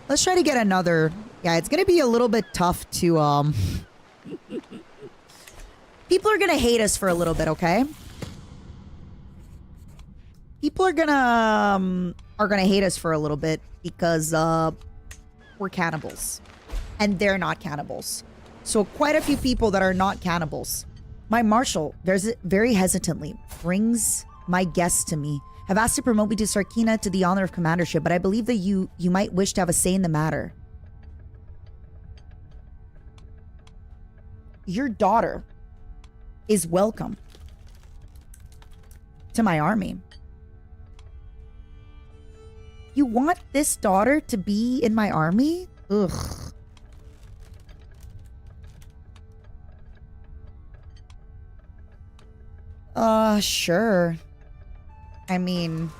Let's try to get another... Yeah, it's going to be a little bit tough to... People are going to hate us for a little bit, okay? People are gonna hate us for a little bit because we're cannibals. And they're not cannibals. So quite a few people that are not cannibals. My marshal, very hesitantly, brings my guests to me. Have asked to promote me to Sarkina to the honor of commandership, but I believe that you might wish to have a say in the matter. Your daughter is welcome to my army. You want this daughter to be in my army? Ugh. Sure. I mean,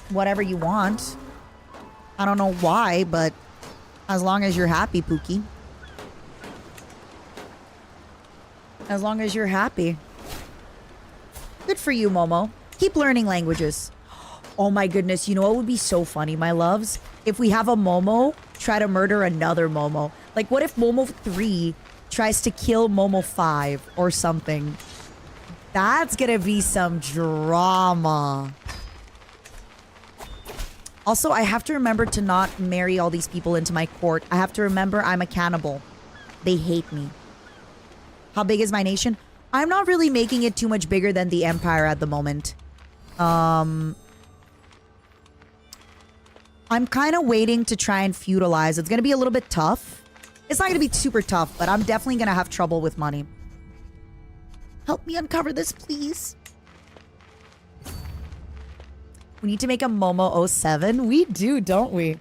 whatever you want. I don't know why, but as long as you're happy, Pookie. As long as you're happy. Good for you, Momo. Keep learning languages. Oh my goodness, you know what would be so funny, my loves? If we have a Momo try to murder another Momo. Like, what if Momo 3 tries to kill Momo 5 or something? That's gonna be some drama. Also, I have to remember to not marry all these people into my court. I have to remember I'm a cannibal. They hate me. How big is my nation? I'm not really making it too much bigger than the Empire at the moment. I'm kind of waiting to try and feudalize. It's going to be a little bit tough. It's not going to be super tough, but I'm definitely going to have trouble with money. Help me uncover this, please. We need to make a Momo 07. We do, don't we?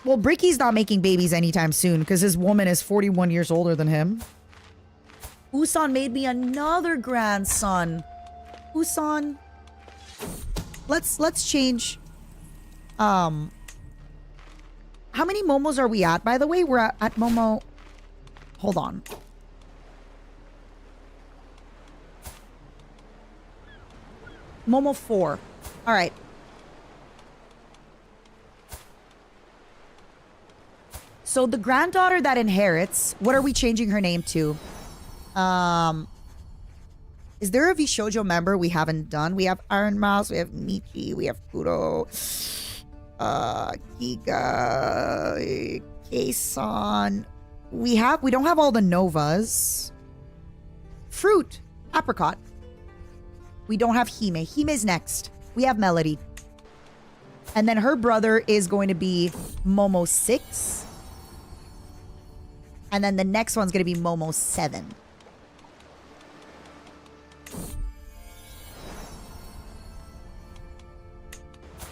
Well, Bricky's not making babies anytime soon because his woman is 41 years older than him. Usan made me another grandson. Usan. Let's change. How many Momos are we at, by the way? We're at Momo. Hold on. Momo 4. All right. So the granddaughter that inherits, what are we changing her name to? Is there a VSHOJO member we haven't done? We have Iron Mouse, we have Michi, we have Kuro, Giga, Keisan. We don't have all the Novas. Fruit, Apricot. We don't have Hime. Hime's next. We have Melody. And then her brother is going to be Momo 6. And then the next one's going to be Momo 7.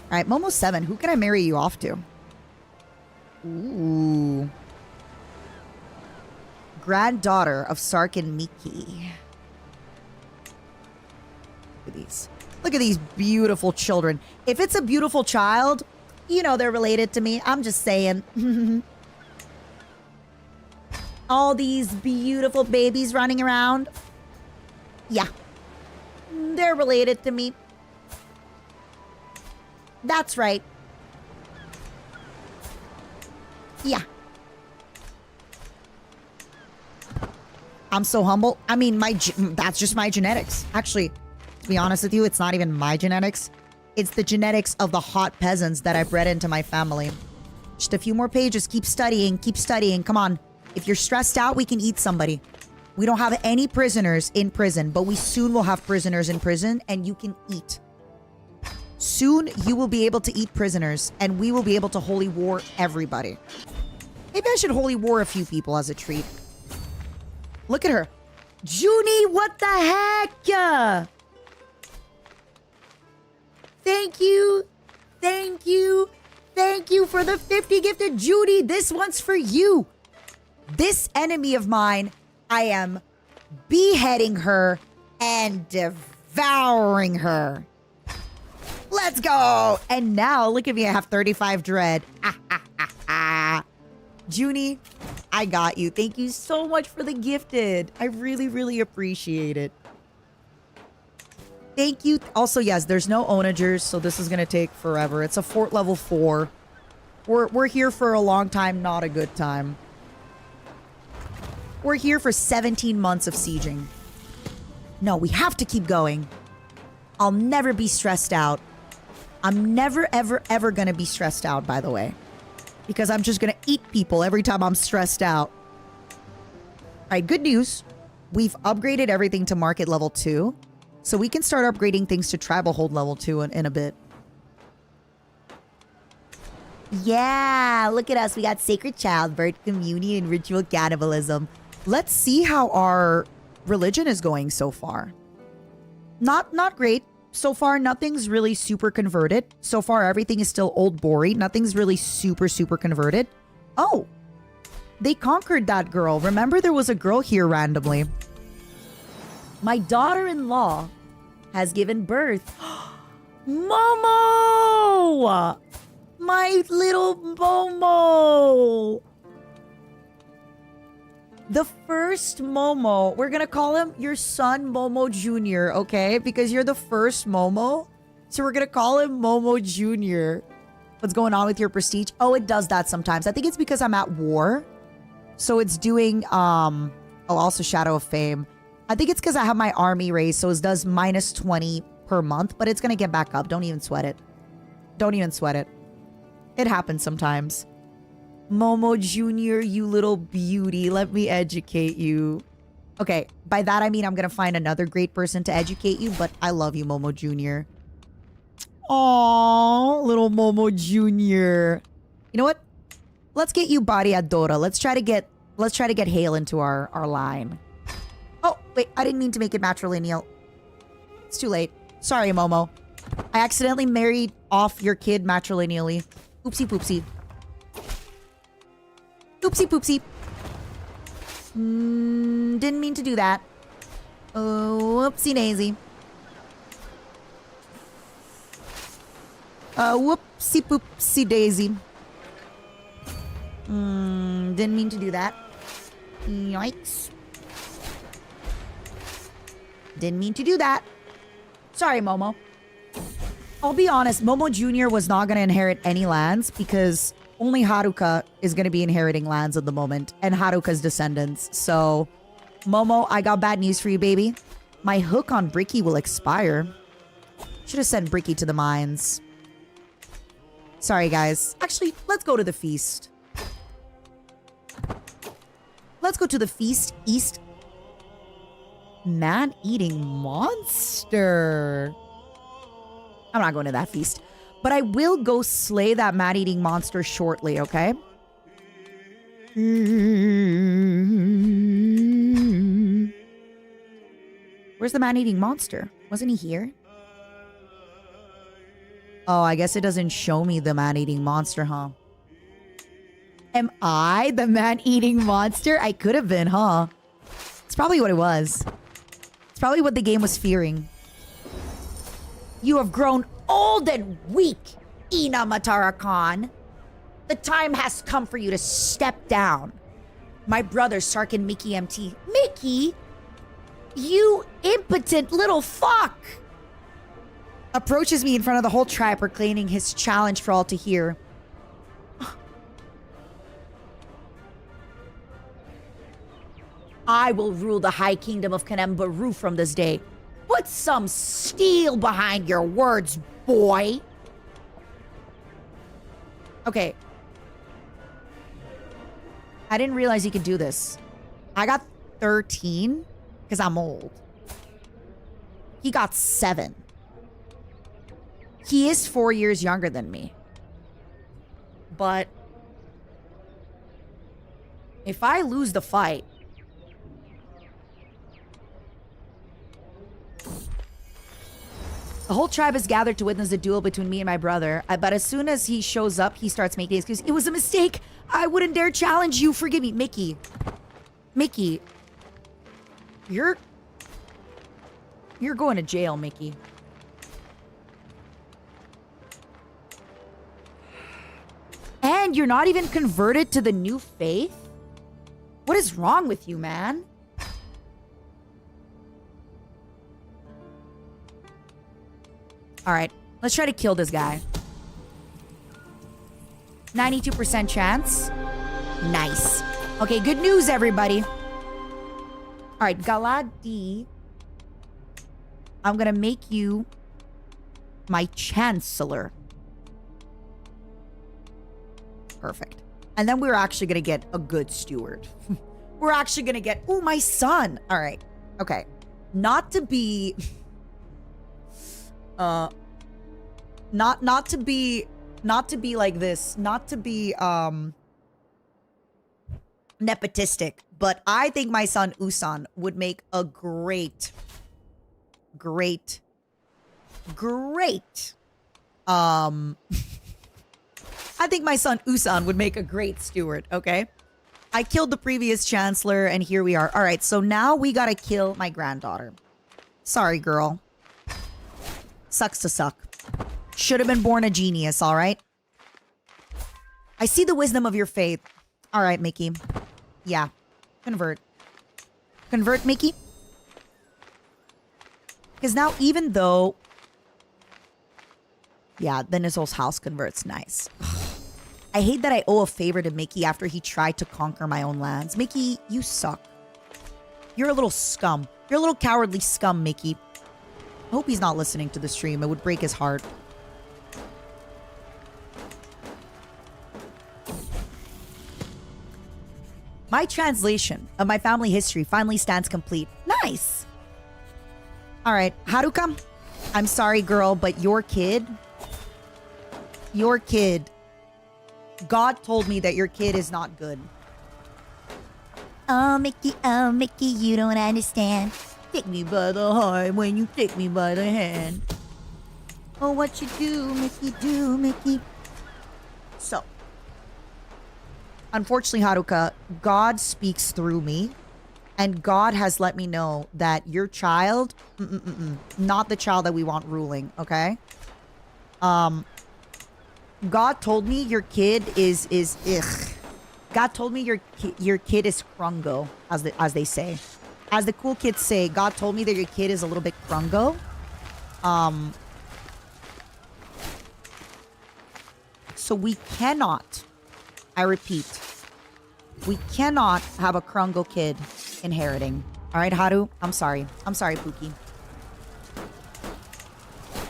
All right, Momo 7. Who can I marry you off to? Ooh. Granddaughter of Sark and Miki. Look at these. Look at these beautiful children. If it's a beautiful child, you know they're related to me. I'm just saying. All these beautiful babies running around. Yeah. They're related to me. That's right. Yeah. I'm so humble. I mean, that's just my genetics. Actually, to be honest with you, it's not even my genetics. It's the genetics of the hot peasants that I bred into my family. Just a few more pages. Keep studying. Keep studying. Come on. If you're stressed out, we can eat somebody. We don't have any prisoners in prison, but we soon will have prisoners in prison, and you can eat. Soon, you will be able to eat prisoners, and we will be able to holy war everybody. Maybe I should holy war a few people as a treat. Look at her. Junie, what the heck? Thank you. Thank you. Thank you for the 50 gifted, Judy. This one's for you. This enemy of mine, I am beheading her and devouring her. Let's go. And now, look at me. I have 35 dread. Junie, I got you. Thank you so much for the gifted. I really, really appreciate it. Thank you. Also, yes, there's no onagers, so this is going to take forever. It's a fort level 4. We're here for a long time, not a good time. We're here for 17 months of sieging. No, we have to keep going. I'll never be stressed out. I'm never, ever, ever going to be stressed out, by the way. Because I'm just going to eat people every time I'm stressed out. All right, good news. We've upgraded everything to market level 2. So we can start upgrading things to tribal hold level 2 in a bit. Yeah, look at us. We got sacred childbirth, community, and ritual cannibalism. Let's see how our religion is going so far. Not great. So far, nothing's really super converted. So far, everything is still old Bori. Nothing's really super converted. Oh, they conquered that girl. Remember, there was a girl here randomly. My daughter-in-law has given birth. Momo! My little Momo! The first Momo. We're gonna call him your son, Momo Jr., okay? Because you're the first Momo. So we're gonna call him Momo Jr. What's going on with your prestige? Oh, it does that sometimes. I think it's because I'm at war. So it's doing, oh, also Shadow of Fame. I think it's because I have my army raised, so it does minus 20 per month, but it's gonna get back up. Don't even sweat it. Don't even sweat it. It happens sometimes. Momo Jr., you little beauty. Let me educate you. Okay, by that I mean I'm gonna find another great person to educate you, but I love you, Momo Jr. Aww, little Momo Jr. You know what? Let's get you Body Adora. Let's try to get Hale into our line. Oh, wait, I didn't mean to make it matrilineal. It's too late. Sorry, Momo. I accidentally married off your kid matrilineally. Oopsie poopsie. Oopsie poopsie. Didn't mean to do that. Whoopsie daisy. Whoopsie poopsie daisy. Didn't mean to do that. Yikes. Didn't mean to do that. Sorry, Momo. I'll be honest, Momo Jr. was not going to inherit any lands because only Haruka is going to be inheriting lands at the moment and Haruka's descendants. So, Momo, I got bad news for you, baby. My hook on Bricky will expire. Should have sent Bricky to the mines. Sorry, guys. Actually, let's go to the feast. Let's go to the feast. East. Man-eating monster. I'm not going to that feast. But I will go slay that man-eating monster shortly, okay? Where's the man-eating monster? Wasn't he here? Oh, I guess it doesn't show me the man-eating monster, huh? Am I the man-eating monster? I could have been, huh? It's probably what it was. It's probably what the game was fearing. You have grown old and weak, Ina Matara Khan. The time has come for you to step down. My brother, Sarkin Mickey MT. Mickey? You impotent little fuck! Approaches me in front of the whole tribe, proclaiming his challenge for all to hear. I will rule the high kingdom of Kanembaru from this day. Put some steel behind your words, boy. Okay. I didn't realize you could do this. I got 13 because I'm old. He got 7. He is 4 years younger than me. But if I lose the fight, the whole tribe is gathered to witness the duel between me and my brother. But as soon as he shows up, he starts making excuses. It was a mistake. I wouldn't dare challenge you. Forgive me. Mickey. Mickey. You're going to jail, Mickey. And you're not even converted to the new faith? What is wrong with you, man? Alright, let's try to kill this guy. 92% chance. Nice. Okay, good news, everybody. Alright, Galadi. I'm gonna make you my chancellor. Perfect. And then we're actually gonna get a good steward. We're actually gonna get... Oh, my son! Alright. Okay. Not to be... not to be like this, not to be nepotistic, but I think my son Usan would make a great I think my son Usan would make a great steward, okay? I killed the previous chancellor and here we are. All right, so now we gotta kill my granddaughter. Sorry, girl. Sucks to suck. Should have been born a genius, all right? I see the wisdom of your faith. All right, Mickey. Yeah. Convert. Convert, Mickey. Because now, even though... Yeah, then his whole house converts. Nice. I hate that I owe a favor to Mickey after he tried to conquer my own lands. Mickey, you suck. You're a little scum. You're a little cowardly scum, Mickey. I hope he's not listening to the stream. It would break his heart. My translation of my family history finally stands complete. Nice. All right, Haruka, I'm sorry, girl, but your kid, God told me that your kid is not good. Oh, Mickey, you don't understand. Take me by the heart when you take me by the hand. Oh, what you do, Mickey. So, unfortunately, Haruka, God speaks through me. And God has let me know that your child, not the child that we want ruling, okay? God told me your kid is ugh. God told me your kid is krungo, as they say. As the cool kids say, God told me that your kid is a little bit krungo. So we cannot, I repeat, we cannot have a krungo kid inheriting. All right, Haru? I'm sorry. I'm sorry, Pookie.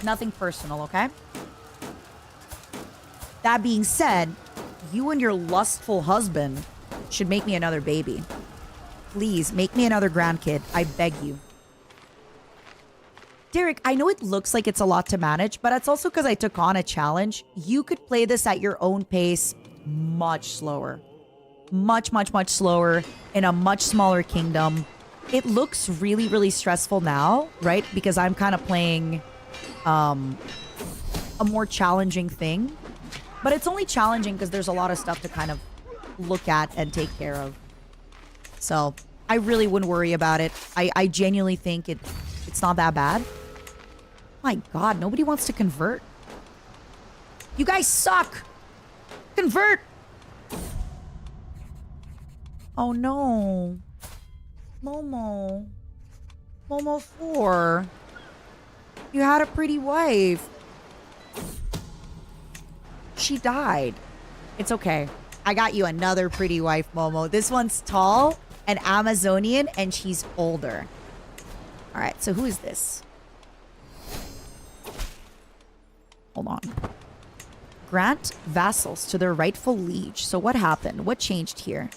Nothing personal, okay? That being said, you and your lustful husband should make me another baby. Please, make me another grandkid. I beg you. Derek, I know it looks like it's a lot to manage, but it's also because I took on a challenge. You could play this at your own pace much slower. Much slower in a much smaller kingdom. It looks really, really stressful now, right? Because I'm kind of playing a more challenging thing. But it's only challenging because there's a lot of stuff to kind of look at and take care of. So I really wouldn't worry about it. I genuinely think it's not that bad. My God, nobody wants to convert. You guys suck. Convert. Oh no. Momo. Momo 4. You had a pretty wife. She died. It's okay. I got you another pretty wife, Momo. This one's tall, an Amazonian, and she's older. All right, so who is this? Hold on. Grant vassals to their rightful liege. So what happened? What changed here?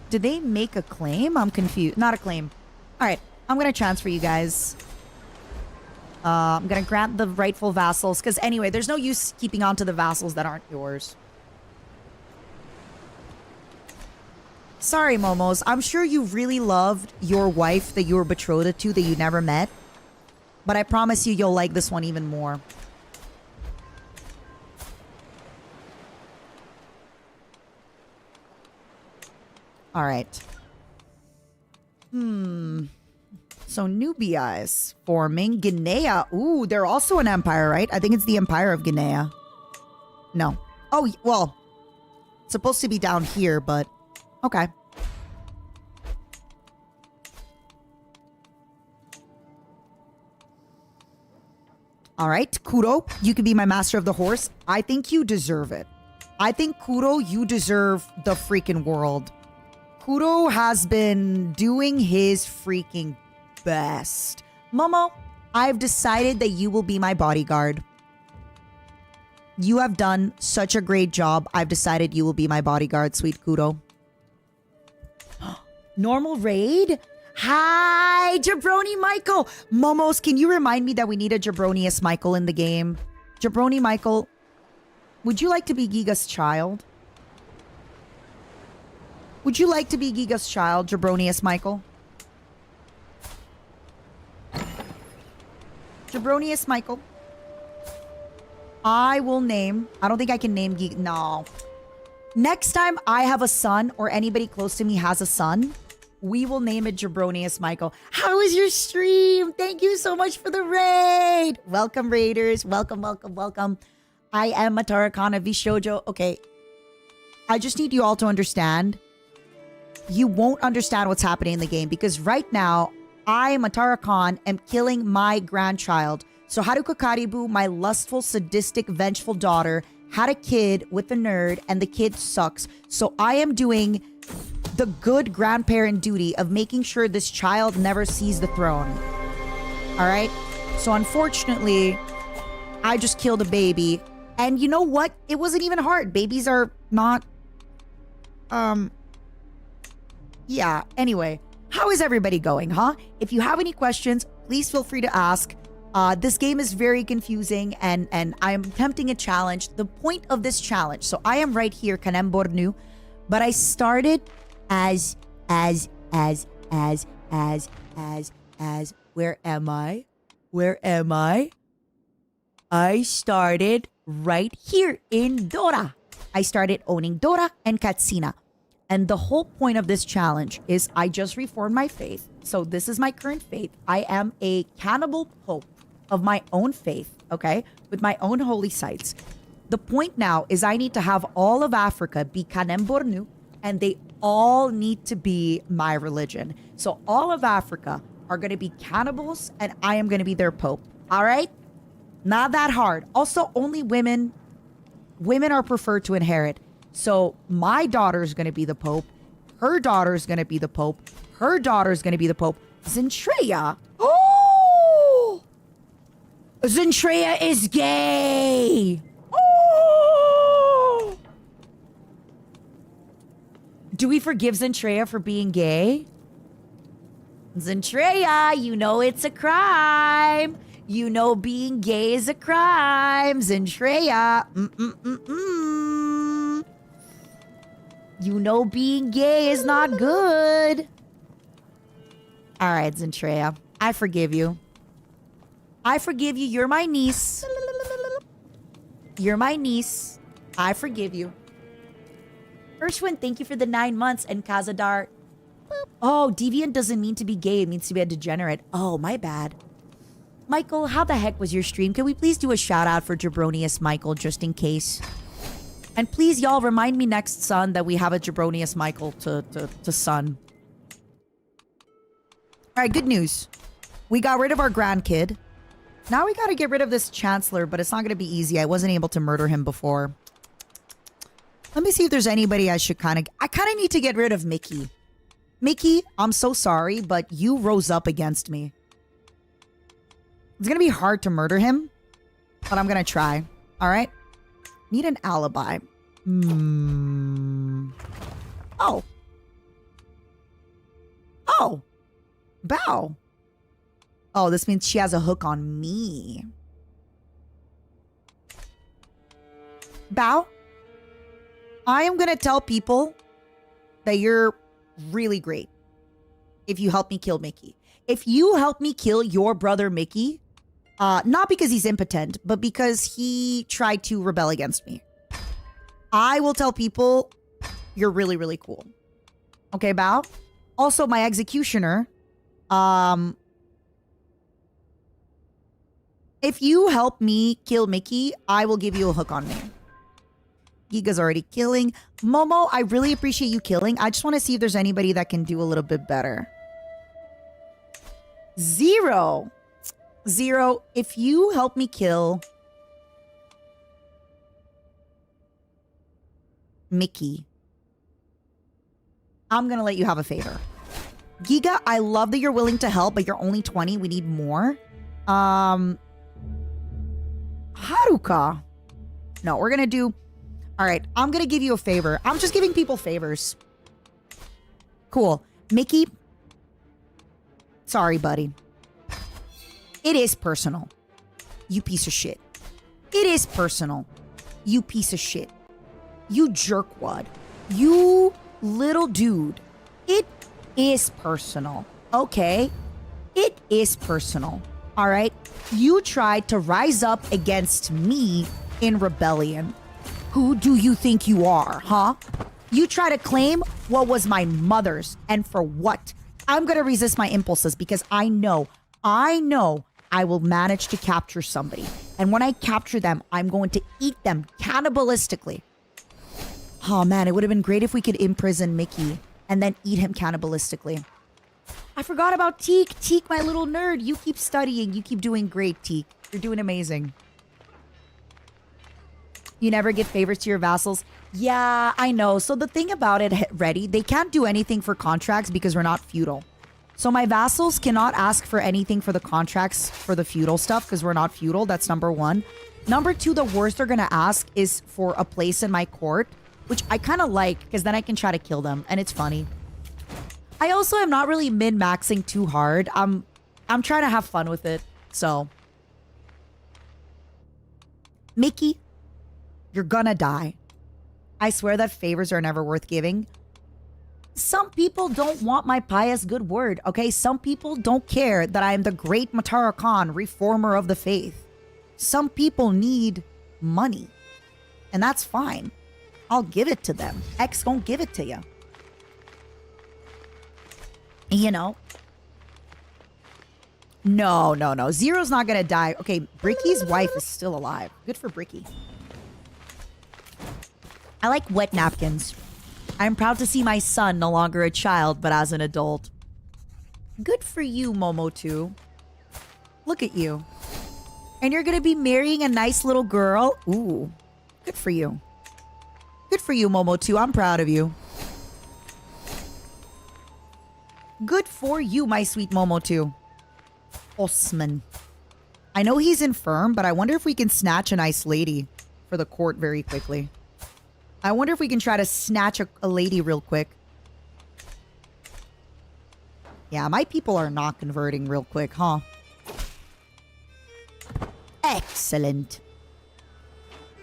Did they make a claim? I'm confused. Not a claim. All right, I'm going to transfer you guys. I'm going to grant the rightful vassals. Because anyway, there's no use keeping on to the vassals that aren't yours. Sorry, Momos. I'm sure you really loved your wife that you were betrothed to that you never met. But I promise you, you'll like this one even more. All right. So Nubia is forming. Guinea. Ooh, they're also an empire, right? I think it's the Empire of Guinea. No. Oh, well. It's supposed to be down here, but... Okay. All right, Kuro, you can be my master of the horse. I think you deserve it. I think, Kuro, you deserve the freaking world. Kuro has been doing his freaking best. Momo, I've decided that you will be my bodyguard. You have done such a great job. I've decided you will be my bodyguard, sweet Kuro. Normal raid? Hi, Jabroni Michael. Momos, can you remind me that we need a Jabronius Michael in the game? Jabroni Michael, would you like to be Giga's child? Would you like to be Giga's child, Jabronius Michael? Jabronius Michael. I will name... I don't think I can name Giga... No. Next time I have a son or anybody close to me has a son, we will name it Jabronius Michael. How was your stream? Thank you so much for the raid. Welcome, raiders. Welcome, welcome, welcome. I am Matara Khan of VSHOJO. Okay. I just need you all to understand. You won't understand what's happening in the game because right now, I, Matara Khan, am killing my grandchild. So Haruka Karibu, my lustful, sadistic, vengeful daughter, had a kid with a nerd and the kid sucks. So I am doing the good grandparent duty of making sure this child never sees the throne. All right? So unfortunately, I just killed a baby. And you know what? It wasn't even hard. Babies are not... Yeah, anyway. How is everybody going, huh? If you have any questions, please feel free to ask. This game is very confusing and I am attempting a challenge. The point of this challenge, so I am right here, Kanem Bornu, but I started as, where am I? Where am I? I started right here in Dora. I started owning Dora and Katsina. And the whole point of this challenge is I just reformed my faith. So this is my current faith. I am a cannibal pope of my own faith, okay? With my own holy sites. The point now is I need to have all of Africa be Kanem Bornu, and they all need to be my religion. So all of Africa are going to be cannibals, and I am going to be their pope. All right? Not that hard. Also, only women are preferred to inherit. So my daughter is going to be the pope. Her daughter is going to be the pope. Her daughter is going to be the pope. Zentreya. Oh! Zentreya is gay. Oh! Do we forgive Zentreya for being gay? Zentreya, you know it's a crime. You know being gay is a crime. Zentreya. You know being gay is not good. All right, Zentreya. I forgive you. I forgive you. You're my niece. You're my niece. I forgive you. Urshwin, thank you for the 9 months. And Kazadar. Oh, deviant doesn't mean to be gay. It means to be a degenerate. Oh, my bad. Michael, how the heck was your stream? Can we please do a shout out for Jabronius Michael just in case? And please, y'all, remind me next son that we have a Jabronius Michael to son. All right, good news. We got rid of our grandkid. Now we gotta get rid of this Chancellor, but it's not gonna be easy. I wasn't able to murder him before. Let me see if there's anybody I should kind of... I kind of need to get rid of Mickey. Mickey, I'm so sorry, but you rose up against me. It's gonna be hard to murder him, but I'm gonna try. All right? Need an alibi. Oh. Oh. Bow. Oh, this means she has a hook on me. Bow. I am going to tell people that you're really great if you help me kill Mickey. If you help me kill your brother Mickey, not because he's impotent, but because he tried to rebel against me, I will tell people you're really, really cool. Okay, Bow? Also, my executioner, if you help me kill Mickey, I will give you a hook on me. Giga's already killing. Momo, I really appreciate you killing. I just want to see if there's anybody that can do a little bit better. Zero. Zero, if you help me kill Mickey, I'm going to let you have a favor. Giga, I love that you're willing to help, but you're only 20. We need more. Haruka. No, we're going to do... All right, I'm going to give you a favor. I'm just giving people favors. Cool. Mickey. Sorry, buddy. It is personal. You piece of shit. It is personal. You piece of shit. You jerkwad. You little dude. It is personal. Okay? It is personal. All right? You tried to rise up against me in rebellion. Who do you think you are, huh? You try to claim what was my mother's, and for what? I'm going to resist my impulses because I know I will manage to capture somebody. And when I capture them, I'm going to eat them cannibalistically. Oh man, it would have been great if we could imprison Mickey and then eat him cannibalistically. I forgot about Teak. Teak, my little nerd. You keep studying. You keep doing great, Teak. You're doing amazing. You never give favors to your vassals? Yeah, I know. So the thing about it, Reddy, they can't do anything for contracts because we're not feudal. So my vassals cannot ask for anything for the contracts for the feudal stuff because we're not feudal. That's number one. Number two, the worst they're going to ask is for a place in my court, which I kind of like because then I can try to kill them and it's funny. I also am not really min-maxing too hard. I'm trying to have fun with it. So, Mickey, you're gonna die. I swear that favors are never worth giving. Some people don't want my pious good word, okay? Some people don't care that I am the great Matara Khan, reformer of the faith. Some people need money. And that's fine. I'll give it to them. X gonna give it to you. You know? No. Zero's not gonna die. Okay, Bricky's wife is still alive. Good for Bricky. I like wet napkins. I'm proud to see my son no longer a child, but as an adult. Good for you, Momo 2. Look at you. And you're gonna be marrying a nice little girl? Ooh. Good for you. Good for you, Momo 2. I'm proud of you. Good for you, my sweet Momo 2. Osman. I know he's infirm, but I wonder if we can snatch a nice lady for the court very quickly. I wonder if we can try to snatch a lady real quick. Yeah, my people are not converting real quick, huh? Excellent.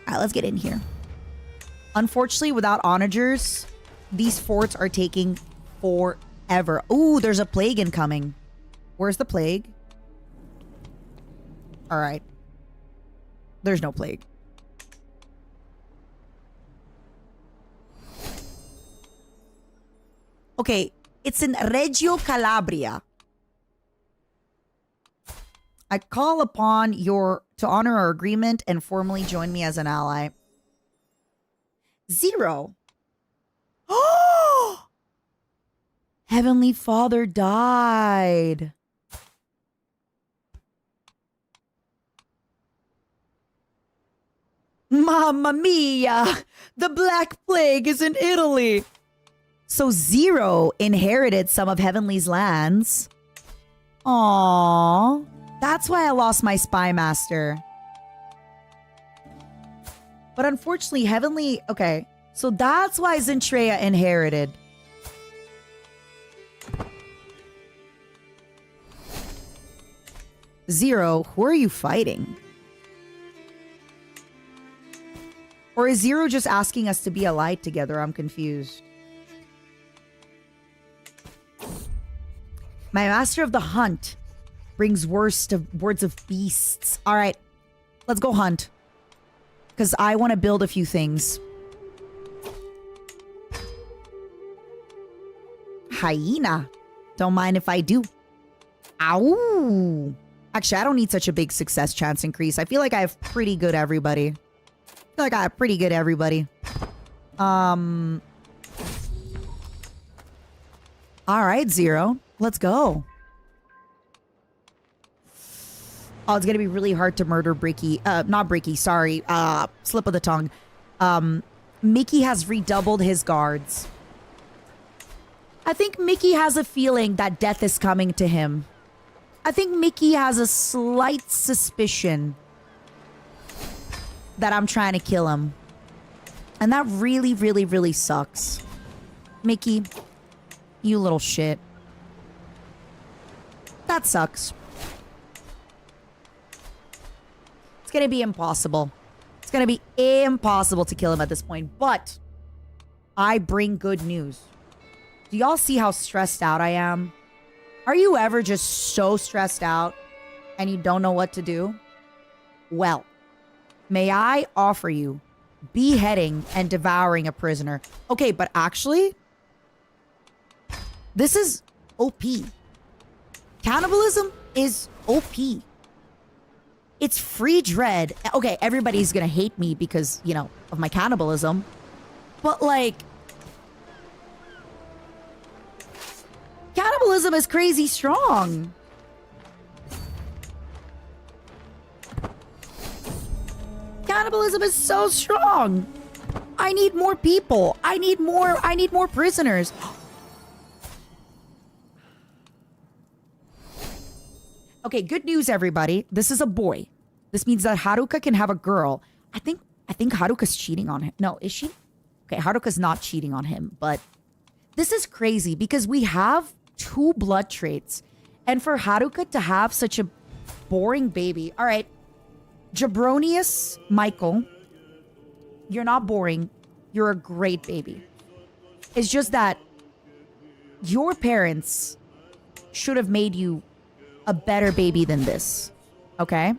All right, let's get in here. Unfortunately, without onagers, these forts are taking forever. Ooh, there's a plague incoming. Where's the plague? All right. There's no plague. Okay, it's in Reggio Calabria. I call upon to honor our agreement and formally join me as an ally. Zero. Oh! Heavenly Father died. Mamma mia! The Black Plague is in Italy! So Zero inherited some of Heavenly's lands. Aww. That's why I lost my Spy Master. But unfortunately, Heavenly... Okay, so that's why Zentreya inherited. Zero, who are you fighting? Or is Zero just asking us to be allied together? I'm confused. My Master of the Hunt brings words of beasts. All right, let's go hunt. Because I want to build a few things. Hyena. Don't mind if I do. Ow. Actually, I don't need such a big success chance increase. I feel like I have pretty good everybody. All right, Zero. Let's go. Oh, it's gonna be really hard to murder Bricky. Not Bricky, sorry. Slip of the tongue. Mickey has redoubled his guards. I think Mickey has a feeling that death is coming to him. I think Mickey has a slight suspicion that I'm trying to kill him. And that really, really, really sucks. Mickey, you little shit. That sucks. It's gonna be impossible. It's gonna be impossible to kill him at this point. But I bring good news. Do y'all see how stressed out I am? Are you ever just so stressed out and you don't know what to do? Well, may I offer you beheading and devouring a prisoner? Okay, but actually, this is OP. Cannibalism is OP. It's free dread. Okay, everybody's gonna hate me because, you know, of my cannibalism. But like, cannibalism is crazy strong. Cannibalism is so strong. I need more people. I need more prisoners. Okay, good news, everybody. This is a boy. This means that Haruka can have a girl. I think Haruka's cheating on him. No, is she? Okay, Haruka's not cheating on him, but this is crazy because we have 2 blood traits. And for Haruka to have such a boring baby. All right, Jabronius Michael, you're not boring. You're a great baby. It's just that your parents should have made you a better baby than this. Okay?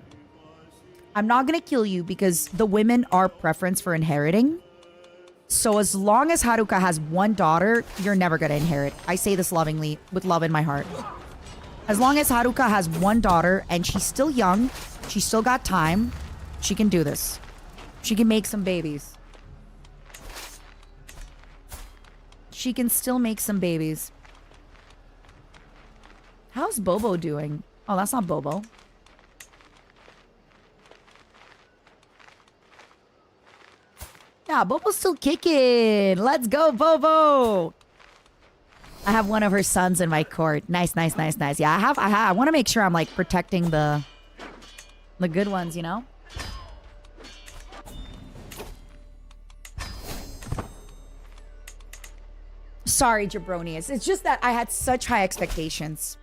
I'm not gonna kill you because the women are preference for inheriting. So as long as Haruka has 1 daughter, you're never gonna inherit. I say this lovingly, with love in my heart. As long as Haruka has 1 daughter and she's still young, she's still got time, she can do this. She can make some babies. She can still make some babies. How's Bobo doing? Oh, that's not Bobo. Yeah, Bobo's still kicking. Let's go, Bobo. I have one of her sons in my court. Nice, nice, nice, nice. Yeah, I want to make sure I'm like protecting the good ones, you know? Sorry, Jabronius. It's just that I had such high expectations.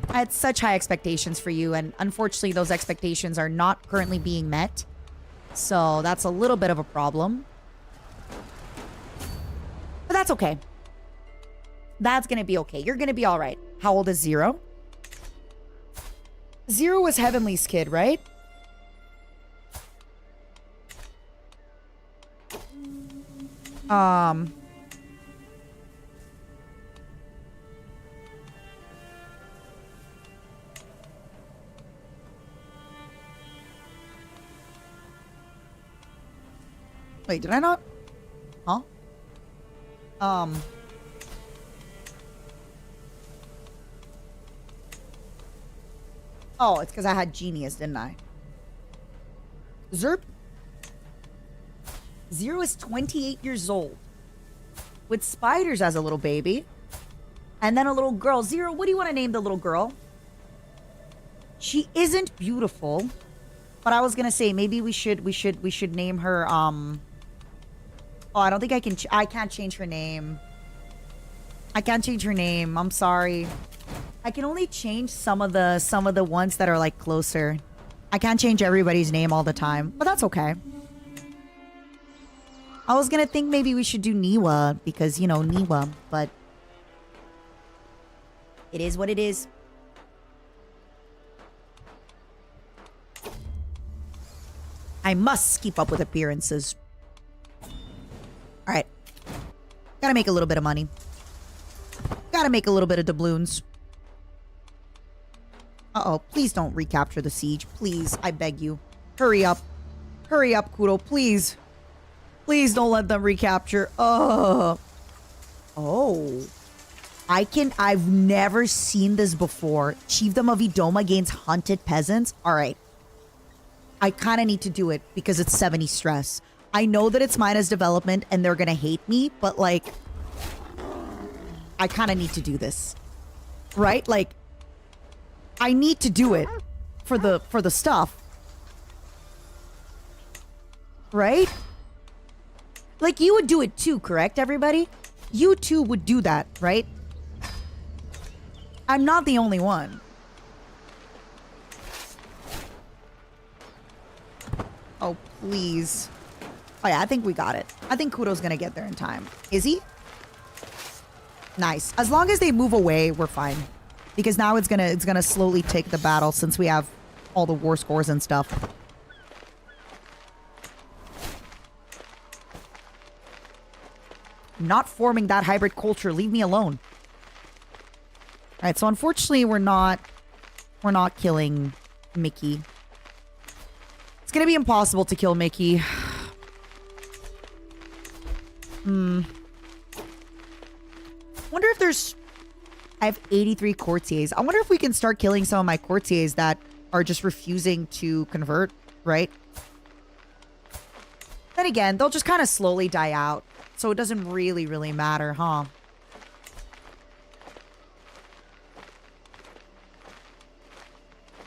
I had such high expectations for you, and unfortunately those expectations are not currently being met. So that's a little bit of a problem. But that's okay. That's gonna be okay. You're gonna be alright. How old is Zero? Zero was Heavenly's kid, right? Wait, did I not? Huh? Oh, it's because I had Genius, didn't I? Zerp. Zero is 28 years old. With spiders as a little baby. And then a little girl. Zero, what do you want to name the little girl? She isn't beautiful. But I was gonna say maybe we should name her Oh, I don't think I can't change her name. I can't change her name. I'm sorry. I can only change some of the ones that are like closer. I can't change everybody's name all the time, but that's okay. I was gonna think maybe we should do Niwa because, you know, Niwa, but it is what it is. I must keep up with appearances. Alright. Gotta make a little bit of money. Gotta make a little bit of doubloons. Uh-oh. Please don't recapture the siege. Please. I beg you. Hurry up. Hurry up, Kudo. Please. Please don't let them recapture. Oh. I've never seen this before. Chiefdom of Idoma gains hunted peasants. Alright. I kind of need to do it because it's 70 stress. I know that it's minus development and they're gonna hate me, but like, I kind of need to do this. Right? Like, I need to do it for the stuff. Right? Like, you would do it too, correct, everybody? You too would do that, right? I'm not the only one. Oh, please. Oh, yeah, I think we got it. I think Kudo's gonna get there in time. Is he? Nice. As long as they move away, we're fine. Because now it's gonna slowly take the battle since we have all the war scores and stuff. Not forming that hybrid culture. Leave me alone. Alright, so unfortunately we're not killing Mickey. It's gonna be impossible to kill Mickey. Wonder if there's... I have 83 courtiers. I wonder if we can start killing some of my courtiers that are just refusing to convert, right? Then again, they'll just kind of slowly die out. So it doesn't really matter, huh?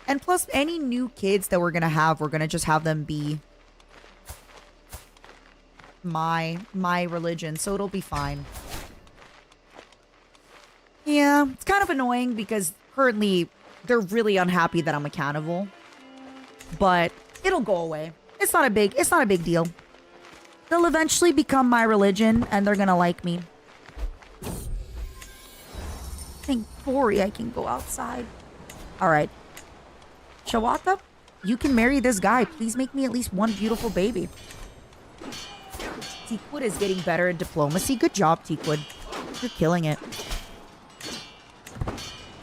And plus, any new kids that we're gonna just have them be my religion, so it'll be fine. Yeah, it's kind of annoying because currently they're really unhappy that I'm a cannibal. But it'll go away. It's not a big deal. They'll eventually become my religion and they're gonna like me. Thank Tori I can go outside. Alright. Shawata, you can marry this guy. Please make me at least one beautiful baby. Teakwood is getting better at diplomacy. Good job, Teakwood. You're killing it.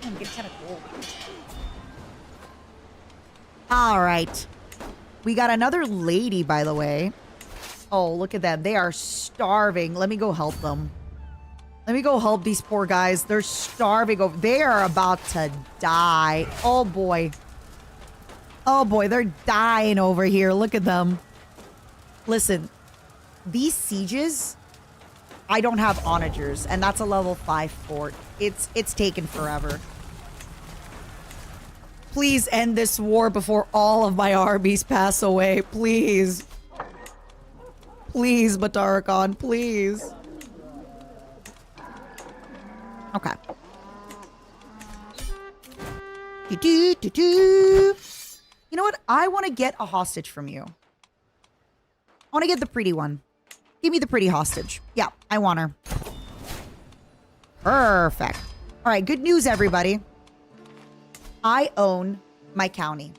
I'm getting kind of cold. Alright. We got another lady, by the way. Oh, look at them. They are starving. Let me go help them. Let me go help these poor guys. They're starving. They are about to die. Oh, boy. Oh, boy. They're dying over here. Look at them. Listen. These sieges, I don't have onagers. And that's a level 5 fort. It's taken forever. Please end this war before all of my armies pass away. Please. Please, Batarakan, please. Okay. You know what? I want to get a hostage from you. I want to get the pretty one. Give me the pretty hostage. Yeah, I want her. Perfect. All right, good news, everybody. I own my county.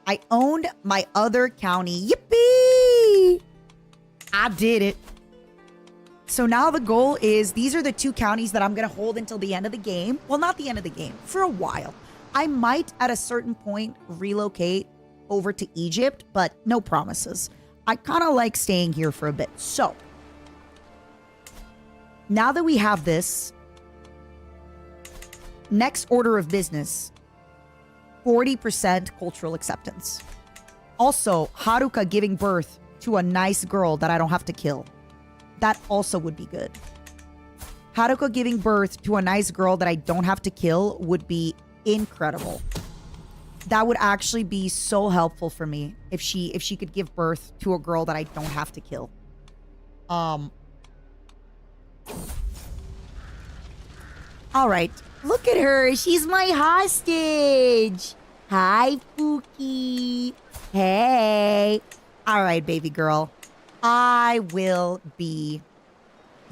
I owned my other county. Yippee! I did it. So now the goal is, these are the 2 counties that I'm going to hold until the end of the game. Well, not the end of the game. For a while. I might, at a certain point, relocate over to Egypt, but no promises. I kind of like staying here for a bit. So, now that we have this, next order of business, 40% cultural acceptance. Also, Haruka giving birth to a nice girl that I don't have to kill. That also would be good. Haruka giving birth to a nice girl that I don't have to kill would be incredible. That would actually be so helpful for me if she could give birth to a girl that I don't have to kill. All right. Look at her. She's my hostage. Hi, Pookie. Hey. All right, baby girl. I will be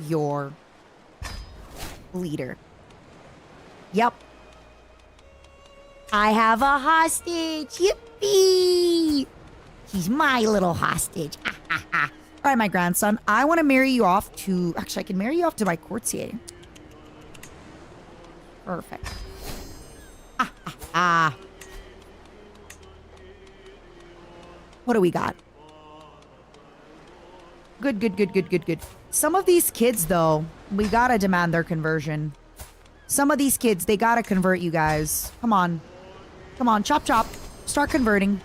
your leader. Yep. I have a hostage. Yippee. She's my little hostage. All right, my grandson. I want to marry you off to... Actually, I can marry you off to my courtier. Perfect. What do we got? Good, good, good, good, good, good. Some of these kids, though, we gotta demand their conversion. Some of these kids, they gotta convert you guys. Come on. Come on, chop, chop. Start converting.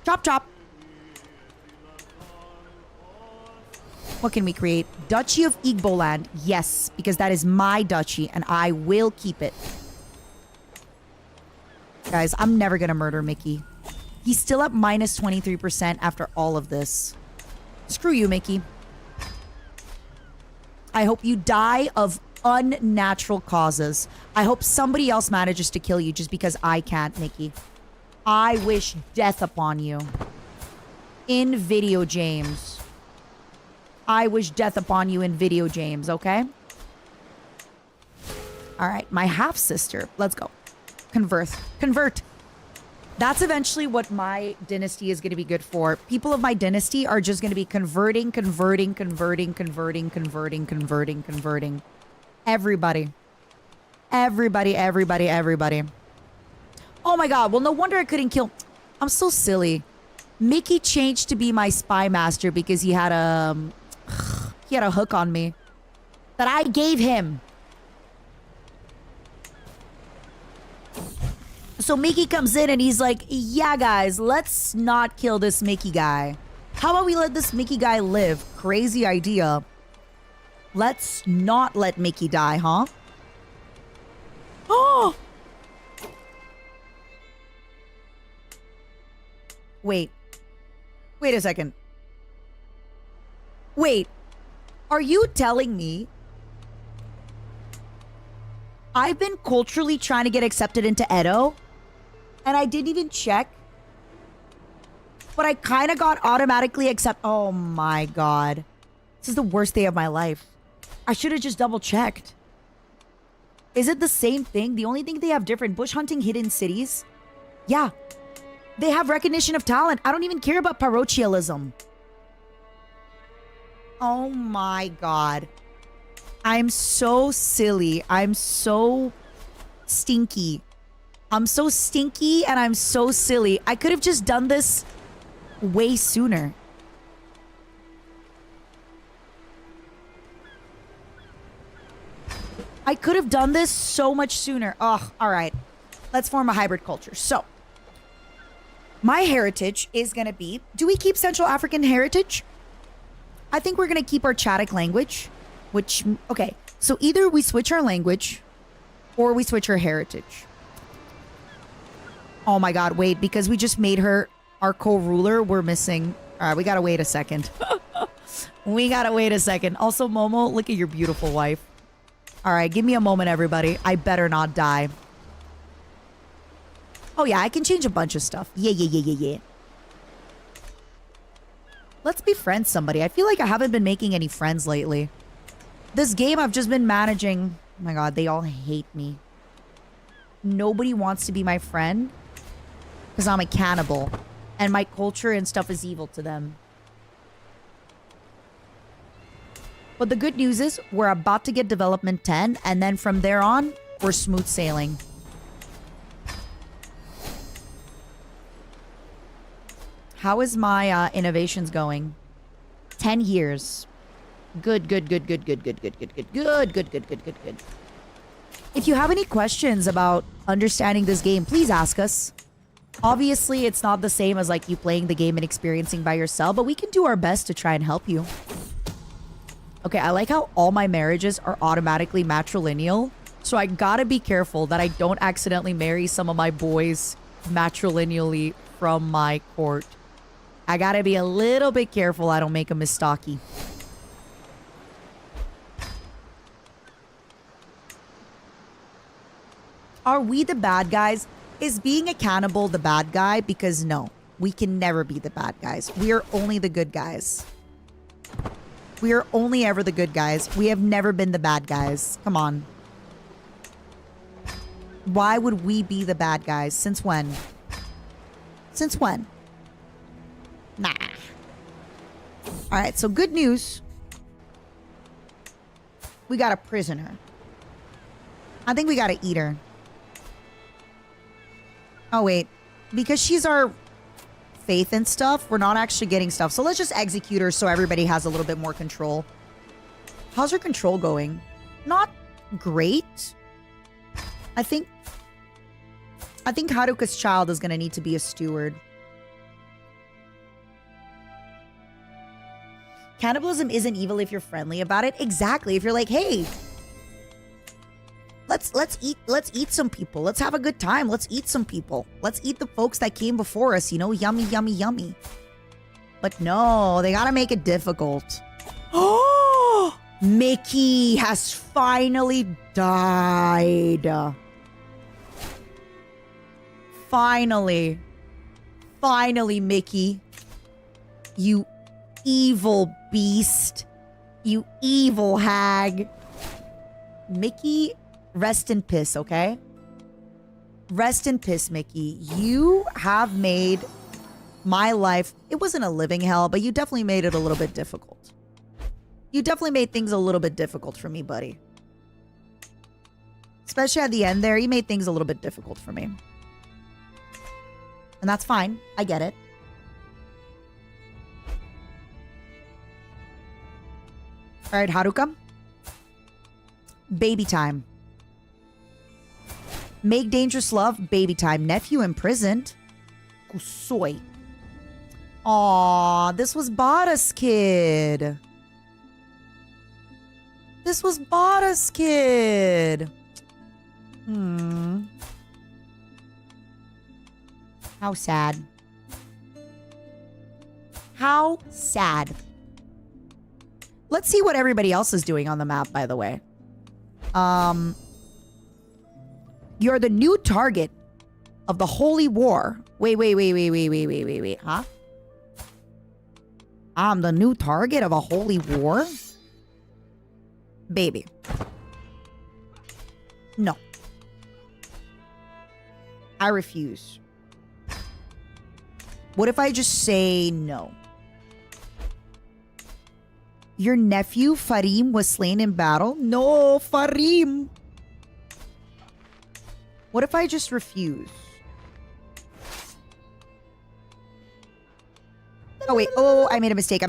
Chop, chop. What can we create? Duchy of Igboland. Yes, because that is my duchy, and I will keep it. Guys, I'm never gonna murder Mickey. He's still at minus 23% after all of this. Screw you, Mickey. I hope you die of unnatural causes. I hope somebody else manages to kill you just because I can't, Mickey. I wish death upon you. In video, James. I wish death upon you in video, James, okay? All right, my half-sister. Let's go. Convert. Convert. That's eventually what my dynasty is going to be good for. People of my dynasty are just going to be converting. Everybody. Everybody. Oh my god, well, no wonder I couldn't kill... I'm so silly. Mickey changed to be my spy master because he had a hook on me that I gave him. So Mickey comes in and he's like, yeah, guys, let's not kill this Mickey guy. How about we let this Mickey guy live? Crazy idea. Let's not let Mickey die, huh? Oh! Wait. Wait a second. Wait. Are you telling me I've been culturally trying to get accepted into Edo? And I didn't even check. But I kind of got automatically accepted. Oh my god. This is the worst day of my life. I should have just double checked. Is it the same thing? The only thing they have different, bush hunting hidden cities. Yeah. They have recognition of talent. I don't even care about parochialism. Oh my god. I'm so silly. I'm so stinky. I'm so stinky and I'm so silly. I could have just done this way sooner. I could have done this so much sooner. Oh, all right. Let's form a hybrid culture. So, my heritage is going to be... Do we keep Central African heritage? I think we're going to keep our Chadic language. Which... Okay. So, either we switch our language or we switch our heritage. Oh my god, wait. Because we just made her our co-ruler, we're missing... All right, we got to wait a second. We got to wait a second. Also, Momo, look at your beautiful wife. All right, give me a moment, everybody. I better not die. Oh, yeah, I can change a bunch of stuff. Yeah. Let's befriend somebody. I feel like I haven't been making any friends lately. This game, I've just been managing... Oh my god, they all hate me. Nobody wants to be my friend because I'm a cannibal. And my culture and stuff is evil to them. But the good news is we're about to get development 10. And then from there on, we're smooth sailing. How is my innovations going? 10 years. Good. If you have any questions about understanding this game, please ask us. Obviously, it's not the same as like you playing the game and experiencing by yourself, but we can do our best to try and help you. Okay, I like how all my marriages are automatically matrilineal. So I gotta be careful that I don't accidentally marry some of my boys matrilineally from my court. I gotta be a little bit careful I don't make a mistake. Are we the bad guys? Is being a cannibal the bad guy? Because no, we can never be the bad guys. We are only the good guys. We are only ever the good guys. We have never been the bad guys. Come on. Why would we be the bad guys? Since when? Since when? Nah. Alright, so good news. We got a prisoner. I think we got to eat her. Oh, wait. Because she's our faith and stuff, we're not actually getting stuff. So let's just execute her so everybody has a little bit more control. How's her control going? Not great. I think Haruka's child is going to need to be a steward. Cannibalism isn't evil if you're friendly about it. Exactly. If you're like, hey, let's eat some people. Let's have a good time. Let's eat some people. Let's eat the folks that came before us, you know, yummy, yummy, yummy. But no, they gotta make it difficult. Oh, Mickey has finally died. Finally, Mickey. You evil beast. You evil hag. Mickey, rest in piss, okay? Rest in piss, Mickey. You have made my life, it wasn't a living hell, but you definitely made it a little bit difficult. You definitely made things a little bit difficult for me, buddy. Especially at the end there, you made things a little bit difficult for me. And that's fine. I get it. All right, Haruka. Baby time. Make dangerous love. Baby time. Nephew imprisoned. Kusoi. Aw, this was Bada's kid. This was Bada's kid. How sad. How sad. Let's see what everybody else is doing on the map, by the way. You're the new target of the holy war. Wait. Huh? I'm the new target of a holy war? Baby. No. I refuse. What if I just say no? Your nephew, Farim, was slain in battle? No, Farim! What if I just refuse? Oh, wait. Oh, I made a mistake.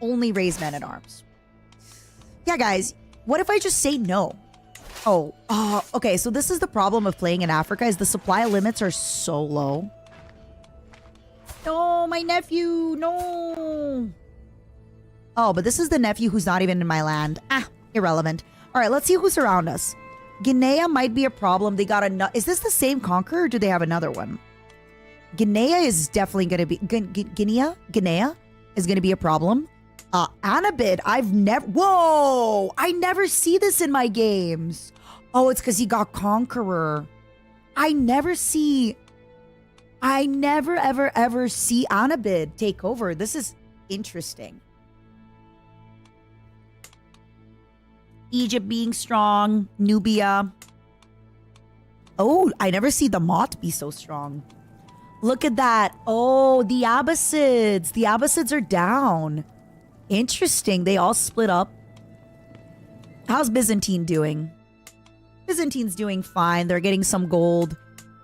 Only raise men at arms. Yeah, guys. What if I just say no? Oh, okay. So this is the problem of playing in Africa is the supply limits are so low. No, my nephew. No. Oh, but this is the nephew who's not even in my land. Irrelevant. All right, let's see who's around us. Guinea might be a problem. They got a... Is this the same conqueror or do they have another one? Guinea is definitely going to be... Guinea is going to be a problem. Anabid, I've never... Whoa! I never see this in my games. Oh, it's because he got conqueror. I never, ever see Anabid take over. This is interesting. Egypt being strong. Nubia. Oh, I never see the Mott be so strong. Look at that. Oh, the Abbasids. The Abbasids are down. Interesting. They all split up. How's Byzantine doing? Byzantine's doing fine. They're getting some gold.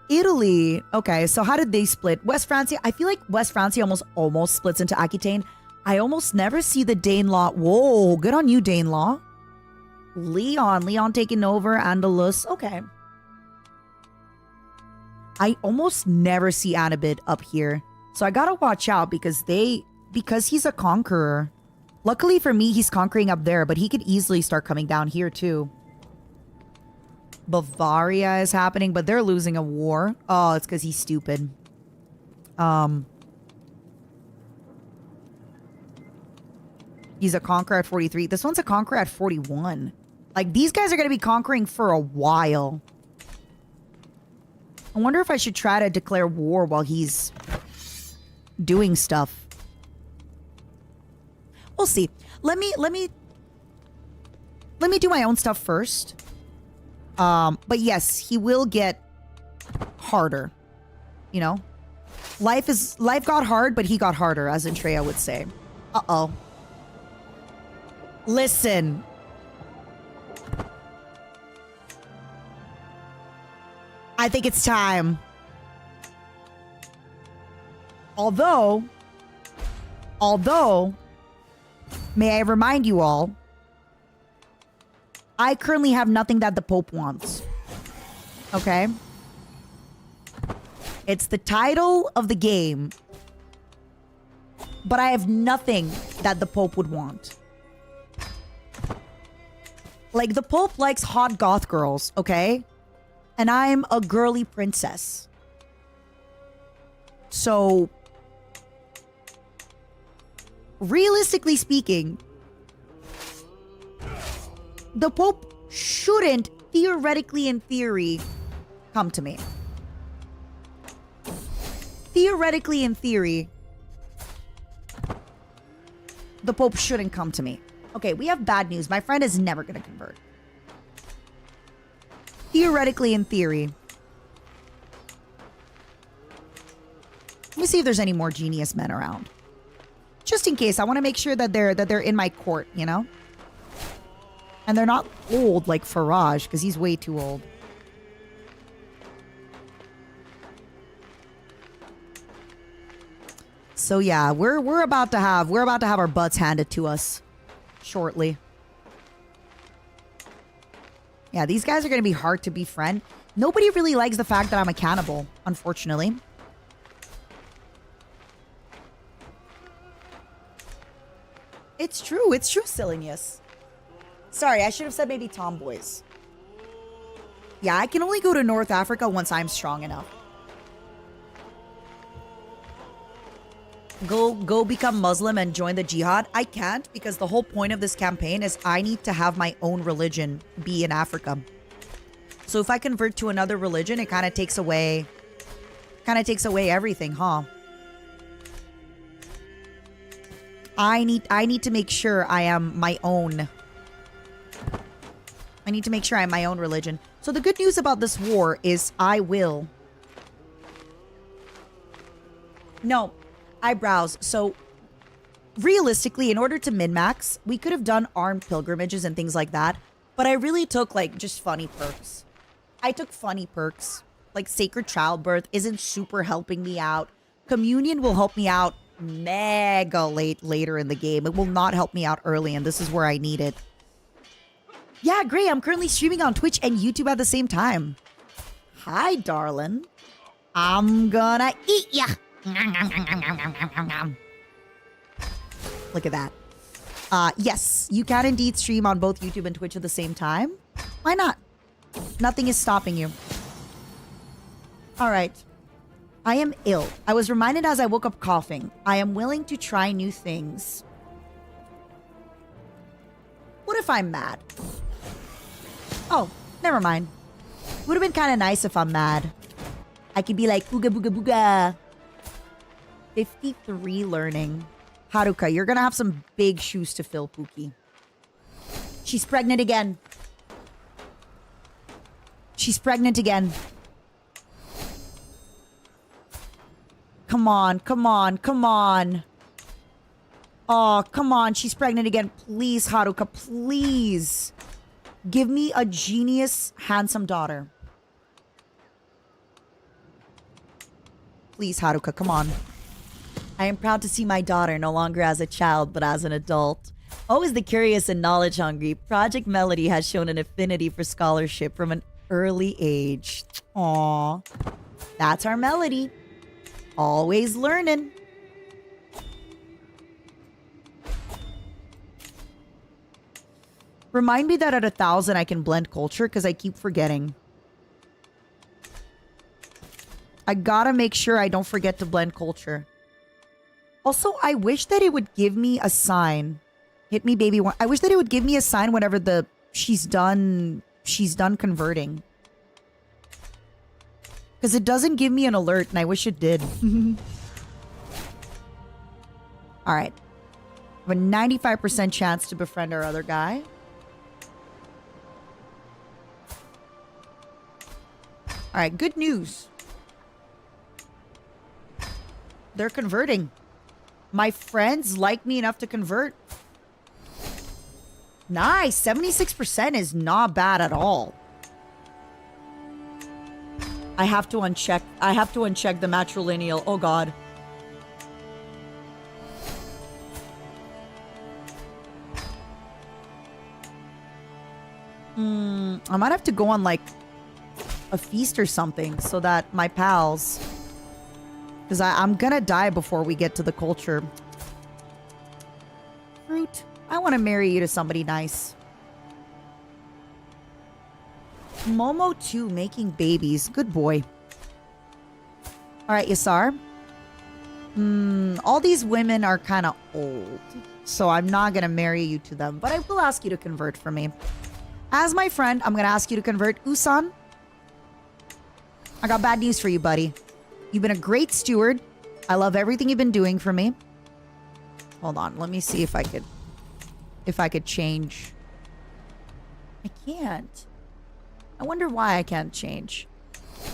Italy. Okay, so how did they split? West Francia. I feel like West Francia almost splits into Aquitaine. I almost never see the Danelaw. Whoa, good on you, Danelaw. Leon taking over. Andalus. Okay. I almost never see Annabid up here. So I gotta watch out because he's a conqueror. Luckily for me, he's conquering up there, but he could easily start coming down here too. Bavaria is happening, but they're losing a war. Oh, it's because he's stupid. He's a conqueror at 43. This one's a conqueror at 41. Like, these guys are going to be conquering for a while. I wonder if I should try to declare war while he's doing stuff. We'll see. Let me do my own stuff first. But yes, he will get harder. You know? Life got hard, but he got harder, as Entreya would say. Uh-oh. Listen. I think it's time. Although, may I remind you all, I currently have nothing that the Pope wants. Okay? It's the title of the game, but I have nothing that the Pope would want. Like, the Pope likes hot goth girls, okay? And I'm a girly princess. So, realistically speaking, the Pope shouldn't, theoretically in theory, come to me. Theoretically in theory, the Pope shouldn't come to me. Okay, we have bad news. My friend is never going to convert. Theoretically in theory. Let me see if there's any more genius men around. Just in case, I want to make sure that they're in my court, you know? And they're not old like Faraj, because he's way too old. So yeah, we're about to have our butts handed to us shortly. Yeah, these guys are going to be hard to befriend. Nobody really likes the fact that I'm a cannibal, unfortunately. It's true, Silenius. Sorry, I should have said maybe tomboys. Yeah, I can only go to North Africa once I'm strong enough. Go become Muslim and join the jihad. I can't, because the whole point of this campaign is I need to have my own religion be in Africa. So if I convert to another religion, it kind of takes away everything, huh? I need to make sure I am my own. I need to make sure I'm my own religion. So the good news about this war is I will. No. Eyebrows. So, realistically, in order to min-max, we could have done armed pilgrimages and things like that. But I really took, like, just funny perks. I took funny perks. Like, Sacred Childbirth isn't super helping me out. Communion will help me out mega later in the game. It will not help me out early, and this is where I need it. Yeah, great. I'm currently streaming on Twitch and YouTube at the same time. Hi, darling. I'm gonna eat ya. Look at that. Yes, you can indeed stream on both YouTube and Twitch at the same time. Why not? Nothing is stopping you. Alright. I am ill. I was reminded as I woke up coughing. I am willing to try new things. What if I'm mad? Oh, never mind. Would have been kind of nice if I'm mad. I could be like, ooga booga booga. 53 learning. Haruka, you're gonna have some big shoes to fill, Pookie. She's pregnant again. She's pregnant again. Come on, come on, come on. Oh, come on. She's pregnant again. Please, Haruka, please. Give me a genius, handsome daughter. Please, Haruka, come on. I am proud to see my daughter no longer as a child, but as an adult. Always the curious and knowledge hungry, Project Melody has shown an affinity for scholarship from an early age. Aww. That's our melody. Always learning. Remind me that at 1,000 I can blend culture because I keep forgetting. I gotta make sure I don't forget to blend culture. Also, I wish that it would give me a sign. Hit me, baby. I wish that it would give me a sign whenever she's done converting. Because it doesn't give me an alert, and I wish it did. All right. I have a 95% chance to befriend our other guy. All right, good news. They're converting. My friends like me enough to convert. Nice. 76% is not bad at all. I have to uncheck the matrilineal. Oh god. I might have to go on like a feast or something so that my pals, because I'm gonna die before we get to the culture. Fruit. I want to marry you to somebody nice. Momo 2 making babies. Good boy. All right, Yasar. All these women are kind of old, so I'm not going to marry you to them, but I will ask you to convert for me. As my friend, I'm going to ask you to convert. Usan, I got bad news for you, buddy. You've been a great steward. I love everything you've been doing for me. Hold on. Let me see if I could change. I can't. I wonder why I can't change.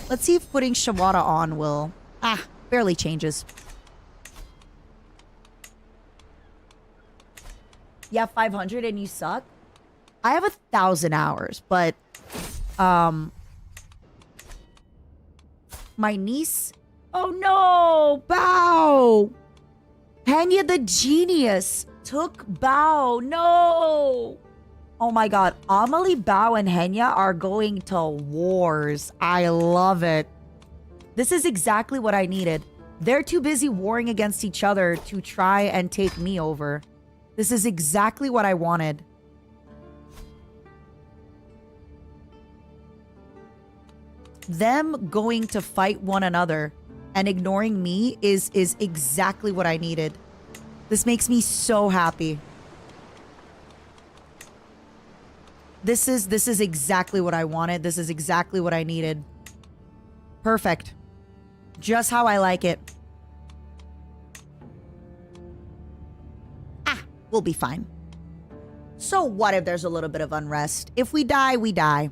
Let's see if putting Shawara on will... barely changes. You have 500 and you suck? I have 1,000 hours, but... my niece... Oh no! Bao! Henya the genius took Bao. No! Oh my god. Amelie, Bao, and Henya are going to wars. I love it. This is exactly what I needed. They're too busy warring against each other to try and take me over. This is exactly what I wanted. Them going to fight one another and ignoring me is exactly what I needed. This makes me so happy. This is exactly what I wanted. This is exactly what I needed. Perfect. Just how I like it. We'll be fine. So what if there's a little bit of unrest? If we die, we die.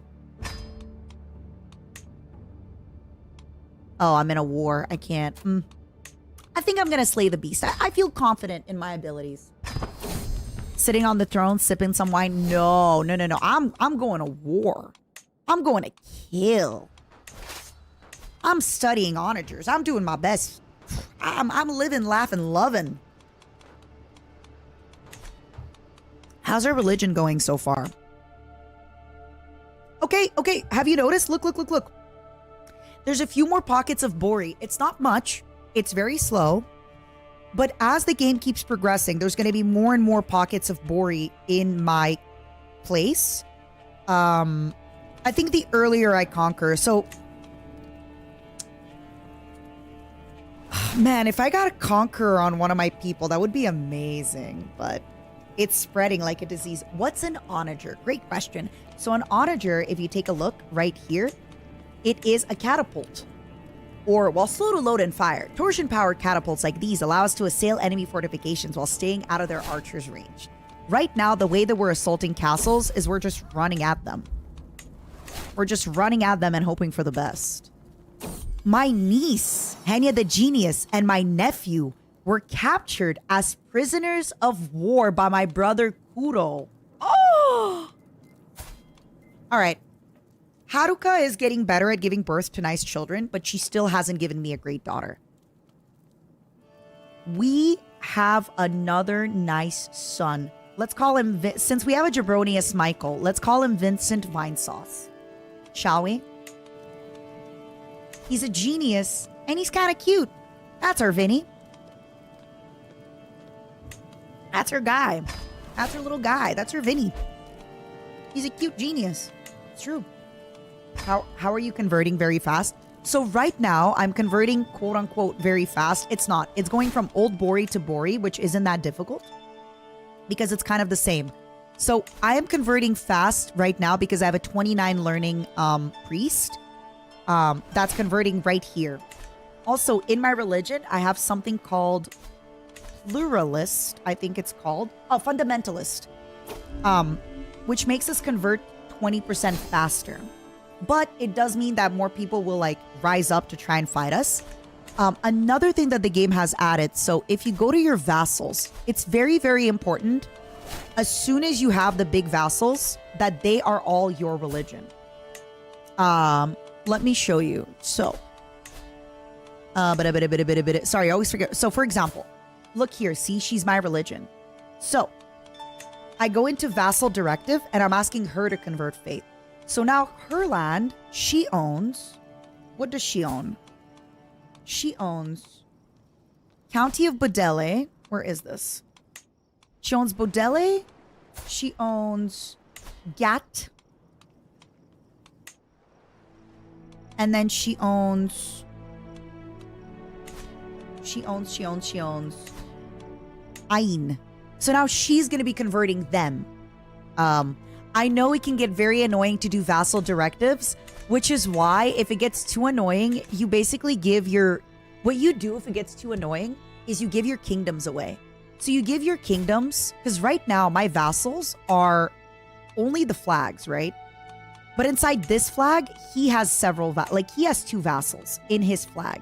Oh, I'm in a war. I can't. I think I'm gonna slay the beast. I feel confident in my abilities. Sitting on the throne, sipping some wine. No. I'm going to war. I'm going to kill. I'm studying onagers. I'm doing my best. I'm living, laughing, loving. How's our religion going so far? Okay. Have you noticed? Look. There's a few more pockets of Bori. It's not much. It's very slow. But as the game keeps progressing, there's going to be more and more pockets of Bori in my place. I think the earlier I conquer. So, man, if I got a conqueror on one of my people, that would be amazing. But it's spreading like a disease. What's an onager? Great question. So an onager, if you take a look right here, it is a catapult. Or, while slow to load and fire, torsion-powered catapults like these allow us to assail enemy fortifications while staying out of their archers' range. Right now, the way that we're assaulting castles is we're just running at them. We're just running at them and hoping for the best. My niece, Henya the Genius, and my nephew were captured as prisoners of war by my brother Kuro. Oh! Alright. Haruka is getting better at giving birth to nice children, but she still hasn't given me a great daughter. We have another nice son. Let's call him, since we have a jabronius Michael, let's call him Vincent Vinesauce. Shall we? He's a genius, and he's kind of cute. That's our Vinny. That's her guy. That's her little guy. That's her Vinny. He's a cute genius. It's true. How are you converting very fast? So right now, I'm converting quote unquote very fast. It's not. It's going from Old Bori to Bori, which isn't that difficult because it's kind of the same. So I am converting fast right now because I have a 29 learning priest that's converting right here. Also, in my religion, I have something called pluralist, I think it's called. Oh, fundamentalist. Which makes us convert 20% faster. But it does mean that more people will like rise up to try and fight us. Another thing that the game has added, so if you go to your vassals, it's very, very important as soon as you have the big vassals that they are all your religion. Let me show you. So, sorry, I always forget. So for example, look here, see, she's my religion. So I go into vassal directive and I'm asking her to convert faith. So now her land, she owns, what does she own? She owns County of Bodele. Where is this? She owns Bodele. She owns Gat. And then she owns Ain. So now she's going to be converting them. I know it can get very annoying to do vassal directives, which is why if it gets too annoying, you basically give your... What you do if it gets too annoying is you give your kingdoms away. So you give your kingdoms, because right now my vassals are only the flags, right? But inside this flag, he has several... he has 2 vassals in his flag.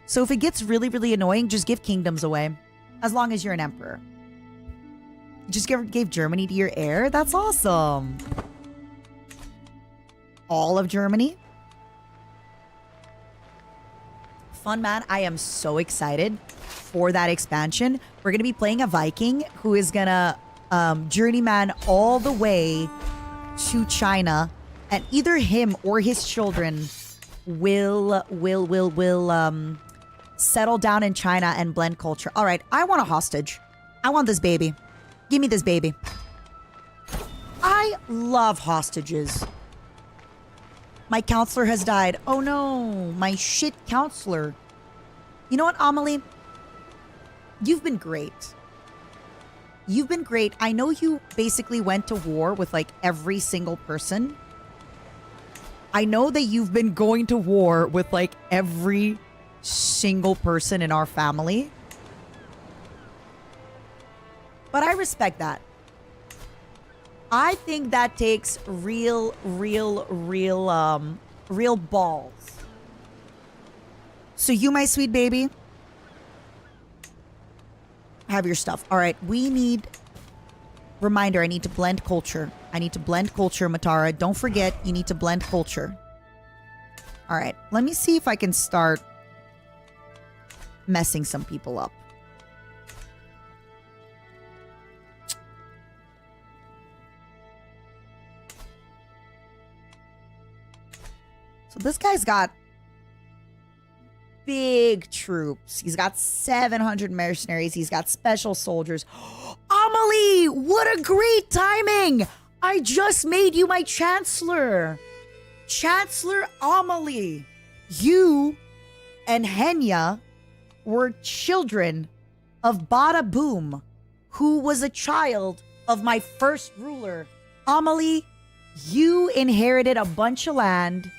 So if it gets really, really annoying, just give kingdoms away. As long as you're an emperor. Just gave Germany to your heir? That's awesome. All of Germany? Fun, man. I am so excited for that expansion. We're going to be playing a Viking who is going to journeyman all the way to China. And either him or his children will settle down in China and blend culture. All right, I want a hostage. I want this baby. Give me this baby. I love hostages. My counselor has died. Oh no, my shit counselor. You know what, Amelie? You've been great. You've been great. I know you basically went to war with like every single person. I know that you've been going to war with like every single person in our family. But I respect that. I think that takes real balls. So you, my sweet baby, have your stuff. All right, we need... Reminder, I need to blend culture. I need to blend culture, Matara. Don't forget, you need to blend culture. All right, let me see if I can start messing some people up. So this guy's got big troops. He's got 700 mercenaries. He's got special soldiers. Amelie, what a great timing! I just made you my chancellor. Chancellor Amelie. You and Henya were children of Bada Boom, who was a child of my first ruler. Amelie, you inherited a bunch of land.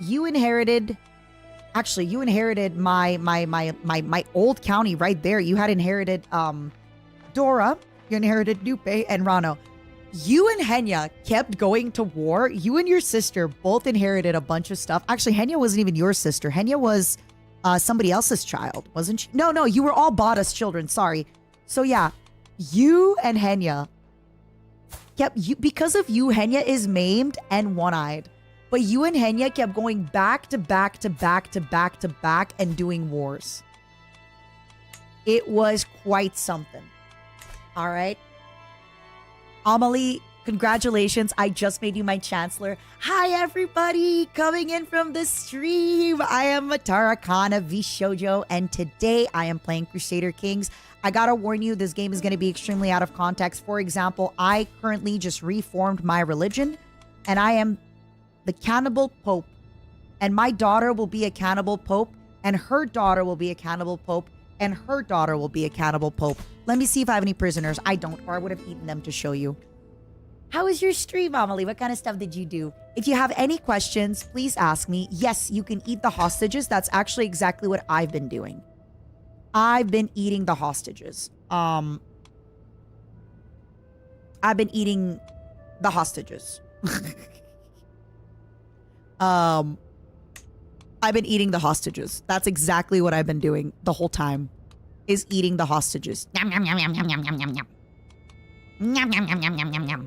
You inherited my old county right there. You had inherited Dora, you inherited Nupe and Rano. You and Henya kept going to war. You and your sister both inherited a bunch of stuff. Actually, Henya wasn't even your sister. Henya was somebody else's child, wasn't she? No, you were all Bada's children. Sorry. So yeah, you and Henya because of you, Henya is maimed and one-eyed. But you and Henya kept going back to back to back to back to back and doing wars. It was quite something. All right. Amelie, Congratulations, I just made you my chancellor. Hi, everybody, coming in from the stream. I am Matara Khan of VSHOJO, and today I am playing Crusader Kings. I gotta warn you, this game is gonna be extremely out of context. For example, I currently just reformed my religion, and I am the cannibal pope. And my daughter will be a cannibal pope, and her daughter will be a cannibal pope, and her daughter will be a cannibal pope. Let me see if I have any prisoners. I don't, or I would have eaten them to show you. How was your stream, Amelie? What kind of stuff did you do? If you have any questions, please ask me. Yes, you can eat the hostages. That's actually exactly what I've been doing. I've been eating the hostages. I've been eating the hostages. I've been eating the hostages. That's exactly what I've been doing the whole time. Is eating the hostages. Yum, yum, yum, yum, yum, yum, yum, yum, yum. Yum, yum, yum, yum, yum, yum, yum.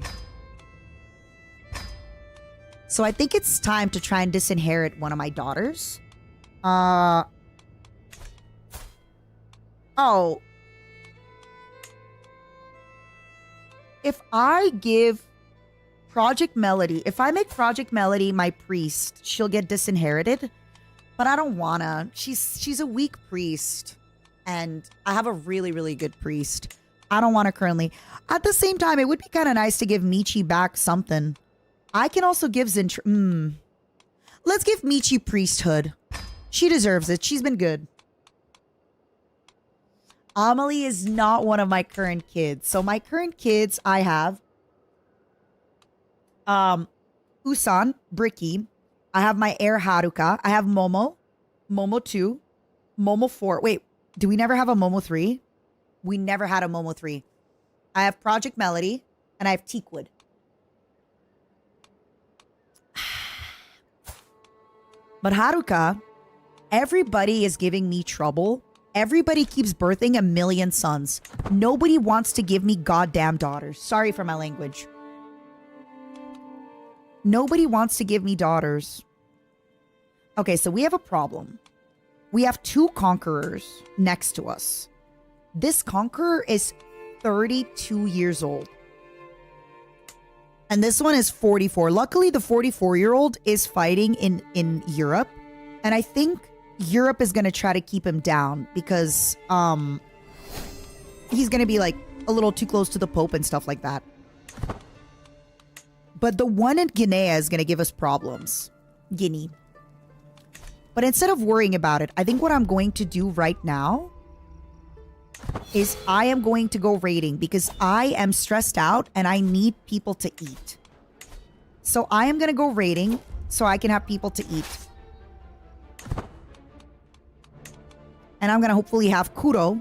So I think it's time to try and disinherit one of my daughters. Oh. If I give Project Melody, if I make Project Melody my priest, she'll get disinherited. But I don't wanna. She's a weak priest. And I have a really, really good priest. I don't want to currently. At the same time, it would be kind of nice to give Michi back something. I can also give Zintra. Let's give Michi priesthood. She deserves it. She's been good. Amelie is not one of my current kids. So my current kids, I have Usan, Bricky. I have my heir Haruka. I have Momo. Momo 2. Momo 4. Wait, do we never have a Momo 3? We never had a Momo 3. I have Project Melody, and I have Teakwood. But Haruka, everybody is giving me trouble. Everybody keeps birthing a million sons. Nobody wants to give me goddamn daughters. Sorry for my language. Nobody wants to give me daughters. Okay, so we have a problem. We have 2 conquerors next to us. This conqueror is 32 years old. And this one is 44. Luckily, the 44-year-old is fighting in Europe. And I think Europe is going to try to keep him down because he's going to be like a little too close to the Pope and stuff like that. But the one in Guinea is going to give us problems. Guinea. But instead of worrying about it, I think what I'm going to do right now is I am going to go raiding because I am stressed out and I need people to eat. So I am going to go raiding so I can have people to eat. And I'm going to hopefully have Kuro,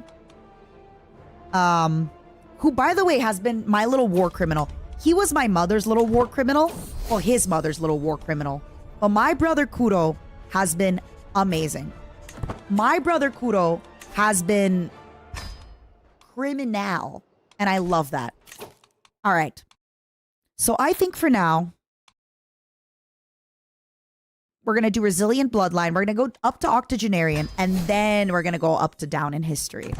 who, by the way, has been my little war criminal. He was my mother's little war criminal. Well, his mother's little war criminal. But my brother Kuro has been amazing. My brother Kuro has been criminal. And I love that. All right. So I think for now, we're going to do Resilient Bloodline. We're going to go up to Octogenarian. And then we're going to go up to Down in History.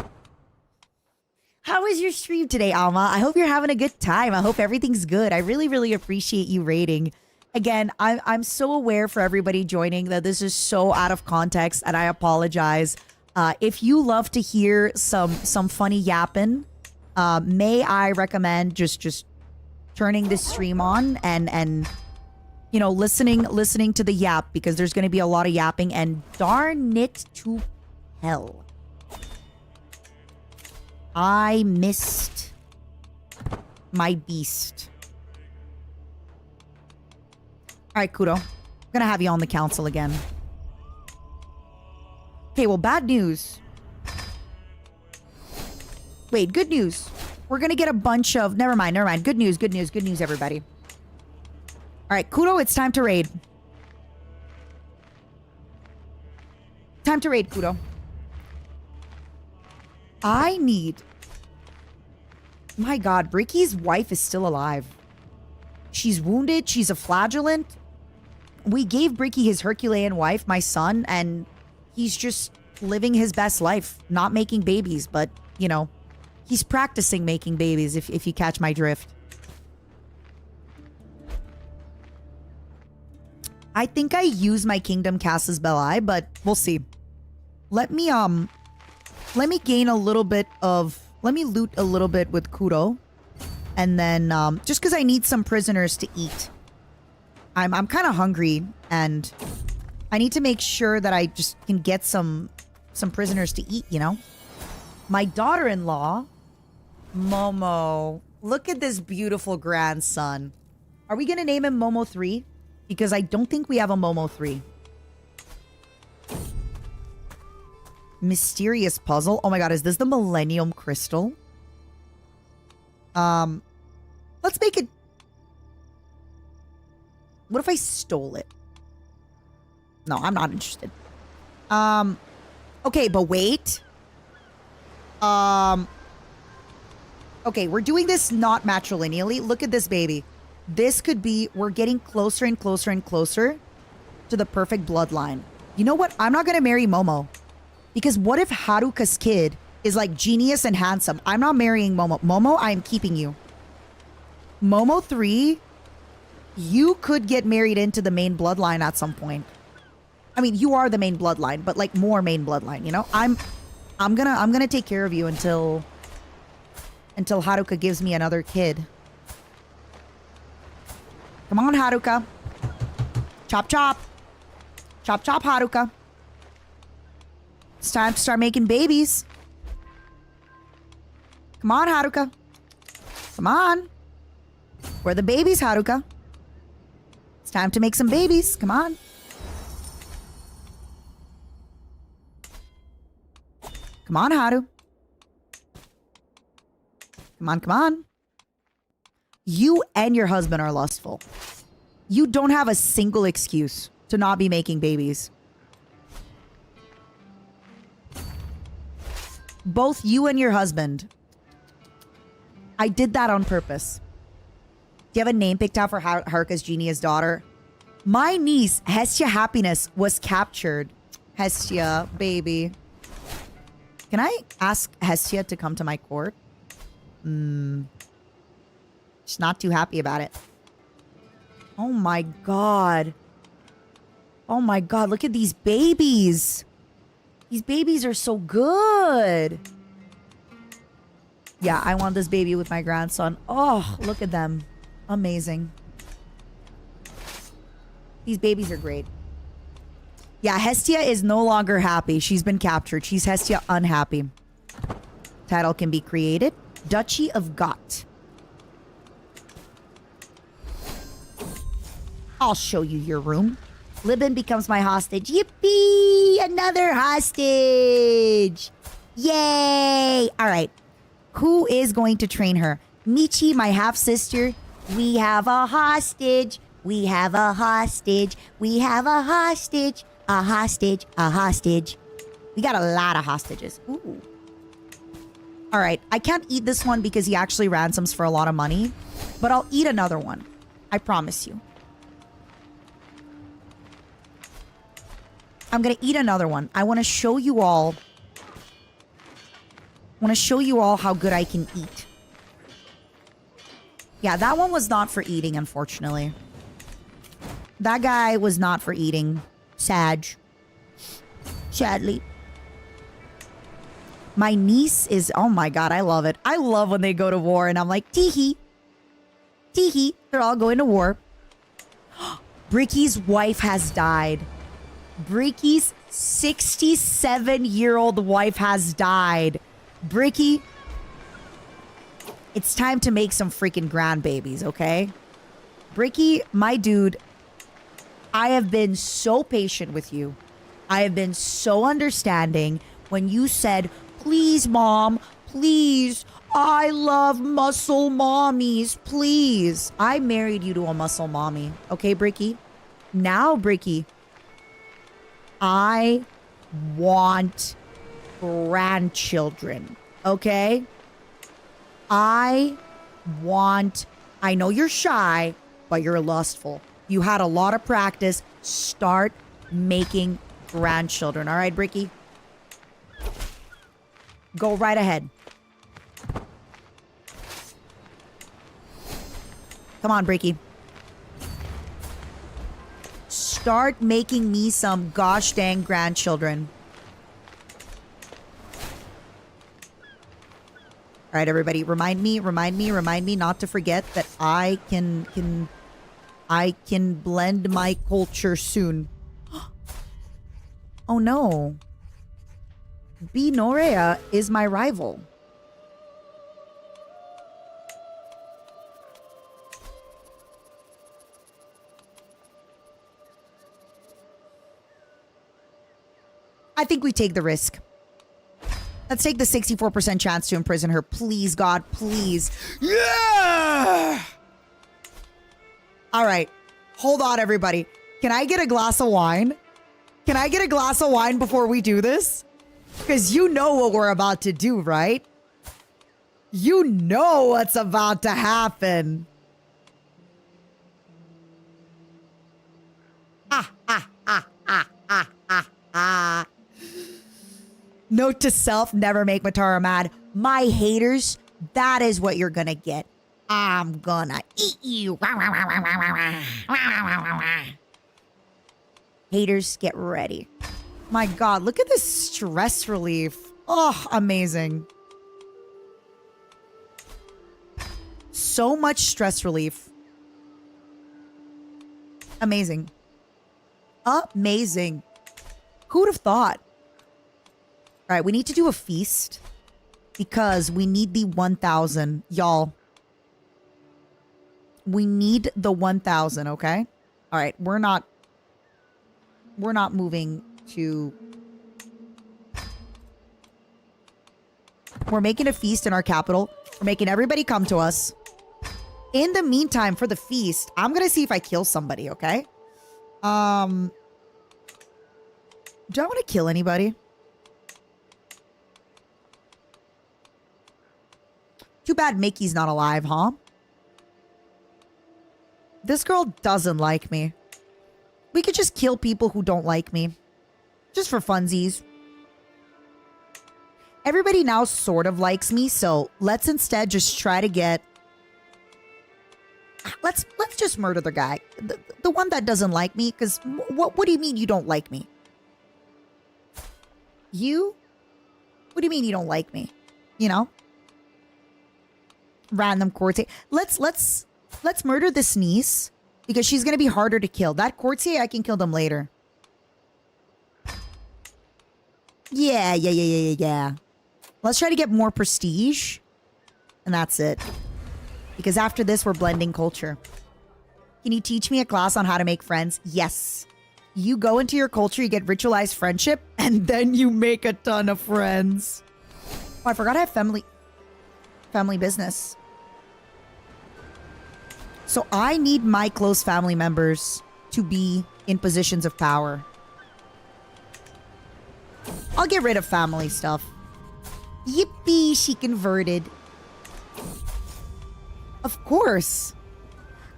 How was your stream today, Alma? I hope you're having a good time. I hope everything's good. I really, really appreciate you rating. Again, I'm so aware for everybody joining that this is so out of context, and I apologize. If you love to hear some funny yapping, may I recommend just turning this stream on and you know, listening to the yap, because there's going to be a lot of yapping, and darn it to hell, I missed my beast. All right, Kudo. I'm going to have you on the council again. Okay, well, bad news. Wait, good news. We're going to get a bunch of... Never mind. Good news, everybody. All right, Kudo, it's time to raid. Time to raid, Kudo. I need... My God, Bricky's wife is still alive. She's wounded. She's a flagellant. We gave Bricky his Herculean wife, my son, and he's just living his best life. Not making babies, but, you know, he's practicing making babies, if you catch my drift. I think I use my Kingdom Casus Belli, but we'll see. Let me gain a little bit of... Let me loot a little bit with Kuro. And then, just because I need some prisoners to eat. I'm kind of hungry, and I need to make sure that I just can get some prisoners to eat, you know? My daughter-in-law, Momo. Look at this beautiful grandson. Are we going to name him Momo 3? Because I don't think we have a Momo 3. Mysterious puzzle. Oh my god, is this the Millennium Crystal? Let's make it... What if I stole it? No, I'm not interested. Okay, but wait. Okay, we're doing this not matrilineally. Look at this baby. This could be... We're getting closer and closer and closer to the perfect bloodline. You know what? I'm not going to marry Momo. Because what if Haruka's kid is like genius and handsome? I'm not marrying Momo. Momo, I am keeping you. Momo 3, you could get married into the main bloodline at some point. I mean, you are the main bloodline, but like more main bloodline, you know? I'm gonna take care of you until Haruka gives me another kid. Come on, Haruka. Chop chop. Chop chop, Haruka. It's time to start making babies. Come on, Haruka. Come on. Where are the babies, Haruka? It's time to make some babies. Come on. Come on, Haru. Come on, come on. You and your husband are lustful. You don't have a single excuse to not be making babies. Both you and your husband. I did that on purpose. Do you have a name picked out for Haruka's genius daughter? My niece, Hestia Happiness, was captured. Hestia, baby. Can I ask Hestia to come to my court? She's not too happy about it. Oh my god. Oh my god, look at these babies. These babies are so good. Yeah, I want this baby with my grandson. Oh, look at them. Amazing. These babies are great. Yeah, Hestia is no longer happy. She's been captured. She's Hestia unhappy. Title can be created. Duchy of Got. I'll show you your room. Libin becomes my hostage. Yippee! Another hostage! Yay! All right. Who is going to train her? Michi, my half-sister. We have a hostage. We have a hostage. We have a hostage. A hostage. A hostage. We got a lot of hostages. Ooh. All right. I can't eat this one because he actually ransoms for a lot of money. But I'll eat another one. I promise you. I'm going to eat another one. I want to show you all. I want to show you all how good I can eat. Yeah, that one was not for eating, unfortunately. That guy was not for eating. Sadly. My niece is... Oh my god, I love it. I love when they go to war and I'm like, tee-hee. Tee-hee. They're all going to war. Bricky's wife has died. Bricky's 67-year-old wife has died. Bricky, it's time to make some freaking grandbabies, okay? Bricky, my dude, I have been so patient with you. I have been so understanding when you said, please, mom, please, I love muscle mommies, please. I married you to a muscle mommy, okay, Bricky? Now, Bricky, I want grandchildren, okay? I know you're shy, but you're lustful. You had a lot of practice. Start making grandchildren, all right, Bricky? Go right ahead. Come on, Bricky. Start making me some gosh dang grandchildren. All right, everybody, remind me not to forget that I can blend my culture soon. Oh no. B Norea is my rival. I think we take the risk. Let's take the 64% chance to imprison her. Please, God, please. Yeah! All right. Hold on, everybody. Can I get a glass of wine? Can I get a glass of wine before we do this? Because you know what we're about to do, right? You know what's about to happen. Note to self, never make Matara mad. My haters, that is what you're gonna get. I'm gonna eat you. Haters, get ready. My God, look at this stress relief. Oh, amazing. So much stress relief. Amazing. Amazing. Who'd have thought? All right, we need to do a feast because we need the 1,000, y'all. We need the 1,000, okay? All right, we're not moving to... We're making a feast in our capital. We're making everybody come to us. In the meantime, for the feast, I'm going to see if I kill somebody, okay? Do I want to kill anybody? Too bad Mickey's not alive, huh? This girl doesn't like me. We could just kill people who don't like me. Just for funsies. Everybody now sort of likes me, so let's instead just try to get... Let's just murder the guy. The one that doesn't like me, because what do you mean you don't like me? You? What do you mean you don't like me? You know? Random courtier. Let's murder this niece because she's gonna be harder to kill. That courtier, I can kill them later. Yeah. Let's try to get more prestige. And that's it. Because after this, we're blending culture. Can you teach me a class on how to make friends? Yes. You go into your culture, you get ritualized friendship, and then you make a ton of friends. Oh, I forgot I have family business. So I need my close family members to be in positions of power. I'll get rid of family stuff. Yippee, she converted. Of course.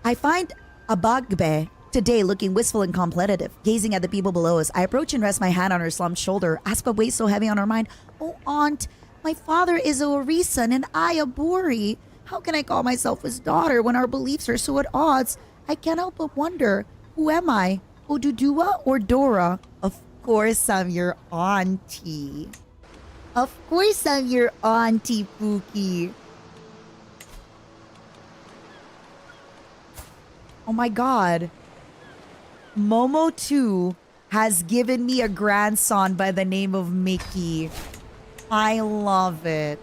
I find a bugbear today looking wistful and contemplative, gazing at the people below us. I approach and rest my hand on her slumped shoulder. Ask what weighs so heavy on her mind. Oh, aunt, my father is a Orisa and I a Bori. How can I call myself his daughter when our beliefs are so at odds? I can't help but wonder, who am I? Odudua or Dora? Of course I'm your auntie. Of course I'm your auntie, Pookie. Oh my God. Momo 2 has given me a grandson by the name of Mickey. I love it.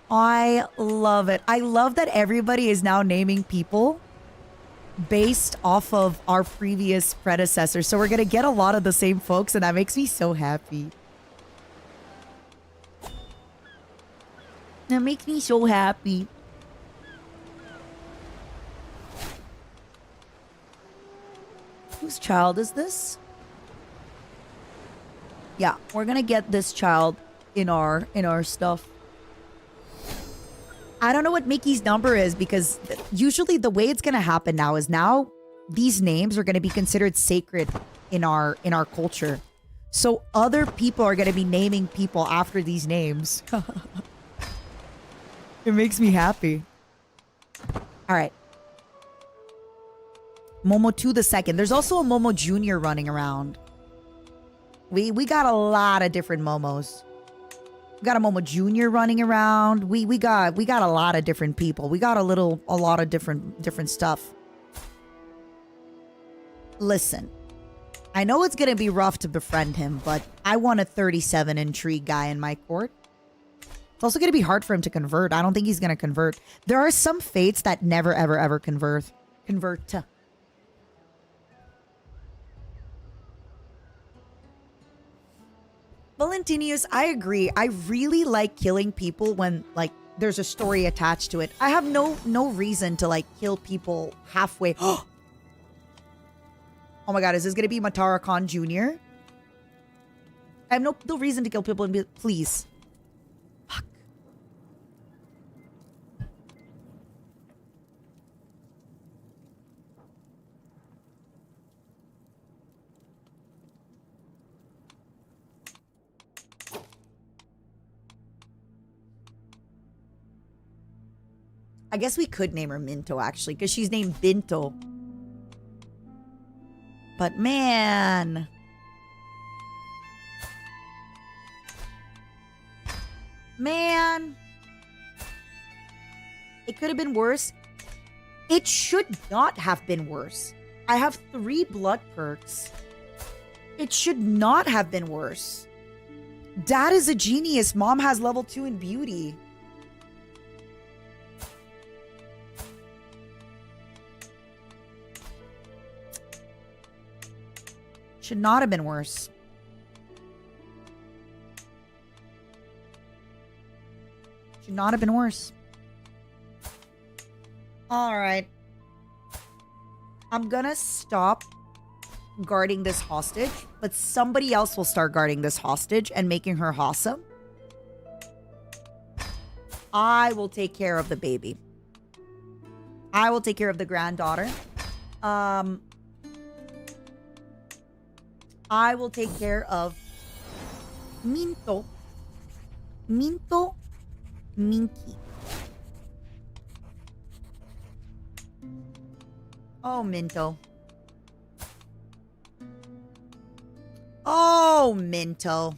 I love it. I love that everybody is now naming people based off of our previous predecessors. So we're going to get a lot of the same folks, and that makes me so happy. That makes me so happy. Whose child is this? Yeah, we're gonna get this child in our stuff. I don't know what Mickey's number is because usually the way it's gonna happen now is now these names are gonna be considered sacred in our culture. So other people are gonna be naming people after these names. It makes me happy. All right. Momo 2 the second. There's also a Momo Junior running around. We got a lot of different Momos. We got a Momo Junior running around. We got a lot of different people. We got a lot of different stuff. Listen, I know it's gonna be rough to befriend him, but I want a 37 intrigue guy in my court. It's also gonna be hard for him to convert. I don't think he's gonna convert. There are some fates that never ever ever convert. Valentinius, I agree. I really like killing people when, like, there's a story attached to it. I have no reason to, like, kill people halfway. Oh my god, is this gonna be Matara Khan Jr.? I have no reason to kill people and be, please. Fuck. I guess we could name her Minto, actually, because she's named Binto. But man. Man. It could have been worse. It should not have been worse. I have 3 blood perks. It should not have been worse. Dad is a genius. Mom has level 2 in beauty. Should not have been worse. Should not have been worse. All right. I'm gonna stop guarding this hostage, but somebody else will start guarding this hostage and making her awesome. I will take care of the baby. I will take care of the granddaughter. I will take care of Minto. Minto. Minky. Oh, Minto. Oh, Minto.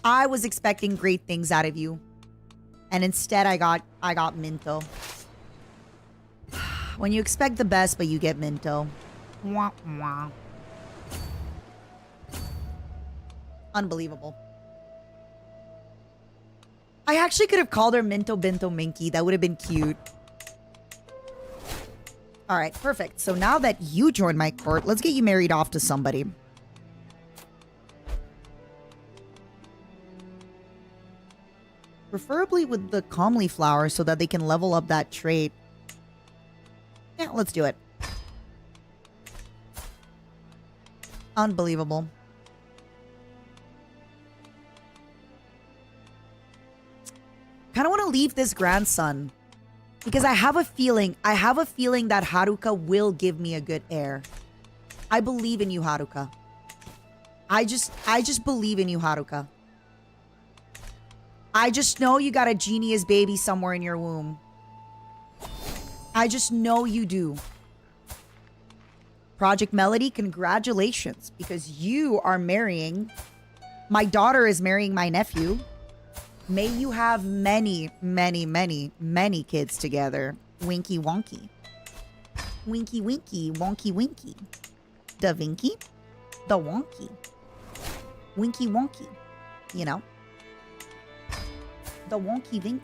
I was expecting great things out of you. And instead I got Minto. When you expect the best, but you get Minto. Wah, wah. Unbelievable. I actually could have called her Minto Binto Minky. That would have been cute. Alright, perfect. So now that you joined my court, let's get you married off to somebody. Preferably with the Comely flower so that they can level up that trait. Yeah, let's do it. Unbelievable. Kind of want to leave this grandson because I have a feeling that Haruka will give me a good heir. I believe in you, Haruka. I just believe in you, Haruka. I just know you got a genius baby somewhere in your womb. I just know you do. Project Melody, congratulations, because you are marrying. My daughter is marrying my nephew. May you have many, many, many, many kids together. Winky wonky. Winky winky, wonky winky. Da Vinky, the wonky. Winky wonky. You know? The wonky vinky.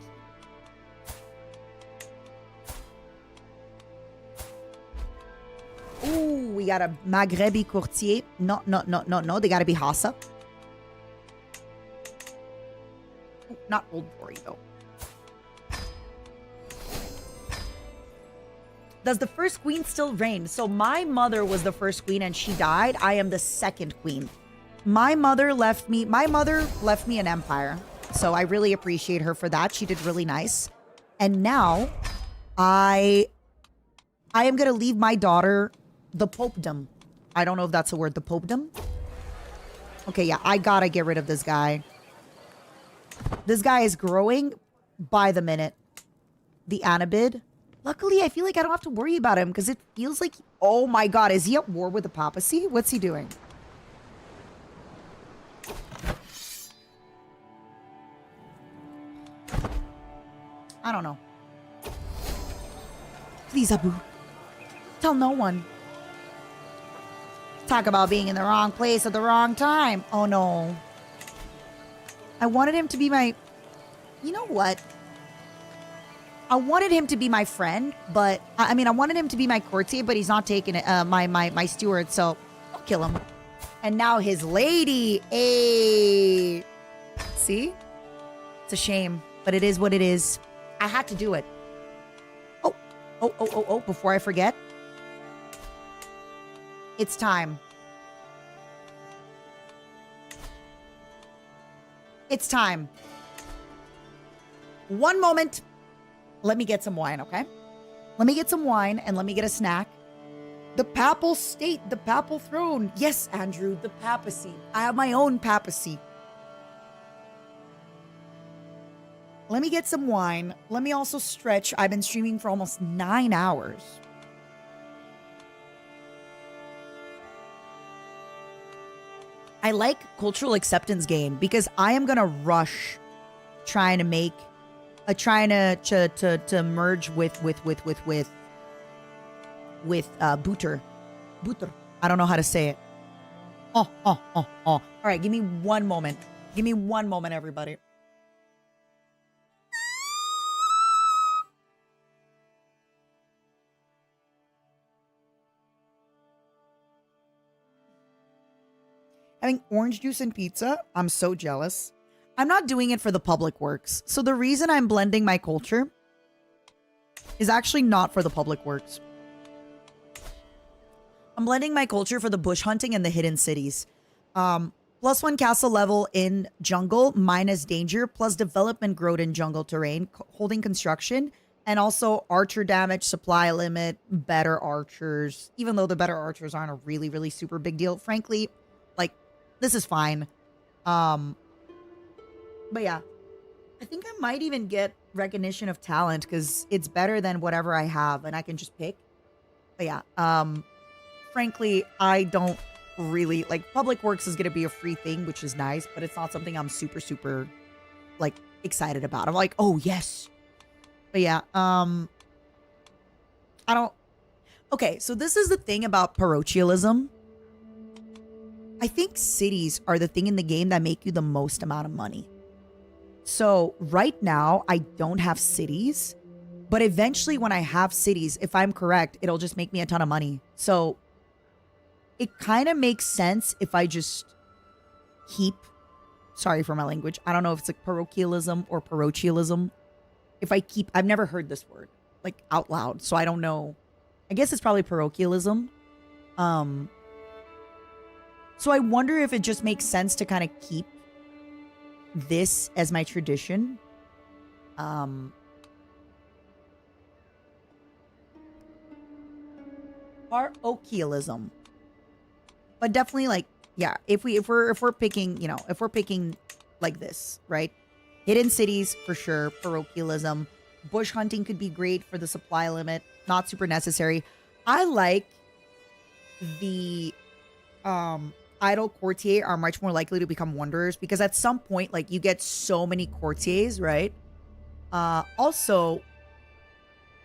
Ooh, we got a Maghrebi courtier. No. They gotta be Hassa. Not Old Bori, though. Does the first queen still reign? So my mother was the first queen and she died. I am the second queen. My mother left me an empire. So I really appreciate her for that. She did really nice. And now I am going to leave my daughter the popedom. I don't know if that's a word, the popedom. Okay, yeah, I gotta get rid of this guy. This guy is growing by the minute. The Anabid. Luckily, I feel like I don't have to worry about him because it feels like... Oh my god, is he at war with the papacy? What's he doing? I don't know. Please, Abu. Tell no one. Talk about being in the wrong place at the wrong time. Oh no. I wanted him to be my... You know what? I wanted him to be my friend, but... I mean, I wanted him to be my courtier, but he's not taking it, my steward, so I'll kill him. And now his lady. Hey. See? It's a shame, but it is what it is. I had to do it. Oh, before I forget. It's time. It's time. One moment. Let me get some wine, okay? Let me get some wine and let me get a snack. The papal state, the papal throne. Yes, Andrew, the papacy. I have my own papacy. Let me get some wine. Let me also stretch. I've been streaming for almost 9 hours. I like cultural acceptance game because I am gonna rush trying to make trying to merge with Booter. I don't know how to say it. Oh. All right, give me one moment. Give me one moment, everybody. Having orange juice and pizza, I'm so jealous. I'm not doing it for the public works. So the reason I'm blending my culture is actually not for the public works. I'm blending my culture for the bush hunting and the hidden cities. +1 castle level in jungle, minus danger, plus development growth in jungle terrain, holding construction, and also archer damage, supply limit, better archers. Even though the better archers aren't a really, really super big deal. Frankly, like, this is fine. But yeah, I think I might even get recognition of talent because it's better than whatever I have and I can just pick. But yeah, frankly, I don't really like public works is going to be a free thing, which is nice, but it's not something I'm super like excited about. I'm like, oh yes. But yeah, I don't. Okay, so this is the thing about parochialism. I think cities are the thing in the game that make you the most amount of money. So right now, I don't have cities, but eventually when I have cities, if I'm correct, it'll just make me a ton of money. So it kind of makes sense if I just keep, sorry for my language, I don't know if it's like parochialism or parochialism. If I keep, I've never heard this word like out loud, so I don't know. I guess it's probably parochialism. So I wonder if it just makes sense to kind of keep this as my tradition. Parochialism. But definitely like, yeah, if we're picking, you know, if we're picking like this, right? Hidden cities for sure, parochialism. Bush hunting could be great for the supply limit, not super necessary. I like the idle courtier are much more likely to become wanderers because at some point, like, you get so many courtiers, right? Also,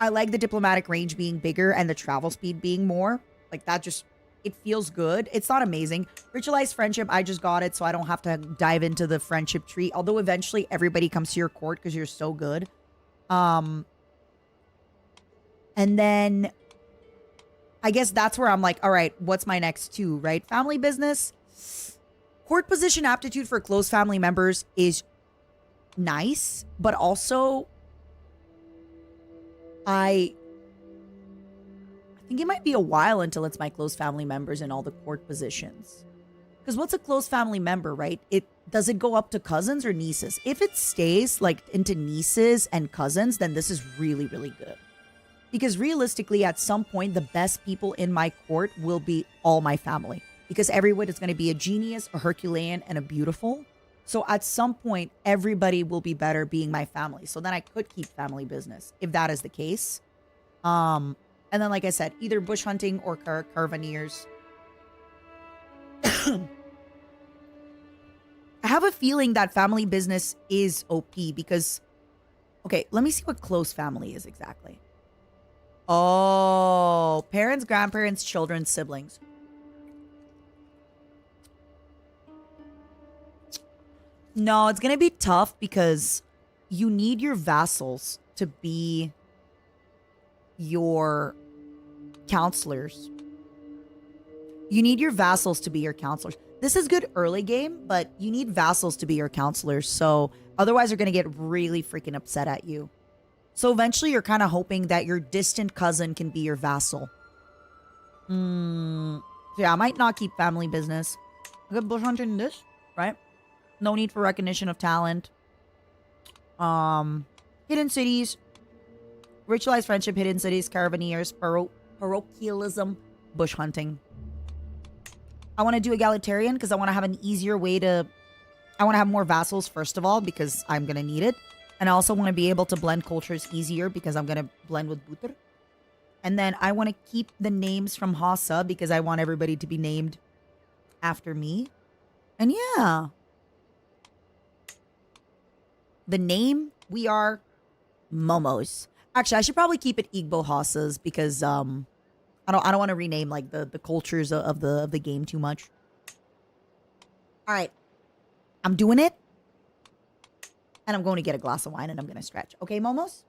I like the diplomatic range being bigger and the travel speed being more. Like, that just, it feels good. It's not amazing. Ritualized friendship, I just got it, so I don't have to dive into the friendship tree. Although eventually everybody comes to your court because you're so good. And then I guess that's where I'm like, all right, what's my next two, right? Family business. Court position aptitude for close family members is nice, but also I think it might be a while until it's my close family members in all the court positions. Because what's a close family member, right? Does it go up to cousins or nieces? If it stays like into nieces and cousins, then this is really, really good. Because realistically, at some point, the best people in my court will be all my family. Because everyone is going to be a genius, a Herculean, and a beautiful. So at some point, everybody will be better being my family. So then I could keep family business if that is the case. And then, like I said, either bush hunting or caravaneers. I have a feeling that family business is OP because, okay, let me see what close family is exactly. Oh, parents, grandparents, children, siblings. No, it's going to be tough because you need your vassals to be your counselors. You need your vassals to be your counselors. This is good early game, but you need vassals to be your counselors. So otherwise you're going to get really freaking upset at you. So eventually you're kind of hoping that your distant cousin can be your vassal. So yeah, I might not keep family business. I got bush hunting in this, right? No need for recognition of talent. Hidden cities. Ritualized friendship, hidden cities, caravaneers, parochialism, bush hunting. I want to do egalitarian because I want to have an easier way to... I want to have more vassals, first of all, because I'm going to need it. And I also want to be able to blend cultures easier because I'm going to blend with Butr. And then I want to keep the names from Hausa because I want everybody to be named after me. And yeah. The name, we are Momos. Actually, I should probably keep it Igbo Hausas because I don't want to rename like the cultures of the game too much. All right. I'm doing it. And I'm going to get a glass of wine and I'm going to stretch. Okay, Momos?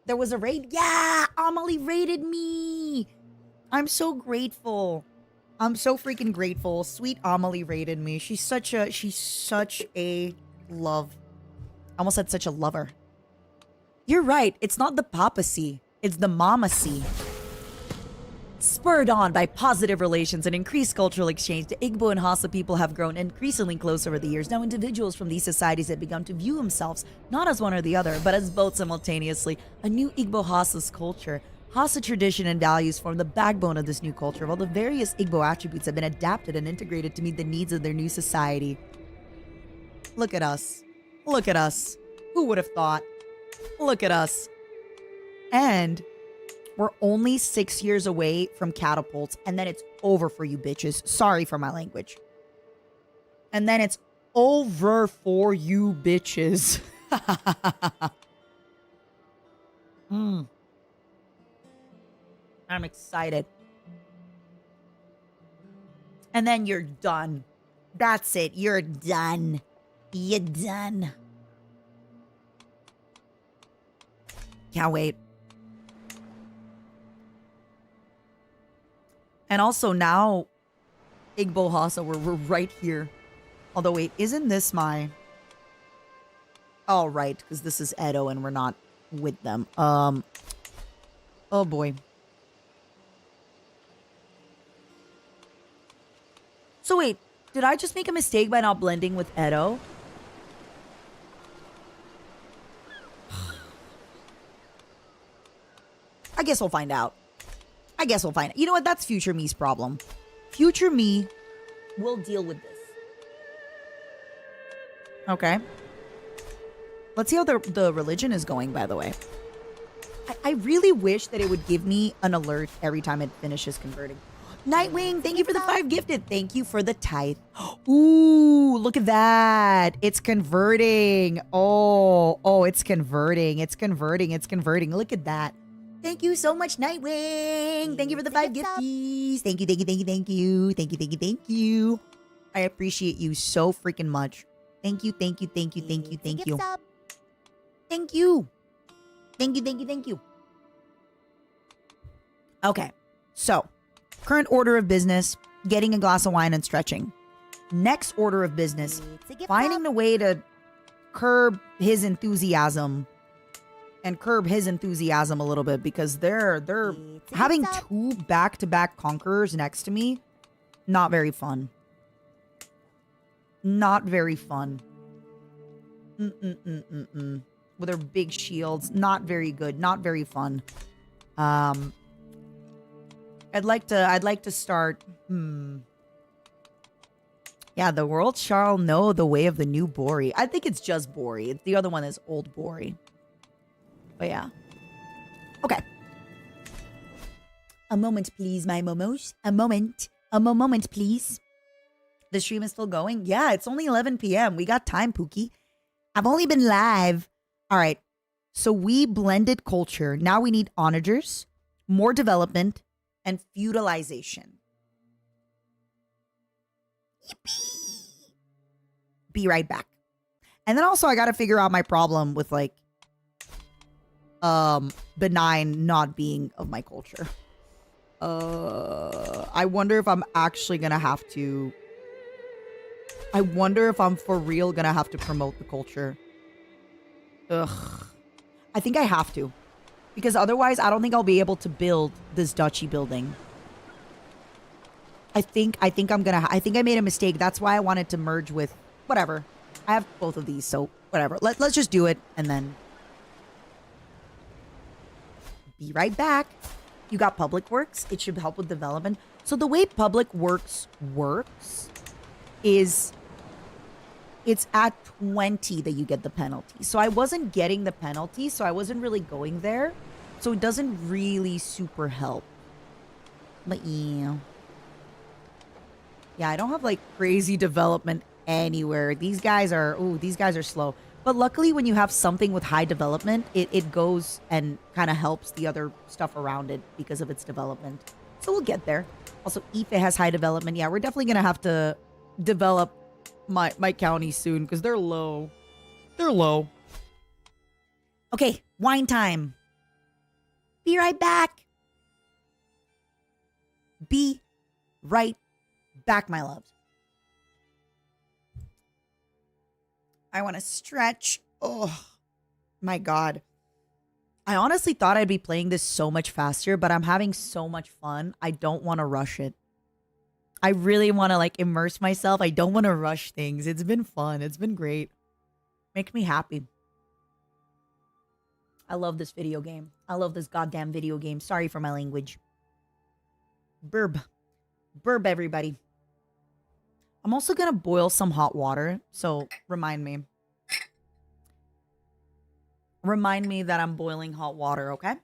There was a raid? Yeah! Amelie raided me! I'm so grateful. I'm so freaking grateful. Sweet Amelie raided me. She's such a love. I almost said such a lover. You're right. It's not the papacy. It's the mamacy. Spurred on by positive relations and increased cultural exchange, the Igbo and Hausa people have grown increasingly close over the years. Now, individuals from these societies have begun to view themselves not as one or the other, but as both simultaneously. A new Igbo-Hausa's culture. Hausa tradition and values form the backbone of this new culture, while the various Igbo attributes have been adapted and integrated to meet the needs of their new society. Look at us. Look at us. Who would have thought? Look at us. And we're only 6 years away from catapults, and then it's over for you bitches. Sorry for my language. And then it's over for you bitches. I'm excited. And then you're done. That's it. You're done. You're done. Can't wait. And also now, Igbo Hausa, we're right here. Although, wait, isn't this my... Oh, right, because this is Edo and we're not with them. Oh, boy. So, wait, did I just make a mistake by not blending with Edo? I guess we'll find out. I guess we'll find it. You know what? That's future me's problem. Future me will deal with this. Okay. Let's see how the religion is going, by the way. I really wish that it would give me an alert every time it finishes converting. Nightwing, thank you for the 5 gifted. Thank you for the tithe. Ooh, look at that. It's converting. Oh, it's converting. It's converting. It's converting. Look at that. Thank you so much, Nightwing. Thank you for the 5 gifties. Thank you, thank you, thank you, thank you. Thank you, thank you, thank you. I appreciate you so freaking much. Thank you, thank you, thank you, thank you, thank you. Thank you. Thank you, thank you, thank you. Okay, so current order of business, getting a glass of wine and stretching. Next order of business, finding a way to curb his enthusiasm. And curb his enthusiasm a little bit because they're having 2 back-to-back conquerors next to me. Not very fun. Not very fun. With their big shields, not very good. Not very fun. I'd like to start. Yeah, the world shall know the way of the new Bori. I think it's just Bori. The other one is Old Bori. But yeah. Okay. A moment, please, my momos. A moment. A moment, please. The stream is still going? Yeah, it's only 11 p.m. We got time, Pookie. I've only been live. All right. So we blended culture. Now we need onagers, more development, and feudalization. Yippee! Be right back. And then also I got to figure out my problem with like benign not being of my culture. I wonder if I'm actually going to have to I wonder if I'm for real going to have to promote the culture. Ugh. I think I have to. Because otherwise I don't think I'll be able to build this duchy building. I think I made a mistake. That's why I wanted to merge with whatever. I have both of these, so whatever. Let's just do it and then be right back. You got public works. It should help with development. So the way public works is it's at 20 that you get the penalty. So I wasn't getting the penalty, so I wasn't really going there. So it doesn't really super help. But yeah. Yeah, I don't have like crazy development anywhere. These guys are slow. But luckily when you have something with high development, it goes and kind of helps the other stuff around it because of its development. So we'll get there. Also, Ife has high development. Yeah, we're definitely going to have to develop my county soon because they're low. They're low. Okay, wine time. Be right back. Be right back, my loves. I want to stretch. Oh, my God. I honestly thought I'd be playing this so much faster, but I'm having so much fun. I don't want to rush it. I really want to like immerse myself. I don't want to rush things. It's been fun. It's been great. Makes me happy. I love this video game. I love this goddamn video game. Sorry for my language. Burb. Burb, everybody. I'm also going to boil some hot water. So remind me. Remind me that I'm boiling hot water, okay?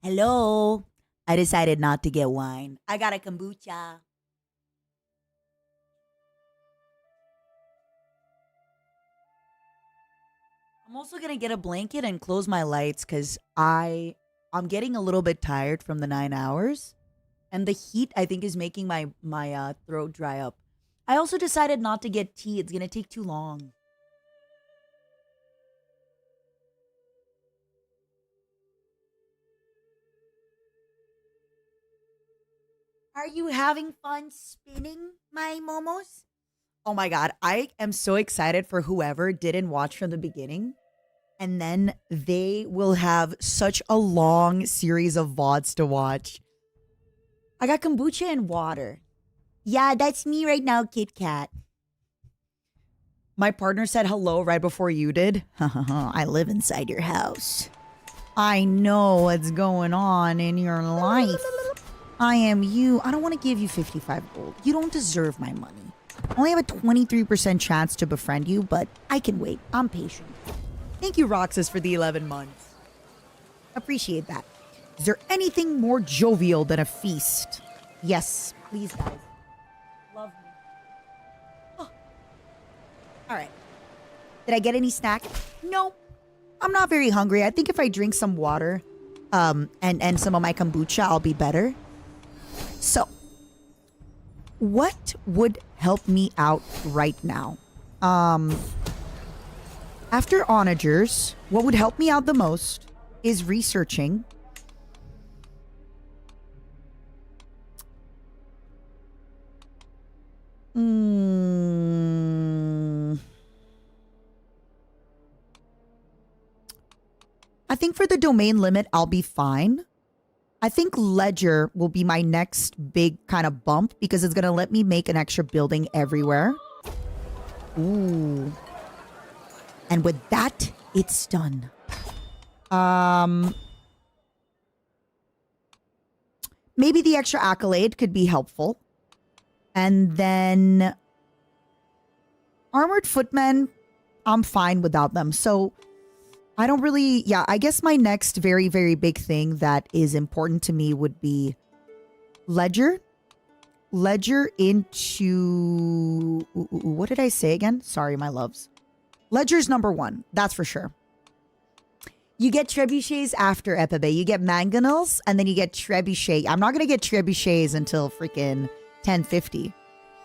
Hello. I decided not to get wine. I got a kombucha. I'm also gonna get a blanket and close my lights because I'm getting a little bit tired from the 9 hours, and the heat I think is making my throat dry up. I also decided not to get tea. It's gonna take too long. Are you having fun spinning, my momos? Oh my god, I am so excited for whoever didn't watch from the beginning. And then they will have such a long series of VODs to watch. I got kombucha and water. Yeah, that's me right now, Kit Kat. My partner said hello right before you did. I live inside your house. I know what's going on in your life. I am you. I don't want to give you 55 gold. You don't deserve my money. I only have a 23% chance to befriend you, but I can wait. I'm patient. Thank you, Roxas, for the 11 months. Appreciate that. Is there anything more jovial than a feast? Yes, please, guys. Love me. Oh. All right. Did I get any snack? No. I'm not very hungry. I think if I drink some water and some of my kombucha, I'll be better. So, what would help me out right now? After onagers, what would help me out the most is researching. I think for the domain limit, I'll be fine. I think Ledger will be my next big kind of bump because it's going to let me make an extra building everywhere. Ooh. And with that, it's done. Maybe the extra accolade could be helpful. And then armored footmen, I'm fine without them. So I don't really, yeah, I guess my next very, very big thing that is important to me would be Ledger. Ledger into, what did I say again? Sorry, my loves. Ledger's number one, that's for sure. You get trebuchets after Epebe. You get mangonels, and then you get trebuchet. I'm not going to get trebuchets until freaking 1050.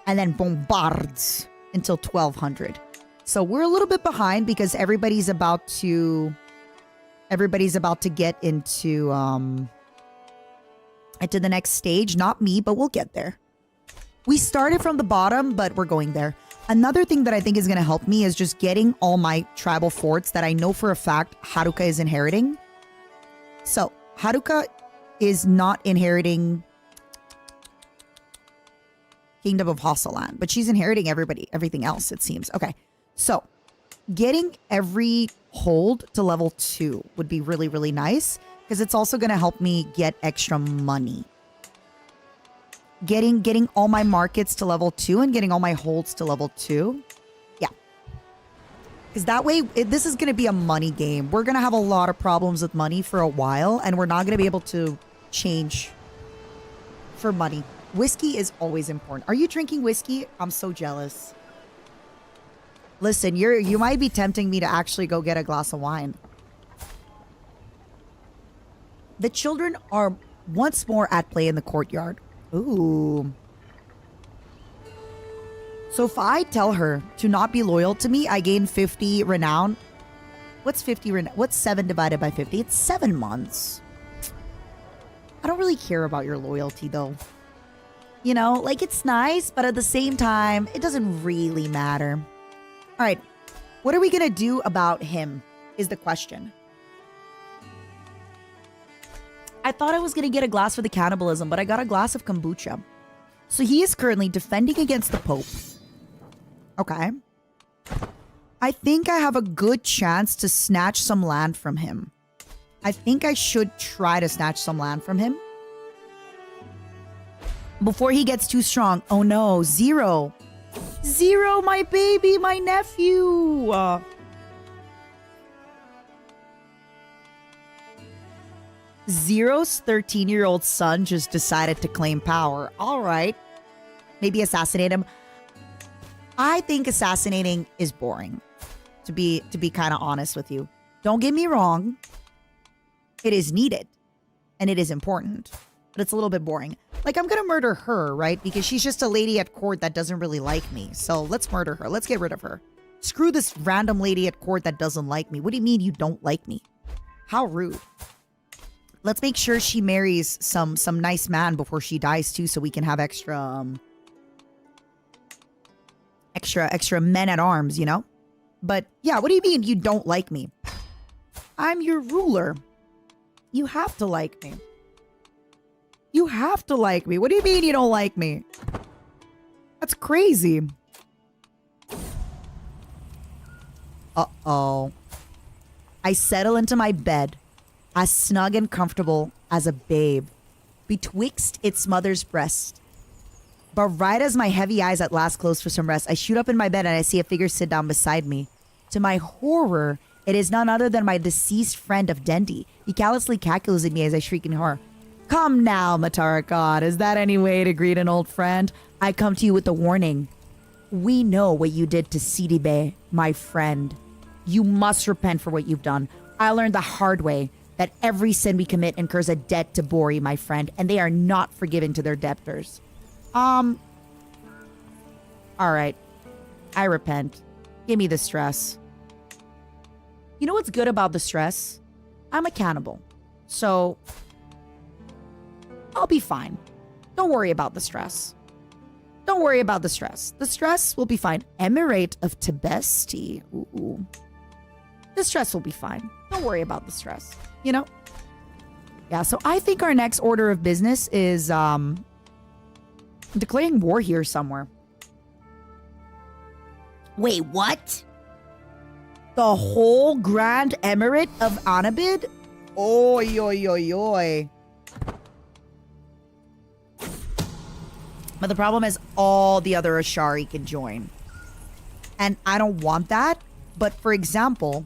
And then bombards until 1200. So we're a little bit behind because everybody's about to get into the next stage. Not me, but we'll get there. We started from the bottom, but we're going there. Another thing that I think is going to help me is just getting all my tribal forts that I know for a fact Ha-Ruka is inheriting. So Ha-Ruka is not inheriting Kingdom of Hossaland, but she's inheriting everything else, it seems. Okay. So, getting every hold to level 2 would be really, really nice because it's also going to help me get extra money. Getting all my markets to level 2 and getting all my holds to level 2. Yeah. Because that way, this is going to be a money game. We're going to have a lot of problems with money for a while, and we're not going to be able to change for money. Whiskey is always important. Are you drinking whiskey? I'm so jealous. Listen, you might be tempting me to actually go get a glass of wine. The children are once more at play in the courtyard. Ooh. So if I tell her to not be loyal to me, I gain 50 renown. What's 50 renown? What's 7 divided by 50? It's 7 months. I don't really care about your loyalty, though. You know, like, it's nice, but at the same time, it doesn't really matter. All right, what are we going to do about him is the question. I thought I was going to get a glass for the cannibalism, but I got a glass of kombucha. So he is currently defending against the Pope. Okay. I think I have a good chance to snatch some land from him. I think I should try to snatch some land from him. Before he gets too strong. Oh no, Zero. Zero, my baby, my nephew. Zero's 13-year-old son just decided to claim power. All right. Maybe assassinate him. I think assassinating is boring, to be kind of honest with you. Don't get me wrong. It is needed and it is important, but it's a little bit boring. Like, I'm going to murder her, right? Because she's just a lady at court that doesn't really like me. So let's murder her. Let's get rid of her. Screw this random lady at court that doesn't like me. What do you mean you don't like me? How rude. Let's make sure she marries some nice man before she dies too, so we can have extra men at arms, you know? But yeah, what do you mean you don't like me? I'm your ruler. You have to like me. You have to like me. What do you mean you don't like me? That's crazy. Uh-oh. I settle into my bed, as snug and comfortable as a babe, betwixt its mother's breast. But right as my heavy eyes at last close for some rest, I shoot up in my bed and I see a figure sit down beside me. To my horror, it is none other than my deceased friend of Dendi. He callously cackles at me as I shriek in horror. Come now, Matarakad, is that any way to greet an old friend? I come to you with a warning. We know what you did to Sidibe, my friend. You must repent for what you've done. I learned the hard way that every sin we commit incurs a debt to Bori, my friend, and they are not forgiven to their debtors. Alright. I repent. Give me the stress. You know what's good about the stress? I'm a cannibal. So, I'll be fine. Don't worry about the stress. Don't worry about the stress. The stress will be fine. Emirate of Tibesti. Ooh. The stress will be fine. Don't worry about the stress. You know? Yeah, so I think our next order of business is declaring war here somewhere. Wait, what? The whole Grand Emirate of Anabid? Oy, oy, oy, oy. But the problem is all the other Ashari can join. And I don't want that. But for example,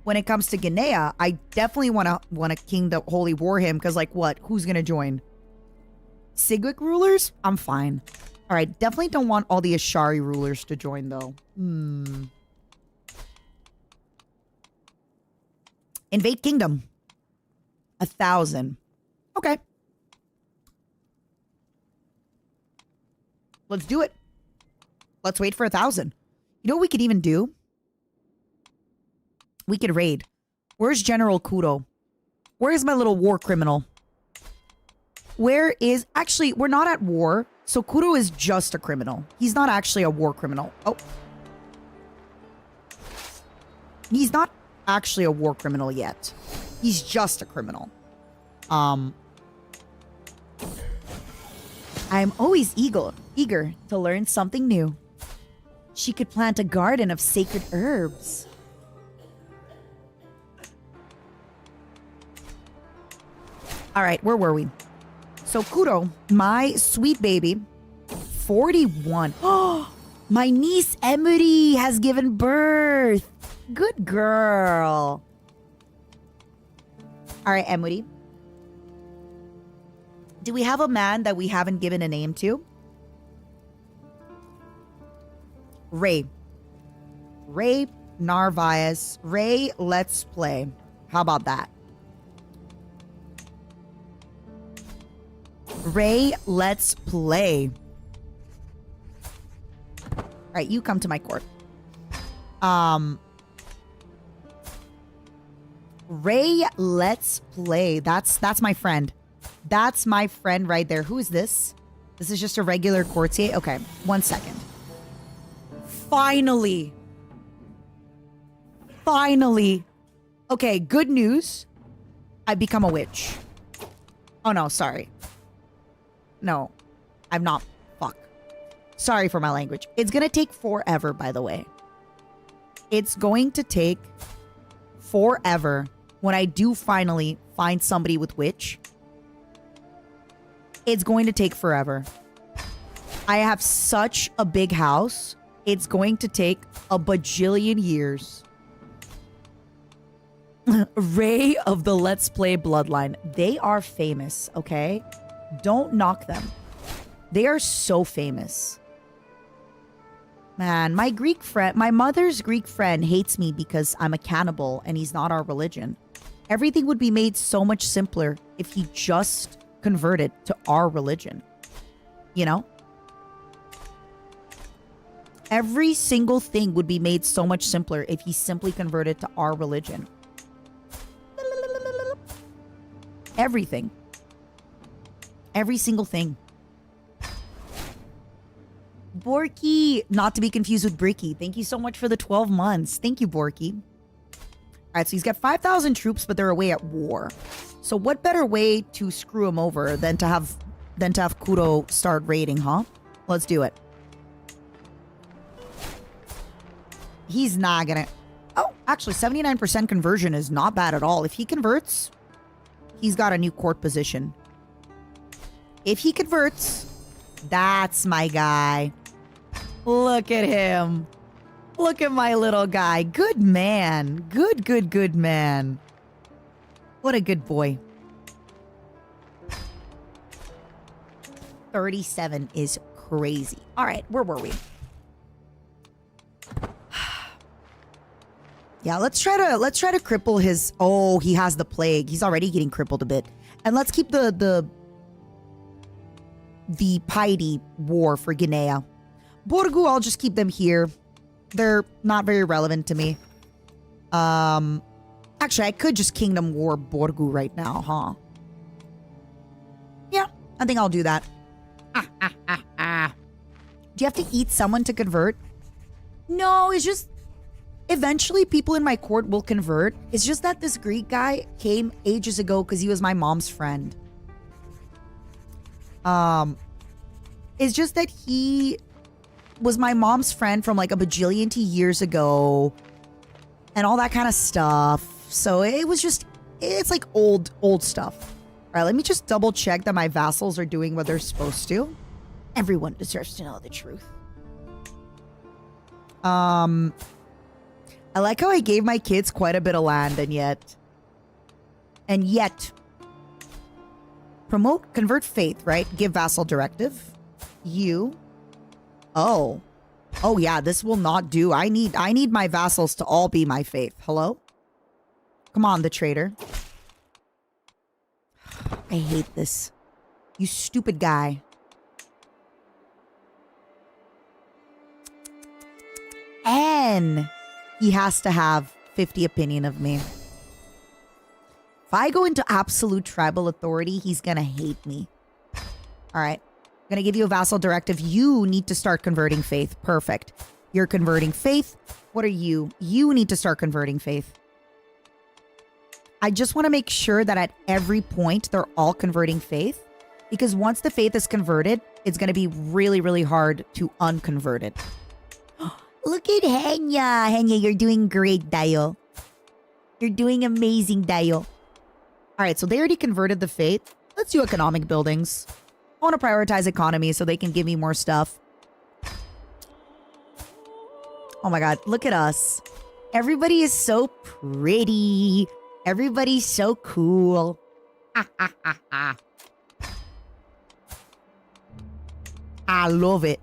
when it comes to Guinea, I definitely want to king the Holy War him. Because like what? Who's going to join? Sigwick rulers? I'm fine. All right. Definitely don't want all the Ashari rulers to join though. Invade kingdom. 1,000. Okay. Let's do it. Let's wait for 1,000. You know what we could even do? We could raid. Where's General Kudo? Where's my little war criminal? Where is... Actually, we're not at war. So Kudo is just a criminal. He's not actually a war criminal. Oh. He's not actually a war criminal yet. He's just a criminal. I'm always eager to learn something new. She could plant a garden of sacred herbs. All right, where were we? So Kudo, my sweet baby, 41. Oh, my niece Emily has given birth. Good girl. All right, Emily. Do we have a man that we haven't given a name to? Ray Narvaez. Ray, let's play. How about that? Ray, let's play. All right, you come to my court. Ray, let's play. That's my friend. That's my friend right there. Who is this? This is just a regular courtier. Okay, 1 second. Finally. Okay, good news. I've become a witch. Oh no, sorry. No, I'm not. Fuck. Sorry for my language. It's gonna take forever, by the way. It's going to take forever when I do finally find somebody with witch. It's going to take forever. I have such a big house. It's going to take a bajillion years. Ray of the Let's Play bloodline. They are famous, okay? Don't knock them. They are so famous. Man, my mother's Greek friend hates me because I'm a cannibal and he's not our religion. Everything would be made so much simpler if he just converted to our religion. You know? Every single thing would be made so much simpler if he simply converted to our religion. Everything. Every single thing. Borky, not to be confused with Bricky. Thank you so much for the 12 months. Thank you, Borky. All right, so he's got 5,000 troops, but they're away at war. So what better way to screw him over than to have Kuro start raiding, huh? Let's do it. He's not gonna... Oh, actually, 79% conversion is not bad at all. If he converts, he's got a new court position. If he converts, that's my guy. Look at him. Look at my little guy. Good man. Good man. What a good boy. 37 is crazy. All right, where were we? Yeah, let's try to cripple his... Oh, he has the plague. He's already getting crippled a bit. And let's keep the piety war for Guinea. Borgu, I'll just keep them here. They're not very relevant to me. Actually, I could just Kingdom War Borgu right now, huh? Yeah, I think I'll do that. Do you have to eat someone to convert? No, it's just... Eventually, people in my court will convert. It's just that this Greek guy came ages ago because he was my mom's friend. It's just that he was my mom's friend from like a bajillion years ago and all that kind of stuff. So it was just, it's like old stuff. All right, let me just double check that my vassals are doing what they're supposed to. Everyone deserves to know the truth. I like how I gave my kids quite a bit of land and yet promote, convert faith, right? Give vassal directive. Oh yeah, this will not do. I need my vassals to all be my faith. Hello? Come on, the traitor. I hate this. You stupid guy. And he has to have 50 opinion of me. If I go into absolute tribal authority, he's gonna hate me. All right. I'm gonna give you a vassal directive. You need to start converting faith. Perfect. You're converting faith. What are you? You need to start converting faith. I just want to make sure that at every point, they're all converting faith. Because once the faith is converted, it's going to be really, really hard to unconvert it. Look at Henya. Henya, you're doing great, Dayo. You're doing amazing, Dayo. All right, so they already converted the faith. Let's do economic buildings. I want to prioritize economy so they can give me more stuff. Oh my god, look at us. Everybody is so pretty. Everybody's so cool. I love it.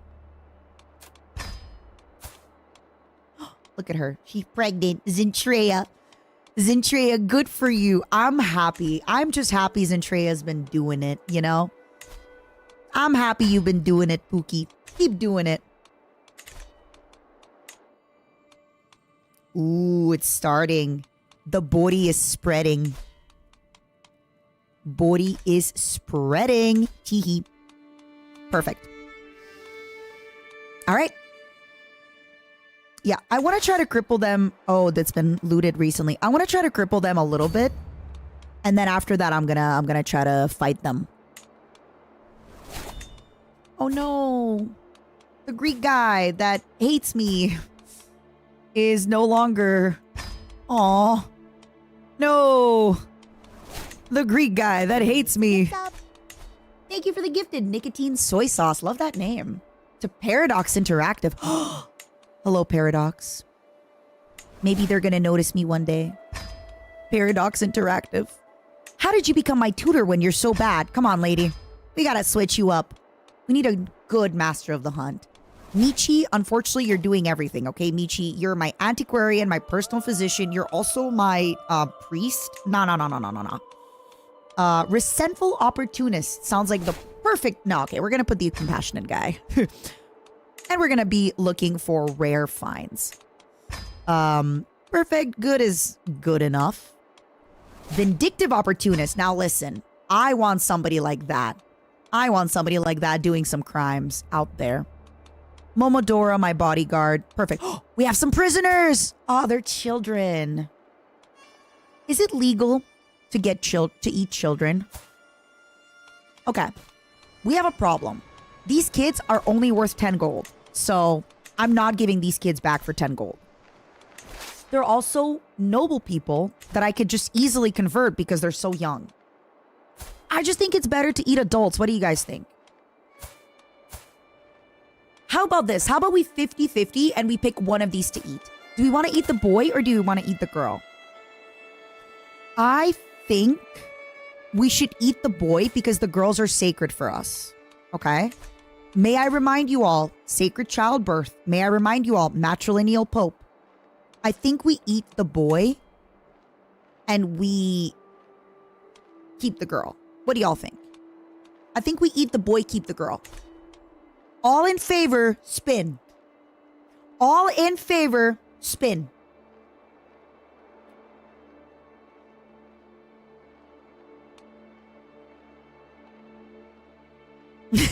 Look at her. She's pregnant. Zentreya. Zentreya, good for you. I'm happy. I'm just happy Zentreya's been doing it, you know? I'm happy you've been doing it, Pookie. Keep doing it. Ooh, it's starting. The body is spreading. Body is spreading. Teehee. Perfect. All right. Yeah, I want to try to cripple them. Oh, that's been looted recently. I want to try to cripple them a little bit. And then after that, I'm gonna try to fight them. Oh no. The Greek guy that hates me is no longer... Aw. No. The Greek guy that hates me. What's up? Thank you for the gifted nicotine soy sauce. Love that name. To Paradox Interactive. Hello, Paradox. Maybe they're gonna notice me one day. Paradox Interactive. How did you become my tutor when you're so bad? Come on, lady. We gotta switch you up. We need a good master of the hunt. Michi, unfortunately, you're doing everything, okay? Michi, you're my antiquarian, my personal physician. You're also my priest. No. Resentful opportunist. Sounds like the perfect... No, okay, we're gonna put the compassionate guy. And we're gonna be looking for rare finds. Perfect. Good is good enough. Vindictive opportunist. Now listen, I want somebody like that. I want somebody like that doing some crimes out there. Momodora, my bodyguard. Perfect. We have some prisoners. Oh, they're children. Is it legal to get to eat children? Okay. We have a problem. These kids are only worth 10 gold. So I'm not giving these kids back for 10 gold. They're also noble people that I could just easily convert because they're so young. I just think it's better to eat adults. What do you guys think? How about this? How about we 50-50 and we pick one of these to eat? Do we want to eat the boy or do we want to eat the girl? I think we should eat the boy because the girls are sacred for us. Okay? May I remind you all, sacred childbirth. May I remind you all, matrilineal pope. I think we eat the boy and we keep the girl. What do y'all think? I think we eat the boy, keep the girl. All in favor, spin. All in favor, spin.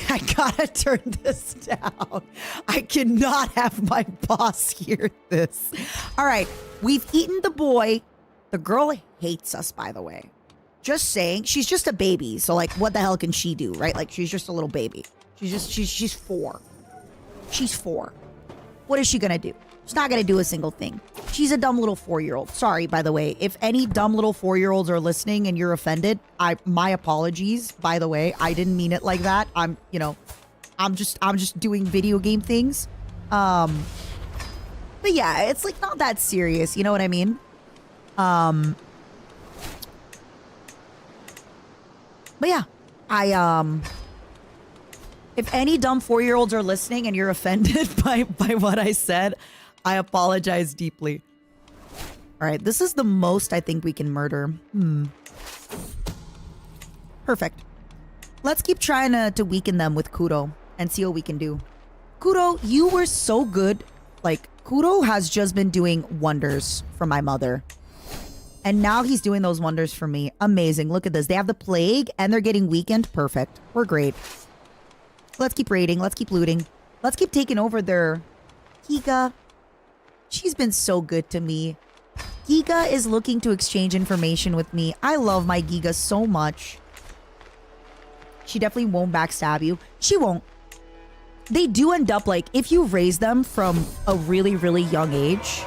I gotta turn this down. I cannot have my boss hear this. All right, we've eaten the boy. The girl hates us, by the way. Just saying, she's just a baby. So like, what the hell can she do, right? Like, she's just a little baby. She's 4. She's 4. What is she gonna do? She's not gonna do a single thing. She's a dumb little 4-year-old. Sorry, by the way. If any dumb little 4-year-olds are listening and you're offended, my apologies, by the way. I didn't mean it like that. I'm just doing video game things. But yeah, it's like not that serious, you know what I mean? But yeah, if any dumb 4-year-olds are listening and you're offended by what I said, I apologize deeply. All right, this is the most I think we can murder. Perfect. Let's keep trying to weaken them with Kudo and see what we can do. Kudo, you were so good. Like, Kudo has just been doing wonders for my mother. And now he's doing those wonders for me. Amazing. Look at this. They have the plague and they're getting weakened. Perfect. We're great. Let's keep raiding. Let's keep looting. Let's keep taking over their... Giga. She's been so good to me. Giga is looking to exchange information with me. I love my Giga so much. She definitely won't backstab you. She won't. They do end up like, if you raise them from a really, really young age.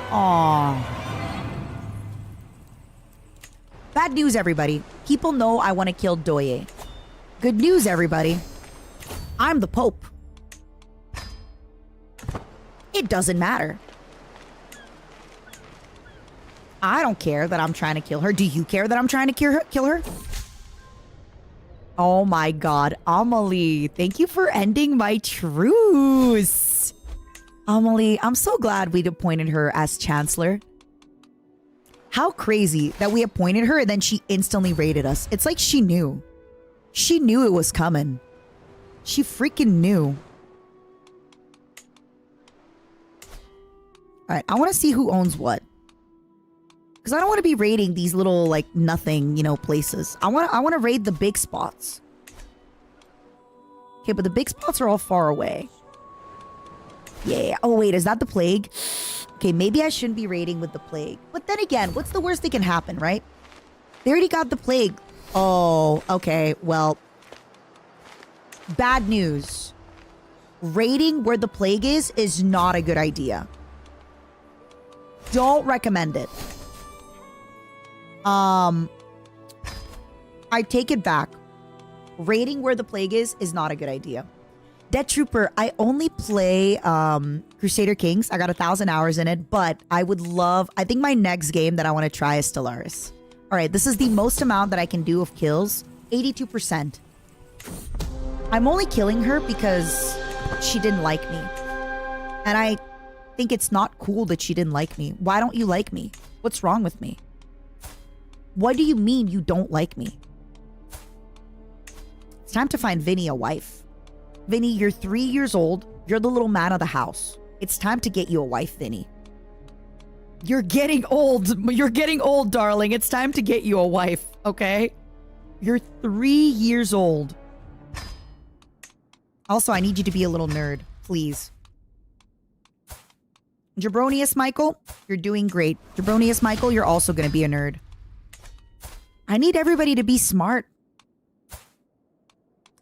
Aww. Bad news, everybody. People know I want to kill Doye. Good news, everybody. I'm the Pope. It doesn't matter. I don't care that I'm trying to kill her. Do you care that I'm trying to kill her? Oh my god. Amelie, thank you for ending my truce. Amelie, I'm so glad we'd appointed her as Chancellor. How crazy that we appointed her and then she instantly raided us. It's like she knew. She knew it was coming. She freaking knew. All right, I want to see who owns what. Because I don't want to be raiding these little, like, nothing, you know, places. I want to raid the big spots. Okay, but the big spots are all far away. Yeah. Oh, wait, is that the plague? Okay, maybe I shouldn't be raiding with the plague. But then again, what's the worst that can happen, right? They already got the plague. Oh, okay, well. Bad news. Raiding where the plague is not a good idea. Don't recommend it. I take it back. Raiding where the plague is not a good idea. Death Trooper, I only play Crusader Kings. I got 1,000 hours in it, but I think my next game that I want to try is Stellaris. All right, this is the most amount that I can do of kills. 82%. I'm only killing her because she didn't like me. And I think it's not cool that she didn't like me. Why don't you like me? What's wrong with me? What do you mean you don't like me? It's time to find Vinny a wife. Vinny, you're 3 years old. You're the little man of the house. It's time to get you a wife, Vinny. You're getting old. You're getting old, darling. It's time to get you a wife, okay? You're 3 years old. Also, I need you to be a little nerd, please. Jabronius Michael, you're doing great. Jabronius Michael, you're also going to be a nerd. I need everybody to be smart.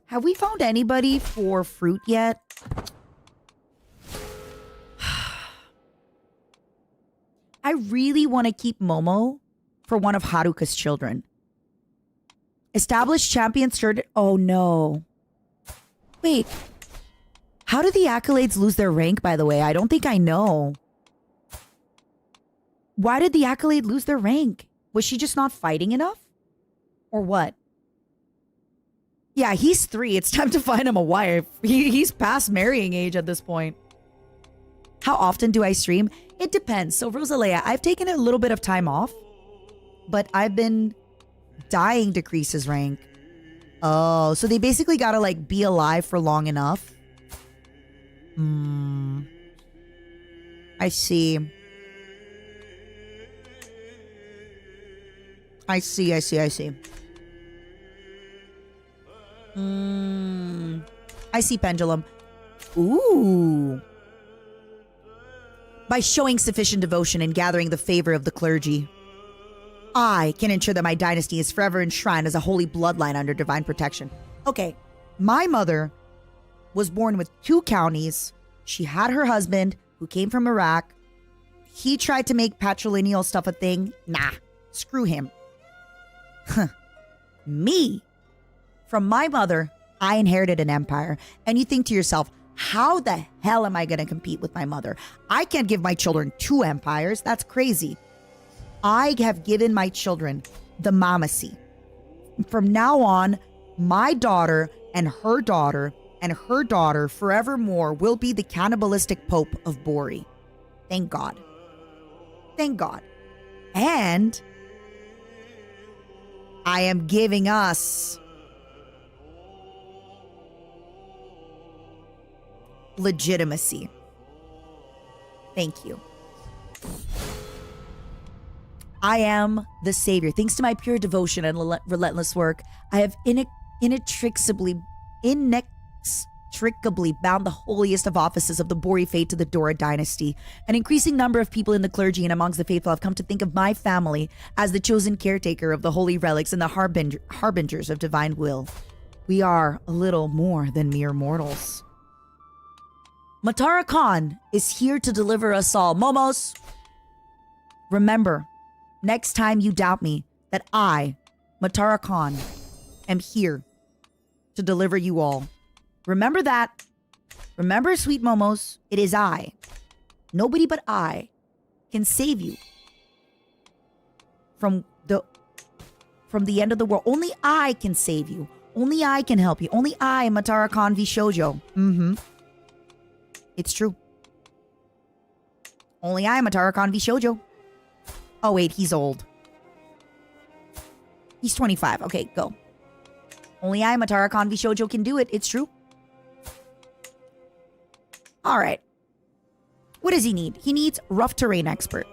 Have we found anybody for fruit yet? I really want to keep Momo for one of Haruka's children. Established champion started. Oh no. Wait. How did the accolades lose their rank, by the way? I don't think I know. Why did the accolade lose their rank? Was she just not fighting enough? Or what? Yeah, he's 3. It's time to find him a wife. He's past marrying age at this point. How often do I stream? It depends. So, Rosalea, I've taken a little bit of time off, but I've been dying to decrease his rank. Oh, so they basically gotta, like, be alive for long enough. I see. I see. I see, Pendulum. Ooh. By showing sufficient devotion and gathering the favor of the clergy, I can ensure that my dynasty is forever enshrined as a holy bloodline under divine protection. Okay, my mother was born with 2 counties. She had her husband, who came from Iraq. He tried to make patrilineal stuff a thing. Nah, screw him. Me. From my mother, I inherited an empire. And you think to yourself, how the hell am I going to compete with my mother? I can't give my children 2 empires. That's crazy. I have given my children the mamacy. From now on, my daughter and her daughter and her daughter forevermore will be the cannibalistic pope of Bori. Thank God. Thank God. And I am giving us legitimacy. Thank you. I am the savior. Thanks to my pure devotion and relentless work, I have inextricably bound the holiest of offices of the Bori Faith to the Dora dynasty. An increasing number of people in the clergy and amongst the faithful have come to think of my family as the chosen caretaker of the holy relics and the harbingers of divine will. We are a little more than mere mortals. Matara Khan is here to deliver us all. Momos, remember, next time you doubt me, that I, Matara Khan, am here to deliver you all. Remember that. Remember, sweet Momos, it is I, nobody but I, can save you from the end of the world. Only I can save you. Only I can help you. Only I, Matara Khan VSHOJO. It's true. Only I, Matara Khan VSHOJO. Oh wait, he's old. He's 25. Okay, go. Only I, Matara Khan VSHOJO, can do it. It's true. All right. What does he need? He needs rough terrain expert.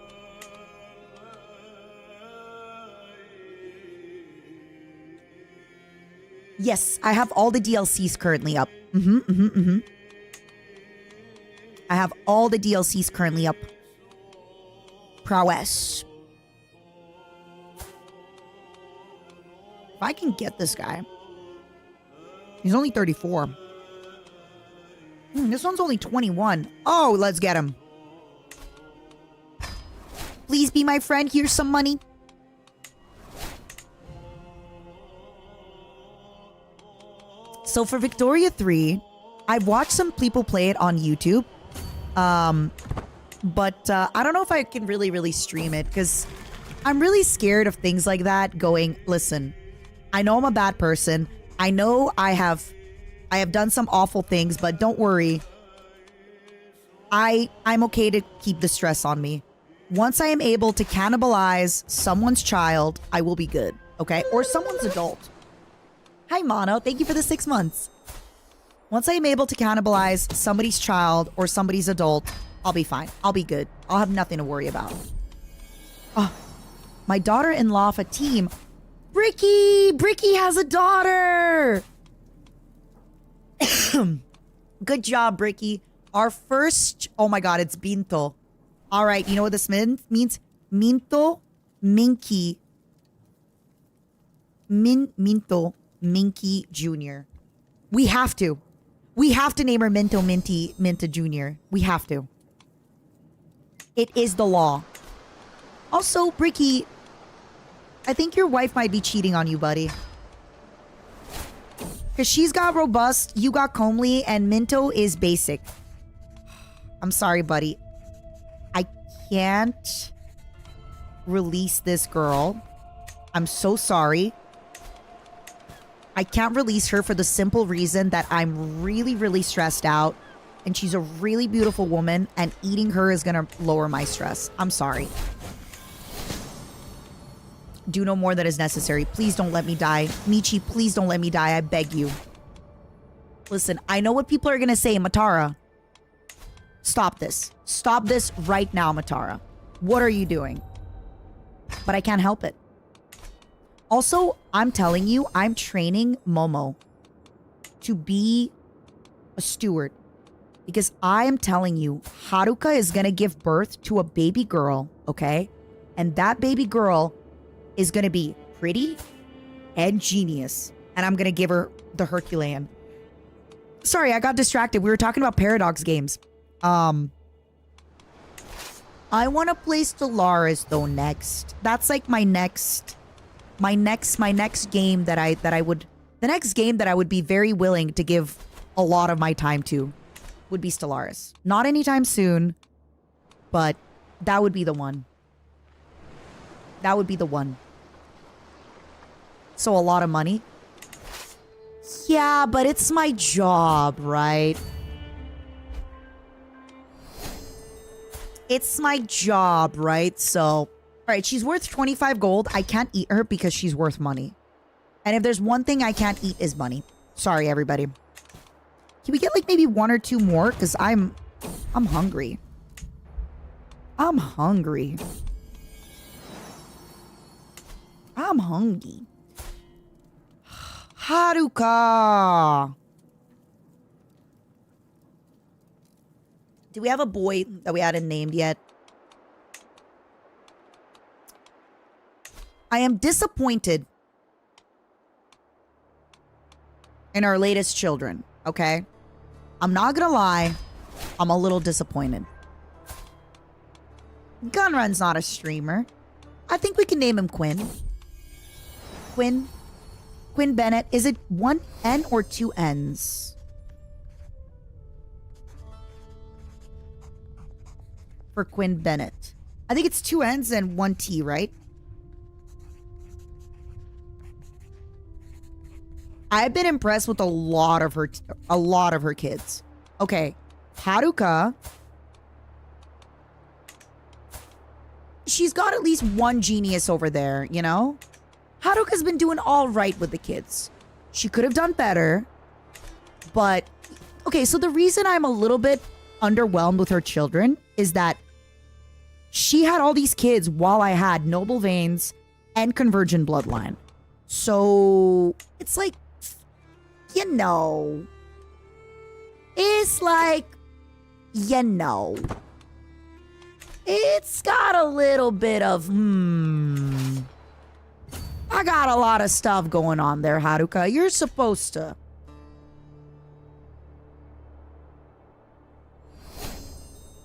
Yes, I have all the DLCs currently up. I have all the DLCs currently up. Prowess. If I can get this guy. He's only 34. This one's only 21. Oh, let's get him. Please be my friend. Here's some money. So for Victoria 3, I've watched some people play it on YouTube. But I don't know if I can really stream it because I'm really scared of things like that going, listen, I know I'm a bad person. I know I have done some awful things, but don't worry. I'm okay to keep the stress on me. Once I am able to cannibalize someone's child, I will be good, okay? Or someone's adult. Hi, Mono. Thank you for the 6 months. Once I am able to cannibalize somebody's child or somebody's adult, I'll be fine. I'll be good. I'll have nothing to worry about. Oh, my daughter-in-law Fatim. Bricky! Bricky has a daughter! Good job, Bricky. Our first... Oh my god, it's Binto. All right, you know what this means? Minto, Minky. Minto, Minky Jr. We have to. We have to name her Minto Minta Jr. We have to. It is the law. Also, Bricky, I think your wife might be cheating on you, buddy. Because she's got robust, you got comely, and Minto is basic. I'm sorry, buddy. I can't release this girl. I'm so sorry. I can't release her for the simple reason that I'm really stressed out. And she's a really beautiful woman, and eating her is gonna lower my stress. I'm sorry. Do no more than is necessary. Please don't let me die. Michi, please don't let me die. I beg you. Listen, I know what people are gonna say, Matara. Stop this. Stop this right now, Matara. What are you doing? But I can't help it. Also, I'm telling you, I'm training Momo to be a steward. Because I am telling you, Haruka is going to give birth to a baby girl, okay? And that baby girl is going to be pretty and genius. And I'm going to give her the Herculean. Sorry, I got distracted. We were talking about Paradox games. I want to play Stellaris though next. That's like my next game that I would... The next game that I would be very willing to give a lot of my time to would be Stellaris. Not anytime soon, but that would be the one. That would be the one. So a lot of money. Yeah, but it's my job, right? It's my job, right? So, all right, she's worth 25 gold. I can't eat her because she's worth money. And if there's one thing I can't eat is money. Sorry, everybody. Can we get like maybe 1 or 2 more? Because I'm hungry. I'm hungry. I'm hungry. Haruka. Do we have a boy that we hadn't named yet? I am disappointed in our latest children, okay? I'm not gonna lie, I'm a little disappointed. Gunrun's not a streamer. I think we can name him Quinn. Quinn Bennett. Is it 1 N or 2 N's? For Quinn Bennett. I think it's 2 N's and 1 T, right? I've been impressed with a lot of her kids. Okay, Haruka. She's got at least one genius over there, you know? Haruka's been doing all right with the kids. She could have done better, but okay, so the reason I'm a little bit underwhelmed with her children is that she had all these kids while I had noble veins and convergent bloodline. So it's like, you know, it's like, you know, it's got a little bit of, I got a lot of stuff going on there, Haruka. You're supposed to.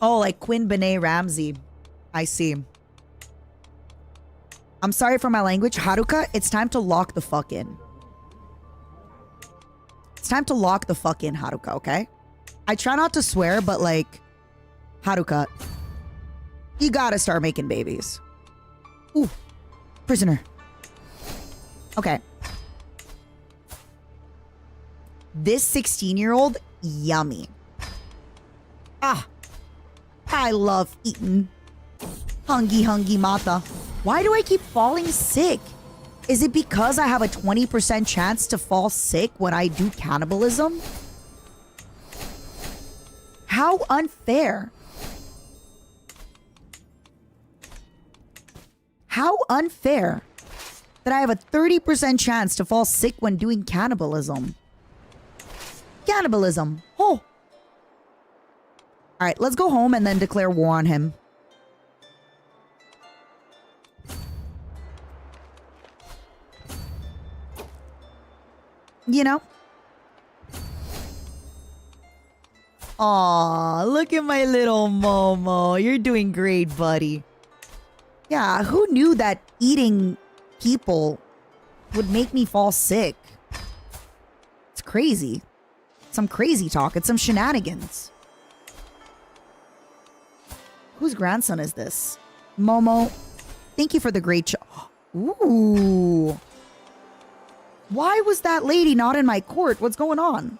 Oh, like Quinn Benet Ramsey. I see. I'm sorry for my language. Haruka, it's time to lock the fuck in. It's time to lock the fuck in, Haruka, okay? I try not to swear, but like, Haruka, you gotta start making babies. Ooh, prisoner. Okay. This 16-year-old, yummy. Ah, I love eating. Hungry mata. Why do I keep falling sick? Is it because I have a 20% chance to fall sick when I do cannibalism? How unfair. How unfair that I have a 30% chance to fall sick when doing cannibalism. Cannibalism. Oh. All right, let's go home and then declare war on him. You know? Aw, look at my little Momo. You're doing great, buddy. Yeah, who knew that eating people would make me fall sick? It's crazy. Some crazy talk. It's some shenanigans. Whose grandson is this? Momo, thank you for the great Ooh. Why was that lady not in my court? What's going on?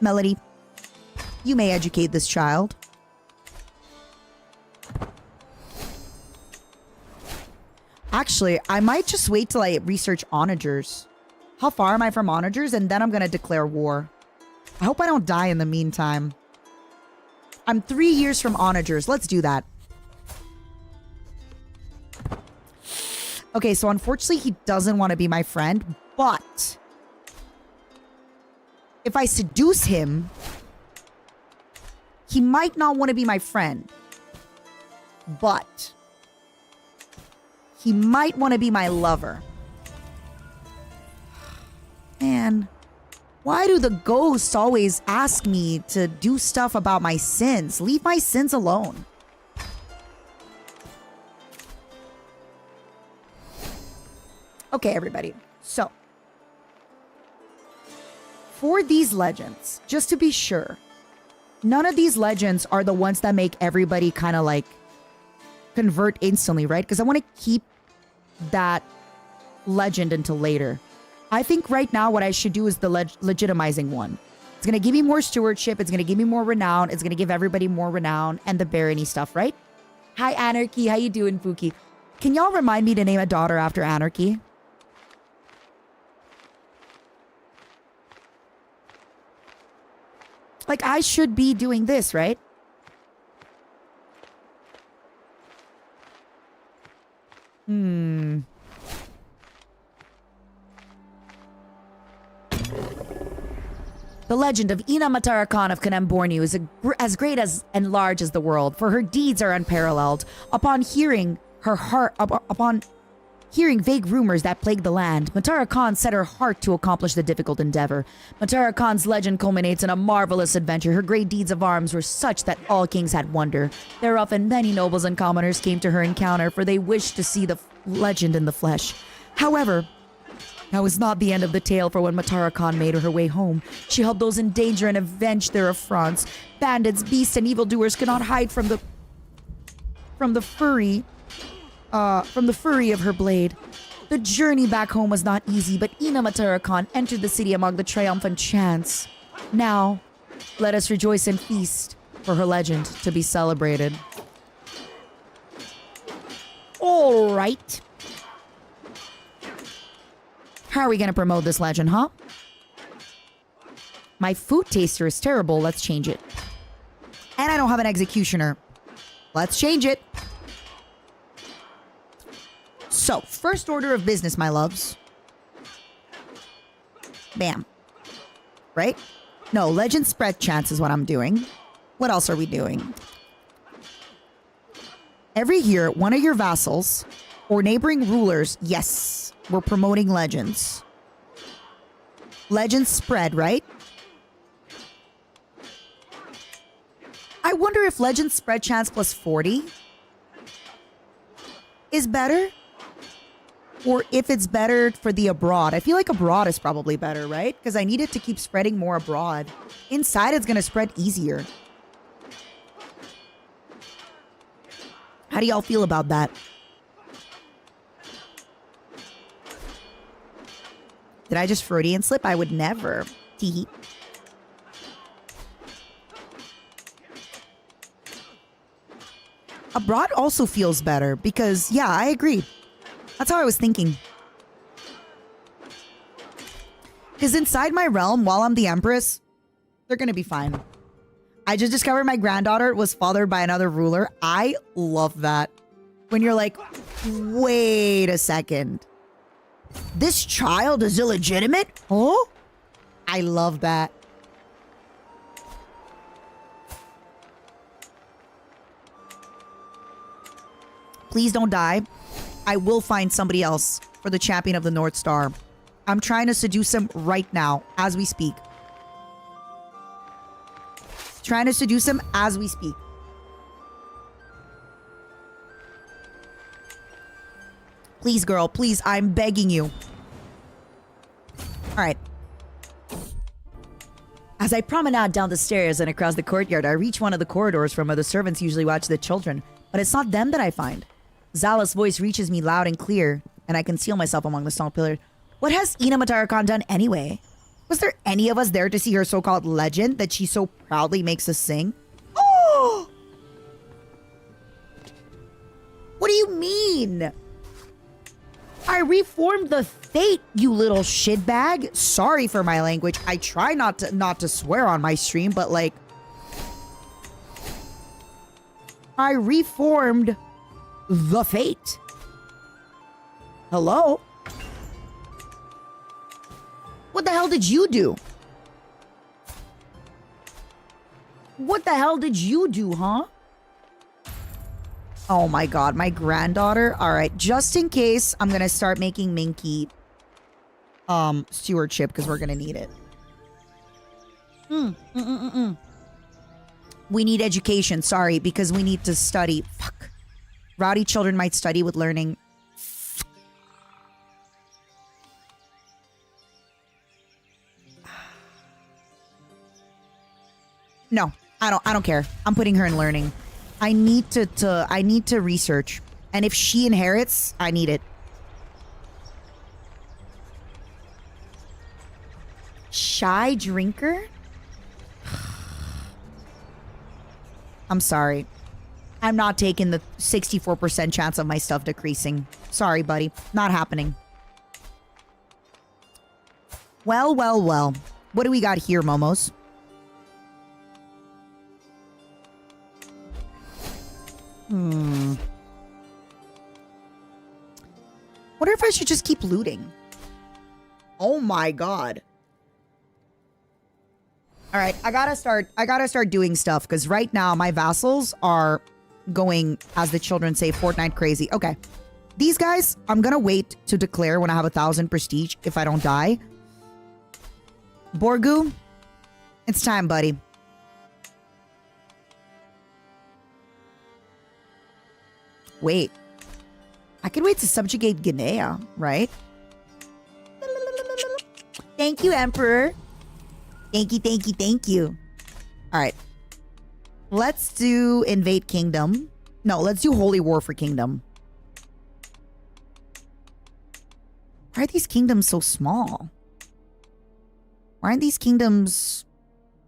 Melody, you may educate this child. Actually, I might just wait till I research onagers. How far am I from onagers? And then I'm going to declare war. I hope I don't die in the meantime. I'm 3 years from onagers. Let's do that. Okay, so unfortunately, he doesn't want to be my friend, but if I seduce him, he might not want to be my friend, but he might want to be my lover. Man, why do the ghosts always ask me to do stuff about my sins? Leave my sins alone. Okay, everybody. So, for these legends, just to be sure, none of these legends are the ones that make everybody kind of like convert instantly, right? Because I want to keep that legend until later. I think right now what I should do is the legitimizing one. It's going to give me more stewardship. It's going to give me more renown. It's going to give everybody more renown and the barony stuff, right? Hi, Anarchy. How you doing, Pookie? Can y'all remind me to name a daughter after Anarchy? Like, I should be doing this, right? The legend of Ina Matara Khan of Kanem Borneo is as great as and large as the world, for her deeds are unparalleled. Upon hearing vague rumors that plagued the land, Matara Khan set her heart to accomplish the difficult endeavor. Matara Khan's legend culminates in a marvelous adventure. Her great deeds of arms were such that all kings had wonder. Thereoften many nobles and commoners came to her encounter, for they wished to see the legend in the flesh. However, that was not the end of the tale, for when Matara Khan made her way home, she helped those in danger and avenged their affronts. Bandits, beasts, and evildoers could not hide from the fury of her blade. The journey back home was not easy, but Ina Matara Khan entered the city among the triumphant chants. Now, let us rejoice and feast for her legend to be celebrated. All right. How are we going to promote this legend, huh? My food taster is terrible. Let's change it. And I don't have an executioner. Let's change it. So, first order of business, my loves. Bam. Right? No, legend spread chance is what I'm doing. What else are we doing? Every year, one of your vassals or neighboring rulers, yes, we're promoting legends. Legends spread, right? I wonder if legend spread chance plus 40 is better. or if it's better for the abroad. I feel like abroad is probably better, right? Because I need it to keep spreading more abroad. Inside, it's going to spread easier. How do y'all feel about that? Did I just Freudian slip? I would never. Tee. Abroad also feels better because, yeah, I agree. That's how I was thinking. Because inside my realm, while I'm the Empress, they're going to be fine. I just discovered my granddaughter was fathered by another ruler. I love that. When you're like, wait a second. This child is illegitimate? Oh? I love that. Please don't die. I will find somebody else for the champion of the North Star. I'm trying to seduce him right now, as we speak. Trying to seduce him as we speak. Please, girl, please, I'm begging you. All right. As I promenade down the stairs and across the courtyard, I reach one of the corridors from where the servants usually watch the children. But it's not them that I find. Zala's voice reaches me loud and clear, and I conceal myself among the stone pillars. What has Ina Matarakan done anyway? Was there any of us there to see her so-called legend that she so proudly makes us sing? Oh! What do you mean? I reformed the fate, you little shitbag. Sorry for my language. I try not to swear on my stream, but like, I reformed the fate. Hello? What the hell did you do? What the hell did you do, huh? Oh my god, my granddaughter. All right, just in case, I'm gonna start making Minky stewardship because we're gonna need it. We need education. Sorry, because we need to study. Fuck. Rowdy children might study with learning. No, I don't care. I'm putting her in learning. I need to research. And if she inherits, I need it. Shy drinker? I'm sorry. I'm not taking the 64% chance of my stuff decreasing. Sorry, buddy. Not happening. Well, well, well. What do we got here, Momos? Wonder if I should just keep looting. Oh my god. All right, I gotta start doing stuff because right now my vassals are going, as the children say, Fortnite crazy. Okay, these guys, I'm gonna wait to declare when I have 1,000 prestige if I don't die. Borgu, it's time, buddy. Wait, I can wait to subjugate Guinea, right? Thank you, Emperor. Thank you, thank you, thank you. All right. Let's do Invade Kingdom. No, let's do Holy War for Kingdom. Why are these kingdoms so small? Why aren't these kingdoms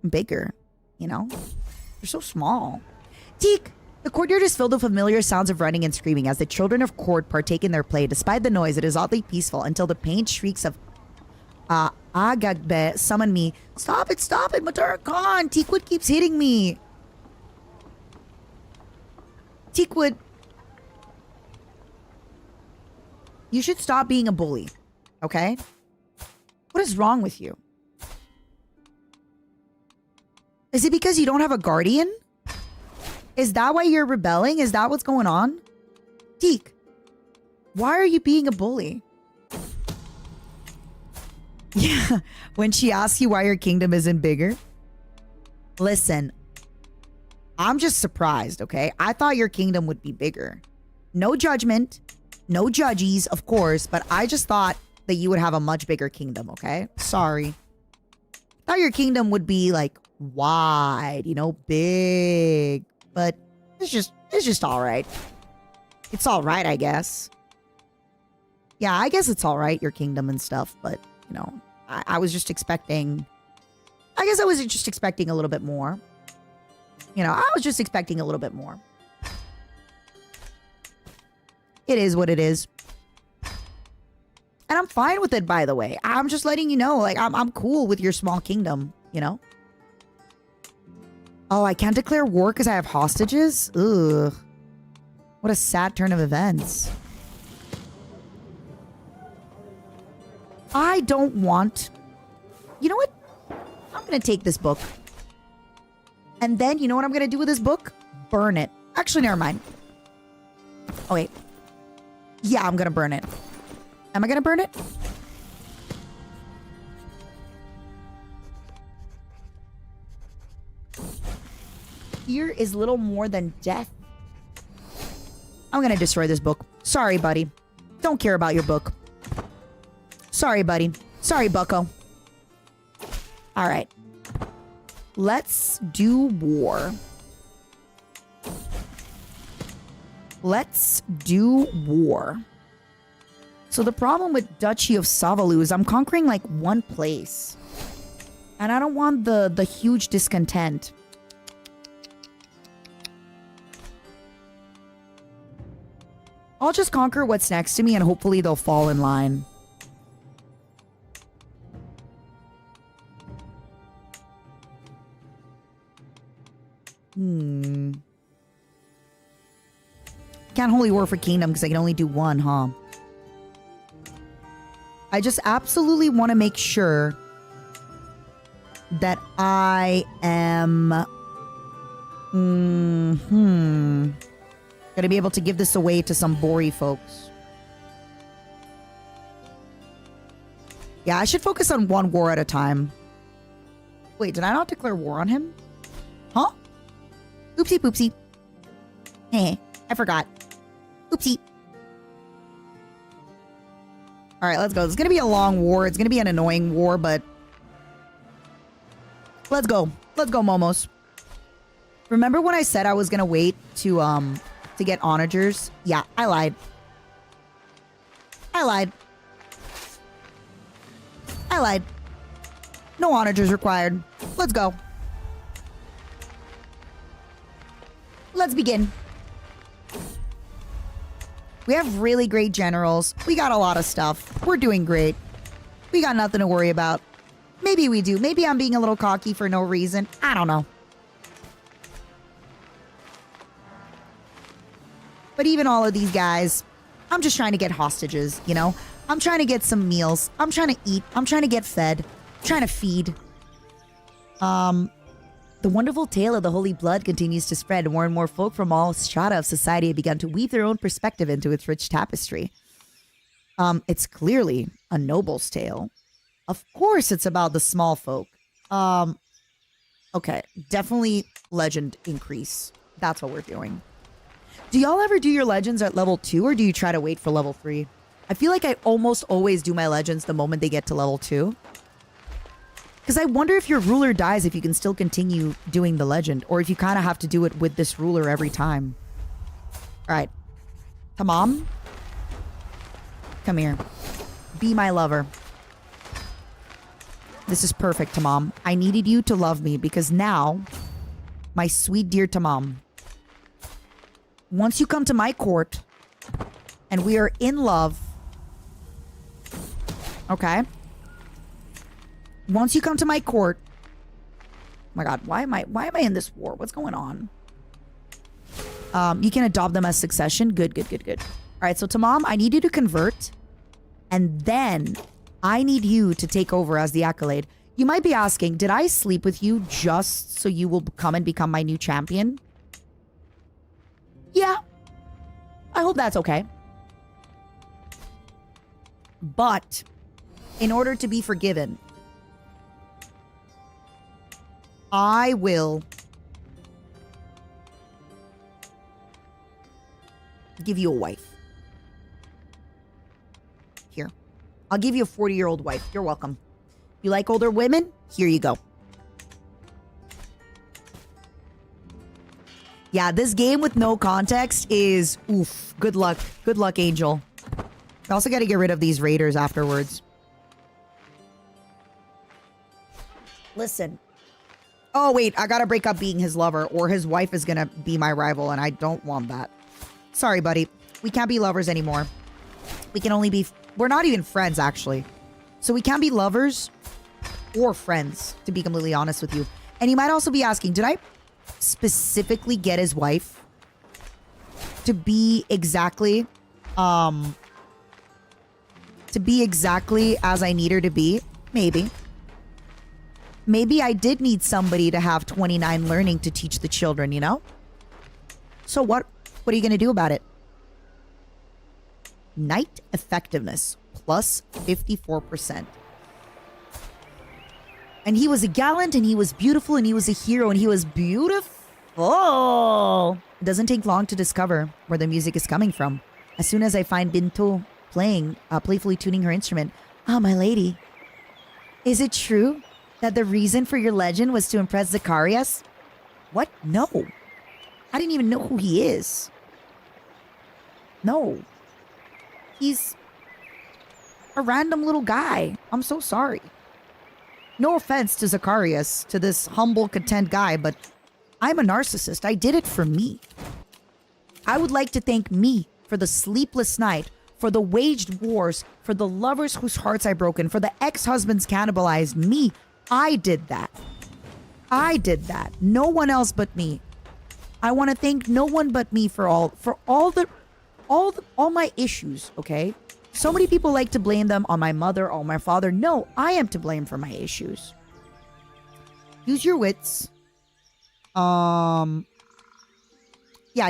bigger? You know? They're so small. Teak! The courtyard is filled with familiar sounds of running and screaming as the children of court partake in their play. Despite the noise, it is oddly peaceful until the pained shrieks of Agagbe summon me. Stop it, Matarakan! Teakwood keeps hitting me. Teakwood, you should stop being a bully, okay? What is wrong with you? Is it because you don't have a guardian? Is that why you're rebelling? Is that what's going on? Teak, why are you being a bully? Yeah, when she asks you why your kingdom isn't bigger. Listen, I'm just surprised, okay? I thought your kingdom would be bigger. No judgment. No judgies, of course, but I just thought that you would have a much bigger kingdom, okay? Sorry. Thought your kingdom would be like wide, you know, big. But it's just all right. It's all right, I guess. Yeah, I guess it's all right, your kingdom and stuff, but, you know, I was just expecting... I guess I was just expecting a little bit more. You know, I was just expecting a little bit more. It is what it is. And I'm fine with it, by the way. I'm just letting you know, like, I'm cool with your small kingdom, you know? Oh, I can't declare war because I have hostages? Ugh. What a sad turn of events. I don't want... You know what? I'm going to take this book. And then, you know what I'm going to do with this book? Burn it. Actually, never mind. Oh, wait. Yeah, I'm going to burn it. Am I going to burn it? Fear is little more than death. I'm going to destroy this book. Sorry, buddy. Don't care about your book. Sorry, buddy. Sorry, bucko. All right. Let's do war. Let's do war. So the problem with Duchy of Savalu is I'm conquering like one place. And I don't want the huge discontent. I'll just conquer what's next to me and hopefully they'll fall in line. Can't holy war for kingdom because I can only do one, huh? I just absolutely want to make sure that I am gonna be able to give this away to some Bori folks. Yeah, I should focus on one war at a time. Wait, did I not declare war on him? Huh? Oopsie poopsie. Hey, I forgot. Oopsie. Alright, let's go. It's gonna be a long war. It's gonna be an annoying war, but... Let's go. Let's go, Momos. Remember when I said I was gonna wait to get onagers? Yeah, I lied. I lied. I lied. No onagers required. Let's go. Let's begin. We have really great generals. We got a lot of stuff. We're doing great. We got nothing to worry about. Maybe we do. Maybe I'm being a little cocky for no reason. I don't know. But even all of these guys, I'm just trying to get hostages, you know? I'm trying to get some meals. I'm trying to eat. I'm trying to get fed. I'm trying to feed. The wonderful tale of the holy blood continues to spread. More and more folk from all strata of society have begun to weave their own perspective into its rich tapestry. It's clearly a noble's tale. Of course it's about the small folk. Okay, definitely legend increase. That's what we're doing. Do y'all ever do your legends at level 2 or do you try to wait for level 3? I feel like I almost always do my legends the moment they get to level 2. Because I wonder if your ruler dies if you can still continue doing the legend. Or if you kind of have to do it with this ruler every time. Alright. Tamam. Come here. Be my lover. This is perfect, Tamam. I needed you to love me because now, my sweet dear Tamam, once you come to my court and we are in love, okay? Once you come to my court, oh my God, why am I in this war? What's going on? You can adopt them as succession. Good. All right, so Tamam, I need you to convert, and then I need you to take over as the accolade. You might be asking, did I sleep with you just so you will come and become my new champion? Yeah. I hope that's okay. But in order to be forgiven, I will give you a wife. I'll give you a 40-year-old wife. You're welcome. You like older women? Here you go. Yeah, this game with no context is oof. Good luck. Good luck, Angel. I also got to get rid of these raiders afterwards. Listen. Oh, wait. I got to break up being his lover or his wife is going to be my rival and I don't want that. Sorry, buddy. We can't be lovers anymore. We can only be... We're not even friends, actually. So we can't be lovers or friends, to be completely honest with you. And you might also be asking, did I specifically get his wife to be exactly... to be exactly as I need her to be? Maybe. Maybe I did need somebody to have 29 learning to teach the children, you know? So what are you going to do about it? Night effectiveness plus 54%. And he was a gallant and he was beautiful and he was a hero and he was beautiful. It doesn't take long to discover where the music is coming from. As soon as I find Binto playing, playfully tuning her instrument. Ah, my lady. Is it true that the reason for your legend was to impress Zacharias? What? No. I didn't even know who he is. No. He's a random little guy. I'm so sorry. No offense to Zacharias, to this humble, content guy, but I'm a narcissist. I did it for me. I would like to thank me for the sleepless night, for the waged wars, for the lovers whose hearts I broken, for the ex-husbands cannibalized me. I did that. I did that. No one else but me. I want to thank no one but me for all my issues, okay? So many people like to blame them on my mother or my father. No, I am to blame for my issues. Use your wits. Yeah,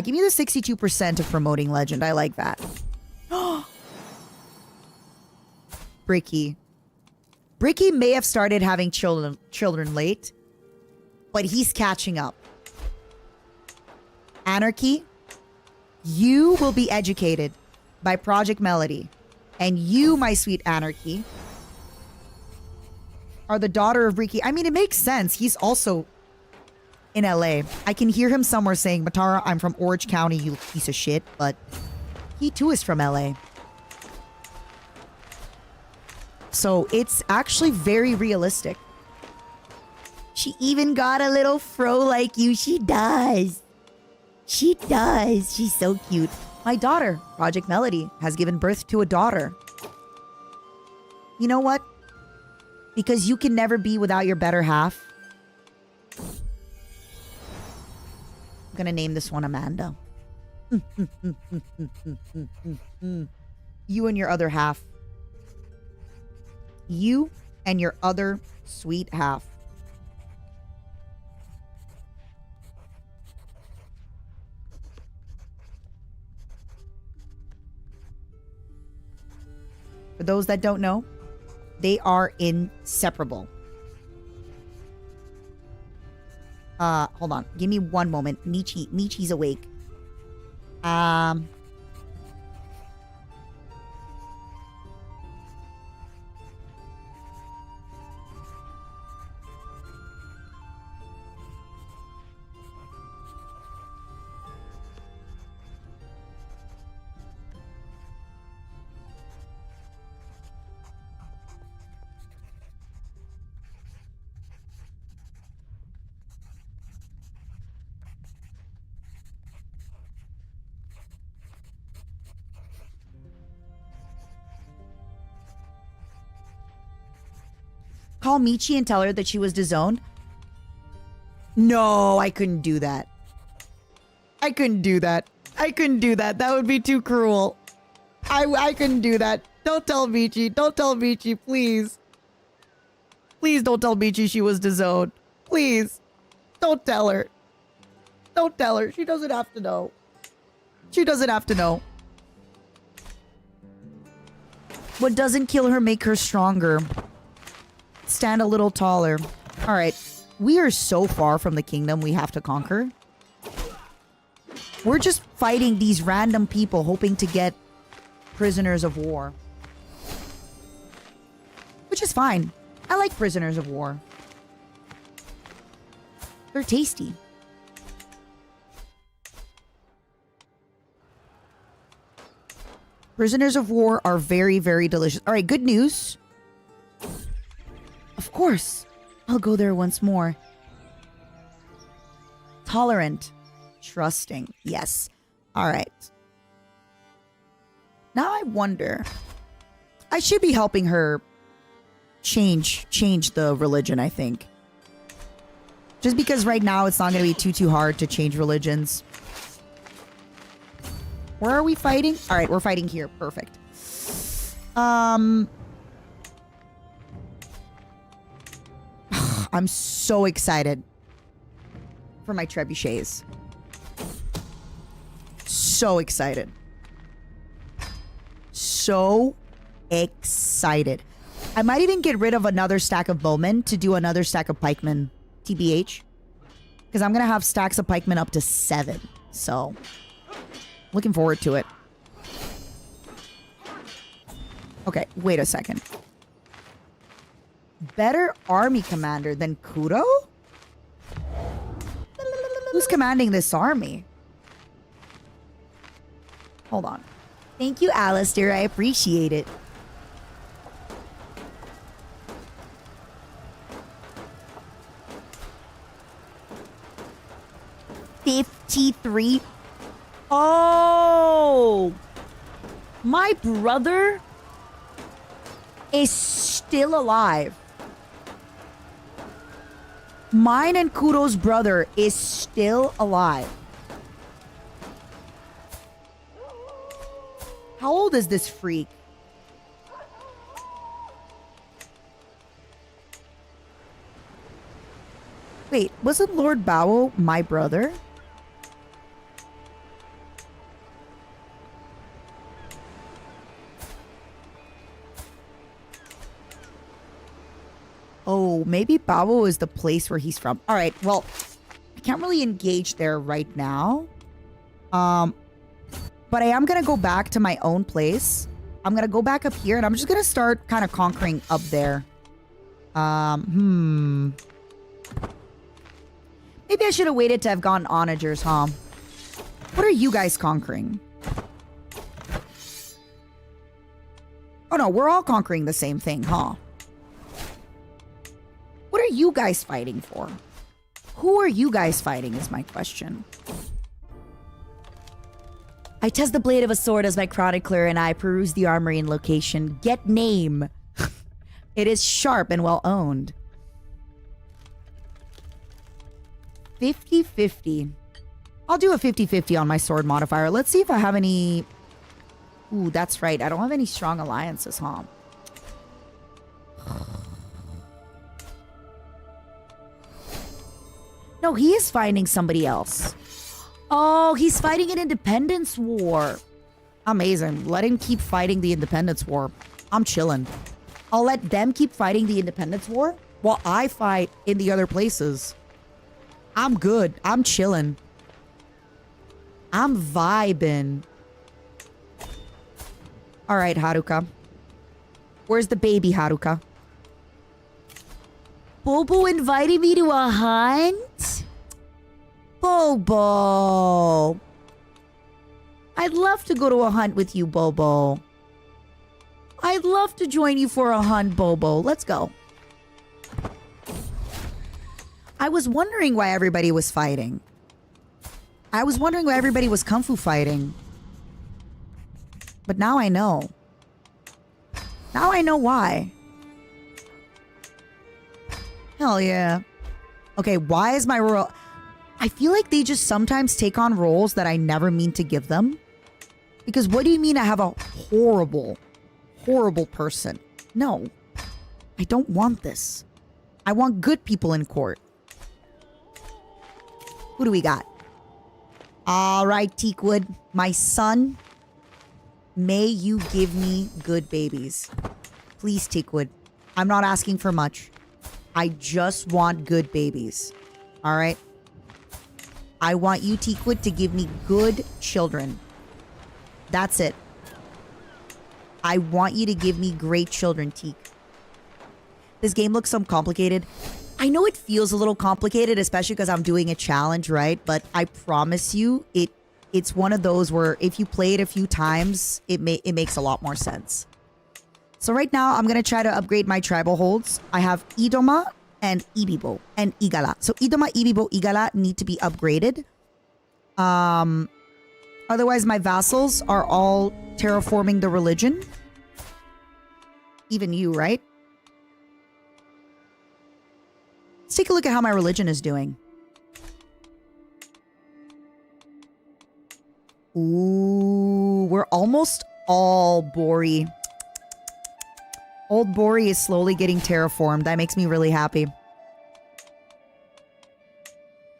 give me the 62% of promoting legend. I like that. Bricky. Bricky may have started having children late, but he's catching up. Anarchy, you will be educated by Project Melody. And you, my sweet Anarchy, are the daughter of Bricky. I mean, it makes sense. He's also in LA. I can hear him somewhere saying, Matara, I'm from Orange County, you piece of shit. But he too is from LA. So it's actually very realistic. She even got a little fro like you. She does. She does. She's so cute. My daughter, Project Melody, has given birth to a daughter. You know what? Because you can never be without your better half. I'm gonna name this one Amanda. You and your other half. You and your other sweet half. For those that don't know, they are inseparable. Hold on. Give me one moment. Michi's awake. Call Michi and tell her that she was disowned? No, I couldn't do that. I couldn't do that. I couldn't do that. That would be too cruel. I couldn't do that. Don't tell Michi. Don't tell Michi, please. Please don't tell Michi she was disowned. Please. Don't tell her. Don't tell her. She doesn't have to know. She doesn't have to know. What doesn't kill her make her stronger. Stand a little taller. All right. We are so far from the kingdom we have to conquer. We're just fighting these random people hoping to get prisoners of war. which is fine. I like prisoners of war. They're tasty. Prisoners of war are very, very delicious. All right, good news. Of course, I'll go there once more. Tolerant. Trusting. Yes. All right. Now I wonder. I should be helping her change the religion, I think. Just because right now it's not going to be too hard to change religions. Where are we fighting? All right, we're fighting here. Perfect. I'm so excited for my trebuchets. So excited. So excited. I might even get rid of another stack of bowmen to do another stack of pikemen. TBH. Because I'm going to have stacks of pikemen up to 7. So, looking forward to it. Okay, wait a second. Better army commander than Kudo? Who's commanding this army? Hold on. Thank you, Alistair. I appreciate it. $53. Oh! My brother is still alive. Mine and Kudo's brother is still alive. How old is this freak? Wait, wasn't Lord Bao my brother? Oh, maybe Bao is the place where he's from. All right, well, I can't really engage there right now. But I am going to go back to my own place. I'm going to go back up here, and I'm just going to start kind of conquering up there. Maybe I should have waited to have gotten onagers, huh? What are you guys conquering? Oh, no, we're all conquering the same thing, huh? What are you guys fighting for? Who are you guys fighting is my question. I test the blade of a sword as my chronicler and I peruse the armory and location. Get name. It is sharp and well owned. 50-50. I'll do a 50-50 on my sword modifier. Let's see if I have any... Ooh, that's right. I don't have any strong alliances, huh? No, he is fighting somebody else. Oh, he's fighting an independence war. Amazing. Let him keep fighting the independence war. I'm chilling. I'll let them keep fighting the independence war while I fight in the other places. I'm good. I'm chilling. I'm vibing. All right, Haruka. Where's the baby, Haruka? Bobo invited me to a hunt? Bobo. I'd love to go to a hunt with you, Bobo. I'd love to join you for a hunt, Bobo. Let's go. I was wondering why everybody was fighting. I was wondering why everybody was kung fu fighting. But now I know. Now I know why. Hell yeah. Okay, why is my role... I feel like they just sometimes take on roles that I never mean to give them. Because what do you mean I have a horrible, horrible person? No. I don't want this. I want good people in court. Who do we got? All right, Teakwood. My son, may you give me good babies. Please, Teakwood. I'm not asking for much. I just want good babies. All right? I want you, Teakwood, to give me good children. That's it. I want you to give me great children, Teak. This game looks so complicated. I know it feels a little complicated, especially because I'm doing a challenge, right? But I promise you, it's one of those where if you play it a few times, it makes a lot more sense. So right now, I'm going to try to upgrade my tribal holds. I have Idoma and Ibibo and Igala. So Idoma, Ibibo, Igala need to be upgraded. Otherwise, my vassals are all terraforming the religion. Even you, right? Let's take a look at how my religion is doing. Ooh, we're almost all Bori. Old Bori is slowly getting terraformed. That makes me really happy.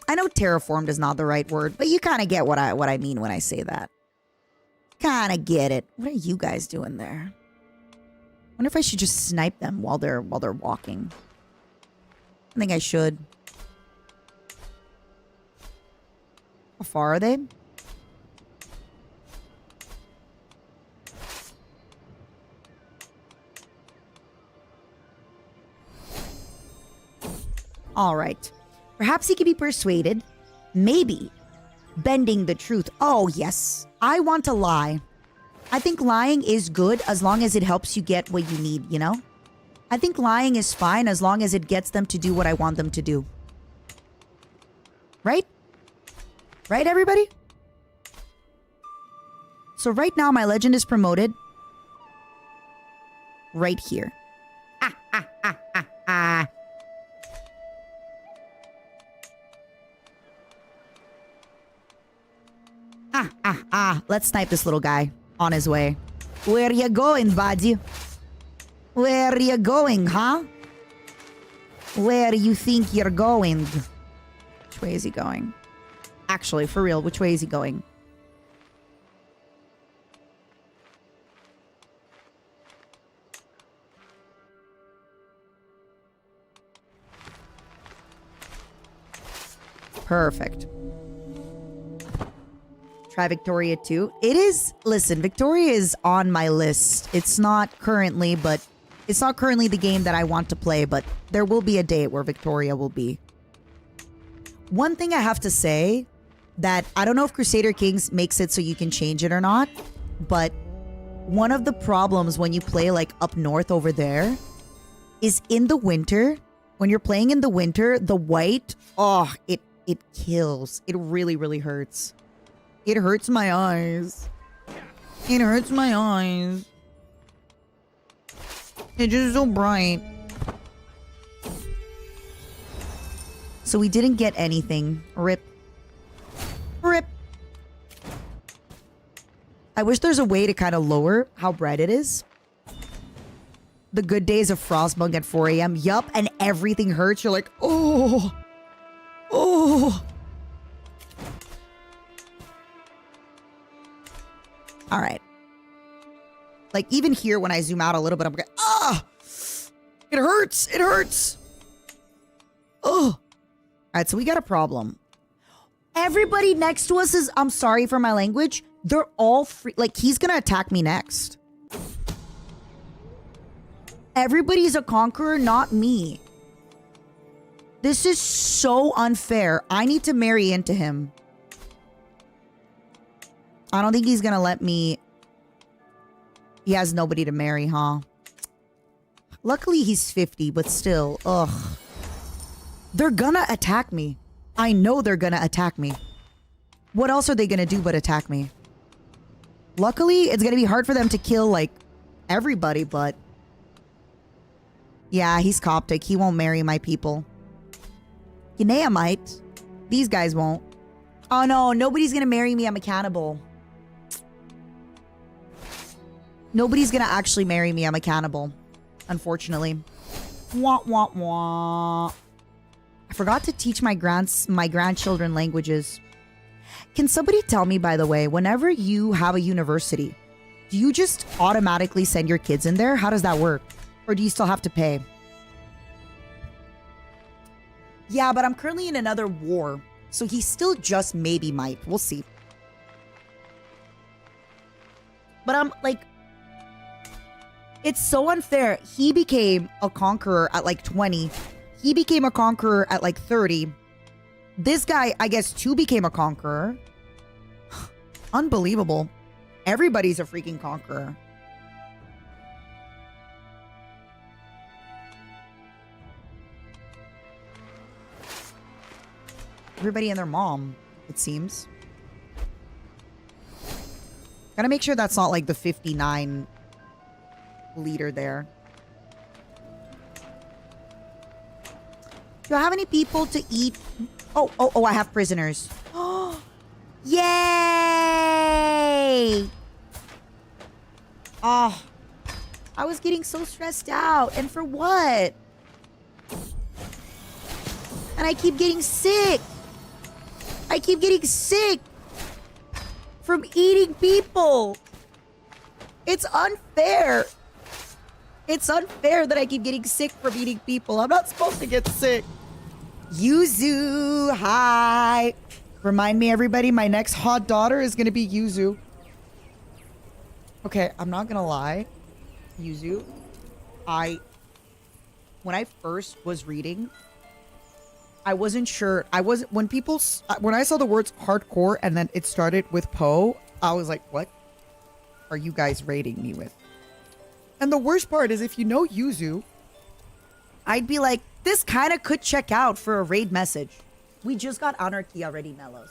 I know terraformed is not the right word, but you kind of get what I mean when I say that. Kind of get it. What are you guys doing there? Wonder if I should just snipe them while they're walking. I think I should. How far are they? All right. Perhaps he could be persuaded. Maybe. Bending the truth. Oh, yes. I want to lie. I think lying is good as long as it helps you get what you need, you know? I think lying is fine as long as it gets them to do what I want them to do. Right? Right, everybody? So right now, my legend is promoted. Right here. Let's snipe this little guy on his way. Where you going, buddy? Where you going, huh? Where you think you're going? Which way is he going? Actually, for real, which way is he going? Perfect. Try Victoria too. It is, listen, Victoria is on my list. It's not currently, but it's not currently the game that I want to play, but there will be a day where Victoria will be. One thing I have to say that I don't know if Crusader Kings makes it so you can change it or not, but one of the problems when you play like up north over there is in the winter, when you're playing in the winter, the white, oh, it kills. It really, really hurts. It hurts my eyes. It hurts my eyes. It's just so bright. So we didn't get anything. Rip. Rip. I wish there's a way to kind of lower how bright it is. The good days of Frostbug at 4 a.m. Yup, and everything hurts. You're like, oh. Oh. All right. Like, even here, when I zoom out a little bit, I'm like, ah! It hurts! It hurts! Oh! All right, so we got a problem. Everybody next to us is, I'm sorry for my language, they're all free. Like, he's gonna attack me next. Everybody's a conqueror, not me. This is so unfair. I need to marry into him. I don't think he's gonna let me. He has nobody to marry, huh? Luckily, he's 50, but still, ugh. They're gonna attack me. I know they're gonna attack me. What else are they gonna do but attack me? Luckily, it's gonna be hard for them to kill, like, everybody, but... Yeah, he's Coptic. He won't marry my people. Guinea might. These guys won't. Oh no, nobody's gonna marry me. I'm a cannibal. Nobody's gonna actually marry me. I'm a cannibal. Unfortunately. Wah, wah, wah. I forgot to teach my grandchildren languages. Can somebody tell me, by the way, whenever you have a university, do you just automatically send your kids in there? How does that work? Or do you still have to pay? Yeah, but I'm currently in another war. So he still just maybe might. We'll see. But I'm like... It's so unfair. He became a conqueror at like 20. He became a conqueror at like 30. This guy, I guess, too, became a conqueror. Unbelievable. Everybody's a freaking conqueror. Everybody and their mom, it seems. Gotta make sure that's not like the 59 leader there. Do I have any people to eat? Oh, I have prisoners. Oh, yay! Oh, I was getting so stressed out. And for what? And I keep getting sick. I keep getting sick from eating people. It's unfair. It's unfair that I keep getting sick from eating people. I'm not supposed to get sick. Yuzu, hi. Remind me, everybody, my next hot daughter is going to be Yuzu. Okay, I'm not going to lie. Yuzu, when I first was reading, I wasn't sure. When I saw the words hardcore and then it started with Poe, I was like, what are you guys rating me with? And the worst part is, if you know Yuzu, I'd be like, this kind of could check out for a raid message. We just got Anarchy already, Melos.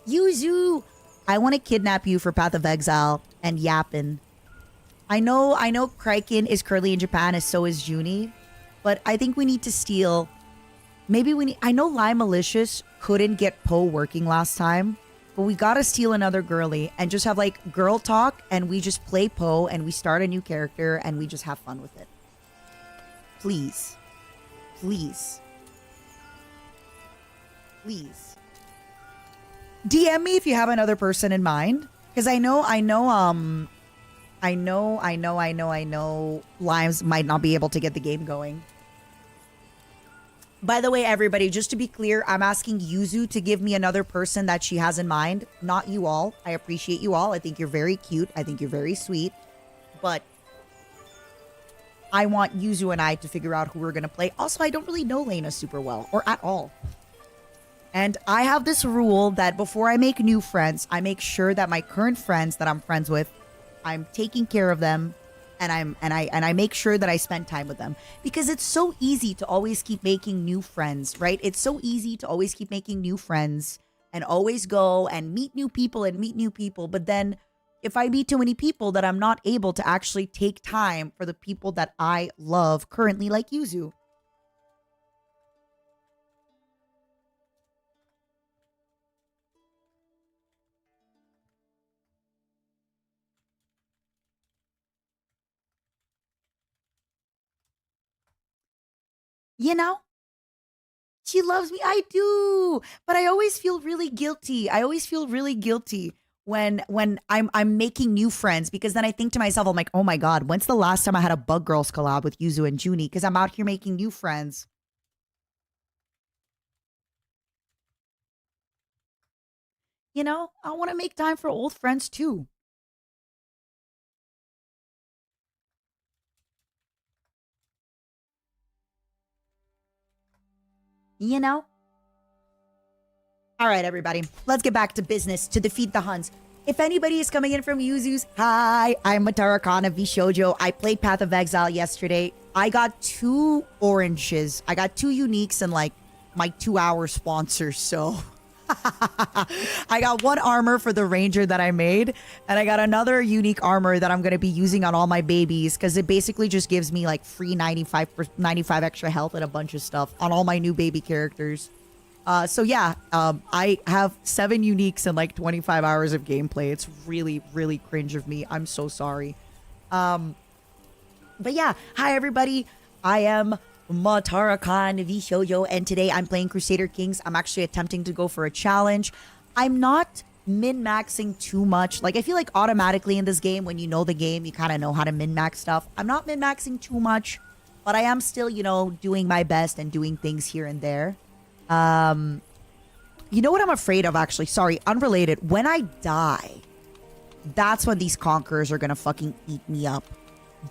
Yuzu, I want to kidnap you for Path of Exile and Yappin. I know Kraken is currently in Japan, as so is Junie, but I think we need to steal. I know Lime Malicious couldn't get Poe working last time, but we gotta steal another girly and just have like girl talk, and we just play Poe and we start a new character and we just have fun with it. Please. Please. Please. DM me if you have another person in mind. Because I know Limes might not be able to get the game going. By the way, everybody, just to be clear, I'm asking Yuzu to give me another person that she has in mind. Not you all. I appreciate you all. I think you're very cute. I think you're very sweet. But I want Yuzu and I to figure out who we're going to play. Also, I don't really know Lena super well, or at all. And I have this rule that before I make new friends, I make sure that my current friends that I'm friends with, I'm taking care of them. And I make sure that I spend time with them, because it's so easy to always keep making new friends, right? It's so easy to always keep making new friends and always go and meet new people. But then if I meet too many people, that I'm not able to actually take time for the people that I love currently, like Yuzu. You know? She loves me. I do. But I always feel really guilty. When I'm making new friends, because then I think to myself, I'm like, oh my God, when's the last time I had a Bug Girls collab with Yuzu and Junie? Because I'm out here making new friends. You know, I want to make time for old friends too. You know? All right, everybody. Let's get back to business to defeat the Huns. If anybody is coming in from Yuzu's, hi, I'm Matara Khan of VSHOJO. I played Path of Exile yesterday. I got 2 oranges. I got 2 uniques and like my 2-hour sponsors, so... I got 1 armor for the ranger that I made, and I got another unique armor that I'm going to be using on all my babies, because it basically just gives me like free 95 extra health and a bunch of stuff on all my new baby characters. So yeah, I have 7 uniques and like 25 hours of gameplay. It's really, really cringe of me. I'm so sorry. But yeah, hi everybody. I am Matara Khan of VSHOJO, and today I'm playing Crusader Kings. I'm actually attempting to go for a challenge. I'm not min-maxing too much. Like, I feel like automatically in this game, when you know the game, you kind of know how to min-max stuff. I'm not min-maxing too much, but I am still, you know, doing my best and doing things here and there. You know what I'm afraid of, actually? Sorry, unrelated. When I die, that's when these conquerors are gonna fucking eat me up.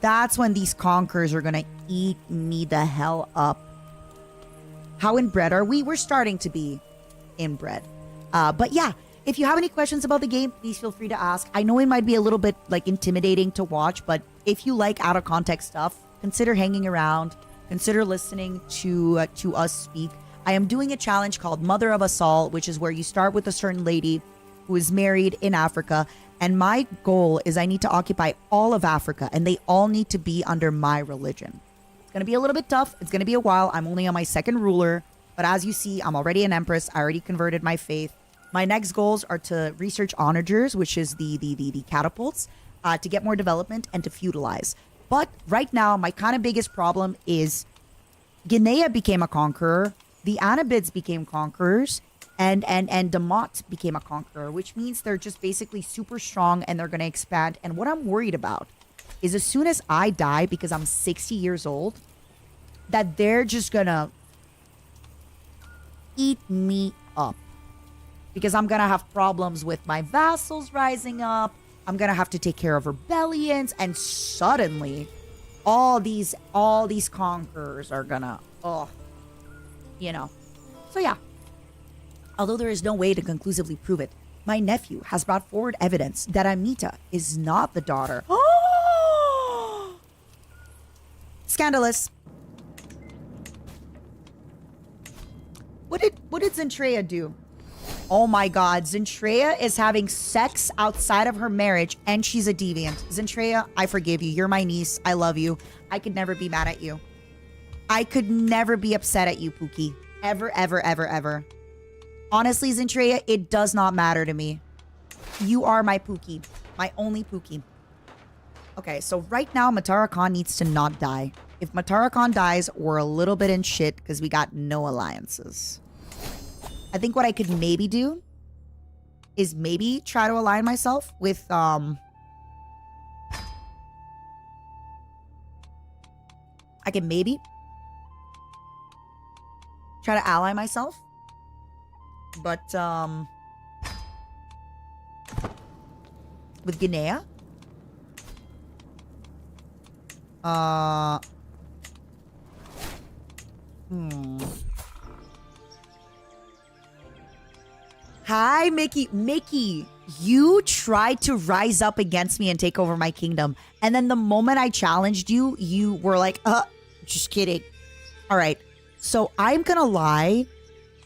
That's when these conquerors are gonna eat me the hell up. How inbred are we? We're starting to be inbred. But yeah, if you have any questions about the game, please feel free to ask. I know it might be a little bit like intimidating to watch, but if you like out of context stuff, consider hanging around. Consider listening to us speak. I am doing a challenge called Mother of Us All, which is where you start with a certain lady who is married in Africa. And my goal is I need to occupy all of Africa, and they all need to be under my religion. It's going to be a little bit tough. It's going to be a while. I'm only on my second ruler. But as you see, I'm already an empress. I already converted my faith. My next goals are to research onagers, which is the catapults, to get more development and to feudalize. But right now, my kind of biggest problem is Guinea became a conqueror, the Anabids became conquerors, and Demont became a conqueror, which means they're just basically super strong and they're going to expand. And what I'm worried about is as soon as I die, because I'm 60 years old, that they're just going to eat me up. Because I'm going to have problems with my vassals rising up. I'm going to have to take care of rebellions. And suddenly, all these conquerors are going to, So yeah. Although there is no way to conclusively prove it, my nephew has brought forward evidence that Amita is not the daughter. Scandalous. What did Zentreya do? Oh my god, Zentreya is having sex outside of her marriage and she's a deviant. Zentreya, I forgive you. You're my niece. I love you. I could never be mad at you. I could never be upset at you, Pookie. Ever, ever, ever, ever. Honestly, Zentreya, it does not matter to me. You are my Pookie. My only Pookie. Okay, so right now, Matara Khan needs to not die. If Matara Khan dies, we're a little bit in shit because we got no alliances. I think what I could maybe do is maybe try to align myself with, I can maybe try to ally myself. But, with Guinea. Hi, Mickey. Mickey, you tried to rise up against me and take over my kingdom. And then the moment I challenged you, you were like, just kidding. All right. So I'm going to lie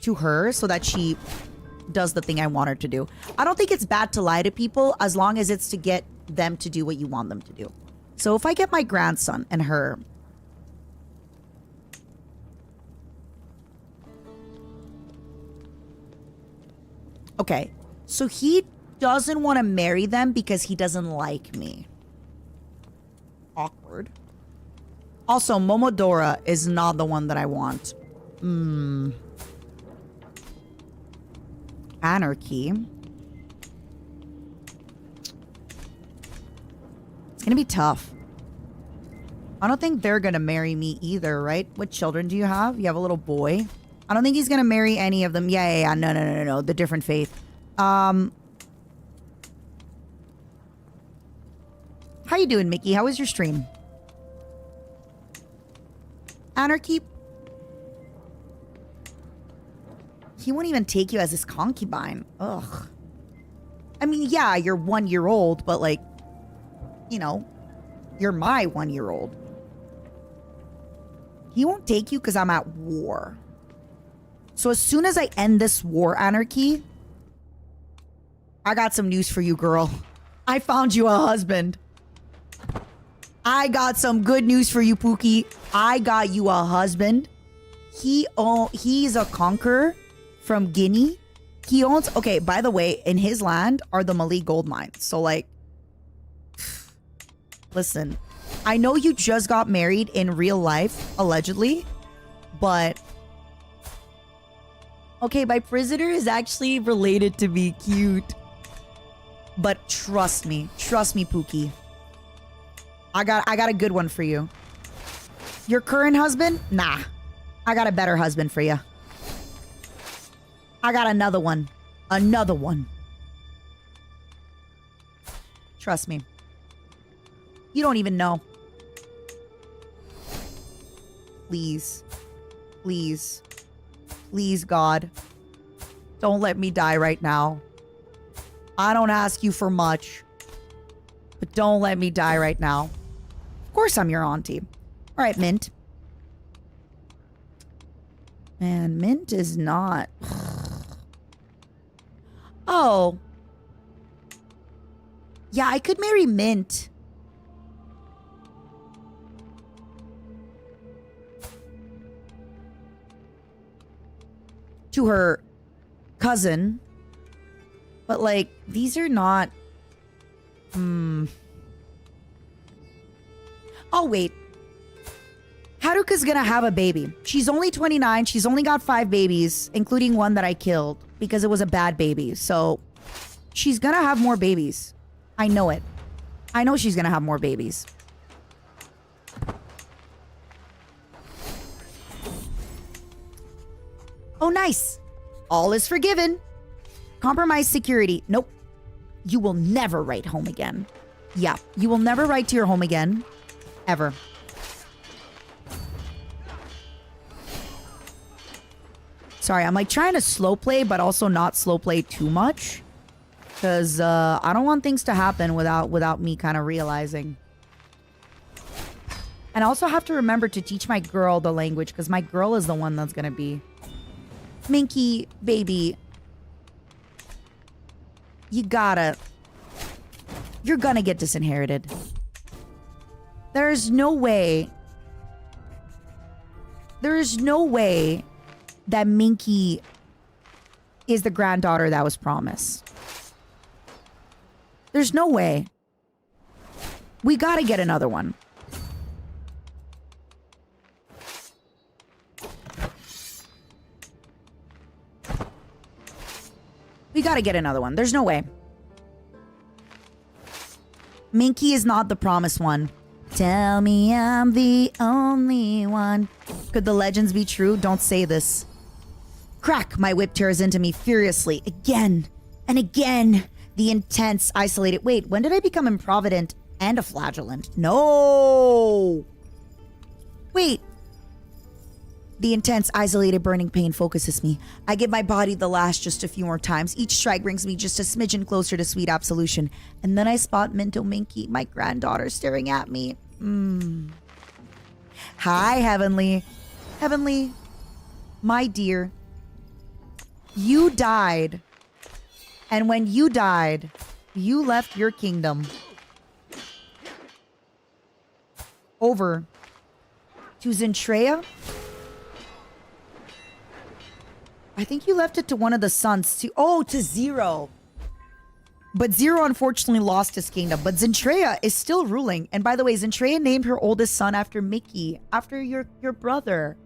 to her so that she does the thing I want her to do. I don't think it's bad to lie to people as long as it's to get them to do what you want them to do. So if I get my grandson and her... Okay, so he doesn't want to marry them because he doesn't like me. Awkward. Also, Momodora is not the one that I want. Anarchy. It's gonna be tough. I don't think they're gonna marry me either, right? What children do you have? You have a little boy. I don't think he's gonna marry any of them. Yeah. No. The different faith. How you doing, Mickey? How was your stream? Anarchy. He won't even take you as his concubine. Ugh. I mean, yeah, you're 1 year old, but like, you know, you're my 1 year old. He won't take you because I'm at war. So as soon as I end this war, Anarchy, I got some news for you, girl. I found you a husband. I got some good news for you, Pookie. I got you a husband. He's a conqueror from Guinea. He owns... Okay, by the way, in his land are the Mali gold mines. So, like... Listen, I know you just got married in real life, allegedly, but... Okay, my prisoner is actually related to me. Cute. But trust me, Pookie. I got a good one for you. Your current husband? Nah. I got a better husband for you. I got another one. Another one. Trust me. You don't even know. Please. Please. Please, God. Don't let me die right now. I don't ask you for much. But don't let me die right now. Of course I'm your auntie. All right, Mint. Man, Mint is not... Oh. Yeah, I could marry Mint. To her cousin. But, like, these are not... Oh, wait. Haruka's gonna have a baby. She's only 29. She's only got 5 babies, including one that I killed because it was a bad baby. So, she's gonna have more babies. I know it. I know she's gonna have more babies. Oh, nice. All is forgiven. Compromise security. Nope. You will never write home again. Yeah, you will never write to your home again. Ever. Sorry, I'm like trying to slow play, but also not slow play too much. Because I don't want things to happen without me kind of realizing. And I also have to remember to teach my girl the language, because my girl is the one that's going to be... Minky, baby. You're gonna get disinherited. There's no way that Minky is the granddaughter that was promised. There's no way. We gotta get another one. We gotta get another one. There's no way. Minky is not the promised one. Tell me I'm the only one. Could the legends be true? Don't say this. Crack! My whip tears into me furiously. Again and again. The intense, isolated... Wait, when did I become improvident and a flagellant? No! Wait. The intense, isolated, burning pain focuses me. I give my body the lash just a few more times. Each strike brings me just a smidgen closer to sweet absolution. And then I spot Minto Minky, my granddaughter, staring at me. Hi, Heavenly. Heavenly, my dear. You died. And when you died, you left your kingdom over to Zentrea. I think you left it to one of the sons. To Zero. But Zero unfortunately lost his kingdom. But Zentrea is still ruling. And by the way, Zentrea named her oldest son after Mickey. After your brother.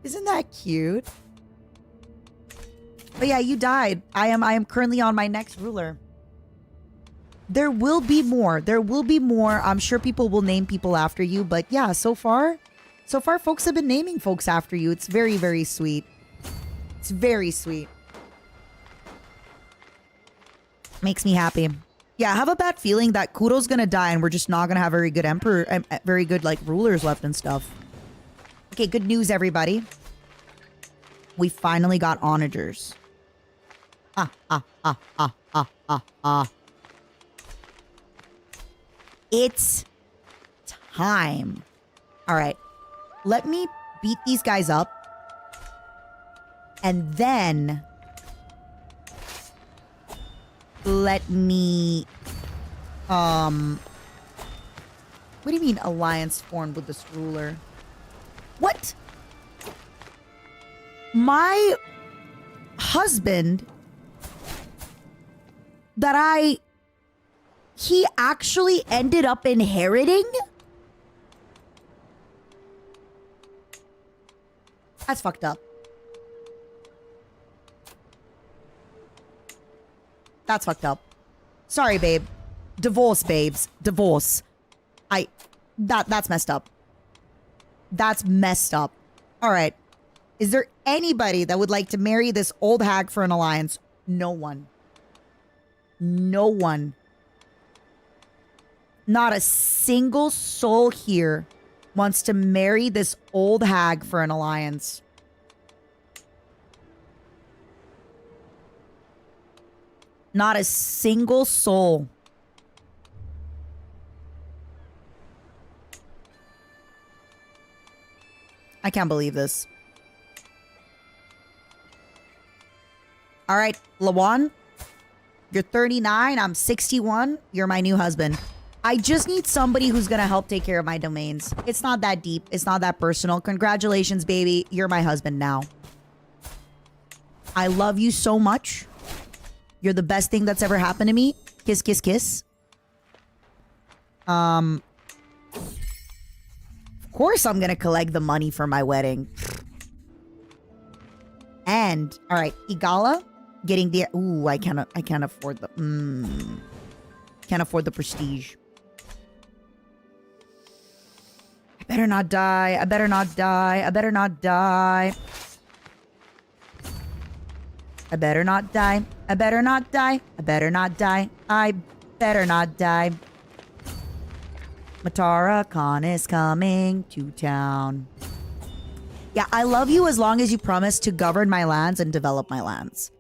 Isn't that cute? But yeah, you died. I am currently on my next ruler. There will be more. There will be more. I'm sure people will name people after you. But yeah, so far folks have been naming folks after you. It's very, very sweet. It's very sweet. Makes me happy. Yeah, I have a bad feeling that Kuro's gonna die and we're just not gonna have very good emperor, very good like rulers left and stuff. Okay, good news, everybody. We finally got onagers. It's time. All right, let me beat these guys up. And then let me what do you mean alliance formed with this ruler? What? My husband that he actually ended up inheriting? That's fucked up. That's fucked up. Sorry, babe. Divorce, babes. Divorce. That's messed up. That's messed up. All right. Is there anybody that would like to marry this old hag for an alliance? No one. No one. Not a single soul here wants to marry this old hag for an alliance. Not a single soul. I can't believe this. All right, Lawan, you're 39. I'm 61. You're my new husband. I just need somebody who's going to help take care of my domains. It's not that deep. It's not that personal. Congratulations, baby. You're my husband now. I love you so much. You're the best thing that's ever happened to me. Kiss, kiss, kiss. Of course I'm going to collect the money for my wedding. And, all right, Igala getting the... Ooh, I can't afford the... Can't afford the prestige. I better not die. I better not die. I better not die. I better not die. I better not die. I better not die. I better not die. Matara Khan is coming to town. Yeah, I love you as long as you promise to govern my lands and develop my lands.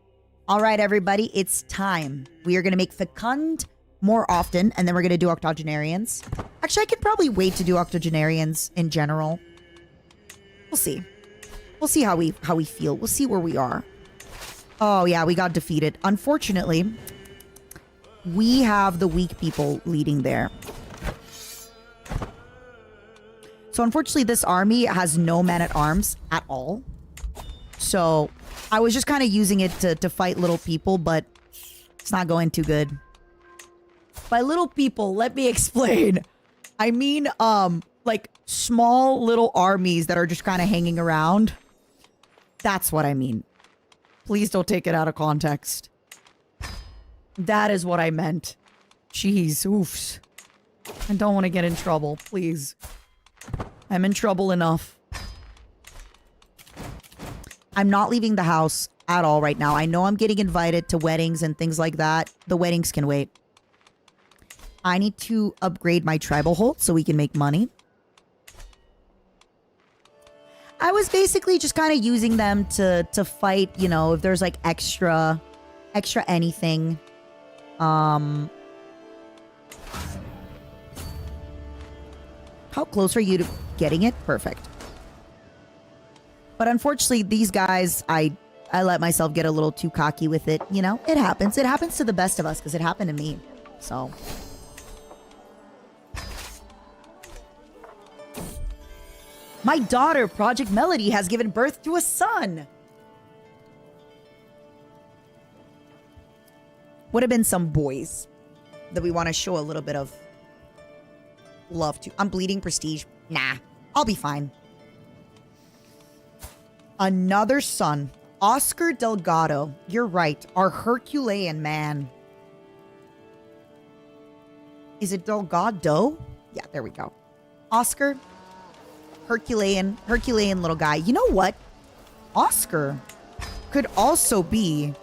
All right, everybody, it's time. We are going to make Fecund more often, and then we're going to do octogenarians. Actually, I could probably wait to do octogenarians in general. We'll see. We'll see how we feel. We'll see where we are. Oh, yeah, we got defeated. Unfortunately, we have the weak people leading there. So, unfortunately, this army has no man-at-arms at all. So, I was just kind of using it to fight little people, but it's not going too good. By little people, let me explain. I mean, like, small little armies that are just kind of hanging around. That's what I mean. Please don't take it out of context. That is what I meant. Jeez, oofs. I don't want to get in trouble, please. I'm in trouble enough. I'm not leaving the house at all right now. I know I'm getting invited to weddings and things like that. The weddings can wait. I need to upgrade my tribal hold so we can make money. I was basically just kind of using them to fight, you know, if there's like extra anything. How close are you to getting it? Perfect. But unfortunately, these guys, I let myself get a little too cocky with it. You know, it happens. It happens to the best of us because it happened to me. So... My daughter, Project Melody, has given birth to a son. Would have been some boys that we want to show a little bit of love to. I'm bleeding prestige. Nah, I'll be fine. Another son. Oscar Delgado. You're right. Our Herculean man. Is it Delgado? Yeah, there we go. Oscar. Herculean little guy. You know what? Oscar could also be...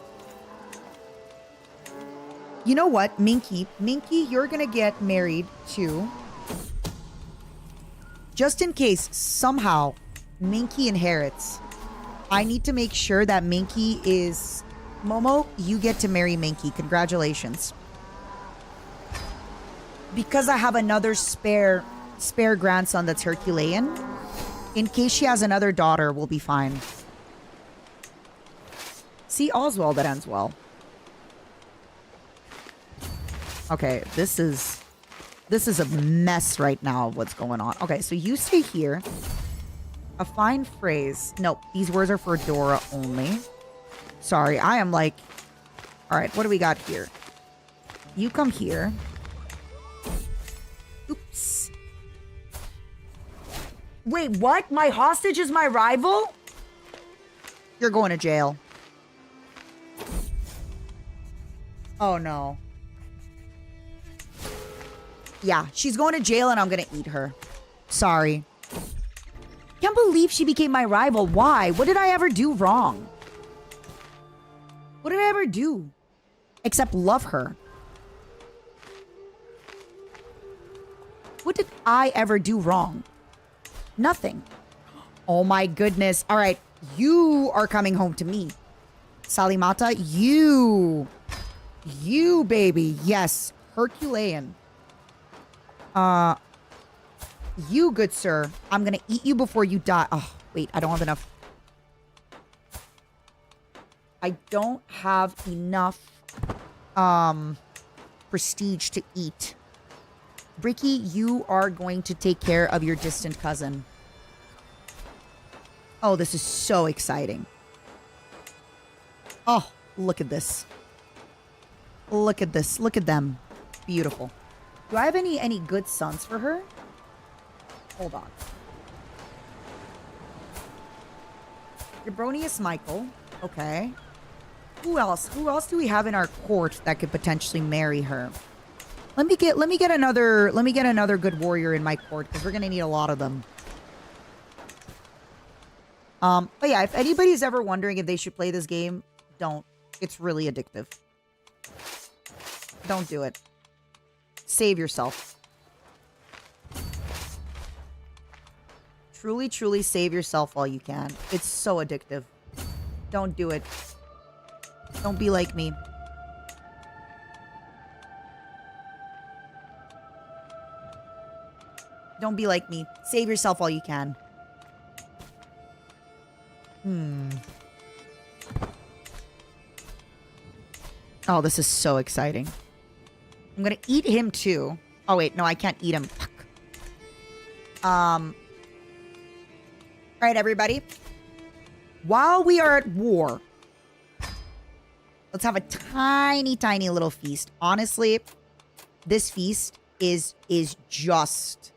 You know what? Minky, you're gonna get married to... Just in case, somehow, Minky inherits. I need to make sure that Minky is... Momo, you get to marry Minky. Congratulations. Because I have another spare grandson that's Herculean. In case she has another daughter, we'll be fine. See, all's well that ends well. Okay, this is a mess right now of what's going on. Okay, so you stay here. A fine phrase. Nope, these words are for Dora only. Sorry, I am like... Alright, what do we got here? You come here. Oops. Wait, what? My hostage is my rival? You're going to jail. Oh, no. Yeah, she's going to jail and I'm going to eat her. Sorry. Can't believe she became my rival. Why? What did I ever do wrong? What did I ever do? Except love her. What did I ever do wrong? Nothing. Oh my goodness. All right. You are coming home to me. Salimata, you, baby. Yes. Herculean. You, good sir. I'm going to eat you before you die. Oh, wait. I don't have enough. I don't have enough, prestige to eat. Bricky, you are going to take care of your distant cousin. Oh, this is so exciting. Oh, look at this. Look at this. Look at them. Beautiful. Do I have any good sons for her? Hold on. Jabronius Michael. Okay. Who else? Who else do we have in our court that could potentially marry her? Let me get another good warrior in my court, because we're gonna need a lot of them. But yeah, if anybody's ever wondering if they should play this game, don't. It's really addictive. Don't do it. Save yourself. Truly, truly save yourself while you can. It's so addictive. Don't do it. Don't be like me. Don't be like me. Save yourself while you can. Oh, this is so exciting. I'm gonna eat him too. Oh wait, no, I can't eat him. Fuck. All right, everybody. While we are at war, let's have a tiny, tiny little feast. Honestly, this feast is just...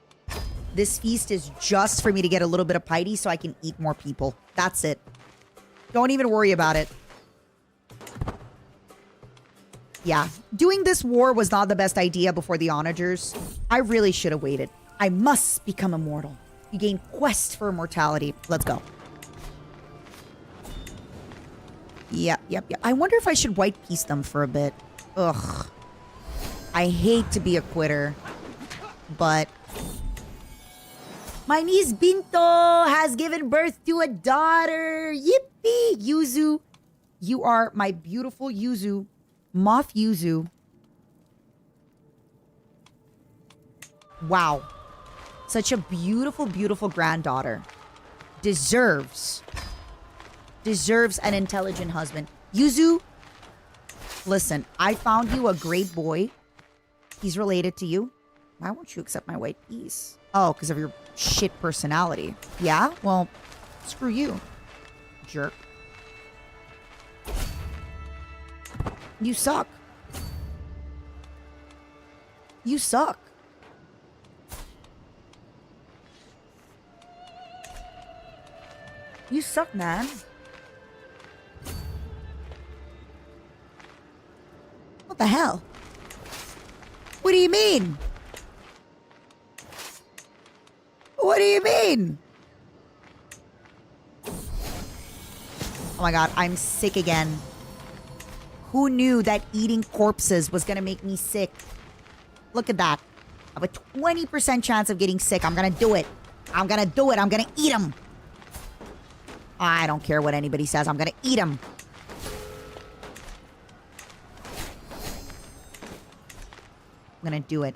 This feast is just for me to get a little bit of piety so I can eat more people. That's it. Don't even worry about it. Yeah. Doing this war was not the best idea before the onagers. I really should have waited. I must become immortal. You gain quest for immortality. Let's go. Yep. I wonder if I should white piece them for a bit. Ugh. I hate to be a quitter, but... My niece Binto has given birth to a daughter. Yippee! Yuzu, you are my beautiful Yuzu. Moth Yuzu. Wow. Such a beautiful, beautiful granddaughter. Deserves an intelligent husband. Yuzu, listen, I found you a great boy. He's related to you. Why won't you accept my white piece? Oh, because of your shit personality. Yeah? Well, screw you, jerk. You suck. You suck. You suck, man. What the hell? What do you mean? What do you mean? Oh my god, I'm sick again. Who knew that eating corpses was gonna make me sick? Look at that. I have a 20% chance of getting sick. I'm gonna do it. I'm gonna do it. I'm gonna eat them. I don't care what anybody says. I'm gonna eat them. I'm gonna do it.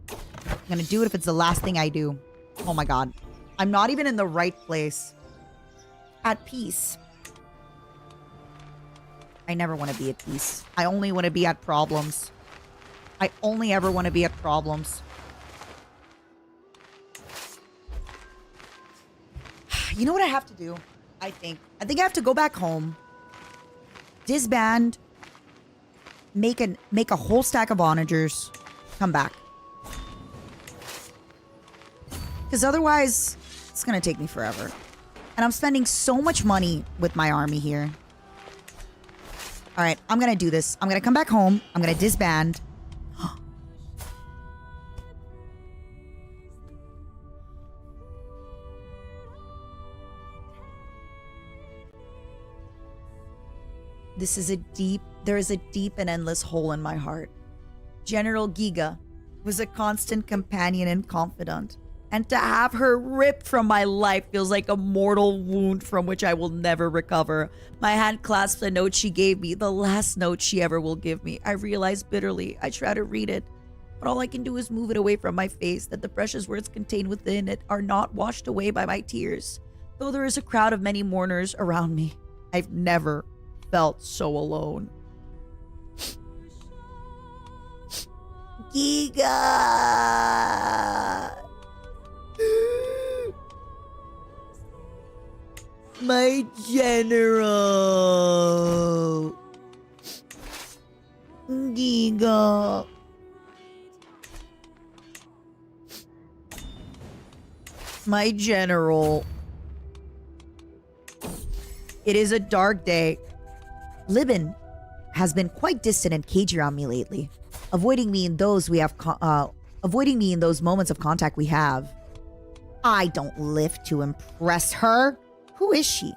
I'm gonna do it if it's the last thing I do. Oh my god. I'm not even in the right place. At peace. I never want to be at peace. I only want to be at problems. I only ever want to be at problems. You know what I have to do? I think I have to go back home. Disband. Make a whole stack of onagers. Come back. Because otherwise, it's going to take me forever. And I'm spending so much money with my army here. All right, I'm going to do this. I'm going to come back home. I'm going to disband. There is a deep and endless hole in my heart. General Giga was a constant companion and confidant, And to have her ripped from my life feels like a mortal wound from which I will never recover. My hand clasps a note she gave me, the last note she ever will give me. I realize bitterly. I try to read it, but all I can do is move it away from my face, that the precious words contained within it are not washed away by my tears. Though there is a crowd of many mourners around me, I've never felt so alone. Giga! My general. Giga. My general. It is a dark day. Libin has been quite distant and cagey around me lately, avoiding me in those moments of contact we have. I don't live to impress her. Who is she?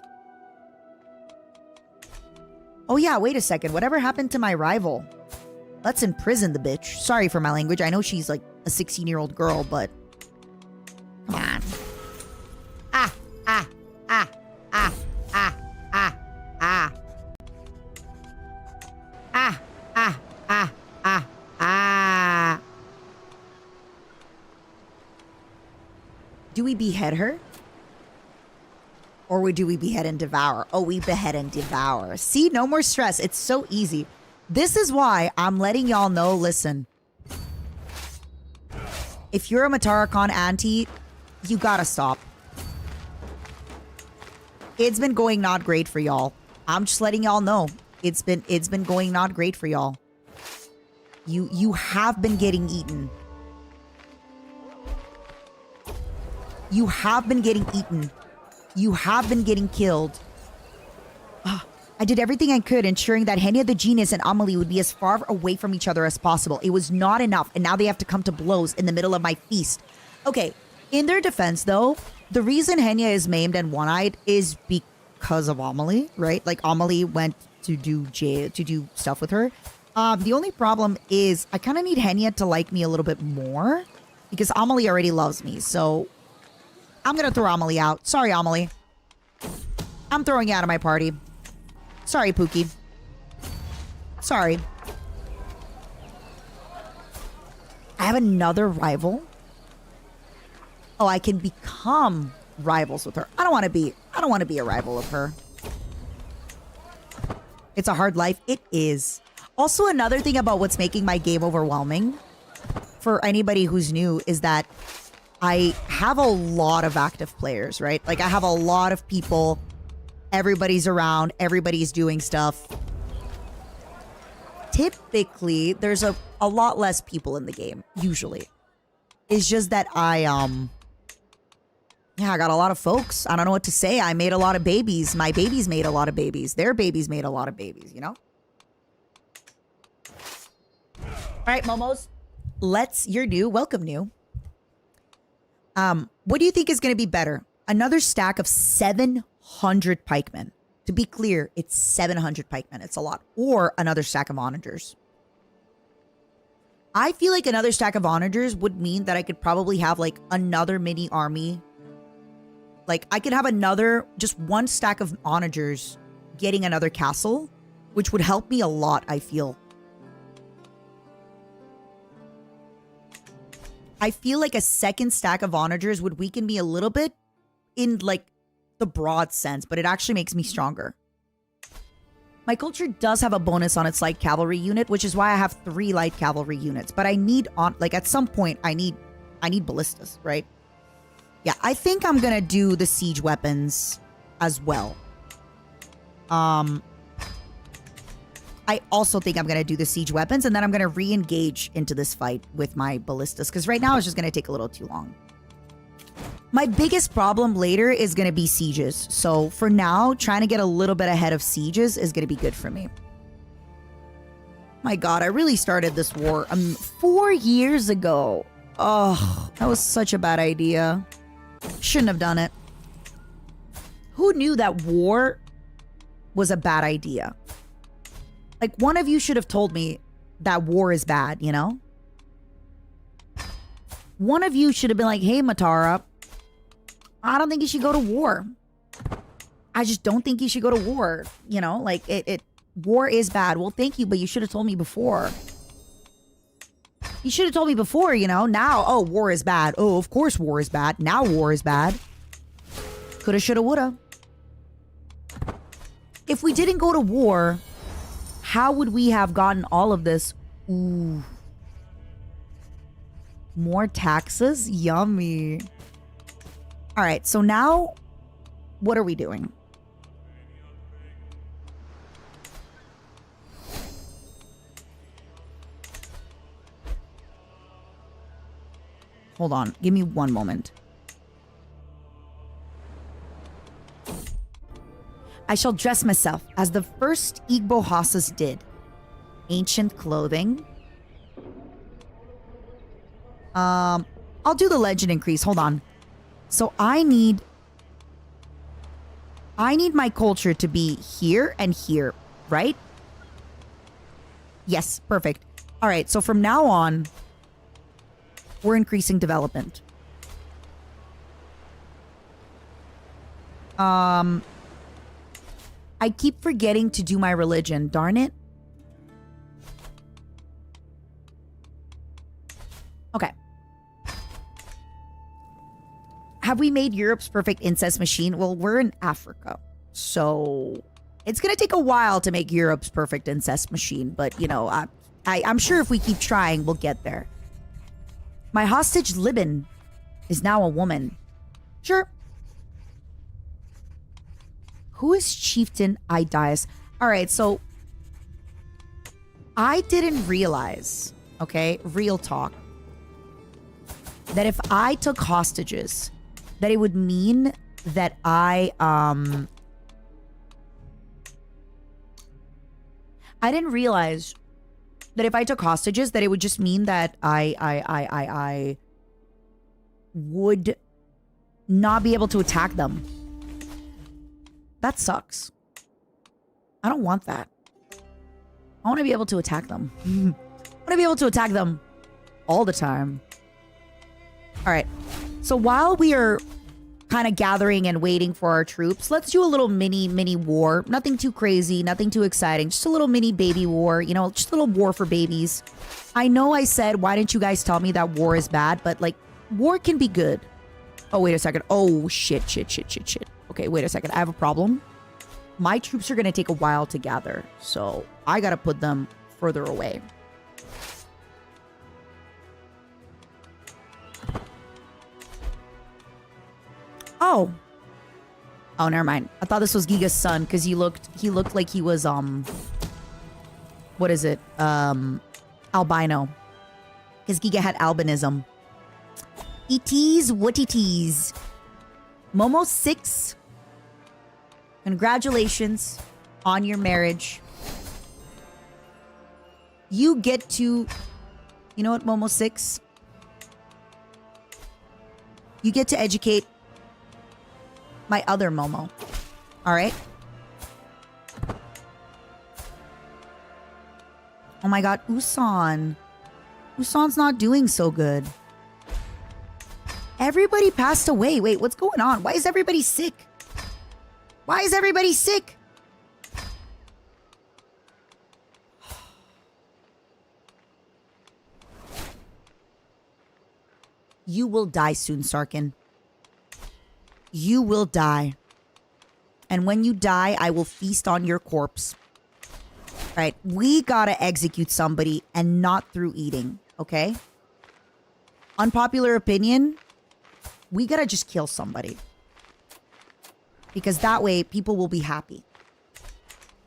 Oh yeah, wait a second. Whatever happened to my rival? Let's imprison the bitch. Sorry for my language. I know she's like a 16-year-old girl, but come on. Ah, ah, ah, ah, ah, ah, ah. Ah, ah, ah, ah, ah. Do we behead her? Or do we behead and devour? Oh, we behead and devour. See, no more stress. It's so easy. This is why I'm letting y'all know, listen. If you're a Matara-Khan auntie, you gotta stop. It's been going not great for y'all. I'm just letting y'all know. It's been going not great for y'all. You have been getting eaten. You have been getting eaten. You have been getting killed. I did everything I could, ensuring that HEHE the genius and Amelie would be as far away from each other as possible. It was not enough, and now they have to come to blows in the middle of my feast. Okay, in their defense, though, the reason HEHE is maimed and one-eyed is because of Amelie, right? Like, Amelie went to do stuff with her. The only problem is I kind of need HEHE to like me a little bit more, because Amelie already loves me, so I'm gonna throw Amelie out. Sorry, Amelie. I'm throwing you out of my party. Sorry, Pookie. Sorry. I have another rival. Oh, I can become rivals with her. I don't want to be a rival of her. It's a hard life. It is. Also, another thing about what's making my game overwhelming for anybody who's new is that I have a lot of active players, right? Like, I have a lot of people. Everybody's around. Everybody's doing stuff. Typically, there's a lot less people in the game, usually. It's just that I got a lot of folks. I don't know what to say. I made a lot of babies. My babies made a lot of babies. Their babies made a lot of babies, you know? All right, Momos. You're new. Welcome, new. What do you think is going to be better? Another stack of 700 pikemen. To be clear, it's 700 pikemen. It's a lot. Or another stack of onagers. I feel like another stack of onagers would mean that I could probably have like another mini army. Like, I could have just one stack of onagers getting another castle, which would help me a lot, I feel. I feel like a second stack of onagers would weaken me a little bit in like the broad sense, but it actually makes me stronger. My culture does have a bonus on its light cavalry unit, which is why I have 3 light cavalry units. But I need at some point I need ballistas, right? Yeah, I think I'm gonna do the siege weapons as well. I also think I'm going to do the siege weapons, and then I'm going to re-engage into this fight with my ballistas, because right now it's just going to take a little too long. My biggest problem later is going to be sieges. So for now, trying to get a little bit ahead of sieges is going to be good for me. My God, I really started this war 4 years ago. Oh, that was such a bad idea. Shouldn't have done it. Who knew that war was a bad idea? Like, one of you should have told me that war is bad, you know? One of you should have been like, hey, Matara, I don't think you should go to war. I just don't think you should go to war. You know, like, war is bad. Well, thank you, but you should have told me before. You should have told me before, you know. Now, oh, war is bad. Oh, of course war is bad. Now war is bad. Coulda, shoulda, woulda. If we didn't go to war, how would we have gotten all of this? Ooh. More taxes? Yummy. All right, so now, what are we doing? Hold on, give me one moment. I shall dress myself as the first Igbo Hassas did. Ancient clothing. I'll do the legend increase. Hold on. So I need my culture to be here and here, right? Yes, perfect. All right, so from now on, we're increasing development. I keep forgetting to do my religion. Darn it. Okay. Have we made Europe's perfect incest machine? Well, we're in Africa. So it's going to take a while to make Europe's perfect incest machine. But, you know, I'm sure if we keep trying, we'll get there. My hostage, Libin, is now a woman. Sure. Who is Chieftain Idias? All right, so I didn't realize, okay, real talk, that if I took hostages, that it would mean that I didn't realize that if I took hostages, that it would just mean that I would not be able to attack them. That sucks. I don't want that. I want to be able to attack them. I want to be able to attack them all the time. All right. So while we are kind of gathering and waiting for our troops, let's do a little mini war. Nothing too crazy, nothing too exciting. Just a little mini baby war, you know, just a little war for babies. I know I said, why didn't you guys tell me that war is bad? But like, war can be good. Oh, wait a second. Oh, shit. Okay, wait a second. I have a problem. My troops are going to take a while to gather, so I got to put them further away. Oh, never mind. I thought this was Giga's son because he looked like he was what is it? Albino. Because Giga had albinism. It is what it is. Momo 6. Congratulations on your marriage. You get to, you know what, Momo 6? You get to educate my other Momo. All right? Oh my god, Usan. Usan's not doing so good. Everybody passed away. Wait, what's going on? Why is everybody sick? Why is everybody sick? You will die soon, Sarkin. You will die. And when you die, I will feast on your corpse. All right, we gotta execute somebody and not through eating, okay? Unpopular opinion, we gotta just kill somebody. Because that way, people will be happy.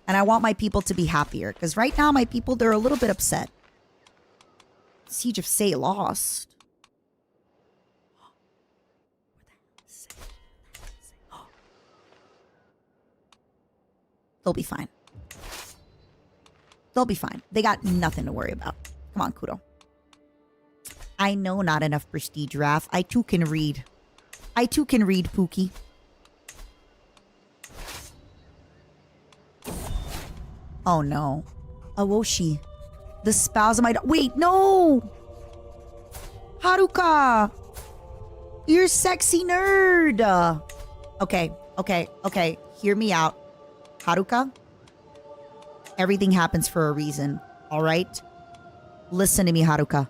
And I want my people to be happier. Because right now, my people, they're a little bit upset. Siege of Say lost. They'll be fine. They'll be fine. They got nothing to worry about. Come on, Kudo. I know not enough prestige, Raph. I too can read. I too can read, Pookie. Oh no. R.O.A.C.H. The spouse of my wait, no! Haruka! You're sexy nerd! Okay. Hear me out. Haruka? Everything happens for a reason, alright? Listen to me, Haruka.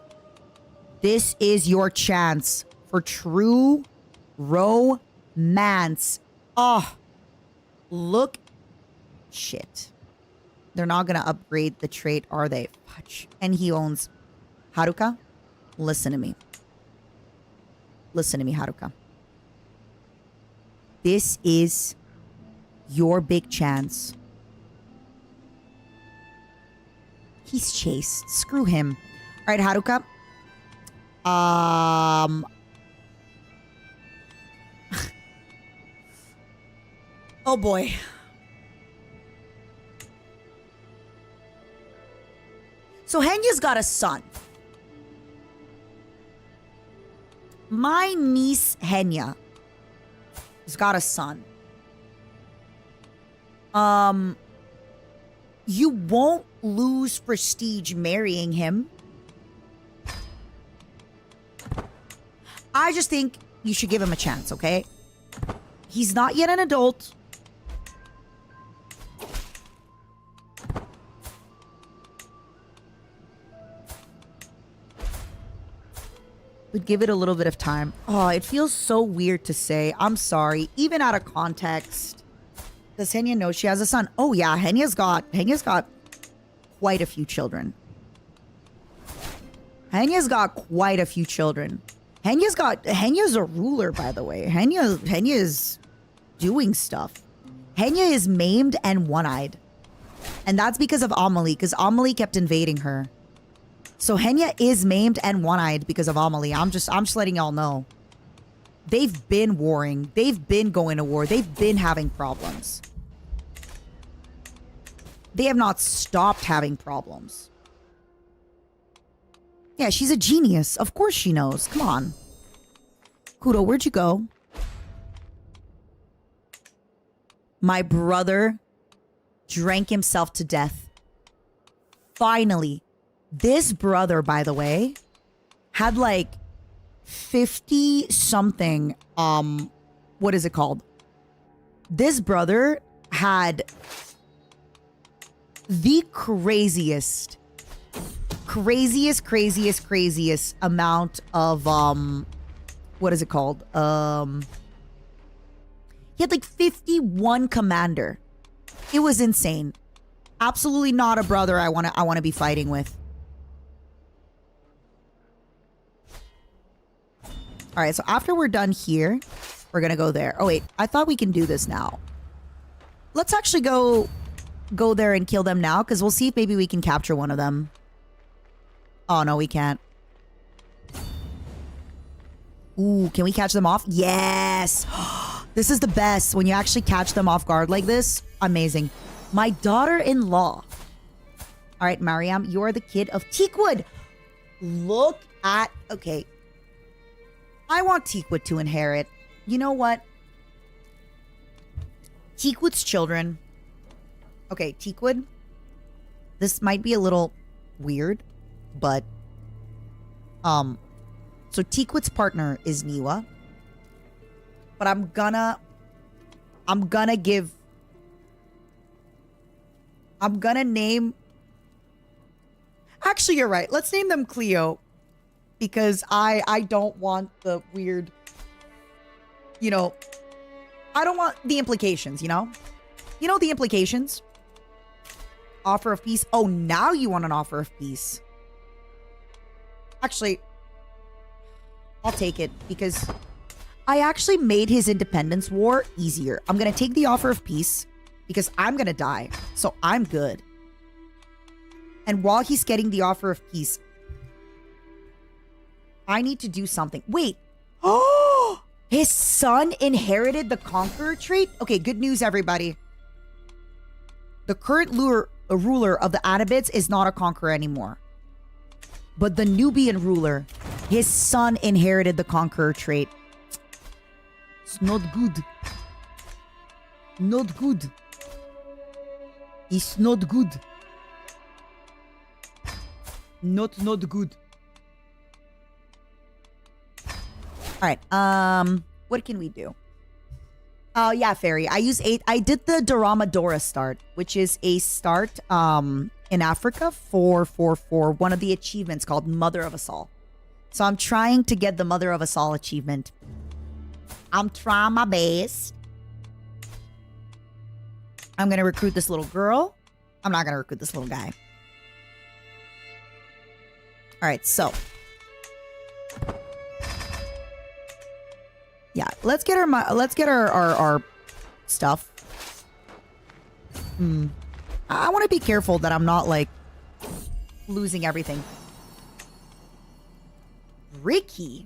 This is your chance for true romance. Oh, look. Shit. They're not gonna upgrade the trait, are they? Fudge. And he owns... Haruka, listen to me. Listen to me, Haruka. This is your big chance. He's chased. Screw him. All right, Haruka. Oh boy. So Henya's got a son. My niece Henya has got a son. You won't lose prestige marrying him. I just think you should give him a chance, okay? He's not yet an adult. But give it a little bit of time. Oh, it feels so weird to say. I'm sorry. Even out of context. Does Henya know she has a son? Oh yeah, Henya's got quite a few children. Henya's got quite a few children. Henya's a ruler, by the way. Henya is doing stuff. Henya is maimed and one-eyed. And that's because of Amelie, because Amelie kept invading her. So Henya is maimed and one-eyed because of Amelie. I'm just letting y'all know. They've been warring. They've been going to war. They've been having problems. They have not stopped having problems. Yeah, she's a genius. Of course she knows. Come on. Kuro, where'd you go? My brother drank himself to death. Finally. This brother, by the way, had like 50 something, what is it called? This brother had the craziest amount of, what is it called? He had like 51 commander. It was insane. Absolutely not a brother I want to be fighting with. All right, so after we're done here, we're going to go there. Oh, wait. I thought we can do this now. Let's actually go there and kill them now, because we'll see if maybe we can capture one of them. Oh, no, we can't. Ooh, can we catch them off? Yes! This is the best. When you actually catch them off guard like this, amazing. My daughter-in-law. All right, Mariam, you're the kid of Teakwood. Look at... Okay. I want Teakwood to inherit. You know what? Teakwood's children. Okay, Teakwood. This might be a little weird, but so Teakwood's partner is Niwa. But I'm gonna name. Actually, you're right. Let's name them Cleo. Because I don't want the weird, you know, I don't want the implications, you know? You know the implications? Offer of peace. Oh, now you want an offer of peace. Actually, I'll take it because I actually made his independence war easier. I'm going to take the offer of peace because I'm going to die. So I'm good. And while he's getting the offer of peace, I need to do something. Wait. Oh, his son inherited the Conqueror trait? Okay, good news, everybody. The current ruler of the Anabids is not a Conqueror anymore. But the Nubian ruler, his son inherited the Conqueror trait. It's not good. Not good. It's not good. Not good. All right. What can we do? Oh yeah, fairy. I use 8. I did the Dora start, which is a start in Africa for one of the achievements called Mother of Us All. So I'm trying to get the Mother of Us All achievement. I'm trying my best. I'm gonna recruit this little girl. I'm not gonna recruit this little guy. All right, so yeah, let's get our stuff. I want to be careful that I'm not like losing everything. Ricky's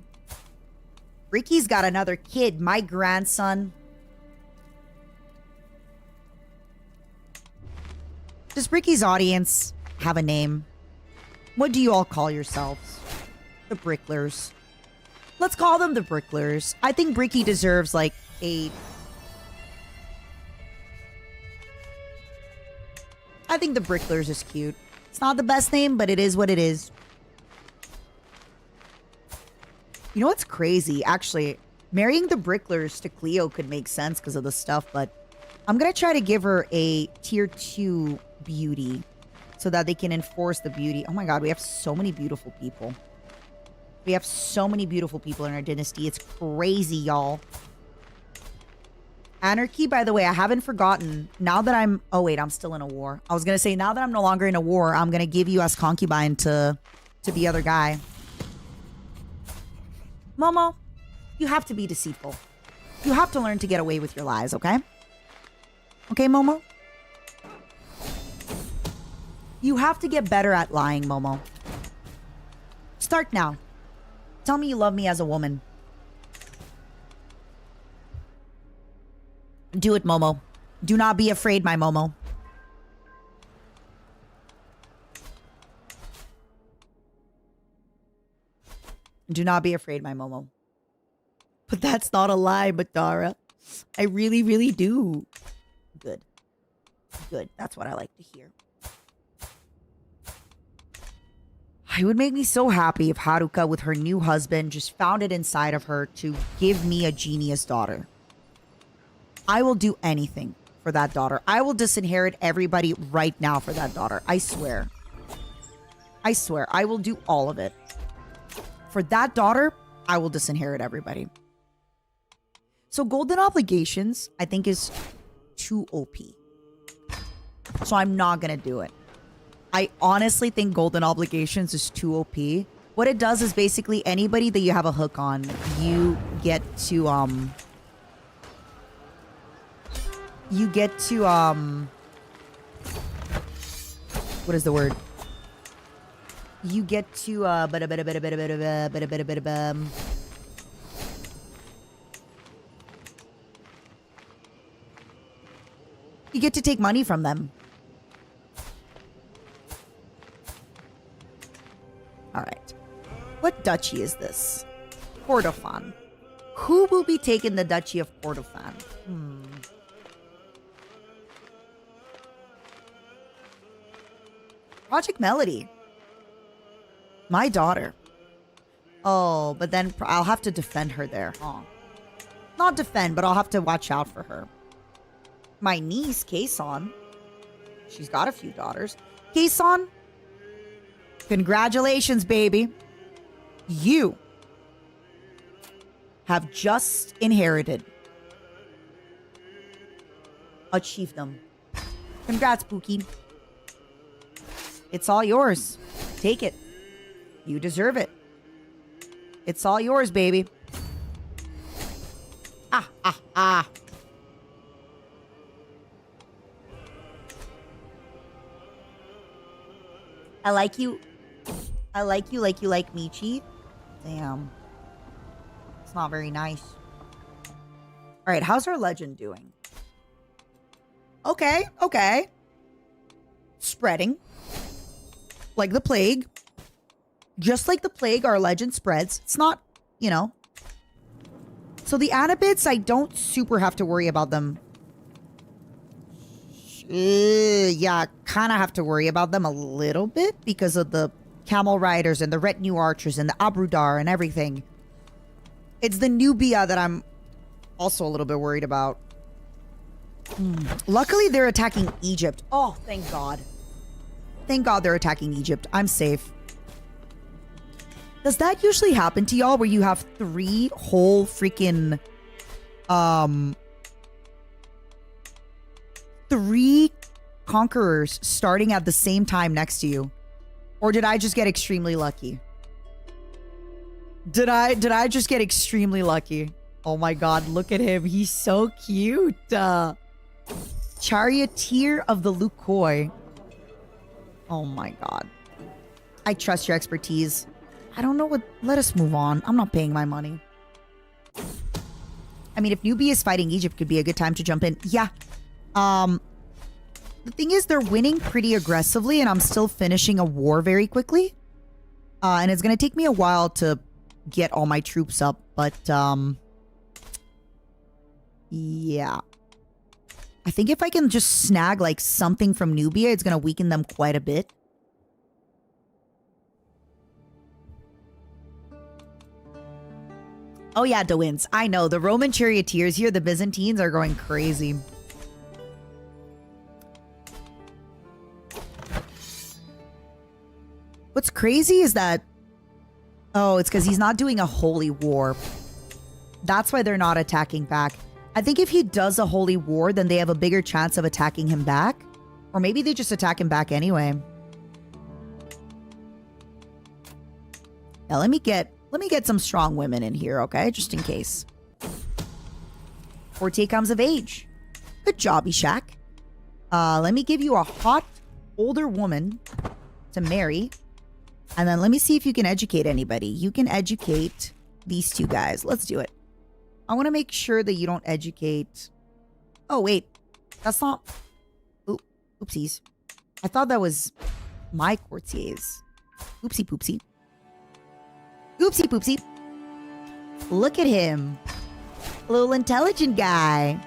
got another kid, my grandson. Does Ricky's audience have a name? What do you all call yourselves? The Bricklers. Let's call them the Bricklers. I think Bricky deserves like a... I think the Bricklers is cute. It's not the best name, but it is what it is. You know what's crazy? Actually, marrying the Bricklers to Cleo could make sense because of the stuff, but I'm going to try to give her a tier 2 beauty so that they can enforce the beauty. Oh my god, we have so many beautiful people. We have so many beautiful people in our dynasty. It's crazy, y'all. Anarchy, by the way, I haven't forgotten. Now that I'm... Oh, wait, I'm still in a war. I was going to say, now that I'm no longer in a war, I'm going to give you as concubine to the other guy. Momo, you have to be deceitful. You have to learn to get away with your lies, okay? Okay, Momo? You have to get better at lying, Momo. Start now. Tell me you love me as a woman. Do it, Momo. Do not be afraid, my Momo. Do not be afraid, my Momo. But that's not a lie, Madara. I really, really do. Good. Good. That's what I like to hear. It would make me so happy if Haruka, with her new husband, just found it inside of her to give me a genius daughter. I will do anything for that daughter. I will disinherit everybody right now for that daughter. I swear. I swear. I will do all of it. For that daughter, I will disinherit everybody. So Golden Obligations, I think, is too OP. So I'm not going to do it. I honestly think Golden Obligations is too OP. What it does is basically anybody that you have a hook on, you get to, what is the word? You get to, you get to take money from them. All right. What duchy is this? Kordofan. Who will be taking the duchy of Kordofan? Project Melody. My daughter. Oh, but then I'll have to defend her there, huh? Not defend, but I'll have to watch out for her. My niece, Kayson. She's got a few daughters. Kayson, congratulations, baby. You have just inherited a chiefdom. Congrats, Pookie. It's all yours. Take it. You deserve it. It's all yours, baby. Ah, ah, ah. I like you. I like you like you like Michi. Damn. It's not very nice. All right, how's our legend doing? Okay, okay. Spreading. Like the plague. Just like the plague, our legend spreads. It's not, you know. So the Anabits, I don't super have to worry about them. Yeah, kind of have to worry about them a little bit because of the camel riders and the retinue archers and the Abrudar and everything. It's the Nubia that I'm also a little bit worried about. Luckily, they're attacking Egypt. Oh, thank God. Thank God they're attacking Egypt. I'm safe. Does that usually happen to y'all where you have 3 whole freaking... 3 conquerors starting at the same time next to you? Or did I just get extremely lucky? Did I just get extremely lucky? Oh my God, look at him. He's so cute. Charioteer of the Lukoi. Oh my God. I trust your expertise. I don't know what... Let us move on. I'm not paying my money. I mean, if Nubia is fighting Egypt, could be a good time to jump in. Yeah. The thing is, they're winning pretty aggressively, and I'm still finishing a war very quickly. And it's going to take me a while to get all my troops up, but, yeah. I think if I can just snag, like, something from Nubia, it's going to weaken them quite a bit. Oh yeah, Dewins. I know. The Roman charioteers here, the Byzantines, are going crazy. What's crazy is that... Oh, it's because he's not doing a holy war. That's why they're not attacking back. I think if he does a holy war, then they have a bigger chance of attacking him back. Or maybe they just attack him back anyway. Now, let me get some strong women in here, okay? Just in case. Forte comes of age. Good job, Ishak. Let me give you a hot, older woman to marry. And then let me see if you can educate anybody. You can educate these 2 guys. Let's do it. I want to make sure that you don't educate... Oh, wait. That's not... Oopsies. I thought that was my courtiers. Oopsie poopsie. Oopsie poopsie. Look at him. A little intelligent guy.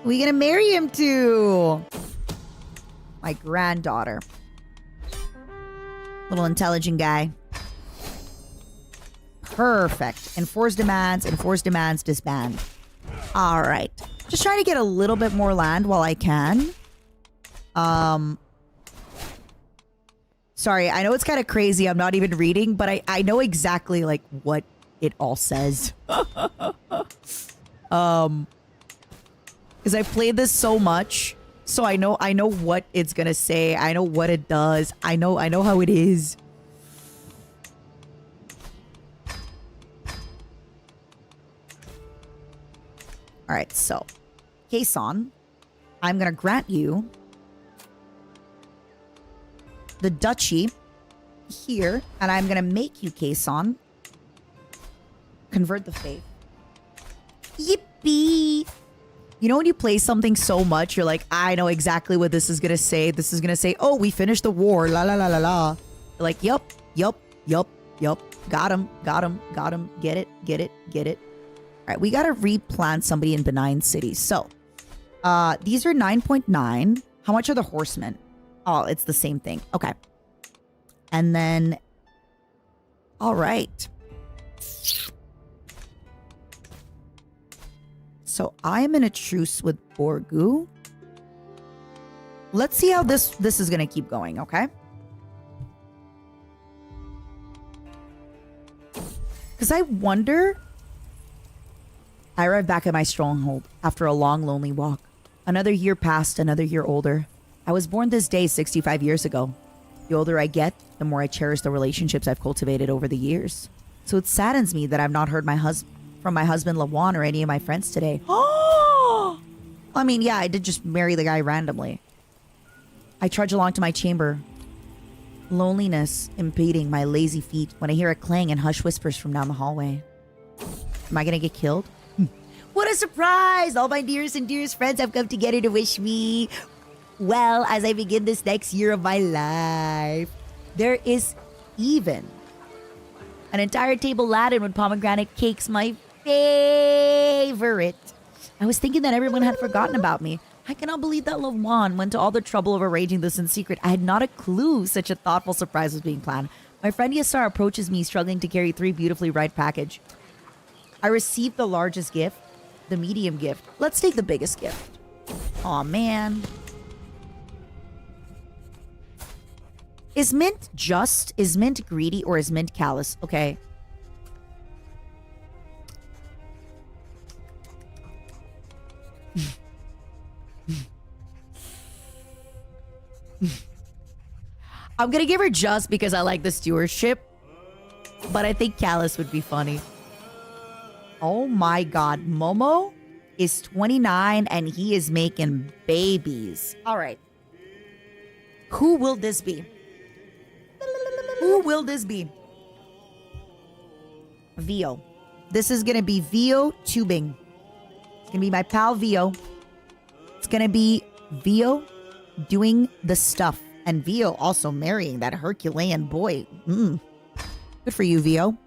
Who are we gonna marry him to? My granddaughter. Little intelligent guy. Perfect. Enforce demands, disband. Alright. Just trying to get a little bit more land while I can. Sorry, I know it's kind of crazy. I'm not even reading, but I know exactly, like, what it all says. Because I played this so much, so I know what it's gonna say. I know what it does. I know how it is. All right, so Kason, I'm gonna grant you the duchy here, and I'm gonna make you, Kason, convert the faith. Yippee! You know when you play something so much, you're like, I know exactly what this is gonna say. This is gonna say, oh, we finished the war, la la la la la. You're like, yup. Got him. Get it. All right, we gotta replant somebody in Benign City. So, these are 9.9. How much are the horsemen? Oh, it's the same thing. Okay. And then, all right. So I'm in a truce with Borgu. Let's see how this is going to keep going, okay? Because I wonder... I arrived back at my stronghold after a long, lonely walk. Another year passed, another year older. I was born this day 65 years ago. The older I get, the more I cherish the relationships I've cultivated over the years. So it saddens me that I've not heard from my husband Lawan or any of my friends today. Oh! I mean, yeah, I did just marry the guy randomly. I trudge along to my chamber. Loneliness impeding my lazy feet when I hear a clang and hush whispers from down the hallway. Am I gonna get killed? What a surprise! All my dearest and dearest friends have come together to wish me well as I begin this next year of my life. There is even an entire table laden with pomegranate cakes, my favorite. I was thinking that everyone had forgotten about me. I cannot believe that Lawan went to all the trouble of arranging this in secret. I had not a clue such a thoughtful surprise was being planned. My friend Yassar approaches me, struggling to carry 3 beautifully write package. I received the largest gift, the medium gift. Let's take the biggest gift. Aw, man. Is Mint just? Is Mint greedy or is Mint callous? Okay. I'm gonna give her just because I like the stewardship, but I think callous would be funny. Oh my god, Momo is 29 and he is making babies. All right. Who will this be? Who will this be? Vio. This is gonna be Vio tubing. It's gonna be my pal Vio. It's gonna be Vio doing the stuff. And Vio also marrying that Herculean boy. Good for you, Vio.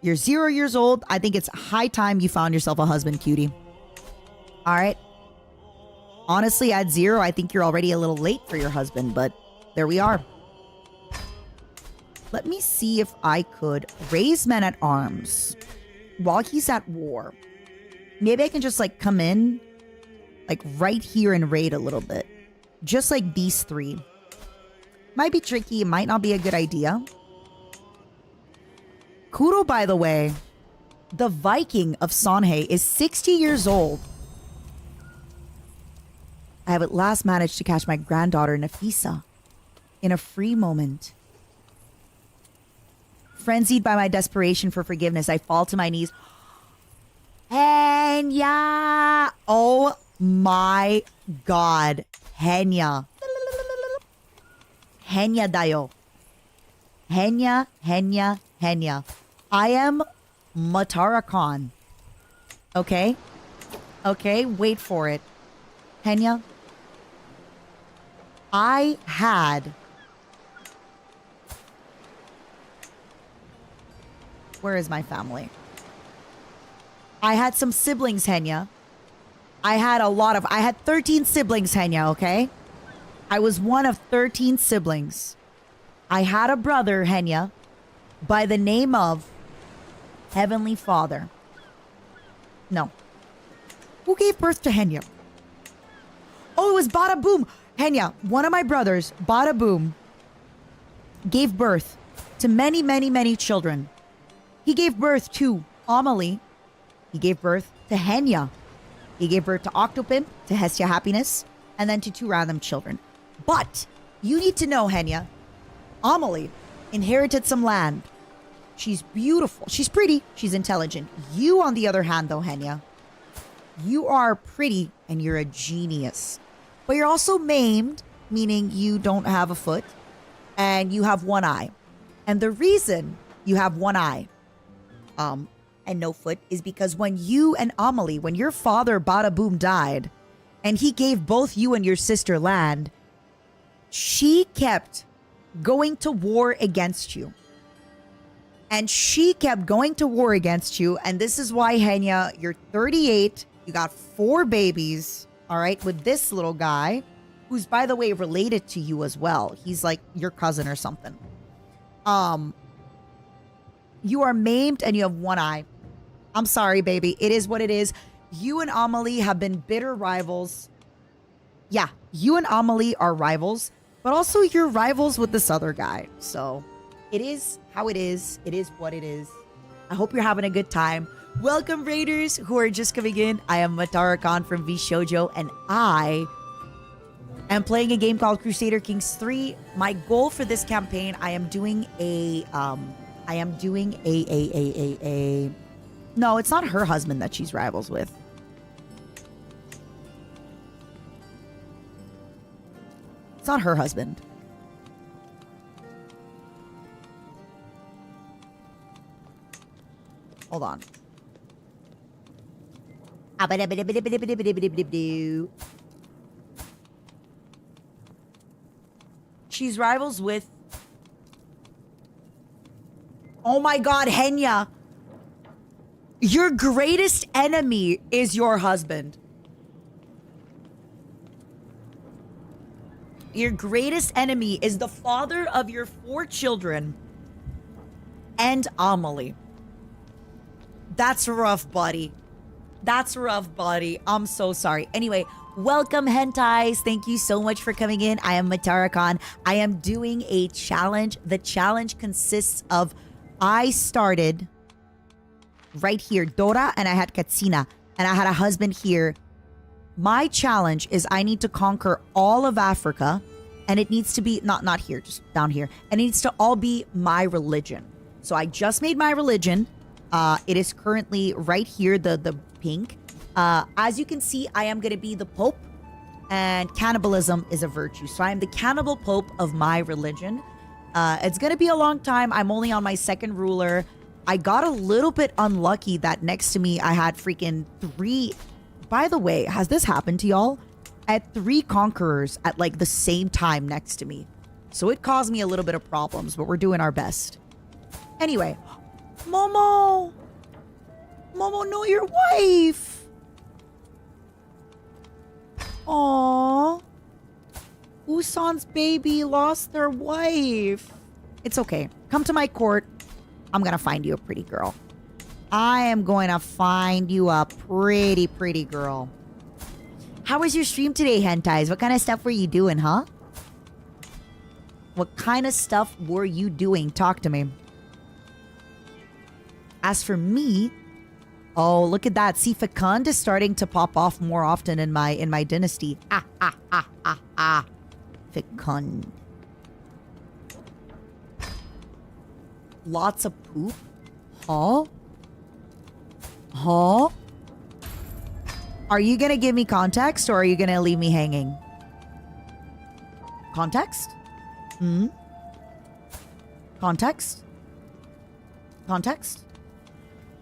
You're 0 years old. I think it's high time you found yourself a husband, cutie. All right. Honestly, at 0, I think you're already a little late for your husband, but there we are. Let me see if I could raise men at arms while he's at war. Maybe I can just like come in like right here and raid a little bit. Just like these 3. Might be tricky. It might not be a good idea. Kuro, by the way, the Viking of Sonhei is 60 years old. I have at last managed to catch my granddaughter Nafisa in a free moment. Frenzied by my desperation for forgiveness, I fall to my knees. Henya! Oh my god. Henya. Henya dayo. Henya, Henya, Henya. I am Matara Khan. Okay? Okay, wait for it. Henya. I had... Where is my family? I had some siblings, Henya. I had 13 siblings, Henya, okay? I was one of 13 siblings. I had a brother, Henya, by the name of Heavenly Father. No. Who gave birth to Henya? Oh, it was Bada Boom. Henya, one of my brothers, Bada Boom, gave birth to many, many, many children. He gave birth to Amelie. He gave birth to Henya. He gave birth to Octopimp, to Hestia Happiness, and then to 2 random children. But you need to know, Henya, Amelie inherited some land. She's beautiful. She's pretty. She's intelligent. You, on the other hand, though, Henya, you are pretty and you're a genius. But you're also maimed, meaning you don't have a foot, and you have 1 eye. And the reason you have 1 eye and no foot is because when you and Amelie, when your father Bada Boom died, and he gave both you and your sister land, she kept going to war against you. And she kept going to war against you. And this is why, Henya, you're 38. You got 4 babies, all right, with this little guy, who's, by the way, related to you as well. He's like your cousin or something. You are maimed and you have 1 eye. I'm sorry, baby. It is what it is. You and Amelie have been bitter rivals. Yeah, you and Amelie are rivals, but also you're rivals with this other guy. So it is how it is. It is what it is. I hope you're having a good time. Welcome, Raiders, who are just coming in. I am Matara Khan from VSHOJO, and I am playing a game called Crusader Kings 3. My goal for this campaign, I am doing no, it's not her husband that she's rivals with. It's not her husband. Hold on. She's rivals with... Oh my god, Henya! Your greatest enemy is your husband. Your greatest enemy is the father of your 4 children and Amelie. That's rough, buddy. That's rough, buddy. I'm so sorry. Anyway, welcome, hentais. Thank you so much for coming in. I am Matara Khan. I am doing a challenge. The challenge consists of I started right here, Dora, and I had Katsina, and I had a husband here. My challenge is I need to conquer all of Africa, and it needs to be, not here, just down here. And it needs to all be my religion. So I just made my religion. It is currently right here, the pink. As you can see, I am going to be the Pope, and cannibalism is a virtue. So I am the cannibal Pope of my religion. It's going to be a long time. I'm only on my second ruler. I got a little bit unlucky that next to me I had freaking 3. By the way, has this happened to y'all? I had 3 conquerors at like the same time next to me. So it caused me a little bit of problems, but we're doing our best. Anyway, Momo! Momo, know your wife! Aww. Usan's baby lost their wife. It's okay. Come to my court. I'm gonna find you a pretty girl. I am going to find you a pretty, pretty girl. How was your stream today, hentais? What kind of stuff were you doing, huh? What kind of stuff were you doing? Talk to me. As for me, oh, look at that. See, Fecund is starting to pop off more often in my dynasty. Fecund. Lots of poop. Huh? Huh? Are you gonna give me context or are you gonna leave me hanging? Context? Hmm? Context? Context?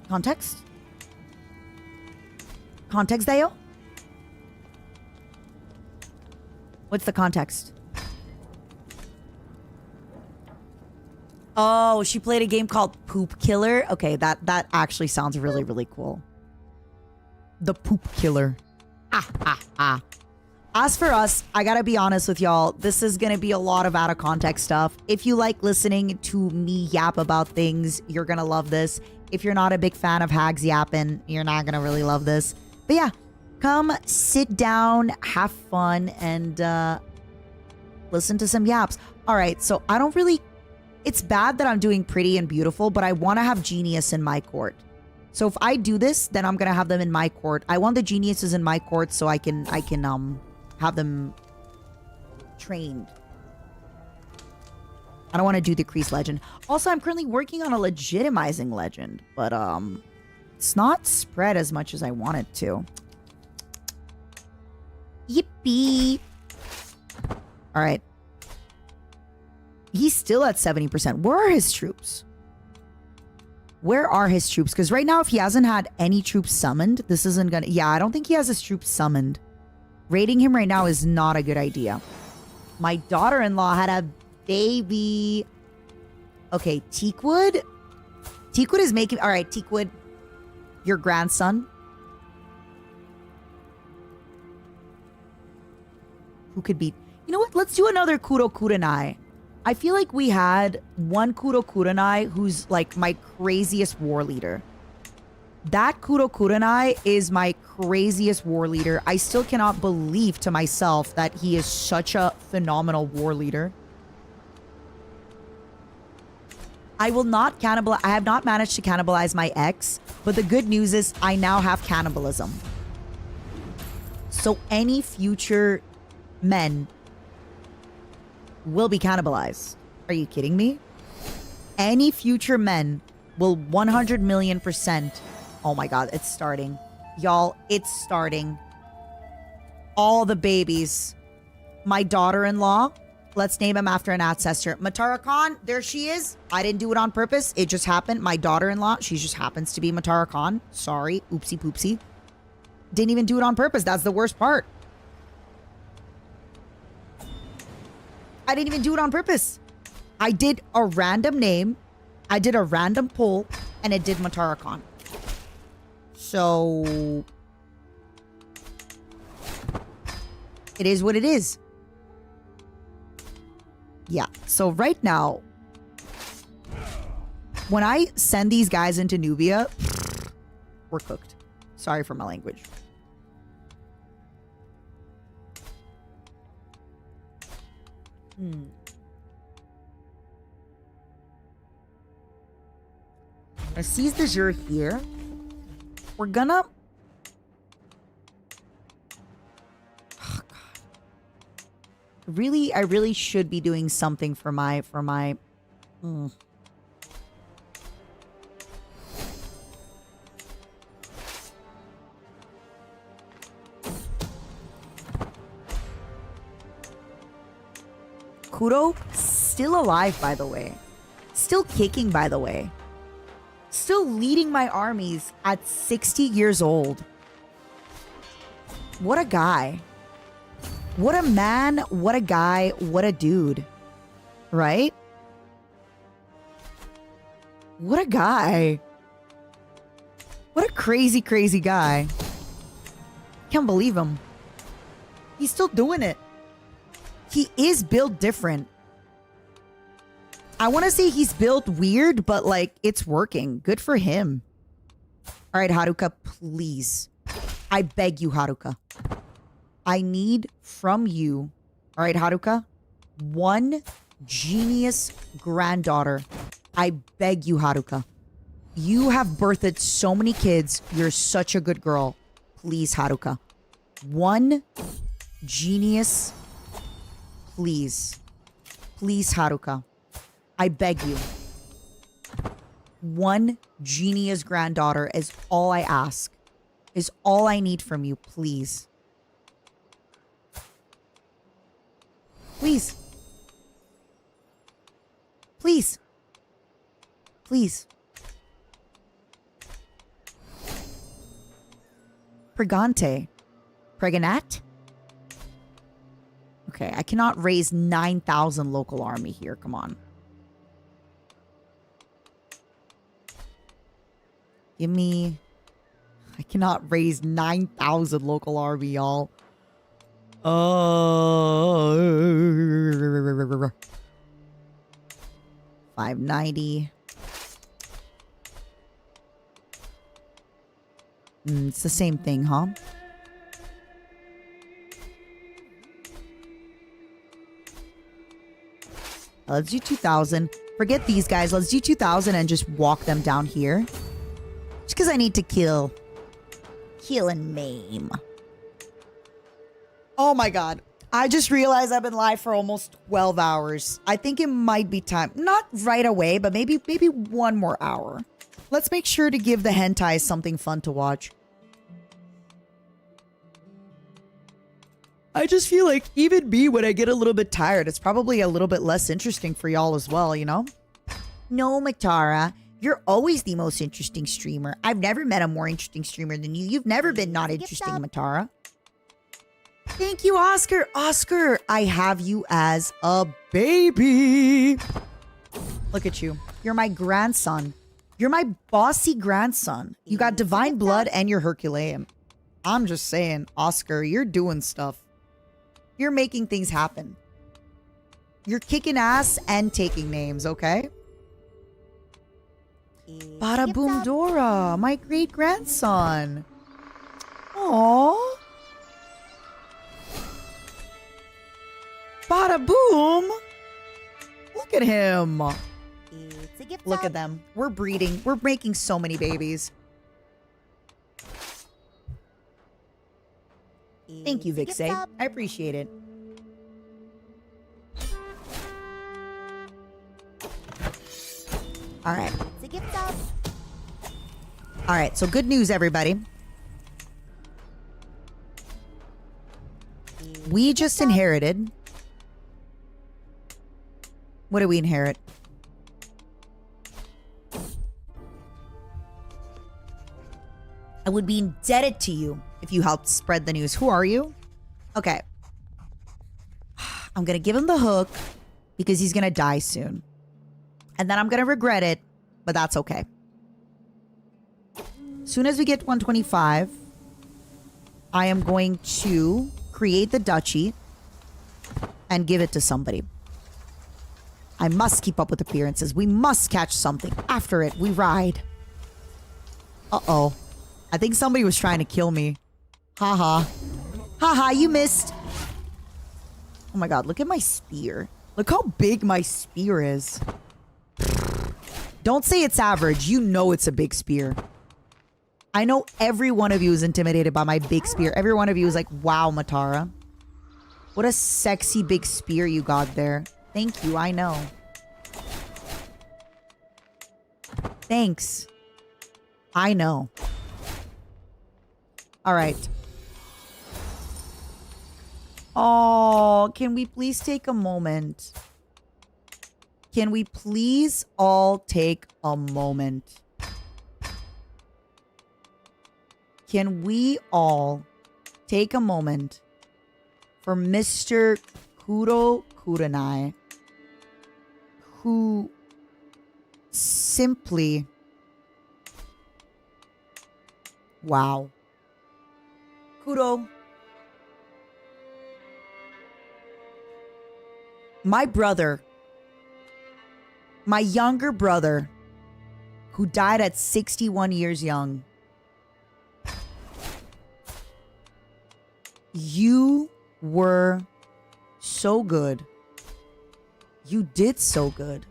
Context? Context, Dale? What's the context? Oh, she played a game called Poop Killer. Okay, that actually sounds really, really cool. The Poop Killer. As for us, I gotta be honest with y'all. This is gonna be a lot of out of context stuff. If you like listening to me yap about things, you're gonna love this. If you're not a big fan of hags yapping, you're not gonna really love this. But yeah, come sit down, have fun, and listen to some yaps. All right, so I don't really... It's bad that I'm doing pretty and beautiful, but I want to have genius in my court. So if I do this, then I'm going to have them in my court. I want the geniuses in my court so I can have them trained. I don't want to do the Crease legend. Also, I'm currently working on a legitimizing legend, but it's not spread as much as I want it to. Yippee. All right. He's still at 70%. Where are his troops? Where are his troops? Because right now, if he hasn't had any troops summoned, this isn't gonna... Yeah, I don't think he has his troops summoned. Raiding him right now is not a good idea. My daughter-in-law had a baby. Okay, Teakwood. Teakwood is making... All right, Teakwood, your grandson. Who could be... You know what? Let's do another Kuro Kurenai. I feel like we had one Kuro Kurenai who's like my craziest war leader. That Kuro Kurenai is my craziest war leader. I still cannot believe to myself that he is such a phenomenal war leader. I will not cannibalize. I have not managed to cannibalize my ex, but the good news is I now have cannibalism. So any future men will be cannibalized. Are you kidding me? Any future men will 100 million %. Oh my god, it's starting. Y'all, it's starting. All the babies. My daughter-in-law, let's name him after an ancestor. Matara Khan, there she is. I didn't do it on purpose. It just happened. My daughter-in-law, she just happens to be Matara Khan. Sorry, oopsie poopsie. Didn't even do it on purpose. That's the worst part. I didn't even do it on purpose. I did a random name. I did a random poll. And it did Matara Khan. So... it is what it is. Yeah. So right now... when I send these guys into Nubia... we're cooked. Sorry for my language. I seize the Zure here. We're gonna... Oh, God. I really should be doing something for my... Kuro, still alive, by the way. Still kicking, by the way. Still leading my armies at 60 years old. What a guy. What a man, what a guy, what a dude. Right? What a guy. What a crazy, crazy guy. Can't believe him. He's still doing it. He is built different. I want to say he's built weird, but like it's working. Good for him. All right, Haruka, please. I beg you, Haruka. I need from you. All right, Haruka. One genius granddaughter. I beg you, Haruka. You have birthed so many kids. You're such a good girl. Please, Haruka. One genius. Please. Please, Haruka. I beg you. One genius granddaughter is all I ask. Is all I need from you, please. Please. Please. Please. Pregante. Preganat? Okay, I cannot raise 9,000 local army here. Come on. Give me... I cannot raise 9,000 local army, y'all. 590. It's the same thing, huh? Let's do 2,000. Forget these guys. Let's do 2,000 and just walk them down here. Just because I need to kill. Kill and maim. Oh my god. I just realized I've been live for almost 12 hours. I think it might be time. Not right away, but maybe one more hour. Let's make sure to give the hentai something fun to watch. I just feel like even me, when I get a little bit tired, it's probably a little bit less interesting for y'all as well, you know? No, Matara. You're always the most interesting streamer. I've never met a more interesting streamer than you. You've never been not interesting, Matara. Thank you, Oscar. Oscar, I have you as a baby. Look at you. You're my grandson. You're my bossy grandson. You got divine blood and you're Herculean. I'm just saying, Oscar, you're doing stuff. You're making things happen. You're kicking ass and taking names, okay? Bada Boom Dora, my great grandson. Aww. Bada Boom. Look at him. Look at them. We're breeding. We're making so many babies. Thank you, Vixay. I appreciate it. All right. All right, so good news, everybody. We just inherited... What did we inherit? I would be indebted to you if you helped spread the news. Who are you? Okay. I'm going to give him the hook because he's going to die soon. And then I'm going to regret it, but that's okay. Soon as we get 125, I am going to create the duchy and give it to somebody. I must keep up with appearances. We must catch something. After it, we ride. Uh-oh. I think somebody was trying to kill me. Haha. Haha, you missed. Oh my god, look at my spear. Look how big my spear is. Don't say it's average. You know it's a big spear. I know every one of you is intimidated by my big spear. Every one of you is like, wow, Matara. What a sexy big spear you got there. Thank you, I know. Thanks. I know. All right. Oh, can we please take a moment? Can we please all take a moment? Can we all take a moment for Mr. Kuro Kurenai, who simply... Wow. Kuro. My brother, my younger brother, who died at 61 years young. You were so good. You did so good.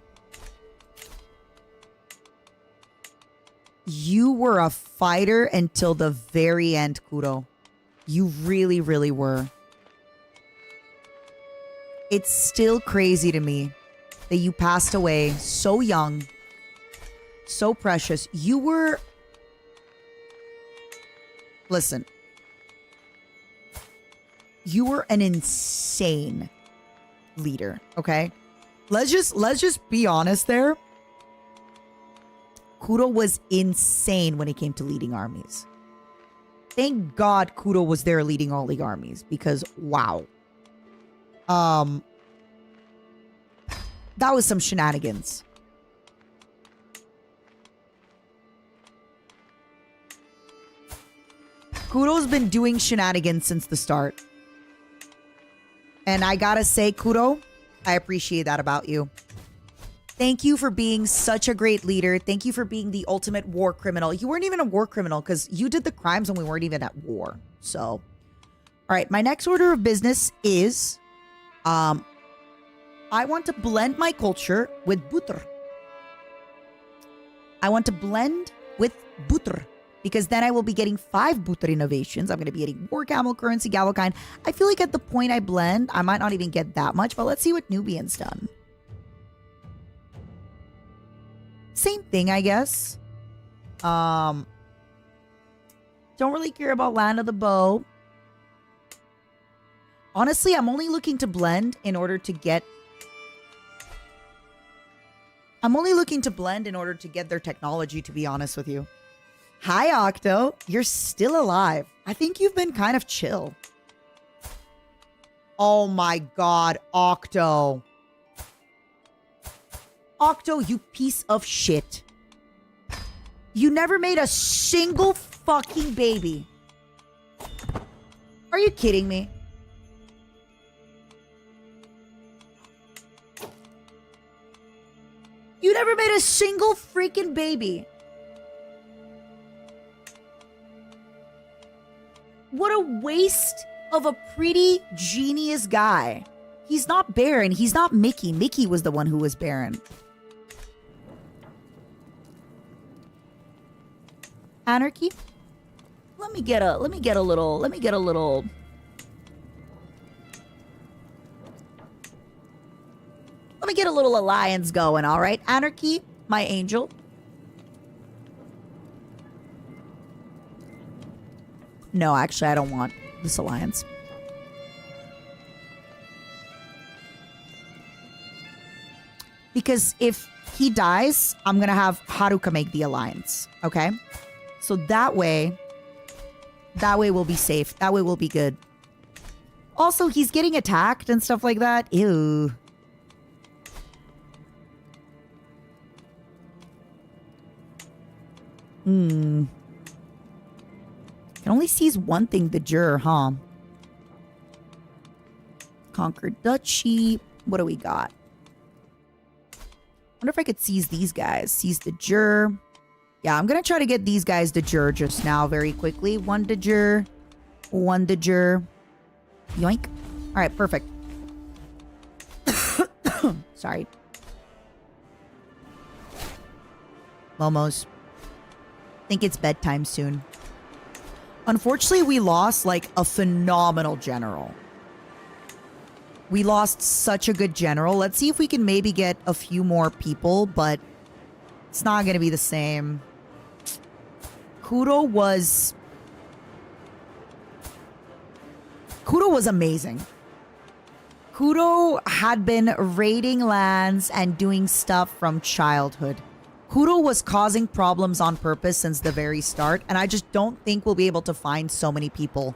You were a fighter until the very end, Kuro. You really, really were. It's still crazy to me that you passed away so young, so precious. You were... Listen. You were an insane leader, okay? Let's just be honest there. Kuro was insane when it came to leading armies. Thank God Kuro was there leading all the armies, because wow. That was some shenanigans. Kuro's been doing shenanigans since the start. And I gotta say, Kuro, I appreciate that about you. Thank you for being such a great leader. Thank you for being the ultimate war criminal. You weren't even a war criminal because you did the crimes when we weren't even at war. So, all right, my next order of business is, I want to blend my culture with butter. I want to blend with butter because then I will be getting 5 butter innovations. I'm going to be getting war camel currency, Gallokind. I feel like at the point I blend, I might not even get that much, but let's see what Nubian's done. Same thing, I guess. Don't really care about Land of the Bow. Honestly, I'm only looking to blend in order to get... I'm only looking to blend in order to get their technology, to be honest with you. Hi, Octo. You're still alive. I think you've been kind of chill. Oh my god, Octo. Octo, you piece of shit. You never made a single fucking baby. Are you kidding me? You never made a single freaking baby. What a waste of a pretty genius guy. He's not Baron. He's not Mickey. Mickey was the one who was Baron. Anarchy? Let me get a little alliance going, all right? Anarchy, my angel. No, actually, I don't want this alliance. Because if he dies, I'm going to have Haruka make the alliance, okay? So that way we'll be safe. That way we'll be good. Also, he's getting attacked and stuff like that. Ew. Can only seize one thing, the juror, huh? Conquered Duchy. What do we got? Wonder if I could seize these guys. Seize the juror. Yeah, I'm gonna try to get these guys to jur just now very quickly. One to jur. One to jur. Yoink. All right, perfect. Sorry. Momos. Think it's bedtime soon. Unfortunately, we lost like a phenomenal general. We lost such a good general. Let's see if we can maybe get a few more people, but it's not going to be the same. Kudo was amazing. Kudo had been raiding lands and doing stuff from childhood. Kudo was causing problems on purpose since the very start, and I just don't think we'll be able to find so many people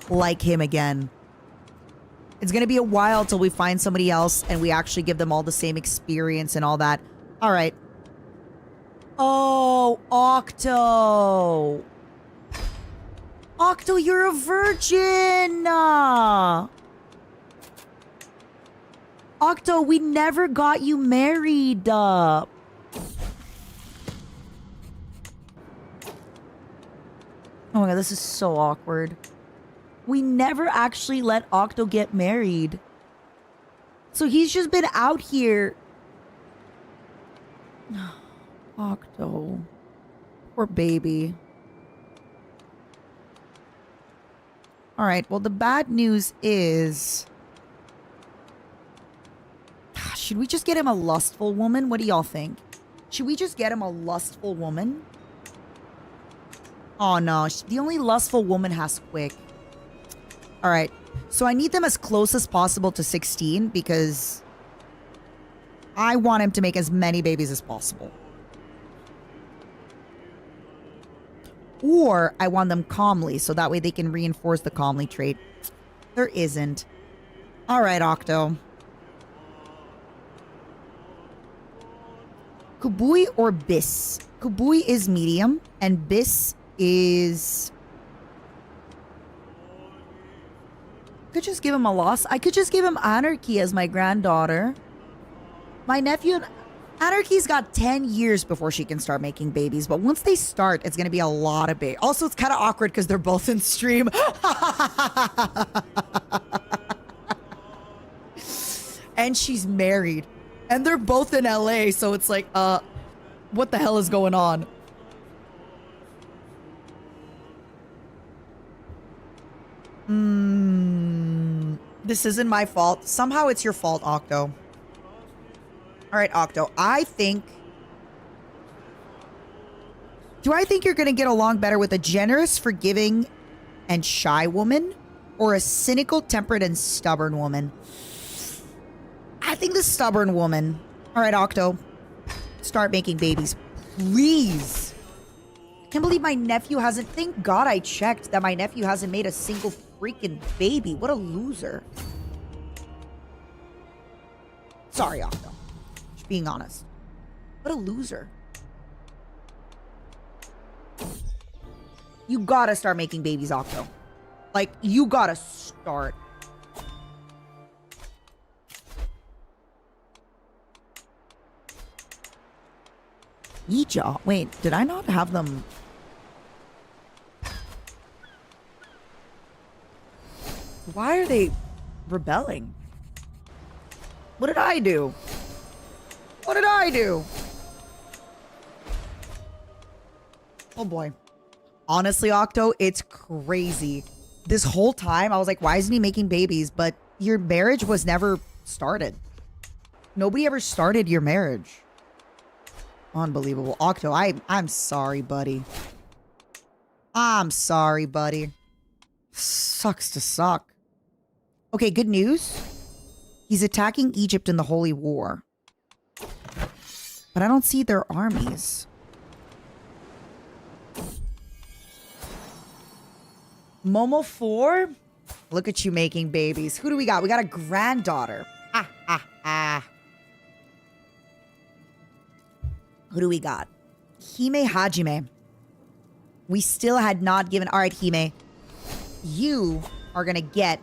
like him again. It's going to be a while till we find somebody else and we actually give them all the same experience and all that. All right. Oh, Octo. Octo, you're a virgin. Octo, we never got you married. Oh my god, this is so awkward. We never actually let Octo get married. So he's just been out here. Octo. Poor baby. Alright, well the bad news is... Should we just get him a lustful woman? What do y'all think? Should we just get him a lustful woman? Oh no, the only lustful woman has quick. Alright, so I need them as close as possible to 16 because I want him to make as many babies as possible. Or I want them calmly so that way they can reinforce the calmly trait. There isn't. Alright, Octo. Kubui or Bis? Kubui is medium and Bis is... Could just give him a loss. I could just give him Anarchy as my granddaughter. My nephew... Anarchy's got 10 years before she can start making babies, but once they start, it's going to be a lot of babies. Also, it's kind of awkward because they're both in stream. And she's married. And they're both in LA, so it's like, what the hell is going on? This isn't my fault. Somehow it's your fault, Octo. Alright, Octo. Do I think you're going to get along better with a generous, forgiving, and shy woman? Or a cynical, tempered, and stubborn woman? I think the stubborn woman. Alright, Octo. Start making babies. Please. I can't believe my nephew hasn't... Thank God I checked that my nephew hasn't made a single freaking baby. What a loser. Sorry, Octo. Just being honest. What a loser. You gotta start making babies, Octo. Like, you gotta start. Yeeja. Wait, did I not have them? Why are they rebelling? What did I do? What did I do? Oh boy. Honestly, Octo, it's crazy. This whole time, I was like, why isn't he making babies? But your marriage was never started. Nobody ever started your marriage. Unbelievable. Octo, I'm sorry, buddy. I'm sorry, buddy. Sucks to suck. Okay, good news. He's attacking Egypt in the Holy War. But I don't see their armies. Momo 4? Look at you making babies. Who do we got? We got a granddaughter. Who do we got? Hime Hajime. We still had not given... All right, Hime. You are going to get...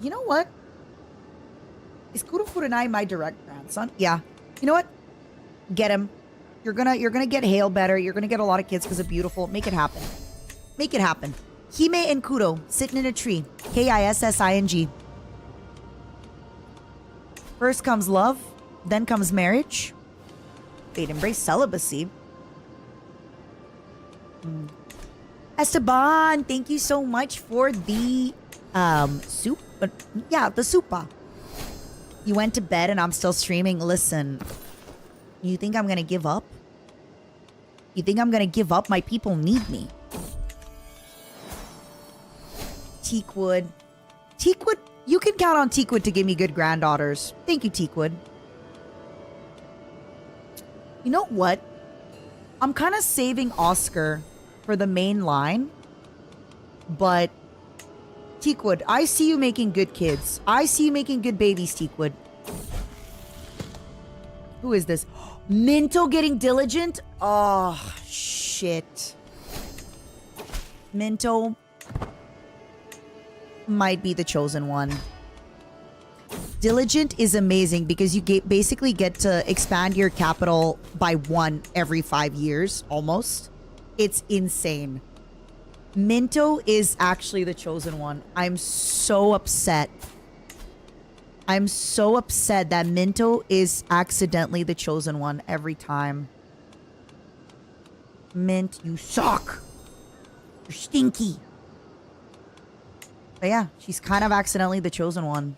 You know what? Is Kuro Kurenai my direct grandson? Yeah. You know what? Get him. You're gonna get Hail better. You're gonna get a lot of kids because of beautiful. Make it happen. Make it happen. Hime and Kuro sitting in a tree. Kissing. First comes love, then comes marriage. They'd embrace celibacy. Esteban, thank you so much for the soup. But yeah, the soupa. You went to bed and I'm still streaming. Listen, you think I'm gonna give up? You think I'm gonna give up? My people need me. Teakwood. Teakwood, you can count on Teakwood to give me good granddaughters. Thank you, Teakwood. You know what? I'm kind of saving Oscar for the main line. But Teakwood, I see you making good kids. I see you making good babies, Teakwood. Who is this? Minto getting diligent? Oh, shit. Minto might be the chosen one. Diligent is amazing because you basically get to expand your capital by 1 every 5 years, almost. It's insane. Minto is actually the chosen one. I'm so upset. I'm so upset that Minto is accidentally the chosen one every time. Mint, you suck. You're stinky. But yeah, she's kind of accidentally the chosen one.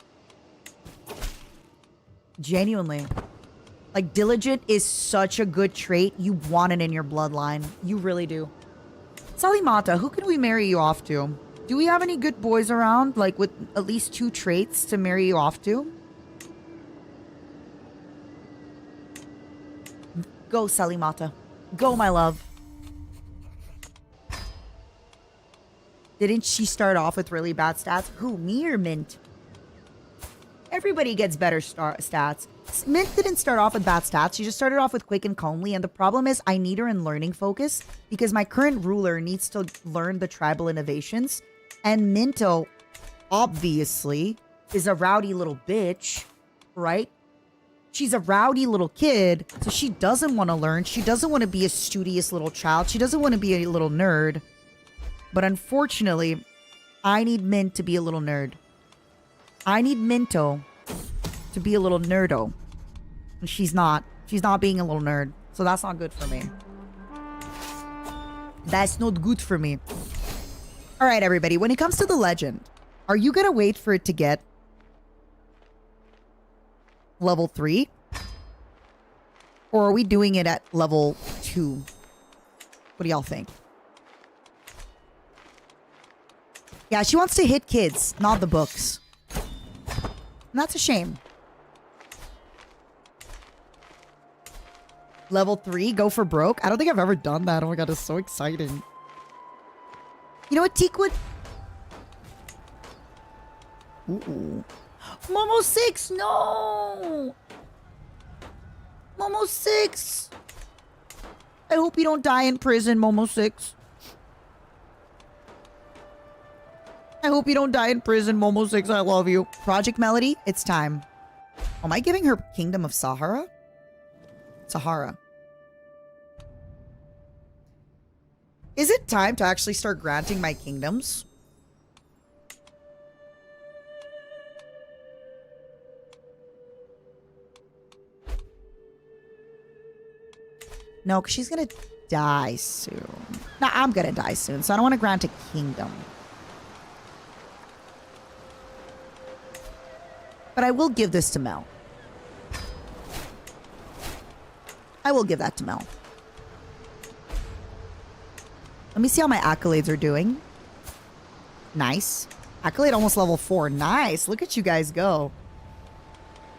Genuinely. Like, diligent is such a good trait. You want it in your bloodline. You really do. Salimata, who can we marry you off to? Do we have any good boys around, like, with at least 2 traits to marry you off to? Go, Salimata. Go, my love. Didn't she start off with really bad stats? Who, me or Mint? Everybody gets better stats. Mint didn't start off with bad stats. She just started off with quick and calmly. And the problem is I need her in learning focus because my current ruler needs to learn the tribal innovations. And Minto, obviously, is a rowdy little bitch, right? She's a rowdy little kid, so she doesn't want to learn. She doesn't want to be a studious little child. She doesn't want to be a little nerd. But unfortunately, I need Mint to be a little nerd. I need Minto to be a little nerdo. And she's not. She's not being a little nerd. So that's not good for me. That's not good for me. All right, everybody. When it comes to the legend, are you going to wait for it to get level 3? Or are we doing it at level 2? What do y'all think? Yeah, she wants to hit kids, not the books. And that's a shame. Level 3, go for broke? I don't think I've ever done that. Oh my god, it's so exciting. You know what, Teakwood? Ooh. Momo 6, no! Momo 6! I hope you don't die in prison, Momo 6. I hope you don't die in prison, Momo 6. I love you. Project Melody, it's time. Am I giving her Kingdom of Sahara? Sahara. Is it time to actually start granting my kingdoms? No, because she's going to die soon. No, I'm going to die soon, so I don't want to grant a kingdom. But I will give this to Mel. I will give that to Mel. Let me see how my accolades are doing. Nice. Accolade almost level 4. Nice. Look at you guys go.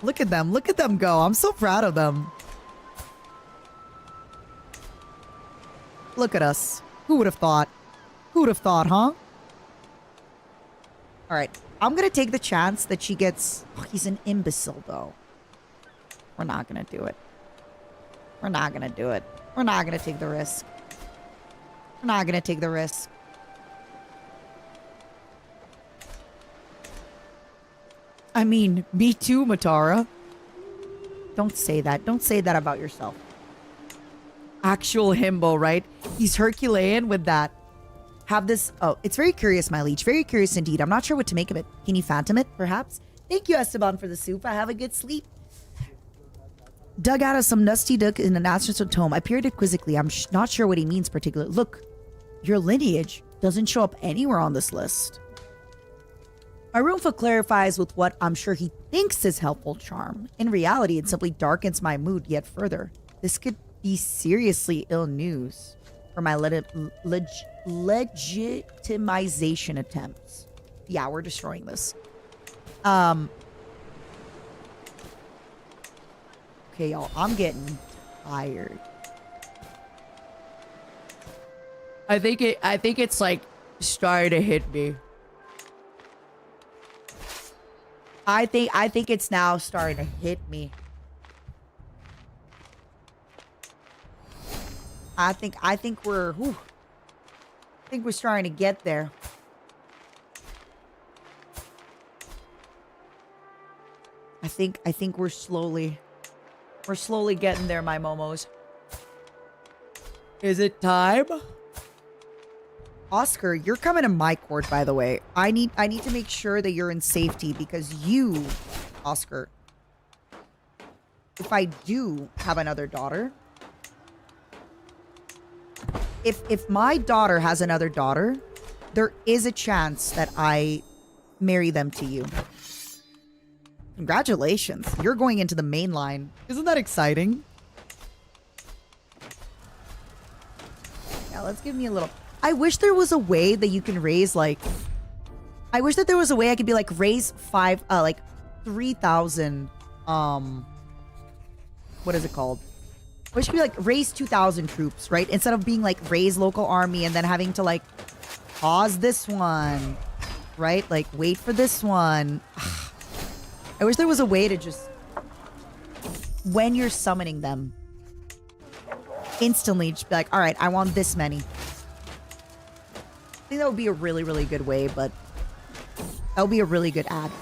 Look at them. Look at them go. I'm so proud of them. Look at us. Who would have thought? Who would have thought, huh? Alright. I'm gonna take the chance that she gets... Oh, he's an imbecile, though. We're not gonna do it. We're not gonna do it. We're not gonna take the risk. We're not gonna take the risk. I mean, me too, Matara. Don't say that. Don't say that about yourself. Actual himbo, right? He's Herculean with that. Have this. Oh, it's very curious, my liege. Very curious indeed. I'm not sure what to make of it. Can you phantom it, perhaps? Thank you, Esteban, for the soup. I have a good sleep. Dug out of some nasty duck in an astral tome. I peered it quizzically. I'm not sure what he means particularly. Look, your lineage doesn't show up anywhere on this list. My roomful clarifies with what I'm sure he thinks is helpful charm. In reality, it simply darkens my mood yet further. This could be seriously ill news for my legitimization attempts. Yeah, we're destroying this. Okay, y'all, I'm getting tired. I think it's like starting to hit me. I think it's now starting to hit me. I think we're starting to get there. I think we're slowly getting there, my momos. Is it time? Oscar, you're coming to my court, by the way. I need to make sure that you're in safety because you, Oscar, if I do have another daughter, if my daughter has another daughter, there is a chance that I marry them to you. Congratulations. You're going into the main line. Isn't that exciting? Yeah, let's give me a little... I wish there was a way that you can raise, like... I wish that there was a way I could be, like, raise 3,000, what is it called? I wish it could be, like, raise 2,000 troops, right? Instead of being, like, raise local army and then having to, like, pause this one, right? Like, wait for this one. I wish there was a way to just... When you're summoning them, instantly just be like, all right, I want this many. I think that would be a really, really good way, but that would be a really good ad.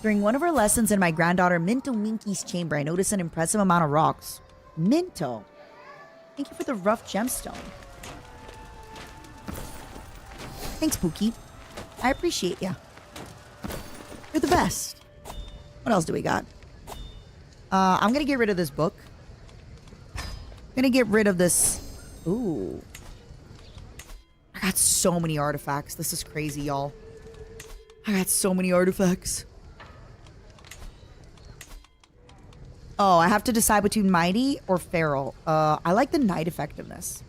During one of our lessons in my granddaughter Minto Minky's chamber, I noticed an impressive amount of rocks. Minto, thank you for the rough gemstone. Thanks, Pookie. I appreciate ya. You're the best. What else do we got? I'm gonna get rid of this book. I'm gonna get rid of this. Ooh. I got so many artifacts. This is crazy, y'all. I got so many artifacts. Oh, I have to decide between Mighty or Feral. I like the Night effectiveness.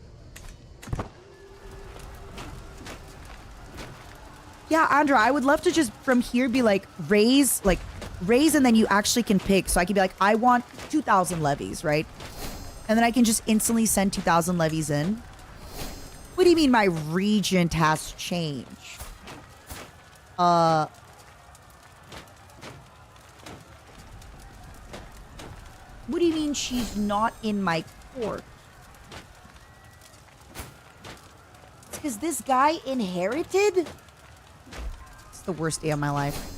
Yeah, Andra, I would love to just from here be like, raise, and then you actually can pick. So I can be like, I want 2,000 levies, right? And then I can just instantly send 2,000 levies in. What do you mean my regent has changed? What do you mean she's not in my court? It's because this guy inherited? It's the worst day of my life.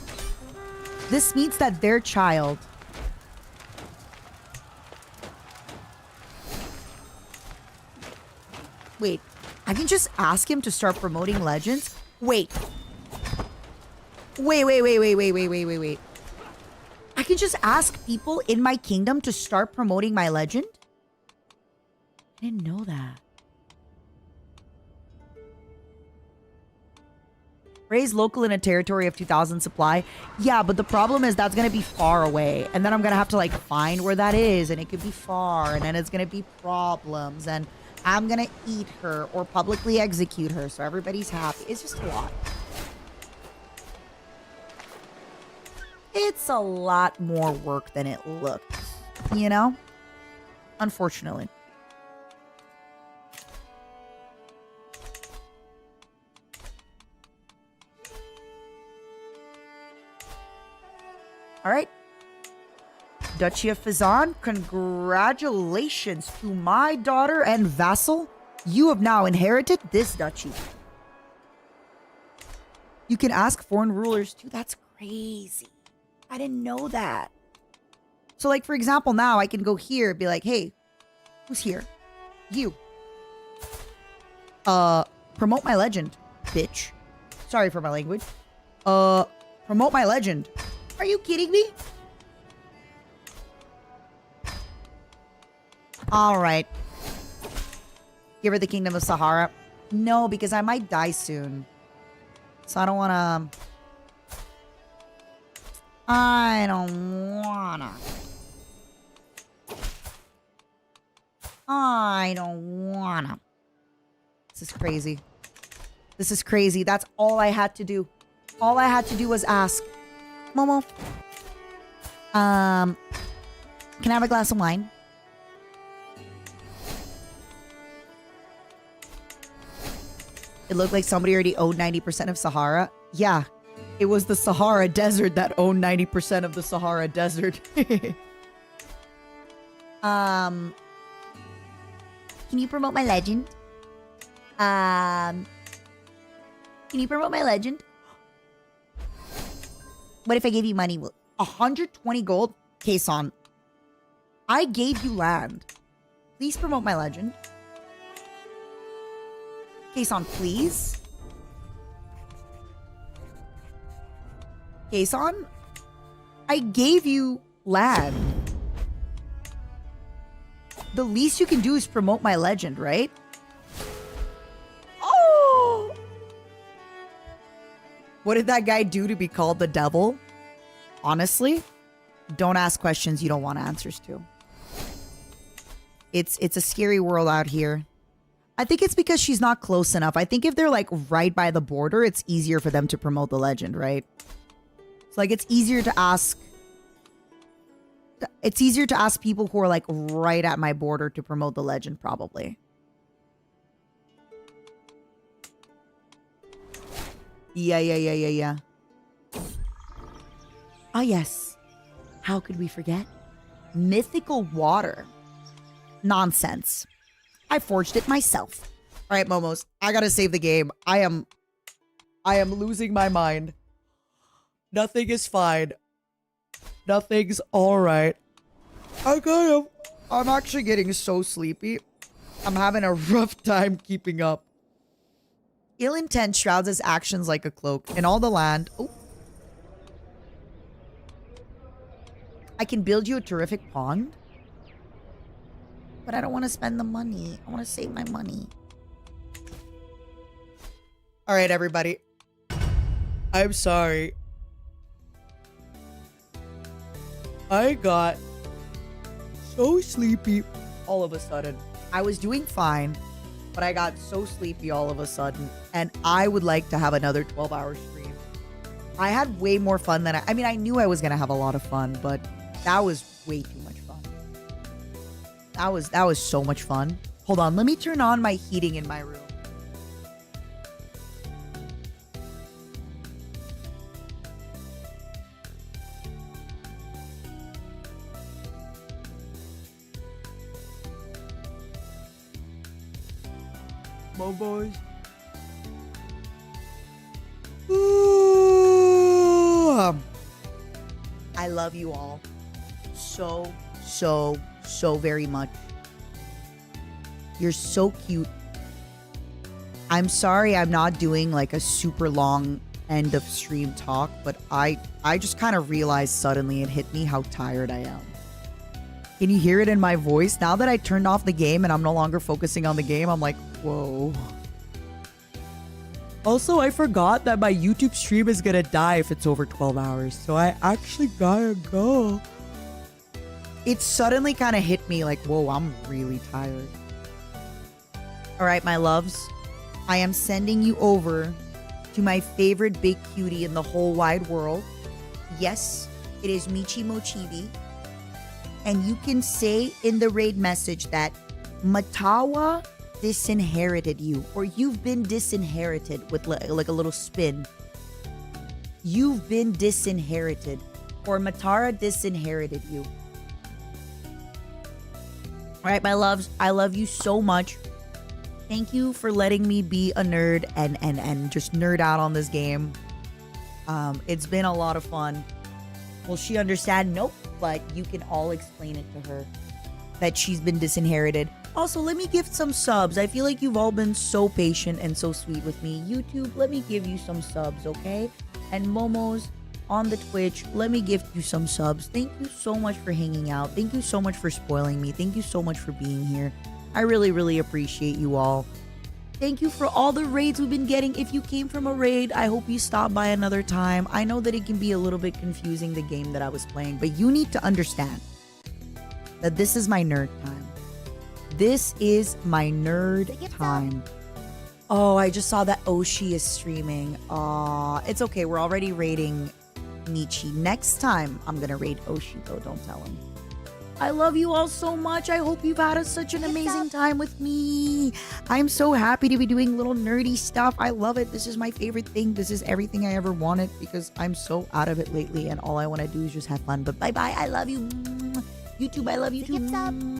This means that their child... Wait, I can just ask him to start promoting legends? Wait. Wait. I can just ask people in my kingdom to start promoting my legend? I didn't know that. Raise local in a territory of 2,000 supply. Yeah, but the problem is that's going to be far away. And then I'm going to have to, like, find where that is. And it could be far. And then it's going to be problems. And I'm going to eat her or publicly execute her so everybody's happy. It's just a lot. It's a lot more work than it looks. You know? Unfortunately. All right. Duchy of Fizan, congratulations to my daughter and vassal. You have now inherited this duchy. You can ask foreign rulers too. That's crazy. I didn't know that. So, like, for example, now I can go here and be like, hey, who's here? You. Promote my legend, bitch. Sorry for my language. Promote my legend. Are you kidding me? All right. Give her the Kingdom of Sahara. No, because I might die soon. So I don't want to... I don't wanna. I don't wanna. This is crazy. This is crazy. That's all I had to do. All I had to do was ask. Momo. Can I have a glass of wine? It looked like somebody already owned 90% of Sahara. Yeah. It was the Sahara Desert that owned 90% of the Sahara Desert. Can you promote my legend? Can you promote my legend? What if I gave you money? 120 gold? Kason, I gave you land. Please promote my legend. Kason, please. Kason, I gave you land. The least you can do is promote my legend, right? Oh! What did that guy do to be called the devil? Honestly, don't ask questions you don't want answers to. It's a scary world out here. I think it's because she's not close enough. I think if they're like right by the border, it's easier for them to promote the legend, right? It's like it's easier to ask. It's easier to ask people who are like right at my border to promote the legend, probably. Yeah. Ah, yes. How could we forget? Mythical water. Nonsense. I forged it myself. All right, Momos. I gotta save the game. I am losing my mind. Nothing is fine. Nothing's all right. I'm actually getting so sleepy. I'm having a rough time keeping up. Ill intent shrouds his actions like a cloak. In all the land... Oh. I can build you a terrific pond. But I don't want to spend the money. I want to save my money. All right, everybody. I'm sorry. I got so sleepy all of a sudden. I was doing fine, but I got so sleepy all of a sudden. And I would like to have another 12-hour stream. I had way more fun than I mean, I knew I was going to have a lot of fun, but that was way too much fun. That was so much fun. Hold on, let me turn on my heating in my room. Boys. Ooh. I love you all so very much. You're so cute. I'm sorry I'm not doing like a super long end of stream talk, but I just kind of realized suddenly it hit me how tired I am. Can you hear it in my voice? Now that I turned off the game and I'm no longer focusing on the game, I'm like, whoa. Also, I forgot that my YouTube stream is gonna die if it's over 12 hours, so I actually gotta go. It suddenly kind of hit me like, whoa, I'm really tired. All right, my loves. I am sending you over to my favorite big cutie in the whole wide world. Yes, it is Michi Mochibi. And you can say in the raid message that Matawa disinherited you, or you've been disinherited with like a little spin. You've been disinherited, or Matara disinherited you. All right, my loves, I love you so much. Thank you for letting me be a nerd and just nerd out on this game. It's been a lot of fun. Will she understand? Nope. But you can all explain it to her that she's been disinherited. Also, let me gift some subs. I feel like you've all been so patient and so sweet with me. YouTube, let me give you some subs, okay? And Momos on the Twitch, let me gift you some subs. Thank you so much for hanging out. Thank you so much for spoiling me. Thank you so much for being here. I really, really appreciate you all. Thank you for all the raids we've been getting. If you came from a raid, I hope you stop by another time. I know that it can be a little bit confusing, the game that I was playing, but you need to understand that this is my nerd time. This is my nerd time. Oh, I just saw that Oshi is streaming. It's okay. We're already raiding Nietzsche. Next time, I'm going to raid Oshi, though. Don't tell him. I love you all so much. I hope you've had such an amazing time with me. I'm so happy to be doing little nerdy stuff. I love it. This is my favorite thing. This is everything I ever wanted because I'm so out of it lately and all I want to do is just have fun. But bye-bye. I love you. YouTube, I love you too.